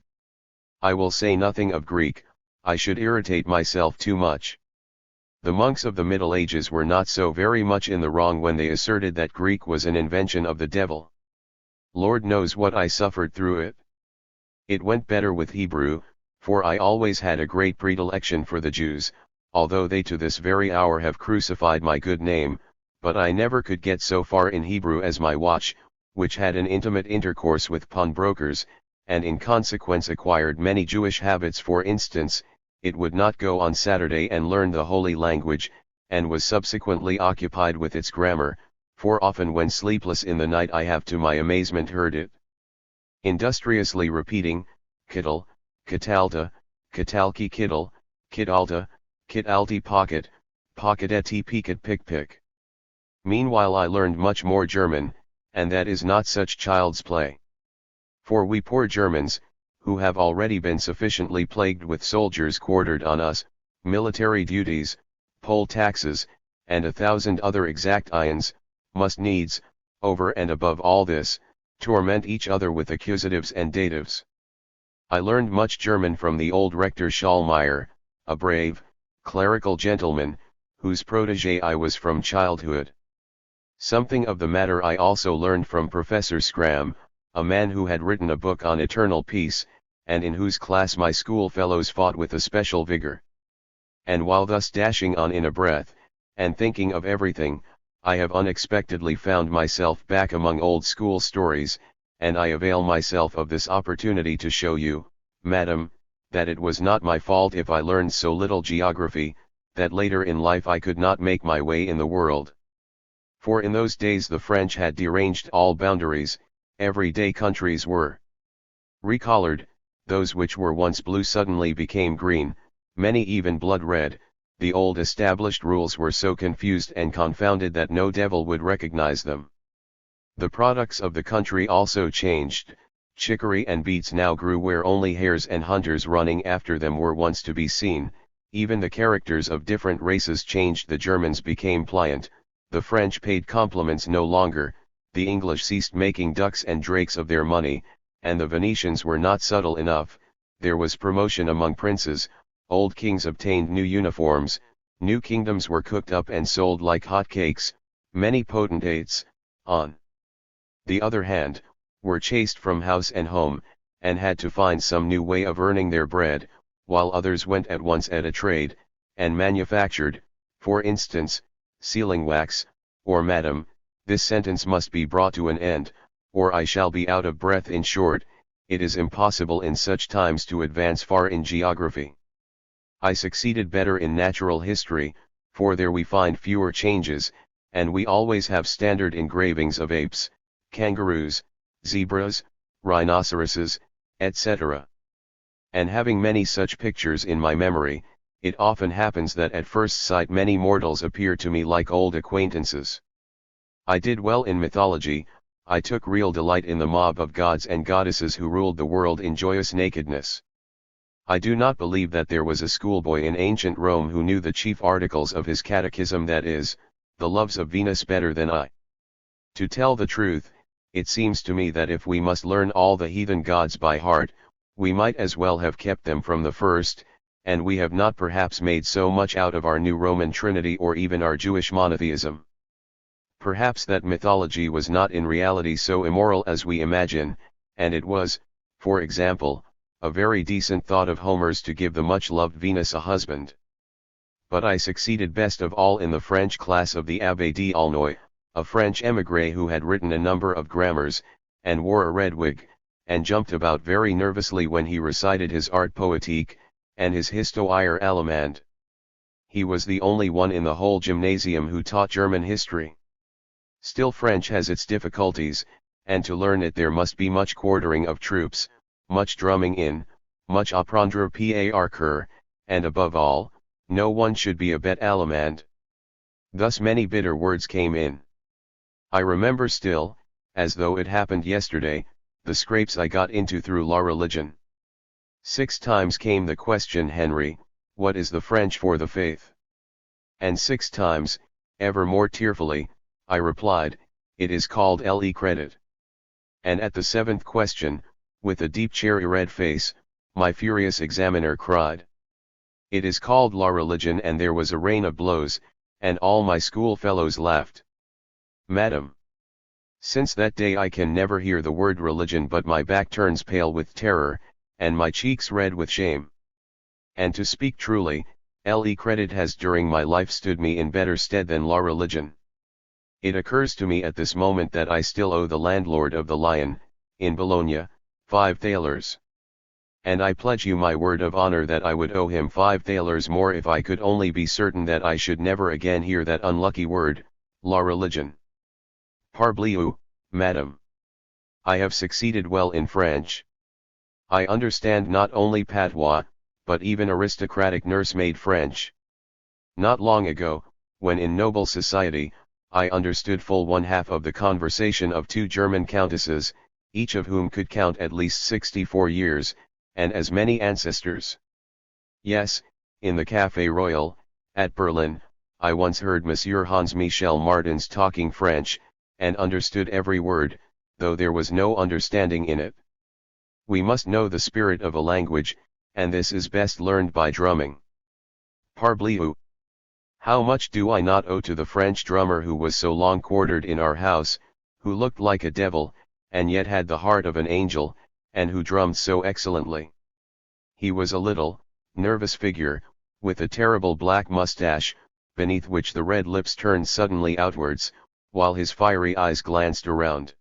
I will say nothing of Greek, I should irritate myself too much. The monks of the Middle Ages were not so very much in the wrong when they asserted that Greek was an invention of the devil. Lord knows what I suffered through it. It went better with Hebrew, for I always had a great predilection for the Jews, although they to this very hour have crucified my good name, but I never could get so far in Hebrew as my watch, which had an intimate intercourse with pawnbrokers, and in consequence acquired many Jewish habits. For instance, it would not go on Saturday and learn the holy language, and was subsequently occupied with its grammar, for often when sleepless in the night I have to my amazement heard it industriously repeating, kittle, kitalta, kitalki kittle, kitalta, kitalti pocket, pocketeti picket pick. Meanwhile I learned much more German, and that is not such child's play. For we poor Germans, who have already been sufficiently plagued with soldiers quartered on us, military duties, poll taxes, and 1,000 other exact ions, must needs, over and above all this, torment each other with accusatives and datives. I learned much German from the old rector Schallmeyer, a brave, clerical gentleman, whose protégé I was from childhood. Something of the matter I also learned from Professor Scram, a man who had written a book on eternal peace, and in whose class my schoolfellows fought with a special vigor. And while thus dashing on in a breath, and thinking of everything, I have unexpectedly found myself back among old school stories, and I avail myself of this opportunity to show you, madam, that it was not my fault if I learned so little geography, that later in life I could not make my way in the world. For in those days the French had deranged all boundaries, everyday countries were recolored, those which were once blue suddenly became green, many even blood red. The old established rules were so confused and confounded that no devil would recognize them. The products of the country also changed. Chicory and beets now grew where only hares and hunters running after them were once to be seen. Even the characters of different races changed. The Germans became pliant, the French paid compliments no longer, the English ceased making ducks and drakes of their money, and the Venetians were not subtle enough. There was promotion among princes. Old kings obtained new uniforms, new kingdoms were cooked up and sold like hot cakes. Many potentates, on the other hand, were chased from house and home, and had to find some new way of earning their bread, while others went at once at a trade, and manufactured, for instance, sealing wax. Or madam, this sentence must be brought to an end, or I shall be out of breath. In short, it is impossible in such times to advance far in geography. I succeeded better in natural history, for there we find fewer changes, and we always have standard engravings of apes, kangaroos, zebras, rhinoceroses, etc. And having many such pictures in my memory, it often happens that at first sight many mortals appear to me like old acquaintances. I did well in mythology. I took real delight in the mob of gods and goddesses who ruled the world in joyous nakedness. I do not believe that there was a schoolboy in ancient Rome who knew the chief articles of his catechism, that is, the loves of Venus, better than I. To tell the truth, it seems to me that if we must learn all the heathen gods by heart, we might as well have kept them from the first, and we have not perhaps made so much out of our new Roman Trinity or even our Jewish monotheism. Perhaps that mythology was not in reality so immoral as we imagine, and it was, for example, a very decent thought of Homer's to give the much-loved Venus a husband. But I succeeded best of all in the French class of the Abbé d'Aulnoy, a French émigré who had written a number of grammars, and wore a red wig, and jumped about very nervously when he recited his Art Poétique, and his Histoire Allemande. He was the only one in the whole gymnasium who taught German history. Still, French has its difficulties, and to learn it there must be much quartering of troops, much drumming in, much apprendre par cœur, and above all, no one should be a bête allemande. Thus many bitter words came in. I remember still, as though it happened yesterday, the scrapes I got into through La Religion. 6 times came the question, Henry, what is the French for the faith? And 6 times, ever more tearfully, I replied, it is called le credit. And at the 7th question, with a deep cherry red face, my furious examiner cried, it is called La Religion, and there was a rain of blows, and all my schoolfellows laughed. Madam, since that day I can never hear the word religion but my back turns pale with terror, and my cheeks red with shame. And to speak truly, le credit has during my life stood me in better stead than La Religion. It occurs to me at this moment that I still owe the landlord of the Lion, in Bologna, 5 thalers. And I pledge you my word of honor that I would owe him 5 thalers more if I could only be certain that I should never again hear that unlucky word, La Religion. Parbleu, madam. I have succeeded well in French. I understand not only patois, but even aristocratic nursemaid French. Not long ago, when in noble society, I understood full 1/2 of the conversation of 2 German countesses, each of whom could count at least 64 years, and as many ancestors. Yes, in the Café Royal, at Berlin, I once heard Monsieur Hans Michel Martins talking French, and understood every word, though there was no understanding in it. We must know the spirit of a language, and this is best learned by drumming. Parbleu! How much do I not owe to the French drummer who was so long quartered in our house, who looked like a devil, and yet had the heart of an angel, and who drummed so excellently. He was a little, nervous figure, with a terrible black moustache, beneath which the red lips turned suddenly outwards, while his fiery eyes glanced around.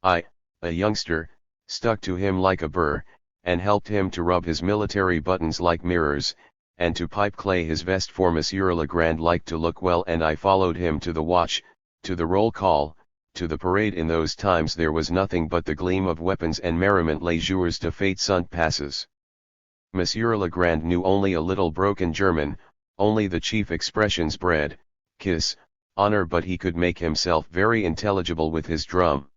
I, a youngster, stuck to him like a burr, and helped him to rub his military buttons like mirrors, and to pipe clay his vest, for Monsieur Legrand liked to look well, and I followed him to the watch, to the roll call, to the parade. In those times there was nothing but the gleam of weapons and merriment. Les jours de fête sont passés. Monsieur Legrand knew only a little broken German, only the chief expressions bread, kiss, honor, but he could make himself very intelligible with his drum.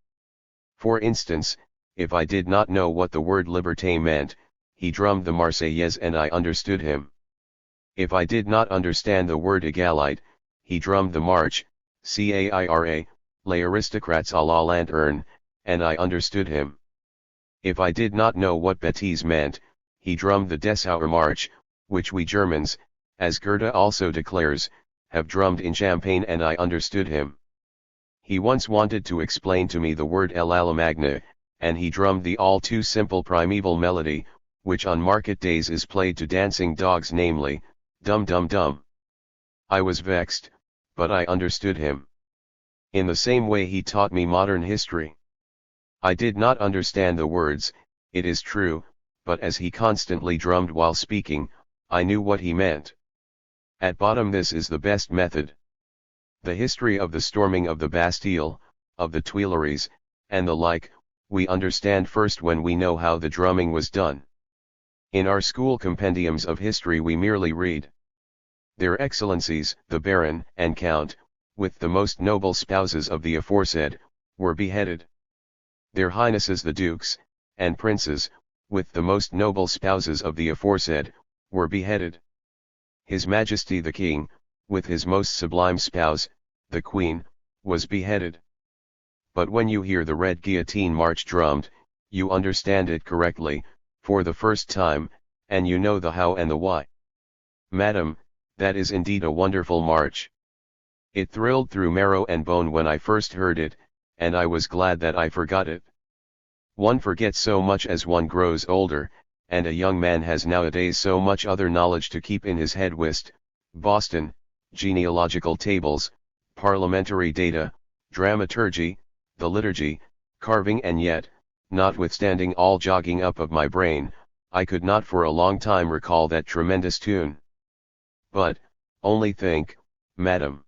For instance, if I did not know what the word liberté meant, he drummed the Marseillaise and I understood him. If I did not understand the word égalité, he drummed the march, Caira, les aristocrats à la lanterne, and I understood him. If I did not know what bêtise meant, he drummed the Dessauer march, which we Germans, as Goethe also declares, have drummed in Champagne, and I understood him. He once wanted to explain to me the word l'Allemagne, and he drummed the all too simple primeval melody, which on market days is played to dancing dogs, namely, dum dum dum. I was vexed, but I understood him. In the same way he taught me modern history. I did not understand the words, it is true, but as he constantly drummed while speaking, I knew what he meant. At bottom this is the best method. The history of the storming of the Bastille, of the Tuileries, and the like, we understand first when we know how the drumming was done. In our school compendiums of history we merely read. Their Excellencies, the Baron and Count, with the most noble spouses of the aforesaid, were beheaded. Their Highnesses the Dukes, and Princes, with the most noble spouses of the aforesaid, were beheaded. His Majesty the King, with his most sublime spouse, the Queen, was beheaded. But when you hear the Red Guillotine March drummed, you understand it correctly, for the first time, and you know the how and the why. Madam, that is indeed a wonderful march. It thrilled through marrow and bone when I first heard it, and I was glad that I forgot it. One forgets so much as one grows older, and a young man has nowadays so much other knowledge to keep in his head: whist, Boston, genealogical tables, parliamentary data, dramaturgy, the liturgy, carving, and yet, notwithstanding all jogging up of my brain, I could not for a long time recall that tremendous tune. But, only think, madam.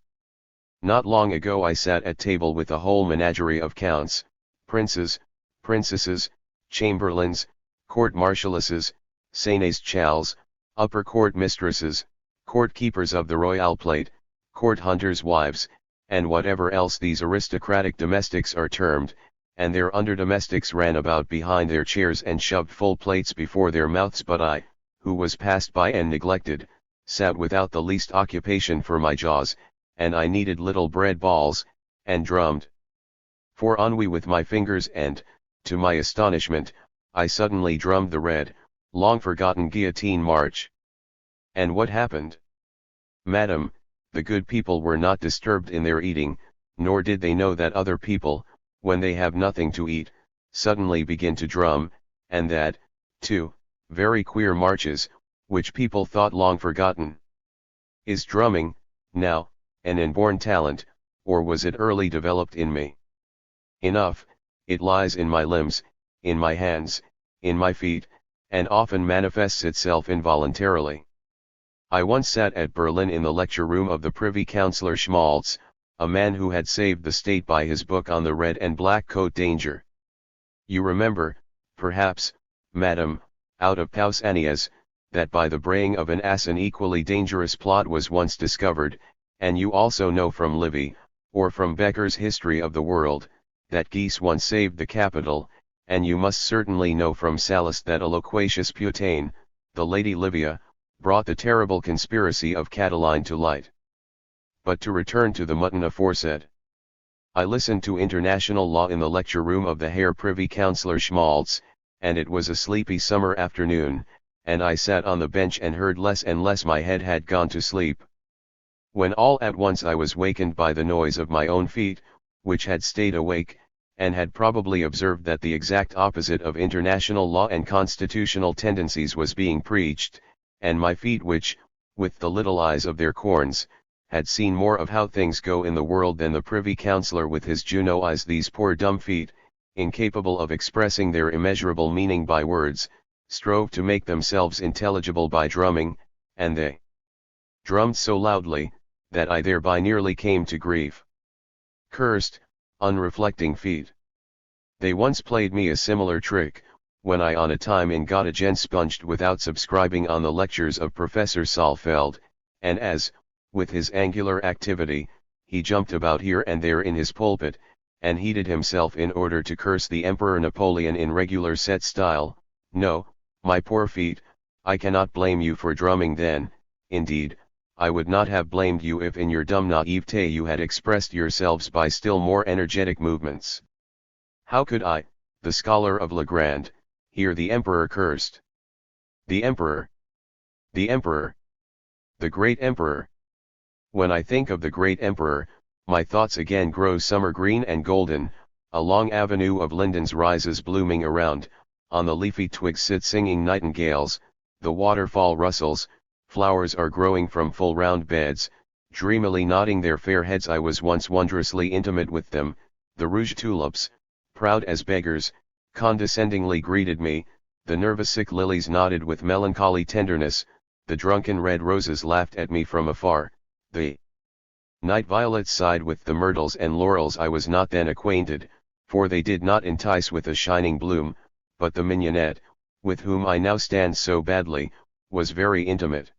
Not long ago I sat at table with a whole menagerie of counts, princes, princesses, chamberlains, court-martialesses, seneschals, upper court mistresses, court-keepers of the royal plate, court-hunters' wives, and whatever else these aristocratic domestics are termed, and their under-domestics ran about behind their chairs and shoved full plates before their mouths, but I, who was passed by and neglected, sat without the least occupation for my jaws, and I kneaded little bread balls, and drummed for ennui with my fingers, and, to my astonishment, I suddenly drummed the red, long-forgotten guillotine march. And what happened? Madam, the good people were not disturbed in their eating, nor did they know that other people, when they have nothing to eat, suddenly begin to drum, and that, too, very queer marches, which people thought long forgotten. Is drumming, now, an inborn talent, or was it early developed in me? Enough, it lies in my limbs, in my hands, in my feet, and often manifests itself involuntarily. I once sat at Berlin in the lecture room of the Privy Councillor Schmaltz, a man who had saved the state by his book on the red and black coat danger. You remember, perhaps, madam, out of Pausanias, that by the braying of an ass an equally dangerous plot was once discovered, and you also know from Livy, or from Becker's History of the World, that geese once saved the capital, and you must certainly know from Sallust that a loquacious Putane, the Lady Livia, brought the terrible conspiracy of Catiline to light. But to return to the mutton aforesaid. I listened to international law in the lecture room of the Herr Privy Councillor Schmaltz, and it was a sleepy summer afternoon, and I sat on the bench and heard less and less. My head had gone to sleep, when all at once I was wakened by the noise of my own feet, which had stayed awake, and had probably observed that the exact opposite of international law and constitutional tendencies was being preached, and my feet, which, with the little eyes of their corns, had seen more of how things go in the world than the Privy Councillor with his Juno eyes, these poor dumb feet, incapable of expressing their immeasurable meaning by words, strove to make themselves intelligible by drumming, and they drummed so loudly, that I thereby nearly came to grief. Cursed, unreflecting feet. They once played me a similar trick, when I on a time in Göttingen sponged without subscribing on the lectures of Professor Saalfeld, and as, with his angular activity, he jumped about here and there in his pulpit, and heated himself in order to curse the Emperor Napoleon in regular set style. No, my poor feet, I cannot blame you for drumming then. Indeed, I would not have blamed you if in your dumb naivete you had expressed yourselves by still more energetic movements. How could I, the scholar of Legrand, hear the Emperor cursed? The Emperor! The Emperor! The great Emperor! When I think of the great Emperor, my thoughts again grow summer green and golden. A long avenue of lindens rises blooming around, on the leafy twigs sit singing nightingales, the waterfall rustles, flowers are growing from full round beds, dreamily nodding their fair heads. I was once wondrously intimate with them. The rouge tulips, proud as beggars, condescendingly greeted me, the nervous sick lilies nodded with melancholy tenderness, the drunken red roses laughed at me from afar, the night violets sighed with the myrtles and laurels. I was not then acquainted, for they did not entice with a shining bloom, but the mignonette, with whom I now stand so badly, was very intimate.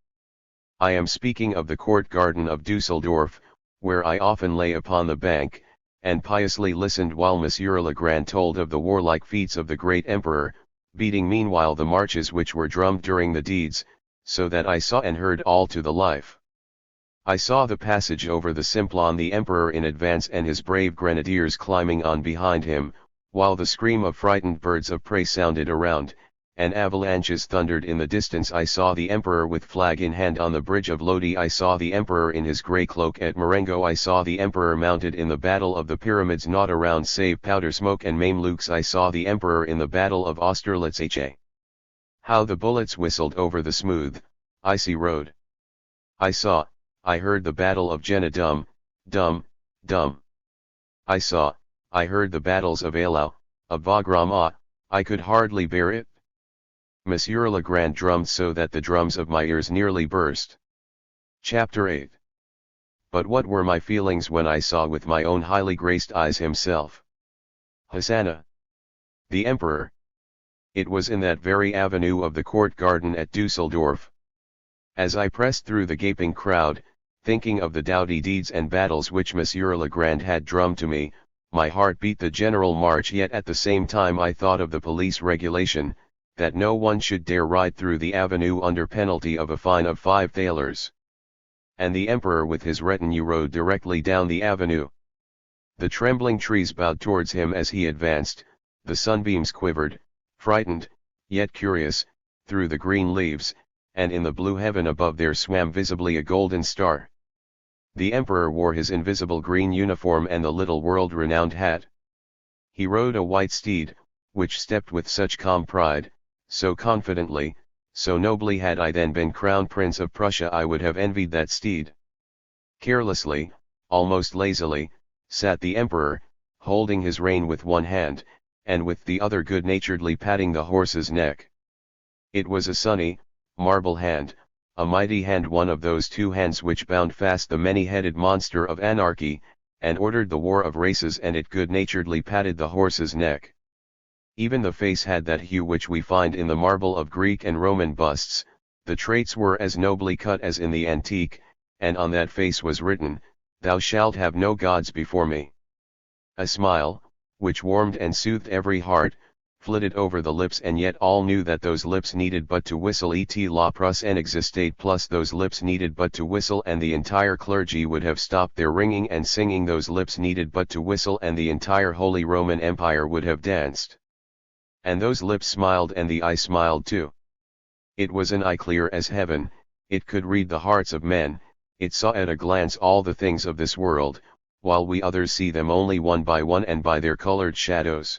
I am speaking of the court garden of Dusseldorf, where I often lay upon the bank, and piously listened while Monsieur Legrand told of the warlike feats of the great Emperor, beating meanwhile the marches which were drummed during the deeds, so that I saw and heard all to the life. I saw the passage over the Simplon, the Emperor in advance and his brave grenadiers climbing on behind him, while the scream of frightened birds of prey sounded around, and avalanches thundered in the distance. I saw the Emperor with flag in hand on the bridge of Lodi. I saw the Emperor in his grey cloak at Marengo. I saw the Emperor mounted in the Battle of the Pyramids, not around save powder smoke and Mamelukes. I saw the Emperor in the Battle of Austerlitz. How the bullets whistled over the smooth, icy road. I heard the battle of Jena dum, dum, dum. I heard the battles of Eylau, of Wagram. I could hardly bear it. Monsieur Legrand drummed so that the drums of my ears nearly burst. Chapter 8. But what were my feelings when I saw with my own highly graced eyes himself, Hosanna, the Emperor. It was in that very avenue of the court garden at Dusseldorf. As I pressed through the gaping crowd, thinking of the doughty deeds and battles which Monsieur Legrand had drummed to me, my heart beat the general march, yet at the same time I thought of the police regulation, that no one should dare ride through the avenue under penalty of a fine of 5 thalers. And the Emperor with his retinue rode directly down the avenue. The trembling trees bowed towards him as he advanced, the sunbeams quivered, frightened, yet curious, through the green leaves, and in the blue heaven above there swam visibly a golden star. The Emperor wore his invisible green uniform and the little world-renowned hat. He rode a white steed, which stepped with such calm pride, so confidently, so nobly. Had I then been Crown Prince of Prussia, I would have envied that steed. Carelessly, almost lazily, sat the Emperor, holding his rein with one hand, and with the other good-naturedly patting the horse's neck. It was a sunny, marble hand, a mighty hand, one of those 2 hands which bound fast the many-headed monster of anarchy, and ordered the war of races, and it good-naturedly patted the horse's neck. Even the face had that hue which we find in the marble of Greek and Roman busts, the traits were as nobly cut as in the antique, and on that face was written, "Thou shalt have no gods before me." A smile, which warmed and soothed every heart, flitted over the lips, and yet all knew that those lips needed but to whistle et la prusse en existate, plus those lips needed but to whistle and the entire clergy would have stopped their ringing and singing, those lips needed but to whistle and the entire Holy Roman Empire would have danced. And those lips smiled and the eye smiled too. It was an eye clear as heaven, it could read the hearts of men, it saw at a glance all the things of this world, while we others see them only one by one and by their colored shadows.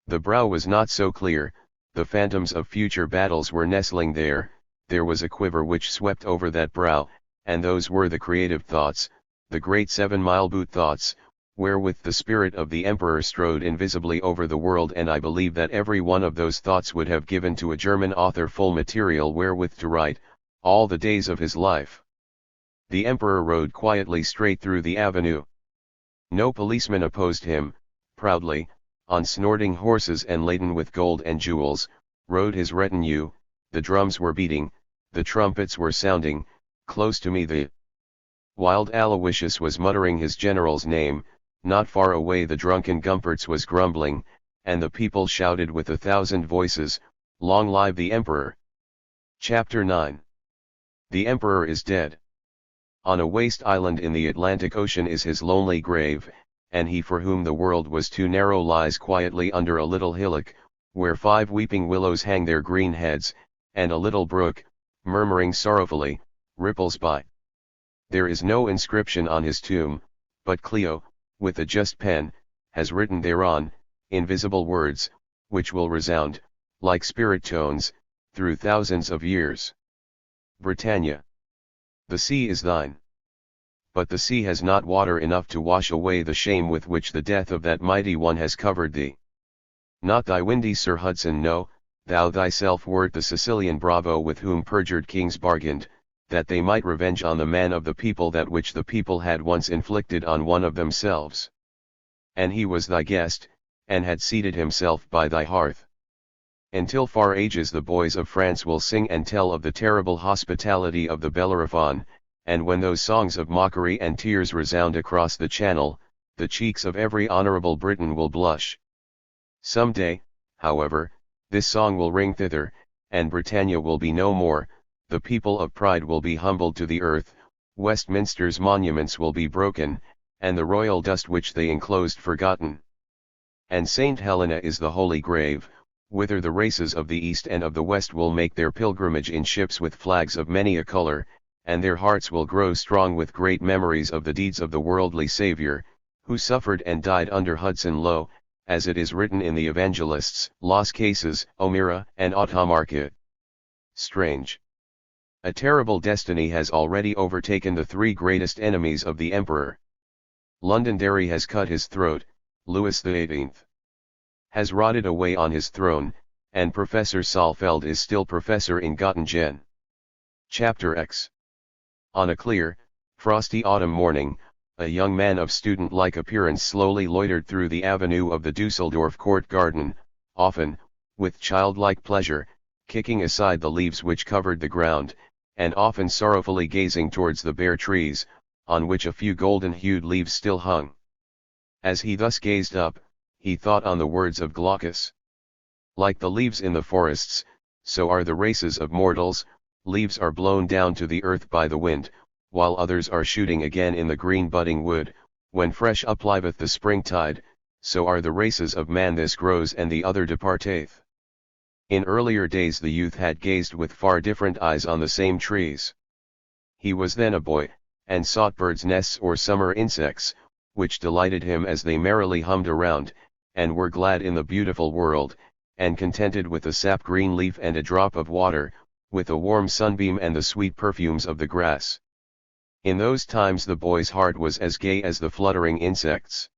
The brow was not so clear, the phantoms of future battles were nestling there, there was a quiver which swept over that brow, and those were the creative thoughts, the great 7-mile boot thoughts, wherewith the spirit of the Emperor strode invisibly over the world, and I believe that every one of those thoughts would have given to a German author full material wherewith to write, all the days of his life. The Emperor rode quietly straight through the avenue. No policeman opposed him. Proudly, on snorting horses and laden with gold and jewels, rode his retinue, the drums were beating, the trumpets were sounding, close to me the wild Aloysius was muttering his general's name, not far away the drunken Gumpertz was grumbling, and the people shouted with 1,000 voices, "Long live the Emperor!" Chapter 9. The Emperor is dead. On a waste island in the Atlantic Ocean is his lonely grave, and he for whom the world was too narrow lies quietly under a little hillock, where 5 weeping willows hang their green heads, and a little brook, murmuring sorrowfully, ripples by. There is no inscription on his tomb, but Cleo, with a just pen, has written thereon, invisible words, which will resound, like spirit tones, through thousands of years. Britannia. The sea is thine. But the sea has not water enough to wash away the shame with which the death of that mighty one has covered thee. Not thy windy Sir Hudson, no, thou thyself wert the Sicilian bravo with whom perjured kings bargained, that they might revenge on the man of the people that which the people had once inflicted on one of themselves. And he was thy guest, and had seated himself by thy hearth. Until far ages the boys of France will sing and tell of the terrible hospitality of the Bellerophon, and when those songs of mockery and tears resound across the Channel, the cheeks of every honorable Briton will blush. Some day, however, this song will ring thither, and Britannia will be no more, the people of pride will be humbled to the earth, Westminster's monuments will be broken, and the royal dust which they enclosed forgotten. And St. Helena is the holy grave, whither the races of the East and of the West will make their pilgrimage in ships with flags of many a color, and their hearts will grow strong with great memories of the deeds of the worldly Saviour, who suffered and died under Hudson Lowe, as it is written in the Evangelists, Las Casas, Omira, and Atamarca. Strange. A terrible destiny has already overtaken the three greatest enemies of the emperor. Londonderry has cut his throat, Louis XVIII has rotted away on his throne, and Professor Saalfeld is still professor in Göttingen. Chapter X. On a clear, frosty autumn morning, a young man of student-like appearance slowly loitered through the avenue of the Dusseldorf court garden, often, with childlike pleasure, kicking aside the leaves which covered the ground, and often sorrowfully gazing towards the bare trees, on which a few golden-hued leaves still hung. As he thus gazed up, he thought on the words of Glaucus. Like the leaves in the forests, so are the races of mortals, leaves are blown down to the earth by the wind, while others are shooting again in the green budding wood, when fresh upliveth the springtide, so are the races of man, this grows and the other departeth. In earlier days the youth had gazed with far different eyes on the same trees. He was then a boy, and sought birds' nests or summer insects, which delighted him as they merrily hummed around, and were glad in the beautiful world, and contented with a sap-green leaf and a drop of water, with a warm sunbeam and the sweet perfumes of the grass. In those times the boy's heart was as gay as the fluttering insects.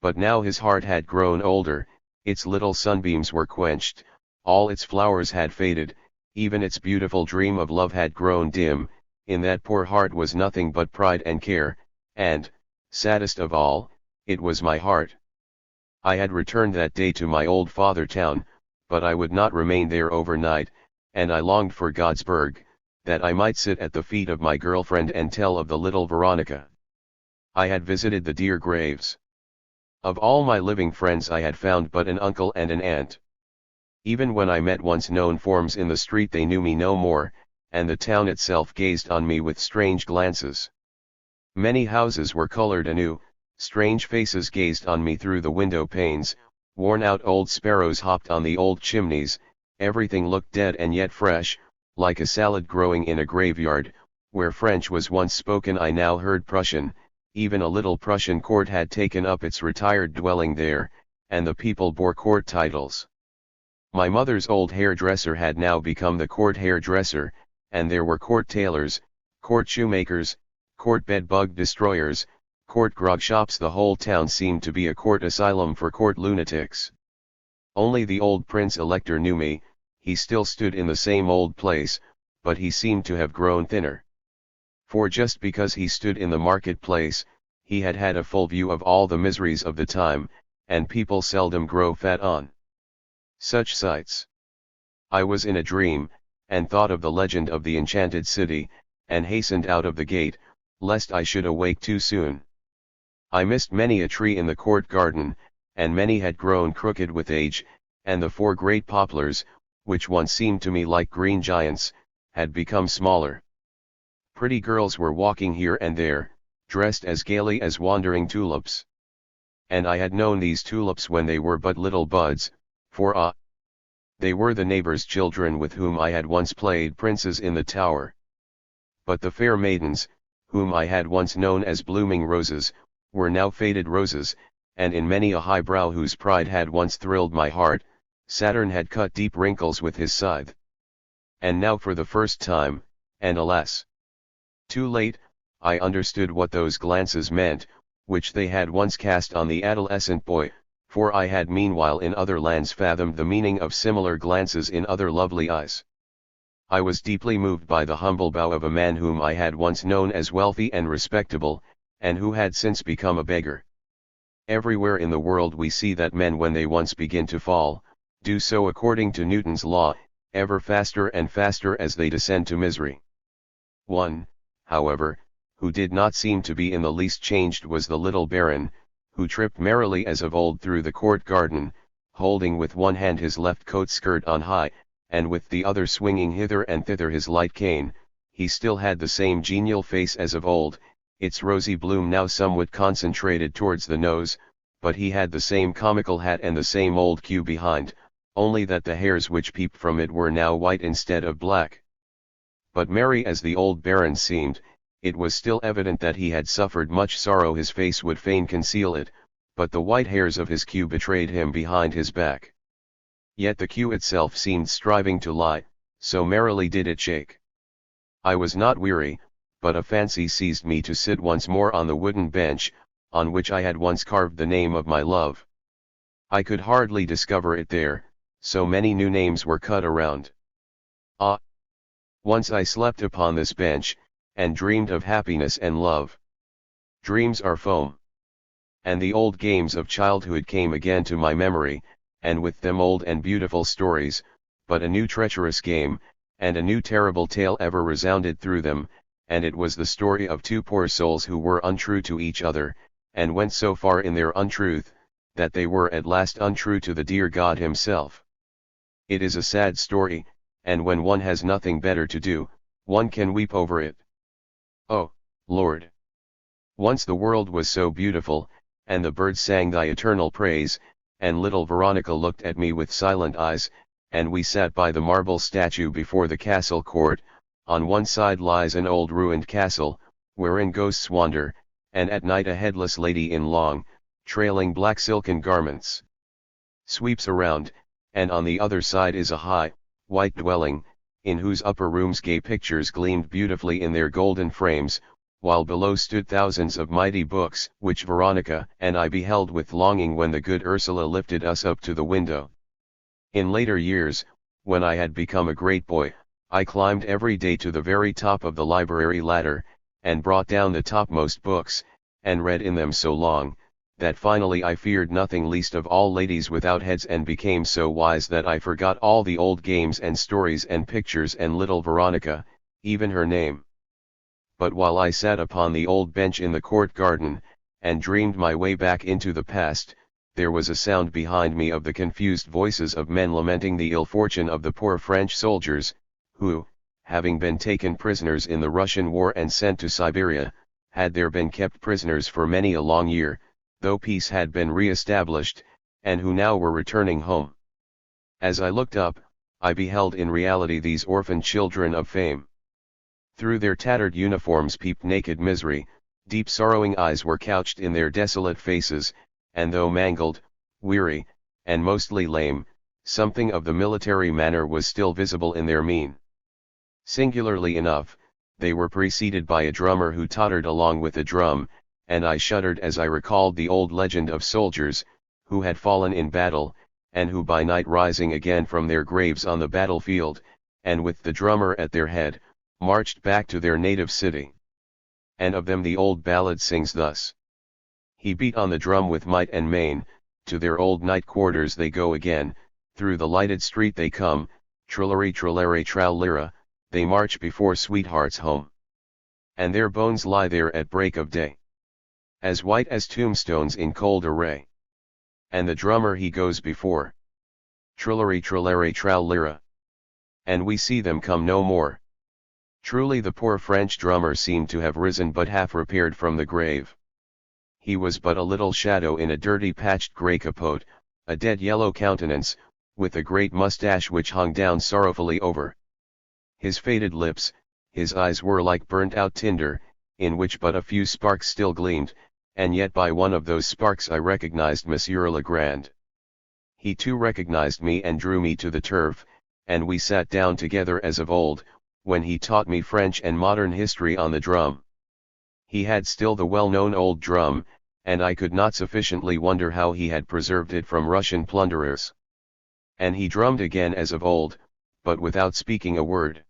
But now his heart had grown older, its little sunbeams were quenched, all its flowers had faded, even its beautiful dream of love had grown dim. In that poor heart was nothing but pride and care, and, saddest of all, it was my heart. I had returned that day to my old father town, but I would not remain there overnight, and I longed for Godesberg, that I might sit at the feet of my girlfriend and tell of the little Veronica. I had visited the dear graves. Of all my living friends I had found but an uncle and an aunt. Even when I met once known forms in the street they knew me no more, and the town itself gazed on me with strange glances. Many houses were colored anew, strange faces gazed on me through the window panes, worn-out old sparrows hopped on the old chimneys, everything looked dead and yet fresh, like a salad growing in a graveyard. Where French was once spoken I now heard Prussian, even a little Prussian court had taken up its retired dwelling there, and the people bore court titles. My mother's old hairdresser had now become the court hairdresser, and there were court tailors, court shoemakers, court bed-bug destroyers, court grog shops. The whole town seemed to be a court asylum for court lunatics. Only the old Prince-Elector knew me. He still stood in the same old place, but he seemed to have grown thinner. For just because he stood in the market-place, he had had a full view of all the miseries of the time, and people seldom grow fat on such sights. I was in a dream, and thought of the legend of the enchanted city, and hastened out of the gate, lest I should awake too soon. I missed many a tree in the court garden, and many had grown crooked with age, and the four great poplars, which once seemed to me like green giants, had become smaller. Pretty girls were walking here and there, dressed as gaily as wandering tulips. And I had known these tulips when they were but little buds, for they were the neighbors' children with whom I had once played princes in the tower. But the fair maidens, whom I had once known as blooming roses, were now faded roses, and in many a high brow whose pride had once thrilled my heart, Saturn had cut deep wrinkles with his scythe. And now for the first time, and alas, too late, I understood what those glances meant, which they had once cast on the adolescent boy, for I had meanwhile in other lands fathomed the meaning of similar glances in other lovely eyes. I was deeply moved by the humble bow of a man whom I had once known as wealthy and respectable, and who had since become a beggar. Everywhere in the world we see that men when they once begin to fall, do so according to Newton's law, ever faster and faster as they descend to misery. One, however, who did not seem to be in the least changed was the little baron, who tripped merrily as of old through the court garden, holding with one hand his left coat skirt on high, and with the other swinging hither and thither his light cane. He still had the same genial face as of old, its rosy bloom now somewhat concentrated towards the nose, but he had the same comical hat and the same old queue behind, only that the hairs which peeped from it were now white instead of black. But merry as the old baron seemed, it was still evident that he had suffered much sorrow. His face would fain conceal it, but the white hairs of his queue betrayed him behind his back. Yet the queue itself seemed striving to lie, so merrily did it shake. I was not weary, but a fancy seized me to sit once more on the wooden bench, on which I had once carved the name of my love. I could hardly discover it there, so many new names were cut around. Ah! Once I slept upon this bench, and dreamed of happiness and love. Dreams are foam. And the old games of childhood came again to my memory, and with them old and beautiful stories, but a new treacherous game, and a new terrible tale ever resounded through them, and it was the story of two poor souls who were untrue to each other, and went so far in their untruth, that they were at last untrue to the dear God himself. It is a sad story, and when one has nothing better to do, one can weep over it. Oh, Lord! Once the world was so beautiful, and the birds sang thy eternal praise, and little Veronica looked at me with silent eyes, and we sat by the marble statue before the castle court. On one side lies an old ruined castle, wherein ghosts wander, and at night a headless lady in long, trailing black silken garments sweeps around, and on the other side is a high, white dwelling, in whose upper rooms gay pictures gleamed beautifully in their golden frames, while below stood thousands of mighty books, which Veronica and I beheld with longing when the good Ursula lifted us up to the window. In later years, when I had become a great boy, I climbed every day to the very top of the library ladder, and brought down the topmost books, and read in them so long, that finally I feared nothing least of all ladies without heads, and became so wise that I forgot all the old games and stories and pictures and little Veronica, even her name. But while I sat upon the old bench in the court garden, and dreamed my way back into the past, there was a sound behind me of the confused voices of men lamenting the ill fortune of the poor French soldiers, who, having been taken prisoners in the Russian war and sent to Siberia, had there been kept prisoners for many a long year, though peace had been re-established, and who now were returning home. As I looked up, I beheld in reality these orphan children of fame. Through their tattered uniforms peeped naked misery, deep sorrowing eyes were couched in their desolate faces, and though mangled, weary, and mostly lame, something of the military manner was still visible in their mien. Singularly enough, they were preceded by a drummer who tottered along with a drum, and I shuddered as I recalled the old legend of soldiers, who had fallen in battle, and who by night rising again from their graves on the battlefield, and with the drummer at their head, marched back to their native city. And of them the old ballad sings thus. He beat on the drum with might and main, to their old night quarters they go again, through the lighted street they come, trillery trillere trallira, they march before sweethearts home. And their bones lie there at break of day, as white as tombstones in cold array. And the drummer he goes before, trillery trillere trallira, and we see them come no more. Truly the poor French drummer seemed to have risen but half repaired from the grave. He was but a little shadow in a dirty patched grey capote, a dead yellow countenance, with a great moustache which hung down sorrowfully over his faded lips. His eyes were like burnt out tinder, in which but a few sparks still gleamed, and yet by one of those sparks I recognized Monsieur Legrand. He too recognized me and drew me to the turf, and we sat down together as of old, when he taught me French and modern history on the drum. He had still the well-known old drum, and I could not sufficiently wonder how he had preserved it from Russian plunderers. And he drummed again as of old, but without speaking a word.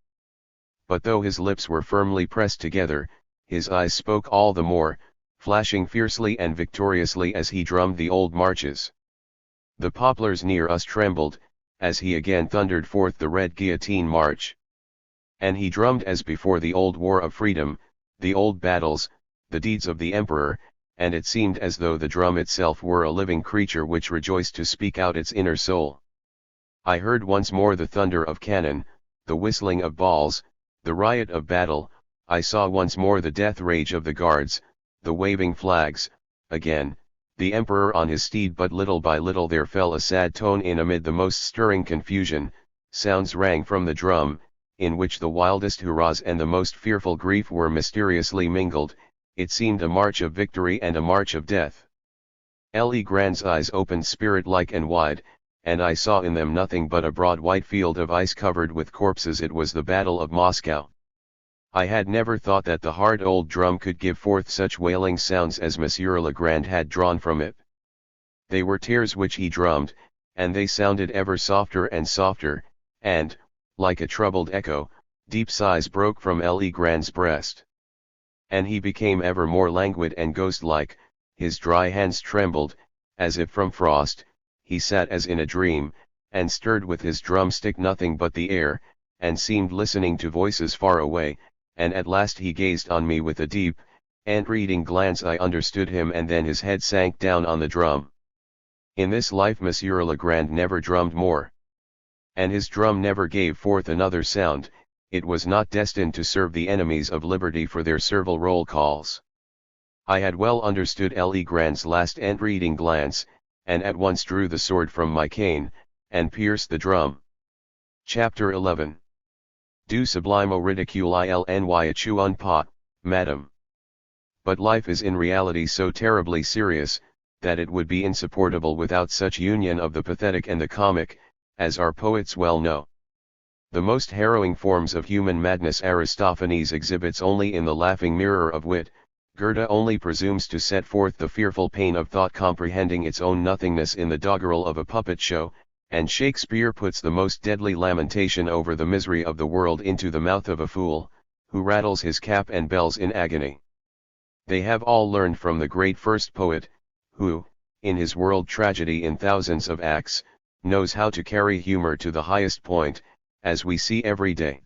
But though his lips were firmly pressed together, his eyes spoke all the more, flashing fiercely and victoriously as he drummed the old marches. The poplars near us trembled, as he again thundered forth the Red Guillotine March. And he drummed as before the old war of freedom, the old battles, the deeds of the emperor, and it seemed as though the drum itself were a living creature which rejoiced to speak out its inner soul. I heard once more the thunder of cannon, the whistling of balls, the riot of battle. I saw once more the death rage of the guards, the waving flags, again, the emperor on his steed. But little by little there fell a sad tone in amid the most stirring confusion. Sounds rang from the drum, in which the wildest hurrahs and the most fearful grief were mysteriously mingled. It seemed a march of victory and a march of death. Le Grand's eyes opened spirit-like and wide, and I saw in them nothing but a broad white field of ice covered with corpses. It was the Battle of Moscow. I had never thought that the hard old drum could give forth such wailing sounds as Monsieur Legrand had drawn from it. They were tears which he drummed, and they sounded ever softer and softer, and, like a troubled echo, deep sighs broke from Le Grand's breast. And he became ever more languid and ghost-like, his dry hands trembled, as if from frost, he sat as in a dream, and stirred with his drumstick nothing but the air, and seemed listening to voices far away, and at last he gazed on me with a deep, entreating glance. I understood him, and then his head sank down on the drum. In this life Monsieur Legrand never drummed more. And his drum never gave forth another sound. It was not destined to serve the enemies of liberty for their servile roll calls. I had well understood Le Grand's last entreating glance, and at once drew the sword from my cane, and pierced the drum. Chapter 11. Du sublimo ridicule il n'y un pas, madame. But life is in reality so terribly serious, that it would be insupportable without such union of the pathetic and the comic, as our poets well know. The most harrowing forms of human madness Aristophanes exhibits only in the laughing mirror of wit, Goethe only presumes to set forth the fearful pain of thought comprehending its own nothingness in the doggerel of a puppet show, and Shakespeare puts the most deadly lamentation over the misery of the world into the mouth of a fool, who rattles his cap and bells in agony. They have all learned from the great first poet, who, in his world tragedy in thousands of acts, knows how to carry humor to the highest point, as we see every day.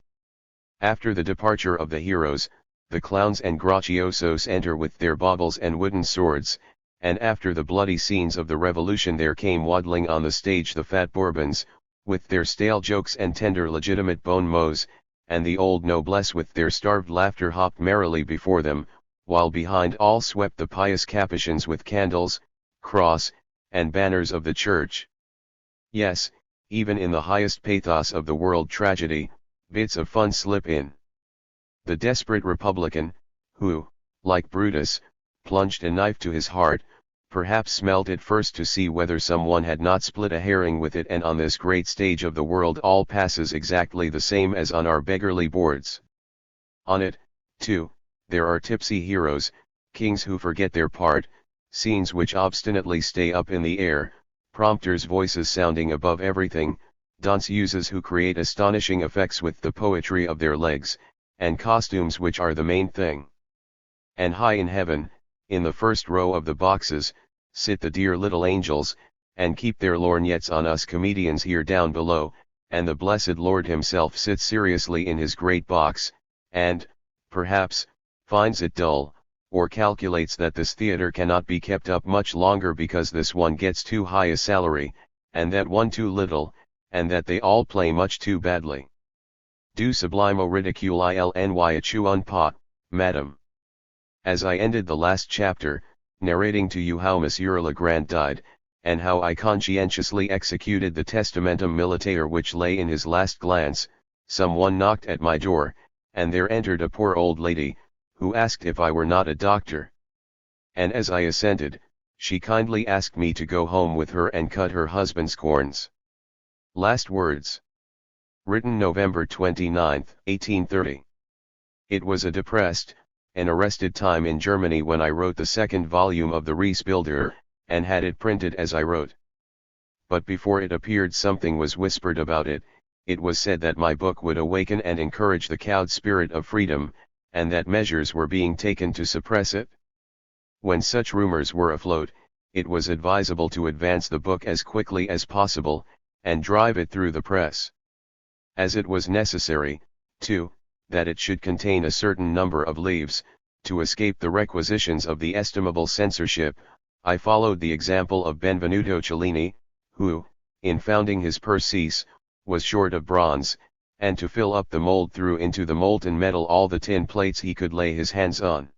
After the departure of the heroes, the clowns and graciosos enter with their baubles and wooden swords, and after the bloody scenes of the Revolution there came waddling on the stage the fat Bourbons, with their stale jokes and tender legitimate bon mots, and the old noblesse with their starved laughter hopped merrily before them, while behind all swept the pious Capuchins with candles, cross, and banners of the church. Yes, even in the highest pathos of the world tragedy, bits of fun slip in. The desperate Republican, who, like Brutus, plunged a knife to his heart, perhaps smelt it first to see whether someone had not split a herring with it, and on this great stage of the world all passes exactly the same as on our beggarly boards. On it, too, there are tipsy heroes, kings who forget their part, scenes which obstinately stay up in the air, prompters' voices sounding above everything, danseuses who create astonishing effects with the poetry of their legs, and costumes which are the main thing. And high in heaven, in the first row of the boxes, sit the dear little angels, and keep their lorgnettes on us comedians here down below, and the blessed Lord himself sits seriously in his great box, and, perhaps, finds it dull, or calculates that this theatre cannot be kept up much longer because this one gets too high a salary, and that one too little, and that they all play much too badly. Du sublimo ridicule il n'y un pas, madame. As I ended the last chapter, narrating to you how Monsieur Legrand died, and how I conscientiously executed the testamentum militaire which lay in his last glance, someone knocked at my door, and there entered a poor old lady, who asked if I were not a doctor. And as I assented, she kindly asked me to go home with her and cut her husband's corns. Last words. Written November 29, 1830. It was a depressed, an arrested time in Germany when I wrote the second volume of the Reisbilder, and had it printed as I wrote. But before it appeared something was whispered about it. It was said that my book would awaken and encourage the cowed spirit of freedom, and that measures were being taken to suppress it. When such rumors were afloat, it was advisable to advance the book as quickly as possible, and drive it through the press. As it was necessary, too, that it should contain a certain number of leaves, to escape the requisitions of the estimable censorship, I followed the example of Benvenuto Cellini, who, in founding his Perseus, was short of bronze, and to fill up the mold threw into the molten metal all the tin plates he could lay his hands on.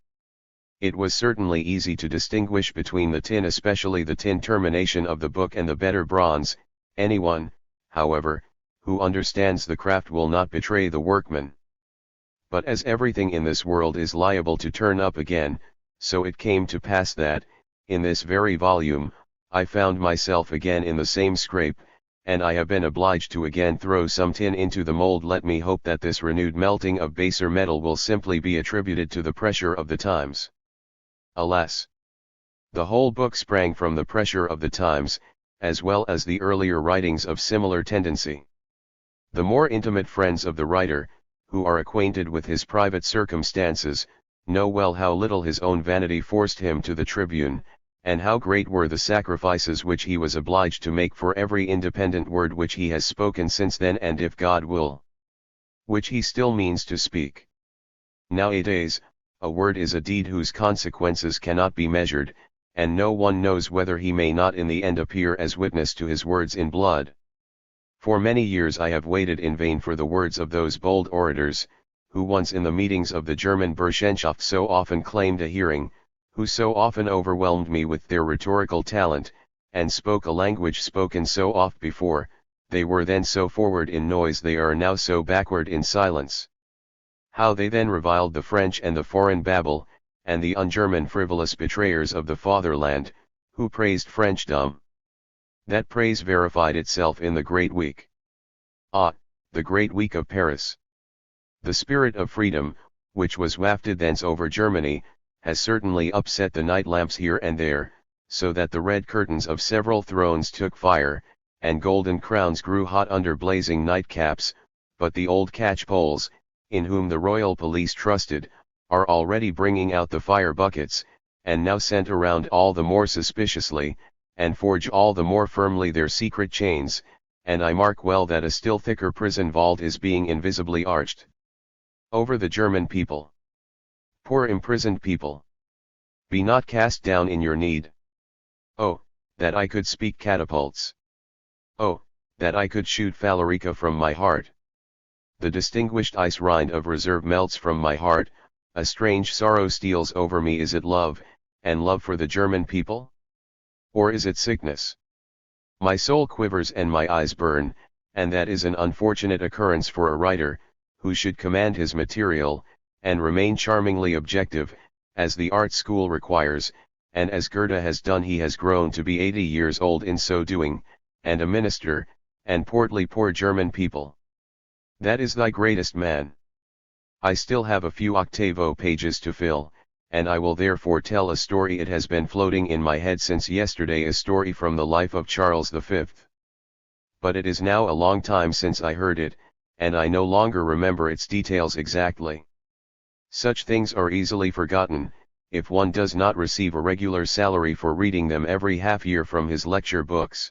It was certainly easy to distinguish between the tin, especially the tin termination of the book, and the better bronze. Anyone, however, who understands the craft will not betray the workman. But as everything in this world is liable to turn up again, so it came to pass that, in this very volume, I found myself again in the same scrape, and I have been obliged to again throw some tin into the mold. Let me hope that this renewed melting of baser metal will simply be attributed to the pressure of the times. Alas! The whole book sprang from the pressure of the times, as well as the earlier writings of similar tendency. The more intimate friends of the writer, who are acquainted with his private circumstances, know well how little his own vanity forced him to the tribune, and how great were the sacrifices which he was obliged to make for every independent word which he has spoken since then, and if God will, which he still means to speak. Nowadays, a word is a deed whose consequences cannot be measured, and no one knows whether he may not in the end appear as witness to his words in blood. For many years I have waited in vain for the words of those bold orators, who once in the meetings of the German Burschenschaft so often claimed a hearing, who so often overwhelmed me with their rhetorical talent, and spoke a language spoken so oft before. They were then so forward in noise, they are now so backward in silence. How they then reviled the French and the foreign babble, and the un-German frivolous betrayers of the fatherland, who praised Frenchdom. That praise verified itself in the Great Week. Ah, the Great Week of Paris! The spirit of freedom, which was wafted thence over Germany, has certainly upset the night lamps here and there, so that the red curtains of several thrones took fire, and golden crowns grew hot under blazing nightcaps, but the old catchpoles, in whom the royal police trusted, are already bringing out the fire buckets, and now scent around all the more suspiciously, and forge all the more firmly their secret chains, and I mark well that a still thicker prison vault is being invisibly arched over the German people. Poor imprisoned people! Be not cast down in your need. Oh, that I could speak catapults! Oh, that I could shoot Phalerica from my heart! The distinguished ice rind of reserve melts from my heart, a strange sorrow steals over me. Is it love, and love for the German people? Or is it sickness? My soul quivers and my eyes burn, and that is an unfortunate occurrence for a writer, who should command his material, and remain charmingly objective, as the art school requires, and as Goethe has done. He has grown to be 80 years old in so doing, and a minister, and portly poor German people. That is thy greatest man. I still have a few octavo pages to fill, and I will therefore tell a story. It has been floating in my head since yesterday, a story from the life of Charles V. But it is now a long time since I heard it, and I no longer remember its details exactly. Such things are easily forgotten, if one does not receive a regular salary for reading them every half-year from his lecture books.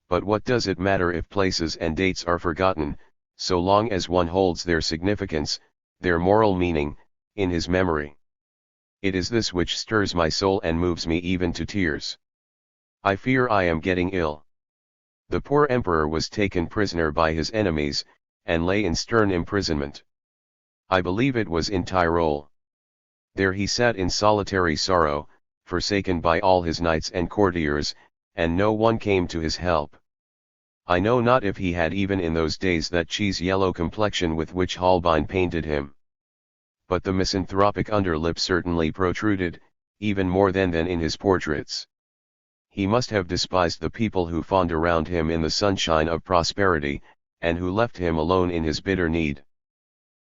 But what does it matter if places and dates are forgotten, so long as one holds their significance, their moral meaning, in his memory? It is this which stirs my soul and moves me even to tears. I fear I am getting ill. The poor emperor was taken prisoner by his enemies, and lay in stern imprisonment. I believe it was in Tyrol. There he sat in solitary sorrow, forsaken by all his knights and courtiers, and no one came to his help. I know not if he had even in those days that cheese-yellow complexion with which Holbein painted him. But the misanthropic underlip certainly protruded, even more than in his portraits. He must have despised the people who fawned around him in the sunshine of prosperity, and who left him alone in his bitter need.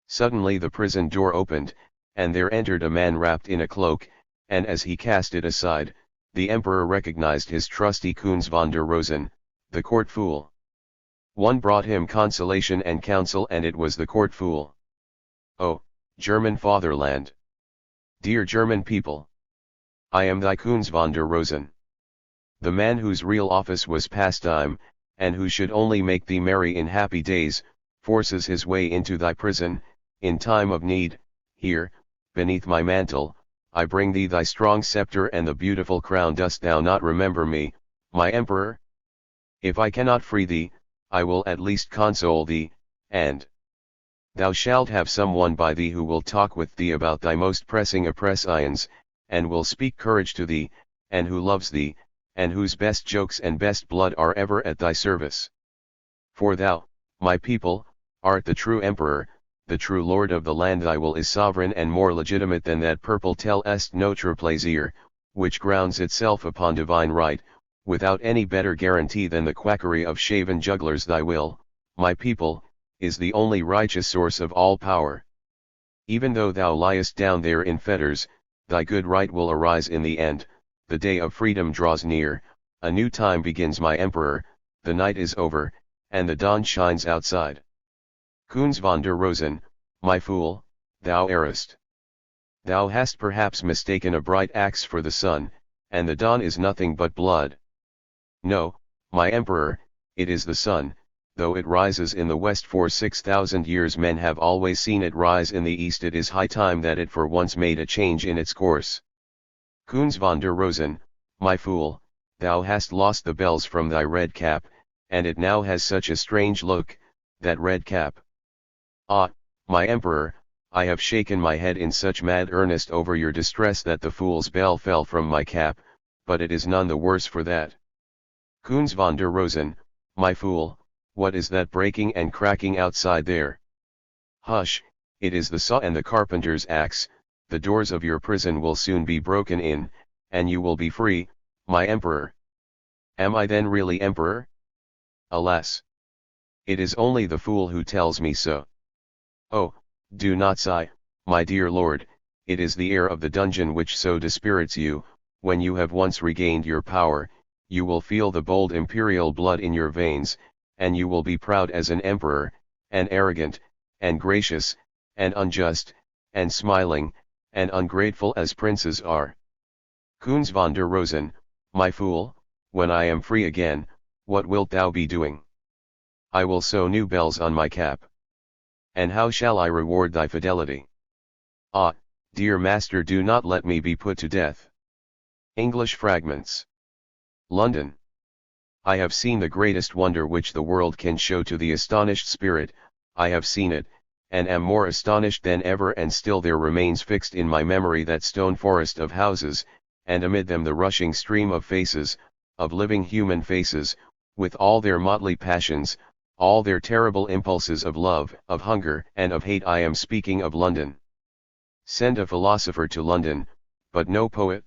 Suddenly the prison door opened, and there entered a man wrapped in a cloak, and as he cast it aside, the emperor recognized his trusty Kunz von der Rosen, the court fool. One brought him consolation and counsel, and it was the court fool. Oh, German fatherland! Dear German people! I am thy Kunz von der Rosen. The man whose real office was pastime, and who should only make thee merry in happy days, forces his way into thy prison, in time of need. Here, beneath my mantle, I bring thee thy strong scepter and the beautiful crown. Dost thou not remember me, my emperor? If I cannot free thee, I will at least console thee, and thou shalt have some one by thee who will talk with thee about thy most pressing oppressions, and will speak courage to thee, and who loves thee, and whose best jokes and best blood are ever at thy service. For thou, my people, art the true emperor, the true lord of the land. Thy will is sovereign and more legitimate than that purple tel est notre plaisir, which grounds itself upon divine right, without any better guarantee than the quackery of shaven jugglers. Thy will, my people, is the only righteous source of all power. Even though thou liest down there in fetters, thy good right will arise in the end. The day of freedom draws near, a new time begins, my emperor, the night is over, and the dawn shines outside. Kunz von der Rosen, my fool, thou errest. Thou hast perhaps mistaken a bright axe for the sun, and the dawn is nothing but blood. No, my emperor, it is the sun, though it rises in the west for 6,000 years. Men have always seen it rise in the east. It is high time that it for once made a change in its course. Kunz von der Rosen, my fool, thou hast lost the bells from thy red cap, and it now has such a strange look, that red cap. Ah, my emperor, I have shaken my head in such mad earnest over your distress that the fool's bell fell from my cap, but it is none the worse for that. Kunz von der Rosen, my fool, what is that breaking and cracking outside there? Hush, it is the saw and the carpenter's axe. The doors of your prison will soon be broken in, and you will be free, my emperor. Am I then really emperor? Alas! It is only the fool who tells me so. Oh, do not sigh, my dear lord, it is the air of the dungeon which so dispirits you. When you have once regained your power, you will feel the bold imperial blood in your veins, and you will be proud as an emperor, and arrogant, and gracious, and unjust, and smiling, and ungrateful as princes are. Kunz von der Rosen, my fool, when I am free again, what wilt thou be doing? I will sew new bells on my cap. And how shall I reward thy fidelity? Ah, dear master, do not let me be put to death. English fragments. London. I have seen the greatest wonder which the world can show to the astonished spirit. I have seen it, and am more astonished than ever, and still there remains fixed in my memory that stone forest of houses, and amid them the rushing stream of faces, of living human faces, with all their motley passions, all their terrible impulses of love, of hunger, and of hate. I am speaking of London. Send a philosopher to London, but no poet.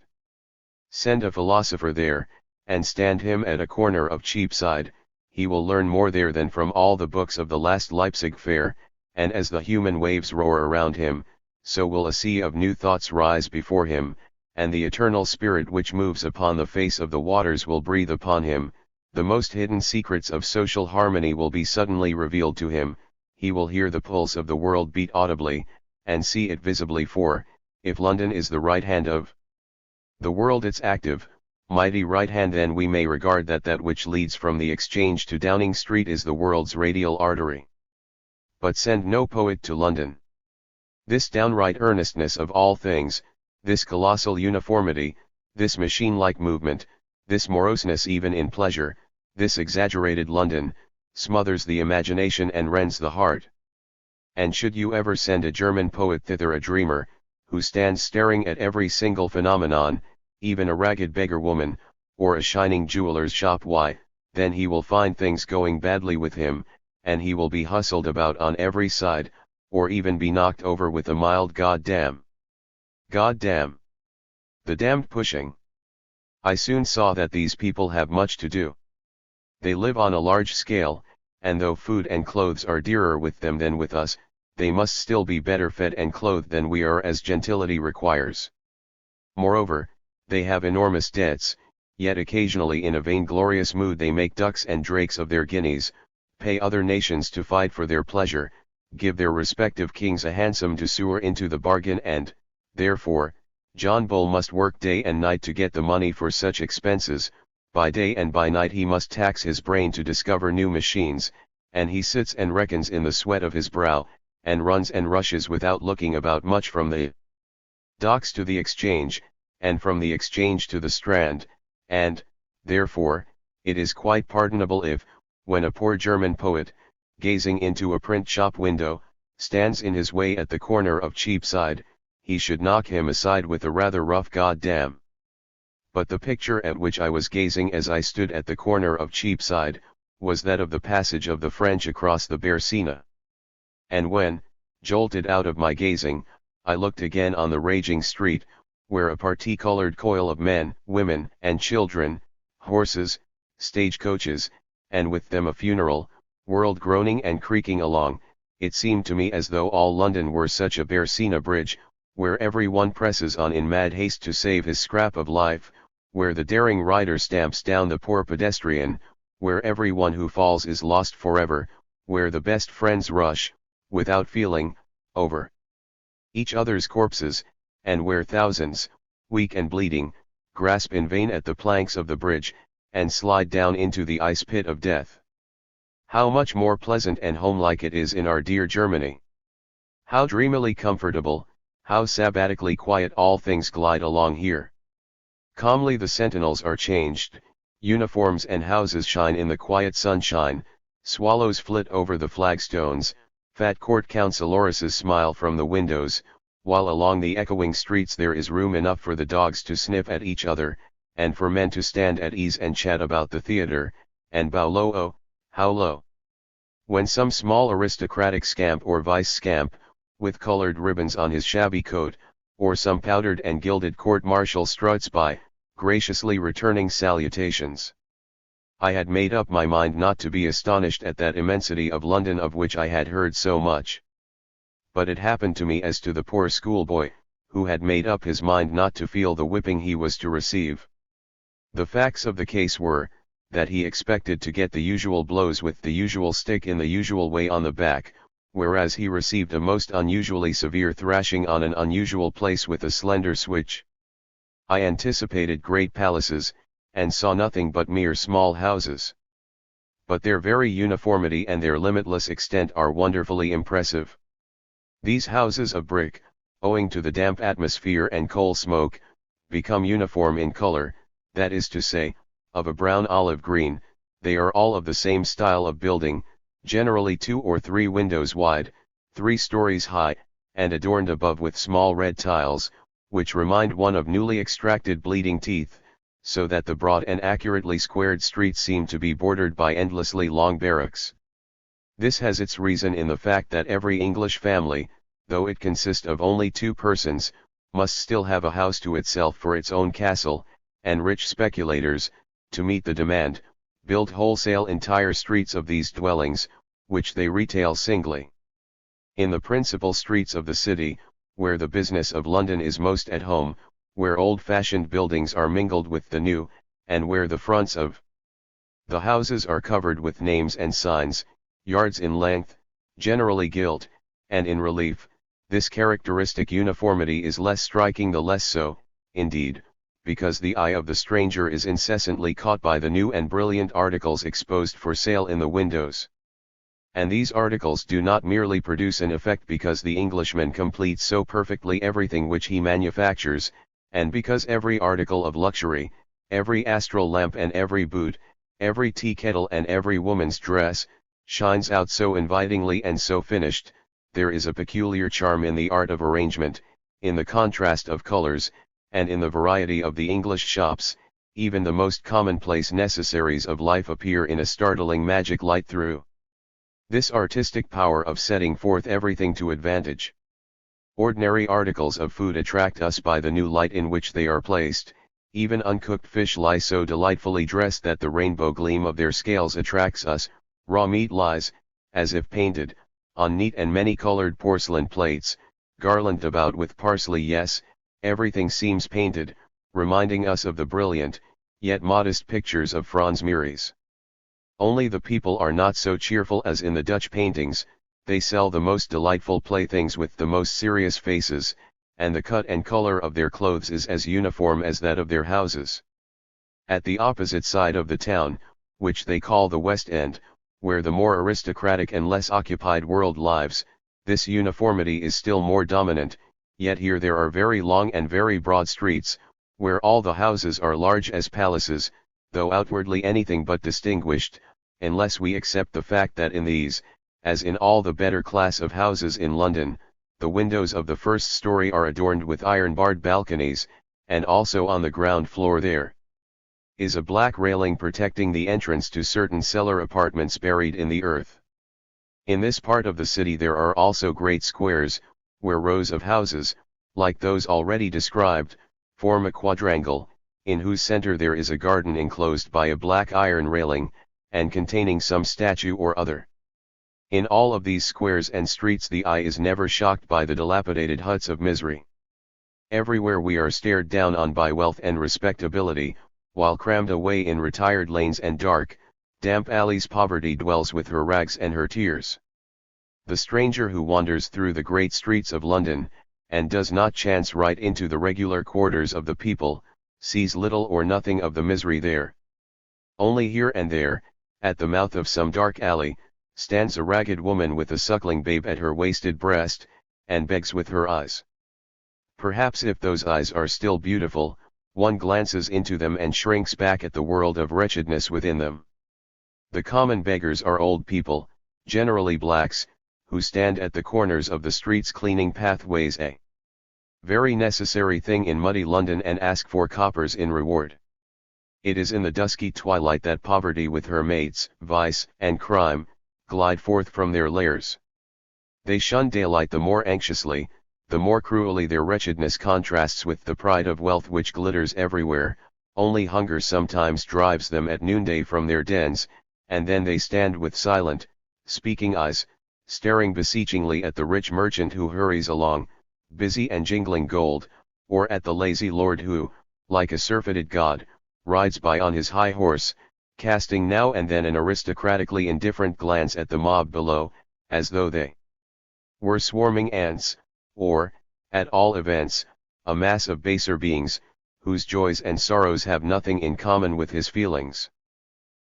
Send a philosopher there, and stand him at a corner of Cheapside, he will learn more there than from all the books of the last Leipzig fair, and as the human waves roar around him, so will a sea of new thoughts rise before him, and the eternal spirit which moves upon the face of the waters will breathe upon him. The most hidden secrets of social harmony will be suddenly revealed to him. He will hear the pulse of the world beat audibly, and see it visibly, for, if London is the right hand of the world, its active, mighty right hand, then we may regard that which leads from the Exchange to Downing Street is the world's radial artery. But send no poet to London. This downright earnestness of all things, this colossal uniformity, this machine-like movement, this moroseness even in pleasure, this exaggerated London, smothers the imagination and rends the heart. And should you ever send a German poet thither, a dreamer, who stands staring at every single phenomenon, even a ragged beggar woman, or a shining jeweler's shop, why, then he will find things going badly with him, and he will be hustled about on every side, or even be knocked over with a mild "God damn! God damn! The damned pushing!" I soon saw that these people have much to do. They live on a large scale, and though food and clothes are dearer with them than with us, they must still be better fed and clothed than we are, as gentility requires. Moreover, they have enormous debts, yet occasionally in a vainglorious mood they make ducks and drakes of their guineas, pay other nations to fight for their pleasure, give their respective kings a handsome douceur into the bargain, and, therefore, John Bull must work day and night to get the money for such expenses. By day and by night he must tax his brain to discover new machines, and he sits and reckons in the sweat of his brow, and runs and rushes without looking about much from the docks to the Exchange, and from the Exchange to the Strand, and, therefore, it is quite pardonable if, when a poor German poet, gazing into a print shop window, stands in his way at the corner of Cheapside, he should knock him aside with a rather rough "God damn!" But the picture at which I was gazing as I stood at the corner of Cheapside, was that of the passage of the French across the Bersina. And when, jolted out of my gazing, I looked again on the raging street, where a parti-colored coil of men, women, and children, horses, stagecoaches, and with them a funeral, world groaning and creaking along. It seemed to me as though all London were such a Bersina bridge, where every one presses on in mad haste to save his scrap of life, where the daring rider stamps down the poor pedestrian, where every one who falls is lost forever, where the best friends rush, without feeling, over each other's corpses, and where thousands, weak and bleeding, grasp in vain at the planks of the bridge, and slide down into the ice pit of death. How much more pleasant and homelike it is in our dear Germany! How dreamily comfortable, how sabbatically quiet all things glide along here! Calmly the sentinels are changed, uniforms and houses shine in the quiet sunshine, swallows flit over the flagstones, fat court counciloruses smile from the windows, while along the echoing streets there is room enough for the dogs to sniff at each other, and for men to stand at ease and chat about the theatre, and bow low, oh, how low! When some small aristocratic scamp or vice scamp, with colored ribbons on his shabby coat, or some powdered and gilded court-martial struts by, graciously returning salutations. I had made up my mind not to be astonished at that immensity of London of which I had heard so much. But it happened to me as to the poor schoolboy, who had made up his mind not to feel the whipping he was to receive. The facts of the case were, that he expected to get the usual blows with the usual stick in the usual way on the back, whereas he received a most unusually severe thrashing on an unusual place with a slender switch. I anticipated great palaces, and saw nothing but mere small houses. But their very uniformity and their limitless extent are wonderfully impressive. These houses of brick, owing to the damp atmosphere and coal smoke, become uniform in color, that is to say, of a brown olive green. They are all of the same style of building, generally 2 or 3 windows wide, 3 stories high, and adorned above with small red tiles, which remind one of newly extracted bleeding teeth, so that the broad and accurately squared streets seem to be bordered by endlessly long barracks. This has its reason in the fact that every English family, though it consist of only 2 persons, must still have a house to itself for its own castle, and rich speculators, to meet the demand, build wholesale entire streets of these dwellings, which they retail singly. In the principal streets of the city, where the business of London is most at home, where old-fashioned buildings are mingled with the new, and where the fronts of the houses are covered with names and signs, yards in length, generally gilt, and in relief, this characteristic uniformity is less striking, the less so, indeed, because the eye of the stranger is incessantly caught by the new and brilliant articles exposed for sale in the windows. And these articles do not merely produce an effect because the Englishman completes so perfectly everything which he manufactures, and because every article of luxury, every astral lamp and every boot, every tea kettle and every woman's dress, shines out so invitingly and so finished. There is a peculiar charm in the art of arrangement, in the contrast of colors, and in the variety of the English shops. Even the most commonplace necessaries of life appear in a startling magic light through this artistic power of setting forth everything to advantage. Ordinary articles of food attract us by the new light in which they are placed. Even uncooked fish lie so delightfully dressed that the rainbow gleam of their scales attracts us. Raw meat lies, as if painted, on neat and many-colored porcelain plates, garlanded about with parsley. Yes, everything seems painted, reminding us of the brilliant, yet modest pictures of Franz Mieris. Only the people are not so cheerful as in the Dutch paintings. They sell the most delightful playthings with the most serious faces, and the cut and color of their clothes is as uniform as that of their houses. At the opposite side of the town, which they call the West End, where the more aristocratic and less occupied world lives, this uniformity is still more dominant. Yet here there are very long and very broad streets, where all the houses are large as palaces, though outwardly anything but distinguished, unless we accept the fact that in these, as in all the better class of houses in London, the windows of the first story are adorned with iron-barred balconies, and also on the ground floor there is a black railing protecting the entrance to certain cellar apartments buried in the earth. In this part of the city there are also great squares, where rows of houses, like those already described, form a quadrangle, in whose center there is a garden enclosed by a black iron railing, and containing some statue or other. In all of these squares and streets the eye is never shocked by the dilapidated huts of misery. Everywhere we are stared down on by wealth and respectability, while crammed away in retired lanes and dark, damp alleys poverty dwells with her rags and her tears. The stranger who wanders through the great streets of London, and does not chance right into the regular quarters of the people, sees little or nothing of the misery there. Only here and there, at the mouth of some dark alley, stands a ragged woman with a suckling babe at her wasted breast, and begs with her eyes. Perhaps if those eyes are still beautiful, one glances into them and shrinks back at the world of wretchedness within them. The common beggars are old people, generally blacks, who stand at the corners of the streets cleaning pathways, a very necessary thing in muddy London, and ask for coppers in reward. It is in the dusky twilight that poverty with her mates, vice and crime, glide forth from their lairs. They shun daylight the more anxiously, the more cruelly their wretchedness contrasts with the pride of wealth which glitters everywhere. Only hunger sometimes drives them at noonday from their dens, and then they stand with silent, speaking eyes, staring beseechingly at the rich merchant who hurries along, busy and jingling gold, or at the lazy lord who, like a surfeited god, rides by on his high horse, casting now and then an aristocratically indifferent glance at the mob below, as though they were swarming ants, or, at all events, a mass of baser beings, whose joys and sorrows have nothing in common with his feelings.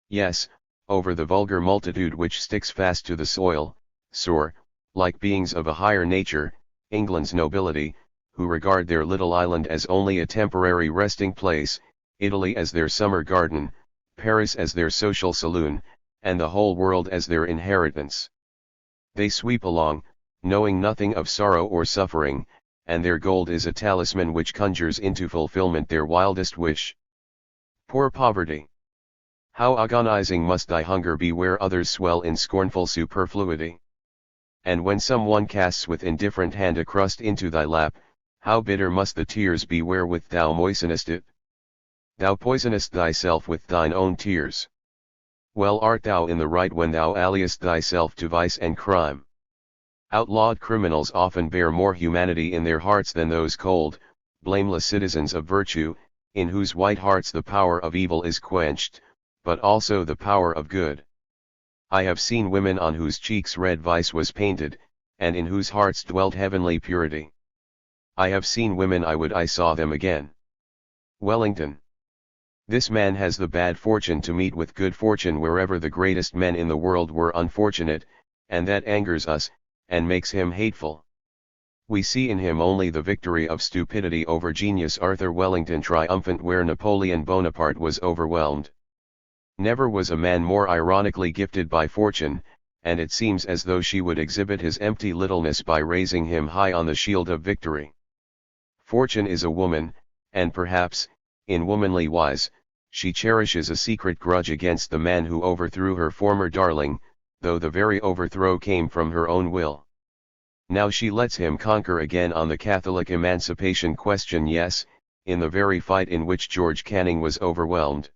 Yes, over the vulgar multitude which sticks fast to the soil, soar, like beings of a higher nature, England's nobility, who regard their little island as only a temporary resting place, Italy as their summer garden, Paris as their social saloon, and the whole world as their inheritance. They sweep along, knowing nothing of sorrow or suffering, and their gold is a talisman which conjures into fulfillment their wildest wish. Poor poverty! How agonizing must thy hunger be where others swell in scornful superfluity! And when some one casts with indifferent hand a crust into thy lap, how bitter must the tears be wherewith thou moistenest it! Thou poisonest thyself with thine own tears. Well art thou in the right when thou alliest thyself to vice and crime. Outlawed criminals often bear more humanity in their hearts than those cold, blameless citizens of virtue, in whose white hearts the power of evil is quenched, but also the power of good. I have seen women on whose cheeks red vice was painted, and in whose hearts dwelt heavenly purity. I have seen women I would I saw them again. Wellington. This man has the bad fortune to meet with good fortune wherever the greatest men in the world were unfortunate, and that angers us, and makes him hateful. We see in him only the victory of stupidity over genius. Arthur Wellington triumphant where Napoleon Bonaparte was overwhelmed. Never was a man more ironically gifted by fortune, and it seems as though she would exhibit his empty littleness by raising him high on the shield of victory. Fortune is a woman, and perhaps, in womanly wise, she cherishes a secret grudge against the man who overthrew her former darling, though the very overthrow came from her own will. Now she lets him conquer again on the Catholic emancipation question, yes, in the very fight in which George Canning was overwhelmed.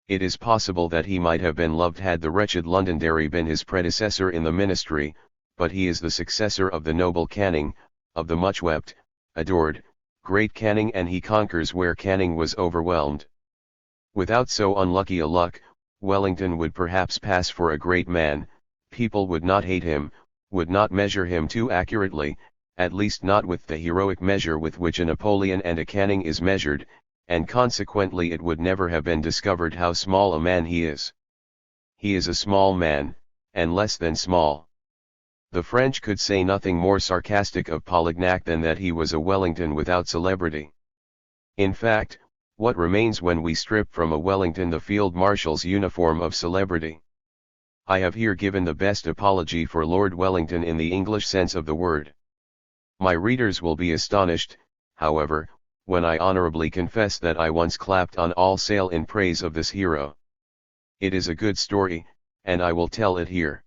It is possible that he might have been loved had the wretched Londonderry been his predecessor in the ministry, but he is the successor of the noble Canning, of the much-wept, adored, great Canning, and he conquers where Canning was overwhelmed. Without so unlucky a luck, Wellington would perhaps pass for a great man. People would not hate him, would not measure him too accurately, at least not with the heroic measure with which a Napoleon and a Canning is measured, and consequently it would never have been discovered how small a man he is. He is a small man, and less than small. The French could say nothing more sarcastic of Polignac than that he was a Wellington without celebrity. In fact, what remains when we strip from a Wellington the field marshal's uniform of celebrity? I have here given the best apology for Lord Wellington in the English sense of the word. My readers will be astonished, however, when I honorably confess that I once clapped on all sail in praise of this hero. It is a good story, and I will tell it here.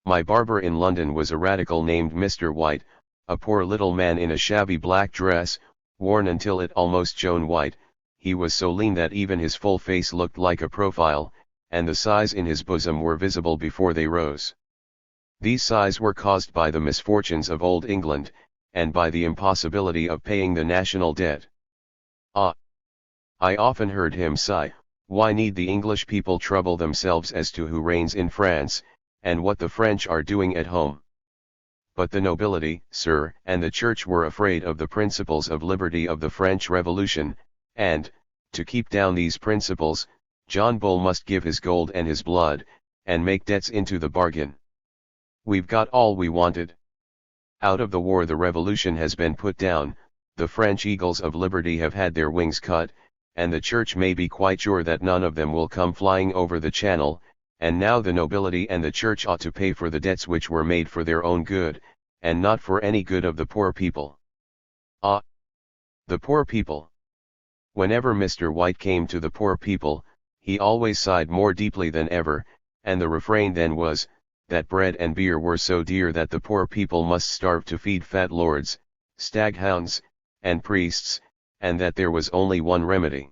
My barber in London was a radical named Mr. White, a poor little man in a shabby black dress, worn until it almost shone white, he was so lean that even his full face looked like a profile, and the sighs in his bosom were visible before they rose. These sighs were caused by the misfortunes of Old England, and by the impossibility of paying the national debt. Ah! I often heard him sigh, why need the English people trouble themselves as to who reigns in France, and what the French are doing at home? But the nobility, sir, and the church were afraid of the principles of liberty of the French Revolution, and, to keep down these principles, John Bull must give his gold and his blood, and make debts into the bargain. We've got all we wanted. Out of the war the revolution has been put down, the French eagles of liberty have had their wings cut, and the church may be quite sure that none of them will come flying over the channel, and now the nobility and the church ought to pay for the debts which were made for their own good, and not for any good of the poor people. Ah! The poor people! Whenever Mr. White came to the poor people, he always sighed more deeply than ever, and the refrain then was, that bread and beer were so dear that the poor people must starve to feed fat lords, staghounds, and priests, and that there was only one remedy.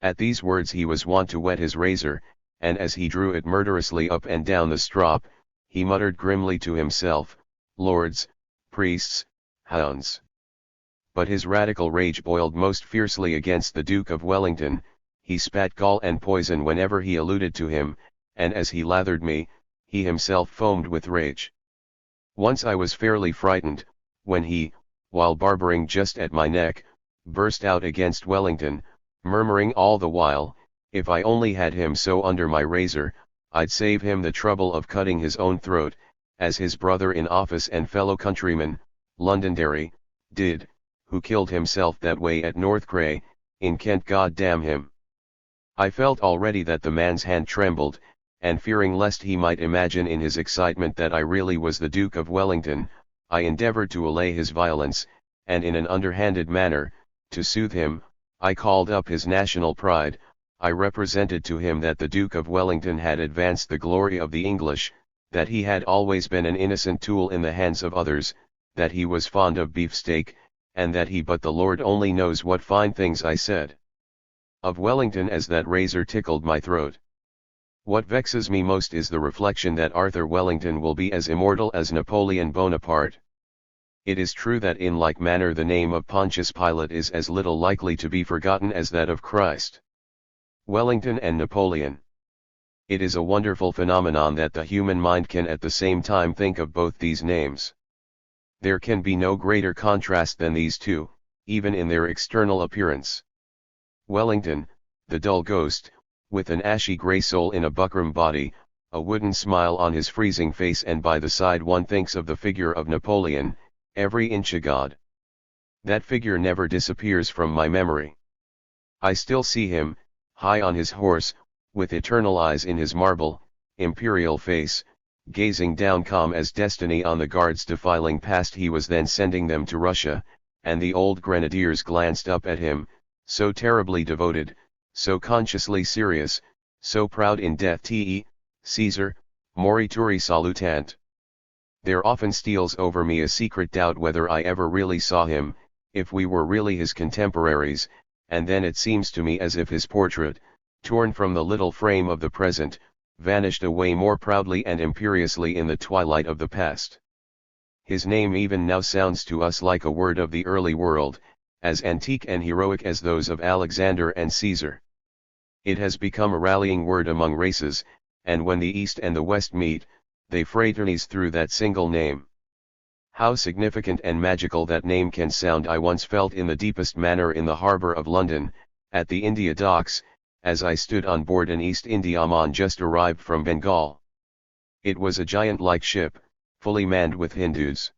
At these words he was wont to whet his razor, and as he drew it murderously up and down the strop, he muttered grimly to himself, lords, priests, hounds. But his radical rage boiled most fiercely against the Duke of Wellington. He spat gall and poison whenever he alluded to him, and as he lathered me, he himself foamed with rage. Once I was fairly frightened, when he, while barbering just at my neck, burst out against Wellington, murmuring all the while, if I only had him so under my razor, I'd save him the trouble of cutting his own throat, as his brother in office and fellow countryman, Londonderry, did, who killed himself that way at North Cray, in Kent. God damn him. I felt already that the man's hand trembled, and fearing lest he might imagine in his excitement that I really was the Duke of Wellington, I endeavoured to allay his violence, and in an underhanded manner, to soothe him, I called up his national pride. I represented to him that the Duke of Wellington had advanced the glory of the English, that he had always been an innocent tool in the hands of others, that he was fond of beefsteak, and that he but the Lord only knows what fine things I said of Wellington as that razor tickled my throat. What vexes me most is the reflection that Arthur Wellington will be as immortal as Napoleon Bonaparte. It is true that in like manner the name of Pontius Pilate is as little likely to be forgotten as that of Christ. Wellington and Napoleon. It is a wonderful phenomenon that the human mind can at the same time think of both these names. There can be no greater contrast than these two, even in their external appearance. Wellington, the dull ghost, with an ashy grey soul in a buckram body, a wooden smile on his freezing face, and by the side one thinks of the figure of Napoleon, every inch a god. That figure never disappears from my memory. I still see him, high on his horse, with eternal eyes in his marble, imperial face, gazing down calm as destiny on the guards defiling past. He was then sending them to Russia, and the old grenadiers glanced up at him, so terribly devoted, so consciously serious, so proud in death. Caesar, morituri salutant. There often steals over me a secret doubt whether I ever really saw him, if we were really his contemporaries, and then it seems to me as if his portrait, torn from the little frame of the present, vanished away more proudly and imperiously in the twilight of the past. His name even now sounds to us like a word of the early world, as antique and heroic as those of Alexander and Caesar. It has become a rallying word among races, and when the East and the West meet, they fraternize through that single name. How significant and magical that name can sound I once felt in the deepest manner in the harbour of London, at the India Docks, as I stood on board an East Indiaman just arrived from Bengal. It was a giant-like ship, fully manned with Hindus.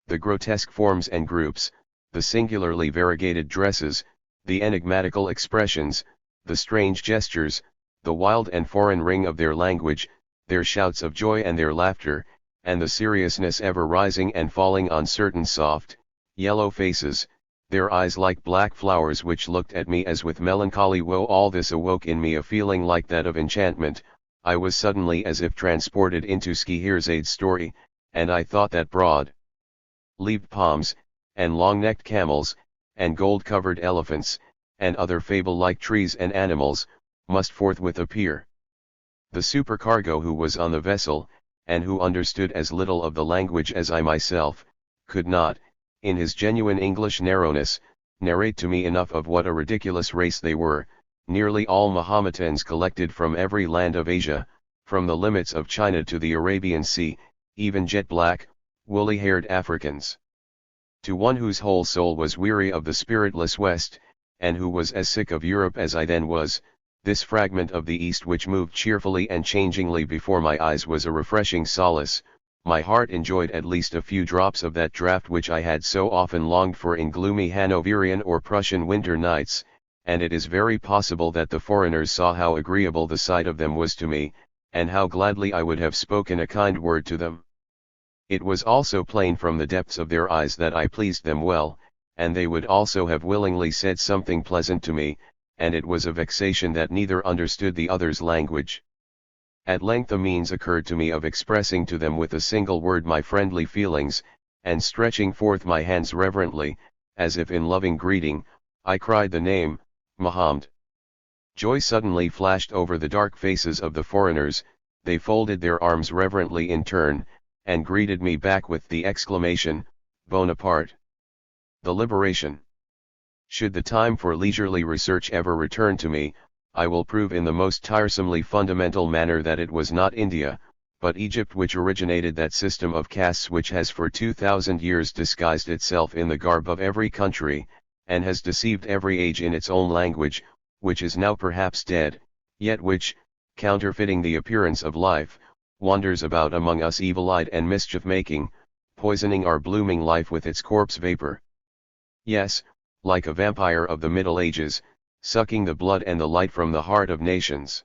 The grotesque forms and groups, the singularly variegated dresses, the enigmatical expressions, the strange gestures, the wild and foreign ring of their language, their shouts of joy and their laughter, and the seriousness ever rising and falling on certain soft, yellow faces, their eyes like black flowers which looked at me as with melancholy woe. All this awoke in me a feeling like that of enchantment. I was suddenly as if transported into Scheherazades' story, and I thought that broad-leaved palms, and long-necked camels, and gold-covered elephants, and other fable-like trees and animals, must forthwith appear. The supercargo who was on the vessel, and who understood as little of the language as I myself, could not, in his genuine English narrowness, narrate to me enough of what a ridiculous race they were, nearly all Mahometans collected from every land of Asia, from the limits of China to the Arabian Sea, even jet-black, woolly-haired Africans. To one whose whole soul was weary of the spiritless West, and who was as sick of Europe as I then was, this fragment of the East which moved cheerfully and changingly before my eyes was a refreshing solace. My heart enjoyed at least a few drops of that draught which I had so often longed for in gloomy Hanoverian or Prussian winter nights, and it is very possible that the foreigners saw how agreeable the sight of them was to me, and how gladly I would have spoken a kind word to them. It was also plain from the depths of their eyes that I pleased them well, and they would also have willingly said something pleasant to me, and it was a vexation that neither understood the other's language. At length a means occurred to me of expressing to them with a single word my friendly feelings, and stretching forth my hands reverently, as if in loving greeting, I cried the name, Mohammed. Joy suddenly flashed over the dark faces of the foreigners, they folded their arms reverently in turn, and greeted me back with the exclamation, Bonaparte. The liberation. Should the time for leisurely research ever return to me, I will prove in the most tiresomely fundamental manner that it was not India, but Egypt which originated that system of castes which has for 2000 years disguised itself in the garb of every country, and has deceived every age in its own language, which is now perhaps dead, yet which, counterfeiting the appearance of life, wanders about among us evil-eyed and mischief-making, poisoning our blooming life with its corpse vapor. Yes, like a vampire of the Middle Ages, sucking the blood and the light from the heart of nations.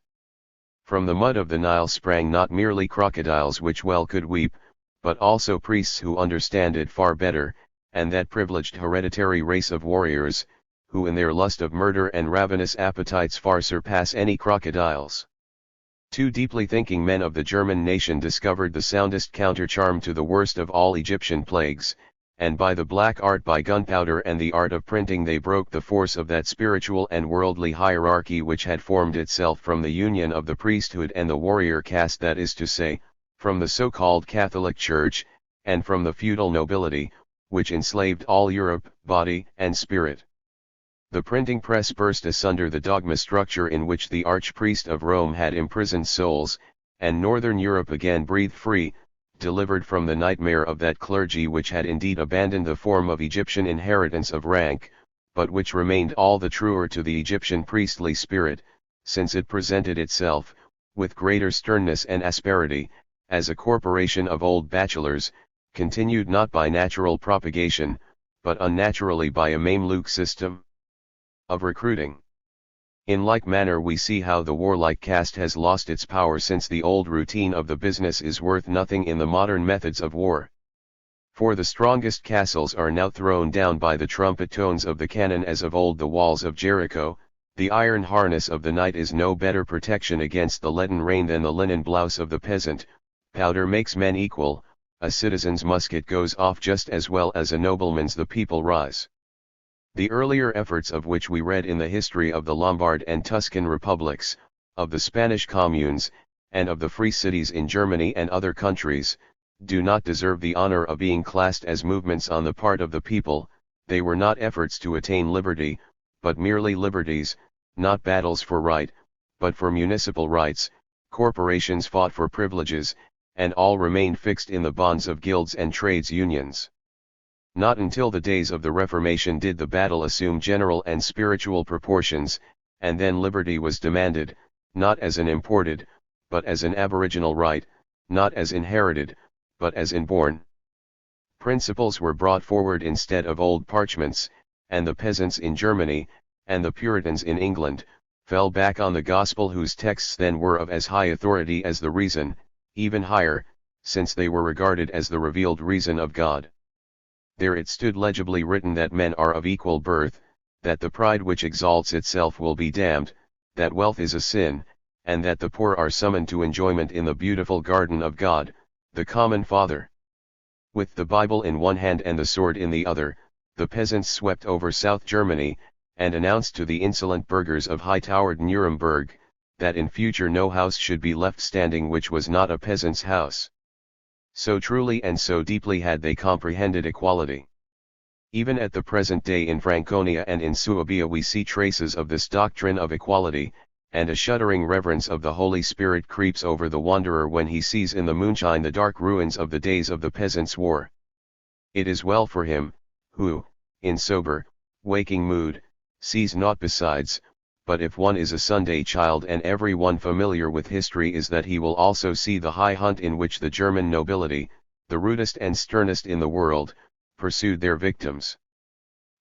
From the mud of the Nile sprang not merely crocodiles which well could weep, but also priests who understand it far better, and that privileged hereditary race of warriors, who in their lust of murder and ravenous appetites far surpass any crocodiles. Two deeply thinking men of the German nation discovered the soundest counter-charm to the worst of all Egyptian plagues, and by the black art, by gunpowder and the art of printing, they broke the force of that spiritual and worldly hierarchy which had formed itself from the union of the priesthood and the warrior caste, that is to say, from the so-called Catholic Church, and from the feudal nobility, which enslaved all Europe, body and spirit. The printing press burst asunder the dogma structure in which the archpriest of Rome had imprisoned souls, and northern Europe again breathed free, delivered from the nightmare of that clergy which had indeed abandoned the form of Egyptian inheritance of rank, but which remained all the truer to the Egyptian priestly spirit, since it presented itself, with greater sternness and asperity, as a corporation of old bachelors, continued not by natural propagation, but unnaturally by a Mameluke system of recruiting. In like manner we see how the warlike caste has lost its power, since the old routine of the business is worth nothing in the modern methods of war. For the strongest castles are now thrown down by the trumpet tones of the cannon as of old the walls of Jericho. The iron harness of the knight is no better protection against the leaden rain than the linen blouse of the peasant. Powder makes men equal, a citizen's musket goes off just as well as a nobleman's. The people rise. The earlier efforts of which we read in the history of the Lombard and Tuscan republics, of the Spanish communes, and of the free cities in Germany and other countries, do not deserve the honor of being classed as movements on the part of the people. They were not efforts to attain liberty, but merely liberties, not battles for right, but for municipal rights. Corporations fought for privileges, and all remained fixed in the bonds of guilds and trades unions. Not until the days of the Reformation did the battle assume general and spiritual proportions, and then liberty was demanded, not as an imported, but as an aboriginal right, not as inherited, but as inborn. Principles were brought forward instead of old parchments, and the peasants in Germany, and the Puritans in England, fell back on the gospel, whose texts then were of as high authority as the reason, even higher, since they were regarded as the revealed reason of God. There it stood legibly written that men are of equal birth, that the pride which exalts itself will be damned, that wealth is a sin, and that the poor are summoned to enjoyment in the beautiful garden of God, the common Father. With the Bible in one hand and the sword in the other, the peasants swept over South Germany, and announced to the insolent burghers of high-towered Nuremberg, that in future no house should be left standing which was not a peasant's house. So truly and so deeply had they comprehended equality. Even at the present day in Franconia and in Suabia we see traces of this doctrine of equality, and a shuddering reverence of the Holy Spirit creeps over the wanderer when he sees in the moonshine the dark ruins of the days of the peasants' war. It is well for him, who, in sober, waking mood, sees naught besides, but if one is a Sunday child and every one familiar with history is that he will also see the high hunt in which the German nobility, the rudest and sternest in the world, pursued their victims.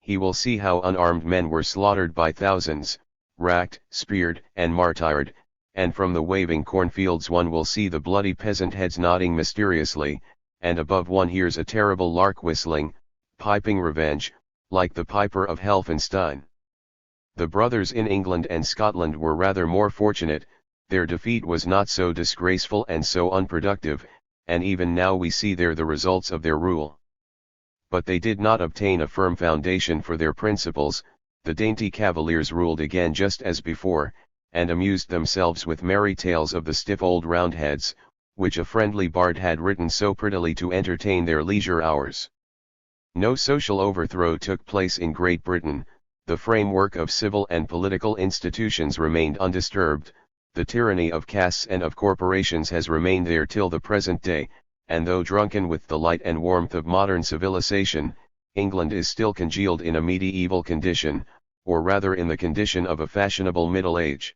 He will see how unarmed men were slaughtered by thousands, racked, speared, and martyred, and from the waving cornfields one will see the bloody peasant heads nodding mysteriously, and above one hears a terrible lark whistling, piping revenge, like the piper of Helfenstein. The brothers in England and Scotland were rather more fortunate, their defeat was not so disgraceful and so unproductive, and even now we see there the results of their rule. But they did not obtain a firm foundation for their principles. The dainty cavaliers ruled again just as before, and amused themselves with merry tales of the stiff old Roundheads, which a friendly bard had written so prettily to entertain their leisure hours. No social overthrow took place in Great Britain, the framework of civil and political institutions remained undisturbed, the tyranny of castes and of corporations has remained there till the present day, and though drunken with the light and warmth of modern civilization, England is still congealed in a medieval condition, or rather in the condition of a fashionable Middle Age.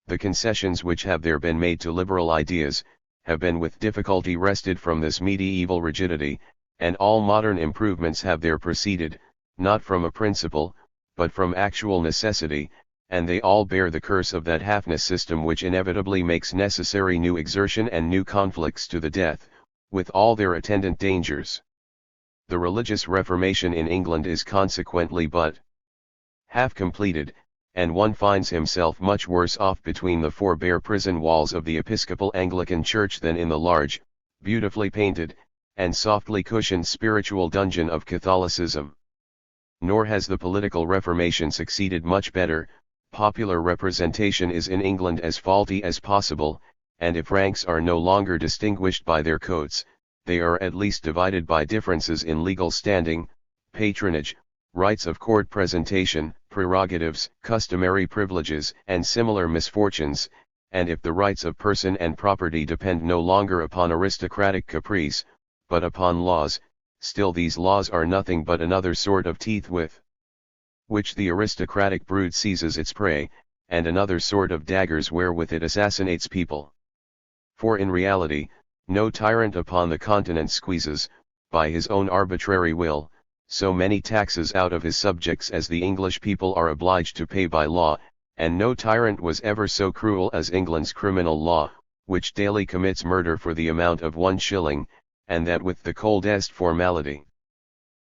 The concessions which have there been made to liberal ideas, have been with difficulty wrested from this medieval rigidity, and all modern improvements have there proceeded, not from a principle, but from actual necessity, and they all bear the curse of that halfness system which inevitably makes necessary new exertion and new conflicts to the death, with all their attendant dangers. The religious reformation in England is consequently but half completed, and one finds himself much worse off between the four bare prison walls of the Episcopal Anglican Church than in the large, beautifully painted, and softly cushioned spiritual dungeon of Catholicism. Nor has the political reformation succeeded much better. Popular representation is in England as faulty as possible, and if ranks are no longer distinguished by their coats, they are at least divided by differences in legal standing, patronage, rights of court presentation, prerogatives, customary privileges, and similar misfortunes, and if the rights of person and property depend no longer upon aristocratic caprice, but upon laws, still these laws are nothing but another sort of teeth with which the aristocratic brood seizes its prey, and another sort of daggers wherewith it assassinates people. For in reality, no tyrant upon the continent squeezes, by his own arbitrary will, so many taxes out of his subjects as the English people are obliged to pay by law, and no tyrant was ever so cruel as England's criminal law, which daily commits murder for the amount of 1 shilling, and that with the coldest formality.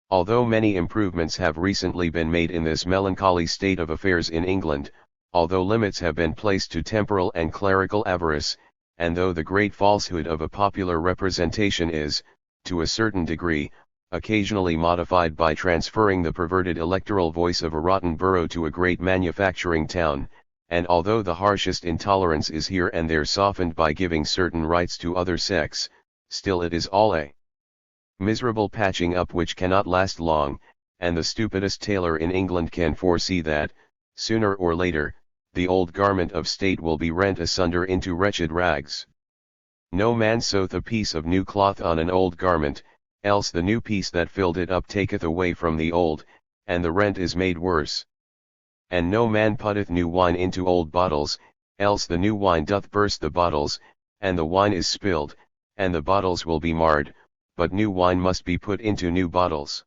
Although many improvements have recently been made in this melancholy state of affairs in England, although limits have been placed to temporal and clerical avarice, and though the great falsehood of a popular representation is, to a certain degree, occasionally modified by transferring the perverted electoral voice of a rotten borough to a great manufacturing town, and although the harshest intolerance is here and there softened by giving certain rights to other sects, still it is all a miserable patching up which cannot last long, and the stupidest tailor in England can foresee that, sooner or later, the old garment of state will be rent asunder into wretched rags. No man seweth a piece of new cloth on an old garment, else the new piece that filled it up taketh away from the old, and the rent is made worse. And no man putteth new wine into old bottles, else the new wine doth burst the bottles, and the wine is spilled, and the bottles will be marred, but new wine must be put into new bottles.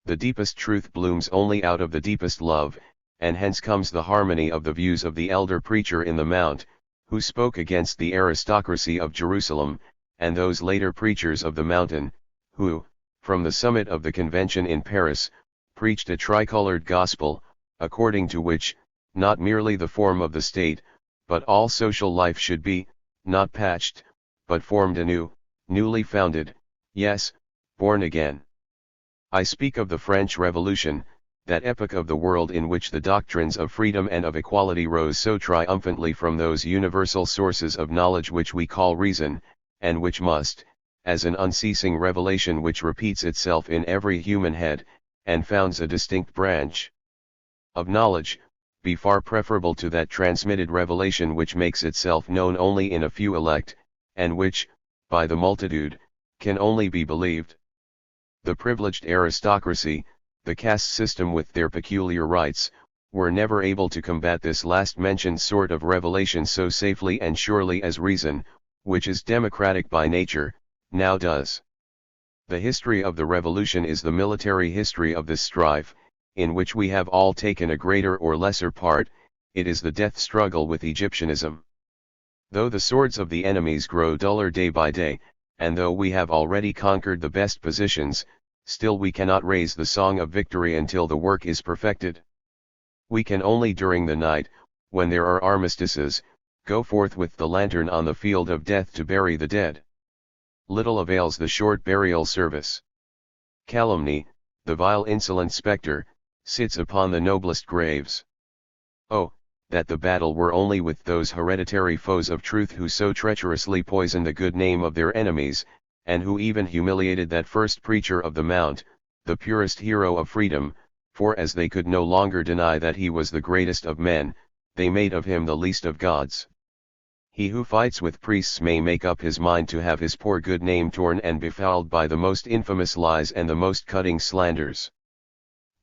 The deepest truth blooms only out of the deepest love, and hence comes the harmony of the views of the elder preacher in the Mount, who spoke against the aristocracy of Jerusalem, and those later preachers of the mountain, who, from the summit of the convention in Paris, preached a tricolored gospel, according to which, not merely the form of the state, but all social life should be, not patched, but formed anew, newly founded, yes, born again. I speak of the French Revolution, that epoch of the world in which the doctrines of freedom and of equality rose so triumphantly from those universal sources of knowledge which we call reason, and which must, as an unceasing revelation which repeats itself in every human head, and founds a distinct branch of knowledge, be far preferable to that transmitted revelation which makes itself known only in a few elect, and which, by the multitude, can only be believed. The privileged aristocracy, the caste system with their peculiar rights, were never able to combat this last-mentioned sort of revelation so safely and surely as reason, which is democratic by nature, now does. The history of the revolution is the military history of this strife, in which we have all taken a greater or lesser part. It is the death struggle with Egyptianism. Though the swords of the enemies grow duller day by day, and though we have already conquered the best positions, still we cannot raise the song of victory until the work is perfected. We can only during the night, when there are armistices, go forth with the lantern on the field of death to bury the dead. Little avails the short burial service. Calumny, the vile insolent spectre, sits upon the noblest graves. Oh, that the battle were only with those hereditary foes of truth who so treacherously poisoned the good name of their enemies, and who even humiliated that first preacher of the Mount, the purest hero of freedom, for as they could no longer deny that he was the greatest of men, they made of him the least of gods. He who fights with priests may make up his mind to have his poor good name torn and befouled by the most infamous lies and the most cutting slanders.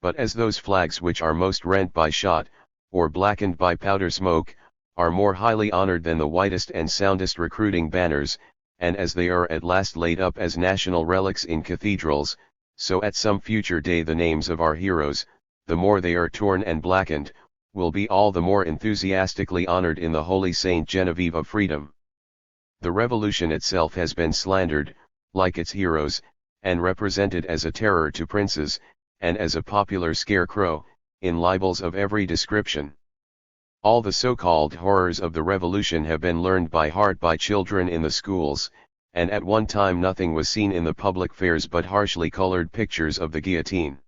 But as those flags which are most rent by shot, or blackened by powder smoke, are more highly honored than the whitest and soundest recruiting banners, and as they are at last laid up as national relics in cathedrals, so at some future day the names of our heroes, the more they are torn and blackened, will be all the more enthusiastically honored in the holy Saint Genevieve of freedom. The revolution itself has been slandered, like its heroes, and represented as a terror to princes, and as a popular scarecrow, in libels of every description. All the so-called horrors of the revolution have been learned by heart by children in the schools, and at one time nothing was seen in the public fairs but harshly colored pictures of the guillotine.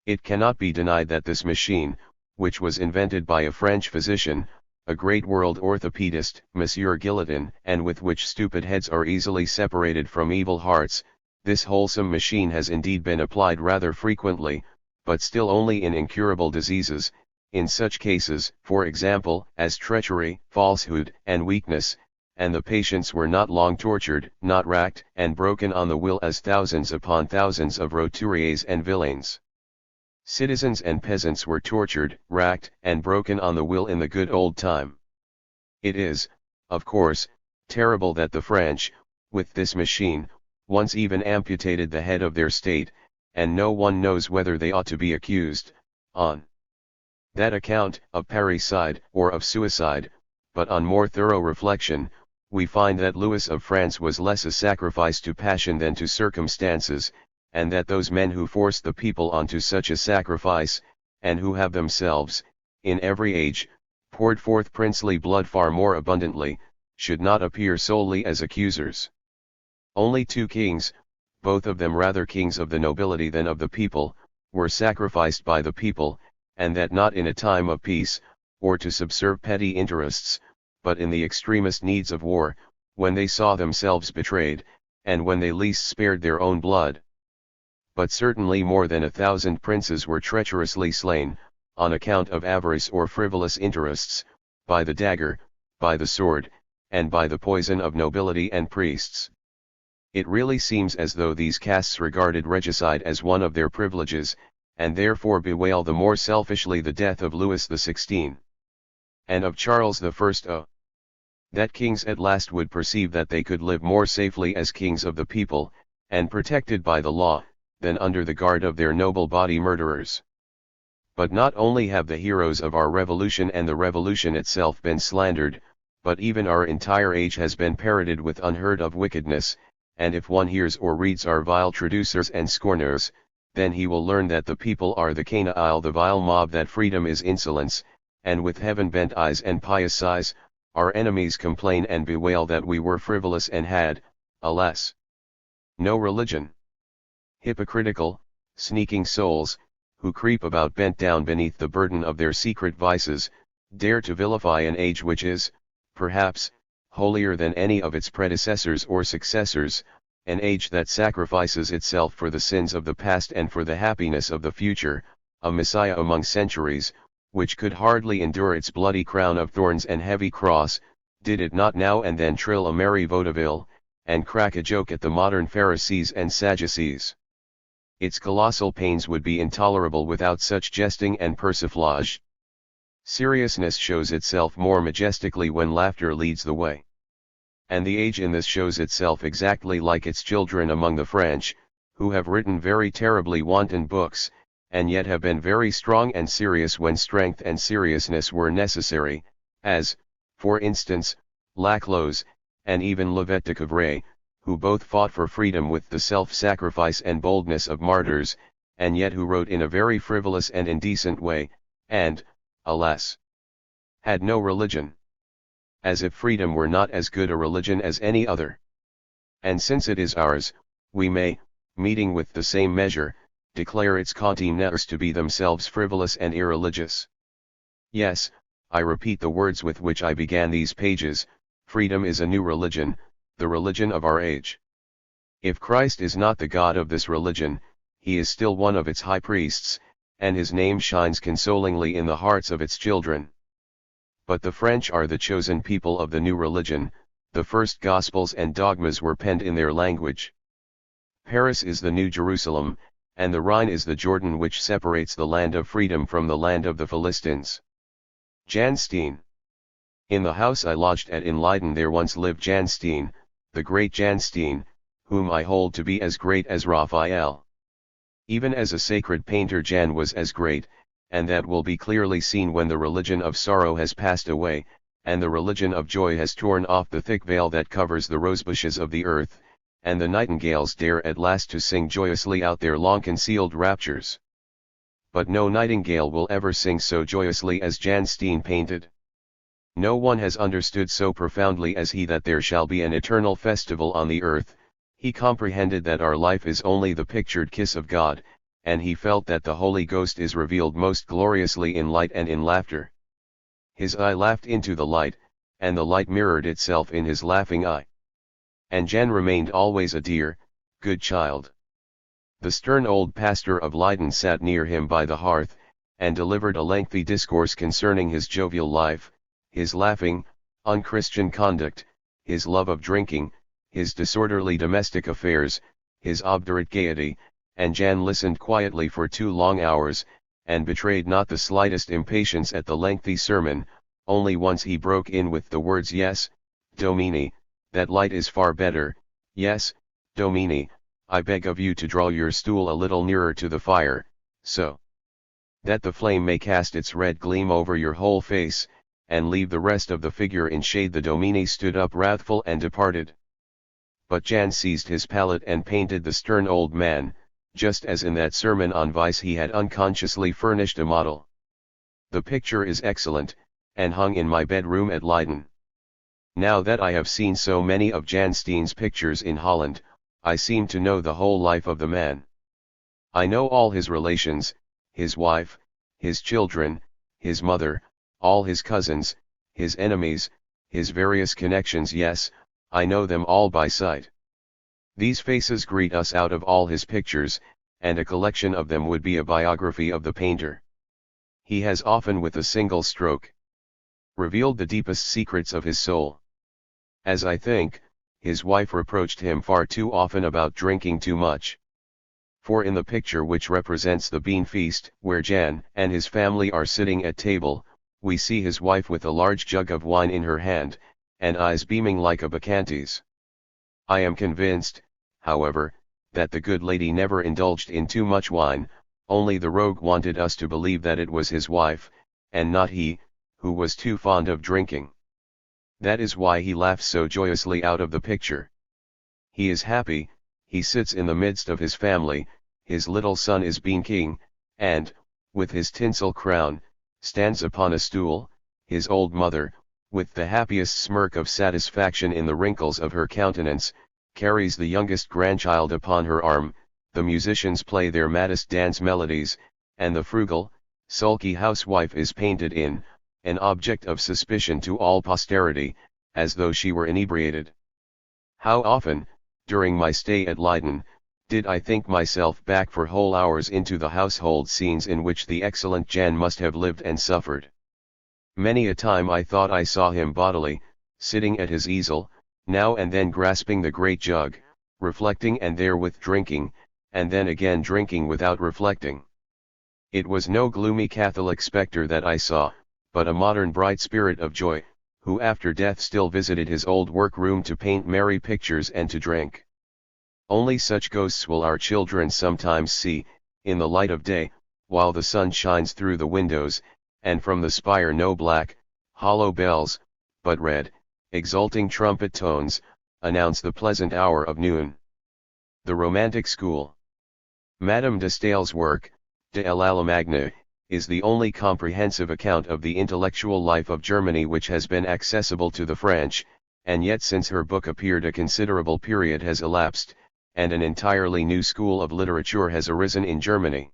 It cannot be denied that this machine, which was invented by a French physician, a great world orthopedist, Monsieur Guillotin, and with which stupid heads are easily separated from evil hearts, this wholesome machine has indeed been applied rather frequently, but still only in incurable diseases, in such cases, for example, as treachery, falsehood, and weakness, and the patients were not long tortured, not racked and broken on the will as thousands upon thousands of roturiers and villains. Citizens and peasants were tortured, racked, and broken on the will in the good old time. It is, of course, terrible that the French, with this machine, once even amputated the head of their state, and no one knows whether they ought to be accused, on that account, of parricide or of suicide, but on more thorough reflection, we find that Louis of France was less a sacrifice to passion than to circumstances, and that those men who force the people onto such a sacrifice, and who have themselves, in every age, poured forth princely blood far more abundantly, should not appear solely as accusers. Only 2 kings, both of them rather kings of the nobility than of the people, were sacrificed by the people, and that not in a time of peace, or to subserve petty interests, but in the extremest needs of war, when they saw themselves betrayed, and when they least spared their own blood. But certainly more than 1,000 princes were treacherously slain, on account of avarice or frivolous interests, by the dagger, by the sword, and by the poison of nobility and priests. It really seems as though these castes regarded regicide as one of their privileges, and therefore bewail the more selfishly the death of Louis XVI. And of Charles I. That kings at last would perceive that they could live more safely as kings of the people, and protected by the law, than under the guard of their noble body murderers. But not only have the heroes of our revolution and the revolution itself been slandered, but even our entire age has been parroted with unheard of wickedness, and if one hears or reads our vile traducers and scorners, then he will learn that the people are the Canaille, the vile mob, that freedom is insolence, and with heaven-bent eyes and pious eyes, our enemies complain and bewail that we were frivolous and had, alas, no religion. Hypocritical, sneaking souls, who creep about bent down beneath the burden of their secret vices, dare to vilify an age which is, perhaps, holier than any of its predecessors or successors, an age that sacrifices itself for the sins of the past and for the happiness of the future, a Messiah among centuries, which could hardly endure its bloody crown of thorns and heavy cross, did it not now and then trill a merry vaudeville, and crack a joke at the modern Pharisees and Sadducees. Its colossal pains would be intolerable without such jesting and persiflage. Seriousness shows itself more majestically when laughter leads the way. And the age in this shows itself exactly like its children among the French, who have written very terribly wanton books, and yet have been very strong and serious when strength and seriousness were necessary, as, for instance, Laclos, and even Levet de Cavray, who both fought for freedom with the self-sacrifice and boldness of martyrs, and yet who wrote in a very frivolous and indecent way, and, alas, had no religion. As if freedom were not as good a religion as any other. And since it is ours, we may, meeting with the same measure, declare its contemners to be themselves frivolous and irreligious. Yes, I repeat the words with which I began these pages, freedom is a new religion, the religion of our age. If Christ is not the God of this religion, he is still one of its high priests, and his name shines consolingly in the hearts of its children. But the French are the chosen people of the new religion, the first Gospels and dogmas were penned in their language. Paris is the New Jerusalem, and the Rhine is the Jordan which separates the land of freedom from the land of the Philistines. Jan Steen. In the house I lodged at in Leiden there once lived Jan Steen, the great Jan Steen, whom I hold to be as great as Raphael. Even as a sacred painter Jan was as great, and that will be clearly seen when the religion of sorrow has passed away, and the religion of joy has torn off the thick veil that covers the rosebushes of the earth, and the nightingales dare at last to sing joyously out their long-concealed raptures. But no nightingale will ever sing so joyously as Jan Steen painted. No one has understood so profoundly as he that there shall be an eternal festival on the earth. He comprehended that our life is only the pictured kiss of God, and he felt that the Holy Ghost is revealed most gloriously in light and in laughter. His eye laughed into the light, and the light mirrored itself in his laughing eye. And Jan remained always a dear, good child. The stern old pastor of Leiden sat near him by the hearth, and delivered a lengthy discourse concerning his jovial life, his laughing, unchristian conduct, his love of drinking, his disorderly domestic affairs, his obdurate gaiety, and Jan listened quietly for 2 long hours, and betrayed not the slightest impatience at the lengthy sermon. Only once he broke in with the words, "Yes, Domine, that light is far better, yes, Domine, I beg of you to draw your stool a little nearer to the fire, so that the flame may cast its red gleam over your whole face, and leave the rest of the figure in shade." The Domine stood up wrathful and departed. But Jan seized his palette and painted the stern old man, just as in that sermon on vice he had unconsciously furnished a model. The picture is excellent, and hung in my bedroom at Leiden. Now that I have seen so many of Jan Steen's pictures in Holland, I seem to know the whole life of the man. I know all his relations, his wife, his children, his mother, all his cousins, his enemies, his various connections. Yes, I know them all by sight. These faces greet us out of all his pictures, and a collection of them would be a biography of the painter. He has often with a single stroke revealed the deepest secrets of his soul. As I think, his wife reproached him far too often about drinking too much. For in the picture which represents the bean feast, where Jan and his family are sitting at table, we see his wife with a large jug of wine in her hand, and eyes beaming like a bacchante's. I am convinced, however, that the good lady never indulged in too much wine, only the rogue wanted us to believe that it was his wife, and not he, who was too fond of drinking. That is why he laughs so joyously out of the picture. He is happy, he sits in the midst of his family, his little son is bean king, and, with his tinsel crown, stands upon a stool. His old mother, with the happiest smirk of satisfaction in the wrinkles of her countenance, carries the youngest grandchild upon her arm. The musicians play their maddest dance melodies, and the frugal, sulky housewife is painted in, an object of suspicion to all posterity, as though she were inebriated. How often, during my stay at Leyden, did I think myself back for whole hours into the household scenes in which the excellent Jan must have lived and suffered. Many a time I thought I saw him bodily, sitting at his easel, now and then grasping the great jug, reflecting and therewith drinking, and then again drinking without reflecting. It was no gloomy Catholic spectre that I saw, but a modern bright spirit of joy, who after death still visited his old workroom to paint merry pictures and to drink. Only such ghosts will our children sometimes see, in the light of day, while the sun shines through the windows, and from the spire no black, hollow bells, but red, exulting trumpet tones, announce the pleasant hour of noon. The Romantic School. Madame de Staël's work, De l'Allemagne, is the only comprehensive account of the intellectual life of Germany which has been accessible to the French, and yet since her book appeared a considerable period has elapsed, and an entirely new school of literature has arisen in Germany.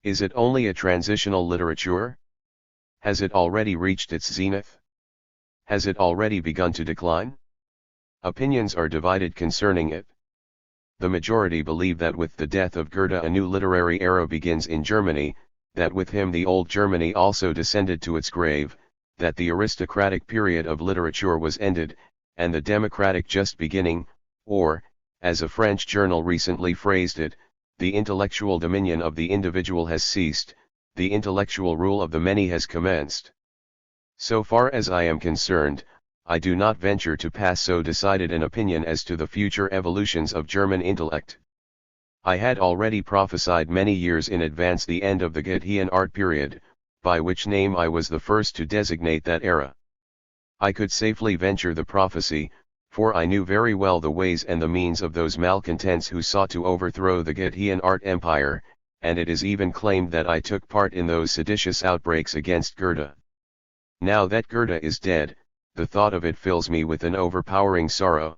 Is it only a transitional literature? Has it already reached its zenith? Has it already begun to decline? Opinions are divided concerning it. The majority believe that with the death of Goethe a new literary era begins in Germany, that with him the old Germany also descended to its grave, that the aristocratic period of literature was ended, and the democratic just beginning, or, as a French journal recently phrased it, the intellectual dominion of the individual has ceased, the intellectual rule of the many has commenced. So far as I am concerned, I do not venture to pass so decided an opinion as to the future evolutions of German intellect. I had already prophesied many years in advance the end of the Goethean art period, by which name I was the first to designate that era. I could safely venture the prophecy, for I knew very well the ways and the means of those malcontents who sought to overthrow the Goethean art empire, and it is even claimed that I took part in those seditious outbreaks against Goethe. Now that Goethe is dead, the thought of it fills me with an overpowering sorrow.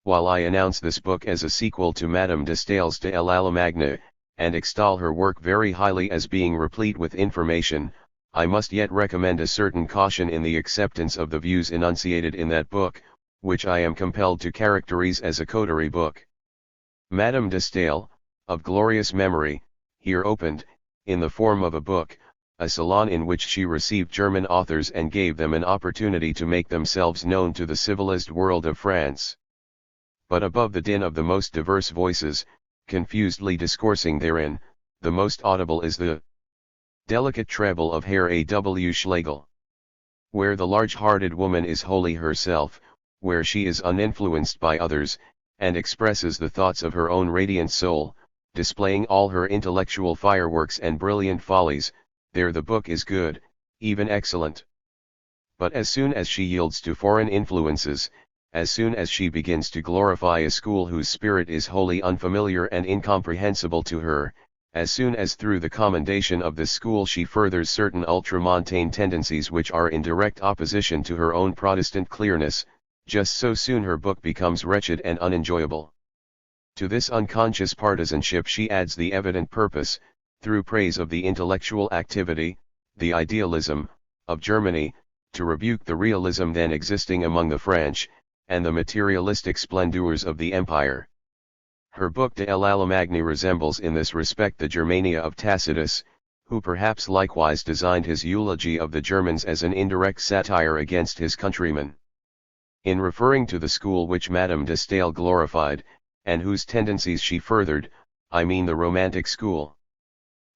While I announce this book as a sequel to Madame de Staël's De l'Allemagne, and extol her work very highly as being replete with information, I must yet recommend a certain caution in the acceptance of the views enunciated in that book, which I am compelled to characterize as a coterie book. Madame de Staël, of glorious memory, here opened, in the form of a book, a salon in which she received German authors and gave them an opportunity to make themselves known to the civilized world of France. But above the din of the most diverse voices, confusedly discoursing therein, the most audible is the delicate treble of Herr A. W. Schlegel. Where the large-hearted woman is wholly herself, where she is uninfluenced by others, and expresses the thoughts of her own radiant soul, displaying all her intellectual fireworks and brilliant follies, there the book is good, even excellent. But as soon as she yields to foreign influences, as soon as she begins to glorify a school whose spirit is wholly unfamiliar and incomprehensible to her, as soon as through the commendation of this school she furthers certain ultramontane tendencies which are in direct opposition to her own Protestant clearness, just so soon her book becomes wretched and unenjoyable. To this unconscious partisanship she adds the evident purpose, through praise of the intellectual activity, the idealism, of Germany, to rebuke the realism then existing among the French, and the materialistic splendors of the empire. Her book De l'Allemagne resembles in this respect the Germania of Tacitus, who perhaps likewise designed his eulogy of the Germans as an indirect satire against his countrymen. In referring to the school which Madame de Staël glorified, and whose tendencies she furthered, I mean the Romantic school.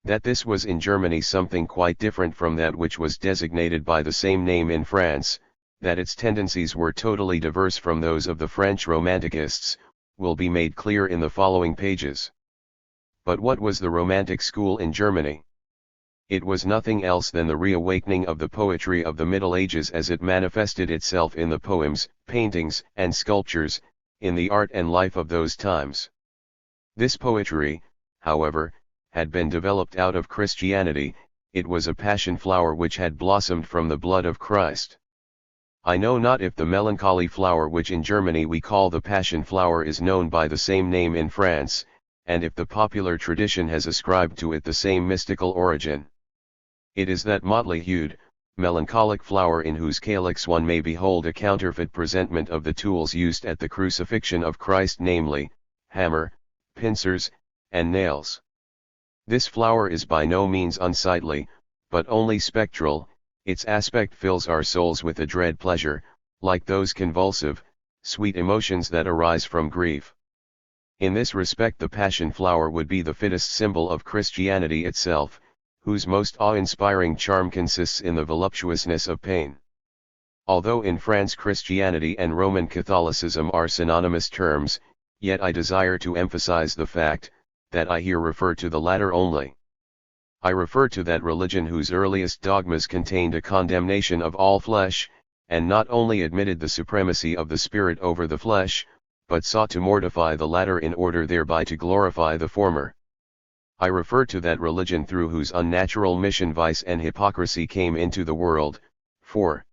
That this was in Germany something quite different from that which was designated by the same name in France, that its tendencies were totally diverse from those of the French Romanticists, will be made clear in the following pages. But what was the Romantic school in Germany? It was nothing else than the reawakening of the poetry of the Middle Ages as it manifested itself in the poems, paintings, and sculptures, in the art and life of those times. This poetry, however, had been developed out of Christianity, it was a passion flower which had blossomed from the blood of Christ. I know not if the melancholy flower which in Germany we call the passion flower is known by the same name in France, and if the popular tradition has ascribed to it the same mystical origin. It is that motley-hued, melancholic flower in whose calyx one may behold a counterfeit presentment of the tools used at the crucifixion of Christ, namely, hammer, pincers, and nails. This flower is by no means unsightly, but only spectral. Its aspect fills our souls with a dread pleasure, like those convulsive, sweet emotions that arise from grief. In this respect the passion flower would be the fittest symbol of Christianity itself, whose most awe-inspiring charm consists in the voluptuousness of pain. Although in France Christianity and Roman Catholicism are synonymous terms, yet I desire to emphasize the fact, that I here refer to the latter only. I refer to that religion whose earliest dogmas contained a condemnation of all flesh, and not only admitted the supremacy of the spirit over the flesh, but sought to mortify the latter in order thereby to glorify the former. I refer to that religion through whose unnatural mission vice and hypocrisy came into the world, for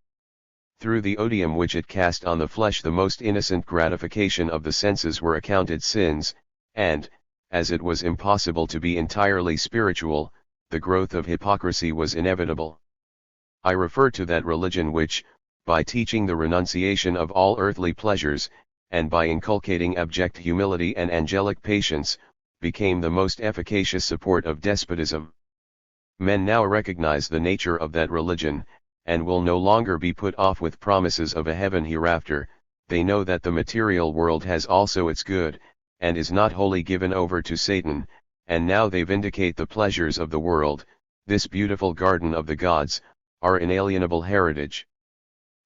through the odium which it cast on the flesh the most innocent gratification of the senses were accounted sins, and, as it was impossible to be entirely spiritual, the growth of hypocrisy was inevitable. I refer to that religion which, by teaching the renunciation of all earthly pleasures, and by inculcating abject humility and angelic patience, became the most efficacious support of despotism. Men now recognize the nature of that religion, and will no longer be put off with promises of a heaven hereafter. They know that the material world has also its good, and is not wholly given over to Satan, and now they vindicate the pleasures of the world, this beautiful garden of the gods, our inalienable heritage.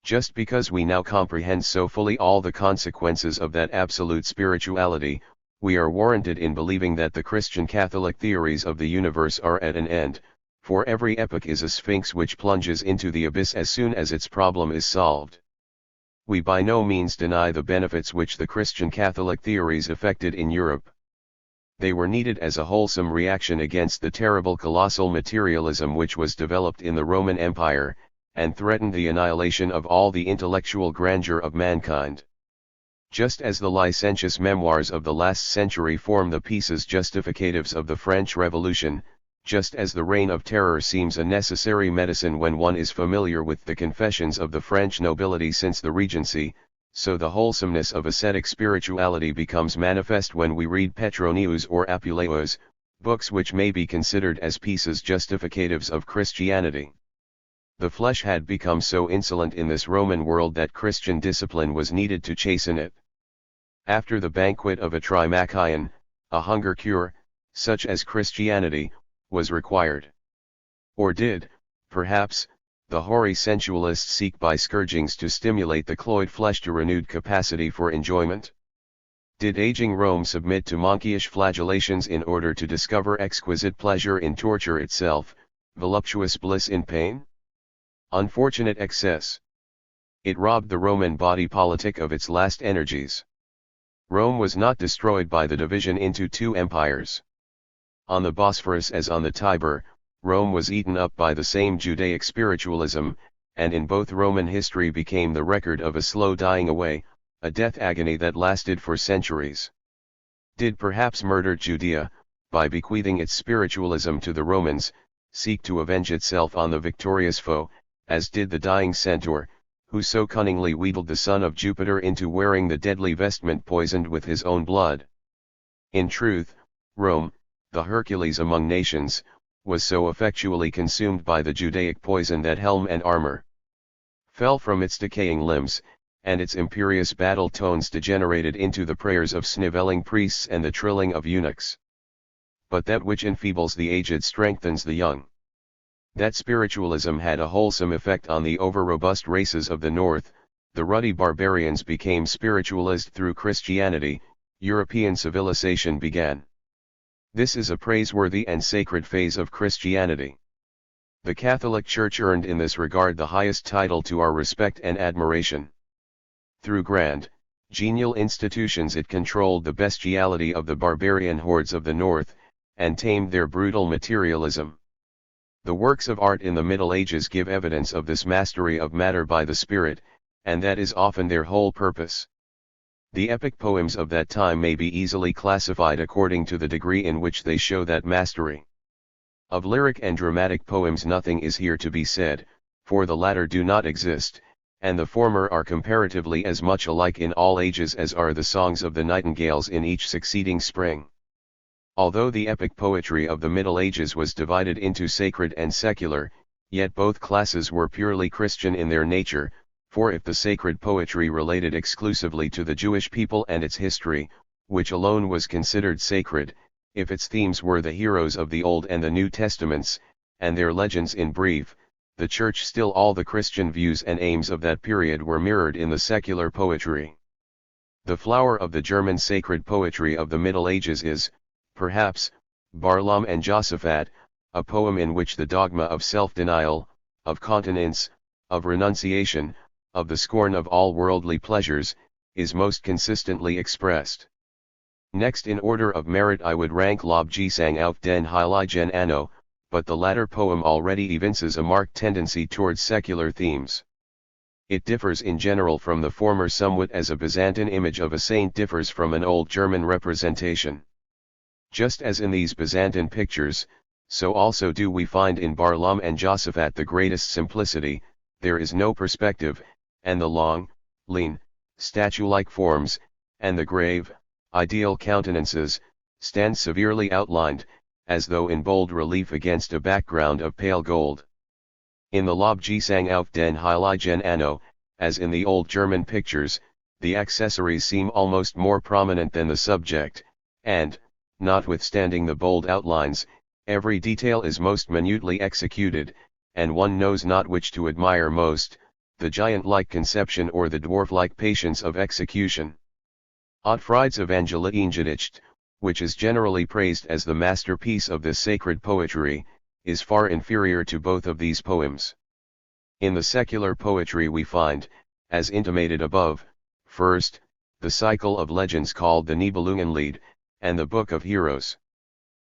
Just because we now comprehend so fully all the consequences of that absolute spirituality, we are warranted in believing that the Christian Catholic theories of the universe are at an end, for every epoch is a sphinx which plunges into the abyss as soon as its problem is solved. We by no means deny the benefits which the Christian Catholic theories effected in Europe. They were needed as a wholesome reaction against the terrible colossal materialism which was developed in the Roman Empire, and threatened the annihilation of all the intellectual grandeur of mankind. Just as the licentious memoirs of the last century form the pieces justificatives of the French Revolution, just as the Reign of Terror seems a necessary medicine when one is familiar with the confessions of the French nobility since the Regency, so the wholesomeness of ascetic spirituality becomes manifest when we read Petronius or Apuleius, books which may be considered as pieces justificatives of Christianity. The flesh had become so insolent in this Roman world that Christian discipline was needed to chasten it. After the banquet of a Trimachion, a hunger cure, such as Christianity, was required. Or did, perhaps, the hoary sensualists seek by scourgings to stimulate the cloyed flesh to renewed capacity for enjoyment? Did aging Rome submit to monkeyish flagellations in order to discover exquisite pleasure in torture itself, voluptuous bliss in pain? Unfortunate excess! It robbed the Roman body politic of its last energies. Rome was not destroyed by the division into two empires. On the Bosphorus as on the Tiber, Rome was eaten up by the same Judaic spiritualism, and in both Roman history became the record of a slow dying away, a death agony that lasted for centuries. Did perhaps murdered Judea, by bequeathing its spiritualism to the Romans, seek to avenge itself on the victorious foe, as did the dying centaur, who so cunningly wheedled the son of Jupiter into wearing the deadly vestment poisoned with his own blood? In truth, Rome, the Hercules among nations, was so effectually consumed by the Judaic poison that helm and armor fell from its decaying limbs, and its imperious battle tones degenerated into the prayers of snivelling priests and the trilling of eunuchs. But that which enfeebles the aged strengthens the young. That spiritualism had a wholesome effect on the over-robust races of the North. The ruddy barbarians became spiritualized through Christianity. European civilization began. This is a praiseworthy and sacred phase of Christianity. The Catholic Church earned in this regard the highest title to our respect and admiration. Through grand, genial institutions it controlled the bestiality of the barbarian hordes of the North, and tamed their brutal materialism. The works of art in the Middle Ages give evidence of this mastery of matter by the spirit, and that is often their whole purpose. The epic poems of that time may be easily classified according to the degree in which they show that mastery. Of lyric and dramatic poems nothing is here to be said, for the latter do not exist, and the former are comparatively as much alike in all ages as are the songs of the nightingales in each succeeding spring. Although the epic poetry of the Middle Ages was divided into sacred and secular, yet both classes were purely Christian in their nature, for if the sacred poetry related exclusively to the Jewish people and its history, which alone was considered sacred, if its themes were the heroes of the Old and the New Testaments, and their legends in brief, the Church still all the Christian views and aims of that period were mirrored in the secular poetry. The flower of the German sacred poetry of the Middle Ages is, perhaps, Barlaam and Josaphat, a poem in which the dogma of self-denial, of continence, of renunciation, of the scorn of all worldly pleasures, is most consistently expressed. Next in order of merit I would rank Lobgesang auf den Heiligen Anno, but the latter poem already evinces a marked tendency towards secular themes. It differs in general from the former somewhat as a Byzantine image of a saint differs from an old German representation. Just as in these Byzantine pictures, so also do we find in Barlaam and Josaphat the greatest simplicity, there is no perspective, and the long, lean, statue-like forms, and the grave, ideal countenances, stand severely outlined, as though in bold relief against a background of pale gold. In the Lobgesang auf den Heiligen Anno, as in the old German pictures, the accessories seem almost more prominent than the subject, and, notwithstanding the bold outlines, every detail is most minutely executed, and one knows not which to admire most, the giant-like conception or the dwarf-like patience of execution. Ottfried's Evangeliengedicht, which is generally praised as the masterpiece of this sacred poetry, is far inferior to both of these poems. In the secular poetry we find, as intimated above, first, the cycle of legends called the Nibelungenlied, and the Book of Heroes.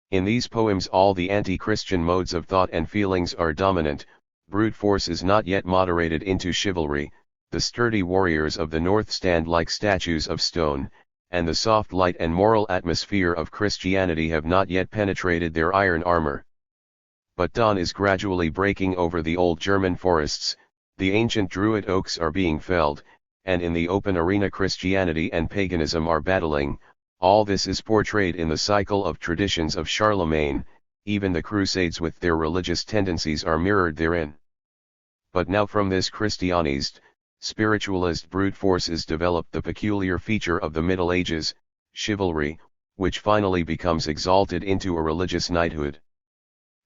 In these poems all the anti-Christian modes of thought and feelings are dominant, brute force is not yet moderated into chivalry, the sturdy warriors of the north stand like statues of stone, and the soft light and moral atmosphere of Christianity have not yet penetrated their iron armor. But dawn is gradually breaking over the old German forests, the ancient Druid oaks are being felled, and in the open arena Christianity and paganism are battling. All this is portrayed in the cycle of traditions of Charlemagne, even the Crusades with their religious tendencies are mirrored therein. But now from this Christianized, spiritualist brute force is developed the peculiar feature of the Middle Ages, chivalry, which finally becomes exalted into a religious knighthood.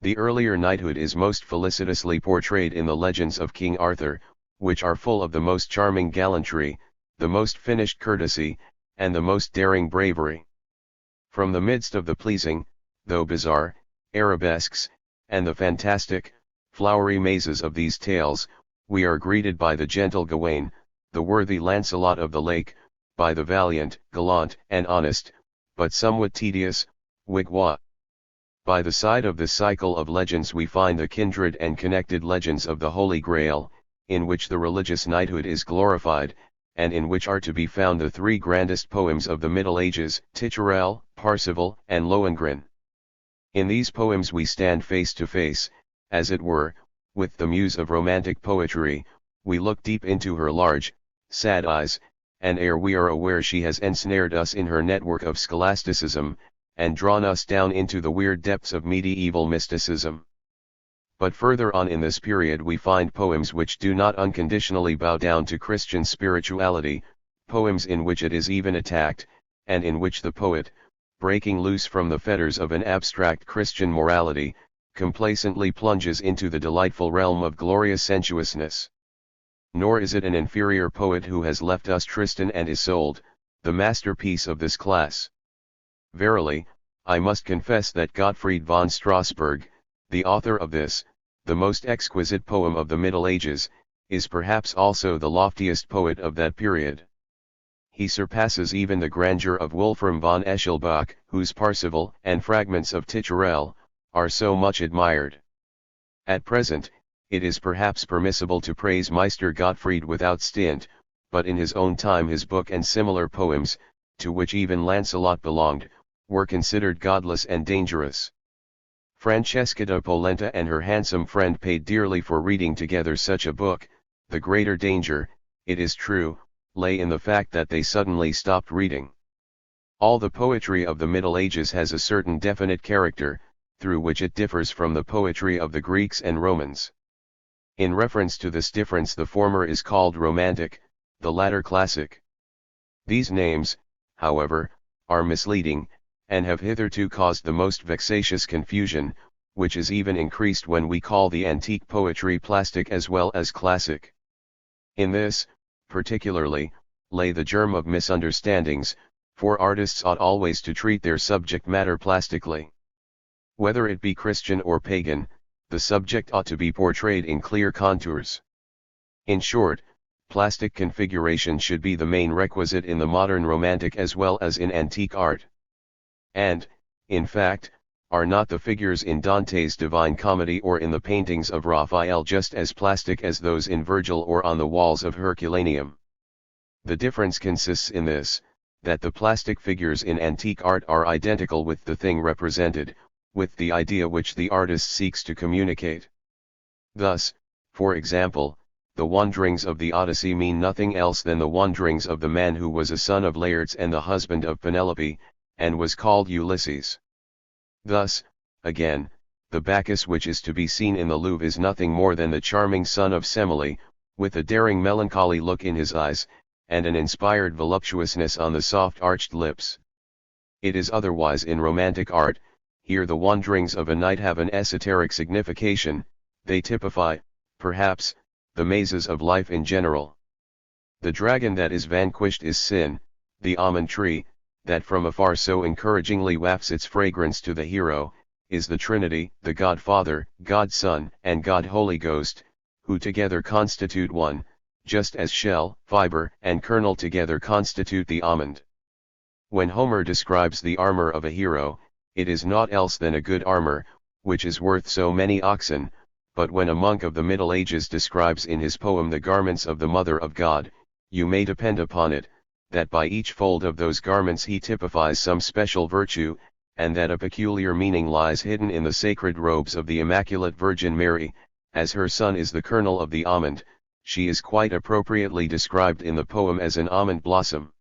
The earlier knighthood is most felicitously portrayed in the legends of King Arthur, which are full of the most charming gallantry, the most finished courtesy, and the most daring bravery. From the midst of the pleasing, though bizarre, arabesques, and the fantastic, flowery mazes of these tales, we are greeted by the gentle Gawain, the worthy Lancelot of the Lake, by the valiant, gallant, and honest, but somewhat tedious, Wigwa. By the side of this cycle of legends we find the kindred and connected legends of the Holy Grail, in which the religious knighthood is glorified, and in which are to be found the three grandest poems of the Middle Ages, Titurel, Parsifal, and Lohengrin. In these poems we stand face to face, as it were, with the muse of romantic poetry, we look deep into her large, sad eyes, and ere we are aware she has ensnared us in her network of scholasticism, and drawn us down into the weird depths of medieval mysticism. But further on in this period we find poems which do not unconditionally bow down to Christian spirituality, poems in which it is even attacked, and in which the poet, breaking loose from the fetters of an abstract Christian morality, complacently plunges into the delightful realm of glorious sensuousness. Nor is it an inferior poet who has left us Tristan and Isolde, the masterpiece of this class. Verily, I must confess that Gottfried von Strasberg, the author of this, the most exquisite poem of the Middle Ages, is perhaps also the loftiest poet of that period. He surpasses even the grandeur of Wolfram von Eschelbach, whose Parsifal and fragments of Titurel are so much admired. At present, it is perhaps permissible to praise Meister Gottfried without stint, but in his own time his book and similar poems, to which even Lancelot belonged, were considered godless and dangerous. Francesca da Polenta and her handsome friend paid dearly for reading together such a book. The greater danger, it is true, lay in the fact that they suddenly stopped reading. All the poetry of the Middle Ages has a certain definite character, through which it differs from the poetry of the Greeks and Romans. In reference to this difference, the former is called Romantic, the latter Classic. These names, however, are misleading, and have hitherto caused the most vexatious confusion, which is even increased when we call the antique poetry plastic as well as classic. In this, particularly, lay the germ of misunderstandings, for artists ought always to treat their subject matter plastically. Whether it be Christian or pagan, the subject ought to be portrayed in clear contours. In short, plastic configuration should be the main requisite in the modern Romantic as well as in antique art. And, in fact, are not the figures in Dante's Divine Comedy or in the paintings of Raphael just as plastic as those in Virgil or on the walls of Herculaneum? The difference consists in this, that the plastic figures in antique art are identical with the thing represented, with the idea which the artist seeks to communicate. Thus, for example, the wanderings of the Odyssey mean nothing else than the wanderings of the man who was a son of Laertes and the husband of Penelope, and was called Ulysses. Thus, again, the Bacchus which is to be seen in the Louvre is nothing more than the charming son of Semele, with a daring melancholy look in his eyes, and an inspired voluptuousness on the soft arched lips. It is otherwise in Romantic art. Here the wanderings of a knight have an esoteric signification, they typify, perhaps, the mazes of life in general. The dragon that is vanquished is sin, the almond tree, that from afar so encouragingly wafts its fragrance to the hero, is the Trinity, the God Father, God Son, and God Holy Ghost, who together constitute one, just as shell, fiber, and kernel together constitute the almond. When Homer describes the armor of a hero, it is naught else than a good armor, which is worth so many oxen, but when a monk of the Middle Ages describes in his poem the garments of the Mother of God, you may depend upon it, that by each fold of those garments he typifies some special virtue, and that a peculiar meaning lies hidden in the sacred robes of the Immaculate Virgin Mary. As her son is the kernel of the almond, she is quite appropriately described in the poem as an almond blossom.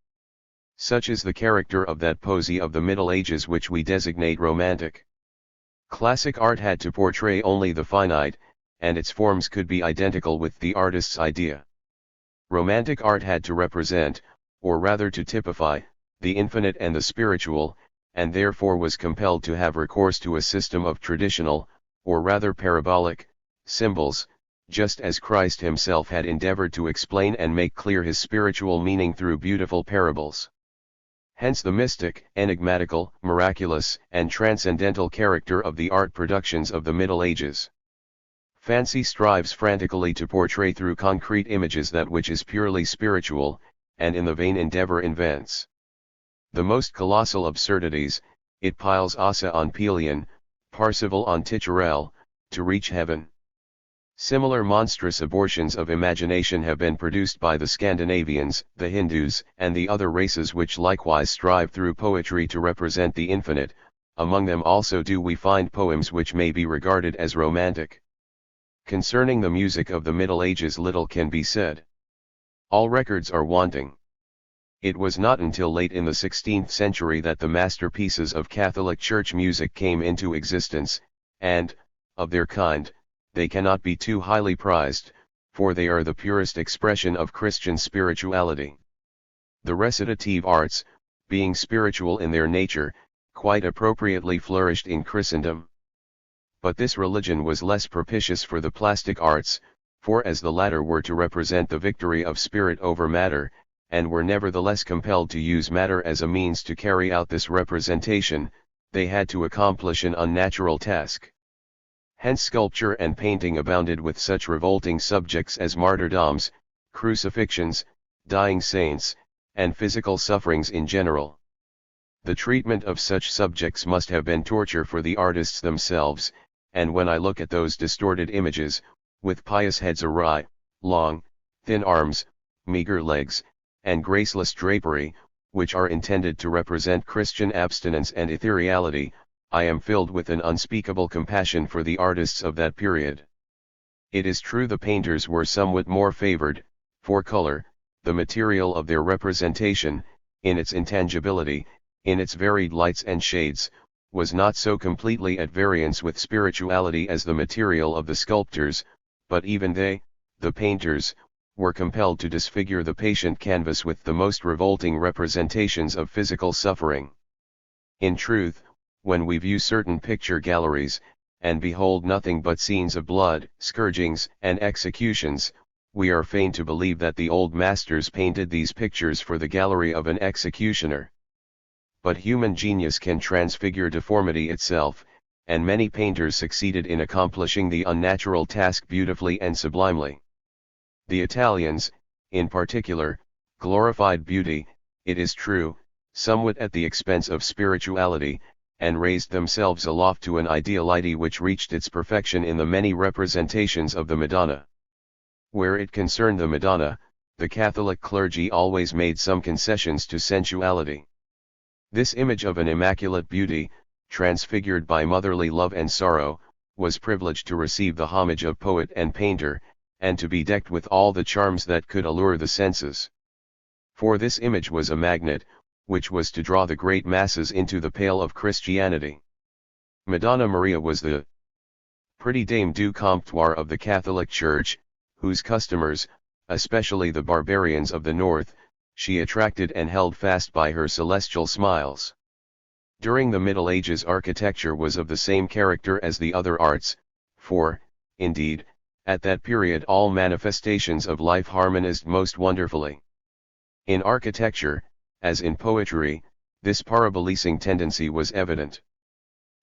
Such is the character of that poesy of the Middle Ages which we designate Romantic. Classic art had to portray only the finite, and its forms could be identical with the artist's idea. Romantic art had to represent, or rather to typify, the infinite and the spiritual, and therefore was compelled to have recourse to a system of traditional, or rather parabolic, symbols, just as Christ himself had endeavored to explain and make clear his spiritual meaning through beautiful parables. Hence the mystic, enigmatical, miraculous, and transcendental character of the art productions of the Middle Ages. Fancy strives frantically to portray through concrete images that which is purely spiritual, and in the vain endeavor invents the most colossal absurdities. It piles Ossa on Pelion, Parsifal on Titurel, to reach heaven. Similar monstrous abortions of imagination have been produced by the Scandinavians, the Hindus, and the other races which likewise strive through poetry to represent the infinite. Among them also do we find poems which may be regarded as romantic. Concerning the music of the Middle Ages little can be said. All records are wanting. It was not until late in the 16th century that the masterpieces of Catholic Church music came into existence, and, of their kind, they cannot be too highly prized, for they are the purest expression of Christian spirituality. The recitative arts, being spiritual in their nature, quite appropriately flourished in Christendom. But this religion was less propitious for the plastic arts, for as the latter were to represent the victory of spirit over matter, and were nevertheless compelled to use matter as a means to carry out this representation, they had to accomplish an unnatural task. Hence sculpture and painting abounded with such revolting subjects as martyrdoms, crucifixions, dying saints, and physical sufferings in general. The treatment of such subjects must have been torture for the artists themselves, and when I look at those distorted images, with pious heads awry, long, thin arms, meager legs, and graceless drapery, which are intended to represent Christian abstinence and ethereality, I am filled with an unspeakable compassion for the artists of that period. It is true the painters were somewhat more favored, for color, the material of their representation, in its intangibility, in its varied lights and shades, was not so completely at variance with spirituality as the material of the sculptors, but even they, the painters, were compelled to disfigure the patient canvas with the most revolting representations of physical suffering. In truth, when we view certain picture galleries, and behold nothing but scenes of blood, scourgings, and executions, we are fain to believe that the old masters painted these pictures for the gallery of an executioner. But human genius can transfigure deformity itself, and many painters succeeded in accomplishing the unnatural task beautifully and sublimely. The Italians, in particular, glorified beauty, it is true, somewhat at the expense of spirituality, and raised themselves aloft to an ideality which reached its perfection in the many representations of the Madonna. Where it concerned the Madonna, the Catholic clergy always made some concessions to sensuality. This image of an immaculate beauty, transfigured by motherly love and sorrow, was privileged to receive the homage of poet and painter, and to be decked with all the charms that could allure the senses. For this image was a magnet, which was to draw the great masses into the pale of Christianity. Madonna Maria was the pretty dame du comptoir of the Catholic Church, whose customers, especially the barbarians of the north, she attracted and held fast by her celestial smiles. During the Middle Ages architecture was of the same character as the other arts, for, indeed, at that period all manifestations of life harmonized most wonderfully. In architecture, as in poetry, this parabolicing tendency was evident.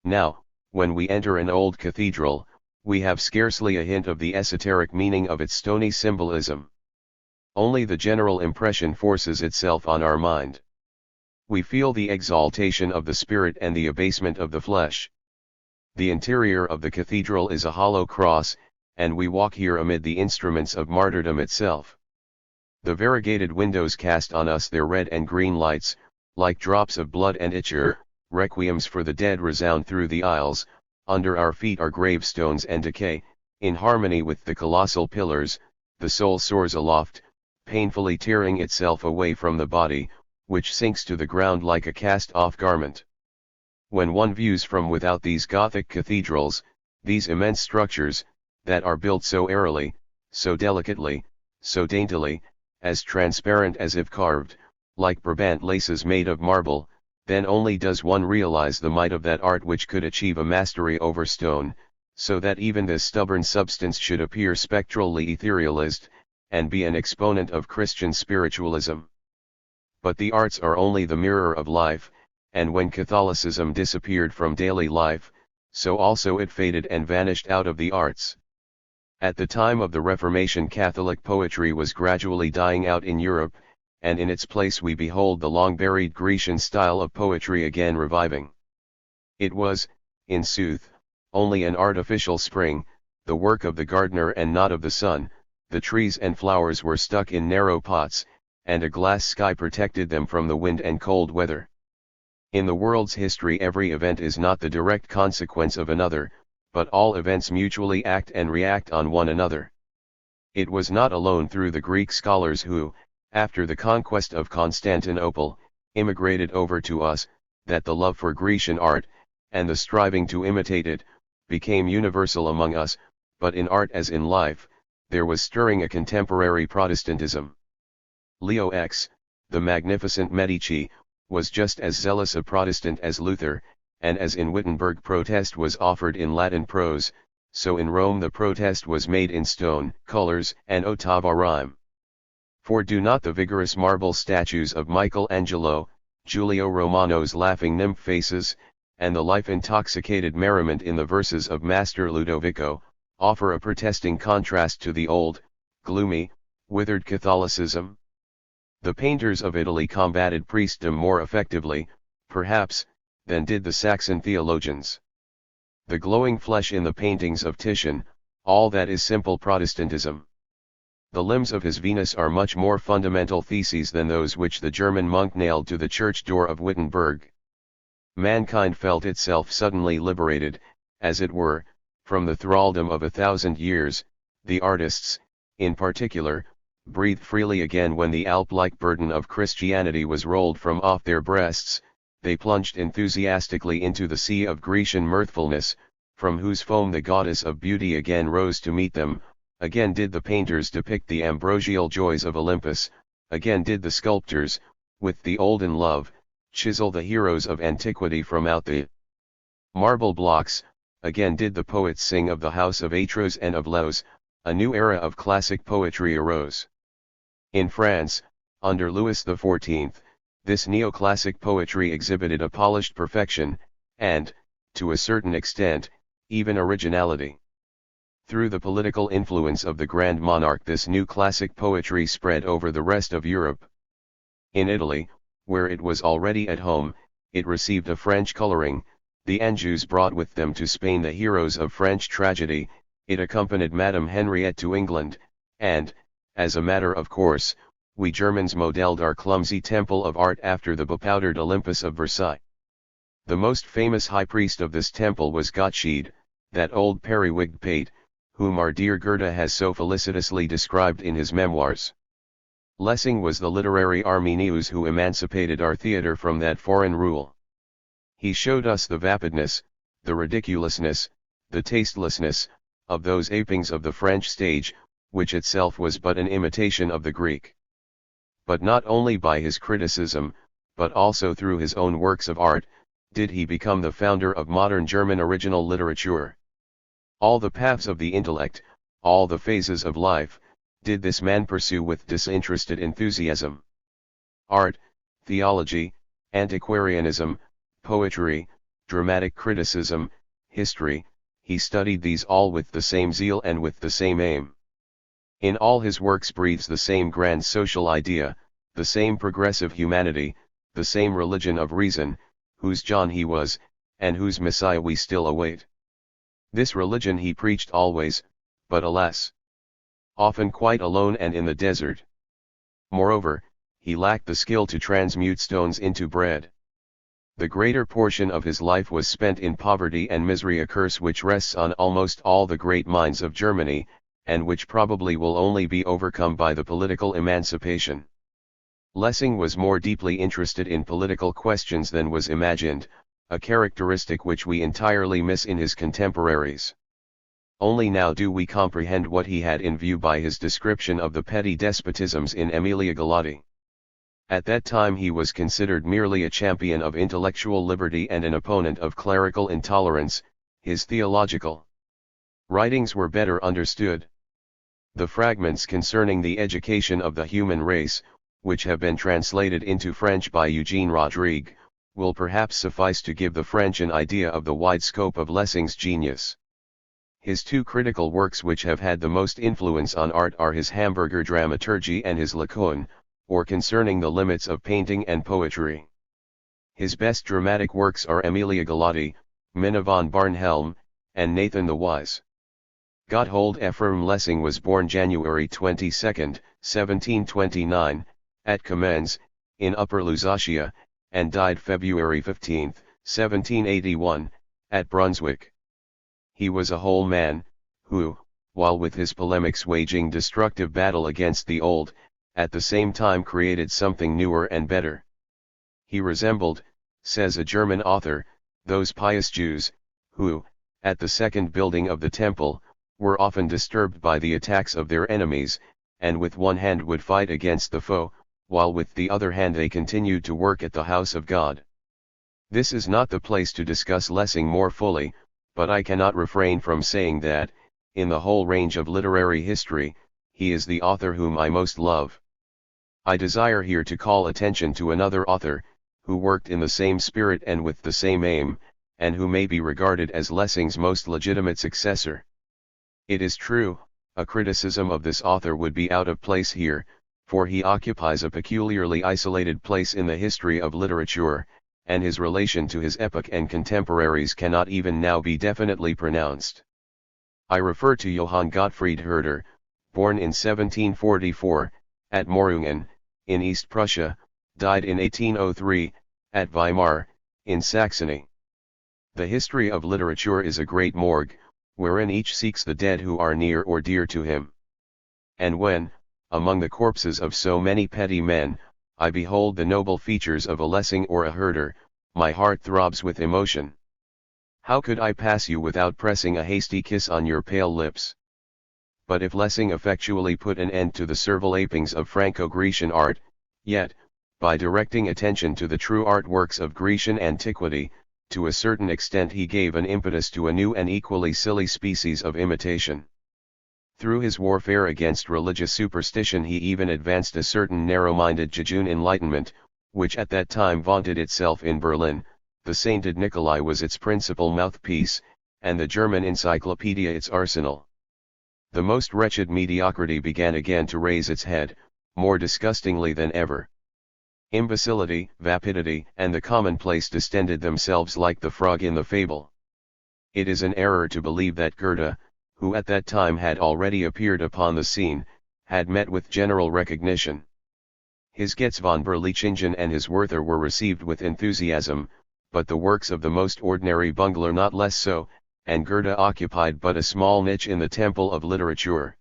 Now, when we enter an old cathedral, we have scarcely a hint of the esoteric meaning of its stony symbolism. Only the general impression forces itself on our mind. We feel the exaltation of the spirit and the abasement of the flesh. The interior of the cathedral is a hollow cross, and we walk here amid the instruments of martyrdom itself. The variegated windows cast on us their red and green lights, like drops of blood, and ichor, requiems for the dead resound through the aisles. Under our feet are gravestones and decay. In harmony with the colossal pillars, the soul soars aloft, painfully tearing itself away from the body, which sinks to the ground like a cast-off garment. When one views from without these Gothic cathedrals, these immense structures, that are built so airily, so delicately, so daintily, as transparent as if carved, like Brabant laces made of marble, then only does one realize the might of that art which could achieve a mastery over stone, so that even this stubborn substance should appear spectrally etherealized, and be an exponent of Christian spiritualism. But the arts are only the mirror of life, and when Catholicism disappeared from daily life, so also it faded and vanished out of the arts. At the time of the Reformation, Catholic poetry was gradually dying out in Europe, and in its place we behold the long-buried Grecian style of poetry again reviving. It was, in sooth, only an artificial spring, the work of the gardener and not of the sun. The trees and flowers were stuck in narrow pots, and a glass sky protected them from the wind and cold weather. In the world's history every event is not the direct consequence of another, but all events mutually act and react on one another. It was not alone through the Greek scholars who, after the conquest of Constantinople, immigrated over to us, that the love for Grecian art, and the striving to imitate it, became universal among us, but in art as in life, there was stirring a contemporary Protestantism. Leo X, the magnificent Medici, was just as zealous a Protestant as Luther, and as in Wittenberg protest was offered in Latin prose, so in Rome the protest was made in stone, colors, and ottava rhyme. For do not the vigorous marble statues of Michelangelo, Giulio Romano's laughing nymph faces, and the life-intoxicated merriment in the verses of Master Ludovico, offer a protesting contrast to the old, gloomy, withered Catholicism? The painters of Italy combated priestdom more effectively, perhaps, than did the Saxon theologians. The glowing flesh in the paintings of Titian, all that is simple Protestantism. The limbs of his Venus are much more fundamental theses than those which the German monk nailed to the church door of Wittenberg. Mankind felt itself suddenly liberated, as it were, from the thraldom of 1,000 years. The artists, in particular, breathed freely again when the Alp-like burden of Christianity was rolled from off their breasts. They plunged enthusiastically into the sea of Grecian mirthfulness, from whose foam the goddess of beauty again rose to meet them. Again did the painters depict the ambrosial joys of Olympus, again did the sculptors, with the olden love, chisel the heroes of antiquity from out the marble blocks. Again did the poets sing of the house of Atros and of Laus. A new era of classic poetry arose. In France, under Louis XIV, this neoclassic poetry exhibited a polished perfection, and, to a certain extent, even originality. Through the political influence of the Grand Monarch, this new classic poetry spread over the rest of Europe. In Italy, where it was already at home, it received a French coloring. The Anjous brought with them to Spain the heroes of French tragedy. It accompanied Madame Henriette to England, and, as a matter of course, we Germans modelled our clumsy temple of art after the bepowdered Olympus of Versailles. The most famous high priest of this temple was Gottsched, that old periwigged pate, whom our dear Goethe has so felicitously described in his memoirs. Lessing was the literary Arminius who emancipated our theatre from that foreign rule. He showed us the vapidness, the ridiculousness, the tastelessness, of those apings of the French stage, which itself was but an imitation of the Greek. But not only by his criticism, but also through his own works of art, did he become the founder of modern German original literature. All the paths of the intellect, all the phases of life, did this man pursue with disinterested enthusiasm. Art, theology, antiquarianism, poetry, dramatic criticism, history, he studied these all with the same zeal and with the same aim. In all his works breathes the same grand social idea, the same progressive humanity, the same religion of reason, whose John he was, and whose Messiah we still await. This religion he preached always, but alas, often quite alone and in the desert. Moreover, he lacked the skill to transmute stones into bread. The greater portion of his life was spent in poverty and misery, a curse which rests on almost all the great minds of Germany, and which probably will only be overcome by the political emancipation. Lessing was more deeply interested in political questions than was imagined, a characteristic which we entirely miss in his contemporaries. Only now do we comprehend what he had in view by his description of the petty despotisms in Emilia Galati. At that time he was considered merely a champion of intellectual liberty and an opponent of clerical intolerance. His theological writings were better understood. The fragments concerning the education of the human race, which have been translated into French by Eugene Rodrigue, will perhaps suffice to give the French an idea of the wide scope of Lessing's genius. His two critical works which have had the most influence on art are his Hamburger Dramaturgy and his Lacan, or Concerning the Limits of Painting and Poetry. His best dramatic works are Emilia Galati, Minna von Barnhelm, and Nathan the Wise. Gotthold Ephraim Lessing was born January 22, 1729, at Kamenz, in Upper Lusatia, and died February 15, 1781, at Brunswick. He was a whole man, who, while with his polemics waging destructive battle against the old, at the same time created something newer and better. He resembled, says a German author, those pious Jews, who, at the second building of the temple, were often disturbed by the attacks of their enemies, and with one hand would fight against the foe, while with the other hand they continued to work at the house of God. This is not the place to discuss Lessing more fully, but I cannot refrain from saying that, in the whole range of literary history, he is the author whom I most love. I desire here to call attention to another author, who worked in the same spirit and with the same aim, and who may be regarded as Lessing's most legitimate successor. It is true, a criticism of this author would be out of place here, for he occupies a peculiarly isolated place in the history of literature, and his relation to his epoch and contemporaries cannot even now be definitely pronounced. I refer to Johann Gottfried Herder, born in 1744, at Morungen, in East Prussia, died in 1803, at Weimar, in Saxony. The history of literature is a great morgue, wherein each seeks the dead who are near or dear to him. And when, among the corpses of so many petty men, I behold the noble features of a Lessing or a Herder, my heart throbs with emotion. How could I pass you without pressing a hasty kiss on your pale lips? But if Lessing effectually put an end to the servile apings of Franco-Grecian art, yet, by directing attention to the true art works of Grecian antiquity, to a certain extent he gave an impetus to a new and equally silly species of imitation. Through his warfare against religious superstition he even advanced a certain narrow-minded jejune enlightenment, which at that time vaunted itself in Berlin. The sainted Nicolai was its principal mouthpiece, and the German encyclopedia its arsenal. The most wretched mediocrity began again to raise its head, more disgustingly than ever. Imbecility, vapidity, and the commonplace distended themselves like the frog in the fable. It is an error to believe that Goethe, who at that time had already appeared upon the scene, had met with general recognition. His Getz von Berlichingen and his Werther were received with enthusiasm, but the works of the most ordinary bungler not less so, and Goethe occupied but a small niche in the temple of literature.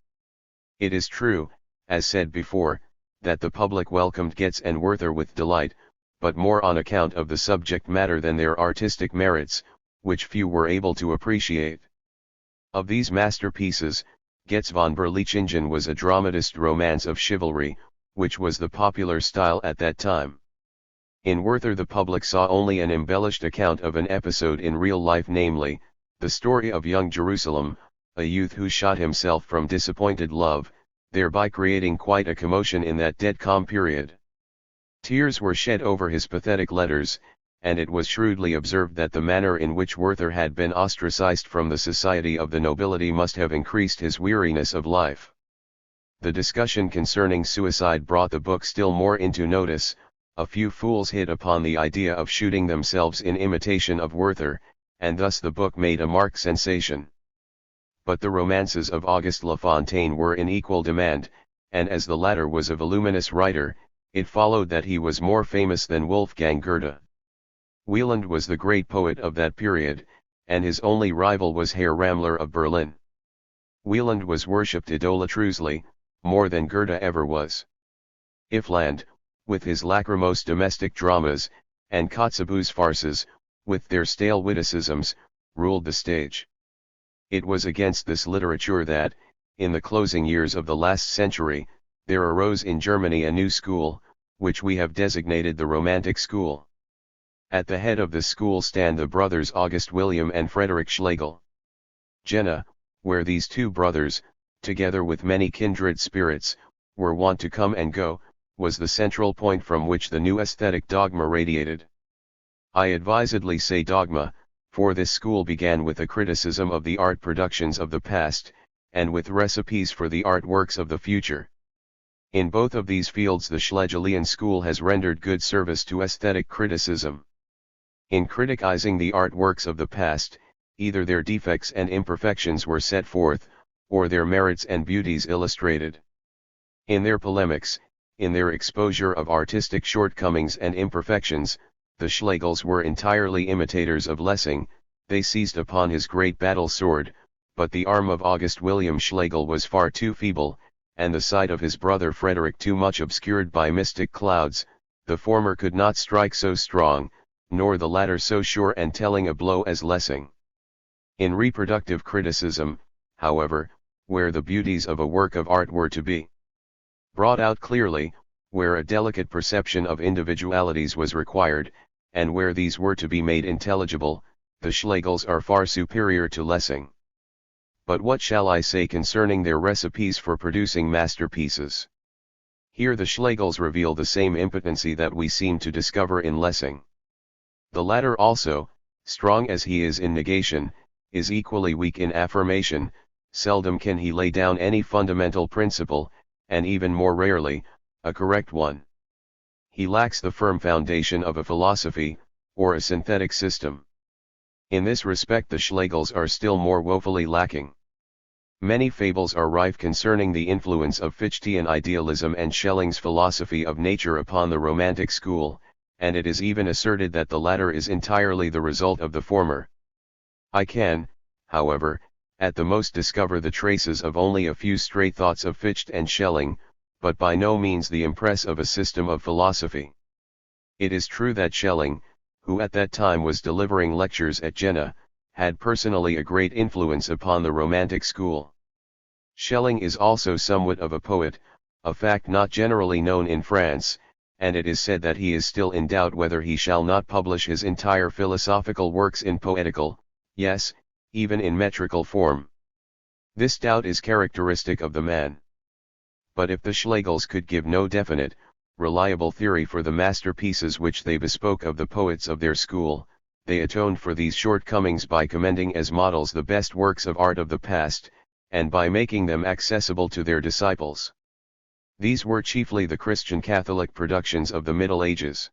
It is true, as said before, that the public welcomed Getz and Werther with delight, but more on account of the subject matter than their artistic merits, which few were able to appreciate. Of these masterpieces, Getz von Berlichingen was a dramatist romance of chivalry, which was the popular style at that time. In Werther the public saw only an embellished account of an episode in real life, namely, the story of young Jerusalem, a youth who shot himself from disappointed love, thereby creating quite a commotion in that dead calm period. Tears were shed over his pathetic letters, and it was shrewdly observed that the manner in which Werther had been ostracized from the society of the nobility must have increased his weariness of life. The discussion concerning suicide brought the book still more into notice. A few fools hit upon the idea of shooting themselves in imitation of Werther, and thus the book made a marked sensation. But the romances of Auguste Lafontaine were in equal demand, and as the latter was a voluminous writer, it followed that he was more famous than Wolfgang Goethe. Wieland was the great poet of that period, and his only rival was Herr Rammler of Berlin. Wieland was worshipped idolatrously, more than Goethe ever was. Iffland, with his lachrymose domestic dramas, and Kotzebue's farces, with their stale witticisms, ruled the stage. It was against this literature that, in the closing years of the last century, there arose in Germany a new school, which we have designated the Romantic School. At the head of this school stand the brothers August William and Frederick Schlegel. Jena, where these two brothers, together with many kindred spirits, were wont to come and go, was the central point from which the new aesthetic dogma radiated. I advisedly say dogma, for this school began with a criticism of the art productions of the past, and with recipes for the art works of the future. In both of these fields the Schlegelian school has rendered good service to aesthetic criticism. In criticizing the art works of the past, either their defects and imperfections were set forth, or their merits and beauties illustrated. In their polemics, in their exposure of artistic shortcomings and imperfections, the Schlegels were entirely imitators of Lessing. They seized upon his great battle sword, but the arm of August William Schlegel was far too feeble, and the sight of his brother Frederick too much obscured by mystic clouds. The former could not strike so strong, nor the latter so sure and telling a blow as Lessing. In reproductive criticism, however, where the beauties of a work of art were to be brought out clearly, where a delicate perception of individualities was required, and where these were to be made intelligible, the Schlegels are far superior to Lessing. But what shall I say concerning their recipes for producing masterpieces? Here the Schlegels reveal the same impotency that we seem to discover in Lessing. The latter also, strong as he is in negation, is equally weak in affirmation. Seldom can he lay down any fundamental principle, and even more rarely, a correct one. He lacks the firm foundation of a philosophy, or a synthetic system. In this respect the Schlegels are still more woefully lacking. Many fables are rife concerning the influence of Fichtean idealism and Schelling's philosophy of nature upon the Romantic school, and it is even asserted that the latter is entirely the result of the former. I can, however, at the most discover the traces of only a few stray thoughts of Fichte and Schelling, but by no means the impress of a system of philosophy. It is true that Schelling, who at that time was delivering lectures at Jena, had personally a great influence upon the Romantic school. Schelling is also somewhat of a poet, a fact not generally known in France, and it is said that he is still in doubt whether he shall not publish his entire philosophical works in poetical, yes, even in metrical form. This doubt is characteristic of the man. But if the Schlegels could give no definite, reliable theory for the masterpieces which they bespoke of the poets of their school, they atoned for these shortcomings by commending as models the best works of art of the past, and by making them accessible to their disciples. These were chiefly the Christian Catholic productions of the Middle Ages.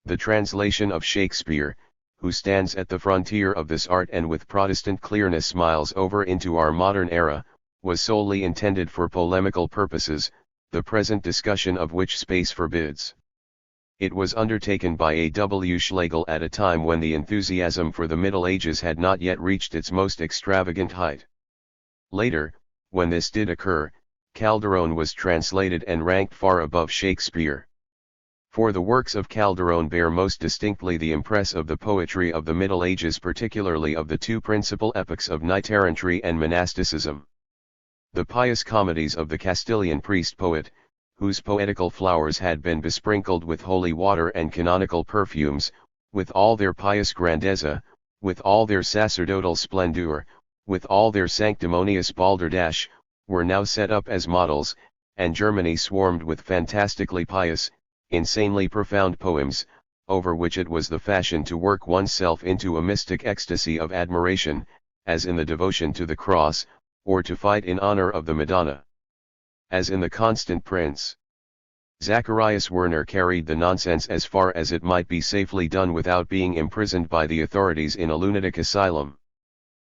The translation of Shakespeare, who stands at the frontier of this art and with Protestant clearness smiles over into our modern era, was solely intended for polemical purposes, the present discussion of which space forbids. It was undertaken by A. W. Schlegel at a time when the enthusiasm for the Middle Ages had not yet reached its most extravagant height. Later, when this did occur, Calderon was translated and ranked far above Shakespeare. For the works of Calderon bear most distinctly the impress of the poetry of the Middle Ages, particularly of the two principal epochs of knight-errantry and monasticism. The pious comedies of the Castilian priest-poet, whose poetical flowers had been besprinkled with holy water and canonical perfumes, with all their pious grandeza, with all their sacerdotal splendor, with all their sanctimonious balderdash, were now set up as models, and Germany swarmed with fantastically pious, insanely profound poems, over which it was the fashion to work oneself into a mystic ecstasy of admiration, as in the Devotion to the Cross, or to fight in honor of the Madonna. As in the Constant Prince. Zacharias Werner carried the nonsense as far as it might be safely done without being imprisoned by the authorities in a lunatic asylum.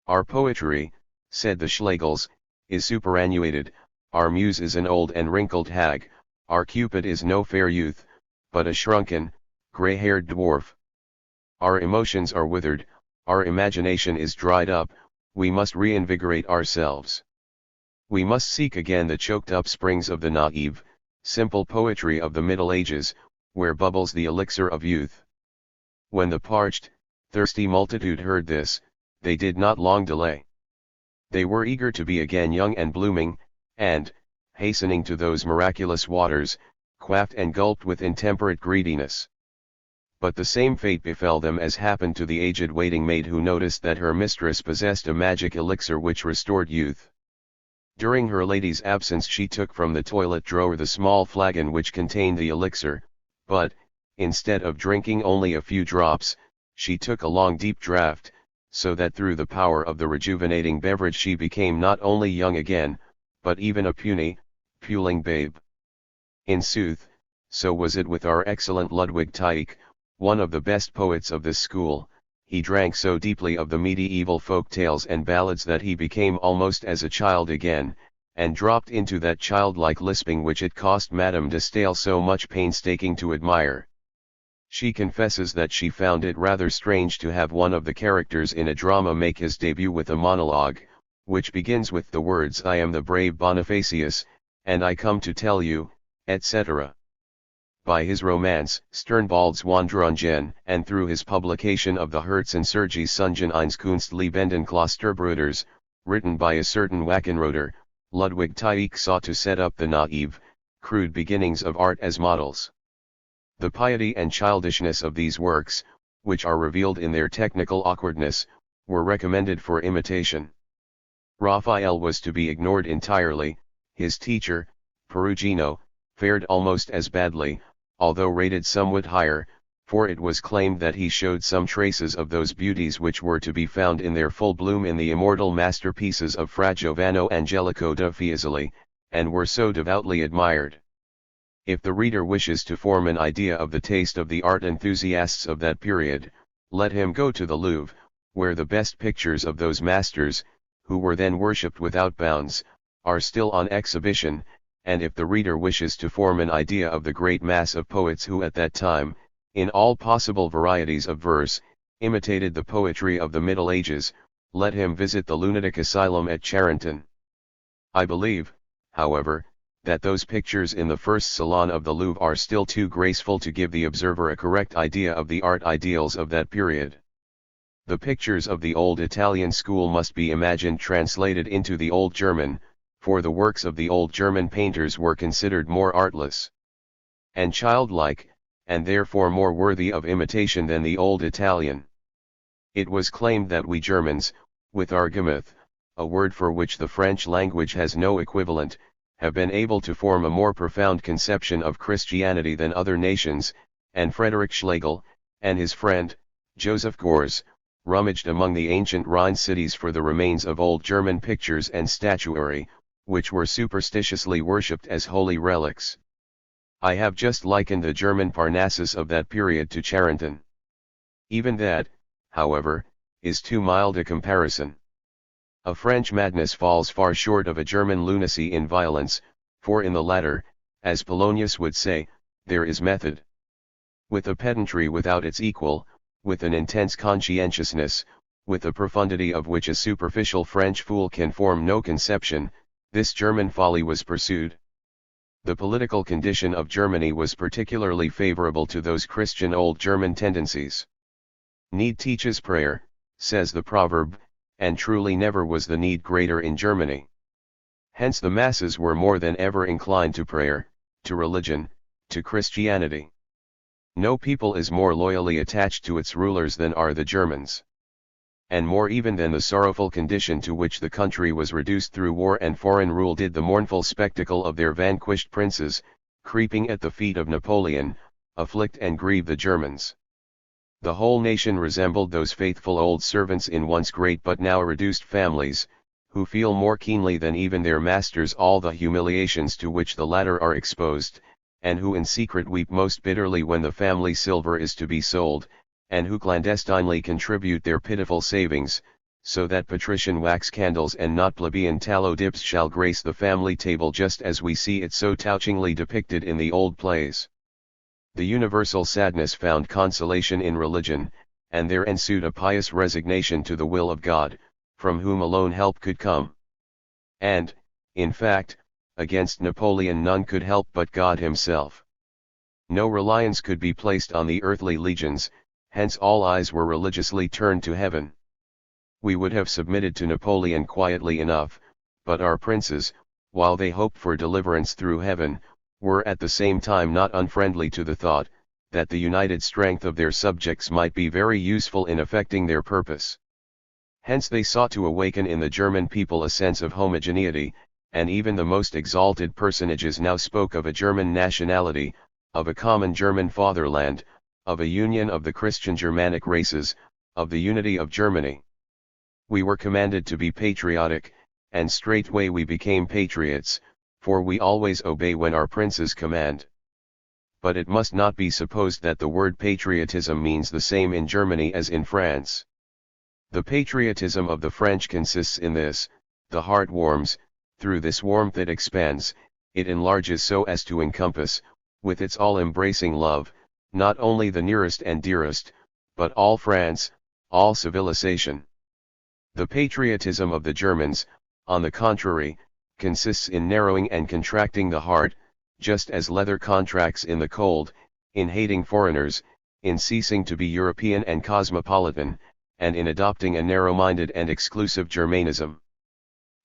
Our poetry, said the Schlegels, is superannuated, our muse is an old and wrinkled hag, our Cupid is no fair youth, but a shrunken, grey-haired dwarf. Our emotions are withered, our imagination is dried up, we must reinvigorate ourselves. We must seek again the choked-up springs of the naive, simple poetry of the Middle Ages, where bubbles the elixir of youth. When the parched, thirsty multitude heard this, they did not long delay. They were eager to be again young and blooming, and, hastening to those miraculous waters, quaffed and gulped with intemperate greediness. But the same fate befell them as happened to the aged waiting maid who noticed that her mistress possessed a magic elixir which restored youth. During her lady's absence she took from the toilet drawer the small flagon which contained the elixir, but, instead of drinking only a few drops, she took a long deep draught, so that through the power of the rejuvenating beverage she became not only young again, but even a puling babe. In sooth, so was it with our excellent Ludwig Tieck, one of the best poets of this school. He drank so deeply of the medieval folk tales and ballads that he became almost as a child again, and dropped into that childlike lisping which it cost Madame de Staël so much painstaking to admire. She confesses that she found it rather strange to have one of the characters in a drama make his debut with a monologue, which begins with the words "I am the brave Bonifacius, and I come to tell you," etc. By his romance, Sternbald's Wanderungen, and through his publication of the Herzensurgisungen eines Kunstlebenden Klosterbruders, written by a certain Wackenroder, Ludwig Tieck sought to set up the naive, crude beginnings of art as models. The piety and childishness of these works, which are revealed in their technical awkwardness, were recommended for imitation. Raphael was to be ignored entirely. His teacher, Perugino, fared almost as badly, although rated somewhat higher, for it was claimed that he showed some traces of those beauties which were to be found in their full bloom in the immortal masterpieces of Fra Giovanni Angelico da Fiesole, and were so devoutly admired. If the reader wishes to form an idea of the taste of the art enthusiasts of that period, let him go to the Louvre, where the best pictures of those masters, who were then worshipped without bounds, are still on exhibition, and if the reader wishes to form an idea of the great mass of poets who at that time, in all possible varieties of verse, imitated the poetry of the Middle Ages, let him visit the lunatic asylum at Charenton. I believe, however, that those pictures in the first salon of the Louvre are still too graceful to give the observer a correct idea of the art ideals of that period. The pictures of the old Italian school must be imagined translated into the old German, for the works of the old German painters were considered more artless and childlike, and therefore more worthy of imitation than the old Italian. It was claimed that we Germans, with our Gemüth, a word for which the French language has no equivalent, have been able to form a more profound conception of Christianity than other nations, and Frederick Schlegel, and his friend, Joseph Gors, rummaged among the ancient Rhine cities for the remains of old German pictures and statuary, which were superstitiously worshipped as holy relics. I have just likened the German Parnassus of that period to Charenton. Even that, however, is too mild a comparison. A French madness falls far short of a German lunacy in violence, for in the latter, as Polonius would say, there is method. With a pedantry without its equal, with an intense conscientiousness, with a profundity of which a superficial French fool can form no conception, this German folly was pursued. The political condition of Germany was particularly favorable to those Christian old German tendencies. Need teaches prayer, says the proverb, and truly never was the need greater in Germany. Hence the masses were more than ever inclined to prayer, to religion, to Christianity. No people is more loyally attached to its rulers than are the Germans. And more even than the sorrowful condition to which the country was reduced through war and foreign rule did the mournful spectacle of their vanquished princes, creeping at the feet of Napoleon, afflict and grieve the Germans. The whole nation resembled those faithful old servants in once great but now reduced families, who feel more keenly than even their masters all the humiliations to which the latter are exposed, and who in secret weep most bitterly when the family silver is to be sold, and who clandestinely contribute their pitiful savings, so that patrician wax candles and not plebeian tallow dips shall grace the family table just as we see it so touchingly depicted in the old plays. The universal sadness found consolation in religion, and there ensued a pious resignation to the will of God, from whom alone help could come. And, in fact, against Napoleon none could help but God himself. No reliance could be placed on the earthly legions, hence all eyes were religiously turned to heaven. We would have submitted to Napoleon quietly enough, but our princes, while they hoped for deliverance through heaven, were at the same time not unfriendly to the thought, that the united strength of their subjects might be very useful in effecting their purpose. Hence they sought to awaken in the German people a sense of homogeneity, and even the most exalted personages now spoke of a German nationality, of a common German fatherland, of a union of the Christian Germanic races, of the unity of Germany. We were commanded to be patriotic, and straightway we became patriots, for we always obey when our princes command. But it must not be supposed that the word patriotism means the same in Germany as in France. The patriotism of the French consists in this: the heart warms, through this warmth it expands, it enlarges so as to encompass, with its all-embracing love, not only the nearest and dearest, but all France, all civilization. The patriotism of the Germans, on the contrary, consists in narrowing and contracting the heart, just as leather contracts in the cold, in hating foreigners, in ceasing to be European and cosmopolitan, and in adopting a narrow-minded and exclusive Germanism.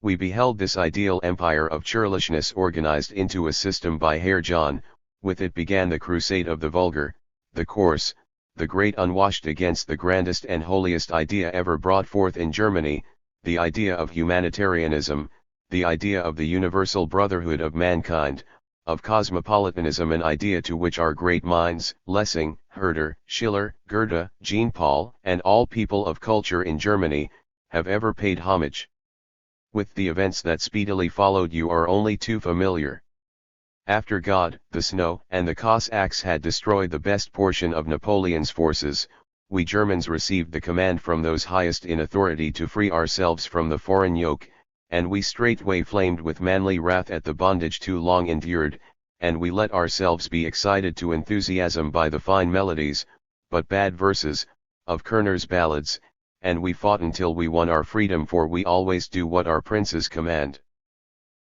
We beheld this ideal empire of churlishness organized into a system by Herr John. With it began the crusade of the vulgar, the coarse, the great unwashed against the grandest and holiest idea ever brought forth in Germany, the idea of humanitarianism, the idea of the universal brotherhood of mankind, of cosmopolitanism, an idea to which our great minds, Lessing, Herder, Schiller, Goethe, Jean Paul, and all people of culture in Germany, have ever paid homage. With the events that speedily followed you are only too familiar. After God, the snow, and the Cossacks had destroyed the best portion of Napoleon's forces, we Germans received the command from those highest in authority to free ourselves from the foreign yoke, and we straightway flamed with manly wrath at the bondage too long endured, and we let ourselves be excited to enthusiasm by the fine melodies, but bad verses, of Kerner's ballads, and we fought until we won our freedom, for we always do what our princes command.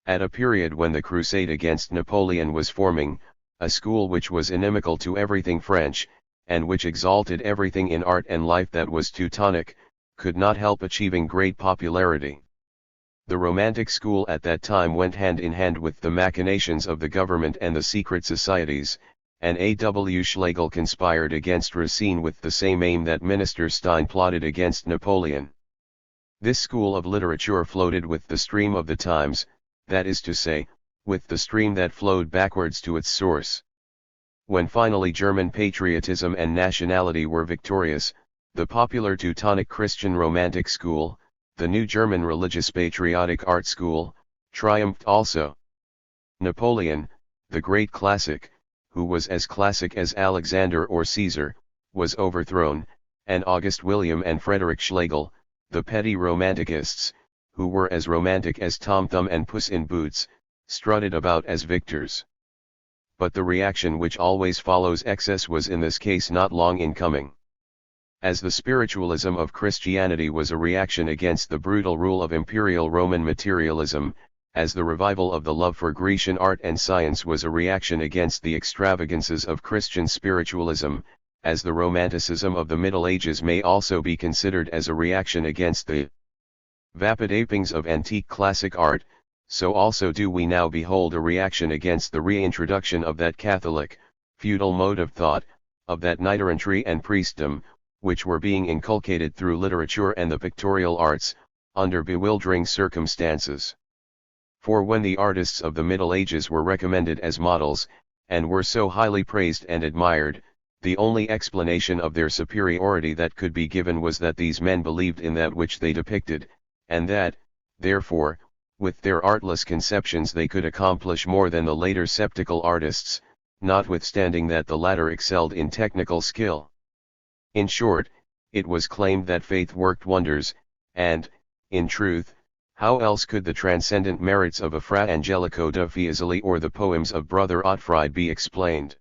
At a period when the crusade against Napoleon was forming, a school which was inimical to everything French, and which exalted everything in art and life that was Teutonic, could not help achieving great popularity. The Romantic school at that time went hand in hand with the machinations of the government and the secret societies, and A.W. Schlegel conspired against Racine with the same aim that Minister Stein plotted against Napoleon. This school of literature floated with the stream of the times, that is to say, with the stream that flowed backwards to its source. When finally German patriotism and nationality were victorious, the popular Teutonic Christian Romantic school, the new German religious patriotic art school, triumphed also. Napoleon, the great classic, who was as classic as Alexander or Caesar, was overthrown, and August William and Frederick Schlegel, the petty romanticists, who were as romantic as Tom Thumb and Puss in Boots, strutted about as victors. But the reaction which always follows excess was in this case not long in coming. As the spiritualism of Christianity was a reaction against the brutal rule of imperial Roman materialism, as the revival of the love for Grecian art and science was a reaction against the extravagances of Christian spiritualism, as the Romanticism of the Middle Ages may also be considered as a reaction against the vapid apings of antique classic art, so also do we now behold a reaction against the reintroduction of that Catholic, feudal mode of thought, of that knighterantry and priestdom, which were being inculcated through literature and the pictorial arts, under bewildering circumstances. For when the artists of the Middle Ages were recommended as models, and were so highly praised and admired, the only explanation of their superiority that could be given was that these men believed in that which they depicted, and that, therefore, with their artless conceptions they could accomplish more than the later sceptical artists, notwithstanding that the latter excelled in technical skill. In short, it was claimed that faith worked wonders, and, in truth, how else could the transcendent merits of a Fra Angelico da Fiesole or the poems of Brother Ottfried be explained?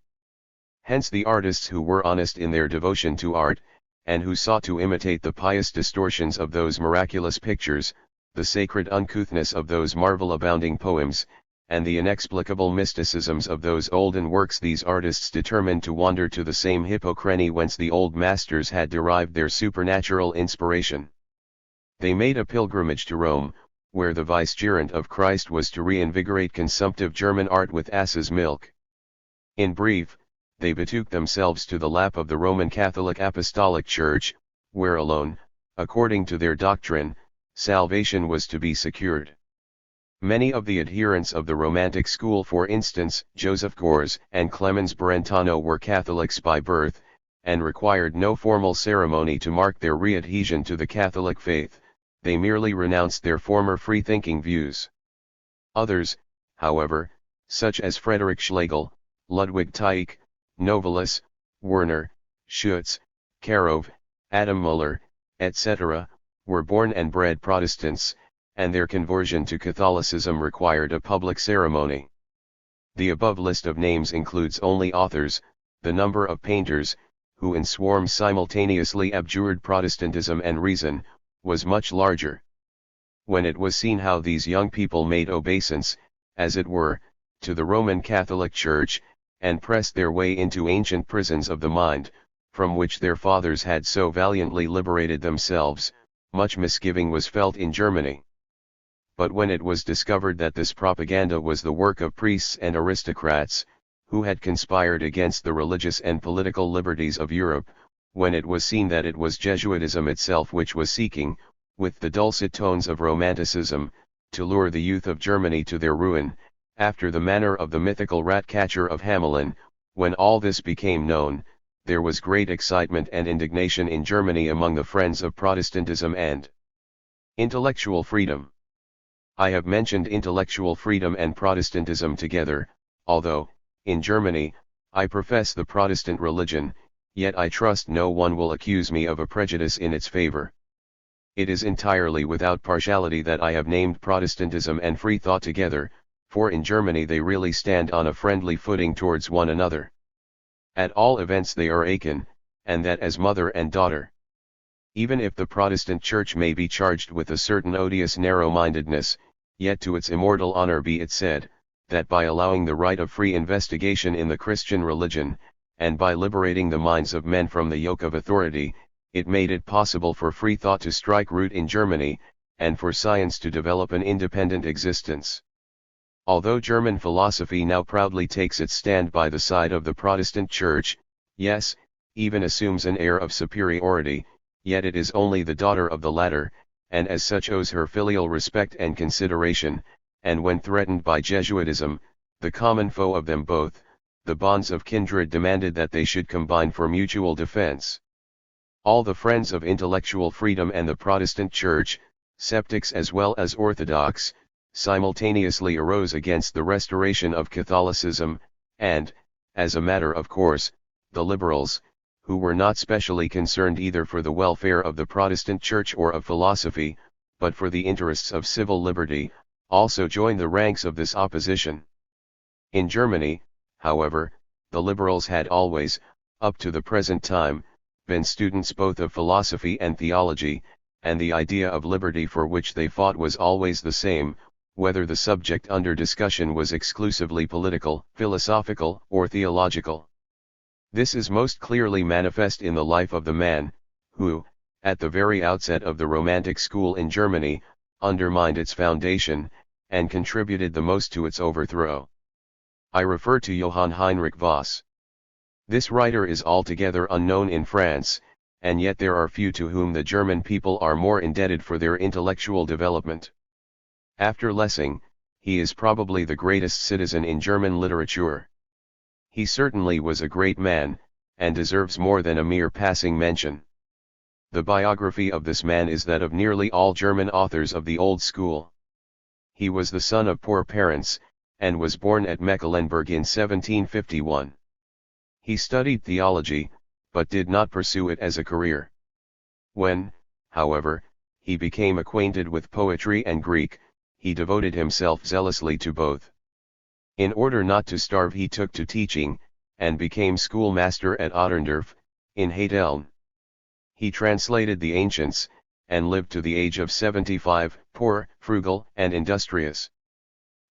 Hence the artists who were honest in their devotion to art, and who sought to imitate the pious distortions of those miraculous pictures, the sacred uncouthness of those marvel-abounding poems, and the inexplicable mysticisms of those olden works, these artists determined to wander to the same Hippocrene whence the old masters had derived their supernatural inspiration. They made a pilgrimage to Rome, where the vicegerent of Christ was to reinvigorate consumptive German art with ass's milk. In brief, they betook themselves to the lap of the Roman Catholic Apostolic Church, where alone, according to their doctrine, salvation was to be secured. Many of the adherents of the Romantic school, for instance, Joseph Gors and Clemens Brentano, were Catholics by birth, and required no formal ceremony to mark their readhesion to the Catholic faith. They merely renounced their former free-thinking views. Others, however, such as Frederick Schlegel, Ludwig Tieck, Novalis, Werner, Schütz, Karov, Adam Müller, etc., were born and bred Protestants, and their conversion to Catholicism required a public ceremony. The above list of names includes only authors. The number of painters, who in swarms simultaneously abjured Protestantism and reason, was much larger. When it was seen how these young people made obeisance, as it were, to the Roman Catholic Church, and pressed their way into ancient prisons of the mind, from which their fathers had so valiantly liberated themselves, much misgiving was felt in Germany. But when it was discovered that this propaganda was the work of priests and aristocrats, who had conspired against the religious and political liberties of Europe, when it was seen that it was Jesuitism itself which was seeking, with the dulcet tones of Romanticism, to lure the youth of Germany to their ruin, after the manner of the mythical rat-catcher of Hamelin, when all this became known, there was great excitement and indignation in Germany among the friends of Protestantism and intellectual freedom. I have mentioned intellectual freedom and Protestantism together, although, in Germany, I profess the Protestant religion, yet I trust no one will accuse me of a prejudice in its favor. It is entirely without partiality that I have named Protestantism and free thought together, for in Germany they really stand on a friendly footing towards one another. At all events they are akin, and that as mother and daughter. Even if the Protestant Church may be charged with a certain odious narrow-mindedness, yet to its immortal honor be it said, that by allowing the right of free investigation in the Christian religion, and by liberating the minds of men from the yoke of authority, it made it possible for free thought to strike root in Germany, and for science to develop an independent existence. Although German philosophy now proudly takes its stand by the side of the Protestant Church, yes, even assumes an air of superiority, yet it is only the daughter of the latter, and as such owes her filial respect and consideration, and when threatened by Jesuitism, the common foe of them both, the bonds of kindred demanded that they should combine for mutual defense. All the friends of intellectual freedom and the Protestant Church, sceptics as well as orthodox, simultaneously arose against the restoration of Catholicism, and, as a matter of course, the liberals, who were not specially concerned either for the welfare of the Protestant Church or of philosophy, but for the interests of civil liberty, also joined the ranks of this opposition. In Germany, however, the liberals had always, up to the present time, been students both of philosophy and theology, and the idea of liberty for which they fought was always the same, whether the subject under discussion was exclusively political, philosophical, or theological. This is most clearly manifest in the life of the man, who, at the very outset of the Romantic school in Germany, undermined its foundation, and contributed the most to its overthrow. I refer to Johann Heinrich Voss. This writer is altogether unknown in France, and yet there are few to whom the German people are more indebted for their intellectual development. After Lessing, he is probably the greatest citizen in German literature. He certainly was a great man, and deserves more than a mere passing mention. The biography of this man is that of nearly all German authors of the old school. He was the son of poor parents, and was born at Mecklenburg in 1751. He studied theology, but did not pursue it as a career. When, however, he became acquainted with poetry and Greek, he devoted himself zealously to both. In order not to starve he took to teaching, and became schoolmaster at Otterndorf, in Hadeln. He translated the ancients, and lived to the age of 75, poor, frugal, and industrious.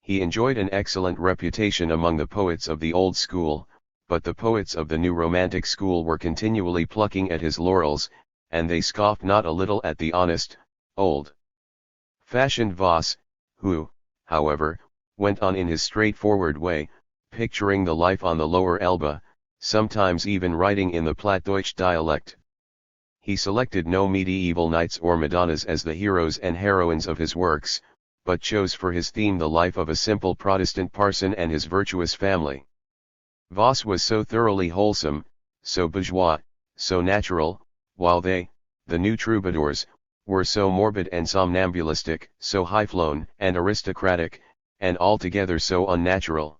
He enjoyed an excellent reputation among the poets of the old school, but the poets of the new Romantic school were continually plucking at his laurels, and they scoffed not a little at the honest, old-fashioned Voss, who, however, went on in his straightforward way, picturing the life on the lower Elbe, sometimes even writing in the Plattdeutsch dialect. He selected no medieval knights or Madonnas as the heroes and heroines of his works, but chose for his theme the life of a simple Protestant parson and his virtuous family. Voss was so thoroughly wholesome, so bourgeois, so natural, while they, the new troubadours, were so morbid and somnambulistic, so high-flown and aristocratic, and altogether so unnatural.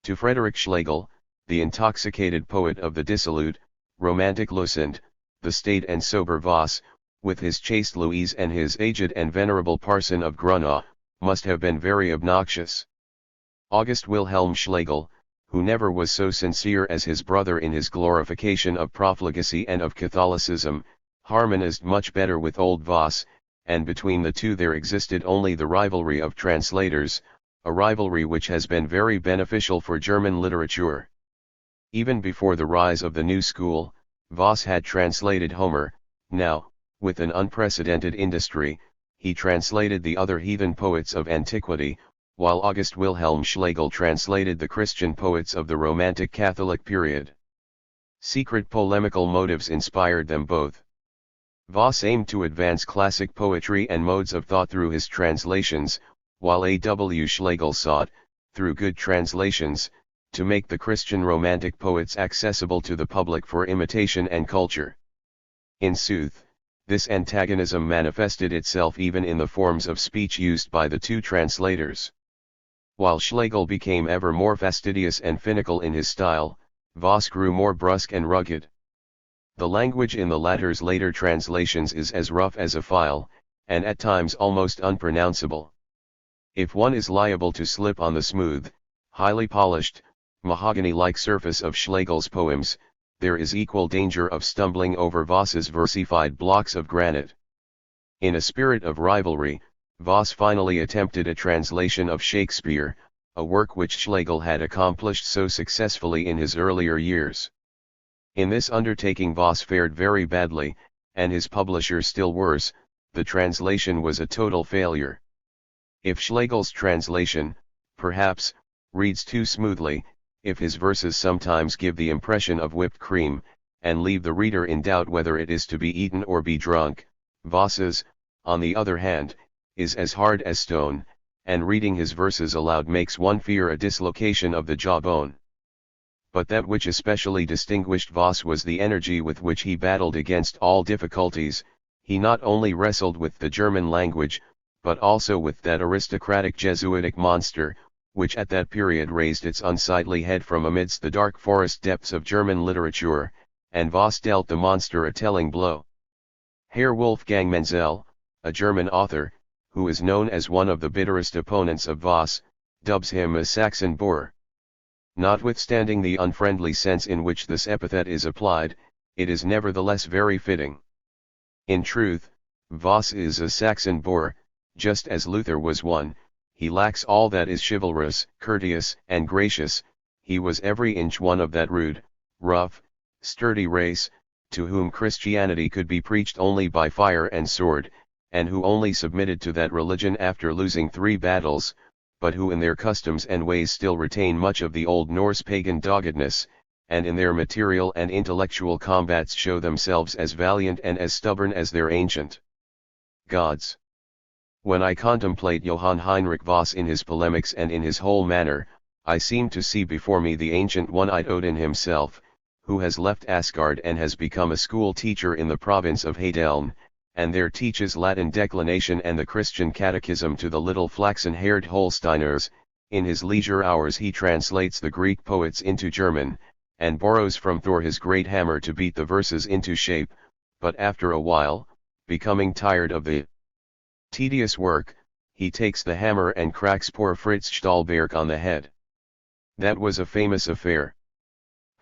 To Friedrich Schlegel, the intoxicated poet of the dissolute, romantic Lusent, the staid and sober Voss, with his chaste Louise and his aged and venerable parson of Grunau, must have been very obnoxious. August Wilhelm Schlegel, who never was so sincere as his brother in his glorification of profligacy and of Catholicism, harmonized much better with old Voss, and between the two there existed only the rivalry of translators, a rivalry which has been very beneficial for German literature. Even before the rise of the new school, Voss had translated Homer. Now, with an unprecedented industry, he translated the other heathen poets of antiquity, while August Wilhelm Schlegel translated the Christian poets of the Romantic Catholic period. Secret polemical motives inspired them both. Voss aimed to advance classic poetry and modes of thought through his translations, while A.W. Schlegel sought, through good translations, to make the Christian Romantic poets accessible to the public for imitation and culture. In sooth, this antagonism manifested itself even in the forms of speech used by the two translators. While Schlegel became ever more fastidious and finical in his style, Voss grew more brusque and rugged. The language in the latter's later translations is as rough as a file, and at times almost unpronounceable. If one is liable to slip on the smooth, highly polished, mahogany-like surface of Schlegel's poems, there is equal danger of stumbling over Voss's versified blocks of granite. In a spirit of rivalry, Voss finally attempted a translation of Shakespeare, a work which Schlegel had accomplished so successfully in his earlier years. In this undertaking Voss fared very badly, and his publisher still worse. The translation was a total failure. If Schlegel's translation, perhaps, reads too smoothly, if his verses sometimes give the impression of whipped cream, and leave the reader in doubt whether it is to be eaten or be drunk, Voss's, on the other hand, is as hard as stone, and reading his verses aloud makes one fear a dislocation of the jawbone. But that which especially distinguished Voss was the energy with which he battled against all difficulties. He not only wrestled with the German language, but also with that aristocratic Jesuitic monster, which at that period raised its unsightly head from amidst the dark forest depths of German literature, and Voss dealt the monster a telling blow. Herr Wolfgang Menzel, a German author, who is known as one of the bitterest opponents of Voss, dubs him a Saxon boor. Notwithstanding the unfriendly sense in which this epithet is applied, it is nevertheless very fitting. In truth, Voss is a Saxon boor, just as Luther was one. He lacks all that is chivalrous, courteous, and gracious. He was every inch one of that rude, rough, sturdy race, to whom Christianity could be preached only by fire and sword, and who only submitted to that religion after losing 3 battles, but who in their customs and ways still retain much of the old Norse pagan doggedness, and in their material and intellectual combats show themselves as valiant and as stubborn as their ancient gods. When I contemplate Johann Heinrich Voss in his polemics and in his whole manner, I seem to see before me the ancient one-eyed Odin himself, who has left Asgard and has become a school teacher in the province of Hadeln, and there teaches Latin declination and the Christian catechism to the little flaxen-haired Holsteiners. In his leisure hours he translates the Greek poets into German, and borrows from Thor his great hammer to beat the verses into shape, but after a while, becoming tired of the tedious work, he takes the hammer and cracks poor Fritz Stahlberg on the head. That was a famous affair.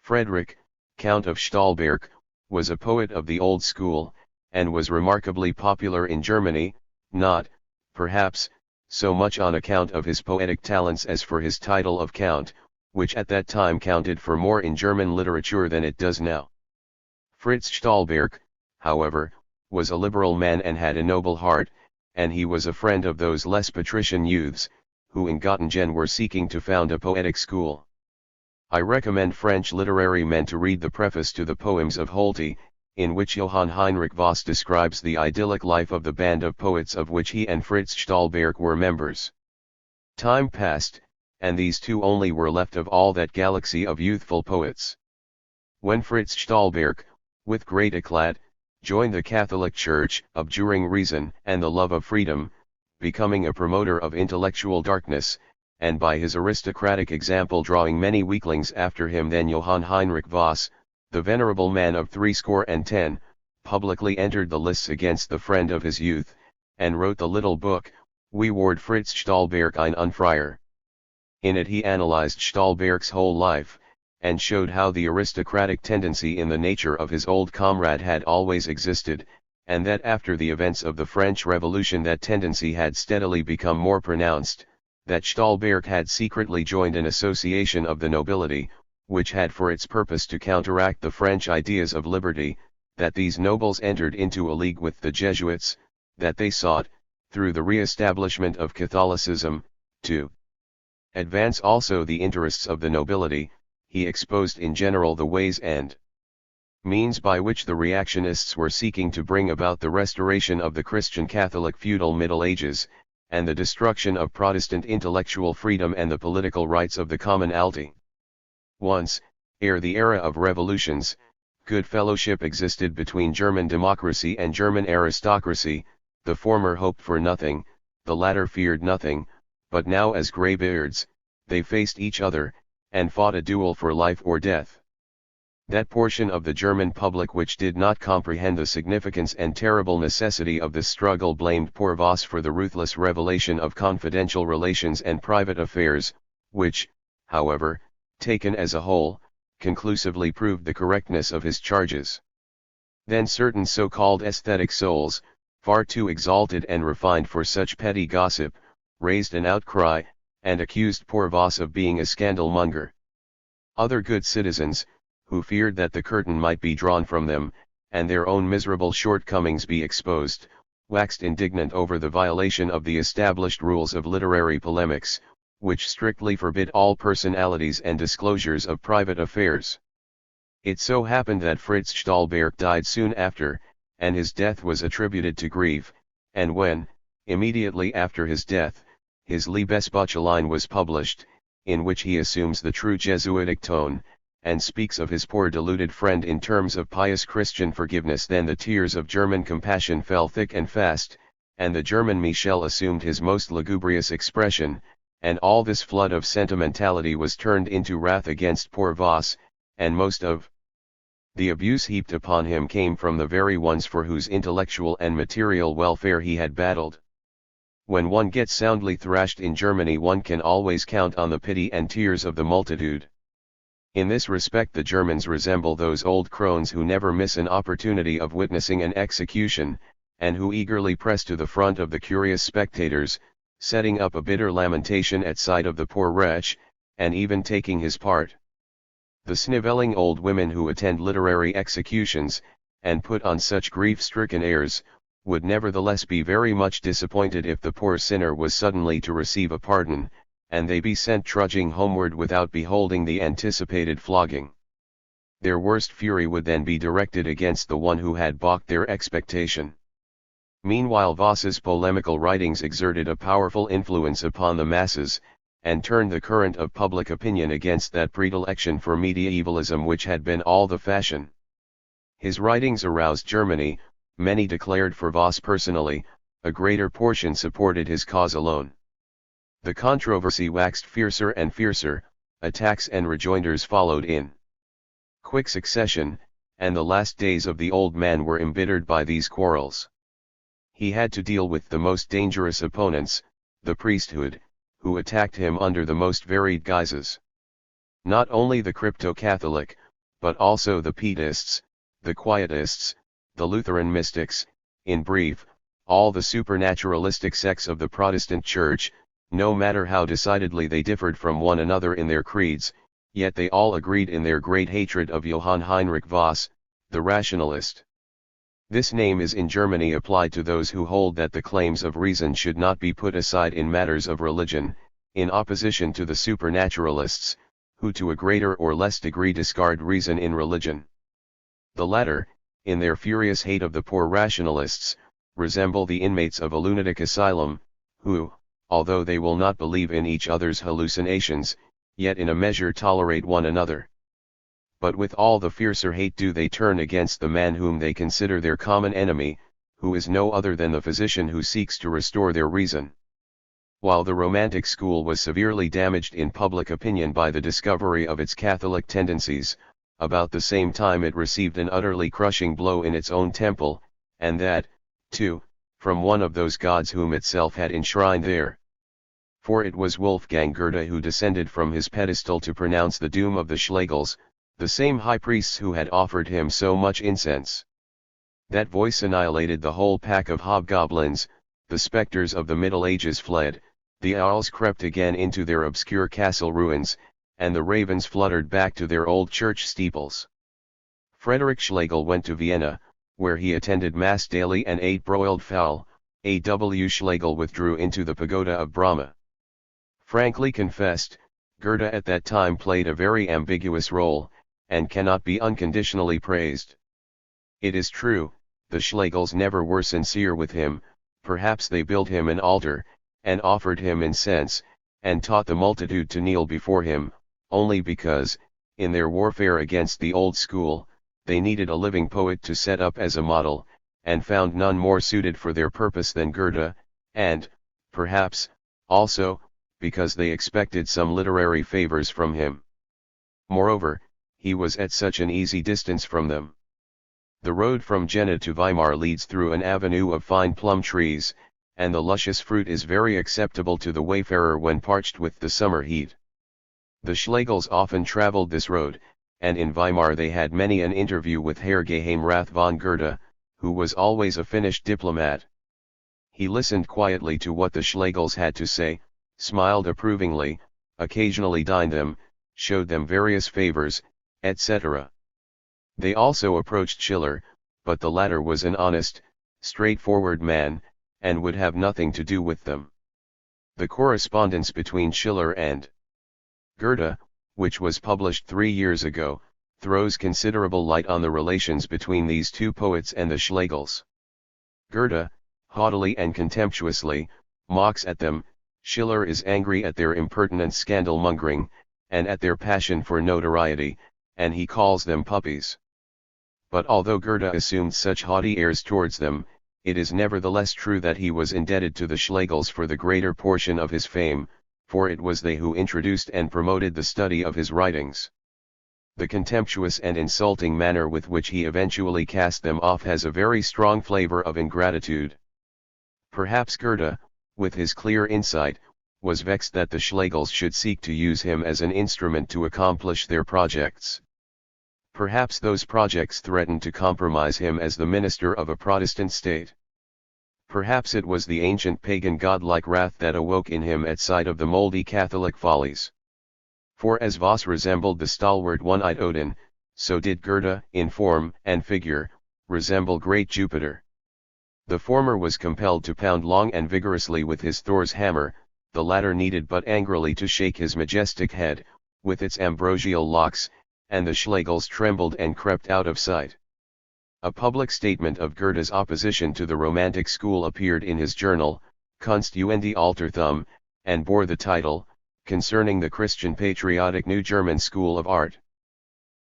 Frederick, Count of Stahlberg, was a poet of the old school, and was remarkably popular in Germany, not, perhaps, so much on account of his poetic talents as for his title of Count, which at that time counted for more in German literature than it does now. Fritz Stahlberg, however, was a liberal man and had a noble heart, and he was a friend of those less patrician youths, who in Göttingen were seeking to found a poetic school. I recommend French literary men to read the preface to the poems of Holti, in which Johann Heinrich Voss describes the idyllic life of the band of poets of which he and Fritz Stahlberg were members. Time passed, and these two only were left of all that galaxy of youthful poets. When Fritz Stahlberg, with great eclat, joined the Catholic Church, abjuring reason and the love of freedom, becoming a promoter of intellectual darkness, and by his aristocratic example drawing many weaklings after him, then Johann Heinrich Voss, the venerable man of 70, publicly entered the lists against the friend of his youth, and wrote the little book, Wie ward Fritz Stahlberg ein Unfreier. In it he analyzed Stahlberg's whole life, and showed how the aristocratic tendency in the nature of his old comrade had always existed, and that after the events of the French Revolution that tendency had steadily become more pronounced, that Stahlberg had secretly joined an association of the nobility, which had for its purpose to counteract the French ideas of liberty, that these nobles entered into a league with the Jesuits, that they sought, through the re-establishment of Catholicism, to advance also the interests of the nobility. He exposed in general the ways and means by which the reactionists were seeking to bring about the restoration of the Christian Catholic feudal Middle Ages, and the destruction of Protestant intellectual freedom and the political rights of the commonalty. Once, ere the era of revolutions, good fellowship existed between German democracy and German aristocracy. The former hoped for nothing, the latter feared nothing, but now as greybeards, they faced each other, and fought a duel for life or death. That portion of the German public which did not comprehend the significance and terrible necessity of this struggle blamed poor Voss for the ruthless revelation of confidential relations and private affairs, which, however, taken as a whole, conclusively proved the correctness of his charges. Then certain so-called aesthetic souls, far too exalted and refined for such petty gossip, raised an outcry, and accused poor Voss of being a scandal-monger. Other good citizens, who feared that the curtain might be drawn from them, and their own miserable shortcomings be exposed, waxed indignant over the violation of the established rules of literary polemics, which strictly forbid all personalities and disclosures of private affairs. It so happened that Fritz Stahlberg died soon after, and his death was attributed to grief, and when, immediately after his death, his Liebesbüchlein was published, in which he assumes the true Jesuitic tone, and speaks of his poor deluded friend in terms of pious Christian forgiveness, then the tears of German compassion fell thick and fast, and the German Michel assumed his most lugubrious expression, and all this flood of sentimentality was turned into wrath against poor Voss, and most of the abuse heaped upon him came from the very ones for whose intellectual and material welfare he had battled. When one gets soundly thrashed in Germany, one can always count on the pity and tears of the multitude. In this respect the Germans resemble those old crones who never miss an opportunity of witnessing an execution, and who eagerly press to the front of the curious spectators, setting up a bitter lamentation at sight of the poor wretch, and even taking his part. The snivelling old women who attend literary executions, and put on such grief-stricken airs, would nevertheless be very much disappointed if the poor sinner was suddenly to receive a pardon, and they be sent trudging homeward without beholding the anticipated flogging. Their worst fury would then be directed against the one who had balked their expectation. Meanwhile Voss's polemical writings exerted a powerful influence upon the masses, and turned the current of public opinion against that predilection for mediaevalism which had been all the fashion. His writings aroused Germany, many declared for Voss personally, a greater portion supported his cause alone. The controversy waxed fiercer and fiercer, attacks and rejoinders followed in quick succession, and the last days of the old man were embittered by these quarrels. He had to deal with the most dangerous opponents, the priesthood, who attacked him under the most varied guises. Not only the crypto-Catholic, but also the Pietists, the Quietists, the Lutheran mystics, in brief, all the supernaturalistic sects of the Protestant Church, no matter how decidedly they differed from one another in their creeds, yet they all agreed in their great hatred of Johann Heinrich Voss, the rationalist. This name is in Germany applied to those who hold that the claims of reason should not be put aside in matters of religion, in opposition to the supernaturalists, who to a greater or less degree discard reason in religion. The latter, in their furious hate of the poor rationalists, resemble the inmates of a lunatic asylum, who, although they will not believe in each other's hallucinations, yet in a measure tolerate one another. But with all the fiercer hate do they turn against the man whom they consider their common enemy, who is no other than the physician who seeks to restore their reason. While the Romantic school was severely damaged in public opinion by the discovery of its Catholic tendencies, about the same time it received an utterly crushing blow in its own temple, and that, too, from one of those gods whom itself had enshrined there. For it was Wolfgang Goethe who descended from his pedestal to pronounce the doom of the Schlegels, the same high priests who had offered him so much incense. That voice annihilated the whole pack of hobgoblins, the spectres of the Middle Ages fled, the owls crept again into their obscure castle ruins, and the ravens fluttered back to their old church steeples. Friedrich Schlegel went to Vienna, where he attended Mass daily and ate broiled fowl. A.W. Schlegel withdrew into the pagoda of Brahma. Frankly confessed, Goethe at that time played a very ambiguous role, and cannot be unconditionally praised. It is true, the Schlegels never were sincere with him, perhaps they built him an altar, and offered him incense, and taught the multitude to kneel before him, only because, in their warfare against the old school, they needed a living poet to set up as a model, and found none more suited for their purpose than Goethe, and, perhaps, also, because they expected some literary favors from him. Moreover, he was at such an easy distance from them. The road from Jena to Weimar leads through an avenue of fine plum trees, and the luscious fruit is very acceptable to the wayfarer when parched with the summer heat. The Schlegels often traveled this road, and in Weimar they had many an interview with Herr Geheimrath von Goethe, who was always a finished diplomat. He listened quietly to what the Schlegels had to say, smiled approvingly, occasionally dined them, showed them various favors, etc. They also approached Schiller, but the latter was an honest, straightforward man, and would have nothing to do with them. The correspondence between Schiller and Goethe, which was published 3 years ago, throws considerable light on the relations between these two poets and the Schlegels. Goethe, haughtily and contemptuously, mocks at them. Schiller is angry at their impertinent scandal-mongering, and at their passion for notoriety, and he calls them puppies. But although Goethe assumed such haughty airs towards them, it is nevertheless true that he was indebted to the Schlegels for the greater portion of his fame, for it was they who introduced and promoted the study of his writings. The contemptuous and insulting manner with which he eventually cast them off has a very strong flavor of ingratitude. Perhaps Goethe, with his clear insight, was vexed that the Schlegels should seek to use him as an instrument to accomplish their projects. Perhaps those projects threatened to compromise him as the minister of a Protestant state. Perhaps it was the ancient pagan godlike wrath that awoke in him at sight of the mouldy Catholic follies. For as Voss resembled the stalwart one-eyed Odin, so did Goethe, in form and figure, resemble great Jupiter. The former was compelled to pound long and vigorously with his Thor's hammer, the latter needed but angrily to shake his majestic head, with its ambrosial locks, and the Schlegels trembled and crept out of sight. A public statement of Goethe's opposition to the Romantic school appeared in his journal, Kunst und die Altertum, and bore the title, Concerning the Christian Patriotic New German School of Art.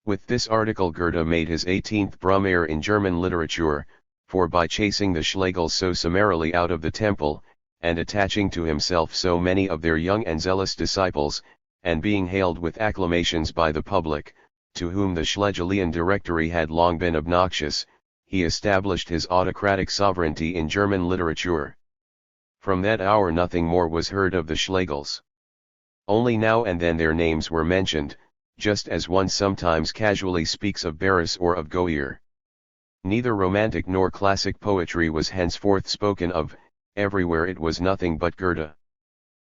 With this article Goethe made his 18th Brumaire in German literature, for by chasing the Schlegels so summarily out of the temple, and attaching to himself so many of their young and zealous disciples, and being hailed with acclamations by the public, to whom the Schlegelian Directory had long been obnoxious, he established his autocratic sovereignty in German literature. From that hour nothing more was heard of the Schlegels. Only now and then their names were mentioned, just as one sometimes casually speaks of Barras or of Goyer. Neither Romantic nor classic poetry was henceforth spoken of, everywhere it was nothing but Goethe.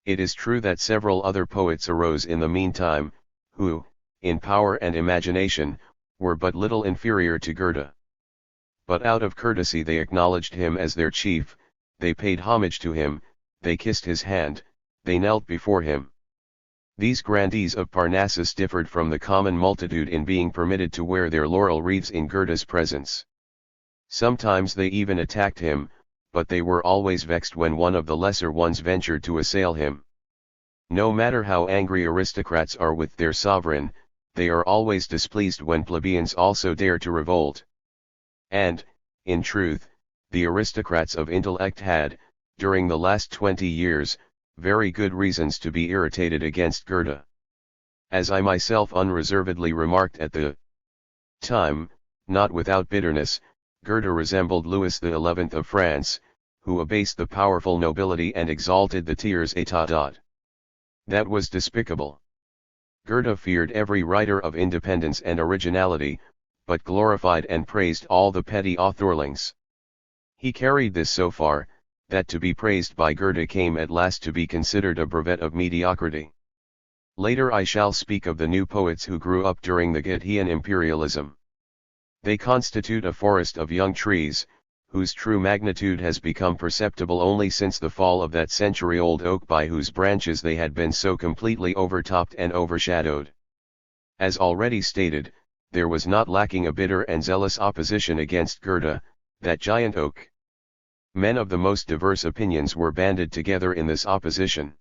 It is true that several other poets arose in the meantime, who, in power and imagination, were but little inferior to Goethe. But out of courtesy they acknowledged him as their chief, they paid homage to him, they kissed his hand, they knelt before him. These grandees of Parnassus differed from the common multitude in being permitted to wear their laurel wreaths in Goethe's presence. Sometimes they even attacked him, but they were always vexed when one of the lesser ones ventured to assail him. No matter how angry aristocrats are with their sovereign, they are always displeased when plebeians also dare to revolt. And, in truth, the aristocrats of intellect had, during the last 20 years, very good reasons to be irritated against Goethe. As I myself unreservedly remarked at the time, not without bitterness, Goethe resembled Louis XI of France, who abased the powerful nobility and exalted the tiers état. That was despicable. Goethe feared every writer of independence and originality, but glorified and praised all the petty authorlings. He carried this so far, that to be praised by Goethe came at last to be considered a brevet of mediocrity. Later I shall speak of the new poets who grew up during the Goethean imperialism. They constitute a forest of young trees, whose true magnitude has become perceptible only since the fall of that century-old oak by whose branches they had been so completely overtopped and overshadowed. As already stated, there was not lacking a bitter and zealous opposition against Goethe, that giant oak. Men of the most diverse opinions were banded together in this opposition.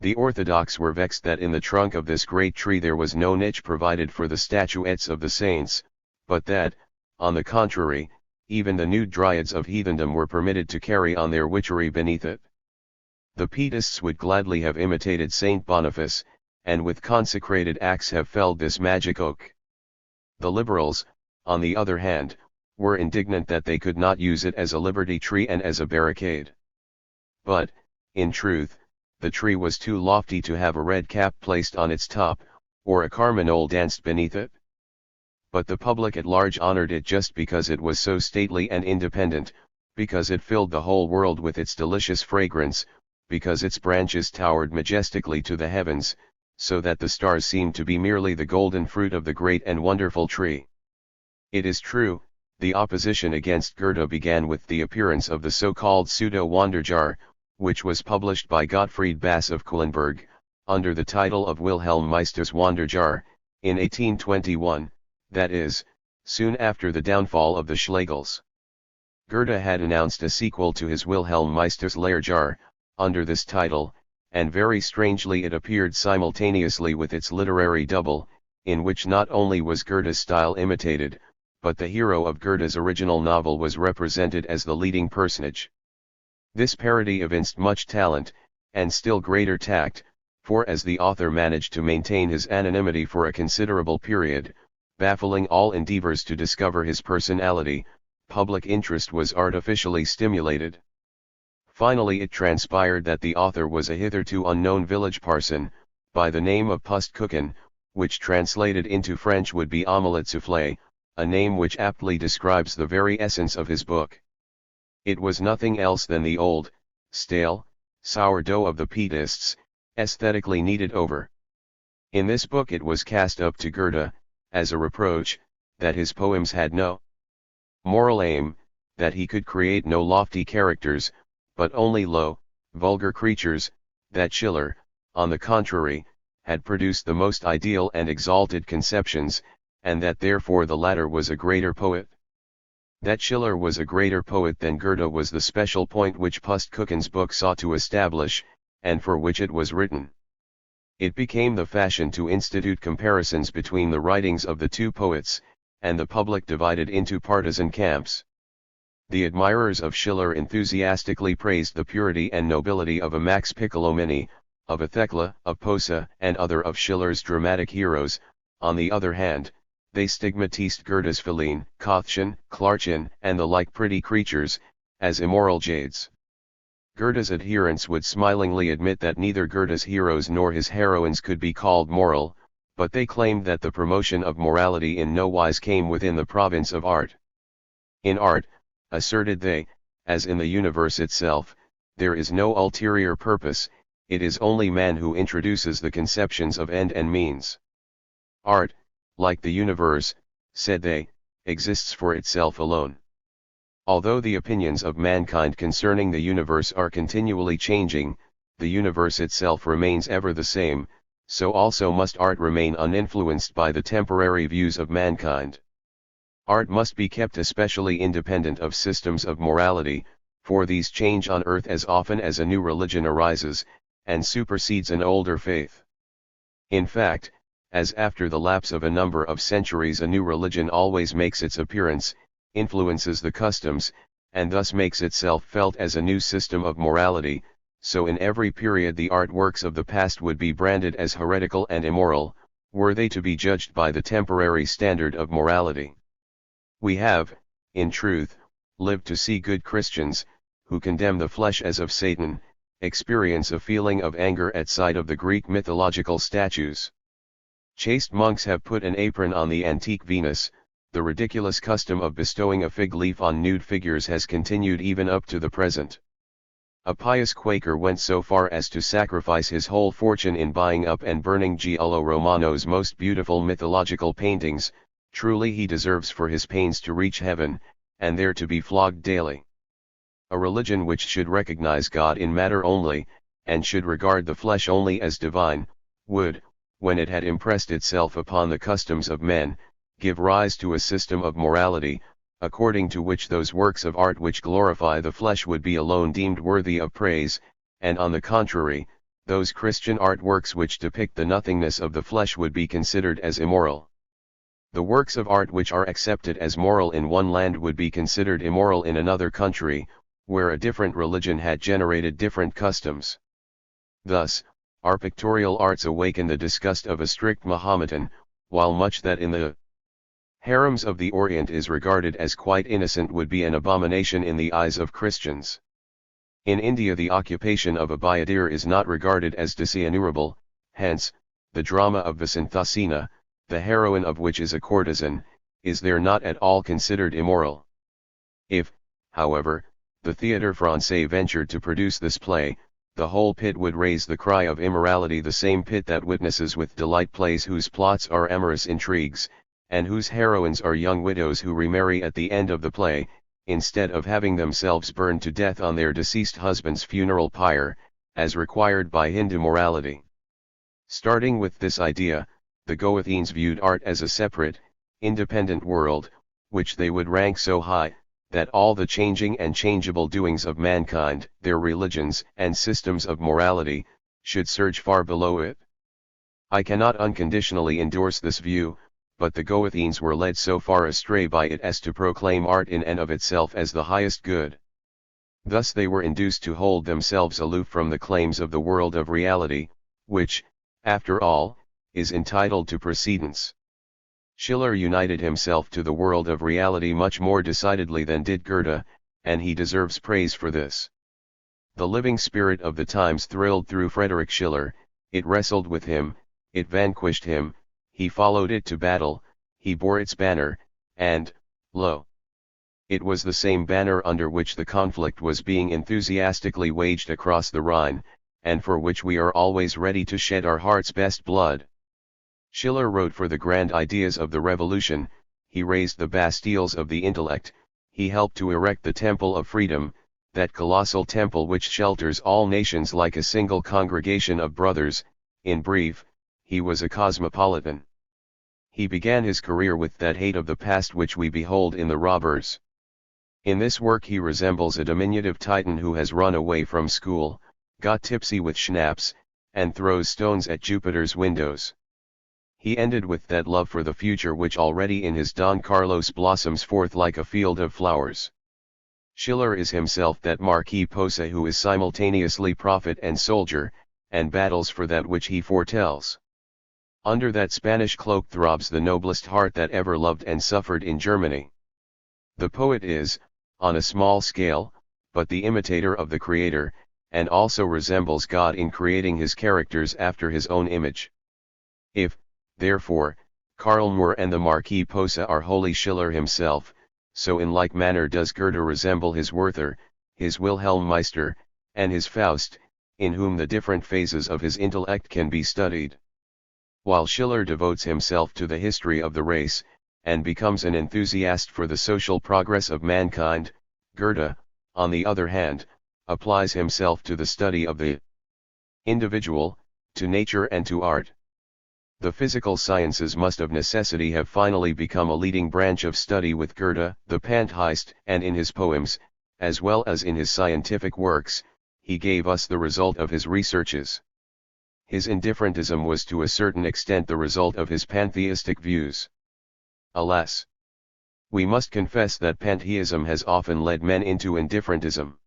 The orthodox were vexed that in the trunk of this great tree there was no niche provided for the statuettes of the saints, but that, on the contrary, even the nude dryads of heathendom were permitted to carry on their witchery beneath it. The Pietists would gladly have imitated Saint Boniface, and with consecrated axe have felled this magic oak. The liberals, on the other hand, were indignant that they could not use it as a liberty tree and as a barricade. But, in truth, the tree was too lofty to have a red cap placed on its top, or a carmagnole danced beneath it. But the public at large honored it just because it was so stately and independent, because it filled the whole world with its delicious fragrance, because its branches towered majestically to the heavens, so that the stars seemed to be merely the golden fruit of the great and wonderful tree. It is true, the opposition against Goethe began with the appearance of the so-called pseudo-Wanderjahr, which was published by Gottfried Bass of Kulenburg, under the title of Wilhelm Meister's Wanderjahr, in 1821, that is, soon after the downfall of the Schlegels. Goethe had announced a sequel to his Wilhelm Meister's Lehrjahr, under this title, and very strangely it appeared simultaneously with its literary double, in which not only was Goethe's style imitated, but the hero of Goethe's original novel was represented as the leading personage. This parody evinced much talent, and still greater tact, for as the author managed to maintain his anonymity for a considerable period, baffling all endeavors to discover his personality, public interest was artificially stimulated. Finally it transpired that the author was a hitherto unknown village parson, by the name of Pustkuchen, which translated into French would be omelette soufflé, a name which aptly describes the very essence of his book. It was nothing else than the old, stale, sourdough of the Pietists, aesthetically kneaded over. In this book it was cast up to Goethe, as a reproach, that his poems had no moral aim, that he could create no lofty characters, but only low, vulgar creatures, that Schiller, on the contrary, had produced the most ideal and exalted conceptions, and that therefore the latter was a greater poet. That Schiller was a greater poet than Goethe was the special point which Pustkuchen's book sought to establish, and for which it was written. It became the fashion to institute comparisons between the writings of the two poets, and the public divided into partisan camps. The admirers of Schiller enthusiastically praised the purity and nobility of a Max Piccolomini, of a Thekla, of Posa, and other of Schiller's dramatic heroes. On the other hand, they stigmatized Goethe's Philine, Kothchen, Klarchen, and the like pretty creatures, as immoral jades. Goethe's adherents would smilingly admit that neither Goethe's heroes nor his heroines could be called moral, but they claimed that the promotion of morality in no wise came within the province of art. In art, asserted they, as in the universe itself, there is no ulterior purpose, it is only man who introduces the conceptions of end and means. Art, like the universe, said they, exists for itself alone. Although the opinions of mankind concerning the universe are continually changing, the universe itself remains ever the same, so also must art remain uninfluenced by the temporary views of mankind. Art must be kept especially independent of systems of morality, for these change on earth as often as a new religion arises, and supersedes an older faith. In fact, as after the lapse of a number of centuries a new religion always makes its appearance, influences the customs, and thus makes itself felt as a new system of morality, so in every period the art works of the past would be branded as heretical and immoral, were they to be judged by the temporary standard of morality. We have, in truth, lived to see good Christians, who condemn the flesh as of Satan, experience a feeling of anger at sight of the Greek mythological statues. Chaste monks have put an apron on the antique Venus. The ridiculous custom of bestowing a fig leaf on nude figures has continued even up to the present. A pious Quaker went so far as to sacrifice his whole fortune in buying up and burning Giulio Romano's most beautiful mythological paintings. Truly he deserves for his pains to reach heaven, and there to be flogged daily. A religion which should recognize God in matter only, and should regard the flesh only as divine, would, when it had impressed itself upon the customs of men, give rise to a system of morality, according to which those works of art which glorify the flesh would be alone deemed worthy of praise, and on the contrary, those Christian art works which depict the nothingness of the flesh would be considered as immoral. The works of art which are accepted as moral in one land would be considered immoral in another country, where a different religion had generated different customs. Thus, our pictorial arts awaken the disgust of a strict Mahometan, while much that in the Harems of the Orient is regarded as quite innocent, would be an abomination in the eyes of Christians. In India the occupation of a bayadir is not regarded as dishonorable, hence, the drama of Vasanthasena, the heroine of which is a courtesan, is there not at all considered immoral. If, however, the Théâtre Français ventured to produce this play, the whole pit would raise the cry of immorality, the same pit that witnesses with delight plays whose plots are amorous intrigues, and whose heroines are young widows who remarry at the end of the play, instead of having themselves burned to death on their deceased husband's funeral pyre, as required by Hindu morality. Starting with this idea, the Goetheans viewed art as a separate, independent world, which they would rank so high, that all the changing and changeable doings of mankind, their religions and systems of morality, should surge far below it. I cannot unconditionally endorse this view, but the Goetheans were led so far astray by it as to proclaim art in and of itself as the highest good. Thus they were induced to hold themselves aloof from the claims of the world of reality, which, after all, is entitled to precedence. Schiller united himself to the world of reality much more decidedly than did Goethe, and he deserves praise for this. The living spirit of the times thrilled through Friedrich Schiller, it wrestled with him, it vanquished him, he followed it to battle, he bore its banner, and, lo! It was the same banner under which the conflict was being enthusiastically waged across the Rhine, and for which we are always ready to shed our heart's best blood. Schiller wrote for the grand ideas of the revolution, he raised the bastilles of the intellect, he helped to erect the temple of freedom, that colossal temple which shelters all nations like a single congregation of brothers. In brief, he was a cosmopolitan. He began his career with that hate of the past which we behold in the robbers. In this work he resembles a diminutive Titan who has run away from school, got tipsy with schnapps, and throws stones at Jupiter's windows. He ended with that love for the future which already in his Don Carlos blossoms forth like a field of flowers. Schiller is himself that Marquis Posa who is simultaneously prophet and soldier, and battles for that which he foretells. Under that Spanish cloak throbs the noblest heart that ever loved and suffered in Germany. The poet is, on a small scale, but the imitator of the Creator, and also resembles God in creating his characters after his own image. If, therefore, Karl Moor and the Marquis Posa are wholly Schiller himself, so in like manner does Goethe resemble his Werther, his Wilhelm Meister, and his Faust, in whom the different phases of his intellect can be studied. While Schiller devotes himself to the history of the race, and becomes an enthusiast for the social progress of mankind, Goethe, on the other hand, applies himself to the study of the individual, to nature and to art. The physical sciences must of necessity have finally become a leading branch of study with Goethe, the Pantheist, and in his poems, as well as in his scientific works, he gave us the result of his researches. His indifferentism was to a certain extent the result of his pantheistic views. Alas! We must confess that pantheism has often led men into indifferentism.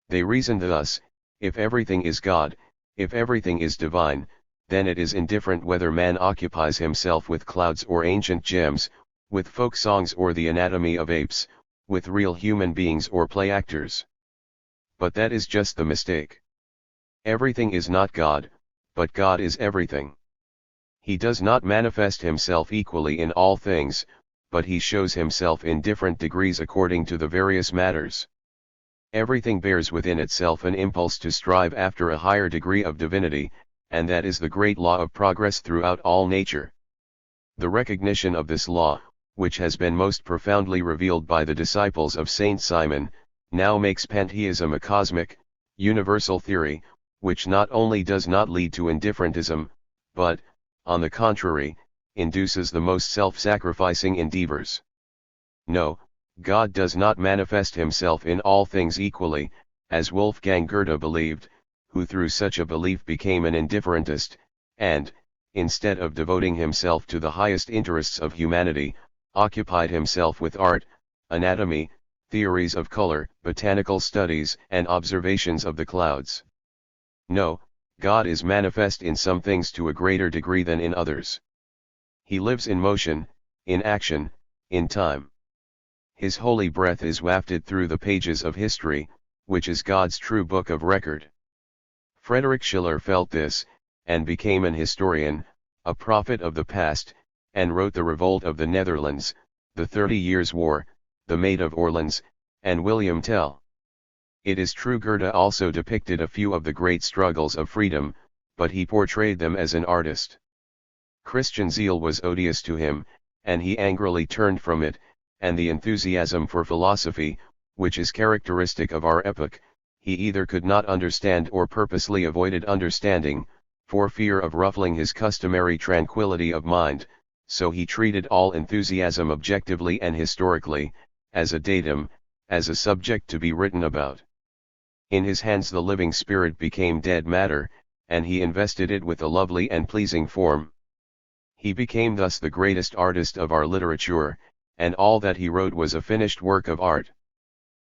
They reasoned thus: if everything is God, if everything is divine, then it is indifferent whether man occupies himself with clouds or ancient gems, with folk songs or the anatomy of apes, with real human beings or play actors. But that is just the mistake. Everything is not God, but God is everything. He does not manifest himself equally in all things, but he shows himself in different degrees according to the various matters. Everything bears within itself an impulse to strive after a higher degree of divinity, and that is the great law of progress throughout all nature. The recognition of this law, which has been most profoundly revealed by the disciples of Saint Simon, now makes pantheism a cosmic, universal theory, which not only does not lead to indifferentism, but, on the contrary, induces the most self-sacrificing endeavors. No, God does not manifest himself in all things equally, as Wolfgang Goethe believed, who through such a belief became an indifferentist, and, instead of devoting himself to the highest interests of humanity, occupied himself with art, anatomy, theories of color, botanical studies, and observations of the clouds. No, God is manifest in some things to a greater degree than in others. He lives in motion, in action, in time. His holy breath is wafted through the pages of history, which is God's true book of record. Friedrich Schiller felt this, and became an historian, a prophet of the past, and wrote The Revolt of the Netherlands, the 30 Years' War, The Maid of Orleans, and William Tell. It is true Goethe also depicted a few of the great struggles of freedom, but he portrayed them as an artist. Christian zeal was odious to him, and he angrily turned from it, and the enthusiasm for philosophy, which is characteristic of our epoch, he either could not understand or purposely avoided understanding, for fear of ruffling his customary tranquility of mind, so he treated all enthusiasm objectively and historically, as a datum, as a subject to be written about. In his hands the living spirit became dead matter, and he invested it with a lovely and pleasing form. He became thus the greatest artist of our literature, and all that he wrote was a finished work of art.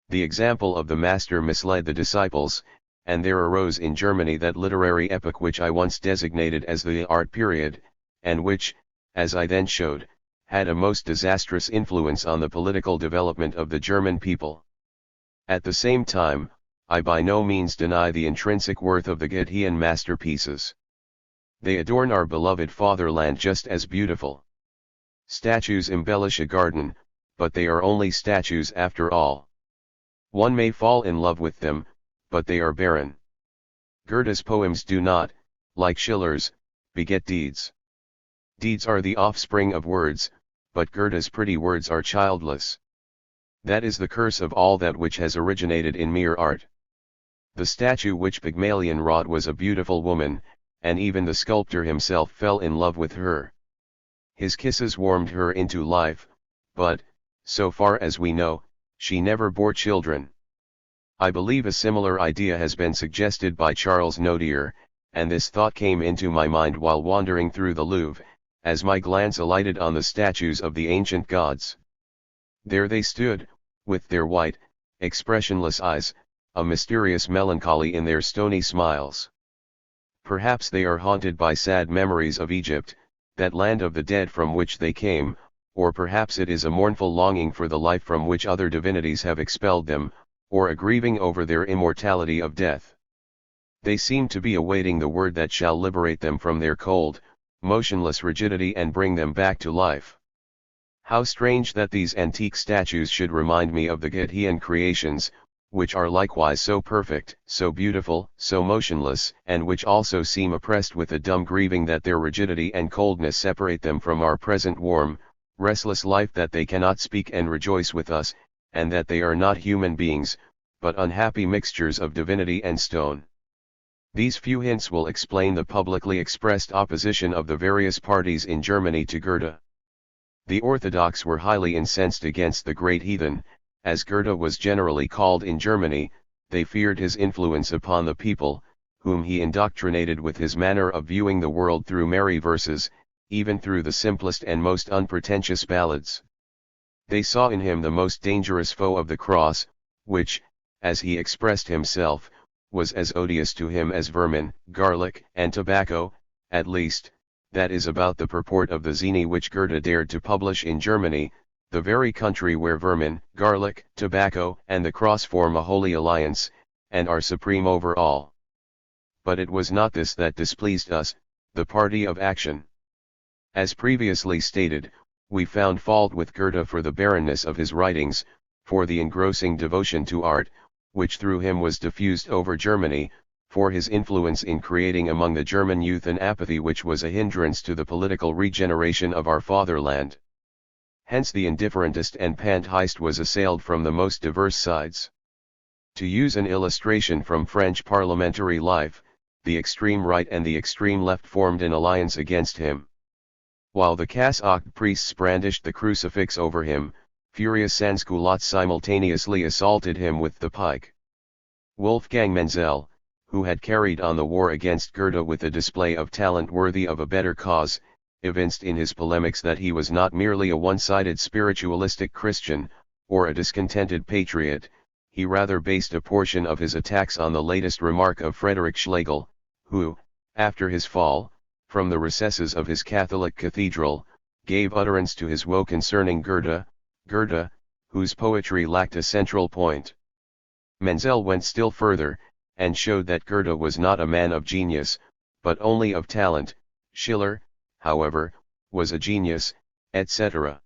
The example of the master misled the disciples, and there arose in Germany that literary epoch which I once designated as the art period, and which, as I then showed, had a most disastrous influence on the political development of the German people. At the same time, I by no means deny the intrinsic worth of the Goethean masterpieces. They adorn our beloved fatherland just as beautiful. Statues embellish a garden, but they are only statues after all. One may fall in love with them, but they are barren. Goethe's poems do not, like Schiller's, beget deeds. Deeds are the offspring of words, but Goethe's pretty words are childless. That is the curse of all that which has originated in mere art. The statue which Pygmalion wrought was a beautiful woman, and even the sculptor himself fell in love with her. His kisses warmed her into life, but, so far as we know, she never bore children. I believe a similar idea has been suggested by Charles Nodier, and this thought came into my mind while wandering through the Louvre, as my glance alighted on the statues of the ancient gods. There they stood, with their white, expressionless eyes, a mysterious melancholy in their stony smiles. Perhaps they are haunted by sad memories of Egypt, that land of the dead from which they came, or perhaps it is a mournful longing for the life from which other divinities have expelled them, or a grieving over their immortality of death. They seem to be awaiting the word that shall liberate them from their cold, motionless rigidity and bring them back to life. How strange that these antique statues should remind me of the Goethean creations, which are likewise so perfect, so beautiful, so motionless, and which also seem oppressed with a dumb grieving that their rigidity and coldness separate them from our present warm, restless life, that they cannot speak and rejoice with us, and that they are not human beings, but unhappy mixtures of divinity and stone. These few hints will explain the publicly expressed opposition of the various parties in Germany to Goethe. The Orthodox were highly incensed against the great heathen, as Goethe was generally called in Germany. They feared his influence upon the people, whom he indoctrinated with his manner of viewing the world through merry verses, even through the simplest and most unpretentious ballads. They saw in him the most dangerous foe of the cross, which, as he expressed himself, was as odious to him as vermin, garlic, and tobacco. At least, that is about the purport of the zine which Goethe dared to publish in Germany, the very country where vermin, garlic, tobacco, and the cross form a holy alliance, and are supreme over all. But it was not this that displeased us, the party of action. As previously stated, we found fault with Goethe for the barrenness of his writings, for the engrossing devotion to art, which through him was diffused over Germany, for his influence in creating among the German youth an apathy which was a hindrance to the political regeneration of our fatherland. Hence the indifferentist and pantheist was assailed from the most diverse sides. To use an illustration from French parliamentary life, the extreme right and the extreme left formed an alliance against him. While the cassocked priests brandished the crucifix over him, furious sansculottes simultaneously assaulted him with the pike. Wolfgang Menzel, who had carried on the war against Goethe with a display of talent worthy of a better cause, evinced in his polemics that he was not merely a one-sided spiritualistic Christian, or a discontented patriot. He rather based a portion of his attacks on the latest remark of Friedrich Schlegel, who, after his fall, from the recesses of his Catholic cathedral, gave utterance to his woe concerning Goethe, Goethe, whose poetry lacked a central point. Menzel went still further, and showed that Goethe was not a man of genius, but only of talent. Schiller, however, was a genius, etc.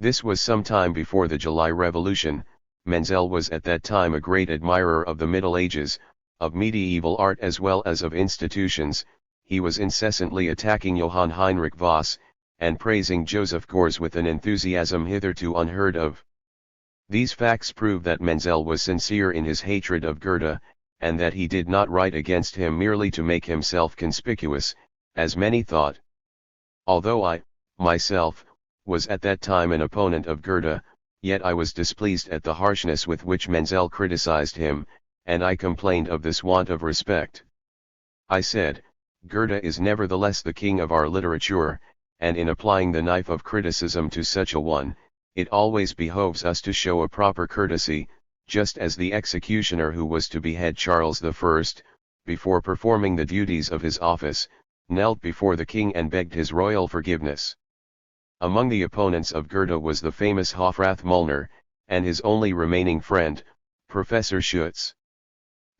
This was some time before the July Revolution. Menzel was at that time a great admirer of the Middle Ages, of medieval art as well as of institutions. He was incessantly attacking Johann Heinrich Voss, and praising Joseph Gors with an enthusiasm hitherto unheard of. These facts prove that Menzel was sincere in his hatred of Goethe, and that he did not write against him merely to make himself conspicuous, as many thought. Although I, myself, was at that time an opponent of Goethe, yet I was displeased at the harshness with which Menzel criticized him, and I complained of this want of respect. I said, Goethe is nevertheless the king of our literature, and in applying the knife of criticism to such a one, it always behoves us to show a proper courtesy, just as the executioner who was to behead Charles I, before performing the duties of his office, knelt before the king and begged his royal forgiveness. Among the opponents of Goethe was the famous Hofrath Müllner, and his only remaining friend, Professor Schütz.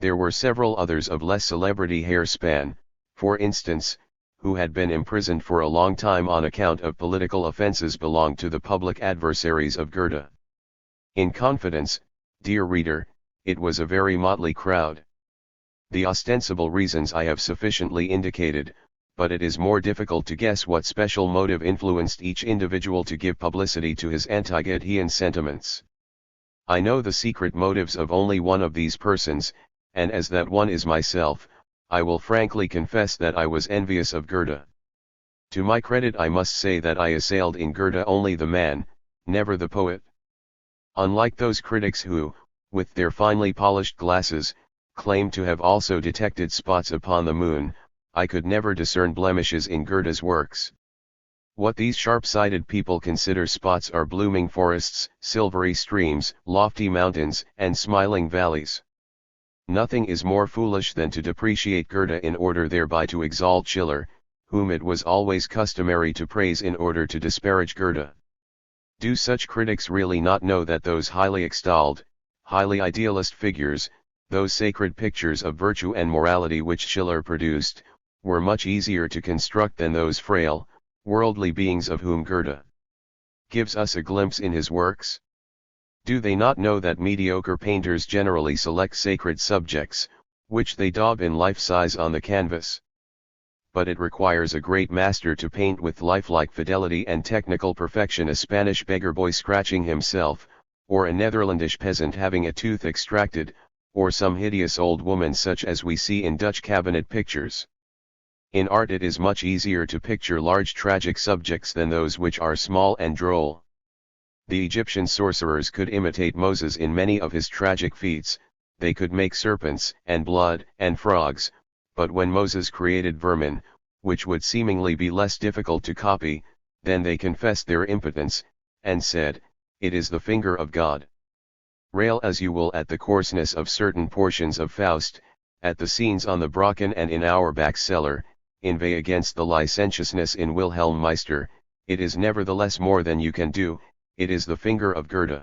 There were several others of less celebrity. Herr Spann, for instance, who had been imprisoned for a long time on account of political offenses, belonged to the public adversaries of Goethe. In confidence, dear reader, it was a very motley crowd. The ostensible reasons I have sufficiently indicated, but it is more difficult to guess what special motive influenced each individual to give publicity to his anti-Goethean sentiments. I know the secret motives of only one of these persons, and as that one is myself, I will frankly confess that I was envious of Goethe. To my credit I must say that I assailed in Goethe only the man, never the poet. Unlike those critics who, with their finely polished glasses, claim to have also detected spots upon the moon, I could never discern blemishes in Goethe's works. What these sharp-sighted people consider spots are blooming forests, silvery streams, lofty mountains, and smiling valleys. Nothing is more foolish than to depreciate Goethe in order thereby to exalt Schiller, whom it was always customary to praise in order to disparage Goethe. Do such critics really not know that those highly extolled, highly idealist figures, those sacred pictures of virtue and morality which Schiller produced, were much easier to construct than those frail, worldly beings of whom Goethe gives us a glimpse in his works? Do they not know that mediocre painters generally select sacred subjects, which they daub in life-size on the canvas? But it requires a great master to paint with lifelike fidelity and technical perfection a Spanish beggar boy scratching himself, or a Netherlandish peasant having a tooth extracted, or some hideous old woman such as we see in Dutch cabinet pictures. In art it is much easier to picture large tragic subjects than those which are small and droll. The Egyptian sorcerers could imitate Moses in many of his tragic feats, they could make serpents, and blood, and frogs, but when Moses created vermin, which would seemingly be less difficult to copy, then they confessed their impotence, and said, "It is the finger of God." Rail as you will at the coarseness of certain portions of Faust, at the scenes on the Brocken and in Auerbach's cellar, inveigh against the licentiousness in Wilhelm Meister, it is nevertheless more than you can do, it is the finger of Goethe.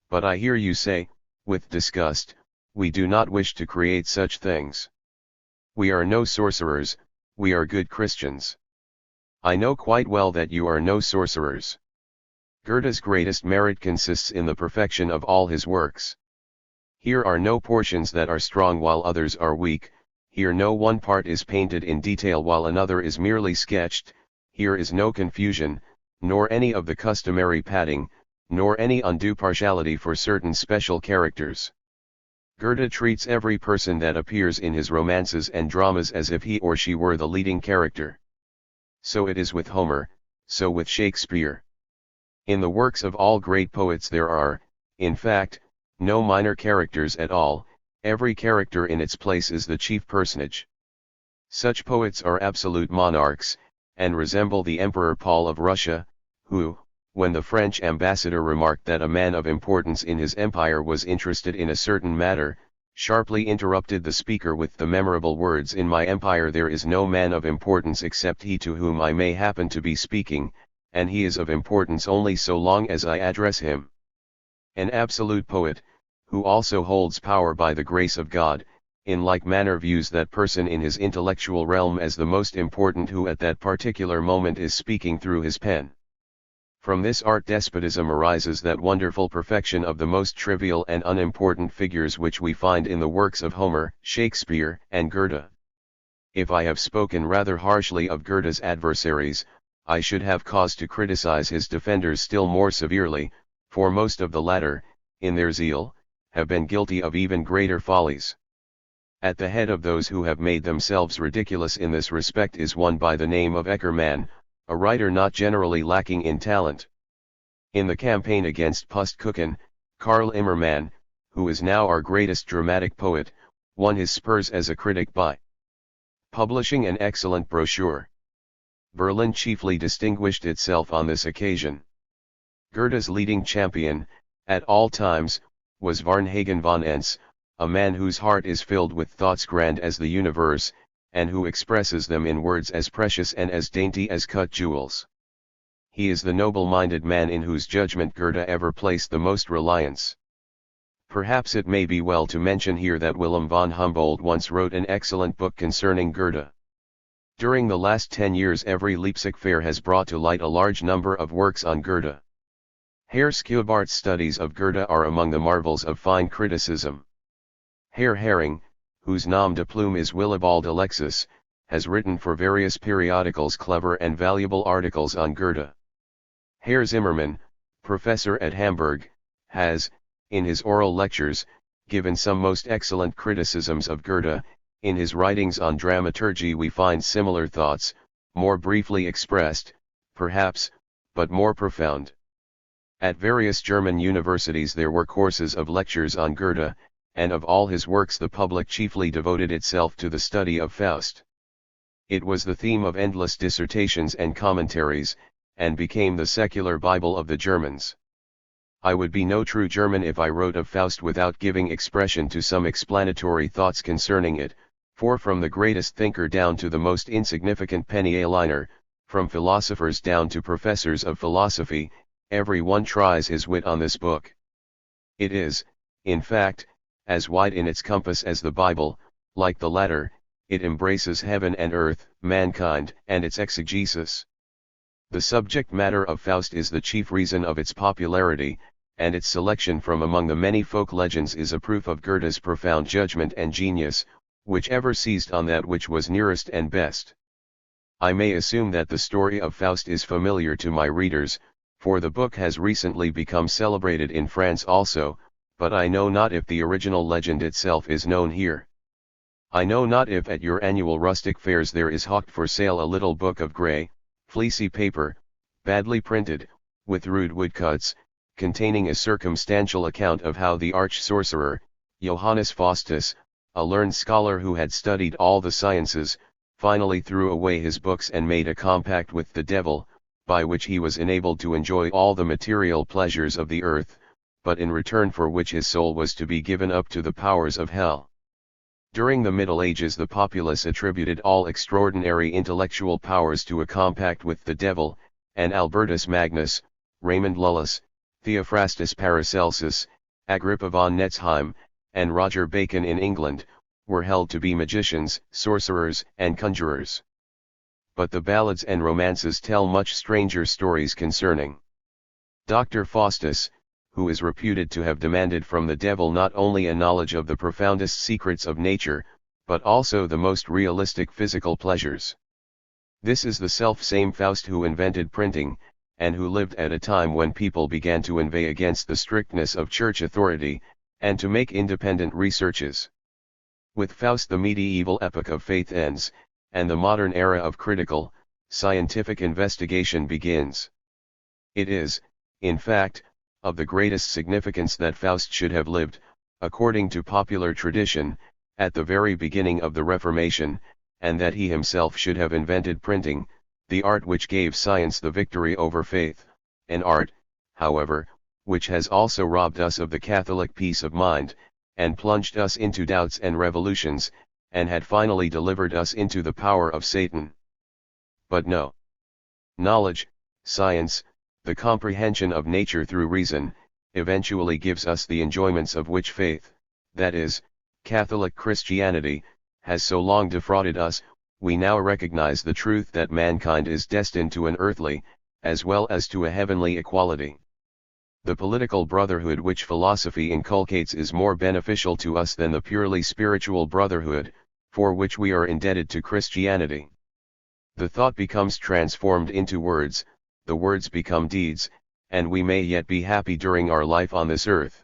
But I hear you say, with disgust, we do not wish to create such things. We are no sorcerers, we are good Christians. I know quite well that you are no sorcerers. Goethe's greatest merit consists in the perfection of all his works. Here are no portions that are strong while others are weak, here no one part is painted in detail while another is merely sketched, here is no confusion, nor any of the customary padding, nor any undue partiality for certain special characters. Goethe treats every person that appears in his romances and dramas as if he or she were the leading character. So it is with Homer, so with Shakespeare. In the works of all great poets there are, in fact, no minor characters at all, every character in its place is the chief personage. Such poets are absolute monarchs, and resemble the Emperor Paul of Russia, who, when the French ambassador remarked that a man of importance in his empire was interested in a certain matter, sharply interrupted the speaker with the memorable words, "In my empire there is no man of importance except he to whom I may happen to be speaking, and he is of importance only so long as I address him. An absolute poet, who also holds power by the grace of God, in like manner views that person in his intellectual realm as the most important who at that particular moment is speaking through his pen. From this art despotism arises that wonderful perfection of the most trivial and unimportant figures which we find in the works of Homer, Shakespeare, and Goethe. If I have spoken rather harshly of Goethe's adversaries, I should have cause to criticize his defenders still more severely, for most of the latter, in their zeal, have been guilty of even greater follies. At the head of those who have made themselves ridiculous in this respect is one by the name of Eckermann, a writer not generally lacking in talent. In the campaign against Pustkuchen, Karl Immermann, who is now our greatest dramatic poet, won his spurs as a critic by publishing an excellent brochure. Berlin chiefly distinguished itself on this occasion. Goethe's leading champion, at all times, was Varnhagen von Ense, a man whose heart is filled with thoughts grand as the universe, and who expresses them in words as precious and as dainty as cut jewels. He is the noble-minded man in whose judgment Goethe ever placed the most reliance. Perhaps it may be well to mention here that Wilhelm von Humboldt once wrote an excellent book concerning Goethe. During the last 10 years every Leipzig fair has brought to light a large number of works on Goethe. Herr Schubart's studies of Goethe are among the marvels of fine criticism. Herr Hering, whose nom de plume is Willibald Alexis, has written for various periodicals clever and valuable articles on Goethe. Herr Zimmermann, professor at Hamburg, has, in his oral lectures, given some most excellent criticisms of Goethe. In his writings on dramaturgy we find similar thoughts, more briefly expressed, perhaps, but more profound. At various German universities there were courses of lectures on Goethe, and of all his works the public chiefly devoted itself to the study of Faust. It was the theme of endless dissertations and commentaries, and became the secular Bible of the Germans. I would be no true German if I wrote of Faust without giving expression to some explanatory thoughts concerning it, for from the greatest thinker down to the most insignificant penny a liner, from philosophers down to professors of philosophy, every one tries his wit on this book. It is, in fact, as wide in its compass as the Bible. Like the latter, it embraces heaven and earth, mankind, and its exegesis. The subject matter of Faust is the chief reason of its popularity, and its selection from among the many folk legends is a proof of Goethe's profound judgment and genius, which ever seized on that which was nearest and best. I may assume that the story of Faust is familiar to my readers, for the book has recently become celebrated in France also, but I know not if the original legend itself is known here. I know not if at your annual rustic fairs there is hawked for sale a little book of grey, fleecy paper, badly printed, with rude woodcuts, containing a circumstantial account of how the arch-sorcerer, Johannes Faustus, a learned scholar who had studied all the sciences, finally threw away his books and made a compact with the devil, by which he was enabled to enjoy all the material pleasures of the earth, but in return for which his soul was to be given up to the powers of hell. During the Middle Ages the populace attributed all extraordinary intellectual powers to a compact with the devil, and Albertus Magnus, Raymond Lullus, Theophrastus Paracelsus, Agrippa von Netzheim, and Roger Bacon in England, were held to be magicians, sorcerers, and conjurers. But the ballads and romances tell much stranger stories concerning Dr. Faustus, who is reputed to have demanded from the devil not only a knowledge of the profoundest secrets of nature, but also the most realistic physical pleasures. This is the self-same Faust who invented printing, and who lived at a time when people began to inveigh against the strictness of church authority, and to make independent researches. With Faust the medieval epoch of faith ends, and the modern era of critical, scientific investigation begins. It is, in fact, of the greatest significance that Faust should have lived, according to popular tradition, at the very beginning of the Reformation, and that he himself should have invented printing, the art which gave science the victory over faith, an art, however, which has also robbed us of the Catholic peace of mind, and plunged us into doubts and revolutions, and had finally delivered us into the power of Satan. But no. Knowledge, science, the comprehension of nature through reason, eventually gives us the enjoyments of which faith, that is, Catholic Christianity, has so long defrauded us. We now recognize the truth that mankind is destined to an earthly, as well as to a heavenly equality. The political brotherhood which philosophy inculcates is more beneficial to us than the purely spiritual brotherhood, for which we are indebted to Christianity. The thought becomes transformed into words, the words become deeds, and we may yet be happy during our life on this earth.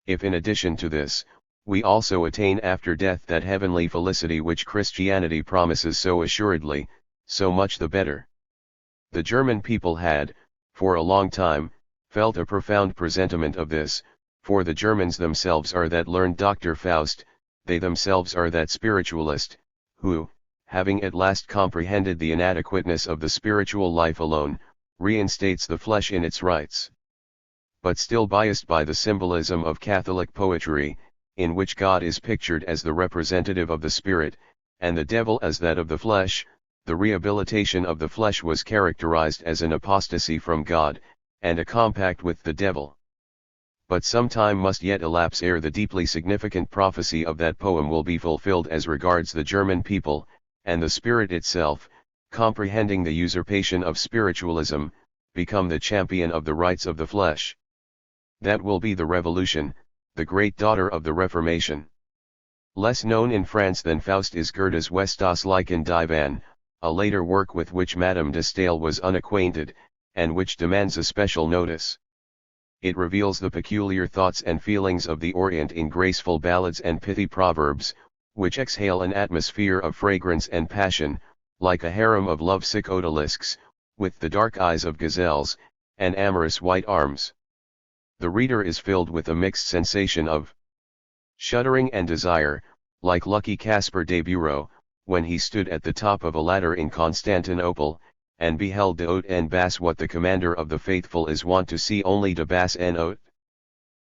If in addition to this, we also attain after death that heavenly felicity which Christianity promises so assuredly, so much the better. The German people had, for a long time, felt a profound presentiment of this, for the Germans themselves are that learned Dr. Faust, they themselves are that spiritualist, who, having at last comprehended the inadequateness of the spiritual life alone, reinstates the flesh in its rights. But still biased by the symbolism of Catholic poetry, in which God is pictured as the representative of the spirit, and the devil as that of the flesh, the rehabilitation of the flesh was characterized as an apostasy from God, and a compact with the devil. But some time must yet elapse ere the deeply significant prophecy of that poem will be fulfilled as regards the German people, and the spirit itself, comprehending the usurpation of spiritualism, become the champion of the rights of the flesh. That will be the Revolution, the great daughter of the Reformation. Less known in France than Faust is Goethe's Westostlichen Divan, a later work with which Madame de Staël was unacquainted, and which demands a special notice. It reveals the peculiar thoughts and feelings of the Orient in graceful ballads and pithy proverbs, which exhale an atmosphere of fragrance and passion, like a harem of lovesick odalisques, with the dark eyes of gazelles, and amorous white arms. The reader is filled with a mixed sensation of shuddering and desire, like lucky Caspar de Bureau, when he stood at the top of a ladder in Constantinople, and beheld de haut en bas what the commander of the faithful is wont to see only de bas en haut.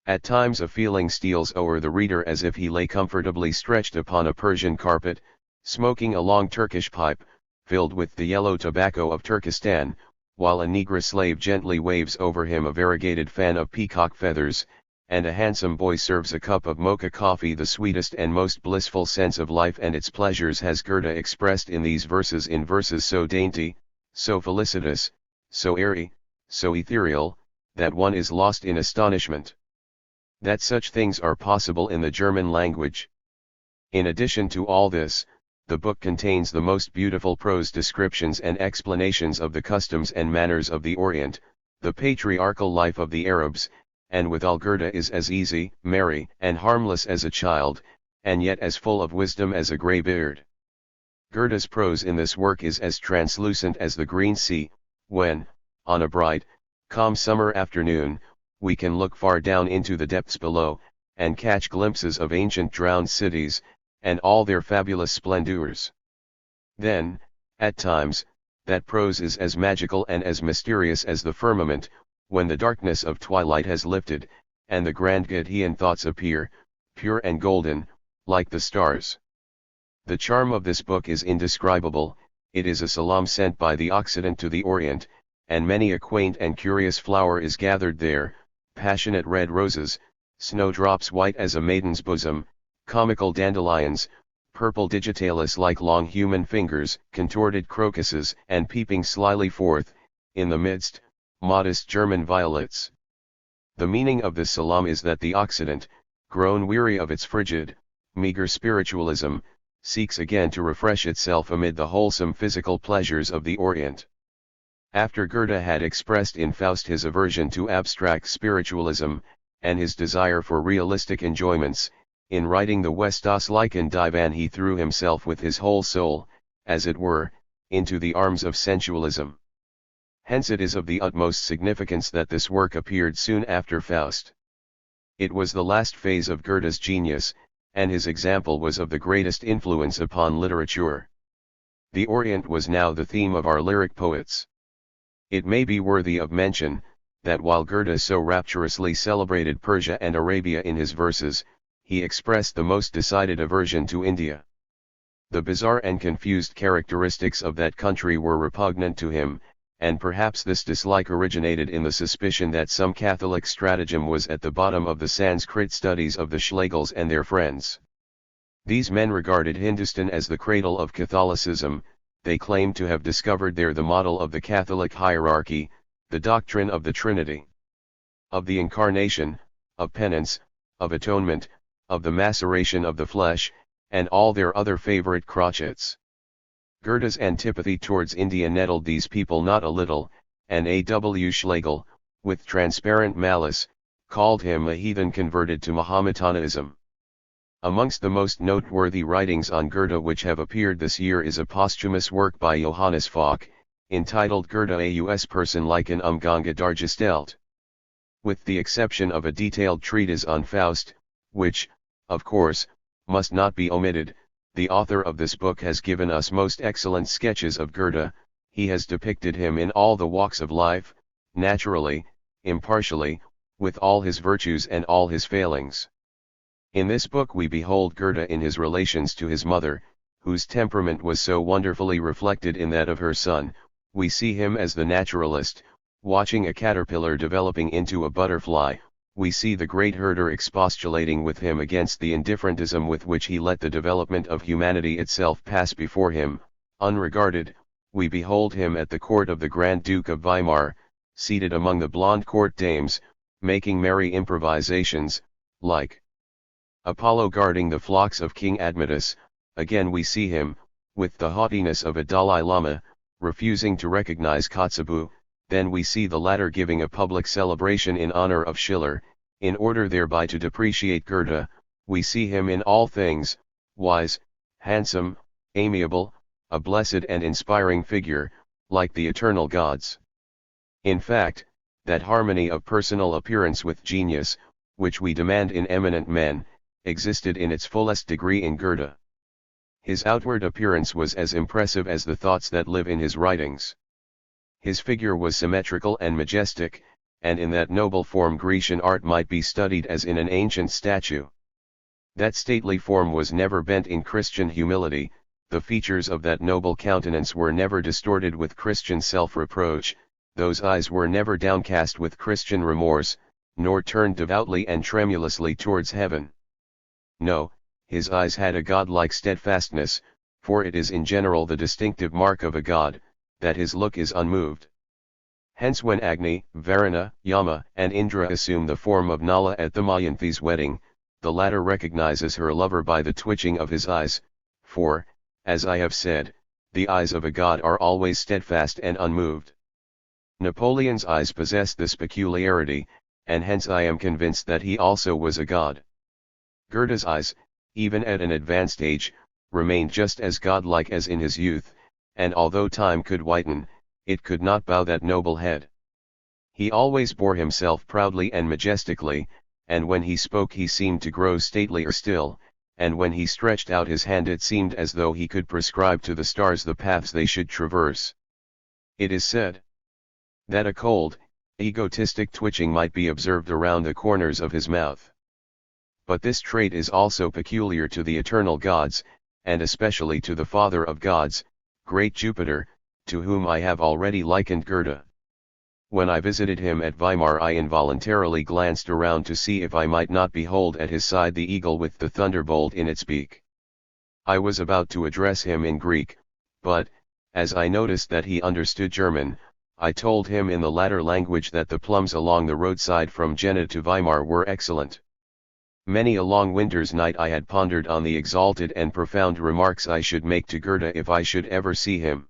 At times a feeling steals o'er the reader as if he lay comfortably stretched upon a Persian carpet, smoking a long Turkish pipe, filled with the yellow tobacco of Turkestan, while a Negra slave gently waves over him a variegated fan of peacock feathers, and a handsome boy serves a cup of mocha coffee. The sweetest and most blissful sense of life and its pleasures has Goethe expressed in these verses, in verses so dainty, so felicitous, so airy, so ethereal, that one is lost in astonishment. That such things are possible in the German language. In addition to all this, the book contains the most beautiful prose descriptions and explanations of the customs and manners of the Orient, the patriarchal life of the Arabs, and withal Goethe is as easy, merry, and harmless as a child, and yet as full of wisdom as a grey beard. Goethe's prose in this work is as translucent as the green sea, when, on a bright, calm summer afternoon, we can look far down into the depths below, and catch glimpses of ancient drowned cities, and all their fabulous splendors. Then, at times, that prose is as magical and as mysterious as the firmament, when the darkness of twilight has lifted, and the grand Goethean thoughts appear, pure and golden, like the stars. The charm of this book is indescribable. It is a salam sent by the Occident to the Orient, and many a quaint and curious flower is gathered there, passionate red roses, snowdrops white as a maiden's bosom, comical dandelions, purple digitalis like long human fingers, contorted crocuses, and peeping slyly forth, in the midst, modest German violets. The meaning of this salam is that the Occident, grown weary of its frigid, meager spiritualism, seeks again to refresh itself amid the wholesome physical pleasures of the Orient. After Goethe had expressed in Faust his aversion to abstract spiritualism, and his desire for realistic enjoyments, in writing the Westostlichen Divan he threw himself with his whole soul, as it were, into the arms of sensualism. Hence it is of the utmost significance that this work appeared soon after Faust. It was the last phase of Goethe's genius, and his example was of the greatest influence upon literature. The Orient was now the theme of our lyric poets. It may be worthy of mention, that while Goethe so rapturously celebrated Persia and Arabia in his verses, he expressed the most decided aversion to India. The bizarre and confused characteristics of that country were repugnant to him, and perhaps this dislike originated in the suspicion that some Catholic stratagem was at the bottom of the Sanskrit studies of the Schlegels and their friends. These men regarded Hindustan as the cradle of Catholicism. They claimed to have discovered there the model of the Catholic hierarchy, the doctrine of the Trinity, of the Incarnation, of penance, of atonement, of the maceration of the flesh, and all their other favorite crotchets. Goethe's antipathy towards India nettled these people not a little, and A.W. Schlegel, with transparent malice, called him a heathen converted to Mohammedanism. Amongst the most noteworthy writings on Goethe which have appeared this year is a posthumous work by Johannes Fock, entitled Goethe aus Personlichen Umgange dargestellt. With the exception of a detailed treatise on Faust, which, of course, must not be omitted, the author of this book has given us most excellent sketches of Goethe. He has depicted him in all the walks of life, naturally, impartially, with all his virtues and all his failings. In this book we behold Goethe in his relations to his mother, whose temperament was so wonderfully reflected in that of her son. We see him as the naturalist, watching a caterpillar developing into a butterfly. We see the great herder expostulating with him against the indifferentism with which he let the development of humanity itself pass before him, unregarded. We behold him at the court of the Grand Duke of Weimar, seated among the blonde court dames, making merry improvisations, like Apollo guarding the flocks of King Admetus. Again we see him, with the haughtiness of a Dalai Lama, refusing to recognize Kotzebue. Then we see the latter giving a public celebration in honor of Schiller, in order thereby to depreciate Goethe. We see him in all things, wise, handsome, amiable, a blessed and inspiring figure, like the eternal gods. In fact, that harmony of personal appearance with genius, which we demand in eminent men, existed in its fullest degree in Goethe. His outward appearance was as impressive as the thoughts that live in his writings. His figure was symmetrical and majestic, and in that noble form Grecian art might be studied as in an ancient statue. That stately form was never bent in Christian humility, the features of that noble countenance were never distorted with Christian self-reproach, those eyes were never downcast with Christian remorse, nor turned devoutly and tremulously towards heaven. No, his eyes had a godlike steadfastness, for it is in general the distinctive mark of a god, that his look is unmoved. Hence when Agni, Varuna, Yama, and Indra assume the form of Nala at Damayanti's wedding, the latter recognizes her lover by the twitching of his eyes, for, as I have said, the eyes of a god are always steadfast and unmoved. Napoleon's eyes possess this peculiarity, and hence I am convinced that he also was a god. Goethe's eyes, even at an advanced age, remained just as godlike as in his youth, and although time could whiten, it could not bow that noble head. He always bore himself proudly and majestically, and when he spoke he seemed to grow statelier still, and when he stretched out his hand it seemed as though he could prescribe to the stars the paths they should traverse. It is said that a cold, egotistic twitching might be observed around the corners of his mouth. But this trait is also peculiar to the eternal gods, and especially to the Father of gods, great Jupiter, to whom I have already likened Goethe. When I visited him at Weimar I involuntarily glanced around to see if I might not behold at his side the eagle with the thunderbolt in its beak. I was about to address him in Greek, but, as I noticed that he understood German, I told him in the latter language that the plums along the roadside from Jena to Weimar were excellent. Many a long winter's night I had pondered on the exalted and profound remarks I should make to Goethe if I should ever see him.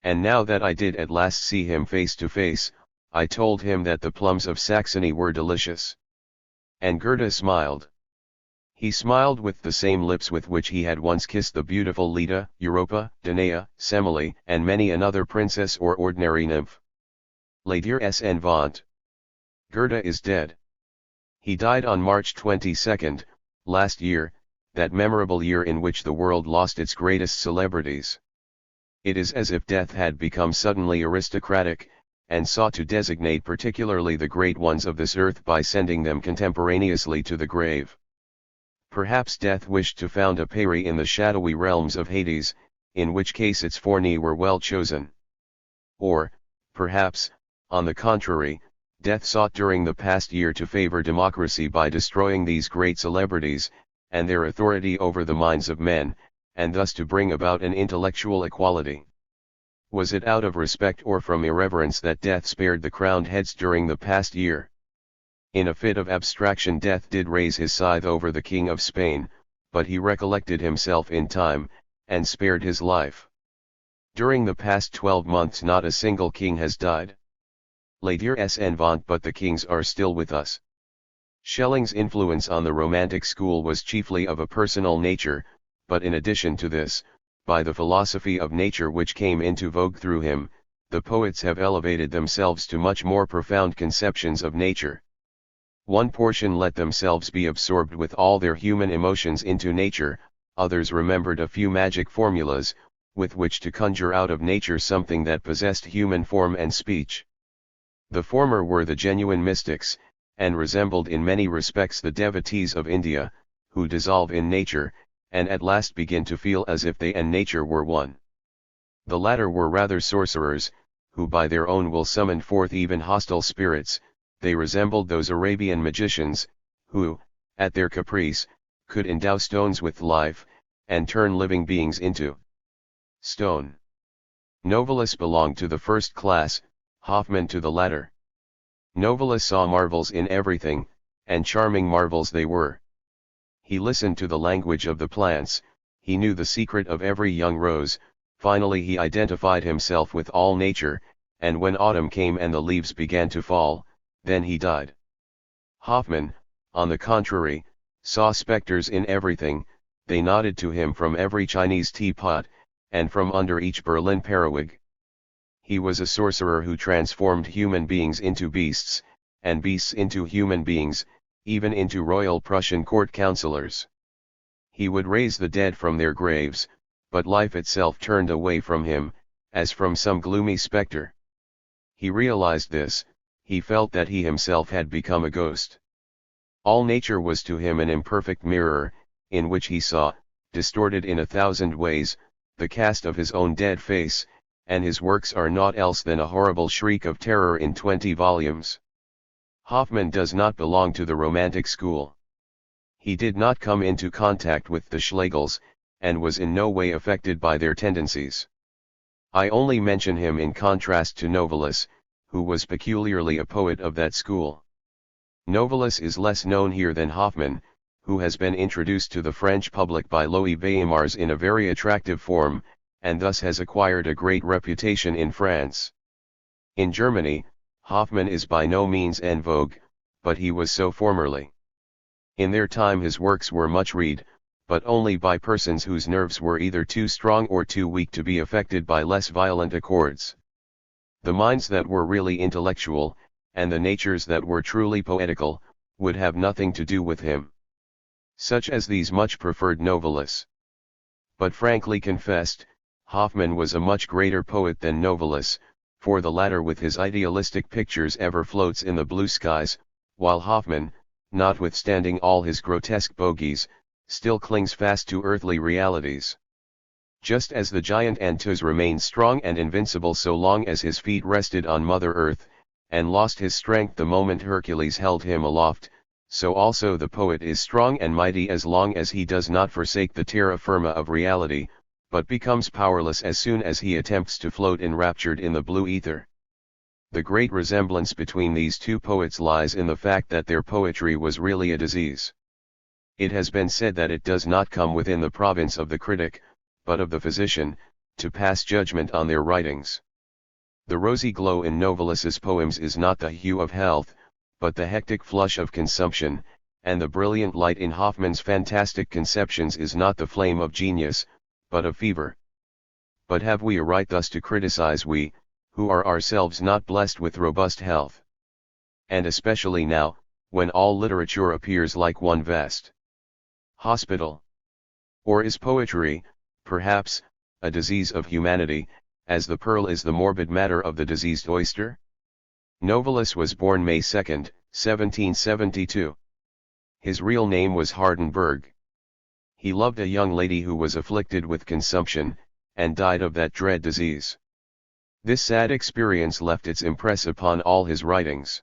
And now that I did at last see him face to face, I told him that the plums of Saxony were delicious. And Goethe smiled. He smiled with the same lips with which he had once kissed the beautiful Leda, Europa, Danae, Semele, and many another princess or ordinary nymph. Les dieux en vent. Goethe is dead. He died on March 22, last year, that memorable year in which the world lost its greatest celebrities. It is as if death had become suddenly aristocratic, and sought to designate particularly the great ones of this earth by sending them contemporaneously to the grave. Perhaps death wished to found a pairie in the shadowy realms of Hades, in which case its forni were well chosen. Or, Perhaps, on the contrary, death sought during the past year to favor democracy by destroying these great celebrities, and their authority over the minds of men, and thus to bring about an intellectual equality. Was it out of respect or from irreverence that death spared the crowned heads during the past year? In a fit of abstraction death did raise his scythe over the King of Spain, but he recollected himself in time, and spared his life. During the past 12 months not a single king has died. Les dieux en vont, but the kings are still with us. Schelling's influence on the Romantic school was chiefly of a personal nature, but in addition to this, by the philosophy of nature which came into vogue through him, the poets have elevated themselves to much more profound conceptions of nature. One portion let themselves be absorbed with all their human emotions into nature, others remembered a few magic formulas, with which to conjure out of nature something that possessed human form and speech. The former were the genuine mystics, and resembled in many respects the devotees of India, who dissolve in nature, and at last begin to feel as if they and nature were one. The latter were rather sorcerers, who by their own will summoned forth even hostile spirits. They resembled those Arabian magicians, who, at their caprice, could endow stones with life, and turn living beings into stone. Novalis belonged to the first class, Hoffmann to the latter. Novalis saw marvels in everything, and charming marvels they were. He listened to the language of the plants, he knew the secret of every young rose, finally he identified himself with all nature, and when autumn came and the leaves began to fall, then he died. Hoffmann, on the contrary, saw specters in everything, they nodded to him from every Chinese teapot, and from under each Berlin periwig. He was a sorcerer who transformed human beings into beasts, and beasts into human beings, even into royal Prussian court councillors. He would raise the dead from their graves, but life itself turned away from him, as from some gloomy spectre. He realized this. He felt that he himself had become a ghost. All nature was to him an imperfect mirror, in which he saw, distorted in 1,000 ways, the cast of his own dead face, and his works are naught else than a horrible shriek of terror in 20 volumes. Hoffmann does not belong to the Romantic school. He did not come into contact with the Schlegels, and was in no way affected by their tendencies. I only mention him in contrast to Novalis, who was peculiarly a poet of that school. Novalis is less known here than Hoffmann, who has been introduced to the French public by Louis Weimars in a very attractive form, and thus has acquired a great reputation in France. In Germany, Hoffmann is by no means en vogue, but he was so formerly. In their time his works were much read, but only by persons whose nerves were either too strong or too weak to be affected by less violent accords. The minds that were really intellectual, and the natures that were truly poetical, would have nothing to do with him. Such as these much preferred Novalis. But frankly confessed, Hoffmann was a much greater poet than Novalis, for the latter with his idealistic pictures ever floats in the blue skies, while Hoffmann, notwithstanding all his grotesque bogies, still clings fast to earthly realities. Just as the giant Antus remained strong and invincible so long as his feet rested on Mother Earth, and lost his strength the moment Hercules held him aloft, so also the poet is strong and mighty as long as he does not forsake the terra firma of reality, but becomes powerless as soon as he attempts to float enraptured in the blue ether. The great resemblance between these two poets lies in the fact that their poetry was really a disease. It has been said that it does not come within the province of the critic, but of the physician, to pass judgment on their writings. The rosy glow in Novalis's poems is not the hue of health, but the hectic flush of consumption, and the brilliant light in Hoffmann's fantastic conceptions is not the flame of genius, but of fever. But have we a right thus to criticize, we, who are ourselves not blessed with robust health? And especially now, when all literature appears like one vast hospital? Or is poetry, perhaps, a disease of humanity, as the pearl is the morbid matter of the diseased oyster? Novalis was born May 2, 1772. His real name was Hardenberg. He loved a young lady who was afflicted with consumption, and died of that dread disease. This sad experience left its impress upon all his writings.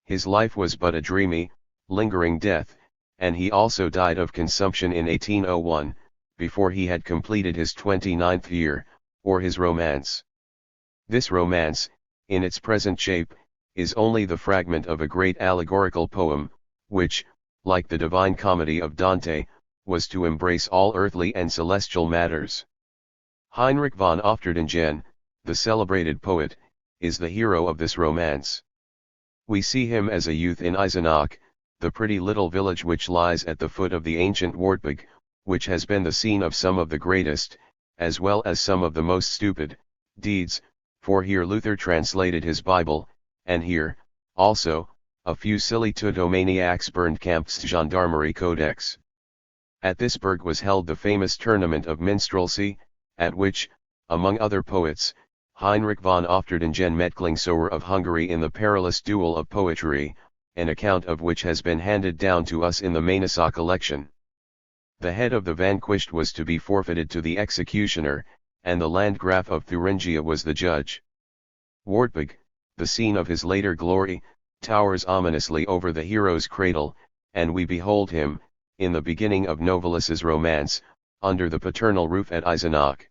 His life was but a dreamy, lingering death, and he also died of consumption in 1801, before he had completed his 29th year, or his romance. This romance, in its present shape, is only the fragment of a great allegorical poem, which, like the Divine Comedy of Dante, was to embrace all earthly and celestial matters. Heinrich von Ofterdingen, the celebrated poet, is the hero of this romance. We see him as a youth in Eisenach, the pretty little village which lies at the foot of the ancient Wartburg, which has been the scene of some of the greatest, as well as some of the most stupid, deeds, for here Luther translated his Bible, and here, also, a few silly Teutomaniacs burned Kampf's gendarmerie codex. At this burg was held the famous tournament of minstrelsy, at which, among other poets, Heinrich von Ofterdingen met Klingsower of Hungary in the perilous duel of poetry, an account of which has been handed down to us in the Manassa collection. The head of the vanquished was to be forfeited to the executioner, and the Landgraf of Thuringia was the judge. Wartburg, the scene of his later glory, towers ominously over the hero's cradle, and we behold him, in the beginning of Novalus's romance, under the paternal roof at Eisenach.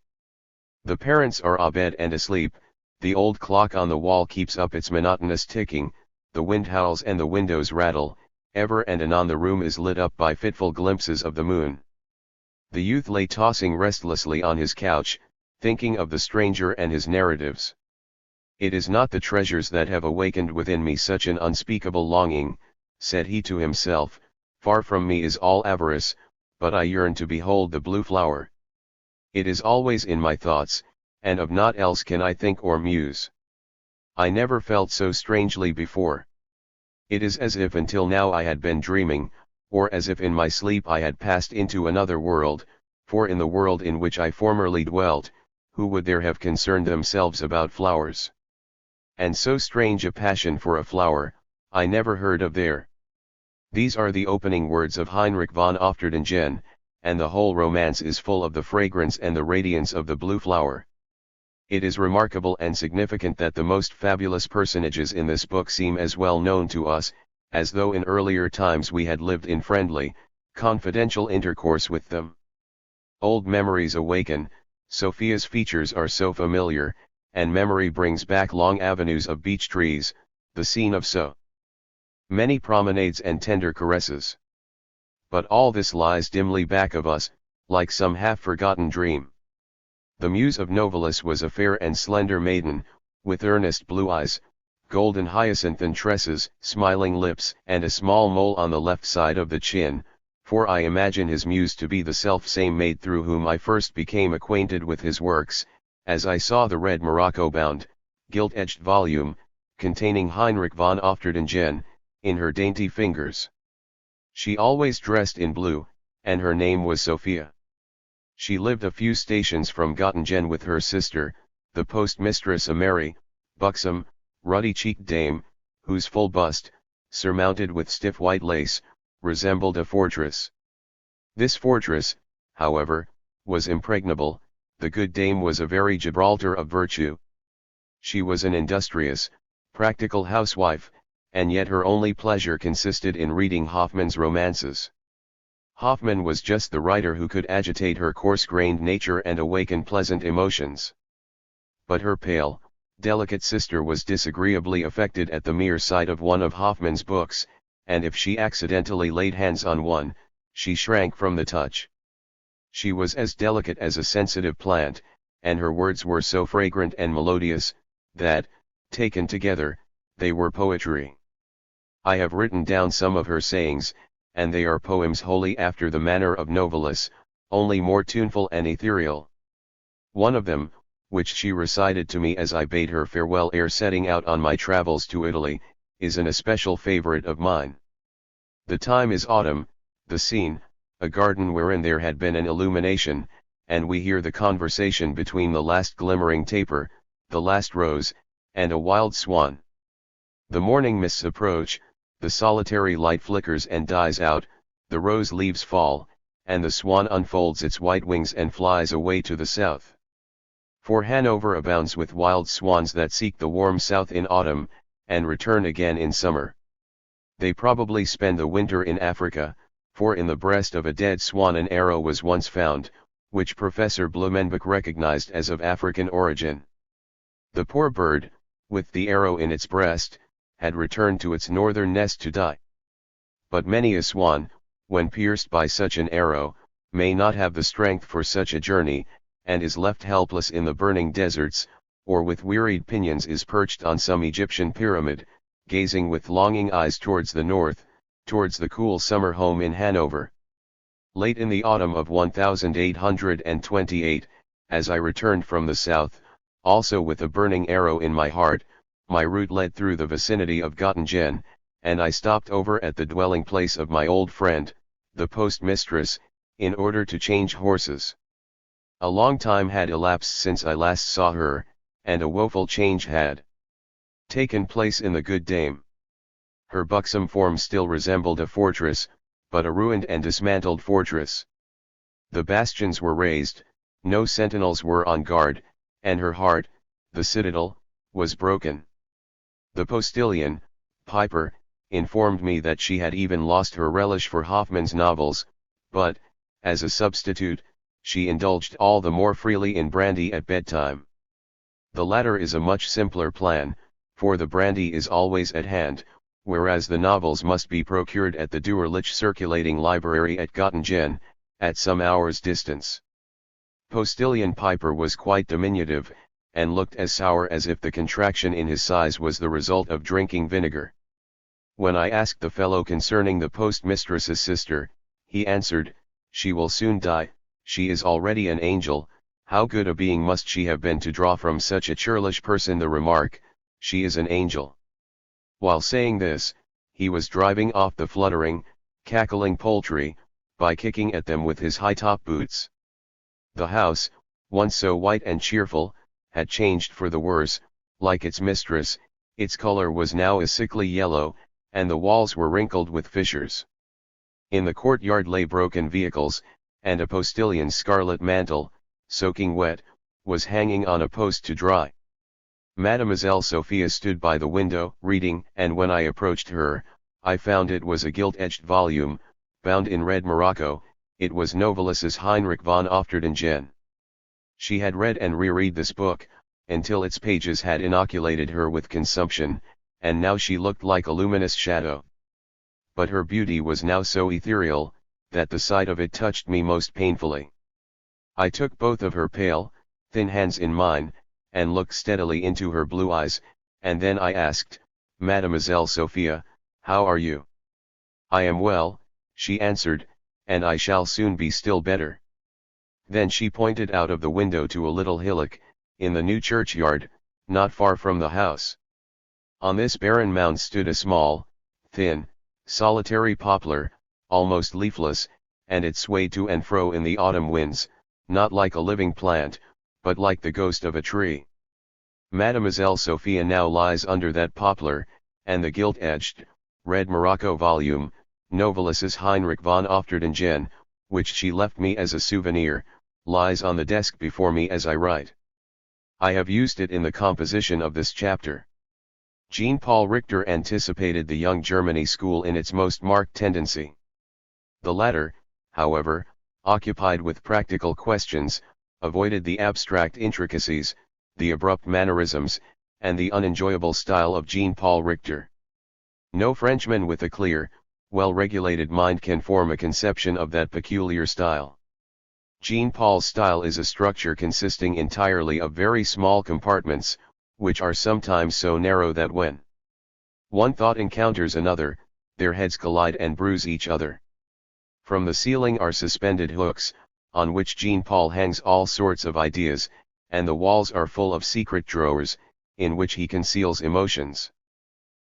The parents are abed and asleep, the old clock on the wall keeps up its monotonous ticking, the wind howls and the windows rattle, ever and anon the room is lit up by fitful glimpses of the moon. The youth lay tossing restlessly on his couch, thinking of the stranger and his narratives. "It is not the treasures that have awakened within me such an unspeakable longing," said he to himself, "far from me is all avarice, but I yearn to behold the blue flower. It is always in my thoughts, and of naught else can I think or muse. I never felt so strangely before. It is as if until now I had been dreaming, or as if in my sleep I had passed into another world, for in the world in which I formerly dwelt, who would there have concerned themselves about flowers? And so strange a passion for a flower, I never heard of there." These are the opening words of Heinrich von Ofterdingen, and the whole romance is full of the fragrance and the radiance of the blue flower. It is remarkable and significant that the most fabulous personages in this book seem as well known to us, as though in earlier times we had lived in friendly, confidential intercourse with them. Old memories awaken, Sophia's features are so familiar, and memory brings back long avenues of beech trees, the scene of so many promenades and tender caresses. But all this lies dimly back of us, like some half-forgotten dream. The muse of Novalis was a fair and slender maiden, with earnest blue eyes, golden hyacinthine tresses, smiling lips, and a small mole on the left side of the chin, for I imagine his muse to be the self-same maid through whom I first became acquainted with his works, as I saw the red morocco-bound, gilt-edged volume, containing Heinrich von Ofterdingen, in her dainty fingers. She always dressed in blue, and her name was Sophia. She lived a few stations from Göttingen with her sister, the postmistress, a merry, buxom, ruddy-cheeked dame, whose full bust, surmounted with stiff white lace, resembled a fortress. This fortress, however, was impregnable. The good dame was a very Gibraltar of virtue. She was an industrious, practical housewife, and yet her only pleasure consisted in reading Hoffmann's romances. Hoffmann was just the writer who could agitate her coarse-grained nature and awaken pleasant emotions. But her pale, delicate sister was disagreeably affected at the mere sight of one of Hoffmann's books, and if she accidentally laid hands on one, she shrank from the touch. She was as delicate as a sensitive plant, and her words were so fragrant and melodious, that, taken together, they were poetry. I have written down some of her sayings, and they are poems wholly after the manner of Novalis, only more tuneful and ethereal. One of them, which she recited to me as I bade her farewell ere setting out on my travels to Italy, is an especial favorite of mine. The time is autumn, the scene, a garden wherein there had been an illumination, and we hear the conversation between the last glimmering taper, the last rose, and a wild swan. The morning mists approach, the solitary light flickers and dies out, the rose leaves fall, and the swan unfolds its white wings and flies away to the south. For Hanover abounds with wild swans that seek the warm south in autumn, and return again in summer. They probably spend the winter in Africa, for in the breast of a dead swan an arrow was once found, which Professor Blumenbach recognized as of African origin. The poor bird, with the arrow in its breast, had returned to its northern nest to die. But many a swan, when pierced by such an arrow, may not have the strength for such a journey, and is left helpless in the burning deserts, or with wearied pinions is perched on some Egyptian pyramid, gazing with longing eyes towards the north, towards the cool summer home in Hanover. Late in the autumn of 1828, as I returned from the south, also with a burning arrow in my heart, my route led through the vicinity of Göttingen, and I stopped over at the dwelling place of my old friend, the postmistress, in order to change horses. A long time had elapsed since I last saw her, and a woeful change had taken place in the good dame. Her buxom form still resembled a fortress, but a ruined and dismantled fortress. The bastions were razed, no sentinels were on guard, and her heart, the citadel, was broken. The postilion, Piper, informed me that she had even lost her relish for Hoffmann's novels, but, as a substitute, she indulged all the more freely in brandy at bedtime. The latter is a much simpler plan, for the brandy is always at hand, whereas the novels must be procured at the Duerlich circulating library at Göttingen, at some hours' distance. Postilion Piper was quite diminutive, and looked as sour as if the contraction in his size was the result of drinking vinegar. When I asked the fellow concerning the postmistress's sister, he answered, "She will soon die, she is already an angel, how good a being must she have been to draw from such a churlish person the remark, 'She is an angel.'" While saying this, he was driving off the fluttering, cackling poultry, by kicking at them with his high-top boots. The house, once so white and cheerful, had changed for the worse, like its mistress, its color was now a sickly yellow, and the walls were wrinkled with fissures. In the courtyard lay broken vehicles, and a postilion's scarlet mantle, soaking wet, was hanging on a post to dry. Mademoiselle Sophia stood by the window, reading, and when I approached her, I found it was a gilt-edged volume, bound in red morocco. It was Novalis' Heinrich von Ofterdingen. She had read and reread this book, until its pages had inoculated her with consumption, and now she looked like a luminous shadow. But her beauty was now so ethereal, that the sight of it touched me most painfully. I took both of her pale, thin hands in mine, and looked steadily into her blue eyes, and then I asked, "Mademoiselle Sophia, how are you?" "I am well," she answered, "and I shall soon be still better." Then she pointed out of the window to a little hillock, in the new churchyard, not far from the house. On this barren mound stood a small, thin, solitary poplar, almost leafless, and it swayed to and fro in the autumn winds, not like a living plant, but like the ghost of a tree. Mademoiselle Sophia now lies under that poplar, and the gilt-edged, red morocco volume, Novalis' Heinrich von Ofterdingen, which she left me as a souvenir, lies on the desk before me as I write. I have used it in the composition of this chapter. Jean-Paul Richter anticipated the young Germany school in its most marked tendency. The latter, however, occupied with practical questions, avoided the abstract intricacies, the abrupt mannerisms, and the unenjoyable style of Jean-Paul Richter. No Frenchman with a clear, well-regulated mind can form a conception of that peculiar style. Jean-Paul's style is a structure consisting entirely of very small compartments, which are sometimes so narrow that when one thought encounters another, their heads collide and bruise each other. From the ceiling are suspended hooks, on which Jean-Paul hangs all sorts of ideas, and the walls are full of secret drawers, in which he conceals emotions.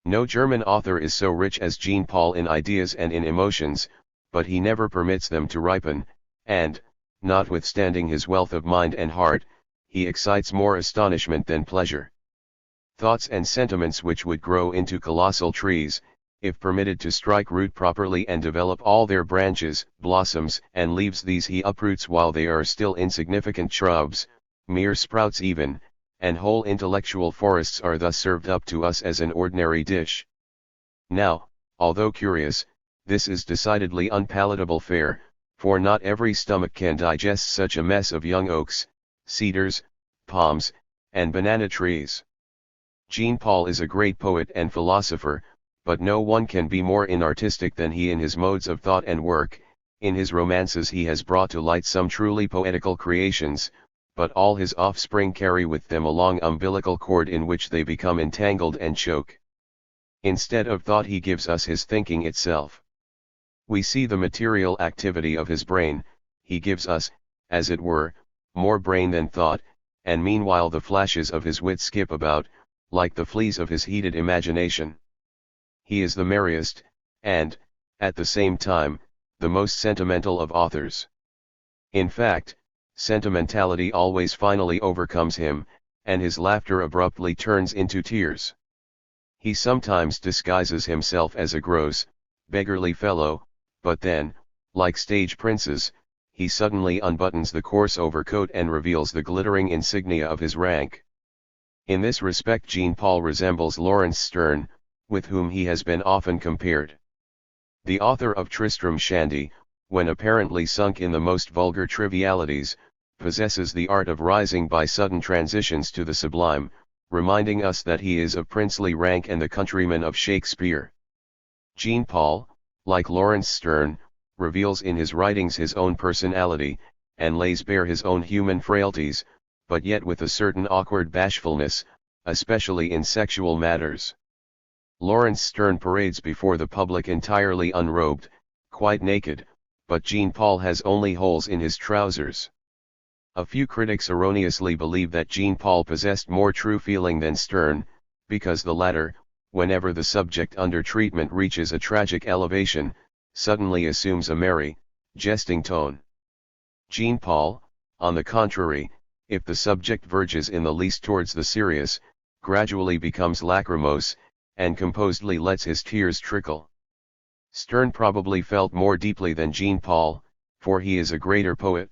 No German author is so rich as Jean-Paul in ideas and in emotions, but he never permits them to ripen, and, notwithstanding his wealth of mind and heart, he excites more astonishment than pleasure. Thoughts and sentiments which would grow into colossal trees, if permitted to strike root properly and develop all their branches, blossoms, and leaves, these he uproots while they are still insignificant shrubs, mere sprouts even, and whole intellectual forests are thus served up to us as an ordinary dish. Now, although curious, this is decidedly unpalatable fare, for not every stomach can digest such a mess of young oaks, cedars, palms, and banana trees. Jean-Paul is a great poet and philosopher, but no one can be more inartistic than he in his modes of thought and work. In his romances he has brought to light some truly poetical creations, but all his offspring carry with them a long umbilical cord in which they become entangled and choke. Instead of thought he gives us his thinking itself. We see the material activity of his brain, he gives us, as it were, more brain than thought, and meanwhile the flashes of his wit skip about, like the fleas of his heated imagination. He is the merriest, and, at the same time, the most sentimental of authors. In fact, sentimentality always finally overcomes him, and his laughter abruptly turns into tears. He sometimes disguises himself as a gross, beggarly fellow, but then, like stage princes, he suddenly unbuttons the coarse overcoat and reveals the glittering insignia of his rank. In this respect Jean-Paul resembles Laurence Sterne, with whom he has been often compared. The author of Tristram Shandy, when apparently sunk in the most vulgar trivialities, possesses the art of rising by sudden transitions to the sublime, reminding us that he is of princely rank and the countryman of Shakespeare. Jean-Paul, like Laurence Sterne, reveals in his writings his own personality, and lays bare his own human frailties, but yet with a certain awkward bashfulness, especially in sexual matters. Laurence Sterne parades before the public entirely unrobed, quite naked, but Jean-Paul has only holes in his trousers. A few critics erroneously believe that Jean-Paul possessed more true feeling than Sterne, because the latter, whenever the subject under treatment reaches a tragic elevation, suddenly assumes a merry, jesting tone. Jean-Paul, on the contrary, if the subject verges in the least towards the serious, gradually becomes lachrymose, and composedly lets his tears trickle. Sterne probably felt more deeply than Jean-Paul, for he is a greater poet.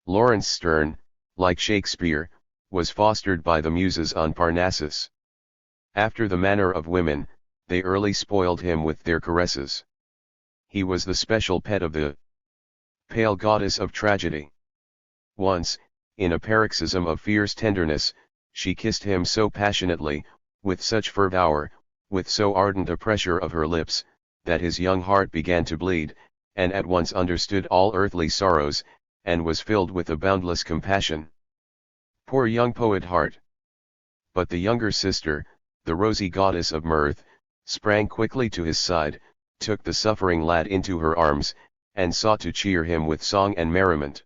Laurence Sterne, like Shakespeare, was fostered by the muses on Parnassus. After the manner of women, they early spoiled him with their caresses. He was the special pet of the pale goddess of tragedy. Once, in a paroxysm of fierce tenderness, she kissed him so passionately, with such fervour, with so ardent a pressure of her lips, that his young heart began to bleed, and at once understood all earthly sorrows, and was filled with a boundless compassion. Poor young poet heart! But the younger sister, the rosy goddess of mirth, sprang quickly to his side, took the suffering lad into her arms, and sought to cheer him with song and merriment.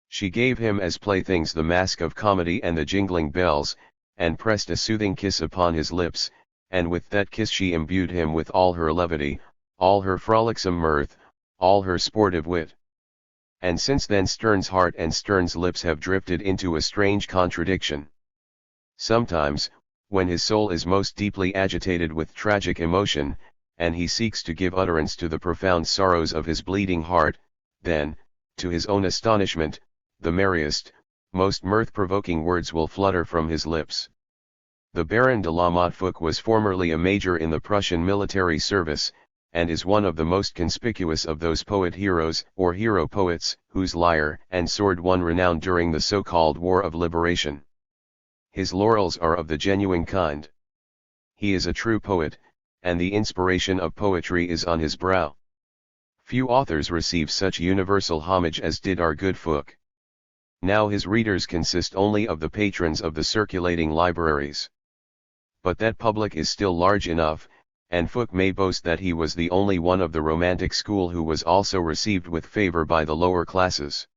She gave him as playthings the mask of comedy and the jingling bells, and pressed a soothing kiss upon his lips, and with that kiss she imbued him with all her levity, all her frolicsome mirth, all her sportive wit. And since then Sterne's heart and Sterne's lips have drifted into a strange contradiction. Sometimes, when his soul is most deeply agitated with tragic emotion, and he seeks to give utterance to the profound sorrows of his bleeding heart, then, to his own astonishment, the merriest, most mirth-provoking words will flutter from his lips. The Baron de la Motte Fouque was formerly a major in the Prussian military service, and is one of the most conspicuous of those poet-heroes or hero-poets whose lyre and sword won renown during the so-called War of Liberation. His laurels are of the genuine kind. He is a true poet, and the inspiration of poetry is on his brow. Few authors receive such universal homage as did our good Fouque. Now his readers consist only of the patrons of the circulating libraries. But that public is still large enough, and Fouque may boast that he was the only one of the Romantic school who was also received with favor by the lower classes.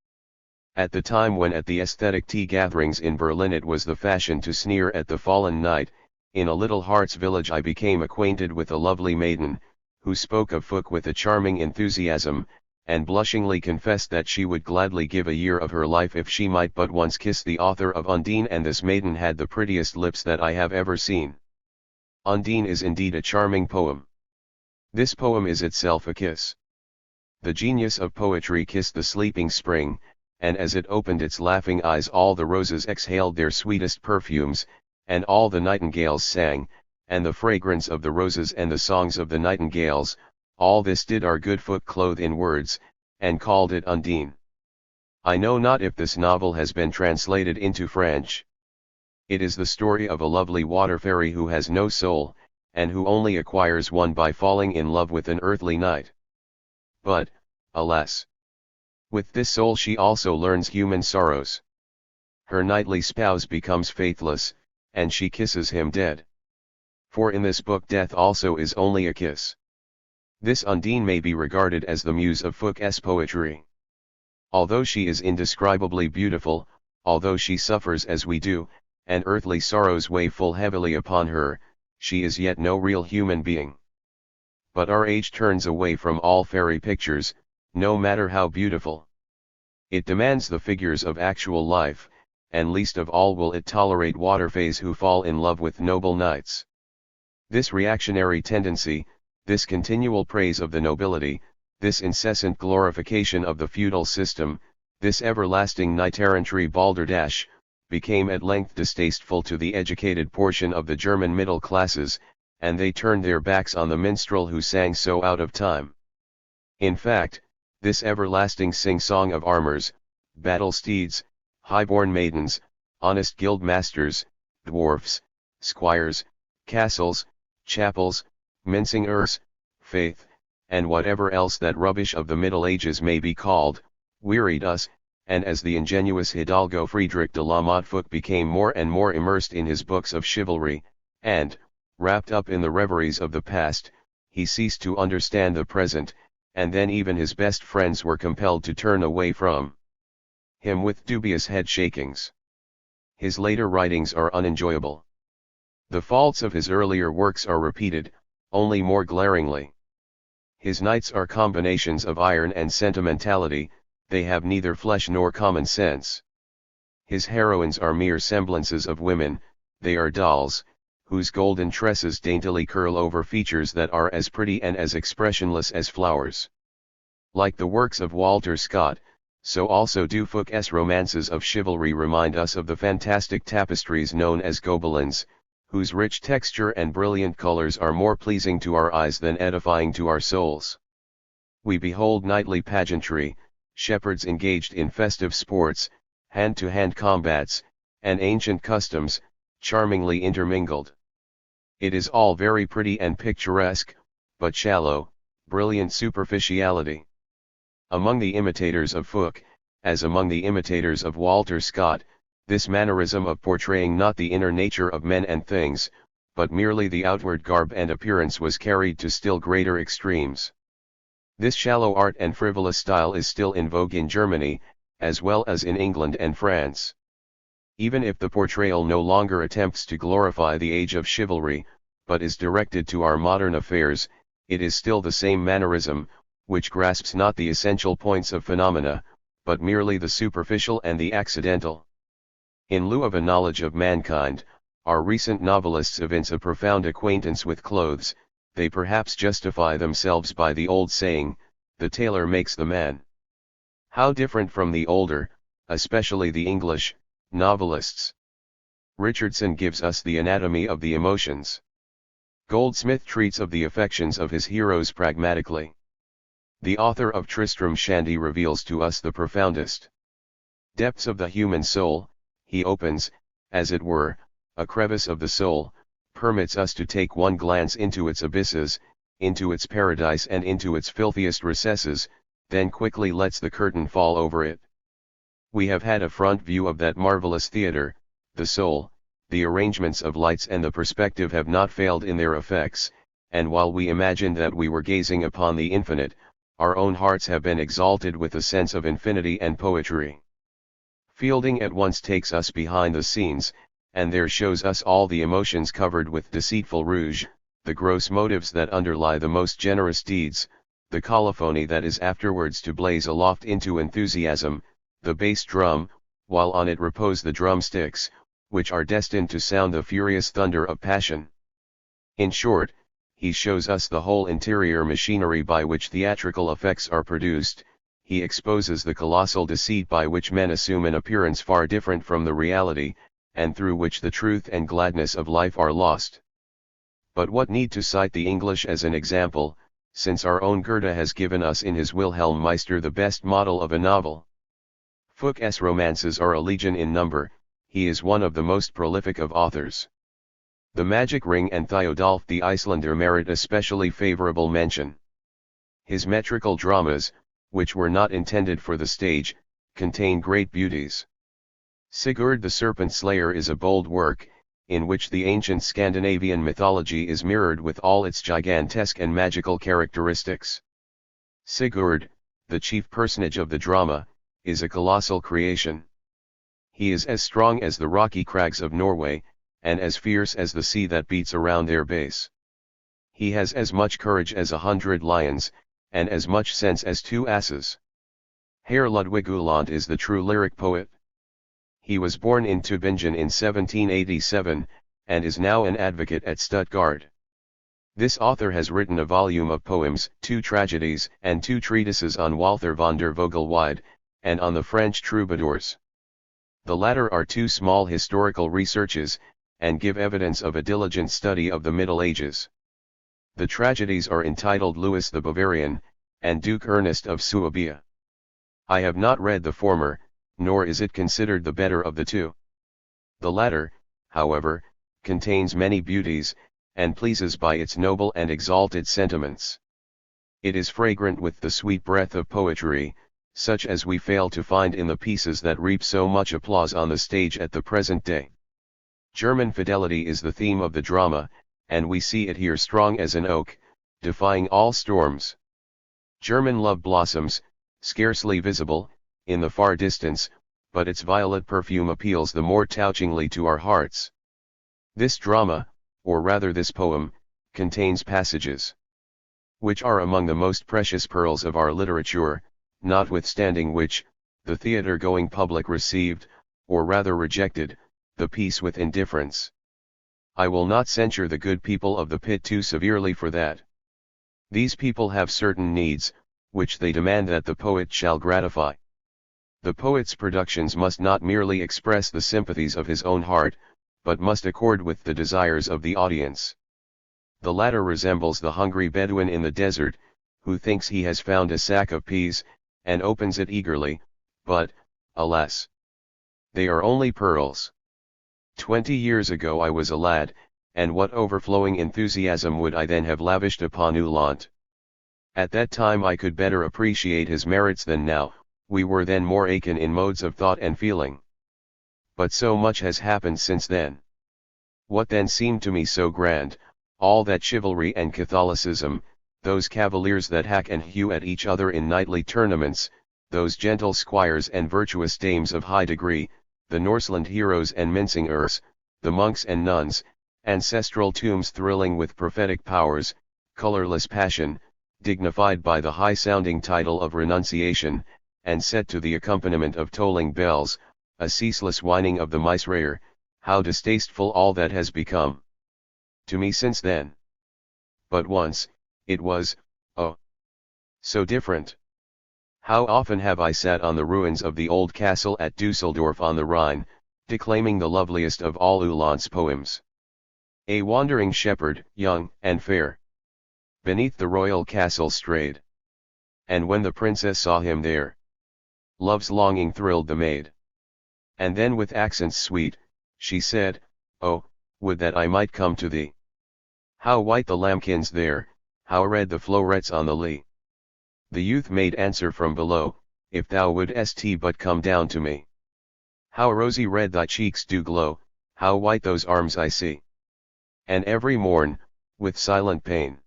At the time when at the aesthetic tea gatherings in Berlin it was the fashion to sneer at the fallen knight, in a little Harz village I became acquainted with a lovely maiden, who spoke of Fouque with a charming enthusiasm, and blushingly confessed that she would gladly give a year of her life if she might but once kiss the author of Undine, and this maiden had the prettiest lips that I have ever seen. Undine is indeed a charming poem. This poem is itself a kiss. The genius of poetry kissed the sleeping spring, and as it opened its laughing eyes all the roses exhaled their sweetest perfumes, and all the nightingales sang, and the fragrance of the roses and the songs of the nightingales, all this did our good foot clothe in words, and called it Undine. I know not if this novel has been translated into French. It is the story of a lovely water fairy who has no soul, and who only acquires one by falling in love with an earthly knight. But, alas! With this soul she also learns human sorrows. Her knightly spouse becomes faithless, and she kisses him dead. For in this book death also is only a kiss. This Undine may be regarded as the muse of Fouqué's poetry. Although she is indescribably beautiful, although she suffers as we do, and earthly sorrows weigh full heavily upon her, she is yet no real human being. But our age turns away from all fairy pictures, no matter how beautiful. It demands the figures of actual life, and least of all will it tolerate waterfays who fall in love with noble knights. This reactionary tendency, this continual praise of the nobility, this incessant glorification of the feudal system, this everlasting knight-errantry balderdash, became at length distasteful to the educated portion of the German middle classes, and they turned their backs on the minstrel who sang so out of time. In fact, this everlasting sing-song of armors, battle steeds, high-born maidens, honest guild masters, dwarfs, squires, castles, chapels, mincing earls, faith, and whatever else that rubbish of the Middle Ages may be called, wearied us, and as the ingenuous Hidalgo Friedrich de la Montfort became more and more immersed in his books of chivalry, and, wrapped up in the reveries of the past, he ceased to understand the present, and then even his best friends were compelled to turn away from him with dubious head-shakings. His later writings are unenjoyable. The faults of his earlier works are repeated, only more glaringly. His knights are combinations of iron and sentimentality, they have neither flesh nor common sense. His heroines are mere semblances of women, they are dolls, whose golden tresses daintily curl over features that are as pretty and as expressionless as flowers. Like the works of Walter Scott, so also do Fouqué's romances of chivalry remind us of the fantastic tapestries known as Gobelins, whose rich texture and brilliant colors are more pleasing to our eyes than edifying to our souls. We behold knightly pageantry, shepherds engaged in festive sports, hand-to-hand combats, and ancient customs, charmingly intermingled. It is all very pretty and picturesque, but shallow, brilliant superficiality. Among the imitators of Fouqué, as among the imitators of Walter Scott, this mannerism of portraying not the inner nature of men and things, but merely the outward garb and appearance was carried to still greater extremes. This shallow art and frivolous style is still in vogue in Germany, as well as in England and France. Even if the portrayal no longer attempts to glorify the age of chivalry, but is directed to our modern affairs, it is still the same mannerism, which grasps not the essential points of phenomena, but merely the superficial and the accidental. In lieu of a knowledge of mankind, our recent novelists evince a profound acquaintance with clothes, they perhaps justify themselves by the old saying, the tailor makes the man. How different from the older, especially the English, novelists. Richardson gives us the anatomy of the emotions. Goldsmith treats of the affections of his heroes pragmatically. The author of Tristram Shandy reveals to us the profoundest depths of the human soul. He opens, as it were, a crevice of the soul, permits us to take one glance into its abysses, into its paradise and into its filthiest recesses, then quickly lets the curtain fall over it. We have had a front view of that marvelous theatre, the soul, the arrangements of lights and the perspective have not failed in their effects, and while we imagined that we were gazing upon the infinite, our own hearts have been exalted with a sense of infinity and poetry. Fielding at once takes us behind the scenes, and there shows us all the emotions covered with deceitful rouge, the gross motives that underlie the most generous deeds, the colophony that is afterwards to blaze aloft into enthusiasm, the bass drum, while on it repose the drumsticks, which are destined to sound the furious thunder of passion. In short, he shows us the whole interior machinery by which theatrical effects are produced, he exposes the colossal deceit by which men assume an appearance far different from the reality, and through which the truth and gladness of life are lost. But what need to cite the English as an example, since our own Goethe has given us in his Wilhelm Meister the best model of a novel? Fouque's romances are a legion in number, he is one of the most prolific of authors. The Magic Ring and Theodulf the Icelander merit especially favorable mention. His metrical dramas, which were not intended for the stage, contain great beauties. Sigurd the Serpent Slayer is a bold work, in which the ancient Scandinavian mythology is mirrored with all its gigantesque and magical characteristics. Sigurd, the chief personage of the drama, is a colossal creation. He is as strong as the rocky crags of Norway, and as fierce as the sea that beats around their base. He has as much courage as 100 lions, and as much sense as 2 asses. Herr Ludwig Uhland is the true lyric poet. He was born in Tübingen in 1787, and is now an advocate at Stuttgart. This author has written a volume of poems, 2 tragedies, and 2 treatises on Walther von der Vogelweide, and on the French troubadours. The latter are 2 small historical researches, and give evidence of a diligent study of the Middle Ages. The tragedies are entitled Louis the Bavarian, and Duke Ernest of Suabia. I have not read the former, nor is it considered the better of the 2. The latter, however, contains many beauties, and pleases by its noble and exalted sentiments. It is fragrant with the sweet breath of poetry, such as we fail to find in the pieces that reap so much applause on the stage at the present day. German fidelity is the theme of the drama, and we see it here strong as an oak, defying all storms. German love blossoms, scarcely visible, in the far distance, but its violet perfume appeals the more touchingly to our hearts. This drama, or rather this poem, contains passages which are among the most precious pearls of our literature, notwithstanding which, the theatre-going public received, or rather rejected, the piece with indifference. I will not censure the good people of the pit too severely for that. These people have certain needs, which they demand that the poet shall gratify. The poet's productions must not merely express the sympathies of his own heart, but must accord with the desires of the audience. The latter resembles the hungry Bedouin in the desert, who thinks he has found a sack of peas, and opens it eagerly, but, alas, they are only pearls. 20 years ago I was a lad, and what overflowing enthusiasm would I then have lavished upon Uhland? At that time I could better appreciate his merits than now, we were then more akin in modes of thought and feeling. But so much has happened since then. What then seemed to me so grand, all that chivalry and Catholicism, those cavaliers that hack and hew at each other in knightly tournaments, those gentle squires and virtuous dames of high degree, the Norseland heroes and mincing earls, the monks and nuns, ancestral tombs thrilling with prophetic powers, colorless passion, dignified by the high-sounding title of renunciation, and set to the accompaniment of tolling bells, a ceaseless whining of the Misraer, how distasteful all that has become to me since then. But once, it was, oh, so different. How often have I sat on the ruins of the old castle at Dusseldorf on the Rhine, declaiming the loveliest of all Uhland's poems. A wandering shepherd, young and fair, beneath the royal castle strayed. And when the princess saw him there, love's longing thrilled the maid. And then with accents sweet, she said, "Oh, would that I might come to thee. How white the lambkins there, how red the flowrets on the lea." The youth made answer from below, "If thou wouldst but come down to me. How rosy red thy cheeks do glow, how white those arms I see." And every morn, with silent pain,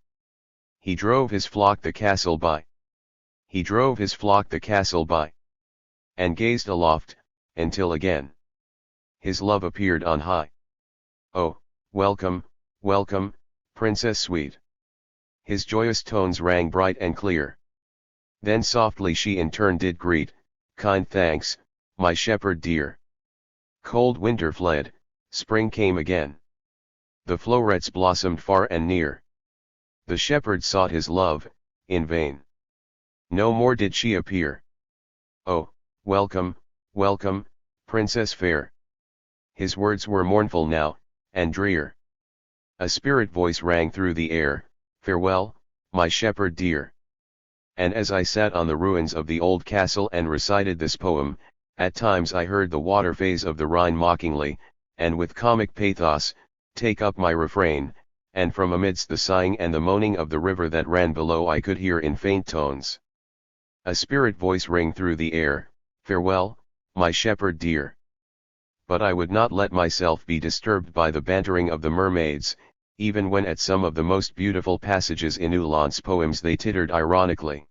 he drove his flock the castle by. He drove his flock the castle by, and gazed aloft, until again his love appeared on high. "Oh, welcome, welcome, princess sweet." His joyous tones rang bright and clear. Then softly she in turn did greet, "Kind thanks, my shepherd dear." Cold winter fled, spring came again. The flowrets blossomed far and near. The shepherd sought his love, in vain. No more did she appear. Oh, welcome, welcome, Princess fair. His words were mournful now, and drear. A spirit voice rang through the air, farewell, my shepherd dear. And as I sat on the ruins of the old castle and recited this poem, at times I heard the water phase of the Rhine mockingly, and with comic pathos, take up my refrain, and from amidst the sighing and the moaning of the river that ran below I could hear in faint tones a spirit voice ring through the air, farewell, my shepherd dear. But I would not let myself be disturbed by the bantering of the mermaids, even when at some of the most beautiful passages in Uhland's poems they tittered ironically.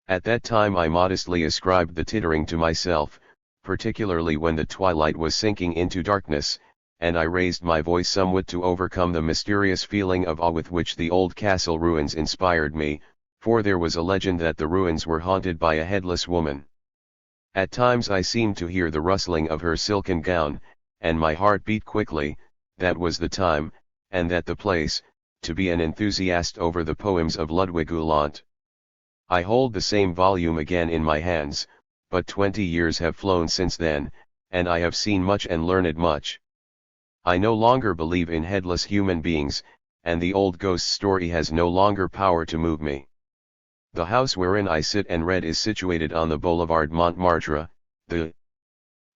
At that time I modestly ascribed the tittering to myself, particularly when the twilight was sinking into darkness, and I raised my voice somewhat to overcome the mysterious feeling of awe with which the old castle ruins inspired me, for there was a legend that the ruins were haunted by a headless woman. At times I seemed to hear the rustling of her silken gown, and my heart beat quickly, that was the time, and that the place, to be an enthusiast over the poems of Ludwig Uhland. I hold the same volume again in my hands, but 20 years have flown since then, and I have seen much and learned much. I no longer believe in headless human beings, and the old ghost story has no longer power to move me. The house wherein I sit and read is situated on the Boulevard Montmartre. The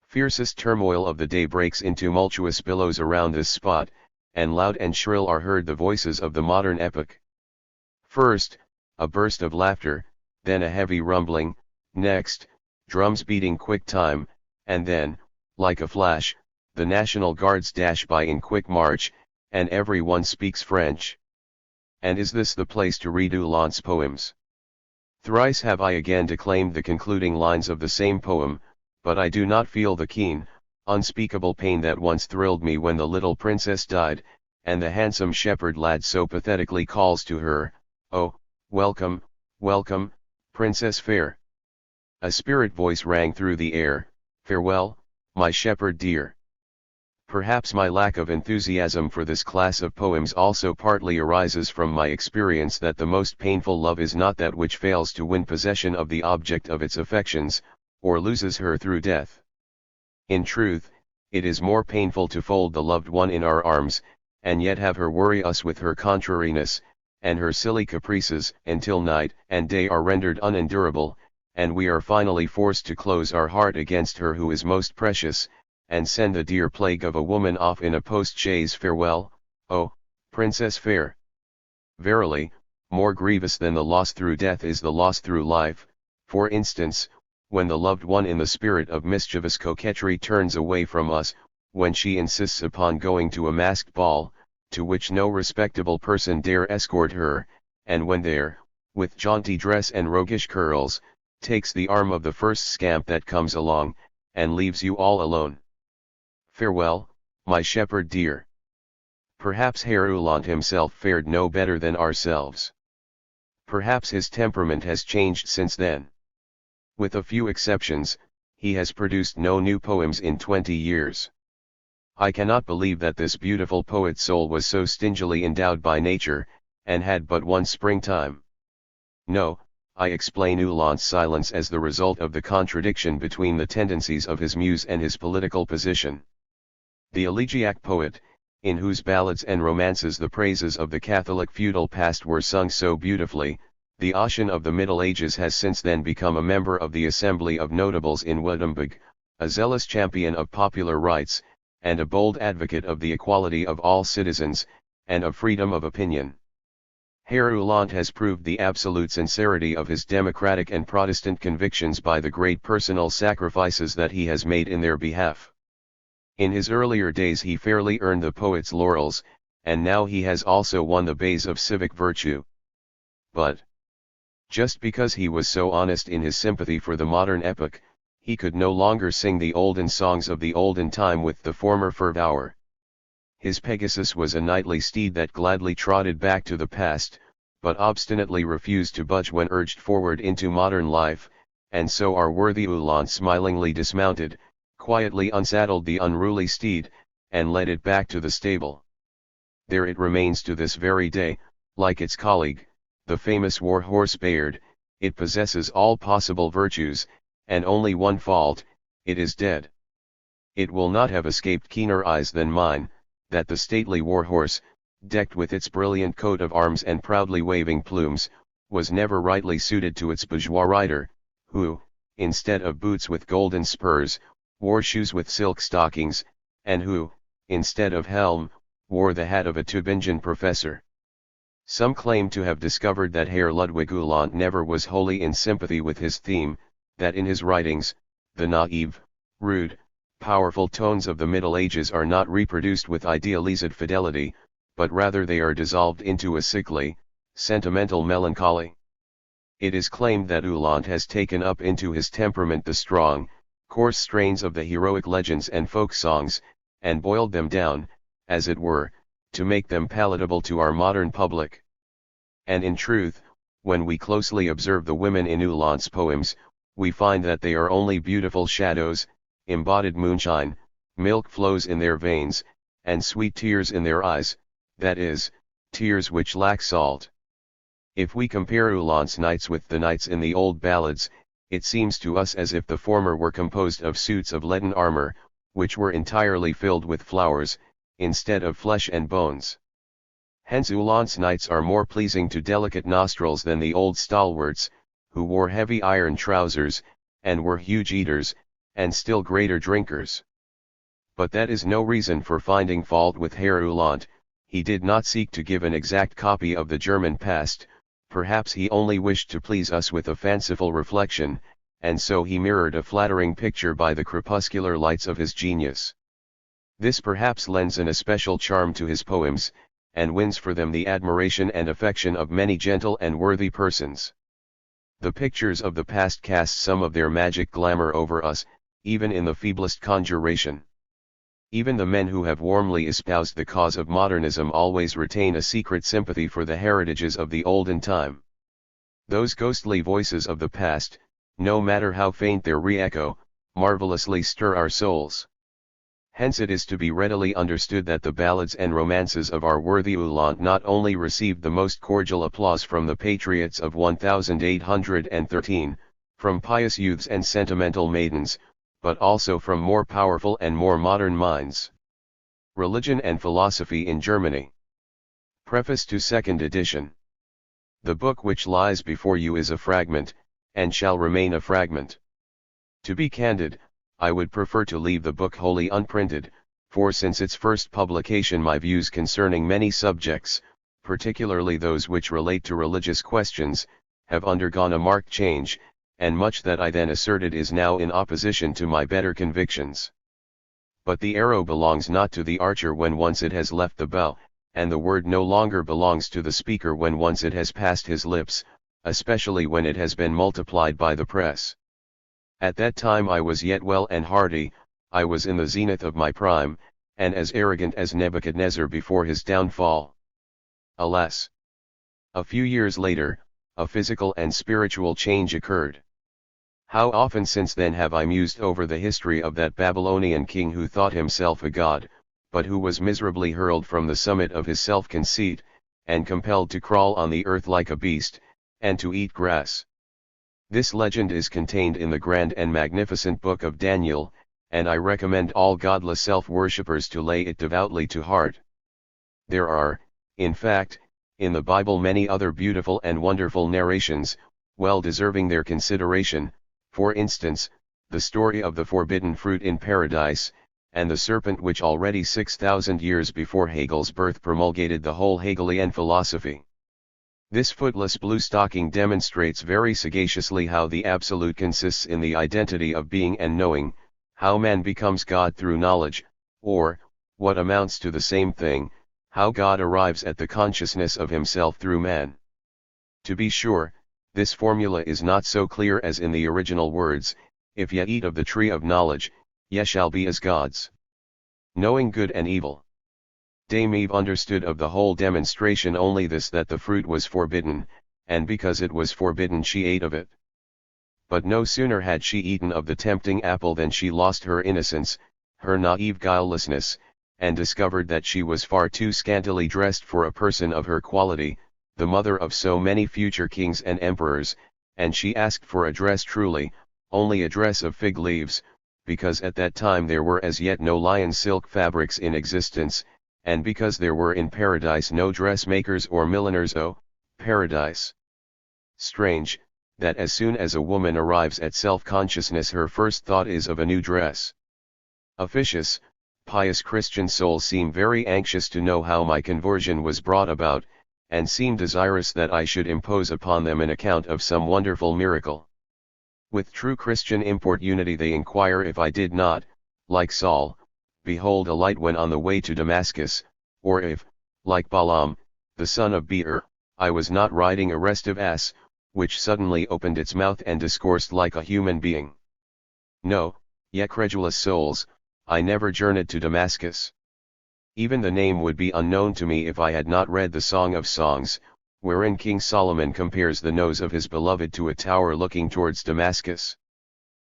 fiercest turmoil of the day breaks in tumultuous billows around this spot, and loud and shrill are heard the voices of the modern epoch. First, a burst of laughter, then a heavy rumbling, next, drums beating quick time, and then, like a flash, the National Guards dash by in quick march, and every one speaks French. And is this the place to read Uhland's poems? Thrice have I again declaimed the concluding lines of the same poem, but I do not feel the keen, unspeakable pain that once thrilled me when the little princess died, and the handsome shepherd lad so pathetically calls to her, oh, welcome, welcome, Princess fair. A spirit voice rang through the air, farewell, my shepherd dear. Perhaps my lack of enthusiasm for this class of poems also partly arises from my experience that the most painful love is not that which fails to win possession of the object of its affections, or loses her through death. In truth, it is more painful to fold the loved one in our arms, and yet have her worry us with her contrariness, and her silly caprices, until night and day are rendered unendurable, and we are finally forced to close our heart against her who is most precious, and send the dear plague of a woman off in a post-chaise farewell, oh, Princess fair. Verily, more grievous than the loss through death is the loss through life, for instance, when the loved one in the spirit of mischievous coquetry turns away from us, when she insists upon going to a masked ball, to which no respectable person dare escort her, and when there, with jaunty dress and roguish curls, takes the arm of the first scamp that comes along, and leaves you all alone. Farewell, my shepherd dear. Perhaps Herr Uhland himself fared no better than ourselves. Perhaps his temperament has changed since then. With a few exceptions, he has produced no new poems in 20 years. I cannot believe that this beautiful poet's soul was so stingily endowed by nature, and had but one springtime. No, I explain Uhland's silence as the result of the contradiction between the tendencies of his muse and his political position. The elegiac poet, in whose ballads and romances the praises of the Catholic feudal past were sung so beautifully, the Ossian of the Middle Ages has since then become a member of the Assembly of Notables in Wittenberg, a zealous champion of popular rights, and a bold advocate of the equality of all citizens, and of freedom of opinion. Herr Uhland has proved the absolute sincerity of his democratic and Protestant convictions by the great personal sacrifices that he has made in their behalf. In his earlier days he fairly earned the poet's laurels, and now he has also won the bays of civic virtue. But just because he was so honest in his sympathy for the modern epoch, he could no longer sing the olden songs of the olden time with the former fervour. His Pegasus was a knightly steed that gladly trotted back to the past, but obstinately refused to budge when urged forward into modern life, and so our worthy Uhland smilingly dismounted, quietly unsaddled the unruly steed, and led it back to the stable. There it remains to this very day, like its colleague, the famous war horse Bayard. It possesses all possible virtues, and only one fault, it is dead. It will not have escaped keener eyes than mine, that the stately war-horse, decked with its brilliant coat of arms and proudly waving plumes, was never rightly suited to its bourgeois rider, who, instead of boots with golden spurs, wore shoes with silk stockings, and who, instead of helm, wore the hat of a Tübingen professor. Some claim to have discovered that Herr Ludwig Uhland never was wholly in sympathy with his theme, that in his writings, the naive, rude, powerful tones of the Middle Ages are not reproduced with idealized fidelity, but rather they are dissolved into a sickly, sentimental melancholy. It is claimed that Uhland has taken up into his temperament the strong, coarse strains of the heroic legends and folk songs, and boiled them down, as it were, to make them palatable to our modern public. And in truth, when we closely observe the women in Uhland's poems, we find that they are only beautiful shadows, embodied moonshine, milk flows in their veins, and sweet tears in their eyes, that is, tears which lack salt. If we compare Uhland's knights with the knights in the old ballads, it seems to us as if the former were composed of suits of leaden armor, which were entirely filled with flowers, instead of flesh and bones. Hence Uhland's knights are more pleasing to delicate nostrils than the old stalwarts, who wore heavy iron trousers, and were huge eaters, and still greater drinkers. But that is no reason for finding fault with Herr Uhland. He did not seek to give an exact copy of the German past, perhaps he only wished to please us with a fanciful reflection, and so he mirrored a flattering picture by the crepuscular lights of his genius. This perhaps lends an especial charm to his poems, and wins for them the admiration and affection of many gentle and worthy persons. The pictures of the past cast some of their magic glamour over us, even in the feeblest conjuration. Even the men who have warmly espoused the cause of modernism always retain a secret sympathy for the heritages of the olden time. Those ghostly voices of the past, no matter how faint their re-echo, marvelously stir our souls. Hence it is to be readily understood that the ballads and romances of our worthy Uhland not only received the most cordial applause from the patriots of 1813, from pious youths and sentimental maidens, but also from more powerful and more modern minds. Religion and Philosophy in Germany. Preface to second edition. The book which lies before you is a fragment, and shall remain a fragment. To be candid, I would prefer to leave the book wholly unprinted, for since its first publication my views concerning many subjects, particularly those which relate to religious questions, have undergone a marked change, and much that I then asserted is now in opposition to my better convictions. But the arrow belongs not to the archer when once it has left the bow, and the word no longer belongs to the speaker when once it has passed his lips, especially when it has been multiplied by the press. At that time I was yet well and hearty, I was in the zenith of my prime, and as arrogant as Nebuchadnezzar before his downfall. Alas! A few years later, a physical and spiritual change occurred. How often since then have I mused over the history of that Babylonian king who thought himself a god, but who was miserably hurled from the summit of his self-conceit, and compelled to crawl on the earth like a beast, and to eat grass. This legend is contained in the grand and magnificent book of Daniel, and I recommend all godless self-worshippers to lay it devoutly to heart. There are, in fact, in the Bible many other beautiful and wonderful narrations, well deserving their consideration, for instance, the story of the forbidden fruit in paradise, and the serpent which already 6,000 years before Hegel's birth promulgated the whole Hegelian philosophy. This footless blue stocking demonstrates very sagaciously how the absolute consists in the identity of being and knowing, how man becomes God through knowledge, or, what amounts to the same thing, how God arrives at the consciousness of himself through man. To be sure, this formula is not so clear as in the original words, if ye eat of the tree of knowledge, ye shall be as gods. Knowing good and evil. Dame Eve understood of the whole demonstration only this, that the fruit was forbidden, and because it was forbidden she ate of it. But no sooner had she eaten of the tempting apple than she lost her innocence, her naive guilelessness, and discovered that she was far too scantily dressed for a person of her quality, the mother of so many future kings and emperors, and she asked for a dress truly, only a dress of fig leaves, because at that time there were as yet no lion silk fabrics in existence, and because there were in paradise no dressmakers or milliners. Oh, paradise! Strange, that as soon as a woman arrives at self-consciousness her first thought is of a new dress. Officious, pious Christian souls seem very anxious to know how my conversion was brought about, and seem desirous that I should impose upon them an account of some wonderful miracle. With true Christian importunity they inquire if I did not, like Saul, behold a light when on the way to Damascus, or if, like Balaam, the son of Beor, I was not riding a restive ass, which suddenly opened its mouth and discoursed like a human being. No, ye credulous souls, I never journeyed to Damascus. Even the name would be unknown to me if I had not read the Song of Songs, wherein King Solomon compares the nose of his beloved to a tower looking towards Damascus.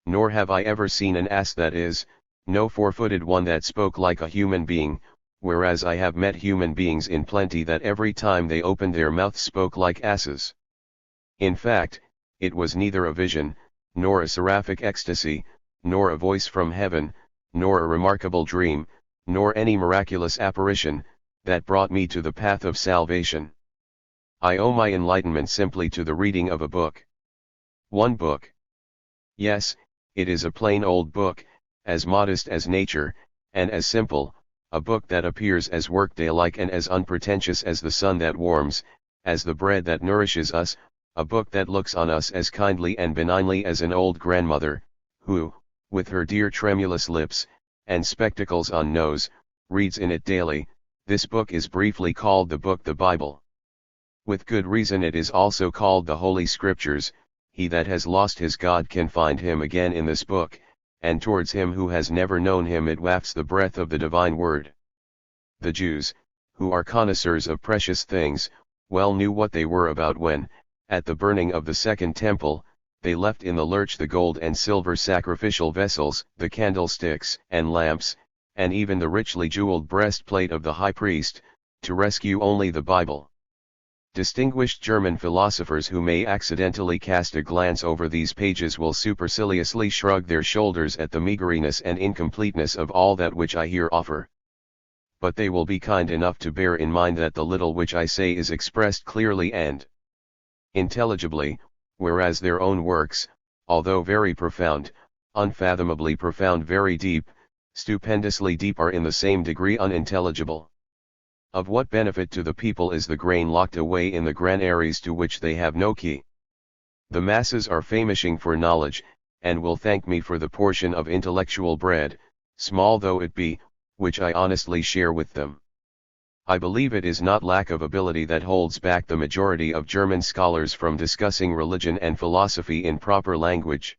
Nor have I ever seen an ass, that is, no four-footed one that spoke like a human being, whereas I have met human beings in plenty that every time they opened their mouths spoke like asses. In fact, it was neither a vision, nor a seraphic ecstasy, nor a voice from heaven, nor a remarkable dream, nor any miraculous apparition, that brought me to the path of salvation. I owe my enlightenment simply to the reading of a book. One book. Yes, it is a plain old book, as modest as nature, and as simple, a book that appears as workday-like and as unpretentious as the sun that warms, as the bread that nourishes us, a book that looks on us as kindly and benignly as an old grandmother, who, with her dear tremulous lips, and spectacles on nose, reads in it daily. This book is briefly called the Bible. With good reason it is also called the Holy Scriptures. He that has lost his God can find him again in this book, and towards him who has never known him it wafts the breath of the divine word. The Jews, who are connoisseurs of precious things, well knew what they were about when, at the burning of the second temple, they left in the lurch the gold and silver sacrificial vessels, the candlesticks and lamps, and even the richly jeweled breastplate of the high priest, to rescue only the Bible. Distinguished German philosophers who may accidentally cast a glance over these pages will superciliously shrug their shoulders at the meagerness and incompleteness of all that which I here offer. But they will be kind enough to bear in mind that the little which I say is expressed clearly and intelligibly, whereas their own works, although very profound, unfathomably profound, very deep, stupendously deep, are in the same degree unintelligible. Of what benefit to the people is the grain locked away in the granaries to which they have no key? The masses are famishing for knowledge, and will thank me for the portion of intellectual bread, small though it be, which I honestly share with them. I believe it is not lack of ability that holds back the majority of German scholars from discussing religion and philosophy in proper language.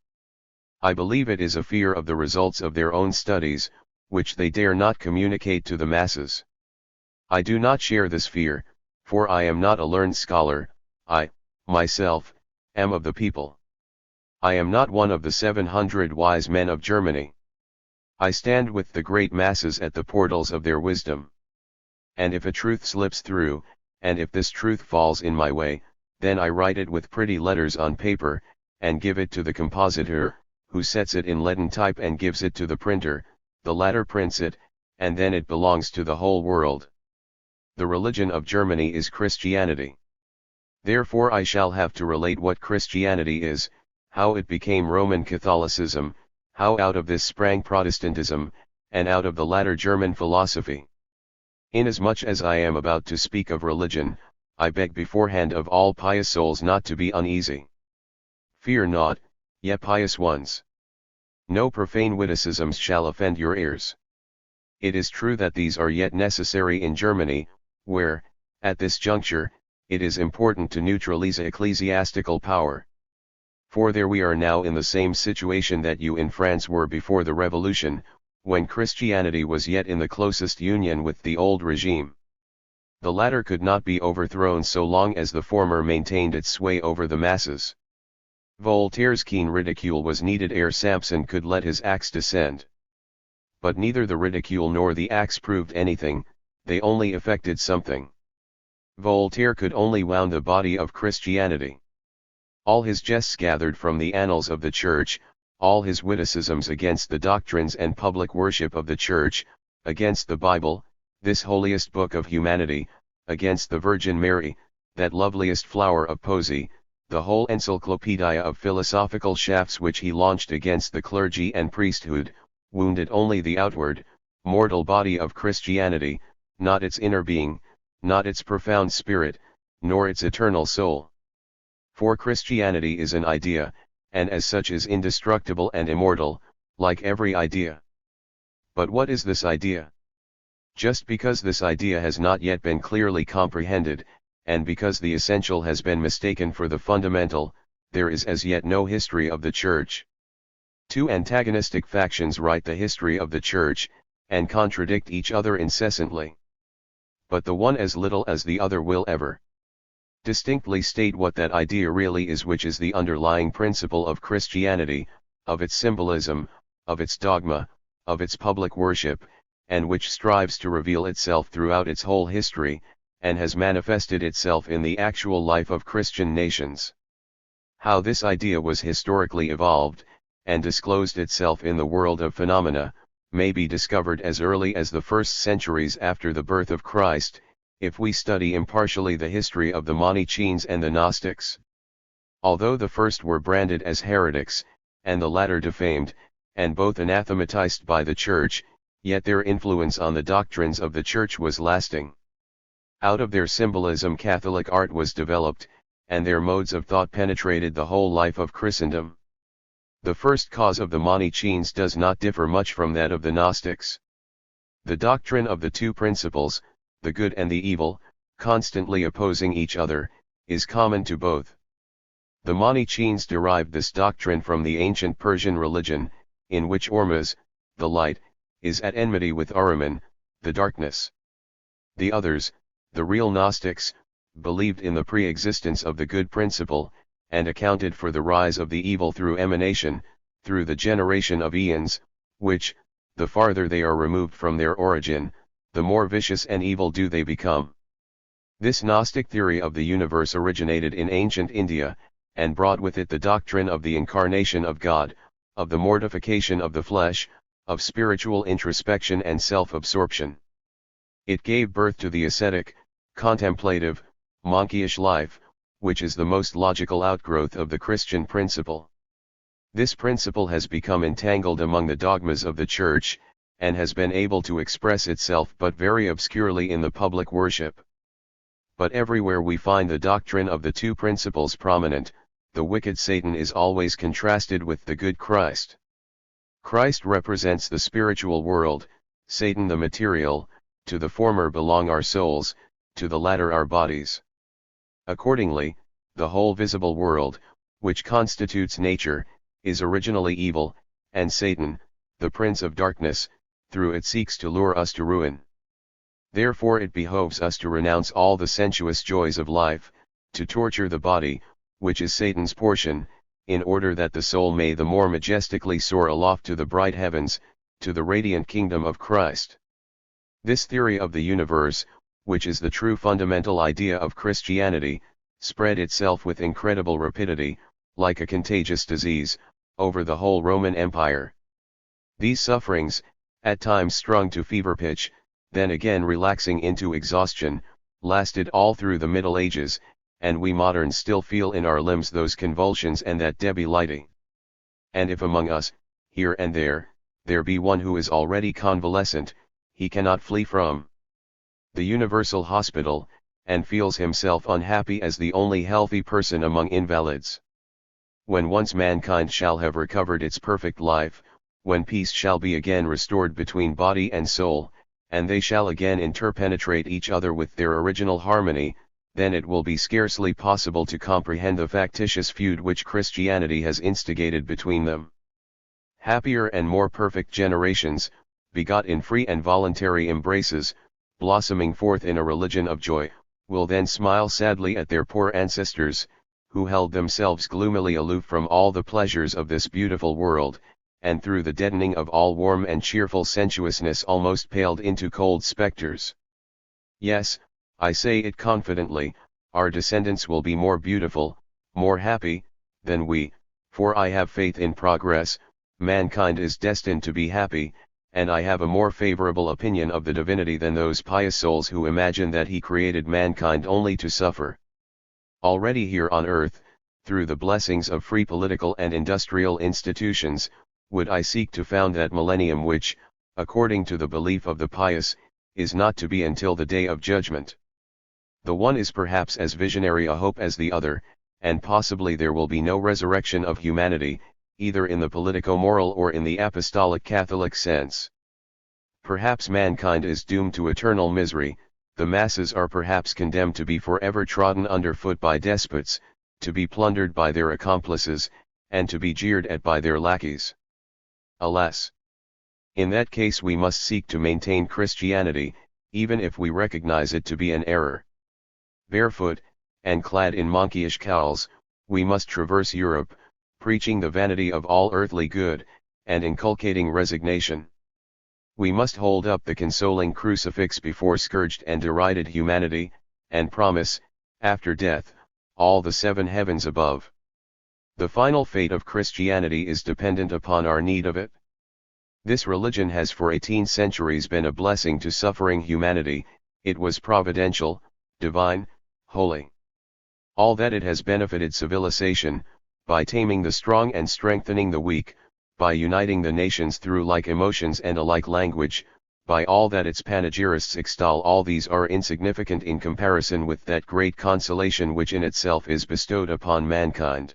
I believe it is a fear of the results of their own studies, which they dare not communicate to the masses. I do not share this fear, for I am not a learned scholar. I, myself, am of the people. I am not one of the 700 wise men of Germany. I stand with the great masses at the portals of their wisdom. And if a truth slips through, and if this truth falls in my way, then I write it with pretty letters on paper, and give it to the compositor, who sets it in leaden type and gives it to the printer. The latter prints it, and then it belongs to the whole world. The religion of Germany is Christianity. Therefore I shall have to relate what Christianity is, how it became Roman Catholicism, how out of this sprang Protestantism, and out of the latter German philosophy. Inasmuch as I am about to speak of religion, I beg beforehand of all pious souls not to be uneasy. Fear not, ye pious ones. No profane witticisms shall offend your ears. It is true that these are yet necessary in Germany, where, at this juncture, it is important to neutralize ecclesiastical power. For there we are now in the same situation that you in France were before the Revolution, when Christianity was yet in the closest union with the old regime. The latter could not be overthrown so long as the former maintained its sway over the masses. Voltaire's keen ridicule was needed ere Samson could let his axe descend. But neither the ridicule nor the axe proved anything, they only effected something. Voltaire could only wound the body of Christianity. All his jests gathered from the annals of the Church, all his witticisms against the doctrines and public worship of the Church, against the Bible, this holiest book of humanity, against the Virgin Mary, that loveliest flower of poesy, the whole encyclopedia of philosophical shafts which he launched against the clergy and priesthood, wounded only the outward, mortal body of Christianity, not its inner being, not its profound spirit, nor its eternal soul. For Christianity is an idea, and as such is indestructible and immortal, like every idea. But what is this idea? Just because this idea has not yet been clearly comprehended, and because the essential has been mistaken for the fundamental, there is as yet no history of the Church. Two antagonistic factions write the history of the Church, and contradict each other incessantly. But the one as little as the other will ever distinctly state what that idea really is, which is the underlying principle of Christianity, of its symbolism, of its dogma, of its public worship, and which strives to reveal itself throughout its whole history, and has manifested itself in the actual life of Christian nations. How this idea was historically evolved, and disclosed itself in the world of phenomena, may be discovered as early as the first centuries after the birth of Christ, if we study impartially the history of the Manichees and the Gnostics. Although the first were branded as heretics, and the latter defamed, and both anathematized by the Church, yet their influence on the doctrines of the Church was lasting. Out of their symbolism Catholic art was developed, and their modes of thought penetrated the whole life of Christendom. The first cause of the Manichees does not differ much from that of the Gnostics. The doctrine of the two principles, the good and the evil, constantly opposing each other, is common to both. The Manichees derived this doctrine from the ancient Persian religion, in which Ormuzd, the light, is at enmity with Ahriman, the darkness. The others, the real Gnostics, believed in the pre-existence of the good principle, and accounted for the rise of the evil through emanation, through the generation of eons, which, the farther they are removed from their origin, the more vicious and evil do they become. This Gnostic theory of the universe originated in ancient India, and brought with it the doctrine of the incarnation of God, of the mortification of the flesh, of spiritual introspection and self-absorption. It gave birth to the ascetic, contemplative, monkish life, which is the most logical outgrowth of the Christian principle. This principle has become entangled among the dogmas of the Church, and has been able to express itself but very obscurely in the public worship. But everywhere we find the doctrine of the two principles prominent, the wicked Satan is always contrasted with the good Christ. Christ represents the spiritual world, Satan the material, to the former belong our souls, to the latter our bodies. Accordingly, the whole visible world, which constitutes nature, is originally evil, and Satan, the prince of darkness, through it seeks to lure us to ruin. Therefore it behoves us to renounce all the sensuous joys of life, to torture the body, which is Satan's portion, in order that the soul may the more majestically soar aloft to the bright heavens, to the radiant kingdom of Christ. This theory of the universe, which is the true fundamental idea of Christianity, spread itself with incredible rapidity, like a contagious disease, over the whole Roman Empire. These sufferings, at times strung to fever pitch, then again relaxing into exhaustion, lasted all through the Middle Ages, and we moderns still feel in our limbs those convulsions and that debiliting. And if among us, here and there be one who is already convalescent, he cannot flee from the universal hospital, and feels himself unhappy as the only healthy person among invalids. When once mankind shall have recovered its perfect life, when peace shall be again restored between body and soul, and they shall again interpenetrate each other with their original harmony, then it will be scarcely possible to comprehend the factitious feud which Christianity has instigated between them. Happier and more perfect generations, begot in free and voluntary embraces, blossoming forth in a religion of joy, will then smile sadly at their poor ancestors, who held themselves gloomily aloof from all the pleasures of this beautiful world, and through the deadening of all warm and cheerful sensuousness almost paled into cold spectres. Yes, I say it confidently, our descendants will be more beautiful, more happy, than we, for I have faith in progress, mankind is destined to be happy, and I have a more favorable opinion of the divinity than those pious souls who imagine that he created mankind only to suffer. Already here on earth, through the blessings of free political and industrial institutions, would I seek to found that millennium which, according to the belief of the pious, is not to be until the day of judgment. The one is perhaps as visionary a hope as the other, and possibly there will be no resurrection of humanity, either in the politico-moral or in the apostolic Catholic sense. Perhaps mankind is doomed to eternal misery, the masses are perhaps condemned to be forever trodden underfoot by despots, to be plundered by their accomplices, and to be jeered at by their lackeys. Alas! In that case we must seek to maintain Christianity, even if we recognize it to be an error. Barefoot, and clad in monkeyish cowls, we must traverse Europe, preaching the vanity of all earthly good, and inculcating resignation. We must hold up the consoling crucifix before scourged and derided humanity, and promise, after death, all the 7 heavens above. The final fate of Christianity is dependent upon our need of it. This religion has for 18 centuries been a blessing to suffering humanity, it was providential, divine, holy. All that it has benefited civilization, by taming the strong and strengthening the weak, by uniting the nations through like emotions and a like language, by all that its panegyrists extol, all these are insignificant in comparison with that great consolation which in itself is bestowed upon mankind.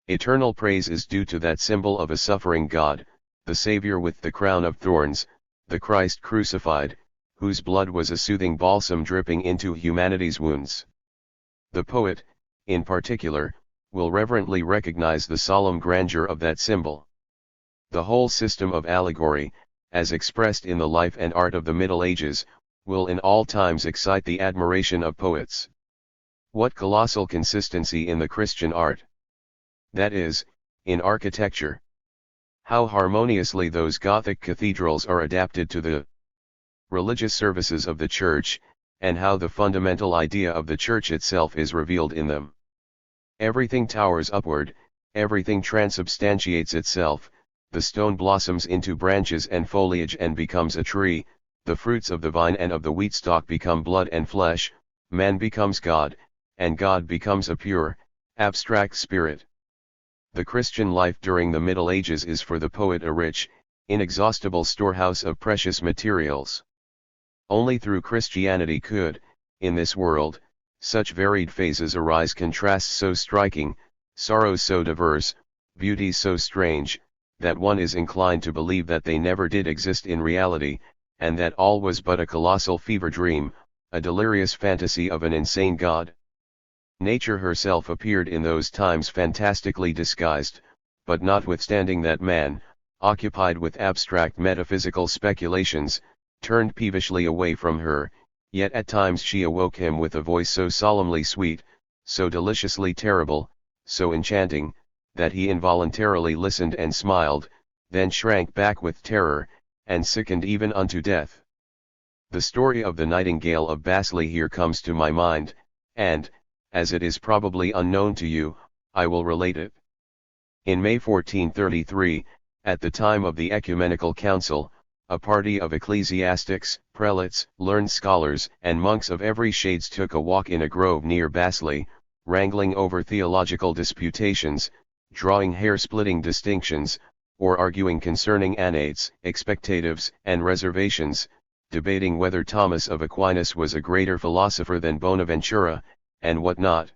Eternal praise is due to that symbol of a suffering God, the Savior with the crown of thorns, the Christ crucified, whose blood was a soothing balsam dripping into humanity's wounds. The poet, in particular, will reverently recognize the solemn grandeur of that symbol. The whole system of allegory, as expressed in the life and art of the Middle Ages, will in all times excite the admiration of poets. What colossal consistency in the Christian art! That is, in architecture. How harmoniously those Gothic cathedrals are adapted to the religious services of the Church, and how the fundamental idea of the Church itself is revealed in them. Everything towers upward, everything transubstantiates itself, the stone blossoms into branches and foliage and becomes a tree, the fruits of the vine and of the wheat stalk become blood and flesh, man becomes God, and God becomes a pure, abstract spirit. The Christian life during the Middle Ages is for the poet a rich, inexhaustible storehouse of precious materials. Only through Christianity could, in this world, such varied phases arise, contrasts so striking, sorrows so diverse, beauties so strange, that one is inclined to believe that they never did exist in reality, and that all was but a colossal fever dream, a delirious fantasy of an insane God. Nature herself appeared in those times fantastically disguised, but notwithstanding that man, occupied with abstract metaphysical speculations, turned peevishly away from her, yet at times she awoke him with a voice so solemnly sweet, so deliciously terrible, so enchanting, that he involuntarily listened and smiled, then shrank back with terror, and sickened even unto death. The story of the nightingale of Basle here comes to my mind, and, as it is probably unknown to you, I will relate it. In May 1433, at the time of the Ecumenical Council, a party of ecclesiastics, prelates, learned scholars, and monks of every shades took a walk in a grove near Basle, wrangling over theological disputations, drawing hair-splitting distinctions, or arguing concerning annates, expectatives, and reservations, debating whether Thomas of Aquinas was a greater philosopher than Bonaventura, and what not.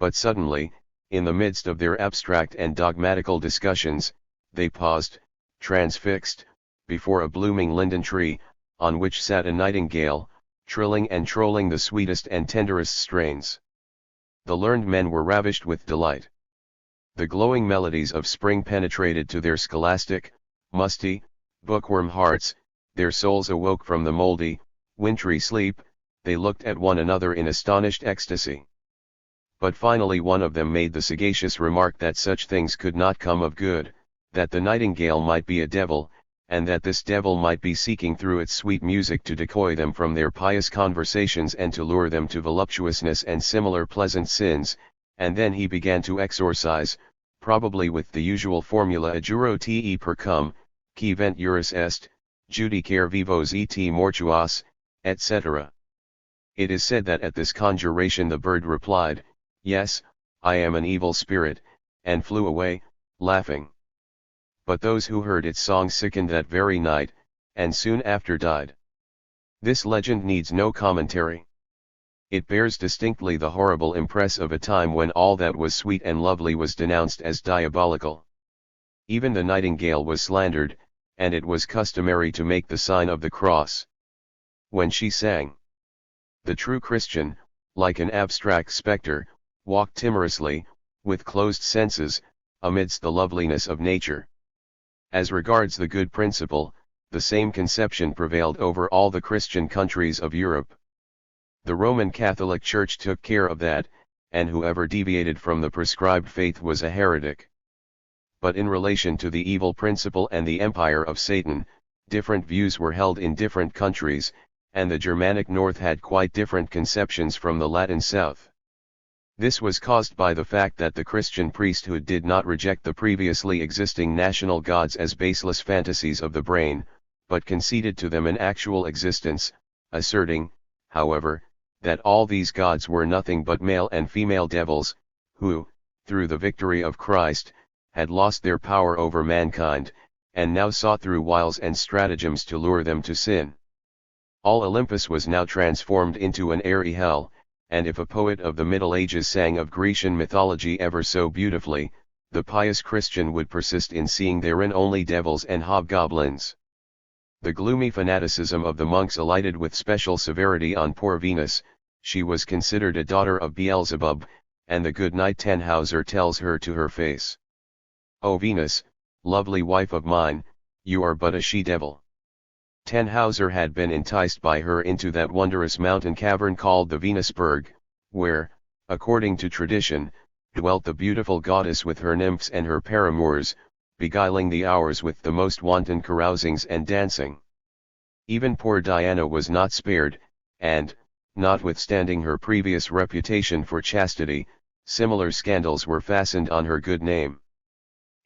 But suddenly, in the midst of their abstract and dogmatical discussions, they paused, transfixed, before a blooming linden tree, on which sat a nightingale, trilling and trolling the sweetest and tenderest strains. The learned men were ravished with delight. The glowing melodies of spring penetrated to their scholastic, musty, bookworm hearts, their souls awoke from the mouldy, wintry sleep, they looked at one another in astonished ecstasy. But finally one of them made the sagacious remark that such things could not come of good, that the nightingale might be a devil, and that this devil might be seeking through its sweet music to decoy them from their pious conversations and to lure them to voluptuousness and similar pleasant sins, and then he began to exorcise, probably with the usual formula adjuro te per cum, qui vent juris est, judicare vivos et mortuos, etc. It is said that at this conjuration the bird replied, "Yes, I am an evil spirit," and flew away, laughing. But those who heard its song sickened that very night, and soon after died. This legend needs no commentary. It bears distinctly the horrible impress of a time when all that was sweet and lovely was denounced as diabolical. Even the nightingale was slandered, and it was customary to make the sign of the cross when she sang. The true Christian, like an abstract spectre, walked timorously, with closed senses, amidst the loveliness of nature. As regards the good principle, the same conception prevailed over all the Christian countries of Europe. The Roman Catholic Church took care of that, and whoever deviated from the prescribed faith was a heretic. But in relation to the evil principle and the empire of Satan, different views were held in different countries, and the Germanic North had quite different conceptions from the Latin South. This was caused by the fact that the Christian priesthood did not reject the previously existing national gods as baseless fantasies of the brain, but conceded to them an actual existence, asserting, however, that all these gods were nothing but male and female devils, who, through the victory of Christ, had lost their power over mankind, and now sought through wiles and stratagems to lure them to sin. All Olympus was now transformed into an airy hell, and if a poet of the Middle Ages sang of Grecian mythology ever so beautifully, the pious Christian would persist in seeing therein only devils and hobgoblins. The gloomy fanaticism of the monks alighted with special severity on poor Venus. She was considered a daughter of Beelzebub, and the good knight Tannhauser tells her to her face, "O Venus, lovely wife of mine, you are but a she-devil." Tannhauser had been enticed by her into that wondrous mountain cavern called the Venusberg, where, according to tradition, dwelt the beautiful goddess with her nymphs and her paramours, beguiling the hours with the most wanton carousings and dancing. Even poor Diana was not spared, and, notwithstanding her previous reputation for chastity, similar scandals were fastened on her good name.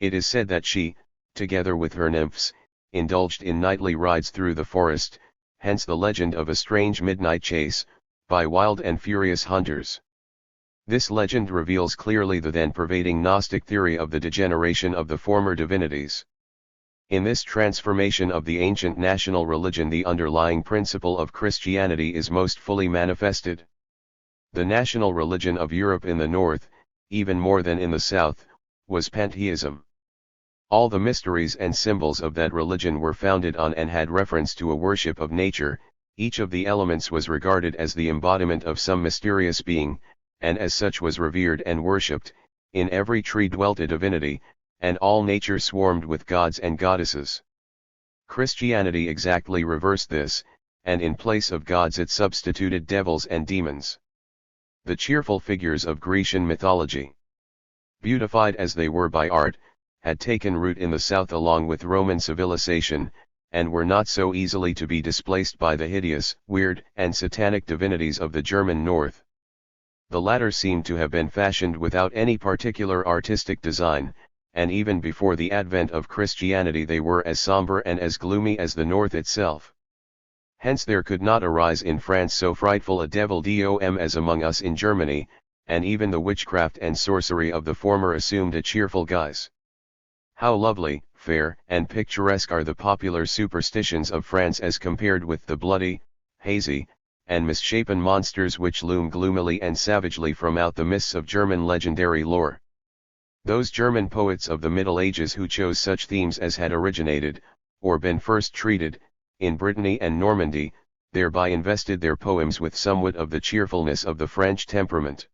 It is said that she, together with her nymphs, indulged in nightly rides through the forest, hence the legend of a strange midnight chase, by wild and furious hunters. This legend reveals clearly the then pervading Gnostic theory of the degeneration of the former divinities. In this transformation of the ancient national religion the underlying principle of Christianity is most fully manifested. The national religion of Europe in the north, even more than in the south, was pantheism. All the mysteries and symbols of that religion were founded on and had reference to a worship of nature. Each of the elements was regarded as the embodiment of some mysterious being, and as such was revered and worshipped. In every tree dwelt a divinity, and all nature swarmed with gods and goddesses. Christianity exactly reversed this, and in place of gods it substituted devils and demons. The cheerful figures of Grecian mythology, beautified as they were by art, had taken root in the south along with Roman civilization, and were not so easily to be displaced by the hideous, weird, and satanic divinities of the German north. The latter seemed to have been fashioned without any particular artistic design, and even before the advent of Christianity they were as somber and as gloomy as the north itself. Hence there could not arise in France so frightful a devil dom as among us in Germany, and even the witchcraft and sorcery of the former assumed a cheerful guise. How lovely, fair, and picturesque are the popular superstitions of France as compared with the bloody, hazy, and misshapen monsters which loom gloomily and savagely from out the mists of German legendary lore. Those German poets of the Middle Ages who chose such themes as had originated, or been first treated, in Brittany and Normandy, thereby invested their poems with somewhat of the cheerfulness of the French temperament.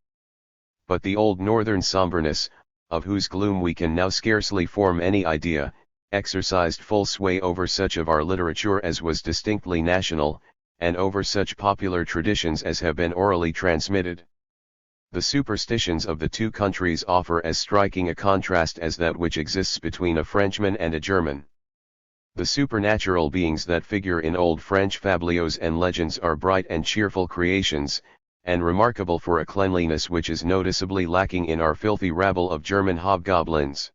But the old northern somberness, of whose gloom we can now scarcely form any idea, exercised full sway over such of our literature as was distinctly national, and over such popular traditions as have been orally transmitted. The superstitions of the two countries offer as striking a contrast as that which exists between a Frenchman and a German. The supernatural beings that figure in old French fabliaux and legends are bright and cheerful creations, and remarkable for a cleanliness which is noticeably lacking in our filthy rabble of German hobgoblins.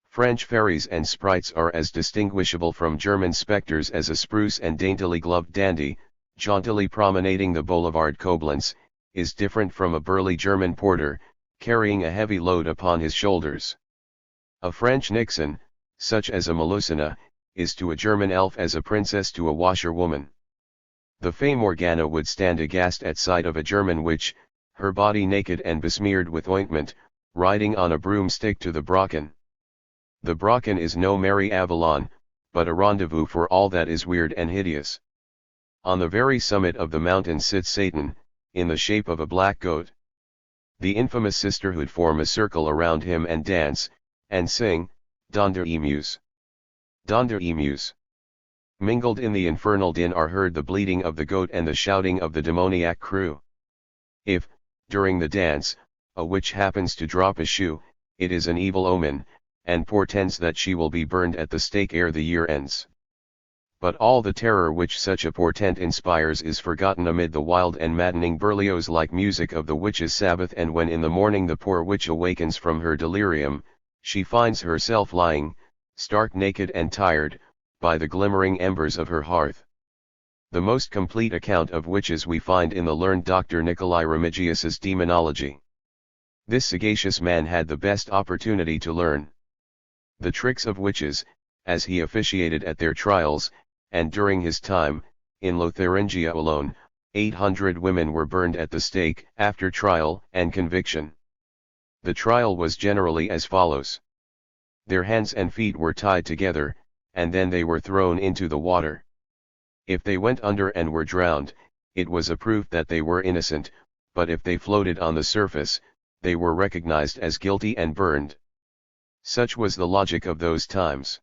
French fairies and sprites are as distinguishable from German spectres as a spruce and daintily gloved dandy, jauntily promenading the boulevard Koblenz, is different from a burly German porter, carrying a heavy load upon his shoulders. A French Nixon, such as a Melusina, is to a German elf as a princess to a washerwoman. The Fay Morgana would stand aghast at sight of a German witch, her body naked and besmeared with ointment, riding on a broomstick to the Brocken. The Brocken is no merry Avalon, but a rendezvous for all that is weird and hideous. On the very summit of the mountain sits Satan, in the shape of a black goat. The infamous sisterhood form a circle around him and dance, and sing, Donder emus. Donder emus. Mingled in the infernal din are heard the bleating of the goat and the shouting of the demoniac crew. If, during the dance, a witch happens to drop a shoe, it is an evil omen, and portends that she will be burned at the stake ere the year ends. But all the terror which such a portent inspires is forgotten amid the wild and maddening Berlioz-like music of the witch's Sabbath, and when in the morning the poor witch awakens from her delirium, she finds herself lying, stark naked and tired, by the glimmering embers of her hearth. The most complete account of witches we find in the learned Dr. Nikolai Remigius's Demonology. This sagacious man had the best opportunity to learn the tricks of witches, as he officiated at their trials, and during his time, in Lotharingia alone, 800 women were burned at the stake after trial and conviction. The trial was generally as follows. Their hands and feet were tied together, and then they were thrown into the water. If they went under and were drowned, it was a proof that they were innocent, but if they floated on the surface, they were recognized as guilty and burned. Such was the logic of those times.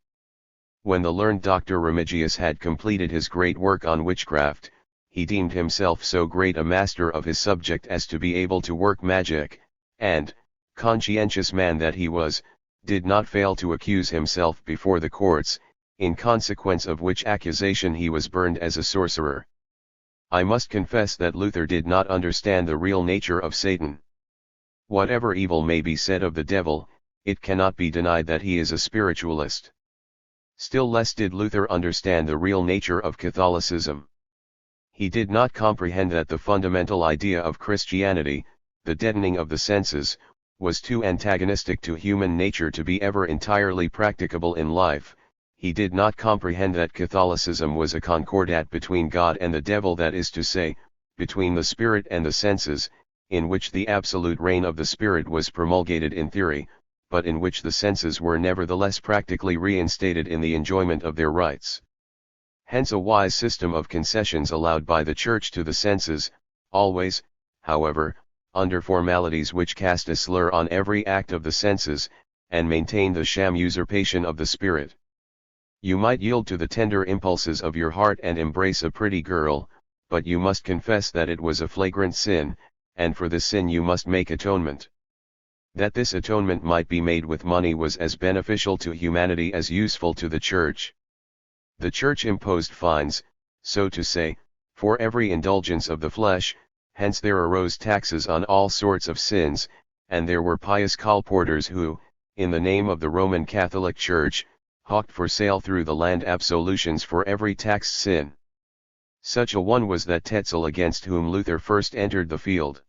When the learned Dr. Remigius had completed his great work on witchcraft, he deemed himself so great a master of his subject as to be able to work magic, and, conscientious man that he was, did not fail to accuse himself before the courts, in consequence of which accusation he was burned as a sorcerer. I must confess that Luther did not understand the real nature of Satan. Whatever evil may be said of the devil, it cannot be denied that he is a spiritualist. Still less did Luther understand the real nature of Catholicism. He did not comprehend that the fundamental idea of Christianity, the deadening of the senses, was too antagonistic to human nature to be ever entirely practicable in life. He did not comprehend that Catholicism was a concordat between God and the devil, that is to say, between the spirit and the senses, in which the absolute reign of the spirit was promulgated in theory, but in which the senses were nevertheless practically reinstated in the enjoyment of their rights. Hence a wise system of concessions allowed by the Church to the senses, always, however, under formalities which cast a slur on every act of the senses, and maintained the sham usurpation of the spirit. You might yield to the tender impulses of your heart and embrace a pretty girl, but you must confess that it was a flagrant sin, and for this sin you must make atonement. That this atonement might be made with money was as beneficial to humanity as useful to the Church. The Church imposed fines, so to say, for every indulgence of the flesh, hence there arose taxes on all sorts of sins, and there were pious colporteurs who, in the name of the Roman Catholic Church, hawked for sale through the land absolutions for every taxed sin. Such a one was that Tetzel against whom Luther first entered the field.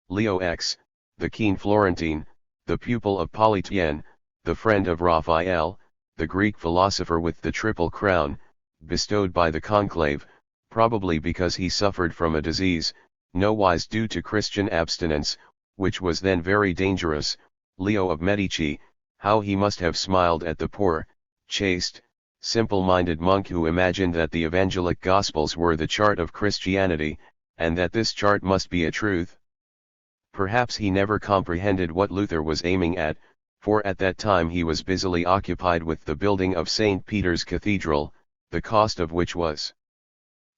Leo X, the keen Florentine, the pupil of Polytien, the friend of Raphael, the Greek philosopher with the triple crown, bestowed by the conclave, probably because he suffered from a disease, nowise due to Christian abstinence, which was then very dangerous, Leo of Medici, how he must have smiled at the poor, chaste, simple-minded monk who imagined that the evangelic gospels were the chart of Christianity, and that this chart must be a truth. Perhaps he never comprehended what Luther was aiming at, for at that time he was busily occupied with the building of St. Peter's Cathedral, the cost of which was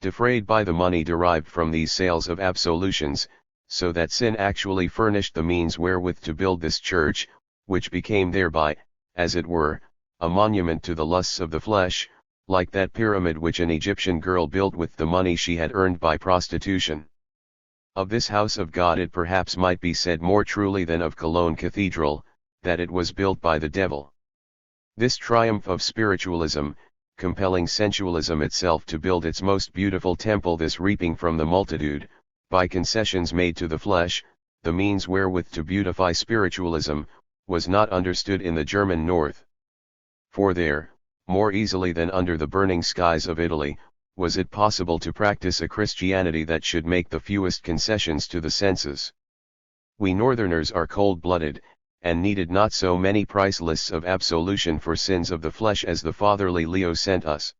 defrayed by the money derived from these sales of absolutions, so that sin actually furnished the means wherewith to build this church, which became thereby, as it were, a monument to the lusts of the flesh, like that pyramid which an Egyptian girl built with the money she had earned by prostitution. Of this house of God it perhaps might be said more truly than of Cologne Cathedral, that it was built by the devil. This triumph of spiritualism, compelling sensualism itself to build its most beautiful temple, this reaping from the multitude, by concessions made to the flesh, the means wherewith to beautify spiritualism, was not understood in the German north. For there, more easily than under the burning skies of Italy, was it possible to practice a Christianity that should make the fewest concessions to the senses. We northerners are cold-blooded, and needed not so many price lists of absolution for sins of the flesh as the fatherly Leo sent us.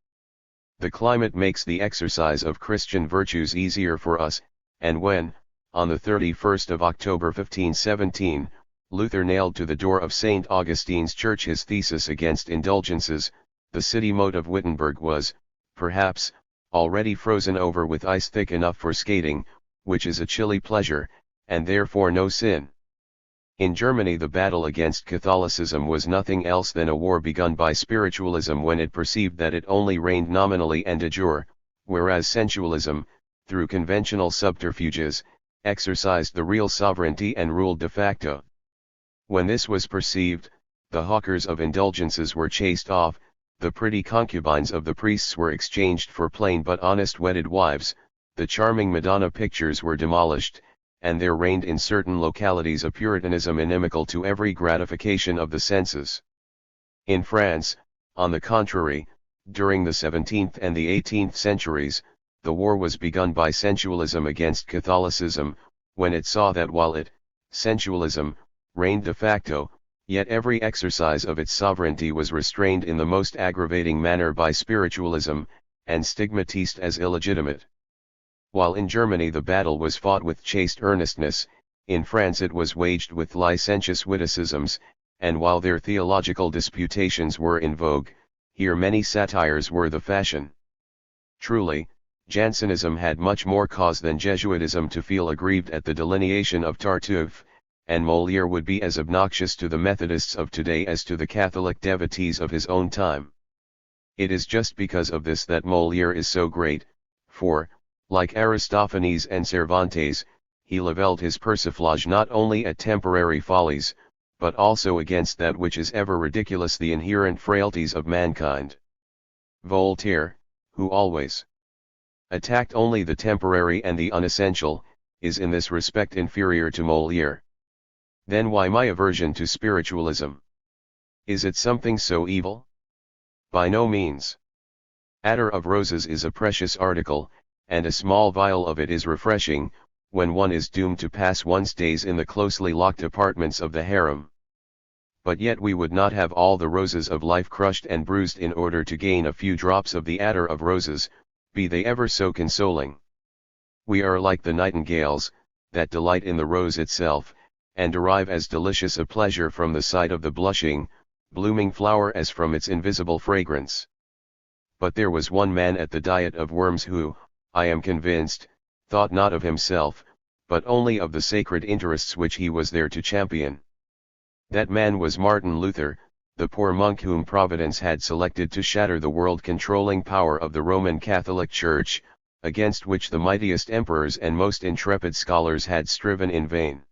The climate makes the exercise of Christian virtues easier for us, and when, on the 31st of October 1517, Luther nailed to the door of St. Augustine's church his thesis against indulgences, the city moat of Wittenberg was, perhaps, already frozen over with ice thick enough for skating, which is a chilly pleasure, and therefore no sin. In Germany the battle against Catholicism was nothing else than a war begun by spiritualism when it perceived that it only reigned nominally and de jure, whereas sensualism, through conventional subterfuges, exercised the real sovereignty and ruled de facto. When this was perceived, the hawkers of indulgences were chased off, the pretty concubines of the priests were exchanged for plain but honest wedded wives, the charming Madonna pictures were demolished, and there reigned in certain localities a puritanism inimical to every gratification of the senses. In France, on the contrary, during the 17th and the 18th centuries, the war was begun by sensualism against Catholicism, when it saw that while it, sensualism, reigned de facto, yet every exercise of its sovereignty was restrained in the most aggravating manner by spiritualism, and stigmatized as illegitimate. While in Germany the battle was fought with chaste earnestness, in France it was waged with licentious witticisms, and while their theological disputations were in vogue, here many satires were the fashion. Truly, Jansenism had much more cause than Jesuitism to feel aggrieved at the delineation of Tartuffe, and Molière would be as obnoxious to the Methodists of today as to the Catholic devotees of his own time. It is just because of this that Molière is so great, for, like Aristophanes and Cervantes, he levelled his persiflage not only at temporary follies, but also against that which is ever ridiculous, the inherent frailties of mankind. Voltaire, who always attacked only the temporary and the unessential, is in this respect inferior to Molière. Then why my aversion to spiritualism? Is it something so evil? By no means. Attar of roses is a precious article, and a small vial of it is refreshing, when one is doomed to pass one's days in the closely locked apartments of the harem. But yet we would not have all the roses of life crushed and bruised in order to gain a few drops of the attar of roses, be they ever so consoling. We are like the nightingales, that delight in the rose itself, and derive as delicious a pleasure from the sight of the blushing, blooming flower as from its invisible fragrance. But there was one man at the Diet of Worms who, I am convinced, thought not of himself, but only of the sacred interests which he was there to champion. That man was Martin Luther, the poor monk whom Providence had selected to shatter the world-controlling power of the Roman Catholic Church, against which the mightiest emperors and most intrepid scholars had striven in vain.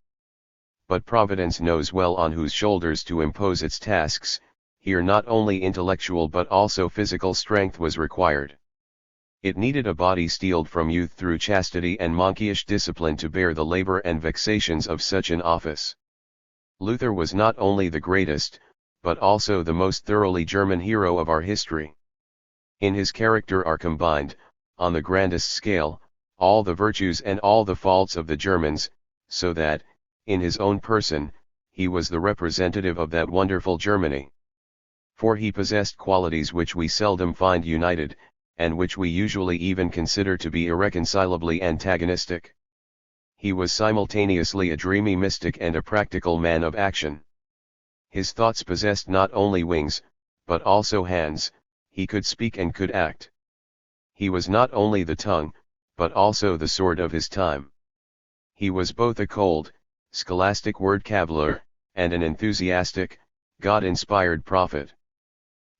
But Providence knows well on whose shoulders to impose its tasks. Here not only intellectual but also physical strength was required. It needed a body steeled from youth through chastity and monkish discipline to bear the labor and vexations of such an office. Luther was not only the greatest, but also the most thoroughly German hero of our history. In his character are combined, on the grandest scale, all the virtues and all the faults of the Germans, so that, in his own person, he was the representative of that wonderful Germany. For he possessed qualities which we seldom find united, and which we usually even consider to be irreconcilably antagonistic. He was simultaneously a dreamy mystic and a practical man of action. His thoughts possessed not only wings, but also hands, he could speak and could act. He was not only the tongue, but also the sword of his time. He was both a cold, scholastic word caviller, and an enthusiastic, God-inspired prophet.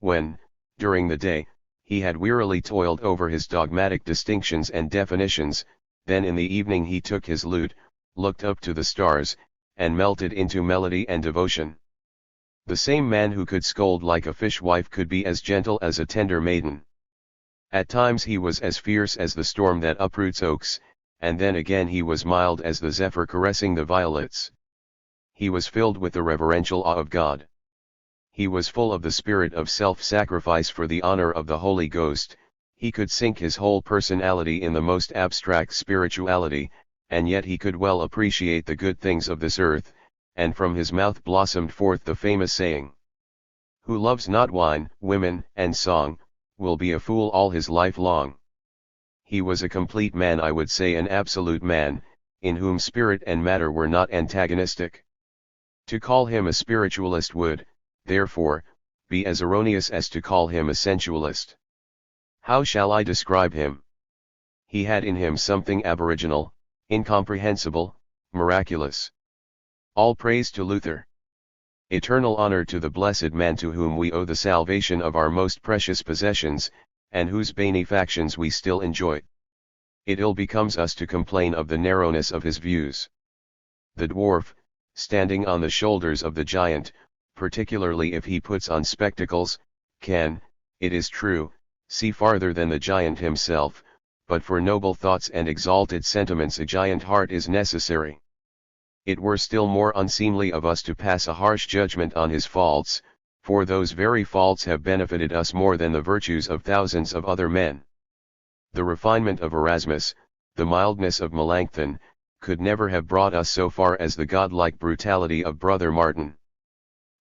When, during the day, he had wearily toiled over his dogmatic distinctions and definitions, then in the evening he took his lute, looked up to the stars, and melted into melody and devotion. The same man who could scold like a fishwife could be as gentle as a tender maiden. At times he was as fierce as the storm that uproots oaks, and then again he was mild as the zephyr caressing the violets. He was filled with the reverential awe of God. He was full of the spirit of self-sacrifice for the honor of the Holy Ghost. He could sink his whole personality in the most abstract spirituality, and yet he could well appreciate the good things of this earth, and from his mouth blossomed forth the famous saying, "Who loves not wine, women, and song, will be a fool all his life long." He was a complete man, I would say an absolute man, in whom spirit and matter were not antagonistic. To call him a spiritualist would, therefore, be as erroneous as to call him a sensualist. How shall I describe him? He had in him something aboriginal, incomprehensible, miraculous. All praise to Luther. Eternal honor to the blessed man to whom we owe the salvation of our most precious possessions, and whose benefactions we still enjoy. It ill becomes us to complain of the narrowness of his views. The dwarf, standing on the shoulders of the giant, particularly if he puts on spectacles, can, it is true, see farther than the giant himself, but for noble thoughts and exalted sentiments a giant heart is necessary. It were still more unseemly of us to pass a harsh judgment on his faults, for those very faults have benefited us more than the virtues of thousands of other men. The refinement of Erasmus, the mildness of Melanchthon, could never have brought us so far as the godlike brutality of Brother Martin.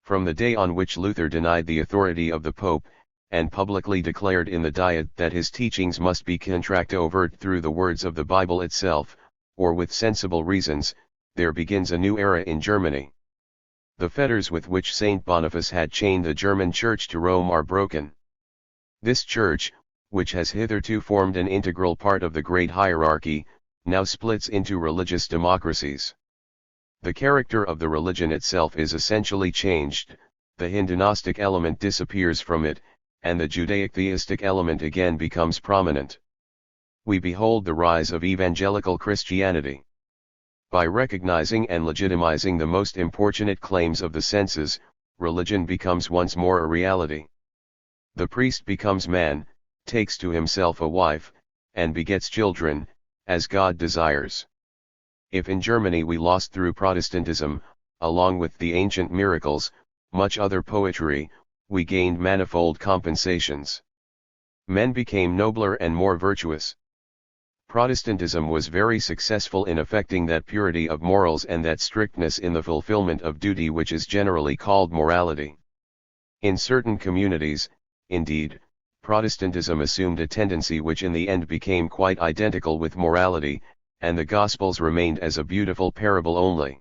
From the day on which Luther denied the authority of the Pope, and publicly declared in the Diet that his teachings must be contractovert through the words of the Bible itself, or with sensible reasons, there begins a new era in Germany. The fetters with which Saint Boniface had chained the German Church to Rome are broken. This Church, which has hitherto formed an integral part of the great hierarchy, now splits into religious democracies. The character of the religion itself is essentially changed, the Hindu-Gnostic element disappears from it, and the Judaic-theistic element again becomes prominent. We behold the rise of evangelical Christianity. By recognizing and legitimizing the most importunate claims of the senses, religion becomes once more a reality. The priest becomes man, takes to himself a wife, and begets children, as God desires. If in Germany we lost through Protestantism, along with the ancient miracles, much other poetry, we gained manifold compensations. Men became nobler and more virtuous. Protestantism was very successful in effecting that purity of morals and that strictness in the fulfillment of duty which is generally called morality. In certain communities, indeed, Protestantism assumed a tendency which in the end became quite identical with morality, and the Gospels remained as a beautiful parable only.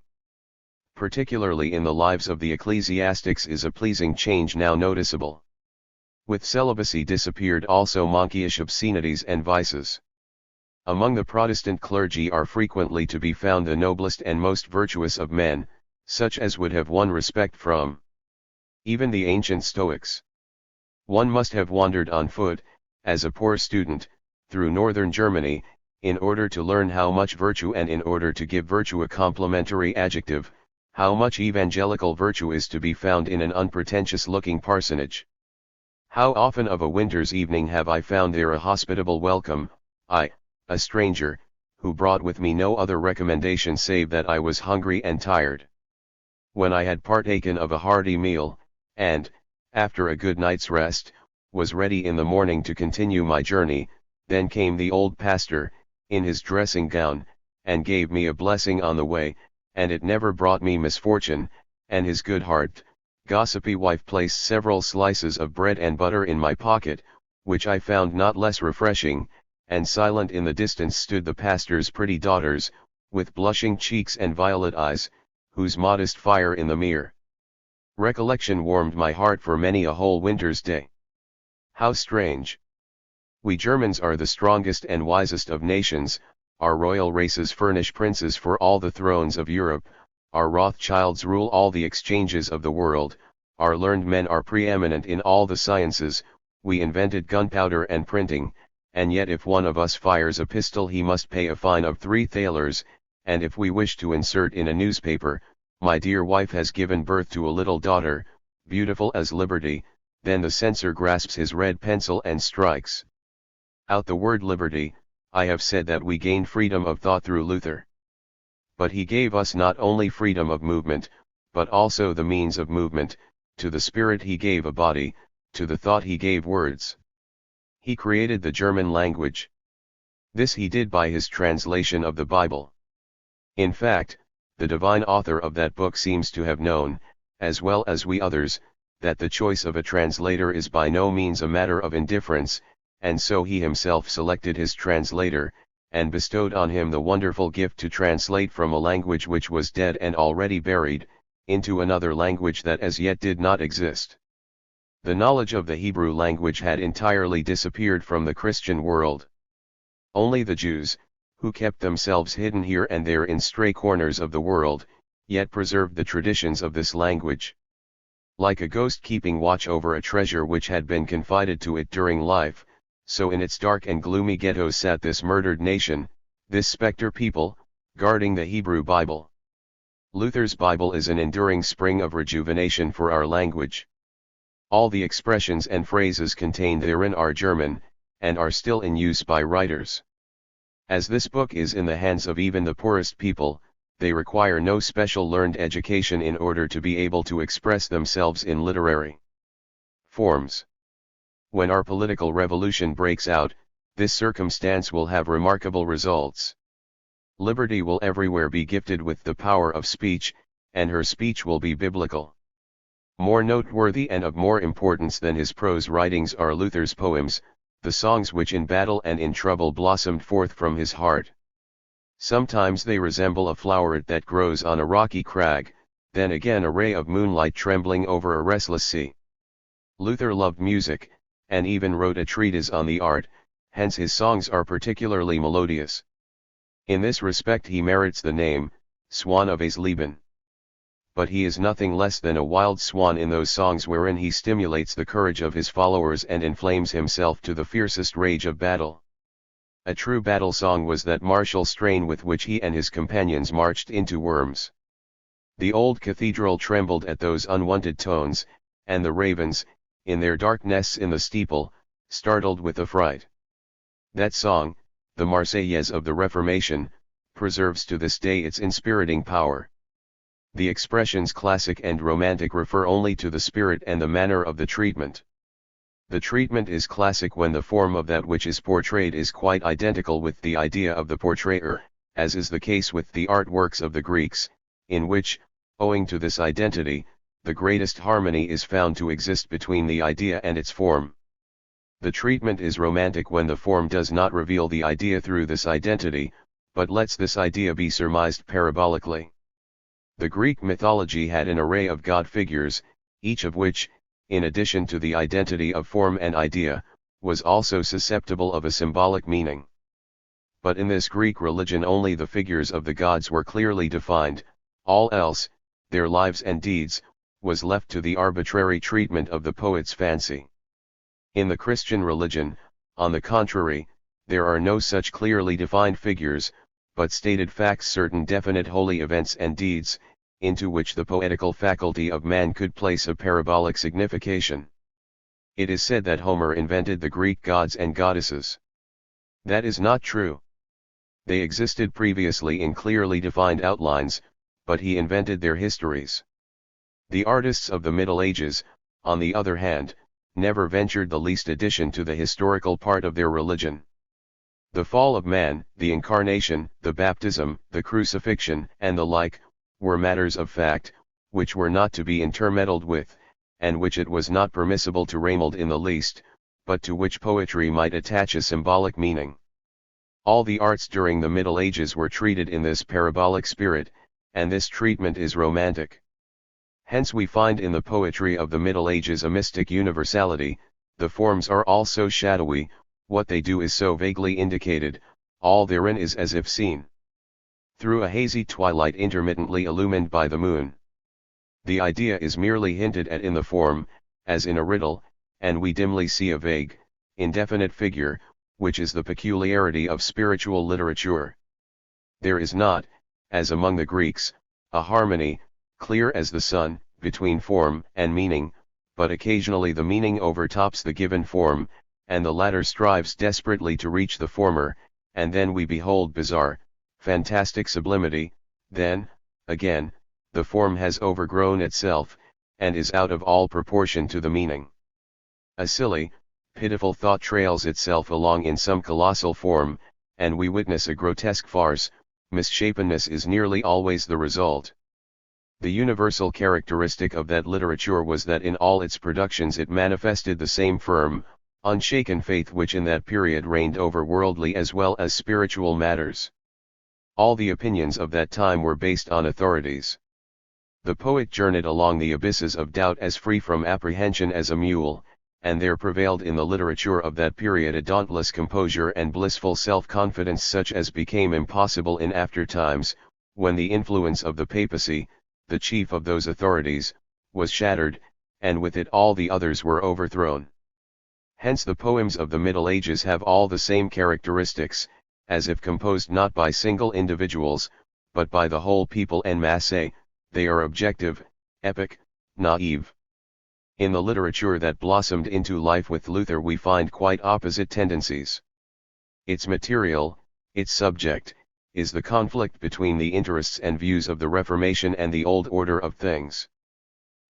Particularly in the lives of the ecclesiastics is a pleasing change now noticeable. With celibacy disappeared also monkeyish obscenities and vices. Among the Protestant clergy are frequently to be found the noblest and most virtuous of men, such as would have won respect from even the ancient Stoics. One must have wandered on foot, as a poor student, through northern Germany, in order to learn how much virtue, and in order to give virtue a complimentary adjective, how much evangelical virtue is to be found in an unpretentious-looking parsonage. How often of a winter's evening have I found there a hospitable welcome, I, a stranger, who brought with me no other recommendation save that I was hungry and tired. When I had partaken of a hearty meal, and, after a good night's rest, was ready in the morning to continue my journey, then came the old pastor, in his dressing gown, and gave me a blessing on the way, and it never brought me misfortune, and his good heart, gossipy wife placed several slices of bread and butter in my pocket, which I found not less refreshing, and silent in the distance stood the pastor's pretty daughters, with blushing cheeks and violet eyes, whose modest fire in the mere recollection warmed my heart for many a whole winter's day. How strange! We Germans are the strongest and wisest of nations, our royal races furnish princes for all the thrones of Europe, our Rothschilds rule all the exchanges of the world, our learned men are preeminent in all the sciences, we invented gunpowder and printing, and yet if one of us fires a pistol he must pay a fine of 3 thalers, and if we wish to insert in a newspaper, "My dear wife has given birth to a little daughter, beautiful as liberty," then the censor grasps his red pencil and strikes out the word liberty. I have said that we gained freedom of thought through Luther. But he gave us not only freedom of movement, but also the means of movement. To the spirit he gave a body, to the thought he gave words. He created the German language. This he did by his translation of the Bible. In fact, the divine author of that book seems to have known, as well as we others, that the choice of a translator is by no means a matter of indifference, and so he himself selected his translator, and bestowed on him the wonderful gift to translate from a language which was dead and already buried, into another language that as yet did not exist. The knowledge of the Hebrew language had entirely disappeared from the Christian world. Only the Jews, who kept themselves hidden here and there in stray corners of the world, yet preserved the traditions of this language. Like a ghost keeping watch over a treasure which had been confided to it during life, so in its dark and gloomy ghettos sat this murdered nation, this spectre people, guarding the Hebrew Bible. Luther's Bible is an enduring spring of rejuvenation for our language. All the expressions and phrases contained therein are German, and are still in use by writers. As this book is in the hands of even the poorest people, they require no special learned education in order to be able to express themselves in literary forms. When our political revolution breaks out, this circumstance will have remarkable results. Liberty will everywhere be gifted with the power of speech, and her speech will be biblical. More noteworthy and of more importance than his prose writings are Luther's poems, the songs which in battle and in trouble blossomed forth from his heart. Sometimes they resemble a floweret that grows on a rocky crag, then again a ray of moonlight trembling over a restless sea. Luther loved music, and even wrote a treatise on the art, hence his songs are particularly melodious. In this respect he merits the name, Swan of Eisleben. But he is nothing less than a wild swan in those songs wherein he stimulates the courage of his followers and inflames himself to the fiercest rage of battle. A true battle song was that martial strain with which he and his companions marched into Worms. The old cathedral trembled at those unwonted tones, and the ravens, in their dark nests in the steeple, startled with affright. That song, the Marseillaise of the Reformation, preserves to this day its inspiriting power. The expressions classic and romantic refer only to the spirit and the manner of the treatment. The treatment is classic when the form of that which is portrayed is quite identical with the idea of the portrayer, as is the case with the artworks of the Greeks, in which, owing to this identity, the greatest harmony is found to exist between the idea and its form. The treatment is romantic when the form does not reveal the idea through this identity, but lets this idea be surmised parabolically. The Greek mythology had an array of god figures, each of which, in addition to the identity of form and idea, was also susceptible of a symbolic meaning. But in this Greek religion only the figures of the gods were clearly defined, all else, their lives and deeds, was left to the arbitrary treatment of the poet's fancy. In the Christian religion, on the contrary, there are no such clearly defined figures, but stated facts, certain definite holy events and deeds, into which the poetical faculty of man could place a parabolic signification. It is said that Homer invented the Greek gods and goddesses. That is not true. They existed previously in clearly defined outlines, but he invented their histories. The artists of the Middle Ages, on the other hand, never ventured the least addition to the historical part of their religion. The fall of man, the incarnation, the baptism, the crucifixion, and the like, were matters of fact, which were not to be intermeddled with, and which it was not permissible to ramold in the least, but to which poetry might attach a symbolic meaning. All the arts during the Middle Ages were treated in this parabolic spirit, and this treatment is romantic. Hence we find in the poetry of the Middle Ages a mystic universality, the forms are all so shadowy, what they do is so vaguely indicated, all therein is as if seen through a hazy twilight intermittently illumined by the moon. The idea is merely hinted at in the form, as in a riddle, and we dimly see a vague, indefinite figure, which is the peculiarity of spiritual literature. There is not, as among the Greeks, a harmony, clear as the sun, between form and meaning, but occasionally the meaning overtops the given form, and the latter strives desperately to reach the former, and then we behold bizarre, fantastic sublimity. Then, again, the form has overgrown itself, and is out of all proportion to the meaning. A silly, pitiful thought trails itself along in some colossal form, and we witness a grotesque farce. Misshapenness is nearly always the result. The universal characteristic of that literature was that in all its productions it manifested the same firm, unshaken faith which in that period reigned over worldly as well as spiritual matters. All the opinions of that time were based on authorities. The poet journeyed along the abysses of doubt as free from apprehension as a mule, and there prevailed in the literature of that period a dauntless composure and blissful self-confidence such as became impossible in after times, when the influence of the papacy, the chief of those authorities, was shattered, and with it all the others were overthrown. Hence the poems of the Middle Ages have all the same characteristics, as if composed not by single individuals, but by the whole people en masse. They are objective, epic, naive. In the literature that blossomed into life with Luther we find quite opposite tendencies. Its material, its subject, is the conflict between the interests and views of the Reformation and the old order of things.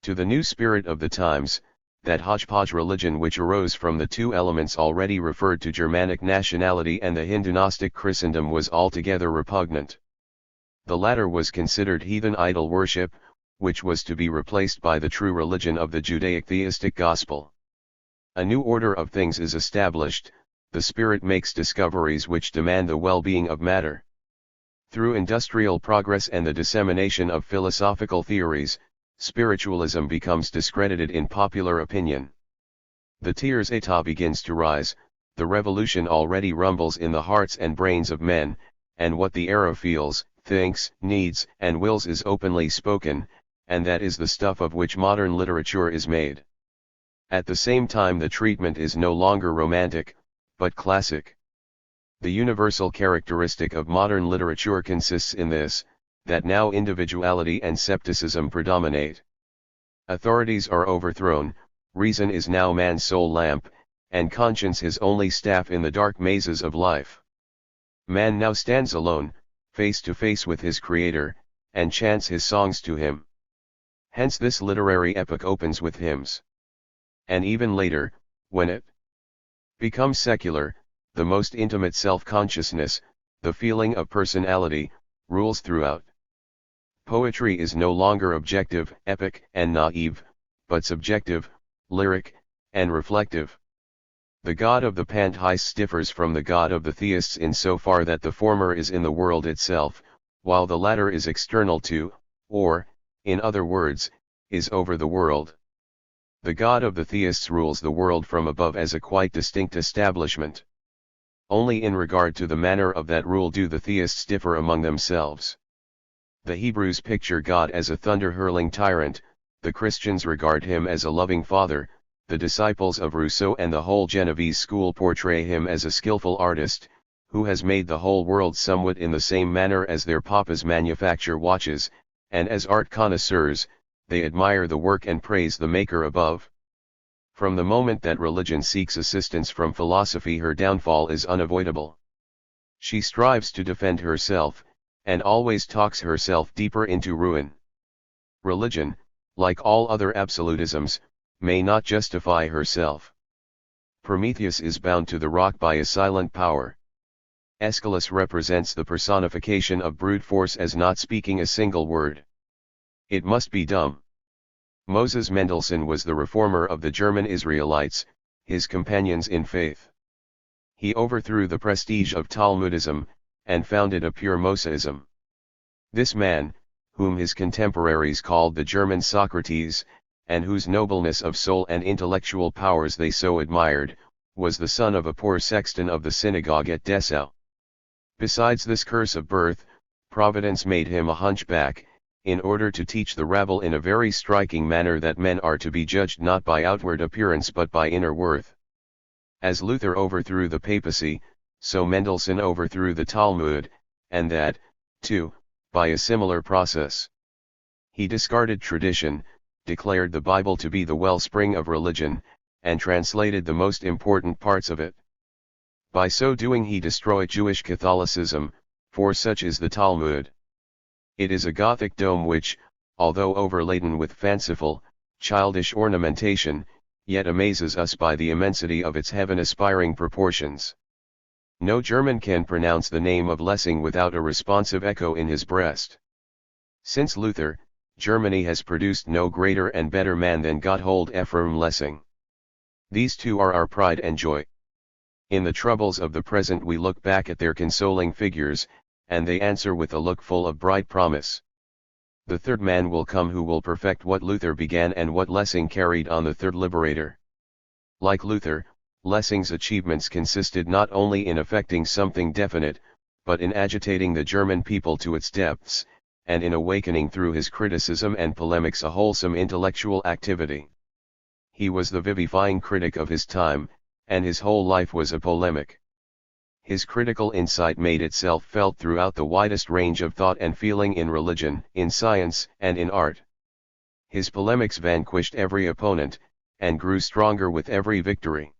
To the new spirit of the times, that hodgepodge religion which arose from the two elements already referred to, Germanic nationality and the Hindu Gnostic Christendom, was altogether repugnant. The latter was considered heathen idol worship, which was to be replaced by the true religion of the Judaic theistic gospel. A new order of things is established, the Spirit makes discoveries which demand the well-being of matter. Through industrial progress and the dissemination of philosophical theories, spiritualism becomes discredited in popular opinion. The tiers état begins to rise, the revolution already rumbles in the hearts and brains of men, and what the era feels, thinks, needs, and wills is openly spoken, and that is the stuff of which modern literature is made. At the same time the treatment is no longer romantic, but classic. The universal characteristic of modern literature consists in this, that now individuality and scepticism predominate. Authorities are overthrown, reason is now man's sole lamp, and conscience his only staff in the dark mazes of life. Man now stands alone, face to face with his Creator, and chants his songs to him. Hence this literary epoch opens with hymns. And even later, when it becomes secular, the most intimate self-consciousness, the feeling of personality, rules throughout. Poetry is no longer objective, epic, and naive, but subjective, lyric, and reflective. The God of the pantheists differs from the God of the theists in so far that the former is in the world itself, while the latter is external to, or, in other words, is over the world. The God of the theists rules the world from above as a quite distinct establishment. Only in regard to the manner of that rule do the theists differ among themselves. The Hebrews picture God as a thunder-hurling tyrant, the Christians regard him as a loving father, the disciples of Rousseau and the whole Genovese school portray him as a skillful artist, who has made the whole world somewhat in the same manner as their papas manufacture watches, and as art connoisseurs, they admire the work and praise the maker above. From the moment that religion seeks assistance from philosophy, her downfall is unavoidable. She strives to defend herself, and always talks herself deeper into ruin. Religion, like all other absolutisms, may not justify herself. Prometheus is bound to the rock by a silent power. Aeschylus represents the personification of brute force as not speaking a single word. It must be dumb. Moses Mendelssohn was the reformer of the German Israelites, his companions in faith. He overthrew the prestige of Talmudism, and founded a pure Mosaism. This man, whom his contemporaries called the German Socrates, and whose nobleness of soul and intellectual powers they so admired, was the son of a poor sexton of the synagogue at Dessau. Besides this curse of birth, Providence made him a hunchback, in order to teach the rabble in a very striking manner that men are to be judged not by outward appearance but by inner worth. As Luther overthrew the papacy, so Mendelssohn overthrew the Talmud, and that, too, by a similar process. He discarded tradition, declared the Bible to be the wellspring of religion, and translated the most important parts of it. By so doing he destroyed Jewish Catholicism, for such is the Talmud. It is a Gothic dome which, although overladen with fanciful, childish ornamentation, yet amazes us by the immensity of its heaven-aspiring proportions. No German can pronounce the name of Lessing without a responsive echo in his breast. Since Luther, Germany has produced no greater and better man than Gotthold Ephraim Lessing. These two are our pride and joy. In the troubles of the present we look back at their consoling figures, and they answer with a look full of bright promise. The third man will come who will perfect what Luther began and what Lessing carried on, the third liberator. Like Luther, Lessing's achievements consisted not only in effecting something definite, but in agitating the German people to its depths, and in awakening through his criticism and polemics a wholesome intellectual activity. He was the vivifying critic of his time, and his whole life was a polemic. His critical insight made itself felt throughout the widest range of thought and feeling in religion, in science, and in art. His polemics vanquished every opponent, and grew stronger with every victory.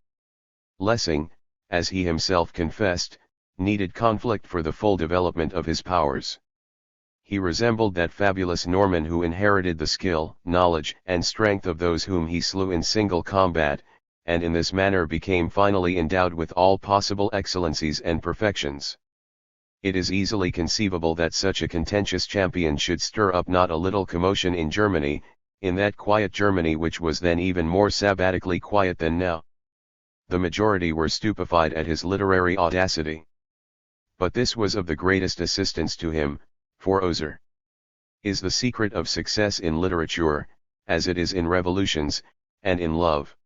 Lessing, as he himself confessed, needed conflict for the full development of his powers. He resembled that fabulous Norman who inherited the skill, knowledge, and strength of those whom he slew in single combat, and in this manner became finally endowed with all possible excellencies and perfections. It is easily conceivable that such a contentious champion should stir up not a little commotion in Germany, in that quiet Germany which was then even more sabbatically quiet than now. The majority were stupefied at his literary audacity. But this was of the greatest assistance to him, for Ozer is the secret of success in literature, as it is in revolutions, and in love.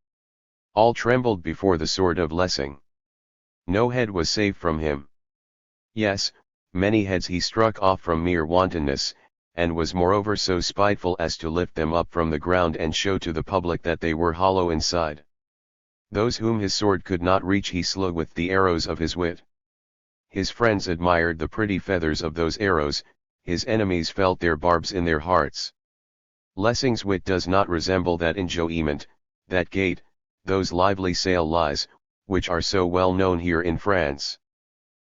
All trembled before the sword of Lessing. No head was safe from him. Yes, many heads he struck off from mere wantonness, and was moreover so spiteful as to lift them up from the ground and show to the public that they were hollow inside. Those whom his sword could not reach he slew with the arrows of his wit. His friends admired the pretty feathers of those arrows, his enemies felt their barbs in their hearts. Lessing's wit does not resemble that enjoyment, that gait, those lively sail lies, which are so well known here in France.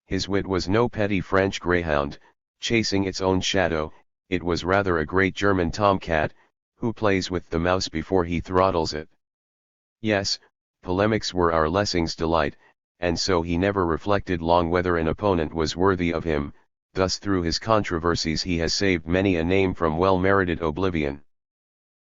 His wit was no petty French greyhound, chasing its own shadow, it was rather a great German tomcat, who plays with the mouse before he throttles it. Yes, polemics were our Lessing's delight, and so he never reflected long whether an opponent was worthy of him, thus through his controversies he has saved many a name from well-merited oblivion.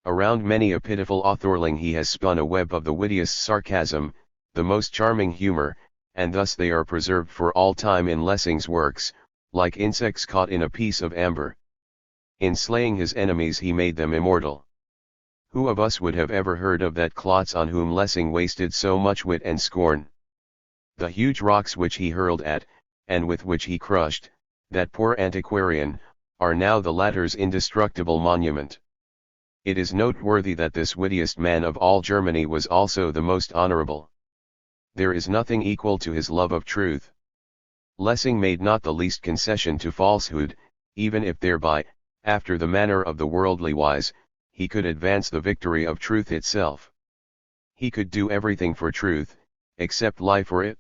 Around many a pitiful authorling he has spun a web of the wittiest sarcasm, the most charming humor, and thus they are preserved for all time in Lessing's works, like insects caught in a piece of amber. In slaying his enemies he made them immortal. Who of us would have ever heard of that Klotz on whom Lessing wasted so much wit and scorn? The huge rocks which he hurled at, and with which he crushed, that poor antiquarian, are now the latter's indestructible monument. It is noteworthy that this wittiest man of all Germany was also the most honorable. There is nothing equal to his love of truth. Lessing made not the least concession to falsehood, even if thereby, after the manner of the worldly wise, he could advance the victory of truth itself. He could do everything for truth, except lie for it.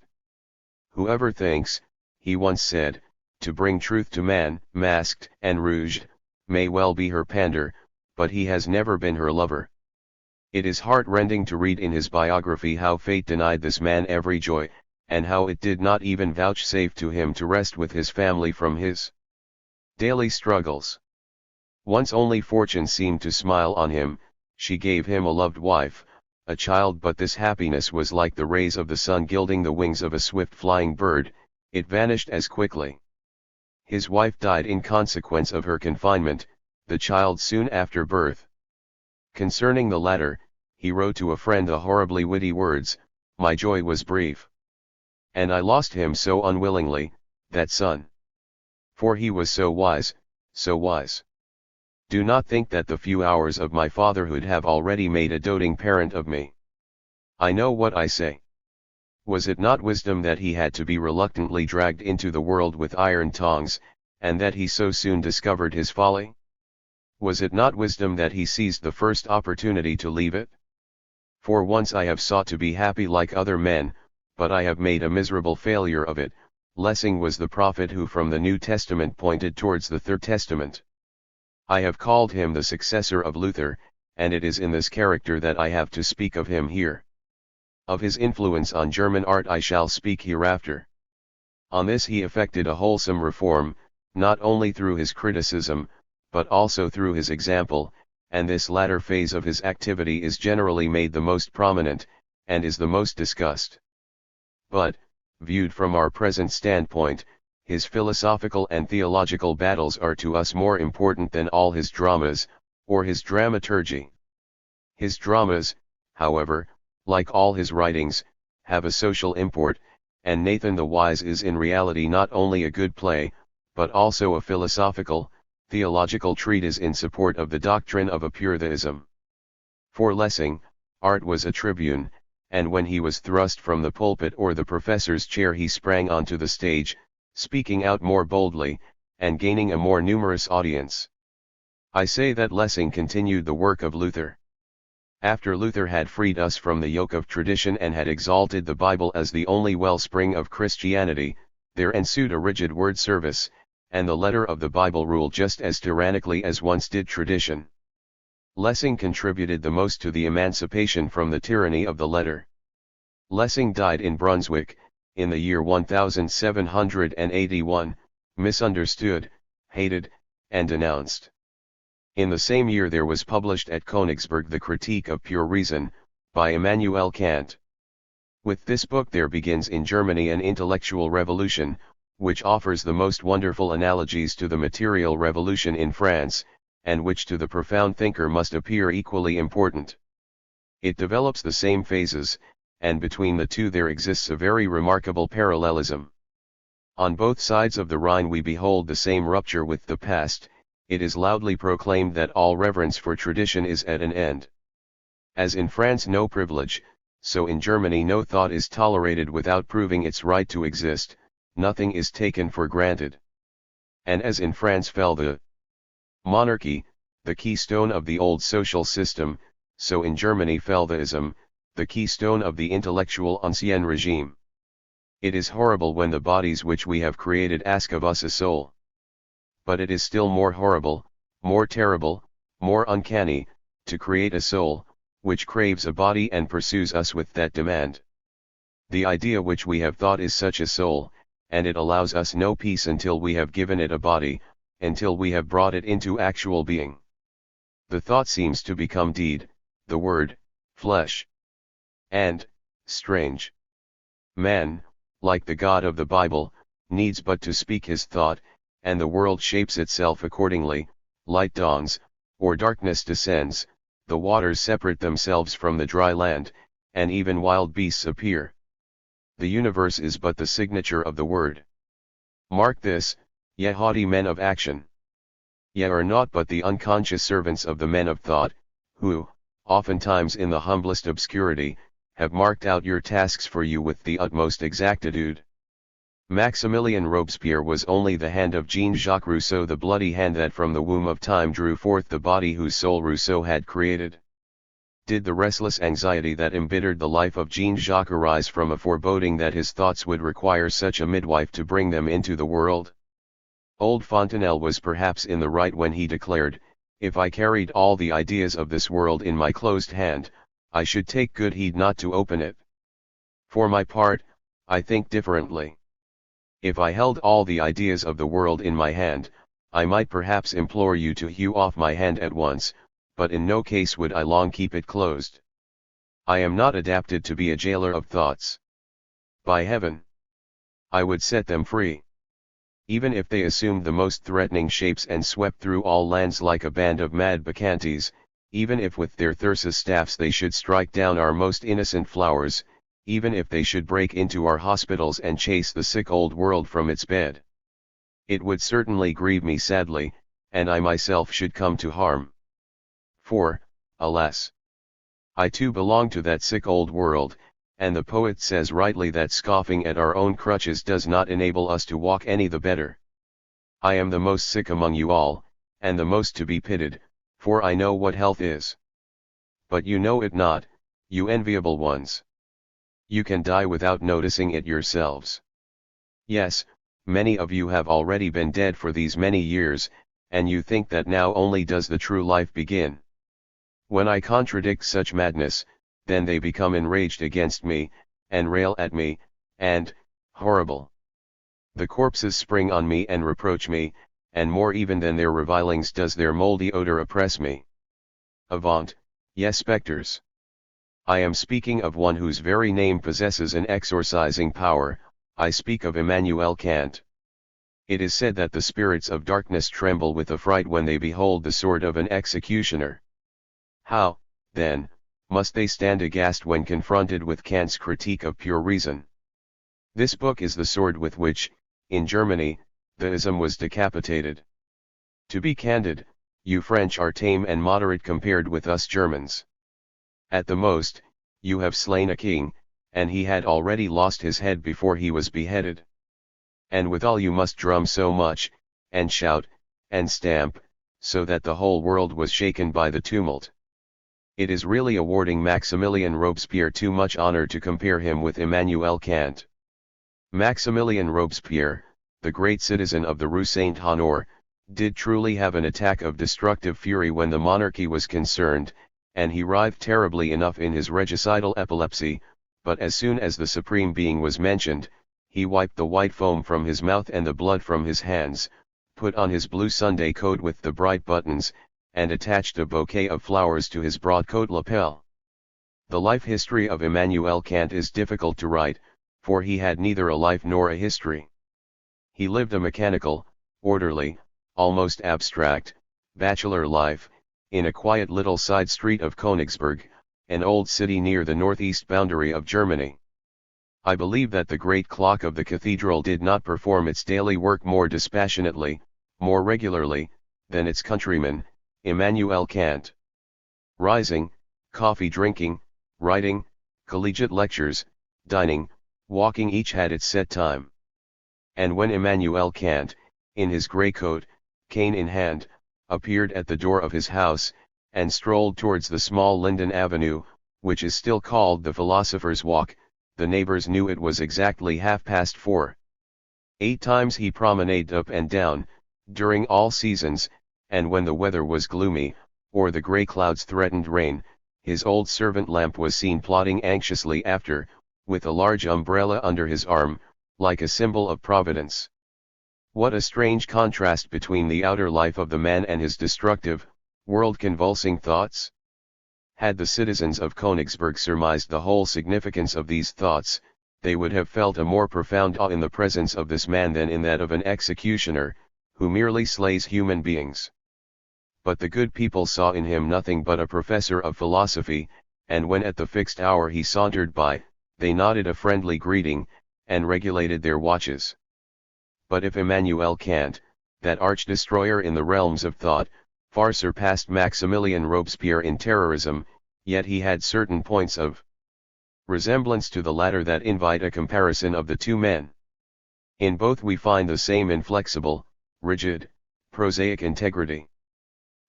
Whoever thinks, he once said, to bring truth to man, masked and rouged, may well be her pander, but he has never been her lover. It is heart-rending to read in his biography how fate denied this man every joy, and how it did not even vouchsafe to him to rest with his family from his daily struggles. Once only fortune seemed to smile on him, she gave him a loved wife, a child, but this happiness was like the rays of the sun gilding the wings of a swift flying bird, it vanished as quickly. His wife died in consequence of her confinement, the child soon after birth. Concerning the latter, he wrote to a friend the horribly witty words, "My joy was brief. And I lost him so unwillingly, that son. For he was so wise, so wise. Do not think that the few hours of my fatherhood have already made a doting parent of me. I know what I say. Was it not wisdom that he had to be reluctantly dragged into the world with iron tongs, and that he so soon discovered his folly? Was it not wisdom that he seized the first opportunity to leave it? For once I have sought to be happy like other men, but I have made a miserable failure of it. Lessing was the prophet who from the New Testament pointed towards the Third Testament. I have called him the successor of Luther, and it is in this character that I have to speak of him here. Of his influence on German art I shall speak hereafter. On this he effected a wholesome reform, not only through his criticism, but also through his example, and this latter phase of his activity is generally made the most prominent, and is the most discussed. But, viewed from our present standpoint, his philosophical and theological battles are to us more important than all his dramas, or his dramaturgy. His dramas, however, like all his writings, have a social import, and Nathan the Wise is in reality not only a good play, but also a philosophical, theological treatise in support of the doctrine of a pure theism. For Lessing, art was a tribune, and when he was thrust from the pulpit or the professor's chair he sprang onto the stage, speaking out more boldly, and gaining a more numerous audience. I say that Lessing continued the work of Luther. After Luther had freed us from the yoke of tradition and had exalted the Bible as the only wellspring of Christianity, there ensued a rigid word service, and the letter of the Bible ruled just as tyrannically as once did tradition. Lessing contributed the most to the emancipation from the tyranny of the letter. Lessing died in Brunswick, in the year 1781, misunderstood, hated, and denounced. In the same year there was published at Königsberg the Critique of Pure Reason, by Immanuel Kant. With this book there begins in Germany an intellectual revolution, which offers the most wonderful analogies to the material revolution in France, and which to the profound thinker must appear equally important. It develops the same phases, and between the two there exists a very remarkable parallelism. On both sides of the Rhine we behold the same rupture with the past. It is loudly proclaimed that all reverence for tradition is at an end. As in France no privilege, so in Germany no thought is tolerated without proving its right to exist, nothing is taken for granted. And as in France fell the monarchy, the keystone of the old social system, so in Germany fell the ism, the keystone of the intellectual ancien regime. It is horrible when the bodies which we have created ask of us a soul. But it is still more horrible, more terrible, more uncanny, to create a soul, which craves a body and pursues us with that demand. The idea which we have thought is such a soul, and it allows us no peace until we have given it a body, until we have brought it into actual being. The thought seems to become deed, the word, flesh. And, strange. Man, like the God of the Bible, needs but to speak his thought, and the world shapes itself accordingly. Light dawns, or darkness descends, the waters separate themselves from the dry land, and even wild beasts appear. The universe is but the signature of the word. Mark this, ye haughty men of action. Ye are naught but the unconscious servants of the men of thought, who, oftentimes in the humblest obscurity, have marked out your tasks for you with the utmost exactitude. Maximilien Robespierre was only the hand of Jean-Jacques Rousseau, the bloody hand that from the womb of time drew forth the body whose soul Rousseau had created. Did the restless anxiety that embittered the life of Jean-Jacques arise from a foreboding that his thoughts would require such a midwife to bring them into the world? Old Fontenelle was perhaps in the right when he declared, "If I carried all the ideas of this world in my closed hand, I should take good heed not to open it." For my part, I think differently. If I held all the ideas of the world in my hand, I might perhaps implore you to hew off my hand at once, but in no case would I long keep it closed. I am not adapted to be a jailer of thoughts. By heaven, I would set them free. Even if they assumed the most threatening shapes and swept through all lands like a band of mad bacchantes, even if with their thyrsus staffs they should strike down our most innocent flowers, even if they should break into our hospitals and chase the sick old world from its bed. It would certainly grieve me sadly, and I myself should come to harm. For, alas! I too belong to that sick old world, and the poet says rightly that scoffing at our own crutches does not enable us to walk any the better. I am the most sick among you all, and the most to be pitied, for I know what health is. But you know it not, you enviable ones. You can die without noticing it yourselves. Yes, many of you have already been dead for these many years, and you think that now only does the true life begin. When I contradict such madness, then they become enraged against me, and rail at me, and, horrible! The corpses spring on me and reproach me, and more even than their revilings does their mouldy odor oppress me. Avaunt, ye spectres! I am speaking of one whose very name possesses an exorcising power, I speak of Immanuel Kant. It is said that the spirits of darkness tremble with affright when they behold the sword of an executioner. How, then, must they stand aghast when confronted with Kant's critique of pure reason? This book is the sword with which, in Germany, the ism was decapitated. To be candid, you French are tame and moderate compared with us Germans. At the most, you have slain a king, and he had already lost his head before he was beheaded. And withal you must drum so much, and shout, and stamp, so that the whole world was shaken by the tumult. It is really awarding Maximilien Robespierre too much honor to compare him with Immanuel Kant. Maximilien Robespierre, the great citizen of the Rue Saint-Honore, did truly have an attack of destructive fury when the monarchy was concerned, and he writhed terribly enough in his regicidal epilepsy, but as soon as the Supreme Being was mentioned, he wiped the white foam from his mouth and the blood from his hands, put on his blue Sunday coat with the bright buttons, and attached a bouquet of flowers to his broad coat lapel. The life history of Immanuel Kant is difficult to write, for he had neither a life nor a history. He lived a mechanical, orderly, almost abstract, bachelor life, in a quiet little side street of Königsberg, an old city near the northeast boundary of Germany. I believe that the great clock of the cathedral did not perform its daily work more dispassionately, more regularly, than its countryman, Immanuel Kant. Rising, coffee drinking, writing, collegiate lectures, dining, walking each had its set time. And when Immanuel Kant, in his grey coat, cane in hand, appeared at the door of his house, and strolled towards the small Linden Avenue, which is still called the Philosopher's Walk, the neighbors knew it was exactly 4:30. 8 times he promenaded up and down, during all seasons, and when the weather was gloomy, or the grey clouds threatened rain, his old servant lamp was seen plodding anxiously after, with a large umbrella under his arm, like a symbol of providence. What a strange contrast between the outer life of the man and his destructive, world-convulsing thoughts! Had the citizens of Königsberg surmised the whole significance of these thoughts, they would have felt a more profound awe in the presence of this man than in that of an executioner, who merely slays human beings. But the good people saw in him nothing but a professor of philosophy, and when at the fixed hour he sauntered by, they nodded a friendly greeting, and regulated their watches. But if Immanuel Kant, that arch-destroyer in the realms of thought, far surpassed Maximilien Robespierre in terrorism, yet he had certain points of resemblance to the latter that invite a comparison of the two men. In both we find the same inflexible, rigid, prosaic integrity.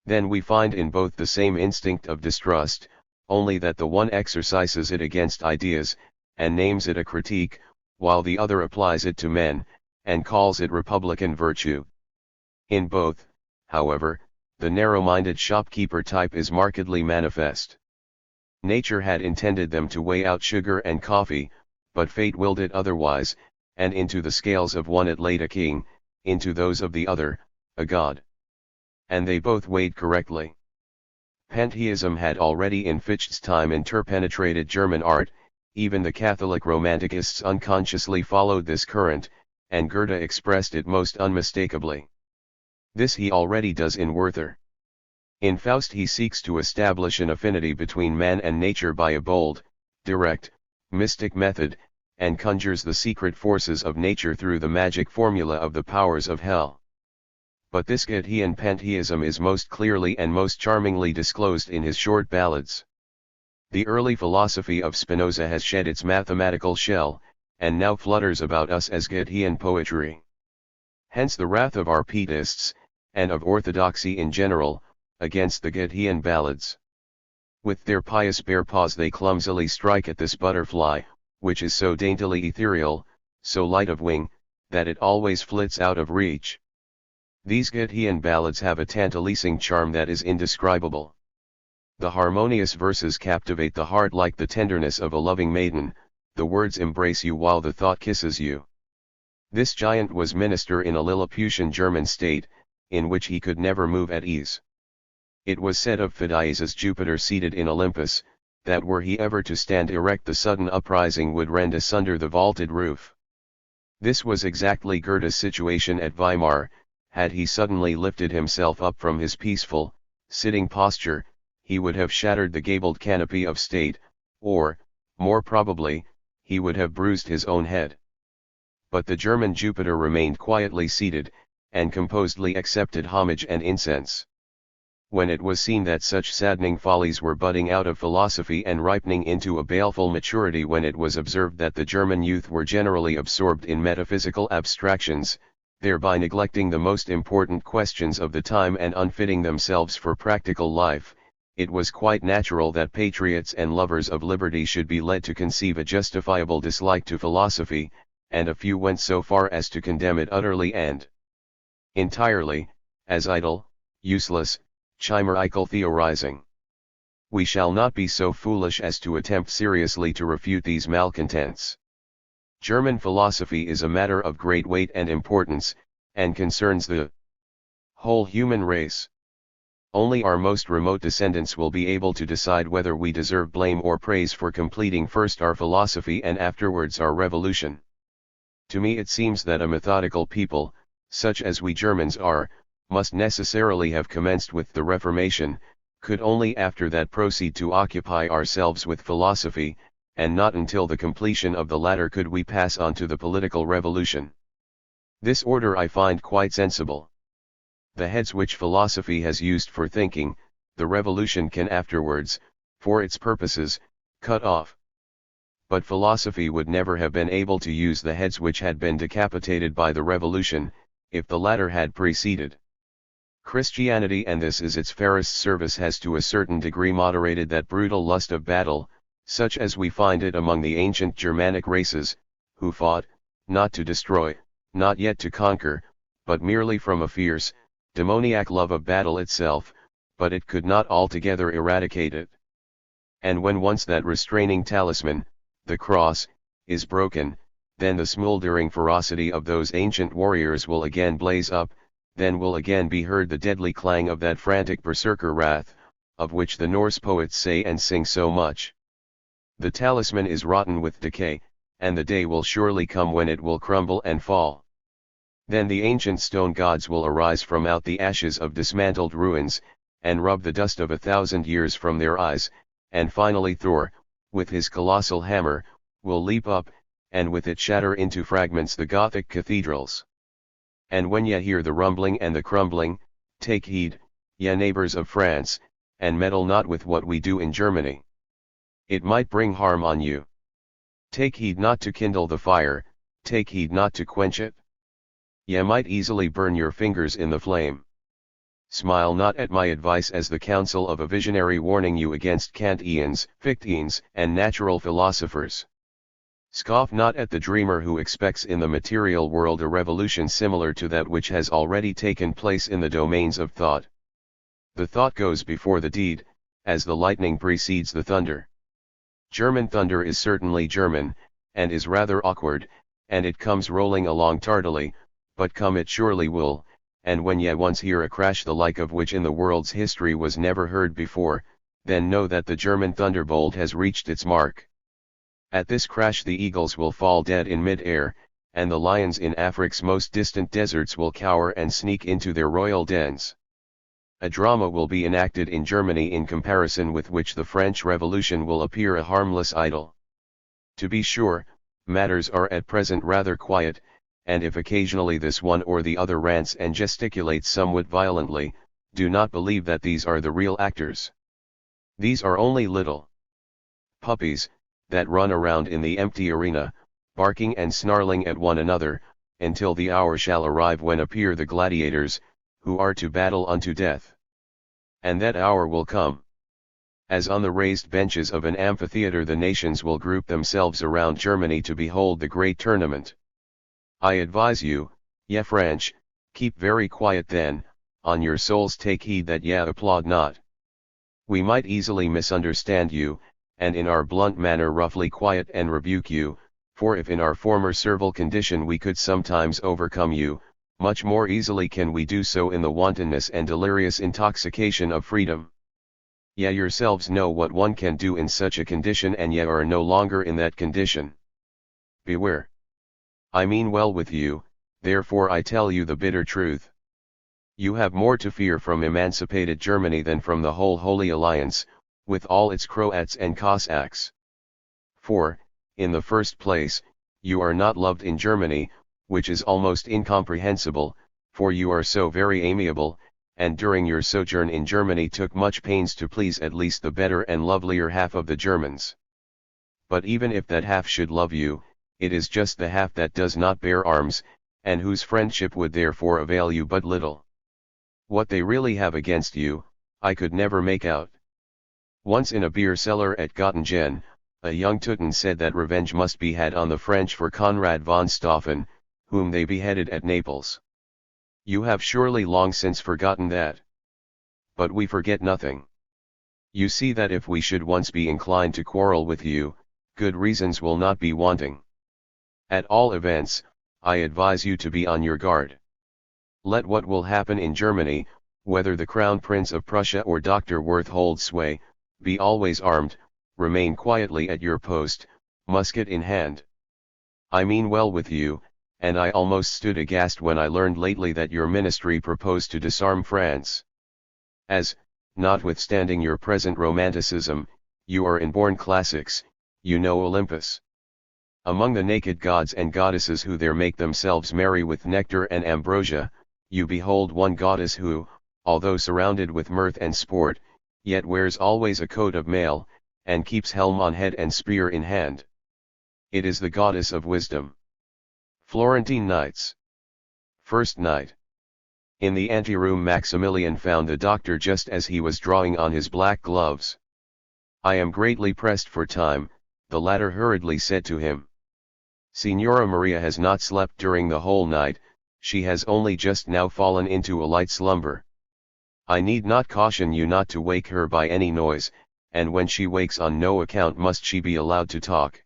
Then we find in both the same instinct of distrust, only that the one exercises it against ideas, and names it a critique, while the other applies it to men, and calls it republican virtue. In both, however, the narrow-minded shopkeeper type is markedly manifest. Nature had intended them to weigh out sugar and coffee, but fate willed it otherwise, and into the scales of one it laid a king, into those of the other, a god. And they both weighed correctly. Pantheism had already in Fichte's time interpenetrated German art, even the Catholic Romanticists unconsciously followed this current, and Goethe expressed it most unmistakably. This he already does in Werther. In Faust he seeks to establish an affinity between man and nature by a bold, direct, mystic method, and conjures the secret forces of nature through the magic formula of the powers of hell. But this Goethean pantheism is most clearly and most charmingly disclosed in his short ballads. The early philosophy of Spinoza has shed its mathematical shell, and now flutters about us as Goethean poetry. Hence the wrath of our pietists, and of orthodoxy in general, against the Goethean ballads. With their pious bare paws they clumsily strike at this butterfly, which is so daintily ethereal, so light of wing, that it always flits out of reach. These Goethean ballads have a tantalizing charm that is indescribable. The harmonious verses captivate the heart like the tenderness of a loving maiden, the words embrace you while the thought kisses you. This giant was minister in a Lilliputian German state, in which he could never move at ease. It was said of Phidias Jupiter seated in Olympus, that were he ever to stand erect the sudden uprising would rend asunder the vaulted roof. This was exactly Goethe's situation at Weimar. Had he suddenly lifted himself up from his peaceful, sitting posture, he would have shattered the gabled canopy of state, or, more probably, he would have bruised his own head. But the German Jupiter remained quietly seated, and composedly accepted homage and incense. When it was seen that such saddening follies were budding out of philosophy and ripening into a baleful maturity, when it was observed that the German youth were generally absorbed in metaphysical abstractions, thereby neglecting the most important questions of the time and unfitting themselves for practical life, it was quite natural that patriots and lovers of liberty should be led to conceive a justifiable dislike to philosophy, and a few went so far as to condemn it utterly and entirely, as idle, useless, chimerical theorizing. We shall not be so foolish as to attempt seriously to refute these malcontents. German philosophy is a matter of great weight and importance, and concerns the whole human race. Only our most remote descendants will be able to decide whether we deserve blame or praise for completing first our philosophy and afterwards our revolution. To me it seems that a methodical people, such as we Germans are, must necessarily have commenced with the Reformation, could only after that proceed to occupy ourselves with philosophy, and not until the completion of the latter could we pass on to the political revolution. This order I find quite sensible. The heads which philosophy has used for thinking, the revolution can afterwards, for its purposes, cut off. But philosophy would never have been able to use the heads which had been decapitated by the revolution, if the latter had preceded. Christianity, and this is its fairest service, has to a certain degree moderated that brutal lust of battle, such as we find it among the ancient Germanic races, who fought, not to destroy, not yet to conquer, but merely from a fierce, demoniac love of battle itself, but it could not altogether eradicate it. And when once that restraining talisman, the cross, is broken, then the smoldering ferocity of those ancient warriors will again blaze up, then will again be heard the deadly clang of that frantic berserker wrath, of which the Norse poets say and sing so much. The talisman is rotten with decay, and the day will surely come when it will crumble and fall. Then the ancient stone gods will arise from out the ashes of dismantled ruins, and rub the dust of 1,000 years from their eyes, and finally Thor, with his colossal hammer, will leap up, and with it shatter into fragments the Gothic cathedrals. And when ye hear the rumbling and the crumbling, take heed, ye neighbors of France, and meddle not with what we do in Germany. It might bring harm on you. Take heed not to kindle the fire, take heed not to quench it. Ye might easily burn your fingers in the flame. Smile not at my advice as the counsel of a visionary warning you against Kantians, Fichteans, and natural philosophers. Scoff not at the dreamer who expects in the material world a revolution similar to that which has already taken place in the domains of thought. The thought goes before the deed, as the lightning precedes the thunder. German thunder is certainly German, and is rather awkward, and it comes rolling along tardily, but come it surely will, and when ye once hear a crash the like of which in the world's history was never heard before, then know that the German thunderbolt has reached its mark. At this crash the eagles will fall dead in mid-air, and the lions in Africa's most distant deserts will cower and sneak into their royal dens. A drama will be enacted in Germany in comparison with which the French Revolution will appear a harmless idyll. To be sure, matters are at present rather quiet, and if occasionally this one or the other rants and gesticulates somewhat violently, do not believe that these are the real actors. These are only little puppies, that run around in the empty arena, barking and snarling at one another, until the hour shall arrive when appear the gladiators, who are to battle unto death. And that hour will come. As on the raised benches of an amphitheater the nations will group themselves around Germany to behold the great tournament. I advise you, ye French, keep very quiet then, on your souls take heed that ye applaud not. We might easily misunderstand you, and in our blunt manner roughly quiet and rebuke you, for if in our former servile condition we could sometimes overcome you, much more easily can we do so in the wantonness and delirious intoxication of freedom. Ye yourselves know what one can do in such a condition, and ye are no longer in that condition. Beware. I mean well with you, therefore I tell you the bitter truth. You have more to fear from emancipated Germany than from the whole Holy Alliance, with all its Croats and Cossacks. For, in the first place, you are not loved in Germany, which is almost incomprehensible, for you are so very amiable, and during your sojourn in Germany took much pains to please at least the better and lovelier half of the Germans. But even if that half should love you, it is just the half that does not bear arms, and whose friendship would therefore avail you but little. What they really have against you, I could never make out. Once in a beer cellar at Göttingen, a young Teuton said that revenge must be had on the French for Conrad von Stauffen, whom they beheaded at Naples. You have surely long since forgotten that. But we forget nothing. You see that if we should once be inclined to quarrel with you, good reasons will not be wanting. At all events, I advise you to be on your guard. Let what will happen in Germany, whether the Crown Prince of Prussia or Dr. Worth hold sway, be always armed, remain quietly at your post, musket in hand. I mean well with you, and I almost stood aghast when I learned lately that your ministry proposed to disarm France. As, notwithstanding your present romanticism, you are inborn classics, you know Olympus. Among the naked gods and goddesses who there make themselves merry with nectar and ambrosia, you behold one goddess who, although surrounded with mirth and sport, yet wears always a coat of mail, and keeps helm on head and spear in hand. It is the goddess of wisdom. Florentine Nights. First night. In the anteroom Maximilian found the doctor just as he was drawing on his black gloves. I am greatly pressed for time, the latter hurriedly said to him. Signora Maria has not slept during the whole night, she has only just now fallen into a light slumber. I need not caution you not to wake her by any noise, and when she wakes on no account must she be allowed to talk.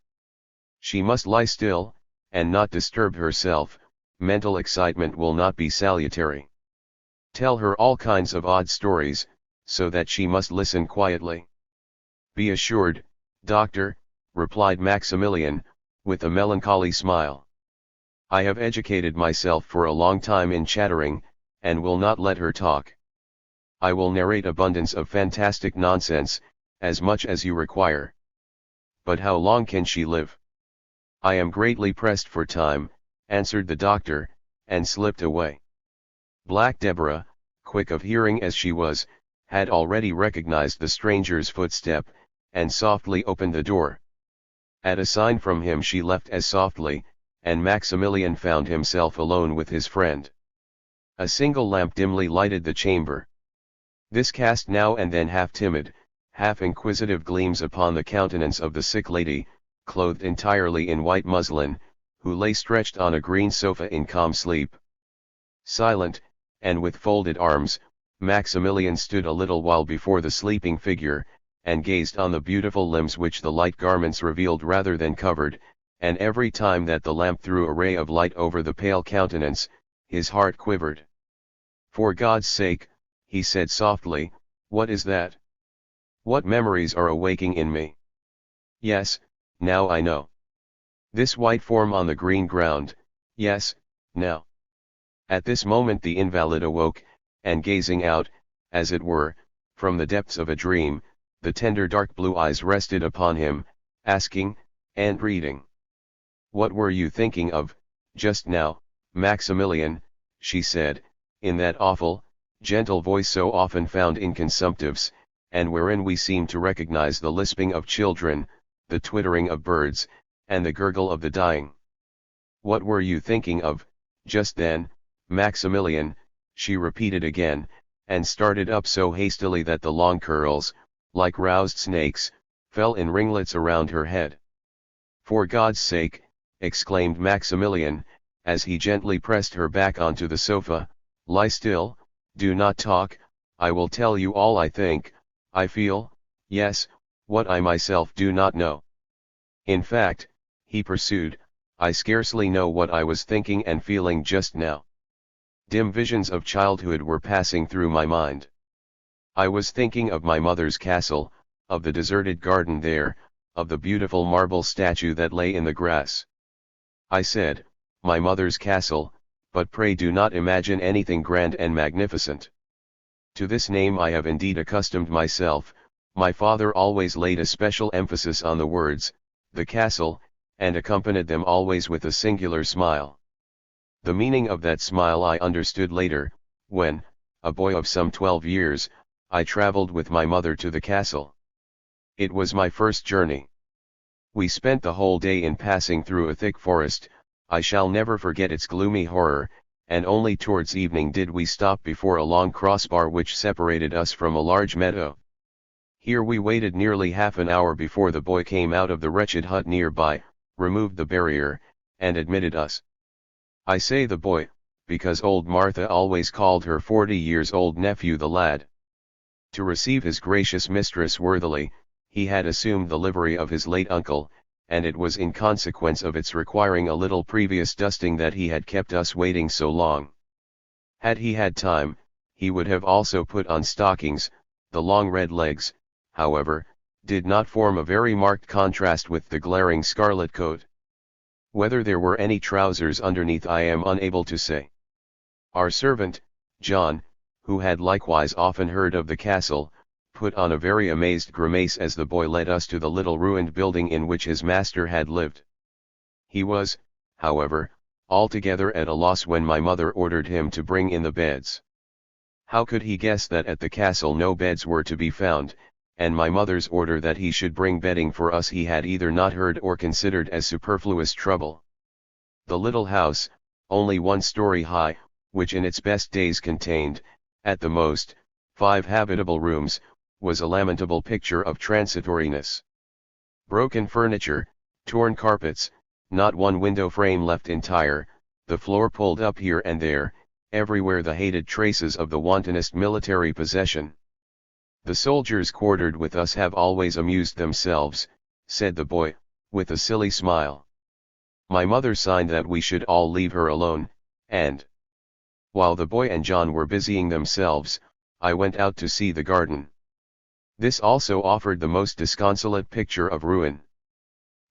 She must lie still, and not disturb herself, mental excitement will not be salutary. Tell her all kinds of odd stories, so that she must listen quietly. Be assured, doctor, replied Maximilian, with a melancholy smile. I have educated myself for a long time in chattering, and will not let her talk. I will narrate abundance of fantastic nonsense, as much as you require. But how long can she live? I am greatly pressed for time, answered the doctor, and slipped away. Black Deborah, quick of hearing as she was, had already recognized the stranger's footstep, and softly opened the door. At a sign from him she left as softly, and Maximilian found himself alone with his friend. A single lamp dimly lighted the chamber. This cast now and then half timid, half inquisitive gleams upon the countenance of the sick lady, clothed entirely in white muslin, who lay stretched on a green sofa in calm sleep. Silent, and with folded arms, Maximilian stood a little while before the sleeping figure, and gazed on the beautiful limbs which the light garments revealed rather than covered, and every time that the lamp threw a ray of light over the pale countenance, his heart quivered. For God's sake, he said softly, what is that? What memories are awaking in me? Yes, now I know. This white form on the green ground, yes, now. At this moment the invalid awoke, and gazing out, as it were, from the depths of a dream, the tender dark blue eyes rested upon him, asking, and reading. What were you thinking of, just now, Maximilian, she said, in that awful, gentle voice so often found in consumptives, and wherein we seem to recognize the lisping of children, the twittering of birds, and the gurgle of the dying. "What were you thinking of, just then, Maximilian?" she repeated again, and started up so hastily that the long curls, like roused snakes, fell in ringlets around her head. "For God's sake," exclaimed Maximilian, as he gently pressed her back onto the sofa, "lie still, do not talk, I will tell you all I think, I feel, yes, what I myself do not know. In fact," he pursued, "I scarcely know what I was thinking and feeling just now. Dim visions of childhood were passing through my mind. I was thinking of my mother's castle, of the deserted garden there, of the beautiful marble statue that lay in the grass. I said, 'My mother's castle,' but pray do not imagine anything grand and magnificent. To this name I have indeed accustomed myself." My father always laid a special emphasis on the words, "the castle," and accompanied them always with a singular smile. The meaning of that smile I understood later, when, a boy of some 12 years, I traveled with my mother to the castle. It was my first journey. We spent the whole day in passing through a thick forest. I shall never forget its gloomy horror, and only towards evening did we stop before a long crossbar which separated us from a large meadow. Here we waited nearly half an hour before the boy came out of the wretched hut nearby, removed the barrier, and admitted us. I say the boy, because old Martha always called her 40-years-old nephew the lad. To receive his gracious mistress worthily, he had assumed the livery of his late uncle, and it was in consequence of its requiring a little previous dusting that he had kept us waiting so long. Had he had time, he would have also put on stockings. The long red legs, however, did not form a very marked contrast with the glaring scarlet coat. Whether there were any trousers underneath I am unable to say. Our servant, John, who had likewise often heard of the castle, put on a very amazed grimace as the boy led us to the little ruined building in which his master had lived. He was, however, altogether at a loss when my mother ordered him to bring in the beds. How could he guess that at the castle no beds were to be found, and my mother's order that he should bring bedding for us he had either not heard or considered as superfluous trouble. The little house, only 1 story high, which in its best days contained, at the most, 5 habitable rooms, was a lamentable picture of transitoriness. Broken furniture, torn carpets, not one window frame left entire, the floor pulled up here and there, everywhere the hated traces of the wantonest military possession. "The soldiers quartered with us have always amused themselves," said the boy, with a silly smile. My mother signed that we should all leave her alone, and, while the boy and John were busying themselves, I went out to see the garden. This also offered the most disconsolate picture of ruin.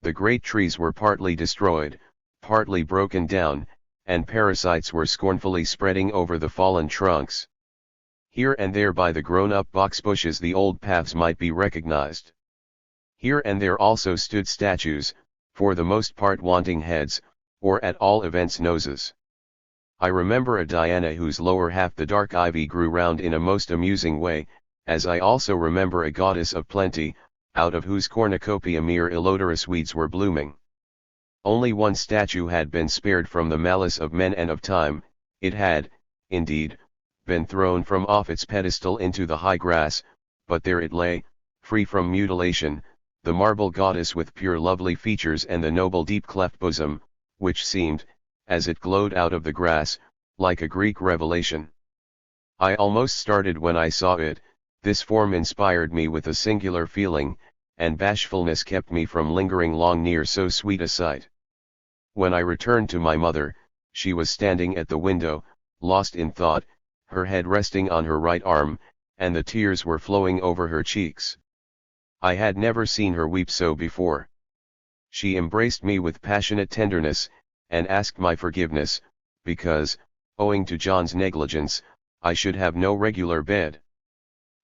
The great trees were partly destroyed, partly broken down, and parasites were scornfully spreading over the fallen trunks. Here and there by the grown-up box bushes the old paths might be recognized. Here and there also stood statues, for the most part wanting heads, or at all events noses. I remember a Diana whose lower half the dark ivy grew round in a most amusing way, as I also remember a goddess of plenty, out of whose cornucopia mere illodorous weeds were blooming. Only one statue had been spared from the malice of men and of time. It had, indeed, been thrown from off its pedestal into the high grass, but there it lay, free from mutilation, the marble goddess with pure lovely features and the noble deep cleft bosom, which seemed, as it glowed out of the grass, like a Greek revelation. I almost started when I saw it. This form inspired me with a singular feeling, and bashfulness kept me from lingering long near so sweet a sight. When I returned to my mother, she was standing at the window, lost in thought, her head resting on her right arm, and the tears were flowing over her cheeks. I had never seen her weep so before. She embraced me with passionate tenderness, and asked my forgiveness, because, owing to John's negligence, I should have no regular bed.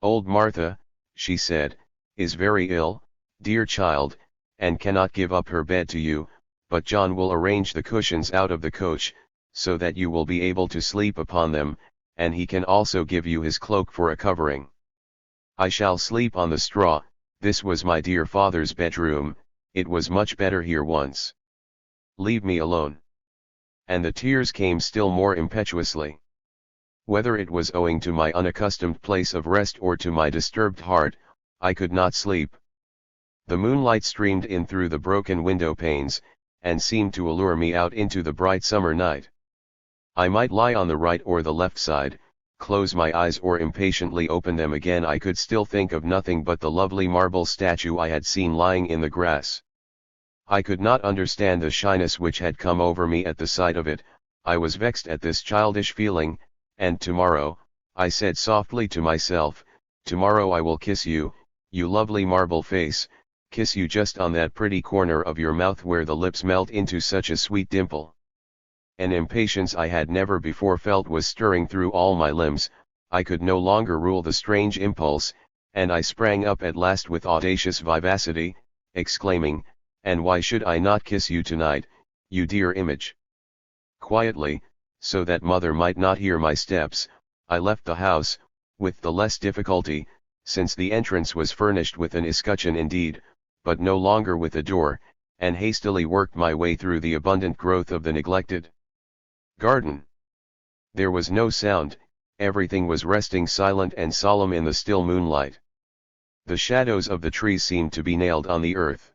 "Old Martha," she said, "is very ill, dear child, and cannot give up her bed to you, but John will arrange the cushions out of the coach, so that you will be able to sleep upon them, and he can also give you his cloak for a covering. I shall sleep on the straw." This was my dear father's bedroom, it was much better here once. Leave me alone. And the tears came still more impetuously. Whether it was owing to my unaccustomed place of rest or to my disturbed heart, I could not sleep. The moonlight streamed in through the broken window panes, and seemed to allure me out into the bright summer night. I might lie on the right or the left side, close my eyes or impatiently open them again, I could still think of nothing but the lovely marble statue I had seen lying in the grass. I could not understand the shyness which had come over me at the sight of it. I was vexed at this childish feeling, and tomorrow, I said softly to myself, tomorrow I will kiss you, you lovely marble face, kiss you just on that pretty corner of your mouth where the lips melt into such a sweet dimple. An impatience I had never before felt was stirring through all my limbs. I could no longer rule the strange impulse, and I sprang up at last with audacious vivacity, exclaiming, "And why should I not kiss you tonight, you dear image?" Quietly, so that mother might not hear my steps, I left the house, with the less difficulty, since the entrance was furnished with an escutcheon indeed, but no longer with a door, and hastily worked my way through the abundant growth of the neglected garden. There was no sound, everything was resting silent and solemn in the still moonlight. The shadows of the trees seemed to be nailed on the earth.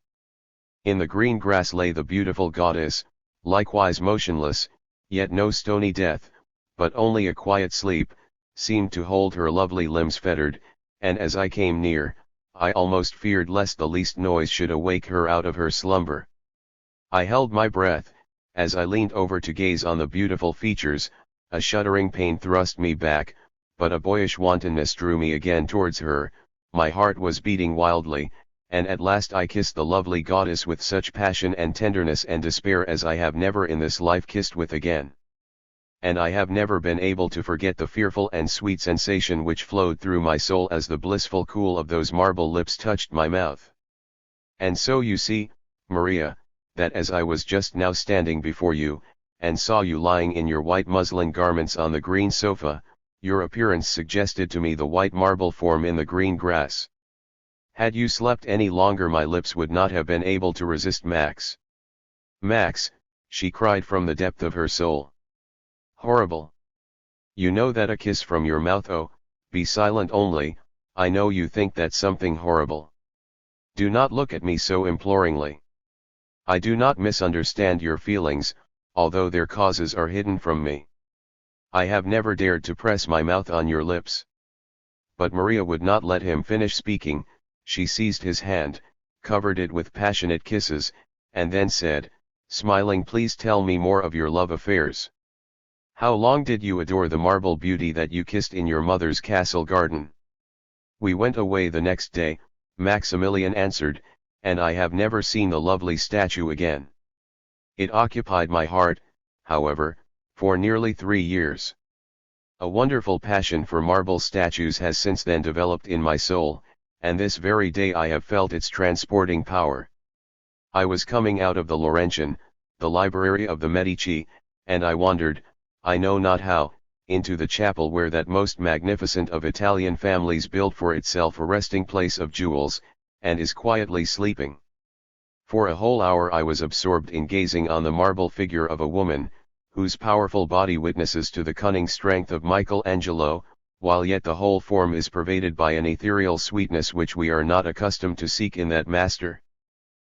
In the green grass lay the beautiful goddess, likewise motionless, yet no stony death, but only a quiet sleep, seemed to hold her lovely limbs fettered, and as I came near, I almost feared lest the least noise should awake her out of her slumber. I held my breath. As I leaned over to gaze on the beautiful features, a shuddering pain thrust me back, but a boyish wantonness drew me again towards her. My heart was beating wildly, and at last I kissed the lovely goddess with such passion and tenderness and despair as I have never in this life kissed with again. And I have never been able to forget the fearful and sweet sensation which flowed through my soul as the blissful cool of those marble lips touched my mouth. And so you see, Maria, that as I was just now standing before you, and saw you lying in your white muslin garments on the green sofa, your appearance suggested to me the white marble form in the green grass. Had you slept any longer my lips would not have been able to resist Max. Max, she cried from the depth of her soul. Horrible. You know that a kiss from your mouth, oh, be silent only, I know you think that something horrible. Do not look at me so imploringly. I do not misunderstand your feelings, although their causes are hidden from me. I have never dared to press my mouth on your lips. But Maria would not let him finish speaking. She seized his hand, covered it with passionate kisses, and then said, smiling, please tell me more of your love affairs. How long did you adore the marble beauty that you kissed in your mother's castle garden? We went away the next day, Maximilian answered, and I have never seen the lovely statue again. It occupied my heart, however, for nearly 3 years. A wonderful passion for marble statues has since then developed in my soul, and this very day I have felt its transporting power. I was coming out of the Laurentian, the library of the Medici, and I wandered, I know not how, into the chapel where that most magnificent of Italian families built for itself a resting place of jewels, and is quietly sleeping. For a whole hour I was absorbed in gazing on the marble figure of a woman, whose powerful body witnesses to the cunning strength of Michelangelo, while yet the whole form is pervaded by an ethereal sweetness which we are not accustomed to seek in that master.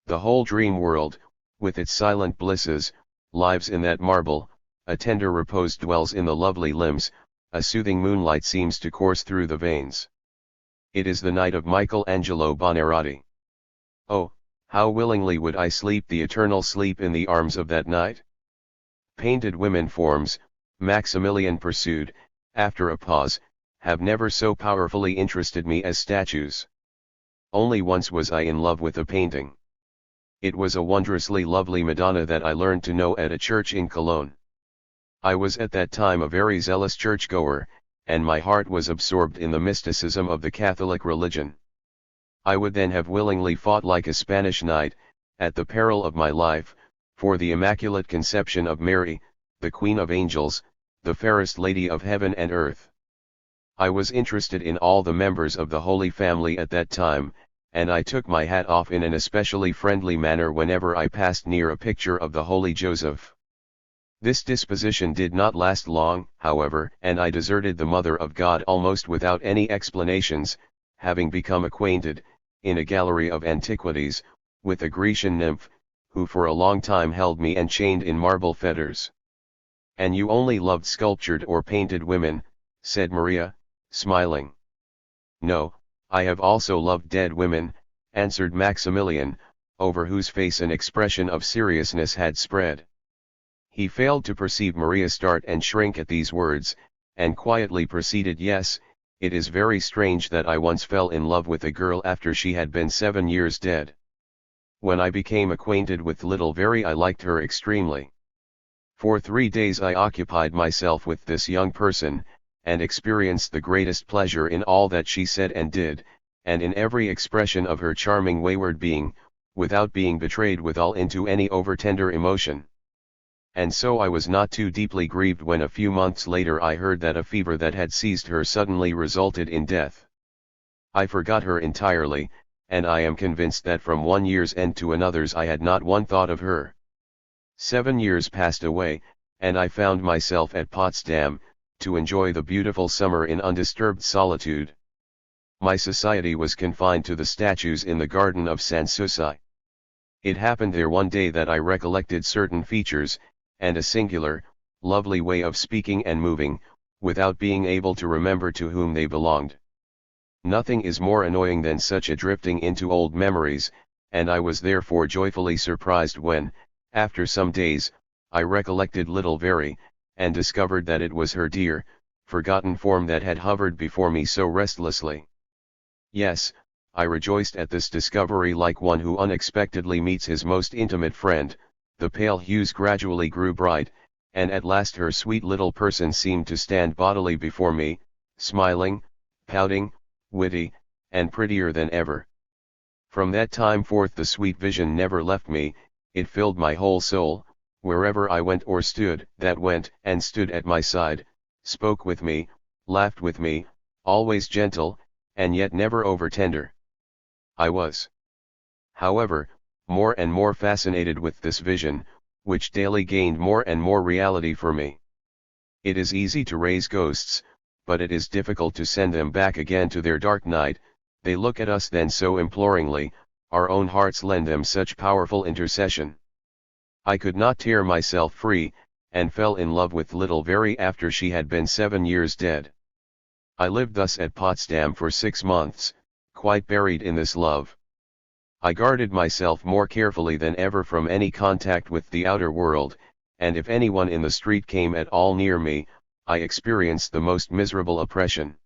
The whole dream world, with its silent blisses, lives in that marble, a tender repose dwells in the lovely limbs, a soothing moonlight seems to course through the veins. It is the night of Michelangelo Buonarroti. Oh, how willingly would I sleep the eternal sleep in the arms of that night? Painted women forms, Maximilian pursued, after a pause, have never so powerfully interested me as statues. Only once was I in love with a painting. It was a wondrously lovely Madonna that I learned to know at a church in Cologne. I was at that time a very zealous churchgoer, and my heart was absorbed in the mysticism of the Catholic religion. I would then have willingly fought like a Spanish knight, at the peril of my life, for the Immaculate Conception of Mary, the Queen of Angels, the fairest Lady of heaven and earth. I was interested in all the members of the Holy Family at that time, and I took my hat off in an especially friendly manner whenever I passed near a picture of the Holy Joseph. This disposition did not last long, however, and I deserted the Mother of God almost without any explanations, having become acquainted, in a gallery of antiquities, with a Grecian nymph, who for a long time held me enchained in marble fetters. "And you only loved sculptured or painted women," said Maria, smiling. "No, I have also loved dead women," answered Maximilian, over whose face an expression of seriousness had spread. He failed to perceive Maria start and shrink at these words, and quietly proceeded, "Yes, it is very strange that I once fell in love with a girl after she had been 7 years dead. When I became acquainted with little Very I liked her extremely. For 3 days I occupied myself with this young person, and experienced the greatest pleasure in all that she said and did, and in every expression of her charming wayward being, without being betrayed withal into any over-tender emotion. And so I was not too deeply grieved when a few months later I heard that a fever that had seized her suddenly resulted in death. I forgot her entirely, and I am convinced that from one year's end to another's I had not one thought of her. 7 years passed away, and I found myself at Potsdam, to enjoy the beautiful summer in undisturbed solitude. My society was confined to the statues in the garden of Sanssouci. It happened there one day that I recollected certain features, and a singular, lovely way of speaking and moving, without being able to remember to whom they belonged. Nothing is more annoying than such a drifting into old memories, and I was therefore joyfully surprised when, after some days, I recollected little Very, and discovered that it was her dear, forgotten form that had hovered before me so restlessly. Yes, I rejoiced at this discovery like one who unexpectedly meets his most intimate friend. The pale hues gradually grew bright, and at last her sweet little person seemed to stand bodily before me, smiling, pouting, witty, and prettier than ever. From that time forth the sweet vision never left me, it filled my whole soul, wherever I went or stood. That went and stood at my side, spoke with me, laughed with me, always gentle, and yet never over-tender. I was, however, more and more fascinated with this vision, which daily gained more and more reality for me. It is easy to raise ghosts, but it is difficult to send them back again to their dark night. They look at us then so imploringly, our own hearts lend them such powerful intercession. I could not tear myself free, and fell in love with little Very after she had been 7 years dead. I lived thus at Potsdam for 6 months, quite buried in this love. I guarded myself more carefully than ever from any contact with the outer world, and if anyone in the street came at all near me, I experienced the most miserable oppression.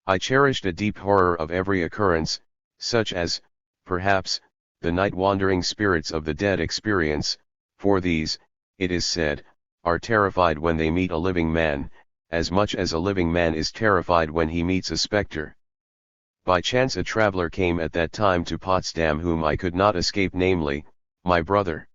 I cherished a deep horror of every occurrence, such as, perhaps, the night-wandering spirits of the dead experience, for these, it is said, are terrified when they meet a living man, as much as a living man is terrified when he meets a spectre. By chance a traveler came at that time to Potsdam whom I could not escape, namely, my brother.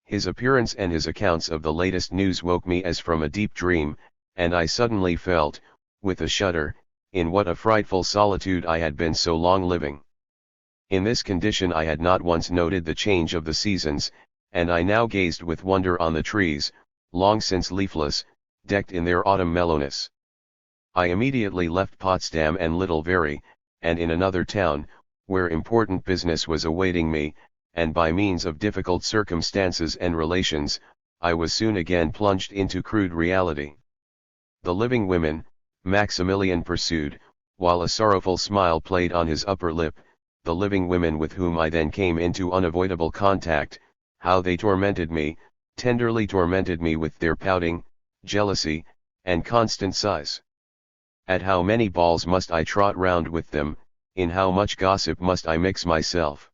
His appearance and his accounts of the latest news woke me as from a deep dream, and I suddenly felt, with a shudder, in what a frightful solitude I had been so long living. In this condition I had not once noted the change of the seasons, and I now gazed with wonder on the trees, long since leafless, decked in their autumn mellowness. I immediately left Potsdam and Little Very, and in another town, where important business was awaiting me, and by means of difficult circumstances and relations, I was soon again plunged into crude reality. The living women, Maximilian pursued, while a sorrowful smile played on his upper lip, the living women with whom I then came into unavoidable contact, how they tormented me, tenderly tormented me with their pouting, jealousy, and constant sighs. At how many balls must I trot round with them, in how much gossip must I mix myself.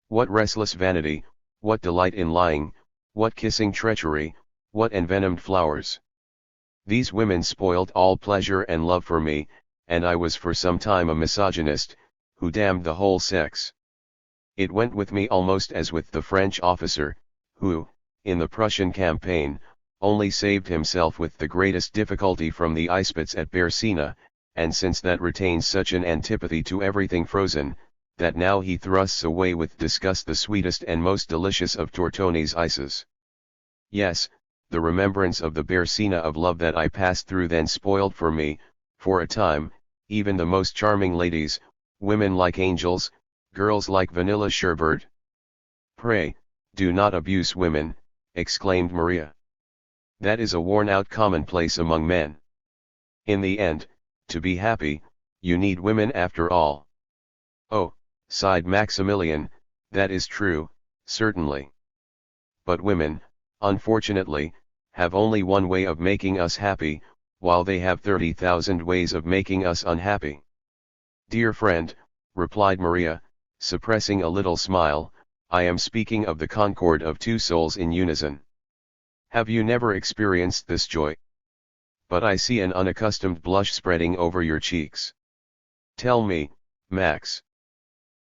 What restless vanity, what delight in lying, what kissing treachery, what envenomed flowers. These women spoilt all pleasure and love for me, and I was for some time a misogynist, who damned the whole sex. It went with me almost as with the French officer, who, in the Prussian campaign, only saved himself with the greatest difficulty from the ice pits at Bersina, and since that retains such an antipathy to everything frozen, that now he thrusts away with disgust the sweetest and most delicious of Tortoni's ices. Yes, the remembrance of the bare scene of love that I passed through then spoiled for me, for a time, even the most charming ladies, women like angels, girls like vanilla sherbet. Pray, do not abuse women, exclaimed Maria. That is a worn-out commonplace among men. In the end, to be happy, you need women after all. Oh, sighed Maximilian, that is true, certainly. But women, unfortunately, have only one way of making us happy, while they have 30,000 ways of making us unhappy. Dear friend, replied Maria, suppressing a little smile, I am speaking of the concord of two souls in unison. Have you never experienced this joy? But I see an unaccustomed blush spreading over your cheeks. Tell me, Max.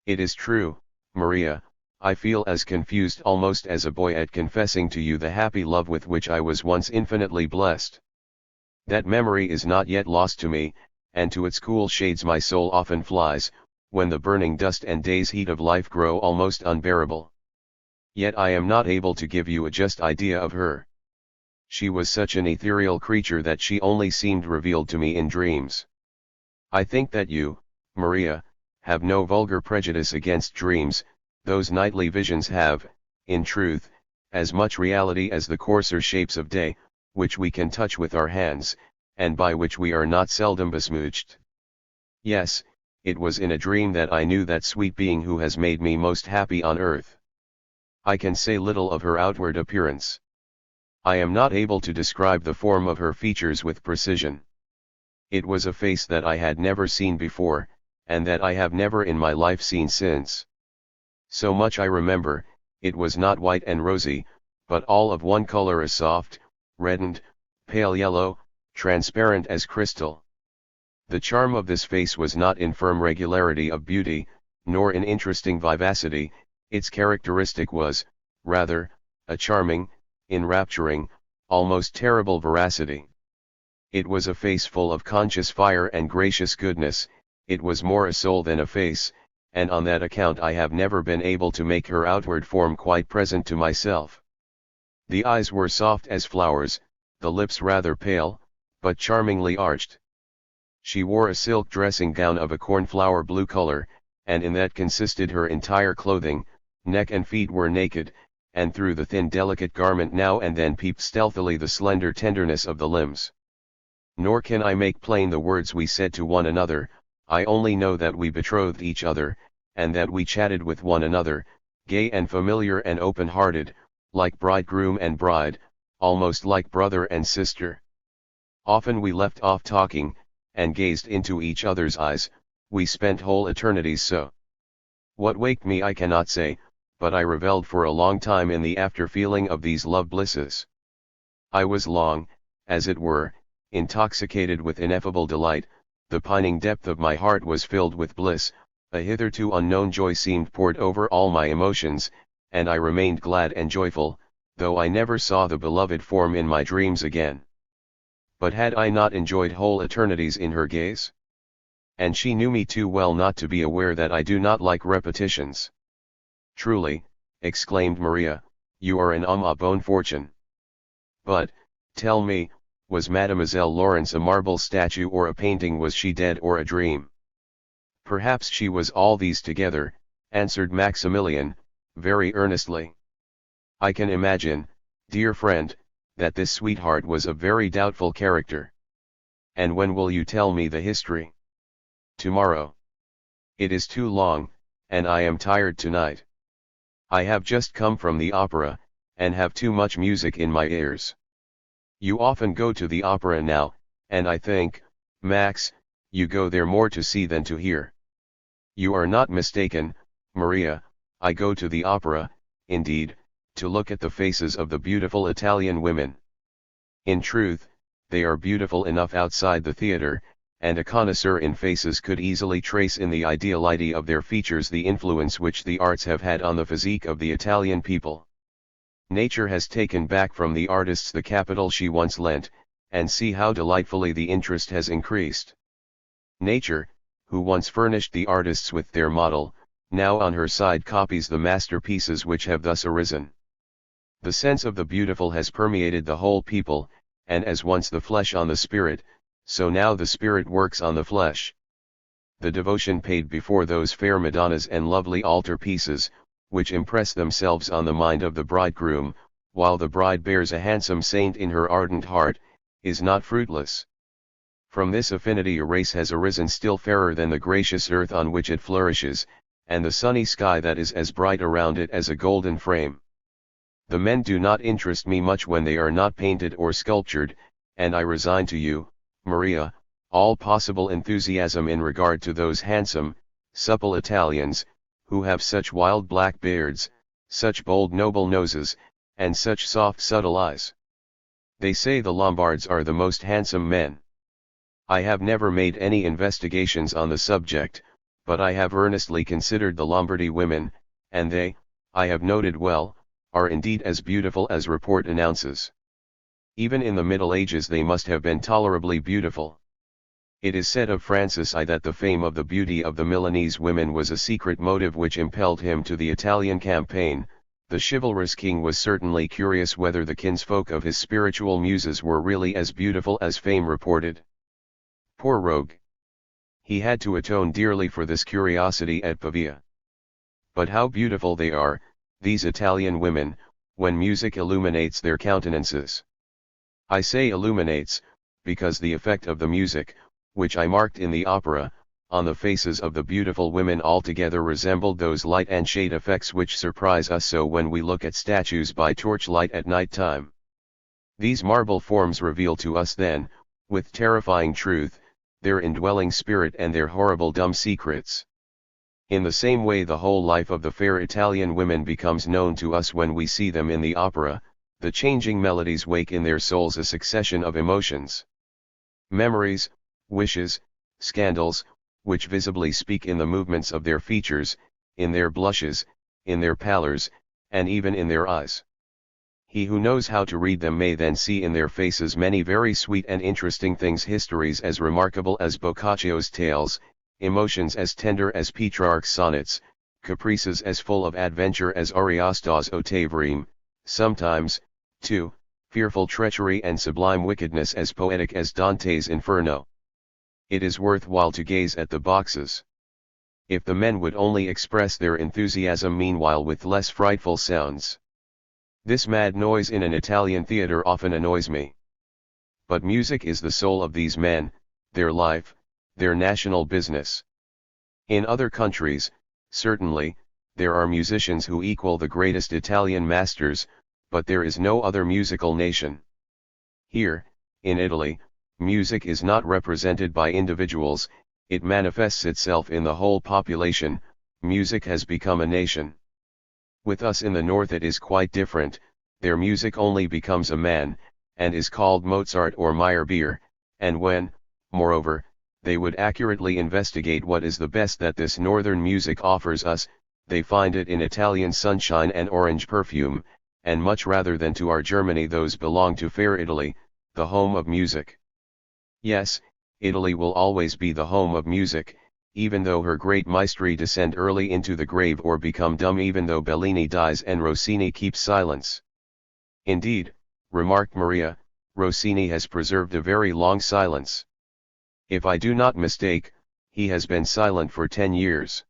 It is true, Maria, I feel as confused almost as a boy at confessing to you the happy love with which I was once infinitely blessed. That memory is not yet lost to me, and to its cool shades my soul often flies, when the burning dust and day's heat of life grow almost unbearable. Yet I am not able to give you a just idea of her. She was such an ethereal creature that she only seemed revealed to me in dreams. I think that you, Maria, have no vulgar prejudice against dreams. Those nightly visions have, in truth, as much reality as the coarser shapes of day, which we can touch with our hands, and by which we are not seldom besmirched. Yes, it was in a dream that I knew that sweet being who has made me most happy on earth. I can say little of her outward appearance. I am not able to describe the form of her features with precision. It was a face that I had never seen before, and that I have never in my life seen since. So much I remember, it was not white and rosy, but all of one color, a soft, reddened, pale yellow, transparent as crystal. The charm of this face was not in firm regularity of beauty, nor in interesting vivacity, its characteristic was, rather, a charming, enrapturing, almost terrible veracity. It was a face full of conscious fire and gracious goodness, it was more a soul than a face, and on that account I have never been able to make her outward form quite present to myself. The eyes were soft as flowers, the lips rather pale, but charmingly arched. She wore a silk dressing gown of a cornflower blue color, and in that consisted her entire clothing. Neck and feet were naked, and through the thin delicate garment now and then peeped stealthily the slender tenderness of the limbs. Nor can I make plain the words we said to one another, I only know that we betrothed each other, and that we chatted with one another, gay and familiar and open-hearted, like bridegroom and bride, almost like brother and sister. Often we left off talking, and gazed into each other's eyes, we spent whole eternities so. What waked me I cannot say, but I revelled for a long time in the after-feeling of these love blisses. I was long, as it were, intoxicated with ineffable delight, the pining depth of my heart was filled with bliss, a hitherto unknown joy seemed poured over all my emotions, and I remained glad and joyful, though I never saw the beloved form in my dreams again. But had I not enjoyed whole eternities in her gaze? And she knew me too well not to be aware that I do not like repetitions. Truly, exclaimed Maria, you are an homme à bonne fortune. But, tell me, was Mademoiselle Laurence a marble statue or a painting? Was she dead or a dream? Perhaps she was all these together, answered Maximilian, very earnestly. I can imagine, dear friend, that this sweetheart was a very doubtful character. And when will you tell me the history? Tomorrow. It is too long, and I am tired tonight. I have just come from the opera, and have too much music in my ears. You often go to the opera now, and I think, Max, you go there more to see than to hear. You are not mistaken, Maria, I go to the opera, indeed, to look at the faces of the beautiful Italian women. In truth, they are beautiful enough outside the theater, and a connoisseur in faces could easily trace in the ideality of their features the influence which the arts have had on the physique of the Italian people. Nature has taken back from the artists the capital she once lent, and see how delightfully the interest has increased. Nature, who once furnished the artists with their model, now on her side copies the masterpieces which have thus arisen. The sense of the beautiful has permeated the whole people, and as once the flesh on the spirit, so now the spirit works on the flesh. The devotion paid before those fair Madonnas and lovely altar pieces, which impress themselves on the mind of the bridegroom, while the bride bears a handsome saint in her ardent heart, is not fruitless. From this affinity a race has arisen still fairer than the gracious earth on which it flourishes, and the sunny sky that is as bright around it as a golden frame. The men do not interest me much when they are not painted or sculptured, and I resign to you, Maria, all possible enthusiasm in regard to those handsome, supple Italians, who have such wild black beards, such bold noble noses, and such soft subtle eyes. They say the Lombards are the most handsome men. I have never made any investigations on the subject, but I have earnestly considered the Lombardy women, and they, I have noted well, are indeed as beautiful as report announces. Even in the Middle Ages they must have been tolerably beautiful. It is said of Francis I that the fame of the beauty of the Milanese women was a secret motive which impelled him to the Italian campaign. The chivalrous king was certainly curious whether the kinsfolk of his spiritual muses were really as beautiful as fame reported. Poor rogue! He had to atone dearly for this curiosity at Pavia. But how beautiful they are, these Italian women, when music illuminates their countenances. I say illuminates, because the effect of the music, which I marked in the opera, on the faces of the beautiful women altogether resembled those light and shade effects which surprise us so when we look at statues by torchlight at night time. These marble forms reveal to us then, with terrifying truth, their indwelling spirit and their horrible dumb secrets. In the same way the whole life of the fair Italian women becomes known to us when we see them in the opera. The changing melodies wake in their souls a succession of emotions, memories, wishes, scandals, which visibly speak in the movements of their features, in their blushes, in their pallors, and even in their eyes. He who knows how to read them may then see in their faces many very sweet and interesting things, histories as remarkable as Boccaccio's tales, emotions as tender as Petrarch's sonnets, caprices as full of adventure as Ariosto's Ottavrim, sometimes, too, fearful treachery and sublime wickedness as poetic as Dante's Inferno. It is worthwhile to gaze at the boxes. If the men would only express their enthusiasm meanwhile with less frightful sounds. This mad noise in an Italian theatre often annoys me. But music is the soul of these men, their life, their national business. In other countries, certainly, there are musicians who equal the greatest Italian masters, but there is no other musical nation. Here, in Italy, music is not represented by individuals, it manifests itself in the whole population. Music has become a nation. With us in the north it is quite different, their music only becomes a man, and is called Mozart or Meyerbeer, and when, moreover, they would accurately investigate what is the best that this northern music offers us, they find it in Italian sunshine and orange perfume, and much rather than to our Germany those belong to fair Italy, the home of music. Yes, Italy will always be the home of music, even though her great maestri descend early into the grave or become dumb, even though Bellini dies and Rossini keeps silence. Indeed, remarked Maria, Rossini has preserved a very long silence. If I do not mistake, he has been silent for 10 years.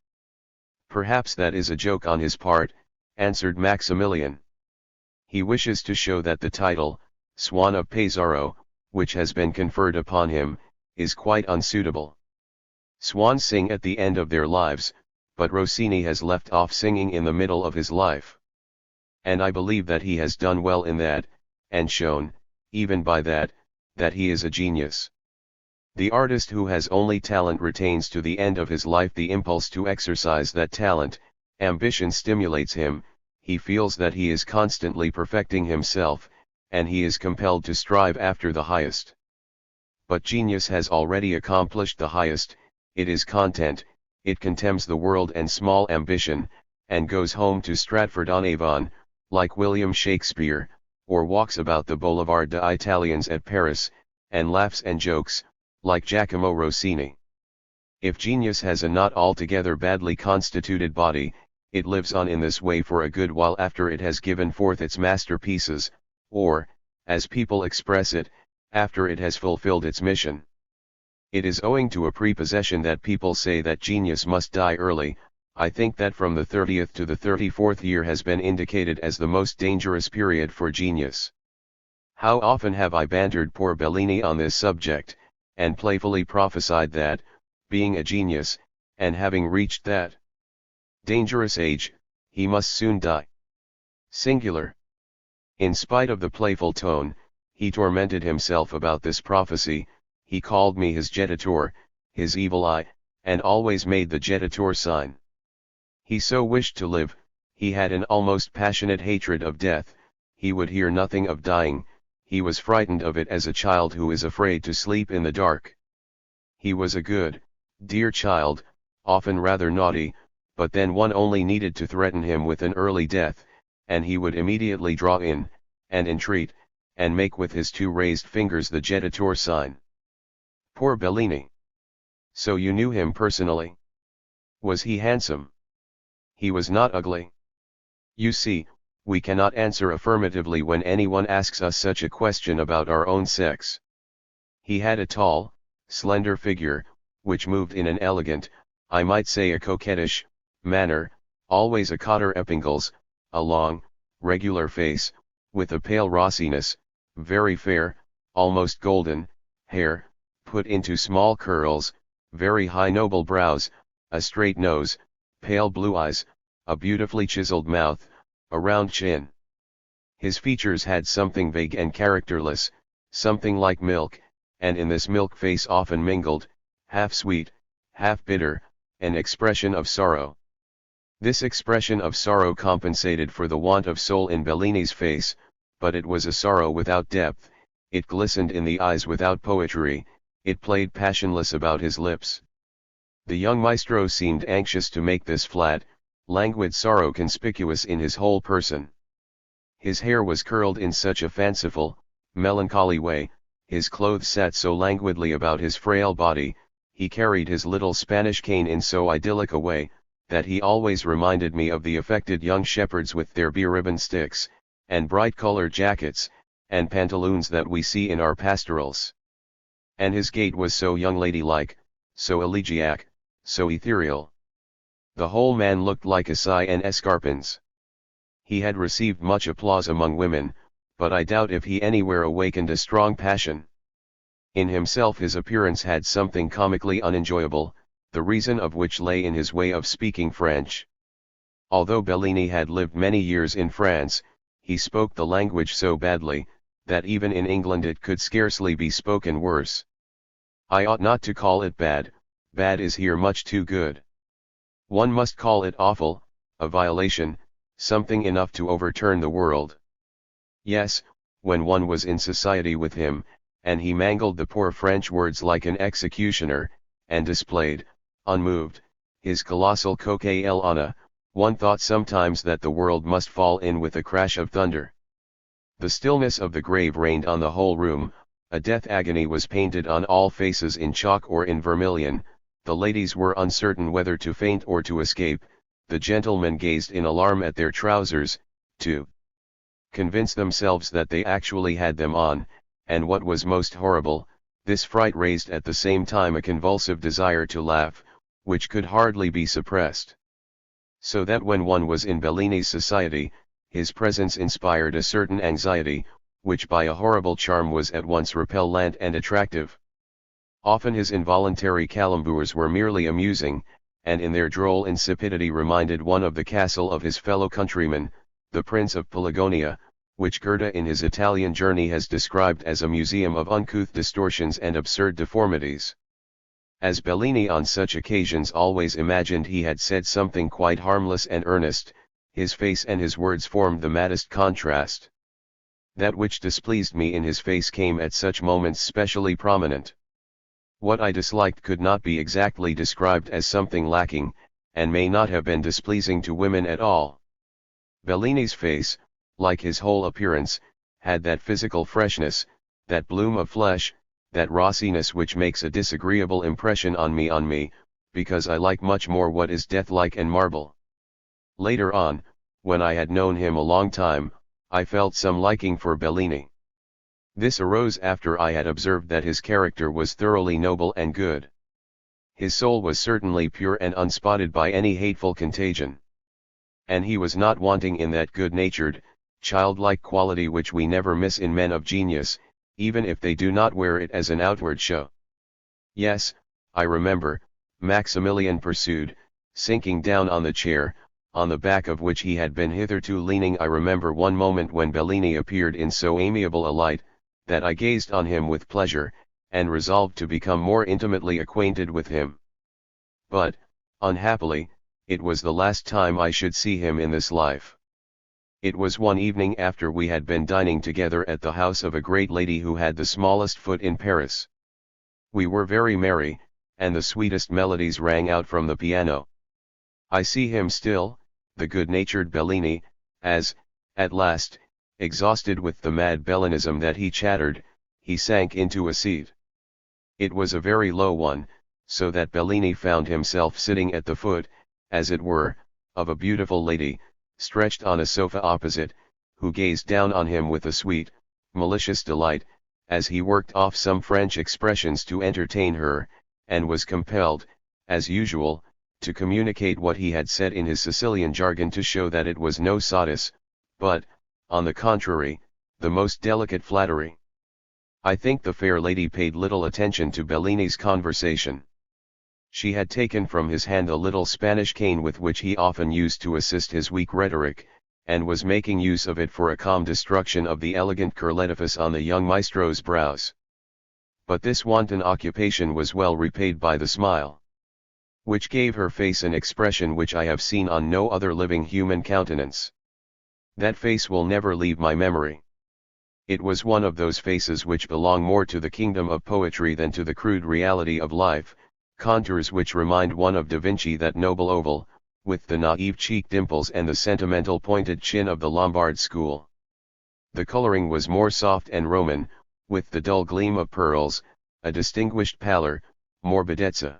Perhaps that is a joke on his part, answered Maximilian. He wishes to show that the title, Swan of Pesaro, which has been conferred upon him, is quite unsuitable. Swans sing at the end of their lives, but Rossini has left off singing in the middle of his life. And I believe that he has done well in that, and shown, even by that, that he is a genius. The artist who has only talent retains to the end of his life the impulse to exercise that talent, ambition stimulates him, he feels that he is constantly perfecting himself, and he is compelled to strive after the highest. But genius has already accomplished the highest, it is content, it contemns the world and small ambition, and goes home to Stratford-on-Avon, like William Shakespeare, or walks about the Boulevard des Italiens at Paris, and laughs and jokes, like Giacomo Rossini. If genius has a not altogether badly constituted body, it lives on in this way for a good while after it has given forth its masterpieces, or, as people express it, after it has fulfilled its mission. It is owing to a prepossession that people say that genius must die early. I think that from the 30th to the 34th year has been indicated as the most dangerous period for genius. How often have I bantered poor Bellini on this subject, and playfully prophesied that, being a genius, and having reached that dangerous age, he must soon die. Singular. In spite of the playful tone, he tormented himself about this prophecy. He called me his jetator, his evil eye, and always made the jetator sign. He so wished to live, he had an almost passionate hatred of death, he would hear nothing of dying, he was frightened of it as a child who is afraid to sleep in the dark. He was a good, dear child, often rather naughty, but then one only needed to threaten him with an early death, and he would immediately draw in, and entreat, and make with his two raised fingers the jetator sign. Poor Bellini. So you knew him personally? Was he handsome? He was not ugly. You see, we cannot answer affirmatively when anyone asks us such a question about our own sex. He had a tall, slender figure, which moved in an elegant, I might say a coquettish, manner, always a cotter epingles, a long, regular face, with a pale rossiness, very fair, almost golden, hair, put into small curls, very high noble brows, a straight nose, pale blue eyes, a beautifully chiseled mouth, a round chin. His features had something vague and characterless, something like milk, and in this milk face often mingled, half sweet, half bitter, an expression of sorrow. This expression of sorrow compensated for the want of soul in Bellini's face, but it was a sorrow without depth, it glistened in the eyes without poetry, it played passionless about his lips. The young maestro seemed anxious to make this flat, languid sorrow conspicuous in his whole person. His hair was curled in such a fanciful, melancholy way, his clothes sat so languidly about his frail body, he carried his little Spanish cane in so idyllic a way, that he always reminded me of the affected young shepherds with their be-ribboned sticks, and bright-colored jackets, and pantaloons that we see in our pastorals. And his gait was so young lady-like, so elegiac, so ethereal. The whole man looked like a sigh and escarpins. He had received much applause among women, but I doubt if he anywhere awakened a strong passion. In himself his appearance had something comically unenjoyable, the reason of which lay in his way of speaking French. Although Bellini had lived many years in France, he spoke the language so badly, that even in England it could scarcely be spoken worse. I ought not to call it bad, bad is here much too good. One must call it awful, a violation, something enough to overturn the world. Yes, when one was in society with him, and he mangled the poor French words like an executioner, and displayed, unmoved, his colossal coquille, one thought sometimes that the world must fall in with a crash of thunder. The stillness of the grave reigned on the whole room, a death agony was painted on all faces in chalk or in vermilion, the ladies were uncertain whether to faint or to escape, the gentlemen gazed in alarm at their trousers, to convince themselves that they actually had them on, and what was most horrible, this fright raised at the same time a convulsive desire to laugh, which could hardly be suppressed. So that when one was in Bellini's society, his presence inspired a certain anxiety, which by a horrible charm was at once repellent and attractive. Often his involuntary calembours were merely amusing, and in their droll insipidity reminded one of the castle of his fellow countryman, the Prince of Pelagonia, which Goethe in his Italian journey has described as a museum of uncouth distortions and absurd deformities. As Bellini on such occasions always imagined he had said something quite harmless and earnest, his face and his words formed the maddest contrast. That which displeased me in his face came at such moments specially prominent. What I disliked could not be exactly described as something lacking, and may not have been displeasing to women at all. Bellini's face, like his whole appearance, had that physical freshness, that bloom of flesh, that rossiness which makes a disagreeable impression on me, because I like much more what is death-like and marble. Later on, when I had known him a long time, I felt some liking for Bellini. This arose after I had observed that his character was thoroughly noble and good. His soul was certainly pure and unspotted by any hateful contagion. And he was not wanting in that good-natured, childlike quality which we never miss in men of genius, even if they do not wear it as an outward show. Yes, I remember, Maximilian pursued, sinking down on the chair, on the back of which he had been hitherto leaning. I remember one moment when Bellini appeared in so amiable a light, that I gazed on him with pleasure, and resolved to become more intimately acquainted with him. But, unhappily, it was the last time I should see him in this life. It was one evening after we had been dining together at the house of a great lady who had the smallest foot in Paris. We were very merry, and the sweetest melodies rang out from the piano. I see him still, the good-natured Bellini, as, at last, exhausted with the mad Bellinism that he chattered, he sank into a seat. It was a very low one, so that Bellini found himself sitting at the foot, as it were, of a beautiful lady, stretched on a sofa opposite, who gazed down on him with a sweet, malicious delight, as he worked off some French expressions to entertain her, and was compelled, as usual, to communicate what he had said in his Sicilian jargon to show that it was no sottish, but, on the contrary, the most delicate flattery. I think the fair lady paid little attention to Bellini's conversation. She had taken from his hand a little Spanish cane with which he often used to assist his weak rhetoric, and was making use of it for a calm destruction of the elegant curl edifice on the young maestro's brows. But this wanton occupation was well repaid by the smile, which gave her face an expression which I have seen on no other living human countenance. That face will never leave my memory. It was one of those faces which belong more to the kingdom of poetry than to the crude reality of life, contours which remind one of Da Vinci, that noble oval, with the naive cheek dimples and the sentimental pointed chin of the Lombard school. The coloring was more soft and Roman, with the dull gleam of pearls, a distinguished pallor, morbidezza.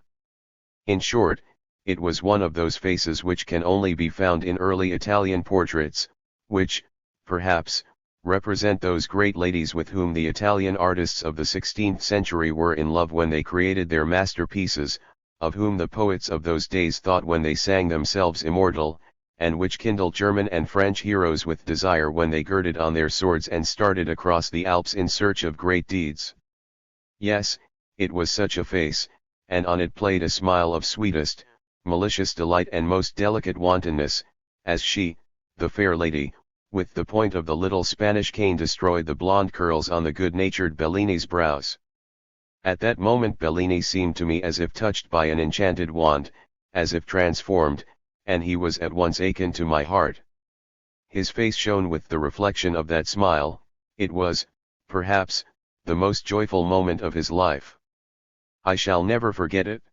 In short, it was one of those faces which can only be found in early Italian portraits, which, perhaps, represent those great ladies with whom the Italian artists of the 16th century were in love when they created their masterpieces, of whom the poets of those days thought when they sang themselves immortal, and which kindled German and French heroes with desire when they girded on their swords and started across the Alps in search of great deeds. Yes, it was such a face, and on it played a smile of sweetest, malicious delight and most delicate wantonness, as she, the fair lady, with the point of the little Spanish cane destroyed the blonde curls on the good-natured Bellini's brows. At that moment Bellini seemed to me as if touched by an enchanted wand, as if transformed, and he was at once akin to my heart. His face shone with the reflection of that smile. It was, perhaps, the most joyful moment of his life. I shall never forget it.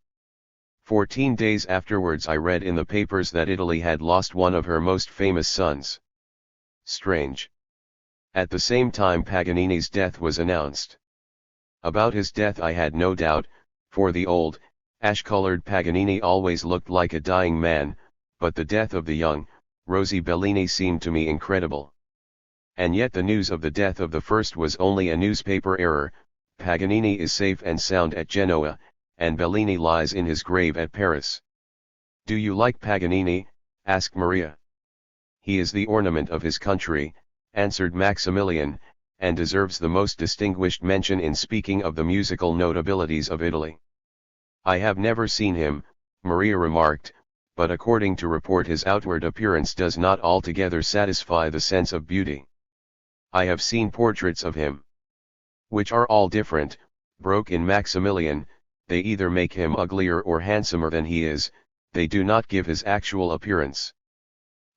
14 days afterwards I read in the papers that Italy had lost one of her most famous sons. Strange. At the same time Paganini's death was announced. About his death I had no doubt, for the old, ash-colored Paganini always looked like a dying man, but the death of the young, rosy Bellini seemed to me incredible. And yet the news of the death of the first was only a newspaper error. Paganini is safe and sound at Genoa, and Bellini lies in his grave at Paris. "Do you like Paganini?" asked Maria. "He is the ornament of his country," answered Maximilian, "and deserves the most distinguished mention in speaking of the musical notabilities of Italy." "I have never seen him," Maria remarked, "but according to report his outward appearance does not altogether satisfy the sense of beauty." "I have seen portraits of him." "Which are all different," broke in Maximilian, "they either make him uglier or handsomer than he is, they do not give his actual appearance.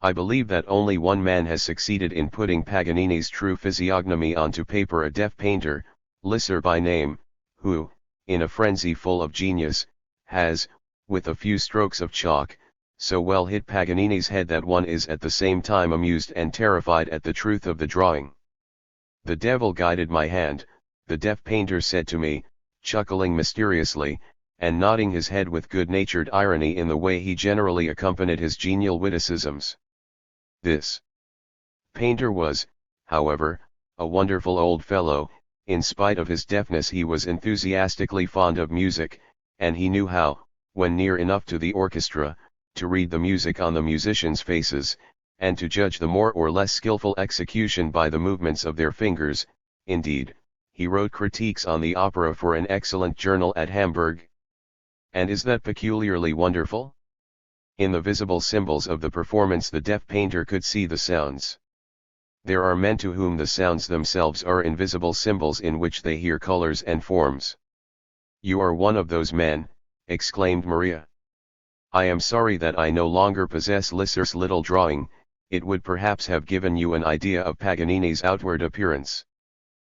I believe that only one man has succeeded in putting Paganini's true physiognomy onto paper, a deaf painter, Lisser by name, who, in a frenzy full of genius, has, with a few strokes of chalk, so well hit Paganini's head that one is at the same time amused and terrified at the truth of the drawing. The devil guided my hand, the deaf painter said to me, chuckling mysteriously, and nodding his head with good-natured irony in the way he generally accompanied his genial witticisms. This painter was, however, a wonderful old fellow. In spite of his deafness he was enthusiastically fond of music, and he knew how, when near enough to the orchestra, to read the music on the musicians' faces, and to judge the more or less skillful execution by the movements of their fingers. Indeed, he wrote critiques on the opera for an excellent journal at Hamburg. And is that peculiarly wonderful? In the visible symbols of the performance the deaf painter could see the sounds. There are men to whom the sounds themselves are invisible symbols in which they hear colors and forms. "You are one of those men," exclaimed Maria. "I am sorry that I no longer possess Lisser's little drawing. It would perhaps have given you an idea of Paganini's outward appearance.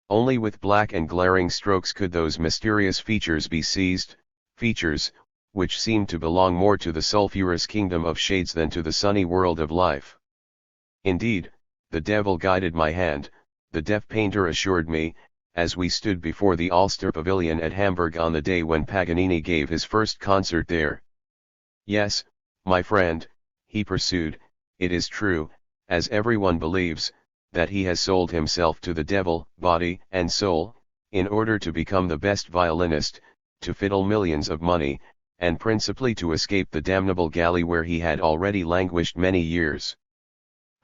Only with black and glaring strokes could those mysterious features be seized, features, which seemed to belong more to the sulphurous kingdom of shades than to the sunny world of life. Indeed, the devil guided my hand," the deaf painter assured me, as we stood before the Ulster Pavilion at Hamburg on the day when Paganini gave his first concert there. "Yes, my friend," he pursued, "it is true, as everyone believes, that he has sold himself to the devil, body and soul, in order to become the best violinist, to fiddle millions of money, and principally to escape the damnable galley where he had already languished many years.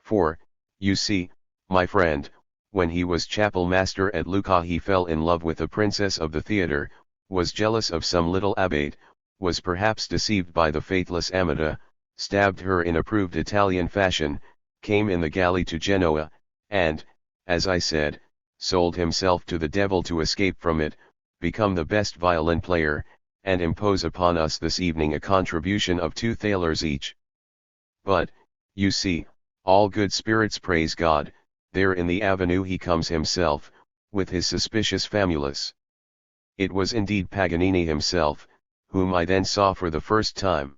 For, you see, my friend, when he was chapel master at Lucca he fell in love with a princess of the theatre, was jealous of some little abbate, was perhaps deceived by the faithless Amata, stabbed her in approved Italian fashion, came in the galley to Genoa, and, as I said, sold himself to the devil to escape from it, become the best violin player, and impose upon us this evening a contribution of 2 thalers each. But, you see, all good spirits praise God, there in the avenue he comes himself, with his suspicious famulus. It was indeed Paganini himself, whom I then saw for the first time.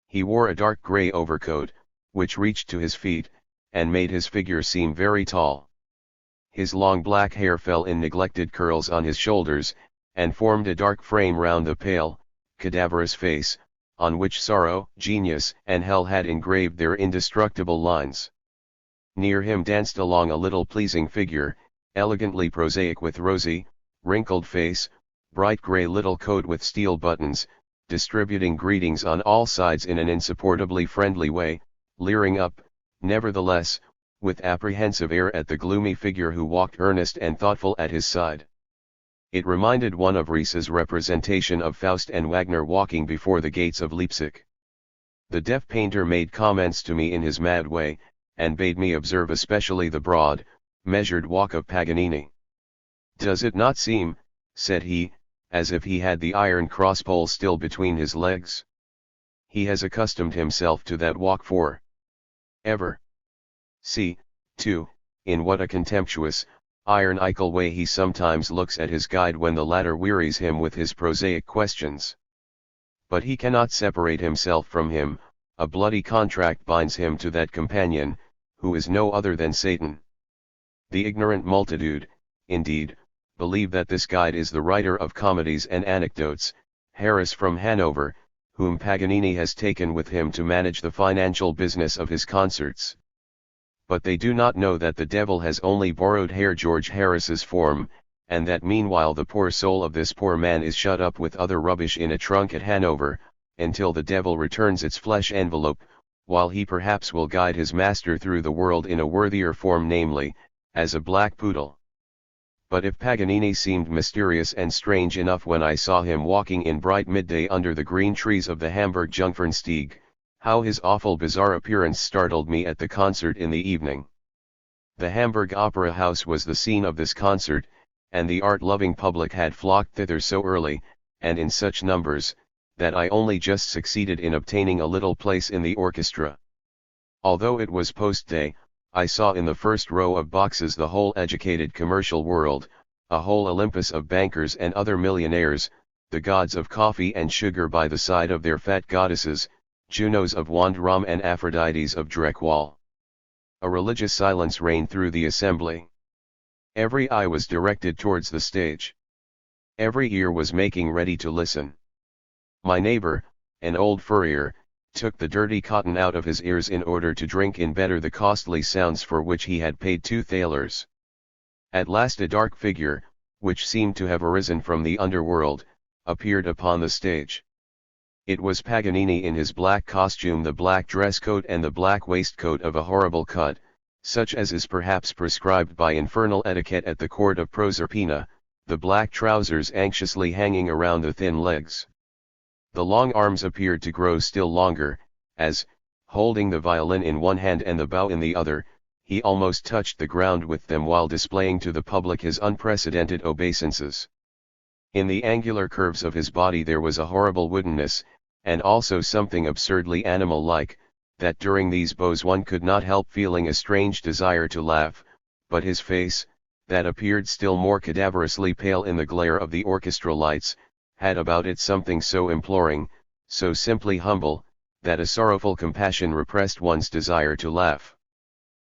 He wore a dark grey overcoat, which reached to his feet, and made his figure seem very tall. His long black hair fell in neglected curls on his shoulders, and formed a dark frame round the pale, cadaverous face, on which sorrow, genius, and hell had engraved their indestructible lines. Near him danced along a little pleasing figure, elegantly prosaic with rosy, wrinkled face, bright grey little coat with steel buttons, distributing greetings on all sides in an insupportably friendly way, leering up, nevertheless, with apprehensive air at the gloomy figure who walked earnest and thoughtful at his side. It reminded one of Ries's representation of Faust and Wagner walking before the gates of Leipzig. The deaf painter made comments to me in his mad way, and bade me observe especially the broad, measured walk of Paganini. "Does it not seem," said he, "as if he had the iron cross-pole still between his legs? He has accustomed himself to that walk for ever. See, too, in what a contemptuous, ironical way he sometimes looks at his guide when the latter wearies him with his prosaic questions. But he cannot separate himself from him, a bloody contract binds him to that companion, who is no other than Satan. The ignorant multitude, indeed, believe that this guide is the writer of comedies and anecdotes, Harris from Hanover, whom Paganini has taken with him to manage the financial business of his concerts. But they do not know that the devil has only borrowed Herr George Harris's form, and that meanwhile the poor soul of this poor man is shut up with other rubbish in a trunk at Hanover, until the devil returns its flesh envelope, while he perhaps will guide his master through the world in a worthier form, namely, as a black poodle. But if Paganini seemed mysterious and strange enough when I saw him walking in bright midday under the green trees of the Hamburg Jungfernstieg, how his awful bizarre appearance startled me at the concert in the evening. The Hamburg Opera House was the scene of this concert, and the art-loving public had flocked thither so early, and in such numbers, that I only just succeeded in obtaining a little place in the orchestra. Although it was post-day, I saw in the first row of boxes the whole educated commercial world, a whole Olympus of bankers and other millionaires, the gods of coffee and sugar by the side of their fat goddesses, Junos of Wandram and Aphrodites of Dreckwall. A religious silence reigned through the assembly. Every eye was directed towards the stage. Every ear was making ready to listen. My neighbor, an old furrier, took the dirty cotton out of his ears in order to drink in better the costly sounds for which he had paid 2 thalers. At last a dark figure, which seemed to have arisen from the underworld, appeared upon the stage. It was Paganini in his black costume, the black dress coat and the black waistcoat of a horrible cut, such as is perhaps prescribed by infernal etiquette at the court of Proserpina, the black trousers anxiously hanging around the thin legs. The long arms appeared to grow still longer, as, holding the violin in one hand and the bow in the other, he almost touched the ground with them while displaying to the public his unprecedented obeisances. In the angular curves of his body there was a horrible woodenness, and also something absurdly animal-like, that during these bows one could not help feeling a strange desire to laugh, but his face, that appeared still more cadaverously pale in the glare of the orchestra lights, had about it something so imploring, so simply humble, that a sorrowful compassion repressed one's desire to laugh.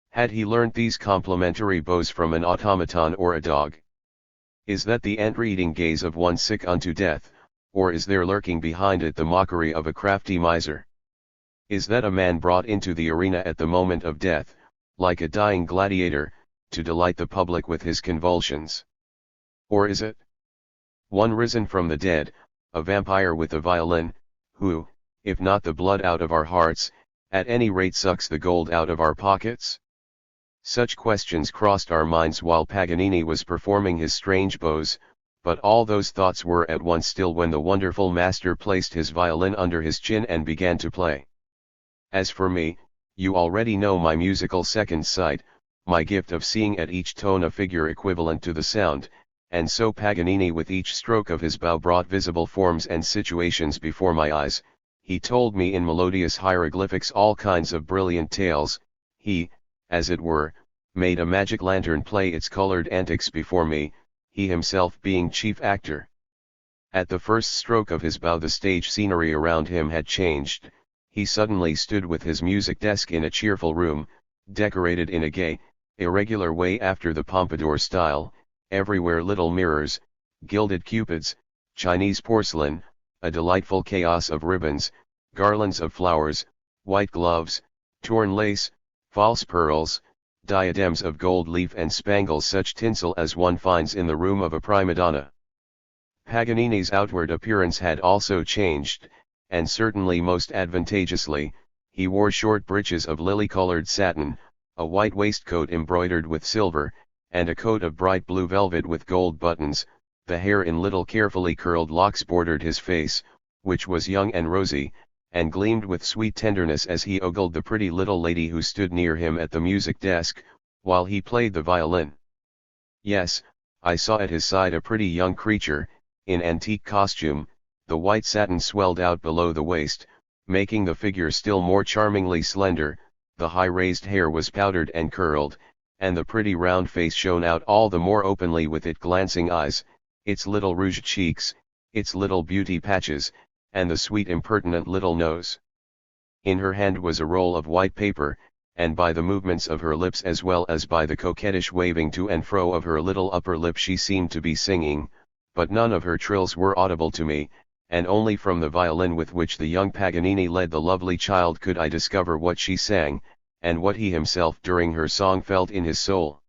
Had he learnt these complimentary bows from an automaton or a dog? Is that the entreating gaze of one sick unto death, or is there lurking behind it the mockery of a crafty miser? Is that a man brought into the arena at the moment of death, like a dying gladiator, to delight the public with his convulsions? Or is it one risen from the dead, a vampire with a violin, who, if not the blood out of our hearts, at any rate sucks the gold out of our pockets? Such questions crossed our minds while Paganini was performing his strange bows, but all those thoughts were at once still when the wonderful master placed his violin under his chin and began to play. As for me, you already know my musical second sight, my gift of seeing at each tone a figure equivalent to the sound, and so Paganini with each stroke of his bow brought visible forms and situations before my eyes. He told me in melodious hieroglyphics all kinds of brilliant tales. He, as it were, made a magic lantern play its colored antics before me, he himself being chief actor. At the first stroke of his bow the stage scenery around him had changed. He suddenly stood with his music desk in a cheerful room, decorated in a gay, irregular way after the Pompadour style, everywhere little mirrors, gilded cupids, Chinese porcelain, a delightful chaos of ribbons, garlands of flowers, white gloves, torn lace, false pearls, diadems of gold leaf and spangles, such tinsel as one finds in the room of a prima donna. Paganini's outward appearance had also changed, and certainly most advantageously. He wore short breeches of lily-colored satin, a white waistcoat embroidered with silver, and a coat of bright blue velvet with gold buttons. The hair in little carefully curled locks bordered his face, which was young and rosy, and gleamed with sweet tenderness as he ogled the pretty little lady who stood near him at the music desk, while he played the violin. Yes, I saw at his side a pretty young creature, in antique costume. The white satin swelled out below the waist, making the figure still more charmingly slender. The high raised hair was powdered and curled, and the pretty round face shone out all the more openly with its glancing eyes, its little rouged cheeks, its little beauty patches, and the sweet impertinent little nose. In her hand was a roll of white paper, and by the movements of her lips as well as by the coquettish waving to and fro of her little upper lip she seemed to be singing, but none of her trills were audible to me, and only from the violin with which the young Paganini led the lovely child could I discover what she sang, and what he himself during her song felt in his soul.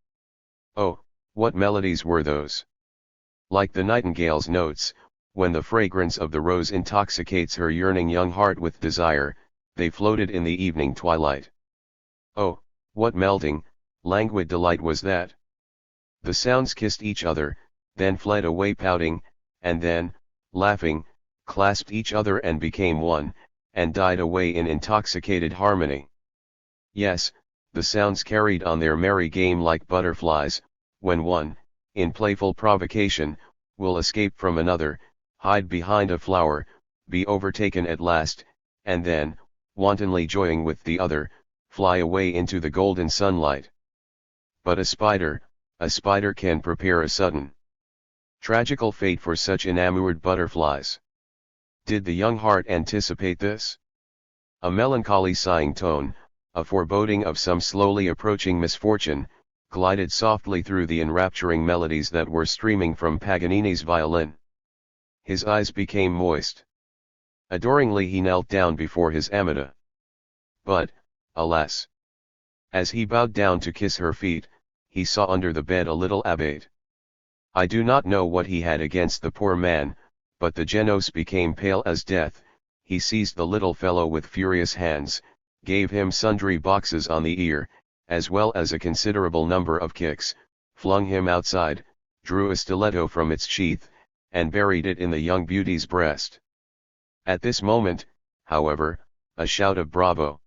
Oh, what melodies were those! Like the nightingale's notes, when the fragrance of the rose intoxicates her yearning young heart with desire, they floated in the evening twilight. Oh, what melting, languid delight was that! The sounds kissed each other, then fled away pouting, and then, laughing, clasped each other and became one, and died away in intoxicated harmony. Yes, the sounds carried on their merry game like butterflies, when one, in playful provocation, will escape from another, hide behind a flower, be overtaken at last, and then, wantonly joying with the other, fly away into the golden sunlight. But a spider can prepare a sudden tragical fate for such enamored butterflies. Did the young heart anticipate this? A melancholy sighing tone, a foreboding of some slowly approaching misfortune, glided softly through the enrapturing melodies that were streaming from Paganini's violin. His eyes became moist. Adoringly he knelt down before his Amida. But, alas! As he bowed down to kiss her feet, he saw under the bed a little abbate. I do not know what he had against the poor man, but the Genos became pale as death. He seized the little fellow with furious hands, gave him sundry boxes on the ear, as well as a considerable number of kicks, flung him outside, drew a stiletto from its sheath, and buried it in the young beauty's breast. At this moment, however, a shout of "Bravo!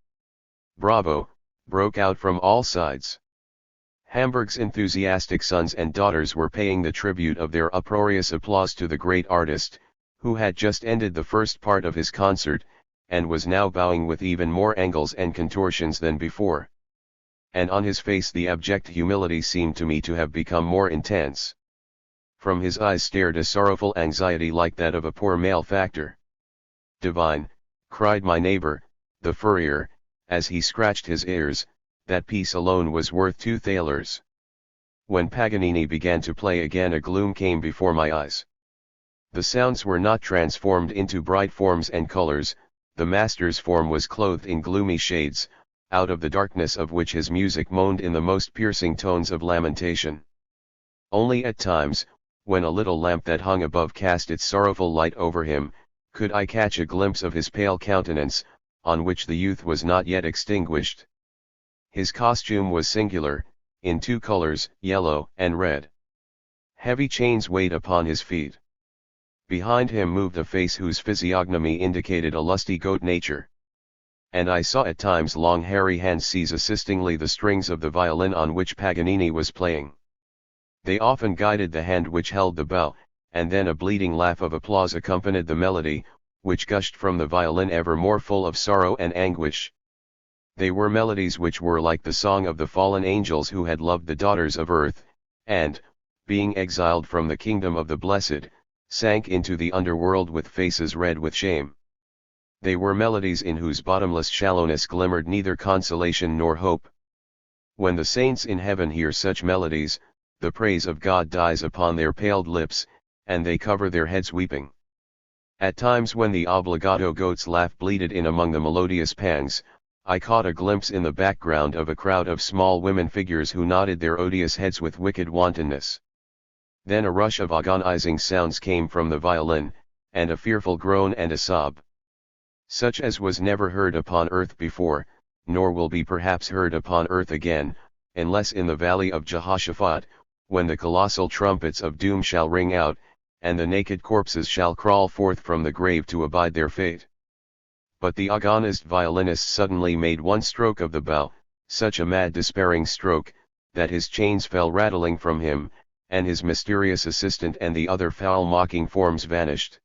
Bravo!" broke out from all sides. Hamburg's enthusiastic sons and daughters were paying the tribute of their uproarious applause to the great artist, who had just ended the first part of his concert, and was now bowing with even more angles and contortions than before. And on his face the abject humility seemed to me to have become more intense. From his eyes stared a sorrowful anxiety like that of a poor malefactor. "Divine," cried my neighbor, the furrier, as he scratched his ears, "that piece alone was worth 2 thalers. When Paganini began to play again a gloom came before my eyes. The sounds were not transformed into bright forms and colors, the master's form was clothed in gloomy shades, out of the darkness of which his music moaned in the most piercing tones of lamentation. Only at times, when a little lamp that hung above cast its sorrowful light over him, could I catch a glimpse of his pale countenance, on which the youth was not yet extinguished. His costume was singular, in 2 colors, yellow and red. Heavy chains weighed upon his feet. Behind him moved a face whose physiognomy indicated a lusty goat nature. And I saw at times long hairy hands seize assistingly the strings of the violin on which Paganini was playing. They often guided the hand which held the bow, and then a bleating laugh of applause accompanied the melody, which gushed from the violin ever more full of sorrow and anguish. They were melodies which were like the song of the fallen angels who had loved the daughters of earth, and, being exiled from the kingdom of the blessed, sank into the underworld with faces red with shame. They were melodies in whose bottomless shallowness glimmered neither consolation nor hope. When the saints in heaven hear such melodies, the praise of God dies upon their paled lips, and they cover their heads weeping. At times when the obbligato goat's laugh bleated in among the melodious pangs, I caught a glimpse in the background of a crowd of small women figures who nodded their odious heads with wicked wantonness. Then a rush of agonizing sounds came from the violin, and a fearful groan and a sob. Such as was never heard upon earth before, nor will be perhaps heard upon earth again, unless in the valley of Jehoshaphat, when the colossal trumpets of doom shall ring out, and the naked corpses shall crawl forth from the grave to abide their fate. But the agonized violinist suddenly made one stroke of the bow, such a mad despairing stroke, that his chains fell rattling from him, and his mysterious assistant and the other foul mocking forms vanished.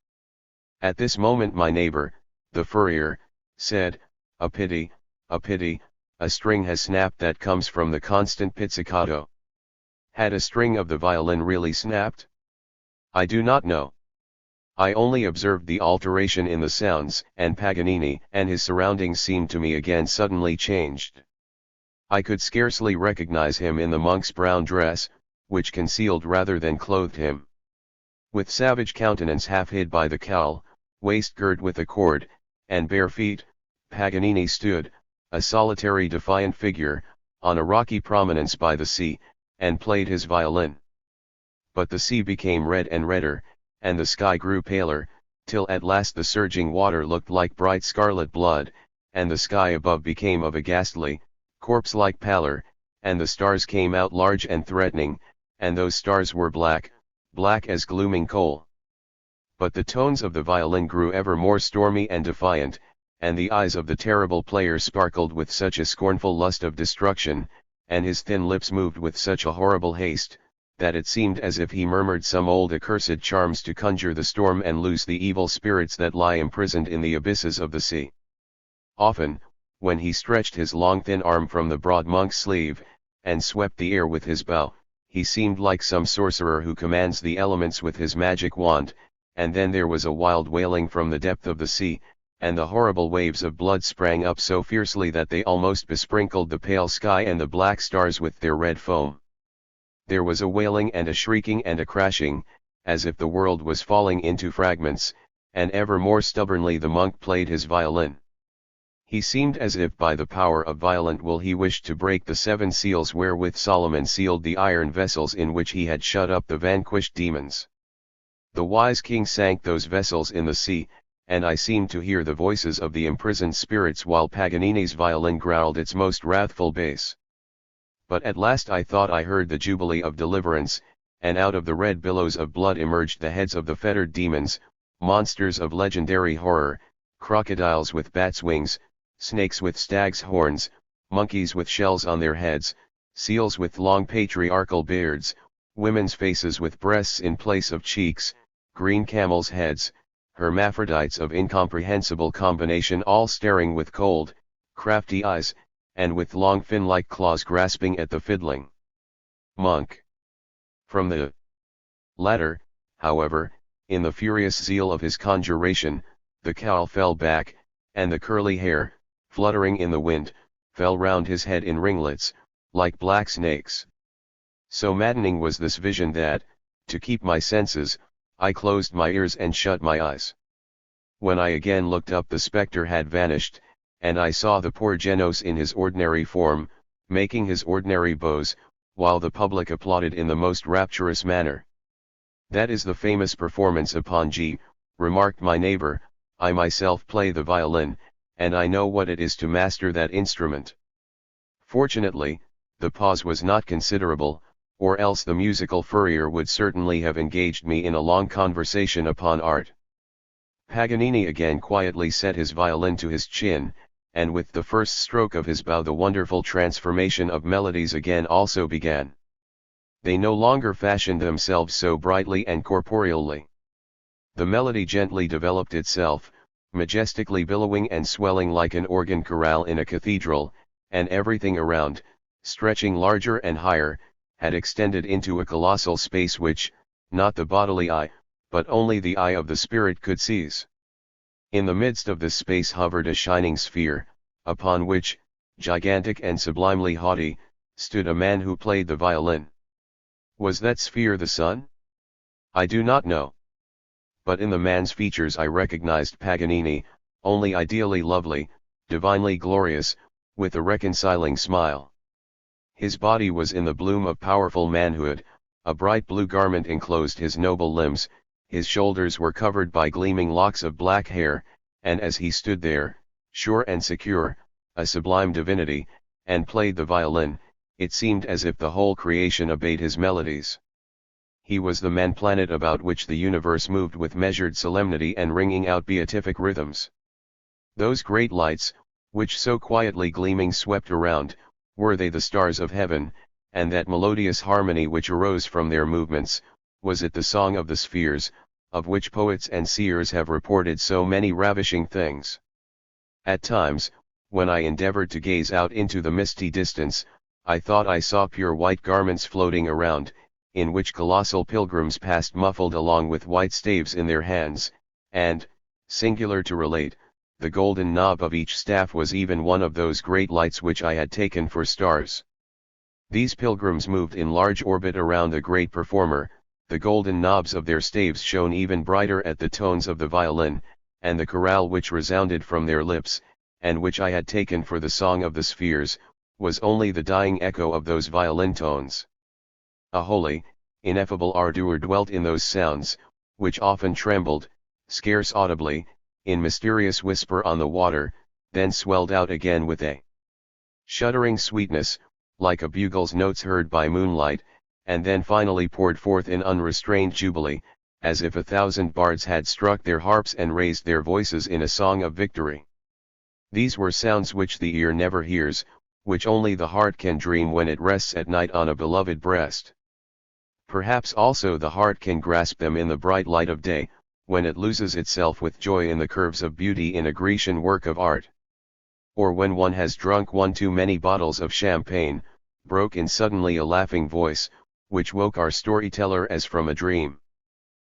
At this moment my neighbor, the furrier, said, a pity, a string has snapped that comes from the constant pizzicato." Had a string of the violin really snapped? I do not know. I only observed the alteration in the sounds, and Paganini and his surroundings seemed to me again suddenly changed. I could scarcely recognize him in the monk's brown dress, which concealed rather than clothed him. With savage countenance half hid by the cowl, waist girt with a cord, and bare feet, Paganini stood, a solitary defiant figure, on a rocky prominence by the sea, and played his violin. But the sea became red and redder, and the sky grew paler, till at last the surging water looked like bright scarlet blood, and the sky above became of a ghastly, corpse-like pallor, and the stars came out large and threatening, and those stars were black, black as glooming coal. But the tones of the violin grew ever more stormy and defiant, and the eyes of the terrible player sparkled with such a scornful lust of destruction, and his thin lips moved with such a horrible haste, that it seemed as if he murmured some old accursed charms to conjure the storm and loose the evil spirits that lie imprisoned in the abysses of the sea. Often, when he stretched his long thin arm from the broad monk's sleeve, and swept the air with his bow, he seemed like some sorcerer who commands the elements with his magic wand, and then there was a wild wailing from the depth of the sea, and the horrible waves of blood sprang up so fiercely that they almost besprinkled the pale sky and the black stars with their red foam. There was a wailing and a shrieking and a crashing, as if the world was falling into fragments, and ever more stubbornly the monk played his violin. He seemed as if by the power of violent will he wished to break the 7 seals wherewith Solomon sealed the iron vessels in which he had shut up the vanquished demons. The wise king sank those vessels in the sea, and I seemed to hear the voices of the imprisoned spirits while Paganini's violin growled its most wrathful bass. But at last I thought I heard the jubilee of deliverance, and out of the red billows of blood emerged the heads of the fettered demons, monsters of legendary horror, crocodiles with bats' wings, snakes with stags' horns, monkeys with shells on their heads, seals with long patriarchal beards, women's faces with breasts in place of cheeks, green camels' heads, hermaphrodites of incomprehensible combination all staring with cold, crafty eyes, and with long fin-like claws grasping at the fiddling monk. From the latter, however, in the furious zeal of his conjuration, the cowl fell back, and the curly hair, fluttering in the wind, fell round his head in ringlets, like black snakes. So maddening was this vision that, to keep my senses, I closed my ears and shut my eyes. When I again looked up the spectre had vanished, and I saw the poor Genos in his ordinary form, making his ordinary bows, while the public applauded in the most rapturous manner. "That is the famous performance upon G," remarked my neighbor. "I myself play the violin, and I know what it is to master that instrument." Fortunately, the pause was not considerable, or else the musical furrier would certainly have engaged me in a long conversation upon art. Paganini again quietly set his violin to his chin, and with the first stroke of his bow the wonderful transformation of melodies again also began. They no longer fashioned themselves so brightly and corporeally. The melody gently developed itself, majestically billowing and swelling like an organ chorale in a cathedral, and everything around, stretching larger and higher, had extended into a colossal space which, not the bodily eye, but only the eye of the spirit could seize. In the midst of this space hovered a shining sphere, upon which, gigantic and sublimely haughty, stood a man who played the violin. Was that sphere the sun? I do not know. But in the man's features I recognized Paganini, only ideally lovely, divinely glorious, with a reconciling smile. His body was in the bloom of powerful manhood, a bright blue garment enclosed his noble limbs, his shoulders were covered by gleaming locks of black hair, and as he stood there, sure and secure, a sublime divinity, and played the violin, it seemed as if the whole creation obeyed his melodies. He was the man-planet about which the universe moved with measured solemnity and ringing out beatific rhythms. Those great lights, which so quietly gleaming swept around, were they the stars of heaven, and that melodious harmony which arose from their movements, was it the song of the spheres, of which poets and seers have reported so many ravishing things? At times, when I endeavored to gaze out into the misty distance, I thought I saw pure white garments floating around, in which colossal pilgrims passed muffled along with white staves in their hands, and, singular to relate, the golden knob of each staff was even one of those great lights which I had taken for stars. These pilgrims moved in large orbit around the great performer, the golden knobs of their staves shone even brighter at the tones of the violin, and the chorale which resounded from their lips, and which I had taken for the song of the spheres, was only the dying echo of those violin tones. A holy, ineffable ardor dwelt in those sounds, which often trembled, scarce audibly, in mysterious whisper on the water, then swelled out again with a shuddering sweetness, like a bugle's notes heard by moonlight, and then finally poured forth in unrestrained jubilee, as if 1,000 bards had struck their harps and raised their voices in a song of victory. These were sounds which the ear never hears, which only the heart can dream when it rests at night on a beloved breast. Perhaps also the heart can grasp them in the bright light of day, when it loses itself with joy in the curves of beauty in a Grecian work of art. Or when one has drunk one too many bottles of champagne, broke in suddenly a laughing voice, which woke our storyteller as from a dream.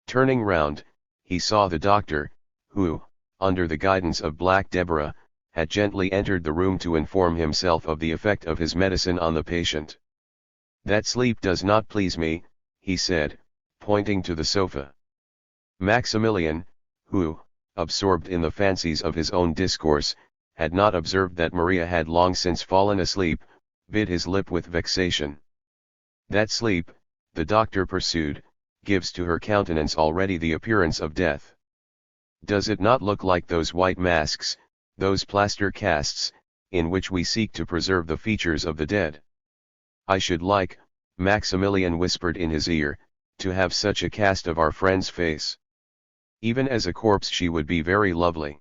Turning round, he saw the doctor, who, under the guidance of Black Deborah, had gently entered the room to inform himself of the effect of his medicine on the patient. "That sleep does not please me," he said, pointing to the sofa. Maximilian, who, absorbed in the fancies of his own discourse, had not observed that Maria had long since fallen asleep, bit his lip with vexation. That sleep, the doctor pursued, gives to her countenance already the appearance of death. Does it not look like those white masks, those plaster casts, in which we seek to preserve the features of the dead? I should like, Maximilian whispered in his ear, to have such a cast of our friend's face. Even as a corpse she would be very lovely.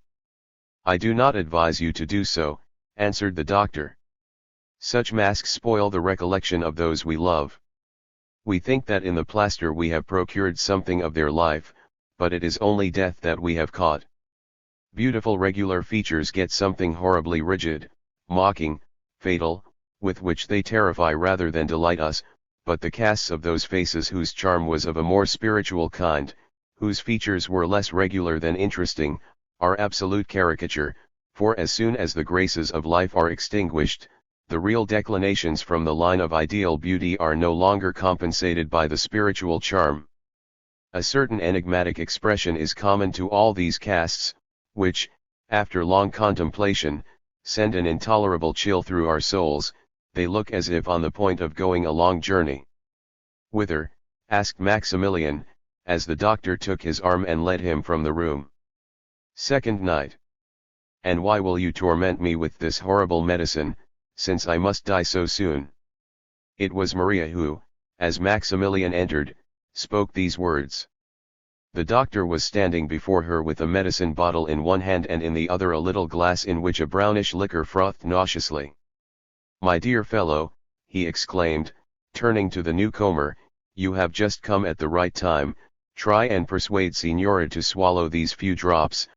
I do not advise you to do so, answered the doctor. Such masks spoil the recollection of those we love. We think that in the plaster we have procured something of their life, but it is only death that we have caught. Beautiful regular features get something horribly rigid, mocking, fatal, with which they terrify rather than delight us, but the casts of those faces whose charm was of a more spiritual kind, whose features were less regular than interesting, are absolute caricature, for as soon as the graces of life are extinguished, the real declinations from the line of ideal beauty are no longer compensated by the spiritual charm. A certain enigmatic expression is common to all these casts, which, after long contemplation, send an intolerable chill through our souls. They look as if on the point of going a long journey. Whither? Asked Maximilian, as the doctor took his arm and led him from the room. Second night. And why will you torment me with this horrible medicine, since I must die so soon? It was Maria who, as Maximilian entered, spoke these words. The doctor was standing before her with a medicine bottle in one hand and in the other a little glass in which a brownish liquor frothed nauseously. My dear fellow, he exclaimed, turning to the newcomer, you have just come at the right time. Try and persuade Signora to swallow these few drops,